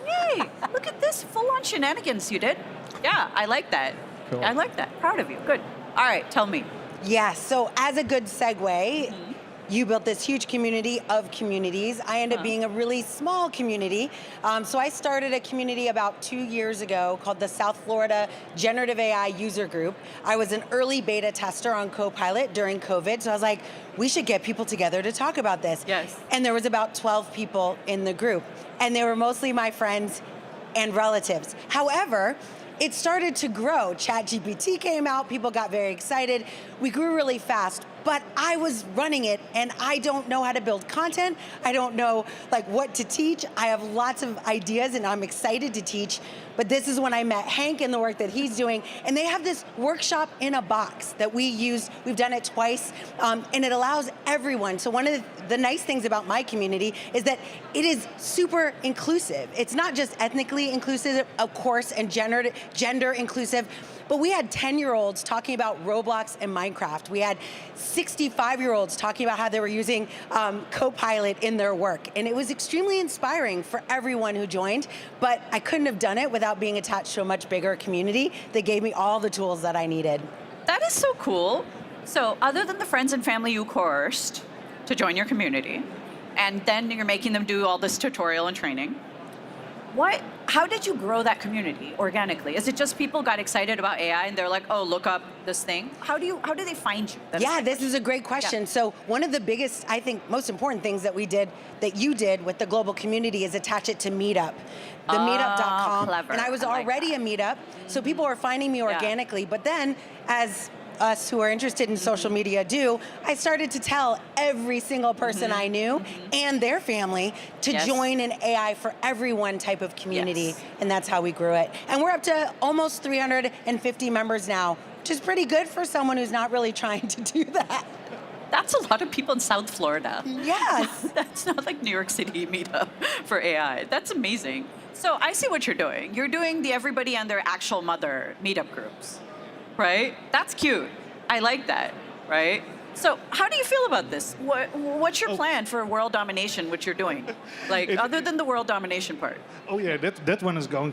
Yay, look at this full-on shenanigans you did. Yeah, I like that. Cool. I like that. Proud of you. Good. All right, tell me. Yes, so as a good segue, you built this huge community of communities. I ended up being a really small community. So I started a community about 2 years ago called the South Florida Generative AI User Group. I was an early beta tester on Copilot during COVID, so I was like, we should get people together to talk about this. Yes. And there was about 12 people in the group, and they were mostly my friends and relatives. However, it started to grow. ChatGPT came out, people got very excited. We grew really fast, but I was running it and I don't know how to build content. I don't know like what to teach. I have lots of ideas and I'm excited to teach, but this is when I met Hank and the work that he's doing, and they have this workshop in a box that we use. We've done it twice, and it allows everyone. So one of the nice things about my community is that it is super inclusive. It's not just ethnically inclusive, of course, and gender inclusive, but we had 10-year-olds talking about Roblox and Minecraft. We had 65-year-olds talking about how they were using Copilot in their work. And it was extremely inspiring for everyone who joined, but I couldn't have done it without being attached to a much bigger community that gave me all the tools that I needed. That is so cool. So other than the friends and family you coerced to join your community, and then you're making them do all this tutorial and training, how did you grow that community organically? Is it just people got excited about AI and they're like, oh, look up this thing? How do they find you? This is a great question. Yeah. So one of the biggest, I think, most important things that you did with the global community is attach it to Meetup. The meetup.com. Clever. And I was already a Meetup, so people were finding me organically. But then, as us who are interested in social media do, I started to tell every single person I knew and their family to join an AI for everyone type of community, and that's how we grew it. And we're up to almost 350 members now, which is pretty good for someone who's not really trying to do that. That's a lot of people in South Florida. Yes. That's not like New York City meetup for AI. That's amazing. So I see what you're doing. You're doing the everybody and their actual mother meetup groups, right? That's cute. I like that, right? So how do you feel about this? What's your plan for world domination, which you're doing? Like, other than the world domination part? Oh yeah, that one is going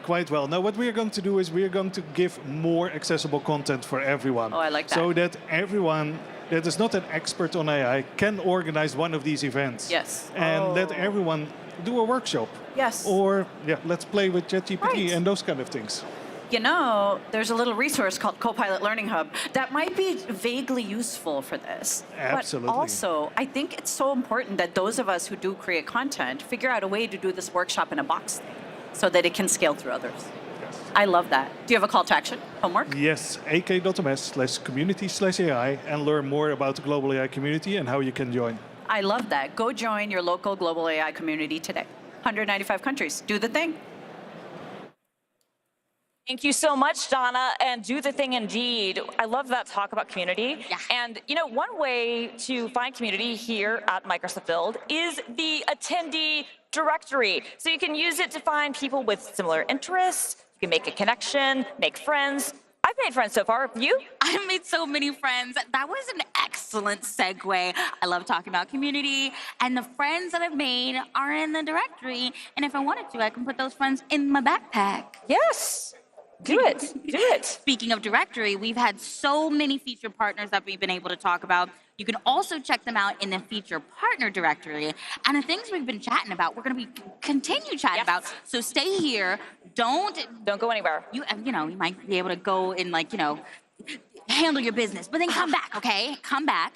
quite well. Now what we are going to do is we are going to give more accessible content for everyone. Oh, I like that. So that everyone that is not an expert on AI can organize one of these events. Yes. And let everyone do a workshop. Yes. Or let's play with ChatGPT and those kind of things. You know, there's a little resource called Copilot Learning Hub that might be vaguely useful for this. Absolutely. But also, I think it's so important that those of us who do create content figure out a way to do this workshop in a box thing so that it can scale through others. Yes. I love that. Do you have a call to action? Homework? Yes, ak.ms/community/AI and learn more about the global AI community and how you can join. I love that. Go join your local global AI community today. 195 countries. Do the thing. Thank you so much, Donna, and do the thing indeed. I love that talk about community. Yeah. And you know, one way to find community here at Microsoft Build is the attendee directory. So you can use it to find people with similar interests. You can make a connection, make friends. I've made friends so far. You? I've made so many friends. That was an excellent segue. I love talking about community, and the friends that I've made are in the directory. And if I wanted to, I can put those friends in my backpack. Yes. Do it. Do it. Speaking of directory, we've had so many feature partners that we've been able to talk about. You can also check them out in the feature partner directory. And the things we've been chatting about, we're going to be continue chatting about. So stay here. Don't go anywhere. You know, you might be able to go and handle your business, but then come back, okay? Come back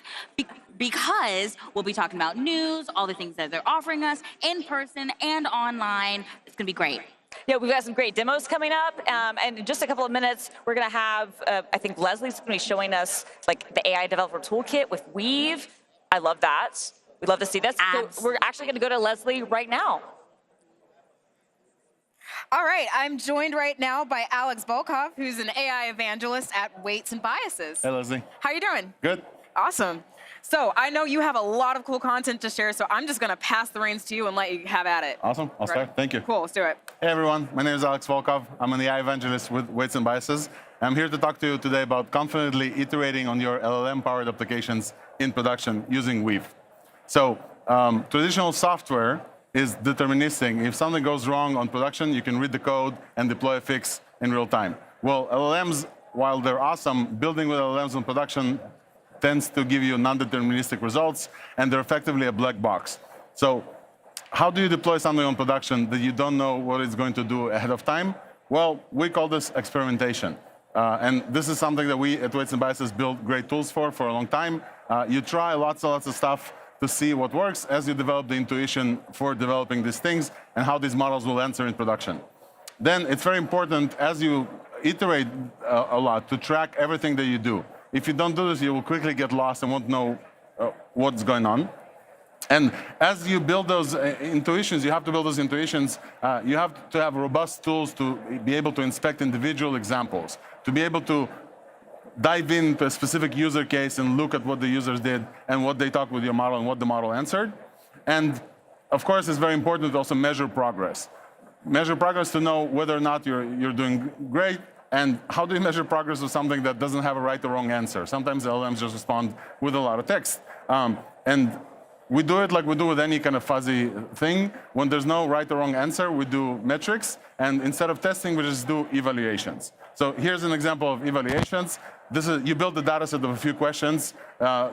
because we'll be talking about news, all the things that they're offering us in person and online. It's going to be great. Yeah, we've got some great demos coming up, and in just a couple of minutes, we're going to have, I think Leslie's going to be showing us like the AI Developer Toolkit with Weave. I love that. We'd love to see this. So we're actually going to go to Leslie right now. All right, I'm joined right now by Alex Volkov, who's an AI evangelist at Weights and Biases. Hey, Leslie. How you doing? Good. Awesome. So I know you have a lot of cool content to share, so I'm just going to pass the reins to you and let you have at it. Awesome. I'll start. Thank you. Cool. Let's do it. Hey, everyone. My name is Alex Volkov. I'm an AI evangelist with Weights and Biases. I'm here to talk to you today about confidently iterating on your LLM-powered applications in production using Weave. So traditional software is deterministic. If something goes wrong on production, you can read the code and deploy a fix in real time. Well, LLMs, while they're awesome, building with LLMs on production tends to give you non-deterministic results, and they're effectively a black box. So how do you deploy something on production that you don't know what it's going to do ahead of time? Well, we call this experimentation. And this is something that we at Weights and Biases build great tools for a long time. You try lots and lots of stuff to see what works as you develop the intuition for developing these things and how these models will answer in production. Then it's very important as you iterate a lot to track everything that you do. If you don't do this, you will quickly get lost and won't know what's going on. And as you build those intuitions, you have to build those intuitions, you have to have robust tools to be able to inspect individual examples, to be able to dive into a specific user case and look at what the users did and what they talked with your model and what the model answered. And of course, it's very important to also measure progress. Measure progress to know whether or not you're doing great. And how do you measure progress with something that doesn't have a right or wrong answer? Sometimes LLMs just respond with a lot of text. And we do it like we do with any kind of fuzzy thing. When there's no right or wrong answer, we do metrics. And instead of testing, we just do evaluations. So here's an example of evaluations. You build a data set of a few questions.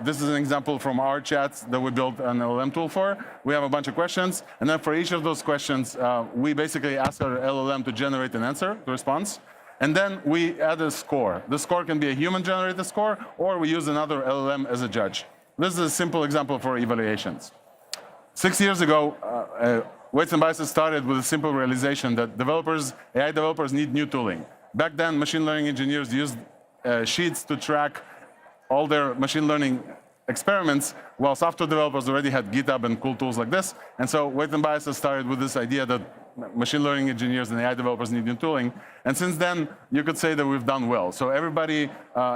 This is an example from our chats that we built an LLM tool for. We have a bunch of questions. And then for each of those questions, we basically ask our LLM to generate an answer, the response. And then we add a score. The score can be a human-generated score, or we use another LLM as a judge. This is a simple example for evaluations. 6 years ago, Weights and Biases started with a simple realization that AI developers need new tooling. Back then, machine learning engineers used sheets to track all their machine learning experiments, while software developers already had GitHub and cool tools like this. And so Weights and Biases started with this idea that machine learning engineers and AI developers need new tooling. And since then, you could say that we've done well. So everybody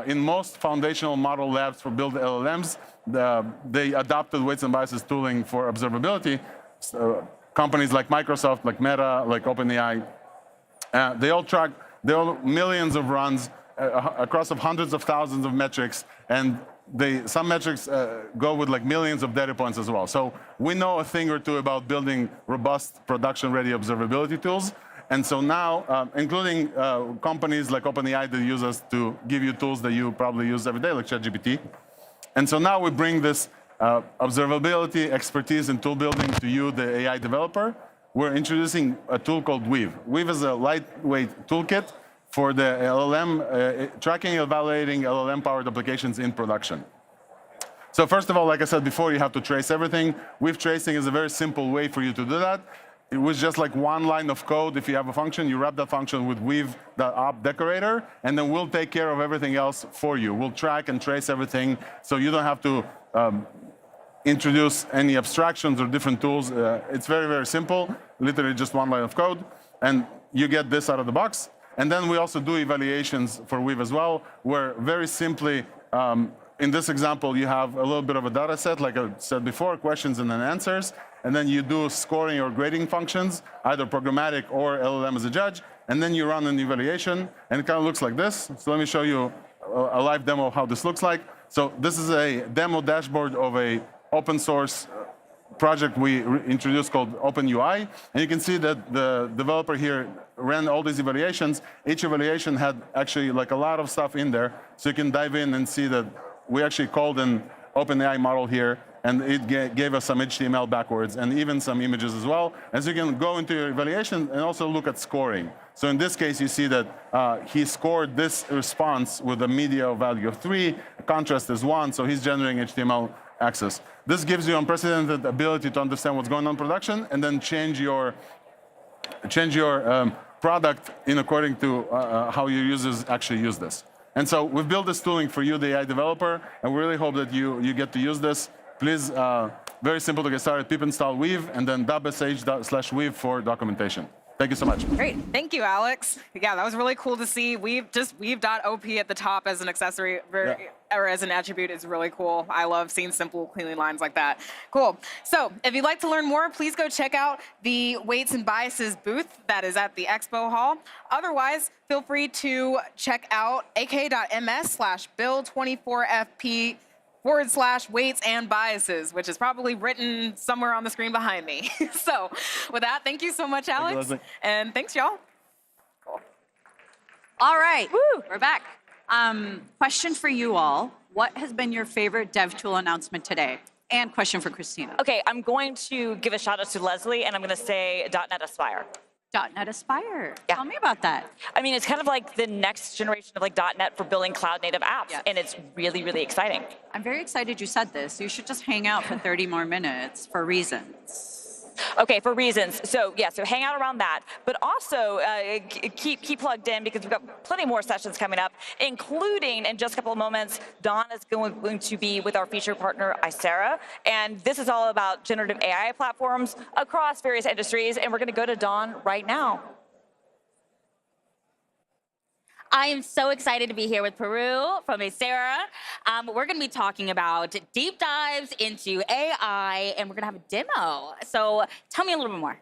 in most foundational model labs for build LLMs, they adopted weights and biases tooling for observability. Companies like Microsoft, like Meta, like OpenAI, they all millions of runs across of hundreds of thousands of metrics, and some metrics go with like millions of data points as well. So we know a thing or two about building robust production-ready observability tools. And so now, including companies like OpenAI that use us to give you tools that you probably use every day, like ChatGPT. And so now we bring this observability, expertise, and tool building to you, the AI developer. We're introducing a tool called Weave. Weave is a lightweight toolkit for the LLM, tracking and evaluating LLM-powered applications in production. So first of all, like I said before, you have to trace everything. Weave tracing is a very simple way for you to do that. It was just like one line of code. If you have a function, you wrap that function with Weave.op decorator, and then we'll take care of everything else for you. We'll track and trace everything, so you don't have to introduce any abstractions or different tools. It's very, very simple, literally just one line of code, and you get this out of the box. And then we also do evaluations for Weave as well, where very simply, in this example, you have a little bit of a data set, like I said before, questions and then answers. And then you do scoring or grading functions, either programmatic or LLM as a judge. And then you run an evaluation, and it kind of looks like this. So let me show you a live demo of how this looks like. So this is a demo dashboard of a open source project we introduced called OpenUI. And you can see that the developer here ran all these evaluations. Each evaluation had actually like a lot of stuff in there. So you can dive in and see that we actually called an OpenAI model here, and it gave us some HTML backwards and even some images as well. And so you can go into your evaluation and also look at scoring. So in this case, you see that he scored this response with a media value of 3, contrast is 1, so he's generating HTML access. This gives you unprecedented ability to understand what's going on in production and then change your product in according to how your users actually use this. And so we've built this tooling for you, the AI developer, and we really hope that you get to use this. Please, very simple to get started, pip install Weave, and then /Weave for documentation. Thank you so much. Great. Thank you, Alex. Yeah, that was really cool to see. Weave.op at the top as an accessory or as an attribute is really cool. I love seeing simple, clean lines like that. Cool. So if you'd like to learn more, please go check out the Weights and Biases booth that is at the Expo Hall. Otherwise, feel free to check out ak.ms/build24fp/weights and biases, which is probably written somewhere on the screen behind me. So with that, thank you so much, Alex. Thank you, and thanks, y'all. All right, we're back. Question for you all. What has been your favorite dev tool announcement today? And question for Christina. Okay, I'm going to give a shout out to Leslie, and I'm going to say .NET Aspire. .NET Aspire. Yeah. Tell me about that. I mean, it's kind of like the next generation of like .NET for building cloud-native apps, and it's really, really exciting. I'm very excited you said this. You should just hang out for 30 more minutes for reasons. Okay, for reasons. So yeah, so hang out around that, but also keep plugged in because we've got plenty more sessions coming up, including in just a couple of moments, Dawn is going to be with our feature partner, Icera, and this is all about generative AI platforms across various industries, and we're going to go to Dawn right now. I am so excited to be here with Peru from Icera. We're going to be talking about deep dives into AI, and we're going to have a demo. So tell me a little bit more.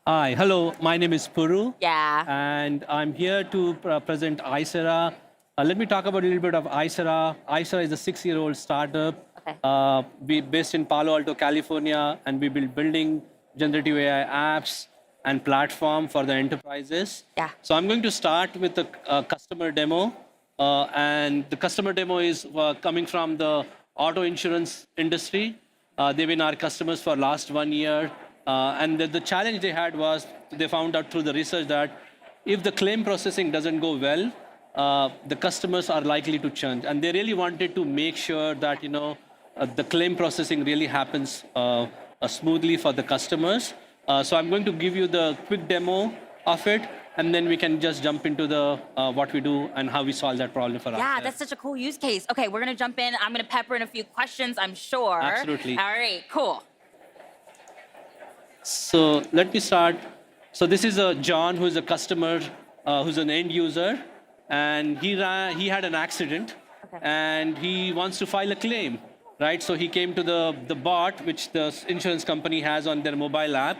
Hi, hello. My name is Peru. Yeah. And I'm here to present Icera. Let me talk about a little bit of Icera. Icera is a 6-year-old startup. Okay. Based in Palo Alto, California, and we building generative AI apps and platform for the enterprises. Yeah. So I'm going to start with a customer demo. And the customer demo is coming from the auto insurance industry. They've been our customers for last 1 year. And the challenge they had was they found out through the research that if the claim processing doesn't go well, the customers are likely to churn. And they really wanted to make sure that the claim processing really happens smoothly for the customers. So I'm going to give you the quick demo of it, and then we can just jump into the what we do and how we solve that problem for us. Yeah, that's such a cool use case. Okay, we're going to jump in. I'm going to pepper in a few questions, I'm sure. Absolutely. All right, cool. So let me start. So this is a John who is a customer, who's an end user, and he had an accident, and he wants to file a claim, right? So he came to the bot, which the insurance company has on their mobile app,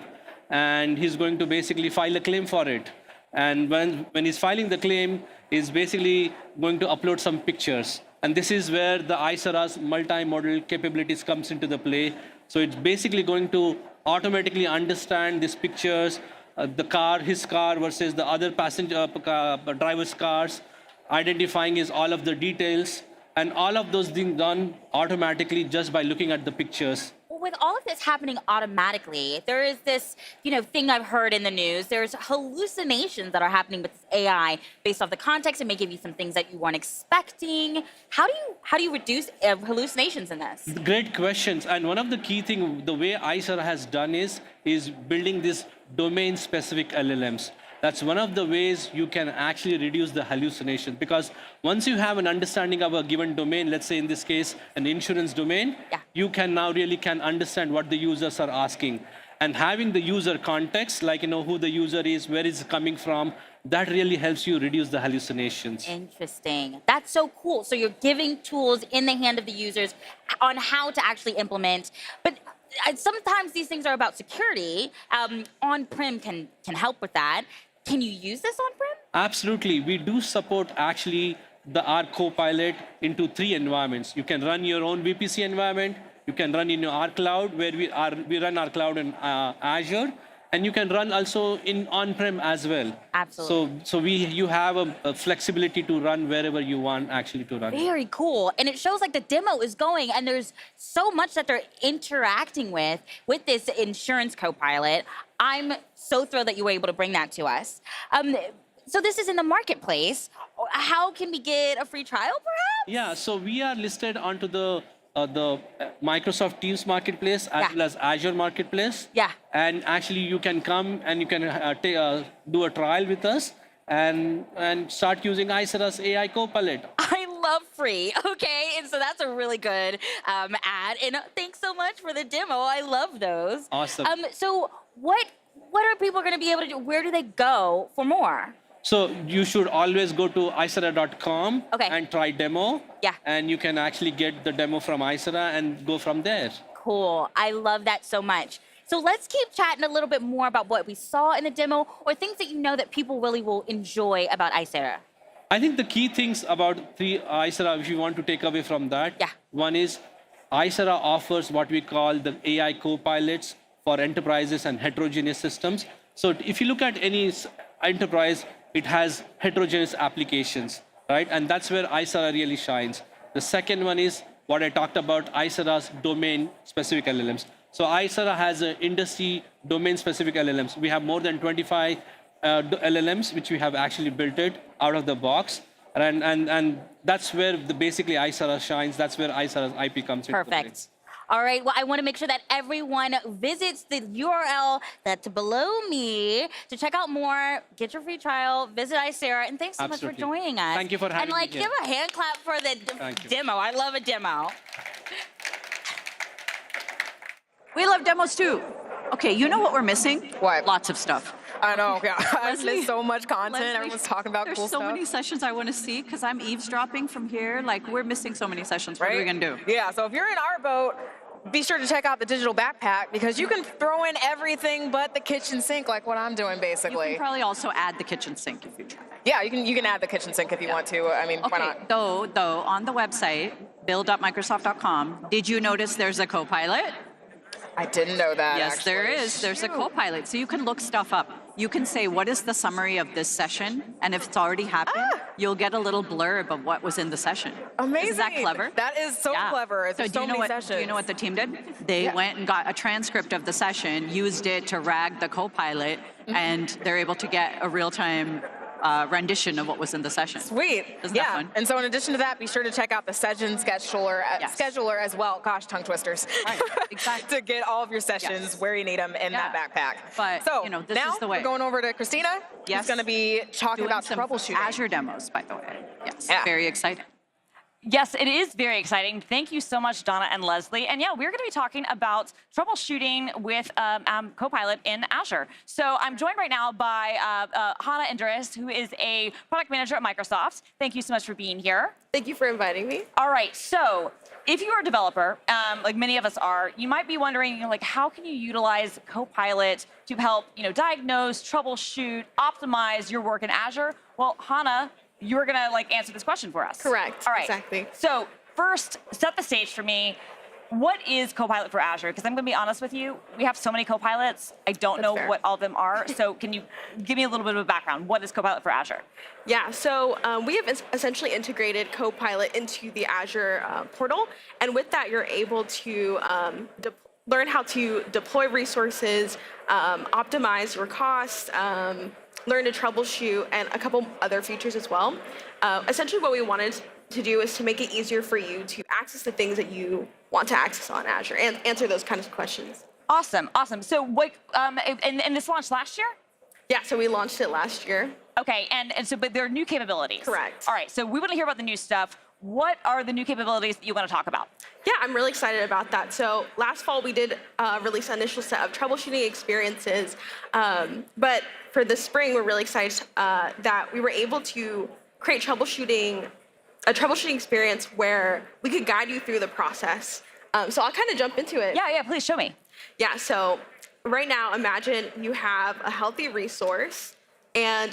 and he's going to basically file a claim for it. And when he's filing the claim, he's basically going to upload some pictures. And this is where the iSara's multimodal capabilities comes into the play. So it's basically going to automatically understand these pictures, his car versus the other driver's cars, identifying all of the details, and all of those things done automatically just by looking at the pictures. Well, with all of this happening automatically, there is this, thing I've heard in the news. There's hallucinations that are happening with this AI based off the context. It may give you some things that you weren't expecting. How do you reduce hallucinations in this? Great questions. And one of the key things, the way iSara has done is building this domain-specific LLMs. That's one of the ways you can actually reduce the hallucination, because once you have an understanding of a given domain, let's say in this case, an insurance domain, you can now really understand what the users are asking. And having the user context, like who the user is, where it's coming from, that really helps you reduce the hallucinations. Interesting. That's so cool. So you're giving tools in the hand of the users on how to actually implement, but sometimes these things are about security. On-prem can help with that. Can you use this on-prem? Absolutely. We do support actually our Copilot into 3 environments. You can run your own VPC environment. You can run in our cloud, where we run our cloud in Azure. And you can run also in on-prem as well. Absolutely. So you have a flexibility to run wherever you want actually to run. Very cool. And it shows like the demo is going, and there's so much that they're interacting with this insurance Copilot. I'm so thrilled that you were able to bring that to us. So this is in the marketplace. How can we get a free trial, perhaps? Yeah, so we are listed onto the Microsoft Teams Marketplace as well as Azure Marketplace. Yeah. And actually, you can come and you can do a trial with us and start using iSara's AI Copilot. I love free, okay? And so that's a really good ad. And thanks so much for the demo. I love those. Awesome. So what are people going to be able to do? Where do they go for more? So you should always go to isara.com and try demo. Yeah. And you can actually get the demo from iSara and go from there. Cool. I love that so much. So let's keep chatting a little bit more about what we saw in the demo, or things that you know that people really will enjoy about iSara. I think the key things about iSara, if you want to take away from that, one is iSara offers what we call the AI copilots for enterprises and heterogeneous systems. So if you look at any enterprise, it has heterogeneous applications, right? And that's where iSara really shines. The second one is what I talked about, iSara's domain-specific LLMs. So iSara has an industry domain-specific LLMs. We have more than 25 LLMs, which we have actually built it out of the box. And that's where basically iSara shines. That's where iSara's IP comes into play. Perfect. All right, well, I want to make sure that everyone visits the URL that's below me to check out more, get your free trial, visit iSara, and thanks so much for joining us. Thank you for having me here. Give a hand clap for the demo. I love a demo. We love demos too. Okay, you know what we're missing? What? Lots of stuff. I know, yeah. I've missed so much content. Everyone's talking about there's cool so stuff. many sessions I want to see because I'm eavesdropping from here. Like, we're missing so many sessions. What are we going to do? Yeah, so if you're in our boat, be sure to check out the digital backpack because you can throw in everything but the kitchen sink, like what I'm doing, basically. You can probably also add the kitchen sink if you try. Yeah, you can add the kitchen sink if you want to. I mean, why not? Though, on the website, build.microsoft.com, did you notice there's a Copilot? I didn't know that. Yes, actually. there is. There's a Copilot. So you can look stuff up. You can say, what is the summary of this session? And if it's already happened, you'll get a little blurb of what was in the session. Amazing. Isn't that clever? That is so clever. So do you know what the team did? They went and got a transcript of the session, used it to RAG the Copilot, and they're able to get a real-time rendition of what was in the session. Sweet. Isn't that fun? And so in addition to that, be sure to check out the session scheduler as well. Gosh, tongue twisters. Right, exactly. To get all of your sessions where you need them in that backpack. But, so this now is the way. we're going over to Christina. Yes. Who's going to be talking Doing about some troubleshooting. Azure demos, by the way. Yes, very exciting. Yes, it is very exciting. Thank you so much, Donna and Leslie. And yeah, we're going to be talking about troubleshooting with Copilot in Azure. So I'm joined right now by Hannah Indris, who is a product manager at Microsoft. Thank you so much for being here. Thank you for inviting me. All right, so if you are a developer, like many of us are, you might be wondering, like, how can you utilize Copilot to help, diagnose, troubleshoot, optimize your work in Azure? Well, Hannah, you're gonna answer this question for us. Correct. All right. Exactly. So first, set the stage for me. What is Copilot for Azure? Because I'm gonna be honest with you, we have so many Copilots. I don't know what all of them are. So can you give me a little bit of a background? What is Copilot for Azure? Yeah, so we have essentially integrated Copilot into the Azure portal. And with that, you're able to learn how to deploy resources, optimize your costs, learn to troubleshoot, and a couple other features as well. Essentially, what we wanted to do is to make it easier for you to access the things that you want to access on Azure and answer those kinds of questions. Awesome, awesome. So what, and this launched last year? Yeah, so we launched it last year. Okay, and so, but there are new capabilities. Correct. All right, so we want to hear about the new stuff. What are the new capabilities that you want to talk about? Yeah, I'm really excited about that. So last fall, we did release an initial set of troubleshooting experiences. But for the spring, we're really excited that we were able to create a troubleshooting experience where we could guide you through the process. So I'll kind of jump into it. Yeah, please show me. Yeah, so right now, imagine you have a healthy resource and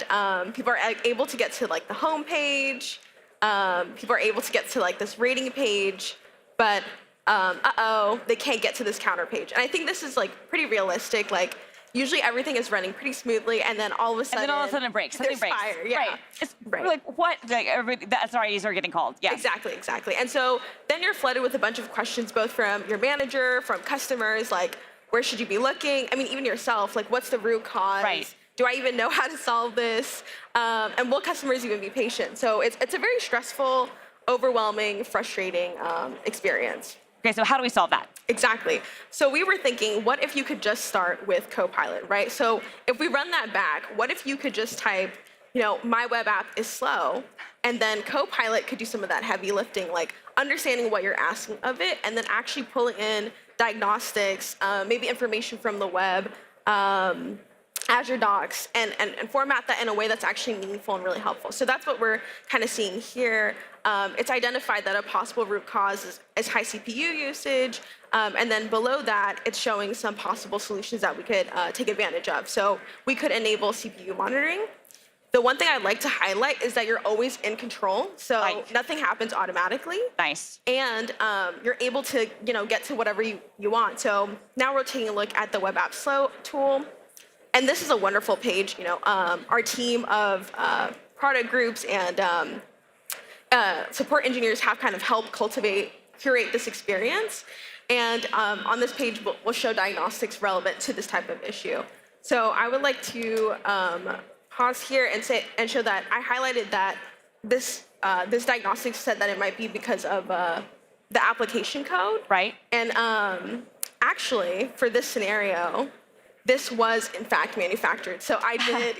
people are able to get to the home page. People are able to get to this rating page, but they can't get to this counter page. And I think this is pretty realistic. Usually everything is running pretty smoothly, and then all of a sudden, it breaks. Something breaks. Fire. Yeah. Right. It's what? That's our IDs are getting called. Yes. Exactly. And so then you're flooded with a bunch of questions, both from your manager, from customers, where should you be looking? I mean, even yourself, what's the root cause? Right. Do I even know how to solve this? And will customers even be patient? So it's a very stressful, overwhelming, frustrating experience. Okay, so how do we solve that? Exactly. So we were thinking, what if you could just start with Copilot, right? So if we run that back, what if you could just type, my web app is slow, and then Copilot could do some of that heavy lifting, understanding what you're asking of it, and then actually pulling in diagnostics, maybe information from the web, Azure Docs, and format that in a way that's actually meaningful and really helpful. So that's what we're kind of seeing here. It's identified that a possible root cause is high CPU usage, and then below that, it's showing some possible solutions that we could take advantage of. So we could enable CPU monitoring. The one thing I'd like to highlight is that you're always in control, so nothing happens automatically. Nice. And you're able to get to whatever you want. So now we're taking a look at the Web App Slow tool. And this is a wonderful page. Our team of product groups and support engineers have kind of helped curate this experience. And on this page, we'll show diagnostics relevant to this type of issue. So I would like to pause here and show that I highlighted that this diagnostic said that it might be because of the application code. Right. And actually, for this scenario, this was in fact manufactured. So I did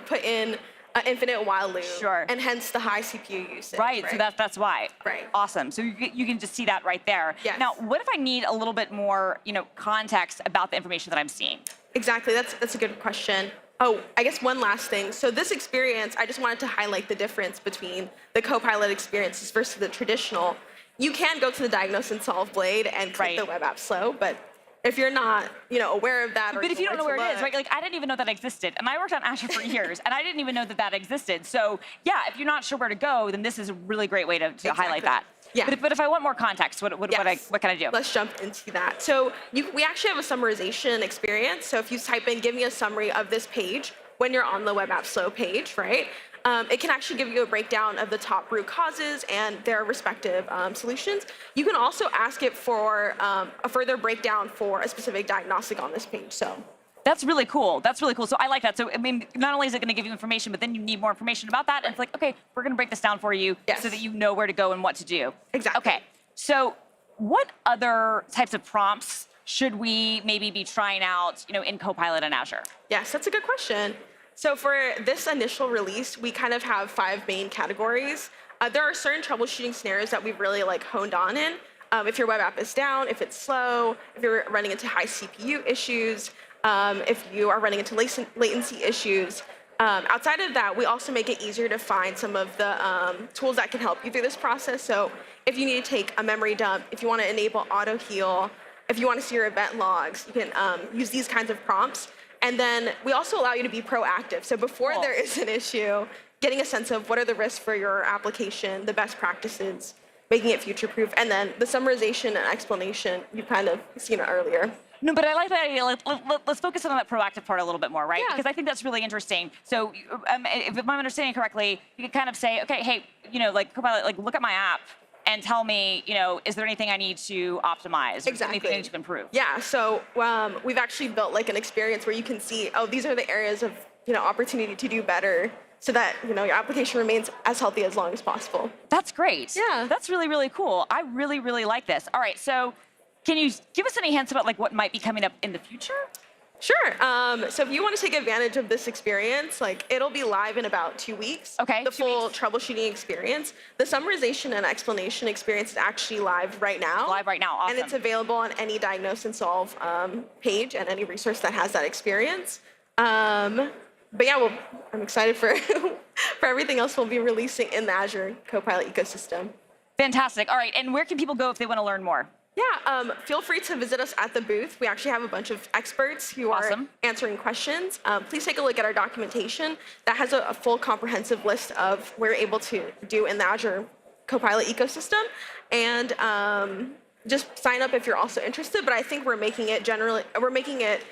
put in an infinite while loop, and hence the high CPU usage. Right. So that's why. Right. Awesome. So you can just see that right there. Yes. Now, what if I need a little bit more, context about the information that I'm seeing? Exactly. That's a good question. Oh, I guess one last thing. So this experience, I just wanted to highlight the difference between the Copilot experiences versus the traditional. You can go to the Diagnose and Solve blade and click the Web App Slow, but if you're not, aware of that, But if you don't know where it is, right? I didn't even know that existed, and I worked on Azure for years, and I didn't even know that existed. So yeah, if you're not sure where to go, then this is a really great way to highlight that. Yeah. But if I want more context, what can I do? Let's jump into that. So we actually have a summarization experience. So if you type in, give me a summary of this page when you're on the Web App Slow page, right? It can actually give you a breakdown of the top root causes and their respective solutions. You can also ask it for a further breakdown for a specific diagnostic on this page. So that's really cool. So I like that. So I mean, not only is it going to give you information, but then you need more information about that. And it's okay, we're going to break this down for you so that you know where to go and what to do. Exactly. Okay. So what other types of prompts should we maybe be trying out, in Copilot and Azure? Yes, that's a good question. So for this initial release, we kind of have 5 main categories. there are certain troubleshooting scenarios that we've really like honed on in. If your web app is down, if it's slow, if you're running into high CPU issues, if you are running into latency issues. Outside of that, we also make it easier to find some of the tools that can help you through this process. So if you need to take a memory dump, if you want to enable auto heal, if you want to see your event logs, you can use these kinds of prompts. And then we also allow you to be proactive. So before there is an issue, getting a sense of what are the risks for your application, the best practices, making it future-proof, and then the summarization and explanation, you've kind of seen it earlier. No, but I like that idea. Let's focus on that proactive part a little bit more, right? Yeah. Because I think that's really interesting. So if I'm understanding correctly, you can kind of say, okay, hey, like Copilot, like look at my app and tell me, is there anything I need to optimize? Or is there anything I need to improve? Yeah, so we've actually built like an experience where you can see, oh, these are the areas of opportunity to do better, so that your application remains as healthy as long as possible. That's great. Yeah. That's really, really cool. I really, really like this. All right, so can you give us any hints about like what might be coming up in the future? Sure. So if you want to take advantage of this experience, like it'll be live in about 2 weeks. Okay. The full troubleshooting experience. The summarization and explanation experience is actually live right now. Live right now. Awesome. And it's available on any Diagnose and Solve page and any resource that has that experience. But yeah, I'm excited for everything else we'll be releasing in the Azure Copilot ecosystem. Fantastic. All right, and where can people go if they want to learn more? Yeah, feel free to visit us at the booth. We actually have a bunch of experts who are answering questions. Please take a look at our documentation. That has a full comprehensive list of what we're able to do in the Azure Copilot ecosystem. And just sign up if you're also interested. But I think we're making it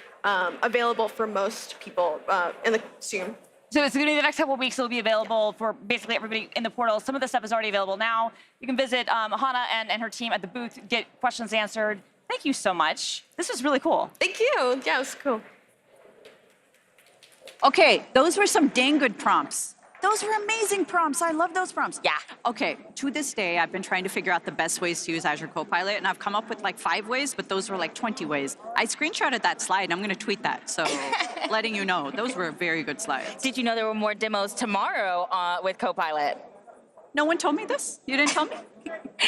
available for most people soon. So it's going to be the next couple of weeks. It'll be available for basically everybody in the portal. Some of the stuff is already available now. You can visit Hannah and her team at the booth, get questions answered. Thank you so much. This was really cool. Thank you. Yeah, it was cool. Okay, those were some dang good prompts. Those were amazing prompts. I love those prompts. Yeah. Okay, to this day, I've been trying to figure out the best ways to use Azure Copilot, and I've come up with like 5 ways, but those were like 20 ways. I screenshotted that slide, and I'm going to tweet that, so letting you know. Those were very good slides. Did you know there were more demos tomorrow with Copilot? No one told me this? You didn't tell me?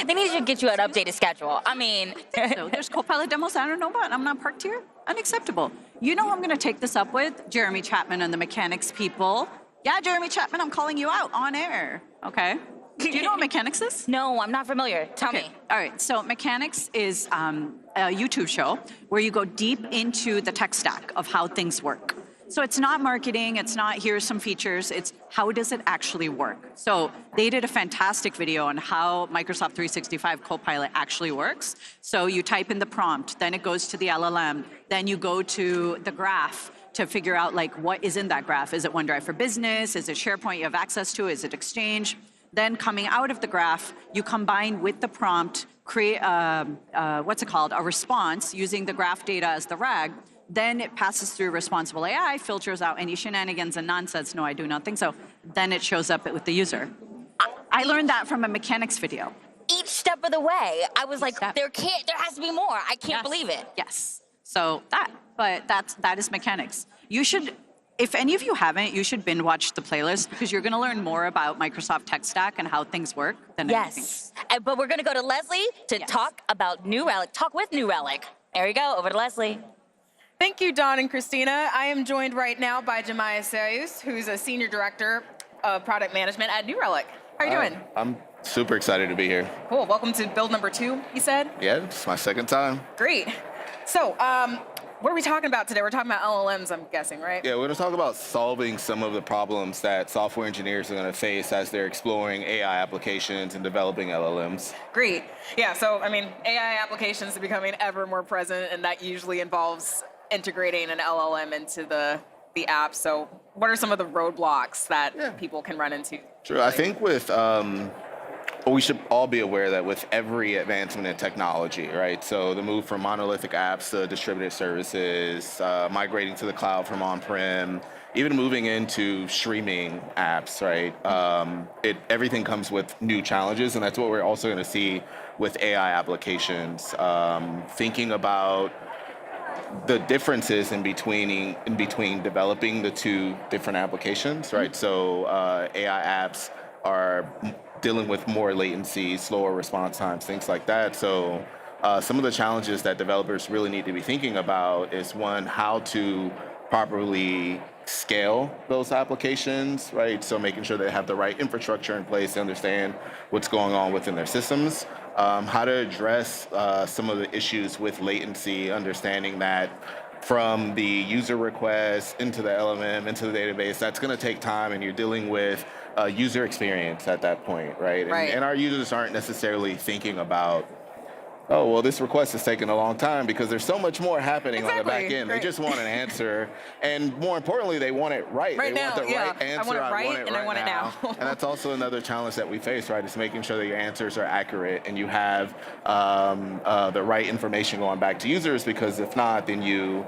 They need to get you an updated schedule. I mean... So there's Copilot demos I don't know about. I'm not parked here. Unacceptable. You know who I'm going to take this up with? Jeremy Chapman and the mechanics people. Yeah, Jeremy Chapman, I'm calling you out on air. Okay. Do you know what mechanics is? No, I'm not familiar. Tell me. All right. So mechanics is a YouTube show where you go deep into the tech stack of how things work. So it's not marketing, it's not here's some features, it's how does it actually work? So they did a fantastic video on how Microsoft 365 Copilot actually works. So you type in the prompt, then it goes to the LLM, then you go to the graph to figure out like what is in that graph. Is it OneDrive for Business? Is it SharePoint you have access to? Is it Exchange? Then coming out of the graph, you combine with the prompt, create a response using the graph data as the RAG. Then it passes through responsible AI, filters out any shenanigans and nonsense. No, I do not think so. Then it shows up with the user. I learned that from a mechanics video. Each step of the way, I was like, there has to be more. I can't believe it. Yes. So that is mechanics. You should, if any of you haven't, you should binge watch the playlist because you're going to learn more about Microsoft tech stack and how things work than anything. Yes. But we're going to go to Leslie to talk about New Relic. Talk with New Relic. There you go. Over to Leslie. Thank you, Don and Christina. I am joined right now by Jemiah Sayus, who's a Senior Director of Product Management at New Relic. How are you doing? I'm super excited to be here. Cool. Welcome to build number 2, you said? Yeah, it's my second time. Great. So, what are we talking about today? We're talking about LLMs, I'm guessing, right? Yeah, we're going to talk about solving some of the problems that software engineers are going to face as they're exploring AI applications and developing LLMs. Great. Yeah, so, I mean, AI applications are becoming ever more present, and that usually involves integrating an LLM into the app. So what are some of the roadblocks that people can run into? True. I think with, we should all be aware that with every advancement in technology, right? So the move from monolithic apps to distributed services, migrating to the cloud from on-prem, even moving into streaming apps, right? Everything comes with new challenges, and that's what we're also going to see with AI applications. Thinking about the differences in between developing the two different applications, right? So AI apps are dealing with more latency, slower response times, things like that. So some of the challenges that developers really need to be thinking about is one, how to properly scale those applications, right? So making sure they have the right infrastructure in place to understand what's going on within their systems. How to address some of the issues with latency, understanding that from the user request into the LLM, into the database, that's going to take time, and you're dealing with user experience at that point, right? And our users aren't necessarily thinking about, oh, well, this request is taking a long time because there's so much more happening on the back end. They just want an answer. And more importantly, they want it right. They want the right answer. I want it right, and I want it now. And that's also another challenge that we face, right? Is making sure that your answers are accurate and you have the right information going back to users, because if not, then you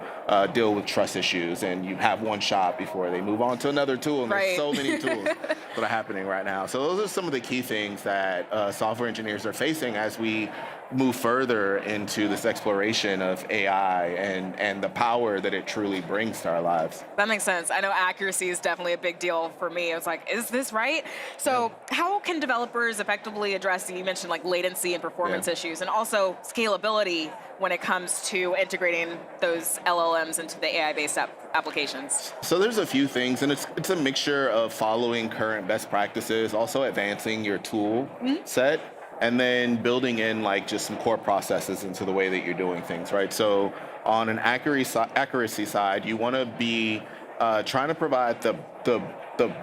deal with trust issues and you have one shot before they move on to another tool. And there's so many tools that are happening right now. So those are some of the key things that software engineers are facing as we move further into this exploration of AI and the power that it truly brings to our lives. That makes sense. I know accuracy is definitely a big deal for me. It's like, is this right? So how can developers effectively address, you mentioned like latency and performance issues, and also scalability when it comes to integrating those LLMs into the AI-based applications? So there's a few things, and it's a mixture of following current best practices, also advancing your tool set, and then building in like just some core processes into the way that you're doing things, right? So on an accuracy side, you want to be trying to provide the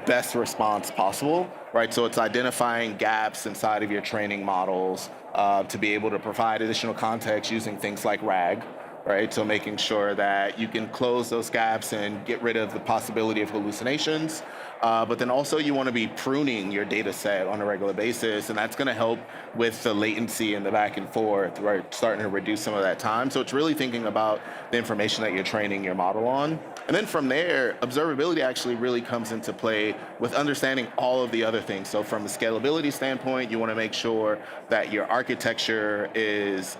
best response possible, right? So it's identifying gaps inside of your training models to be able to provide additional context using things like RAG, right? So making sure that you can close those gaps and get rid of the possibility of hallucinations. But then also you want to be pruning your data set on a regular basis, and that's going to help with the latency and the back and forth, right? Starting to reduce some of that time. So it's really thinking about the information that you're training your model on. And then from there, observability actually really comes into play with understanding all of the other things. So from a scalability standpoint, you want to make sure that your architecture is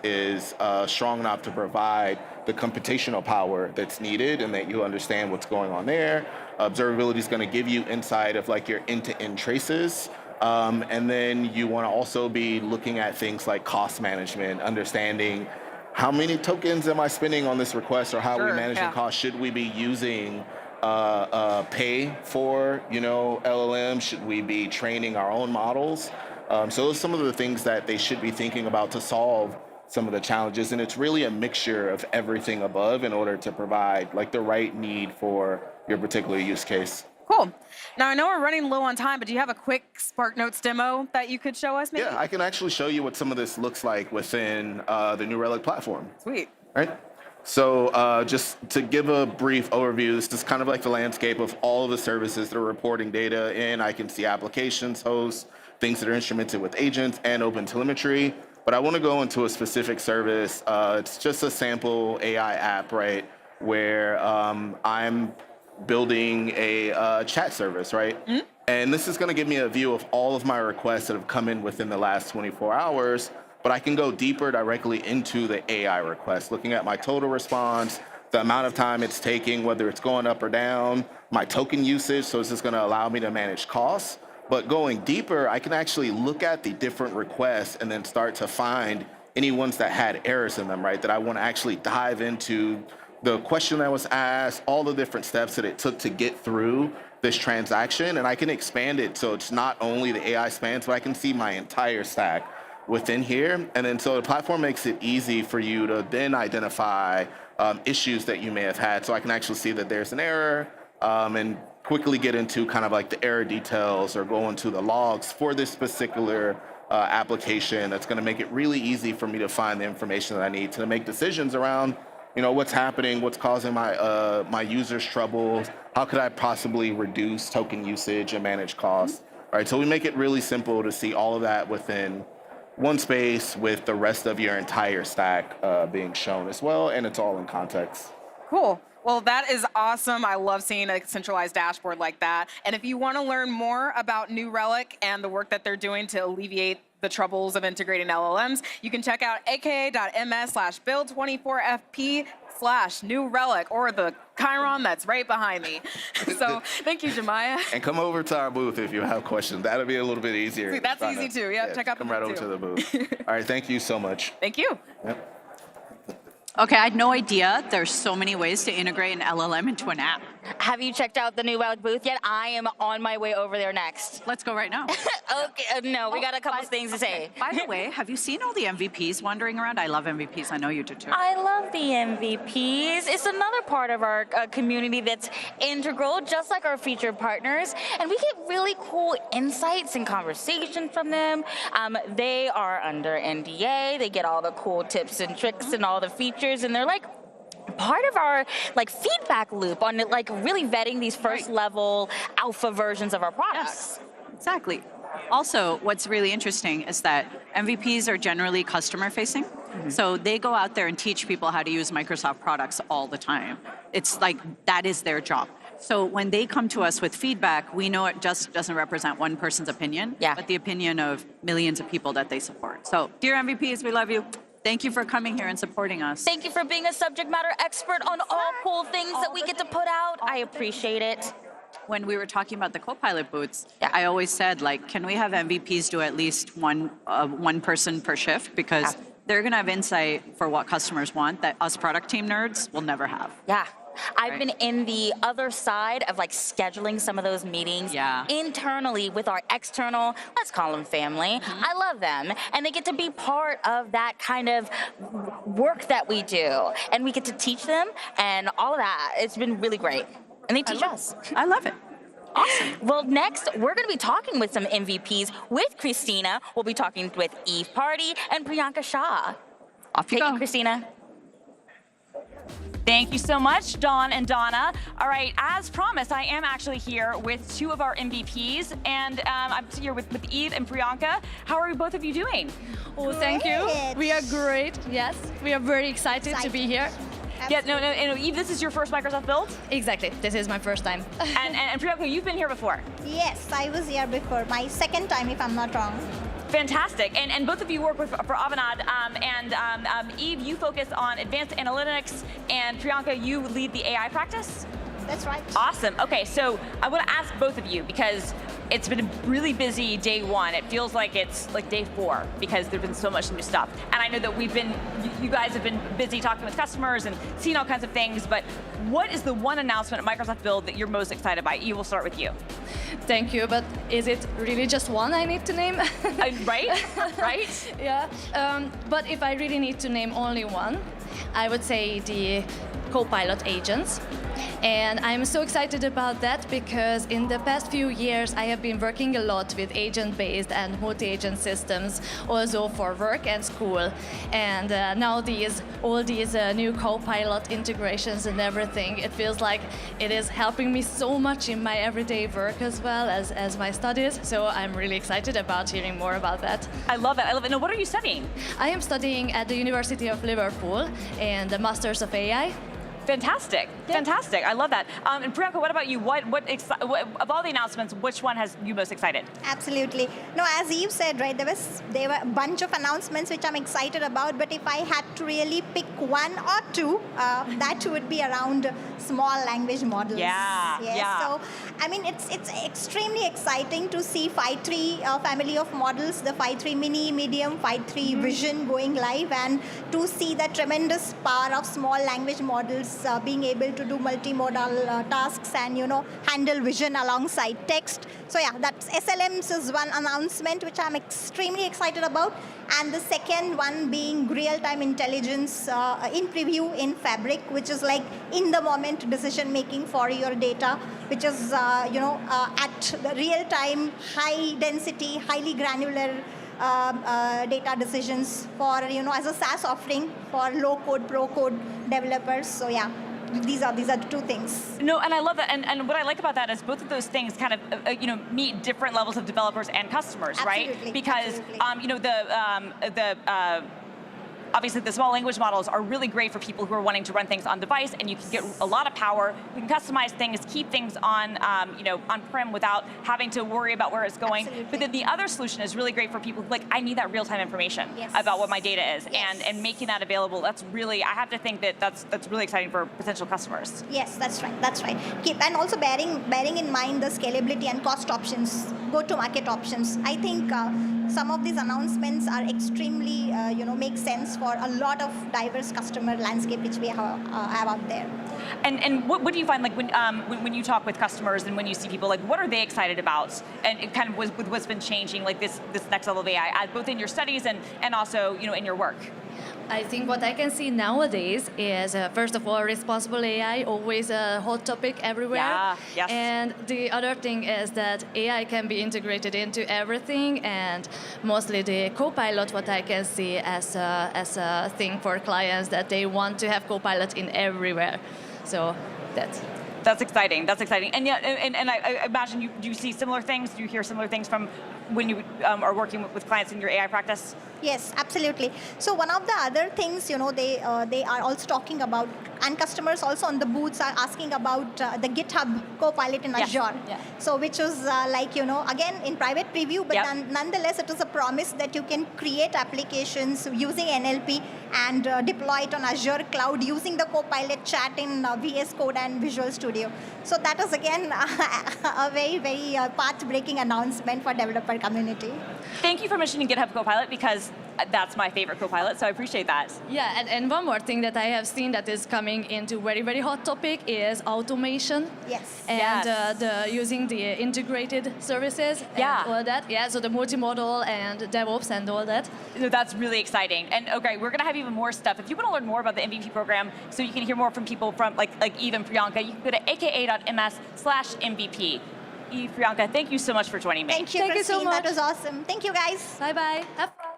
strong enough to provide the computational power that's needed, and that you understand what's going on there. Observability is going to give you insight of like your end-to-end traces. And then you want to also be looking at things like cost management, understanding how many tokens am I spending on this request, or how are we managing costs? Should we be using pay for, LLM? Should we be training our own models? So those are some of the things that they should be thinking about to solve some of the challenges. And it's really a mixture of everything above in order to provide like the right need for your particular use case. Cool. Now I know we're running low on time, but do you have a quick SparkNotes demo that you could show us maybe? Yeah, I can actually show you what some of this looks like within the New Relic platform. Sweet. Right? So just to give a brief overview, this is kind of like the landscape of all of the services that are reporting data in. I can see applications, hosts, things that are instrumented with agents and open telemetry. But I want to go into a specific service. It's just a sample AI app, right, where I'm building a chat service, right? And this is going to give me a view of all of my requests that have come in within the last 24 hours. But I can go deeper directly into the AI request, looking at my total response, the amount of time it's taking, whether it's going up or down, my token usage. So this is going to allow me to manage costs. But going deeper, I can actually look at the different requests and then start to find any ones that had errors in them, right? That I want to actually dive into the question that was asked, all the different steps that it took to get through this transaction. And I can expand it so it's not only the AI spans, but I can see my entire stack within here. And then so the platform makes it easy for you to then identify issues that you may have had. So I can actually see that there's an error and quickly get into kind of like the error details or go into the logs for this particular application. That's going to make it really easy for me to find the information that I need to make decisions around, what's happening, what's causing my my users troubles, how could I possibly reduce token usage and manage costs. All right, so we make it really simple to see all of that within one space with the rest of your entire stack being shown as well, and it's all in context. Cool. Well, that is awesome. I love seeing a centralized dashboard like that. And if you want to learn more about New Relic and the work that they're doing to alleviate the troubles of integrating LLMs, you can check out aka.ms/build24fp / New Relic or the Chiron that's right behind me. So thank you, Jemiah. And come over to our booth if you have questions. That'll be a little bit easier. See, that's easy too. Yeah, check out the come right booth over too. to the booth. All right, thank you so much. Thank you. Yep. Okay, I had no idea there's so many ways to integrate an LLM into an app. Have you checked out the New Relic booth yet? I am on my way over there next. Let's go right now. Okay, no, we got a couple things to say. By the way, have you seen all the MVPs wandering around? I love MVPs. I know you do too. I love the MVPs. It's another part of our community that's integral, just like our featured partners. And we get really cool insights and conversation from them. They are under NDA. They get all the cool tips and tricks and all the features. And they're like part of our feedback loop on really vetting these first level alpha versions of our products. Yes, exactly. Also, what's really interesting is that MVPs are generally customer facing. So they go out there and teach people how to use Microsoft products all the time. It's like that is their job. So when they come to us with feedback, we know it just doesn't represent one person's opinion, but the opinion of millions of people that they support. So dear MVPs, we love you. Thank you for coming here and supporting us. Thank you for being a subject matter expert on all cool things that we get to put out. I appreciate it. When we were talking about the Copilot booths, I always said, can we have MVPs do at least one person per shift? Because they're going to have insight for what customers want that us product team nerds will never have. Yeah. I've been in the other side of scheduling some of those meetings internally with our external, let's call them family. I love them. And they get to be part of that kind of work that we do. And we get to teach them and all of that. It's been really great. And they teach us. I love it. Awesome. Well, next, we're going to be talking with some MVPs with Christina. We'll be talking with Eve Party and Priyanka Shah. Off you go. Christina. Thank you so much, Dawn and Donna. All right, as promised, I am actually here with two of our MVPs, and I'm here with Eve and Priyanka. How are both of you doing? Oh, thank you. We are great. Yes, we are very excited to be here. Yeah, no, Eve, this is your first Microsoft build? Exactly. This is my first time. and Priyanka, you've been here before? Yes, I was here before. My second time, if I'm not wrong. Fantastic. And both of you work for Avanade. Eve, you focus on advanced analytics, and Priyanka, you lead the AI practice? That's right. Awesome. Okay, so I want to ask both of you, because it's been a really busy day one. It feels like it's like day 4 because there's been so much new stuff. And I know that you guys have been busy talking with customers and seeing all kinds of things, but what is the one announcement at Microsoft Build that you're most excited by? Eve, we'll start with you. Thank you, but is it really just one I need to name? Right? Yeah, but if I really need to name only one, I would say the Copilot agents. And I'm so excited about that because in the past few years I have been working a lot with agent-based and multi-agent systems, also for work and school. And now all these new Copilot integrations and everything, it feels like it is helping me so much in my everyday work as well as my studies. So I'm really excited about hearing more about that. I love it. I love it. Now, what are you studying? I am studying at the University of Liverpool in the Masters of AI. Fantastic. Fantastic. I love that. And Priyanka, what about you? What of all the announcements, which one has you most excited? Absolutely. No, as Eve said, right, there were a bunch of announcements which I'm excited about, but if I had to really pick one or two, that would be around small language models. Yeah. So, I mean, it's extremely exciting to see Phi 3 family of models, the Phi 3 Mini, Medium, Phi 3 Vision going live, and to see the tremendous power of small language models being able to do multimodal tasks and, handle vision alongside text. So yeah, that's SLMs is one announcement which I'm extremely excited about. And the second one being real-time intelligence in preview in Fabric, which is like in-the-moment decision-making for your data, which is, at the real-time, high-density, highly granular data decisions for, as a SaaS offering for low-code, pro-code developers. So yeah, these are the two things. No, and I love that. And what I like about that is both of those things kind of, meet different levels of developers and customers, Absolutely. right? Because, Absolutely. obviously the small language models are really great for people who are wanting to run things on device, and you can get a lot of power. You can customize things, keep things on, on-prem without having to worry about where it's going. Absolutely. But then the other solution is really great for people who, like, I need that real-time information about what my data is, and making that available. That's really, I have to think that that's really exciting for potential customers. Yes, that's right. That's right. And also bearing in mind the scalability and cost options, go-to-market options. I think some of these announcements are extremely, make sense for a lot of diverse customer landscape which we have out there. And what do you find, like, when you talk with customers and when you see people, like, what are they excited about? And it kind of with what's been changing, like this next level of AI, both in your studies and also, in your work. I think what I can see nowadays is, first of all, responsible AI, always a hot topic everywhere. Yeah, yes. And the other thing is that AI can be integrated into everything, and mostly the Copilot, what I can see as a thing for clients, that they want to have Copilot in everywhere. So that's exciting. That's exciting. And yeah, and I imagine do you see similar things? Do you hear similar things from when you are working with clients in your AI practice? Yes, absolutely. So one of the other things, they are also talking about, and customers also on the booths are asking about the GitHub Copilot in Azure. Yeah. So which was again in private preview, but nonetheless it was a promise that you can create applications using NLP and deploy it on Azure cloud using the Copilot chat in VS Code and Visual Studio. So that is again a very, very path-breaking announcement for developer community. Thank you for mentioning GitHub Copilot, because that's my favorite Copilot, so I appreciate that. Yeah, and one more thing that I have seen that is coming into very, very hot topic is automation. Yes. And the using the integrated services and all that. Yeah, so the multimodal and DevOps and all that. That's really exciting. And okay, we're going to have even more stuff. If you want to learn more about the MVP program, so you can hear more from people from like Eve and Priyanka, you can go to aka.ms/MVP. Eve, Priyanka, thank you so much for joining me. Thank you, Christine. So much. That was awesome. Thank you, guys. Bye-bye. Have fun.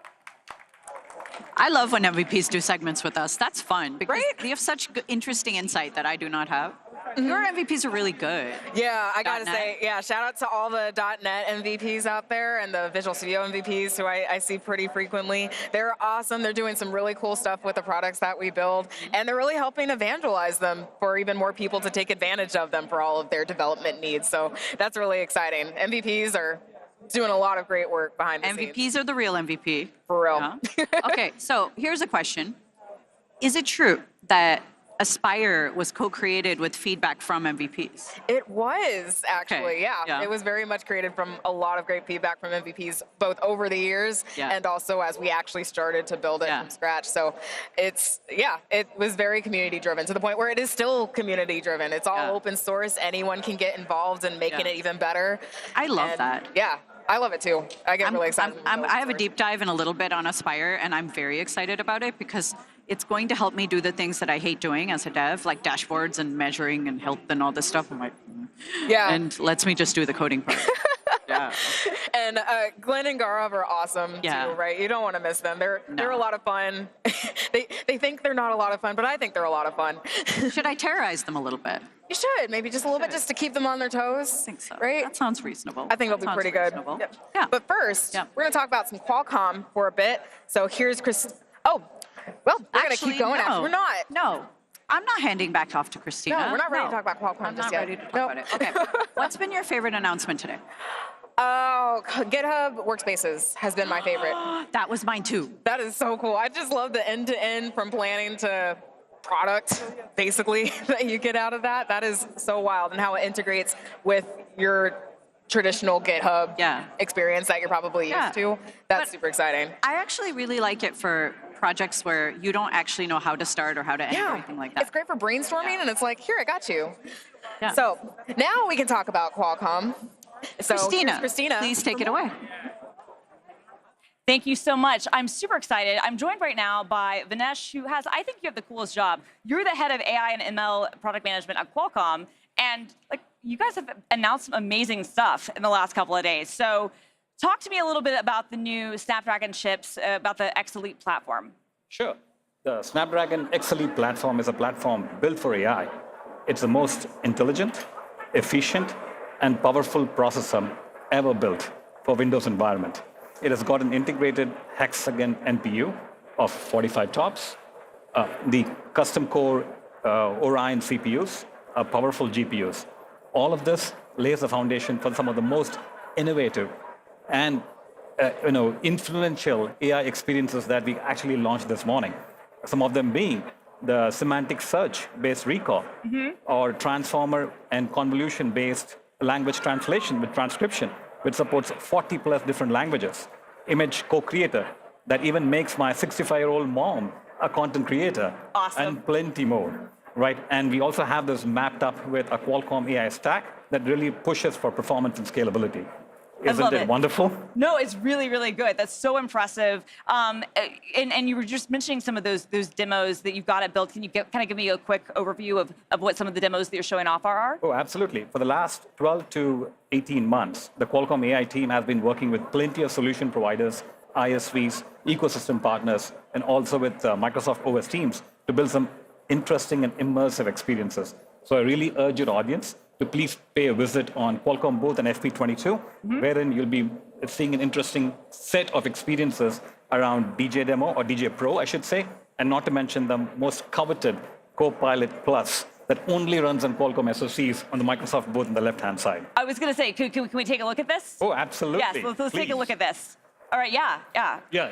I love when MVPs do segments with us. That's fun because they have such interesting insight that I do not have. Your MVPs are really good. Yeah, I gotta say, shout out to all the .NET MVPs out there and the Visual Studio MVPs who I see pretty frequently. They're awesome. They're doing some really cool stuff with the products that we build, and they're really helping evangelize them for even more people to take advantage of them for all of their development needs. So that's really exciting. MVPs are doing a lot of great work behind the scenes. MVPs are the real MVP. For real. Yeah. Okay, so here's a question. Is it true that Aspire was co-created with feedback from MVPs? It was, actually, Okay. Yeah. It was very much created from a lot of great feedback from MVPs, both over the years and also as we actually started to build it from scratch. So it was very community-driven, to the point where it is still community-driven. It's all open source. Anyone can get involved in making it even better. I love that. Yeah. I love it too. I get really excited. I have a deep dive in a little bit on Aspire, and I'm very excited about it because it's going to help me do the things that I hate doing as a dev, like dashboards and measuring and health and all this stuff. I'm like, and lets me just do the coding part. And Glenn and Gaurav are awesome too, right? You don't want to miss them. They're a lot of fun. they think they're not a lot of fun, but I think they're a lot of fun. Should I terrorize them a little bit? You should, maybe just a little bit, just to keep them on their toes. I think so. Right? That sounds reasonable. I think it'll be pretty good. Yep. Yeah. But first, we're going to talk about some Qualcomm for a bit. So here's Chris. Oh, well, we're going to keep going. No. We're not. No. I'm not handing back off to Christina. No, we're not ready to talk about Qualcomm just yet. I'm not ready to talk about it. Okay. What's been your favorite announcement today? Oh, GitHub Workspaces has been my favorite. That was mine too. That is so cool. I just love the end-to-end from planning to product, basically, that you get out of that. That is so wild, and how it integrates with your traditional GitHub experience that you're probably used to. That's super exciting. I actually really like it for projects where you don't actually know how to start or how to end or anything like that. It's great for brainstorming, and it's like, here, I got you. So now we can talk about Qualcomm. So Christina, please take it away. Thank you so much. I'm super excited. I'm joined right now by Vinesh, who has, I think you have the coolest job. You're the head of AI and ML product management at Qualcomm, and you guys have announced some amazing stuff in the last couple of days. So talk to me a little bit about the new Snapdragon chips, about the X Elite platform. Sure. The Snapdragon X Elite platform is a platform built for AI. It's the most intelligent, efficient, and powerful processor ever built for Windows environment. It has got an integrated hexagon NPU, of 45 TOPS, the custom core Orion CPUs, powerful GPUs. All of this lays the foundation for some of the most innovative and influential AI experiences that we actually launched this morning. Some of them being the semantic search-based recall, or transformer and convolution-based language translation with transcription, which supports 40 plus different languages. Image co-creator that even makes my 65-year-old mom a content creator. Awesome. And plenty more, right? And we also have this mapped up with a Qualcomm AI stack that really pushes for performance and scalability. Isn't it wonderful? No, it's really, really good. That's so impressive. And you were just mentioning some of those demos that you've got it built. Can you kind of give me a quick overview of what some of the demos that you're showing off are? Oh, absolutely. For the last 12 to 18 months, the Qualcomm AI team has been working with plenty of solution providers, ISVs, ecosystem partners, and also with Microsoft OS teams to build some interesting and immersive experiences. So I really urge your audience to please pay a visit on Qualcomm booth and FP22, wherein you'll be seeing an interesting set of experiences around DJ Demo, or DJ Pro, I should say, and not to mention the most coveted Copilot Plus that only runs on Qualcomm SoCs on the Microsoft booth on the left-hand side. I was going to say, can we take a look at this? Oh, absolutely. Yes, let's take a look at this. All right, yeah. Yeah.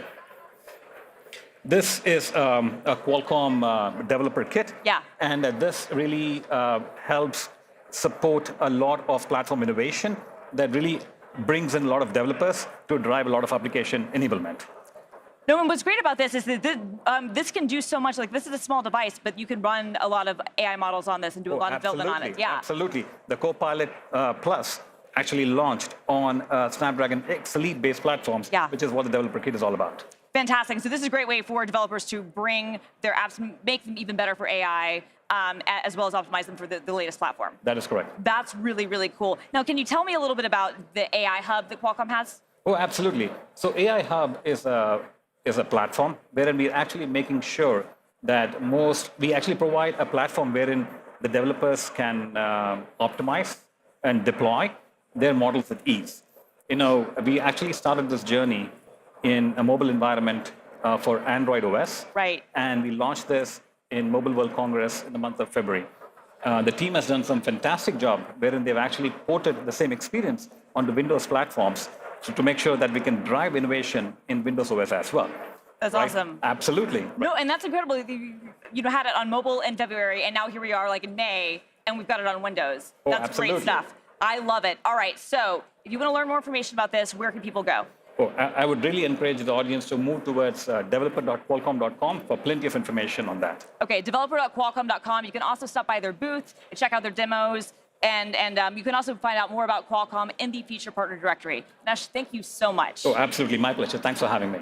This is a Qualcomm developer kit. Yeah. And this really helps support a lot of platform innovation that really brings in a lot of developers to drive a lot of application enablement. No, and what's great about this is that this can do so much. Like, this is a small device, but you can run a lot of AI models on this and do a lot of development on it. Yeah. Absolutely. The Copilot Plus actually launched on Snapdragon X Elite-based platforms, which is what the developer kit is all about. Fantastic. So this is a great way for developers to bring their apps, make them even better for AI, as well as optimize them for the latest platform. That is correct. That's really, really cool. Now, can you tell me a little bit about the AI Hub that Qualcomm has? Oh, absolutely. So AI Hub is a platform wherein we're actually making sure that we actually provide a platform wherein the developers can optimize and deploy their models with ease. We actually started this journey in a mobile environment for Android OS. Right. And we launched this in Mobile World Congress in the month of February. The team has done some fantastic job wherein they've actually ported the same experience onto Windows platforms to make sure that we can drive innovation in Windows OS as well. That's awesome. Absolutely. No, and that's incredible. You had it on mobile in February, and now here we are, like in May, and we've got it on Windows. Oh, That's absolutely. great stuff. I love it. All right, so if you want to learn more information about this, where can people go? Oh, I would really encourage the audience to move towards developer.qualcomm.com for plenty of information on that. Okay, developer.qualcomm.com. You can also stop by their booth and check out their demos. And you can also find out more about Qualcomm in the feature partner directory. Nash, thank you so much. Oh, absolutely. My pleasure. Thanks for having me.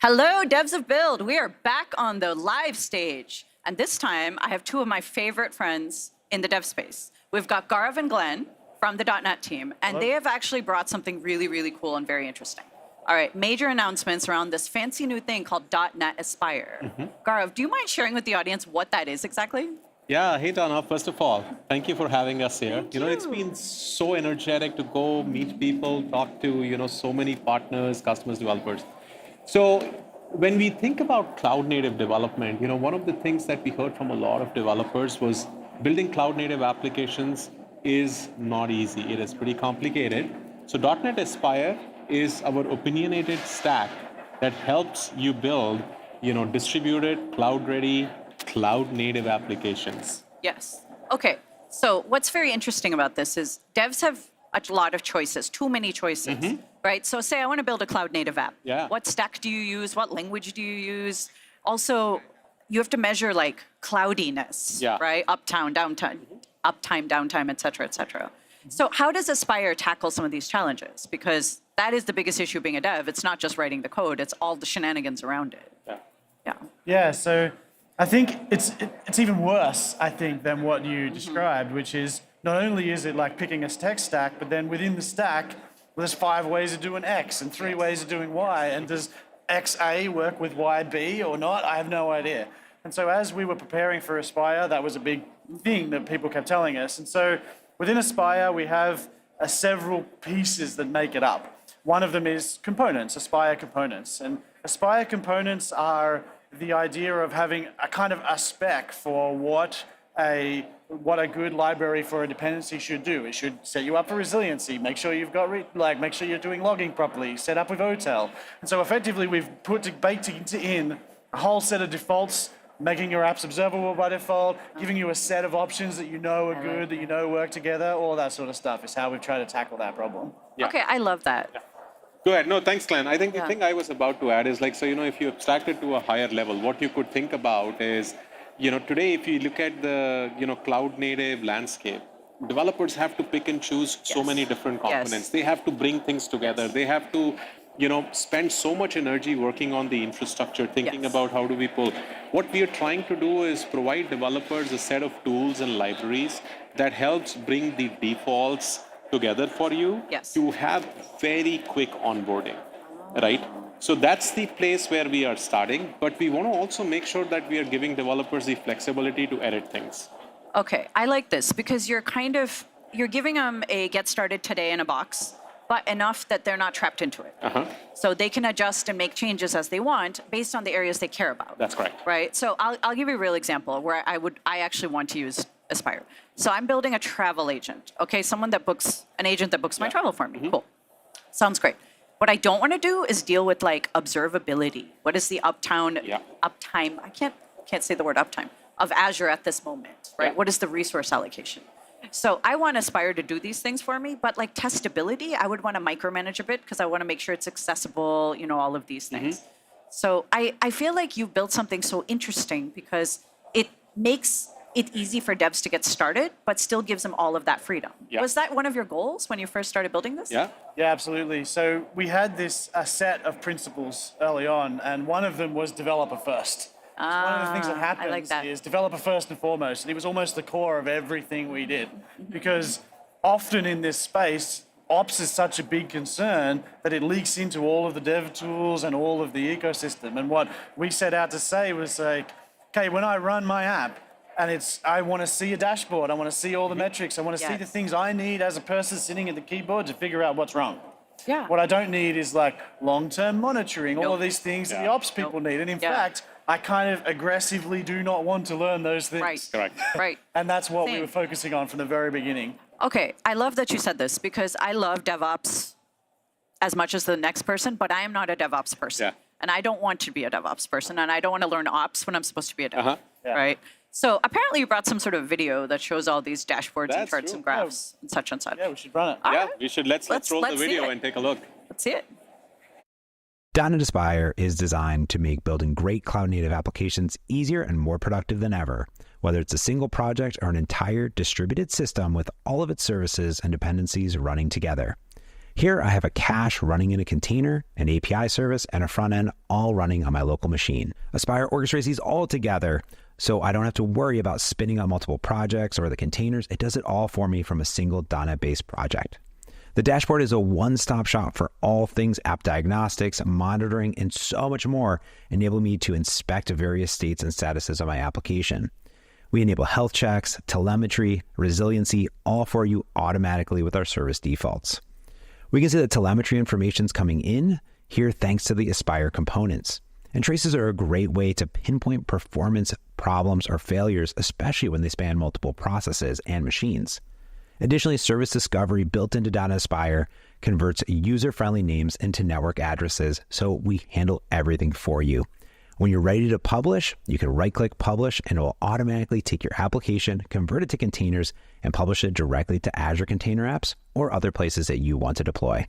Hello, devs of Build. We are back on the live stage. And this time, I have two of my favorite friends in the dev space. We've got Gaurav and Glenn from the .NET team, and they have actually brought something really, really cool and very interesting. All right, major announcements around this fancy new thing called .NET Aspire. Gaurav, do you mind sharing with the audience what that is exactly? Yeah, hey Donna, first of all, thank you for having us here. It's been so energetic to go meet people, talk to, so many partners, customers, developers. So when we think about cloud native development, one of the things that we heard from a lot of developers was building cloud native applications is not easy. It is pretty complicated. So .NET Aspire is our opinionated stack that helps you build, distributed, cloud-ready, cloud-native applications. Yes. Okay. So what's very interesting about this is devs have a lot of choices, too many choices, right? So say I want to build a cloud-native app. Yeah. What stack do you use? What language do you use? Also, you have to measure like cloudiness, right? Uptime, downtime, et cetera, et cetera. So how does Aspire tackle some of these challenges? Because that is the biggest issue being a dev. It's not just writing the code, it's all the shenanigans around it. Yeah, so I think it's even worse, I think, than what you described, which is not only is it like picking a tech stack, but then within the stack, there's 5 ways of doing X and 3 ways of doing Y. And does XA work with YB or not? I have no idea. And so as we were preparing for Aspire, that was a big thing that people kept telling us. And so within Aspire, we have several pieces that make it up. One of them is components, Aspire components. And Aspire components are the idea of having a kind of a spec for what a good library for a dependency should do. It should set you up for resiliency, make sure you've got make sure you're doing logging properly, set up with OTel. And so effectively we've baked in a whole set of defaults, making your apps observable by default, giving you a set of options that you know are good, that you know work together, all that sort of stuff is how we've tried to tackle that problem. Okay, I love that. Go ahead. No, thanks, Glenn. I think the thing I was about to add is if you abstract it to a higher level, what you could think about is, today if you look at the, cloud native landscape, developers have to pick and choose so many different components. They have to bring things together. They have to, spend so much energy working on the infrastructure, thinking about how do we pull. What we are trying to do is provide developers a set of tools and libraries that helps bring the defaults together for you to have very quick onboarding, right? So that's the place where we are starting, but we want to also make sure that we are giving developers the flexibility to edit things. Okay, I like this because you're giving them a get started today in a box, but enough that they're not trapped into it. So they can adjust and make changes as they want based on the areas they care about. That's correct. Right, so I'll give you a real example where I actually want to use Aspire. So I'm building a travel agent, okay? An agent that books my travel for me, cool. Sounds great. What I don't want to do is deal with like observability. What is the uptime, I can't say the word uptime, of Azure at this moment, right? What is the resource allocation? So I want Aspire to do these things for me, but like testability, I would want to micromanage a bit because I want to make sure it's accessible, all of these things. So I feel like you've built something so interesting because it makes it easy for devs to get started, but still gives them all of that freedom. Was that one of your goals when you first started building this? Yeah, absolutely. So we had a set of principles early on, and one of them was developer first. One of the things that happens is developer first and foremost, and it was almost the core of everything we did. Because often in this space, ops is such a big concern that it leaks into all of the dev tools and all of the ecosystem. And what we set out to say was like, okay, when I run my app, and I want to see a dashboard, I want to see all the metrics, I want to see the things I need as a person sitting at the keyboard to figure out what's wrong. What I don't need is like long-term monitoring, all of these things that the ops people need. And in fact, I kind of aggressively do not want to learn those things. Right. Correct. Right. And that's what we were focusing on from the very beginning. Okay, I love that you said this because I love DevOps as much as the next person, but I am not a DevOps person. And I don't want to be a DevOps person, and I don't want to learn ops when I'm supposed to be a dev, right? So apparently you brought some sort of video that shows all these dashboards and charts and graphs and such and such. Yeah, we should run it. We should. Let's roll the video and take a look. Let's see it. .NET Aspire is designed to make building great cloud-native applications easier and more productive than ever, whether it's a single project or an entire distributed system with all of its services and dependencies running together. Here I have a cache running in a container, an API service, and a front end all running on my local machine. Aspire orchestrates these all together, so I don't have to worry about spinning up multiple projects or the containers. It does it all for me from a single .NET-based project. The dashboard is a one-stop shop for all things app diagnostics, monitoring, and so much more, enabling me to inspect various states and statuses of my application. We enable health checks, telemetry, resiliency, all for you automatically with our service defaults. We can see that telemetry information is coming in here thanks to the Aspire components. And traces are a great way to pinpoint performance problems or failures, especially when they span multiple processes and machines. Additionally, service discovery built into Aspire converts user-friendly names into network addresses, so we handle everything for you. When you're ready to publish, you can right-click Publish, and it will automatically take your application, convert it to containers, and publish it directly to Azure Container Apps or other places that you want to deploy.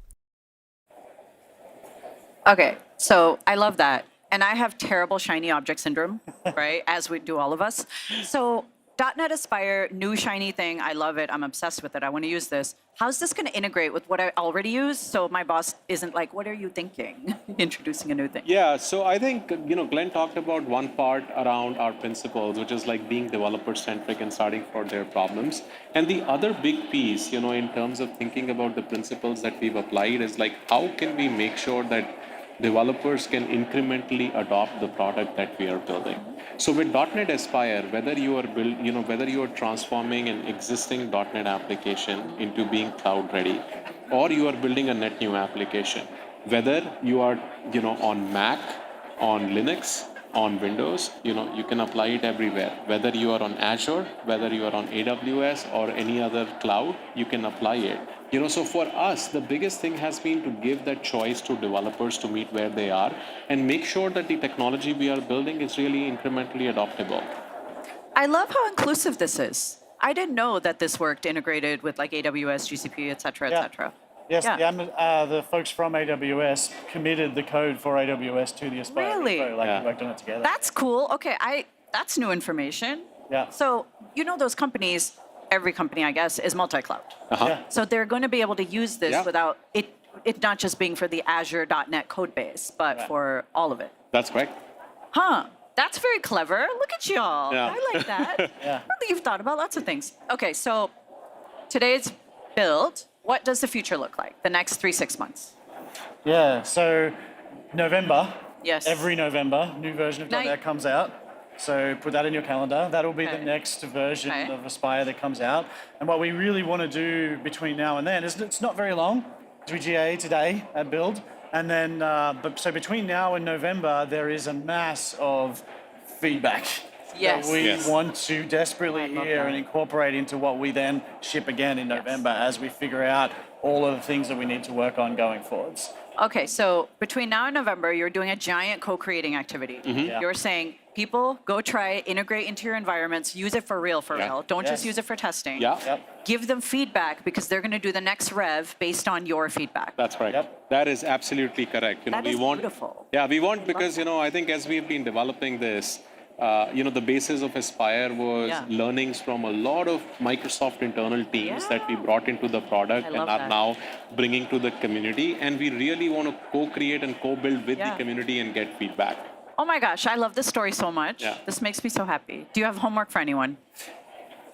Okay, so I love that. And I have terrible shiny object syndrome, right? As we do all of us. So .NET Aspire, new shiny thing. I love it. I'm obsessed with it. I want to use this. How's this going to integrate with what I already use so my boss isn't like, what are you thinking? Introducing a new thing. Yeah, so I think, Glenn talked about one part around our principles, which is like being developer-centric and starting for their problems. And the other big piece, in terms of thinking about the principles that we've applied is like, how can we make sure that developers can incrementally adopt the product that we are building. So with .NET Aspire, whether you are transforming an existing .NET application into being cloud ready, or you are building a net new application, whether you are on Mac, on Linux, on Windows, you can apply it everywhere. Whether you are on Azure, whether you are on AWS or any other cloud, you can apply it. So for us, the biggest thing has been to give that choice to developers to meet where they are and make sure that the technology we are building is really incrementally adoptable. I love how inclusive this is. I didn't know that this worked integrated with like AWS, GCP, et cetera, et cetera. Yes, the folks from AWS committed the code for AWS to the Aspire Really? repo, we worked on it together. That's cool. Okay, that's new information. Yeah. So those companies, every company, I guess, is multi-cloud. Yeah. So they're going to be able to use this without it not just being for the Azure.NET code base, but for all of it. That's correct. Huh. That's very clever. Look at y'all. Yeah. I like that. Really, you've thought about lots of things. Okay, so today's build, what does the future look like? The next 3-6 months? Yeah, so November. Yes. Every November, new version of .NET comes out. So put that in your calendar. That'll be the next version of Aspire that comes out. And what we really want to do between now and then is it's not very long. We GA today at Build. And then, so between now and November, there is a mass of feedback that we want to desperately hear and incorporate into what we then ship again in November as we figure out all of the things that we need to work on going forwards. Okay, so between now and November, you're doing a giant co-creating activity. You're saying, people, go try it, integrate into your environments, use it for real. Don't just use it for testing. Give them feedback because they're going to do the next rev based on your feedback. That's right. That is absolutely correct. That is beautiful. Yeah, we want, because, I think as we've been developing this, the basis of Aspire was learnings from a lot of Microsoft internal teams that we brought into the product and are now bringing to the community. And we really want to co-create and co-build with the community and get feedback. Oh my gosh, I love this story so much. Yeah. This makes me so happy. Do you have homework for anyone?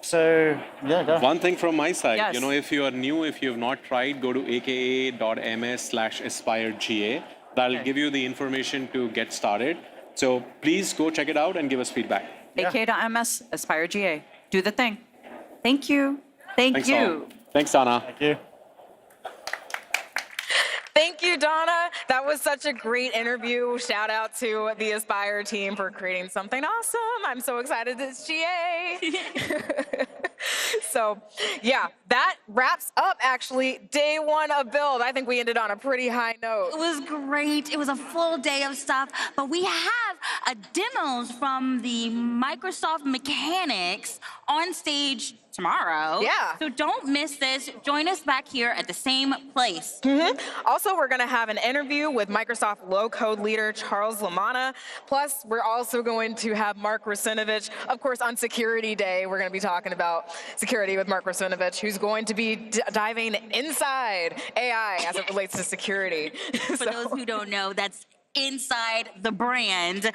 So, go. One thing from my side, Yes. If you are new, if you have not tried, go to aka.ms/AspireGA. That'll give you the information to get started. So please go check it out and give us feedback. aka.ms, Aspire GA. Do the thing. Thank you. Thanks, you. Thanks, Donna. Thank you. Thank you, Donna. That was such a great interview. Shout out to the Aspire team for creating something awesome. I'm so excited it's GA. So, that wraps up actually day one of Build. I think we ended on a pretty high note. It was great. It was a full day of stuff, but we have demos from the Microsoft mechanics on stage tomorrow. Yeah. So don't miss this. Join us back here at the same place. Also, we're going to have an interview with Microsoft low-code leader Charles Lamanna. Plus, we're also going to have Mark Rusinovich. Of course, on Security Day, we're going to be talking about security with Mark Rusinovich, who's going to be diving inside AI as it relates to security. For those who don't know, that's inside the brand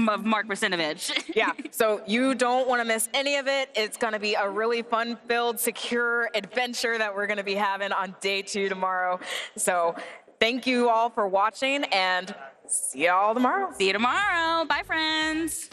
of Mark Russinovich. Yeah, so you don't want to miss any of it. It's going to be a really fun-filled, secure adventure that we're going to be having on day 2 tomorrow. So thank you all for watching, and see you all tomorrow. See you tomorrow. Bye, friends.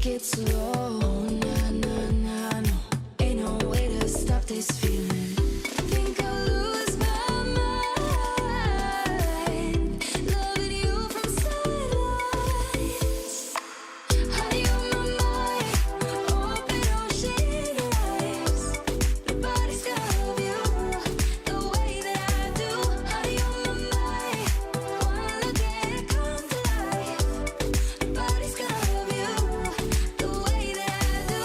take it slow. Nah, nah, nah, no. Ain't no way to stop this feeling. Think I'll lose my mind. Loving you from silence. Honey on my mind. Open ocean eyes. Nobody's gonna love you the way that I do. Honey on my mind. Wanna look at it come to life. Nobody's gonna love you the way that I do.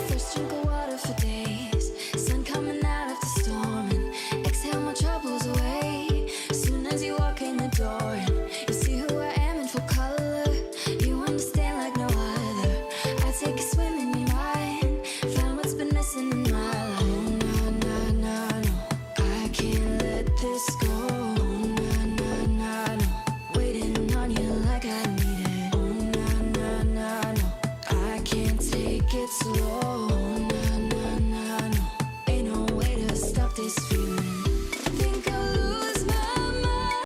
First drink of water for days. Sun coming out of the storm and exhale my troubles away. Soon as you walk in the door and you see who I am in full color, you understand like no other. I take a swim in your mind, find what's been missing in my life. Oh, nah, nah, nah, no. I can't let this go. Nah, nah, nah, no. Waiting on you like I need it. Oh, nah, nah, nah, no. I can't take it slow. Nah, nah, nah, no. Ain't no way to stop this feeling.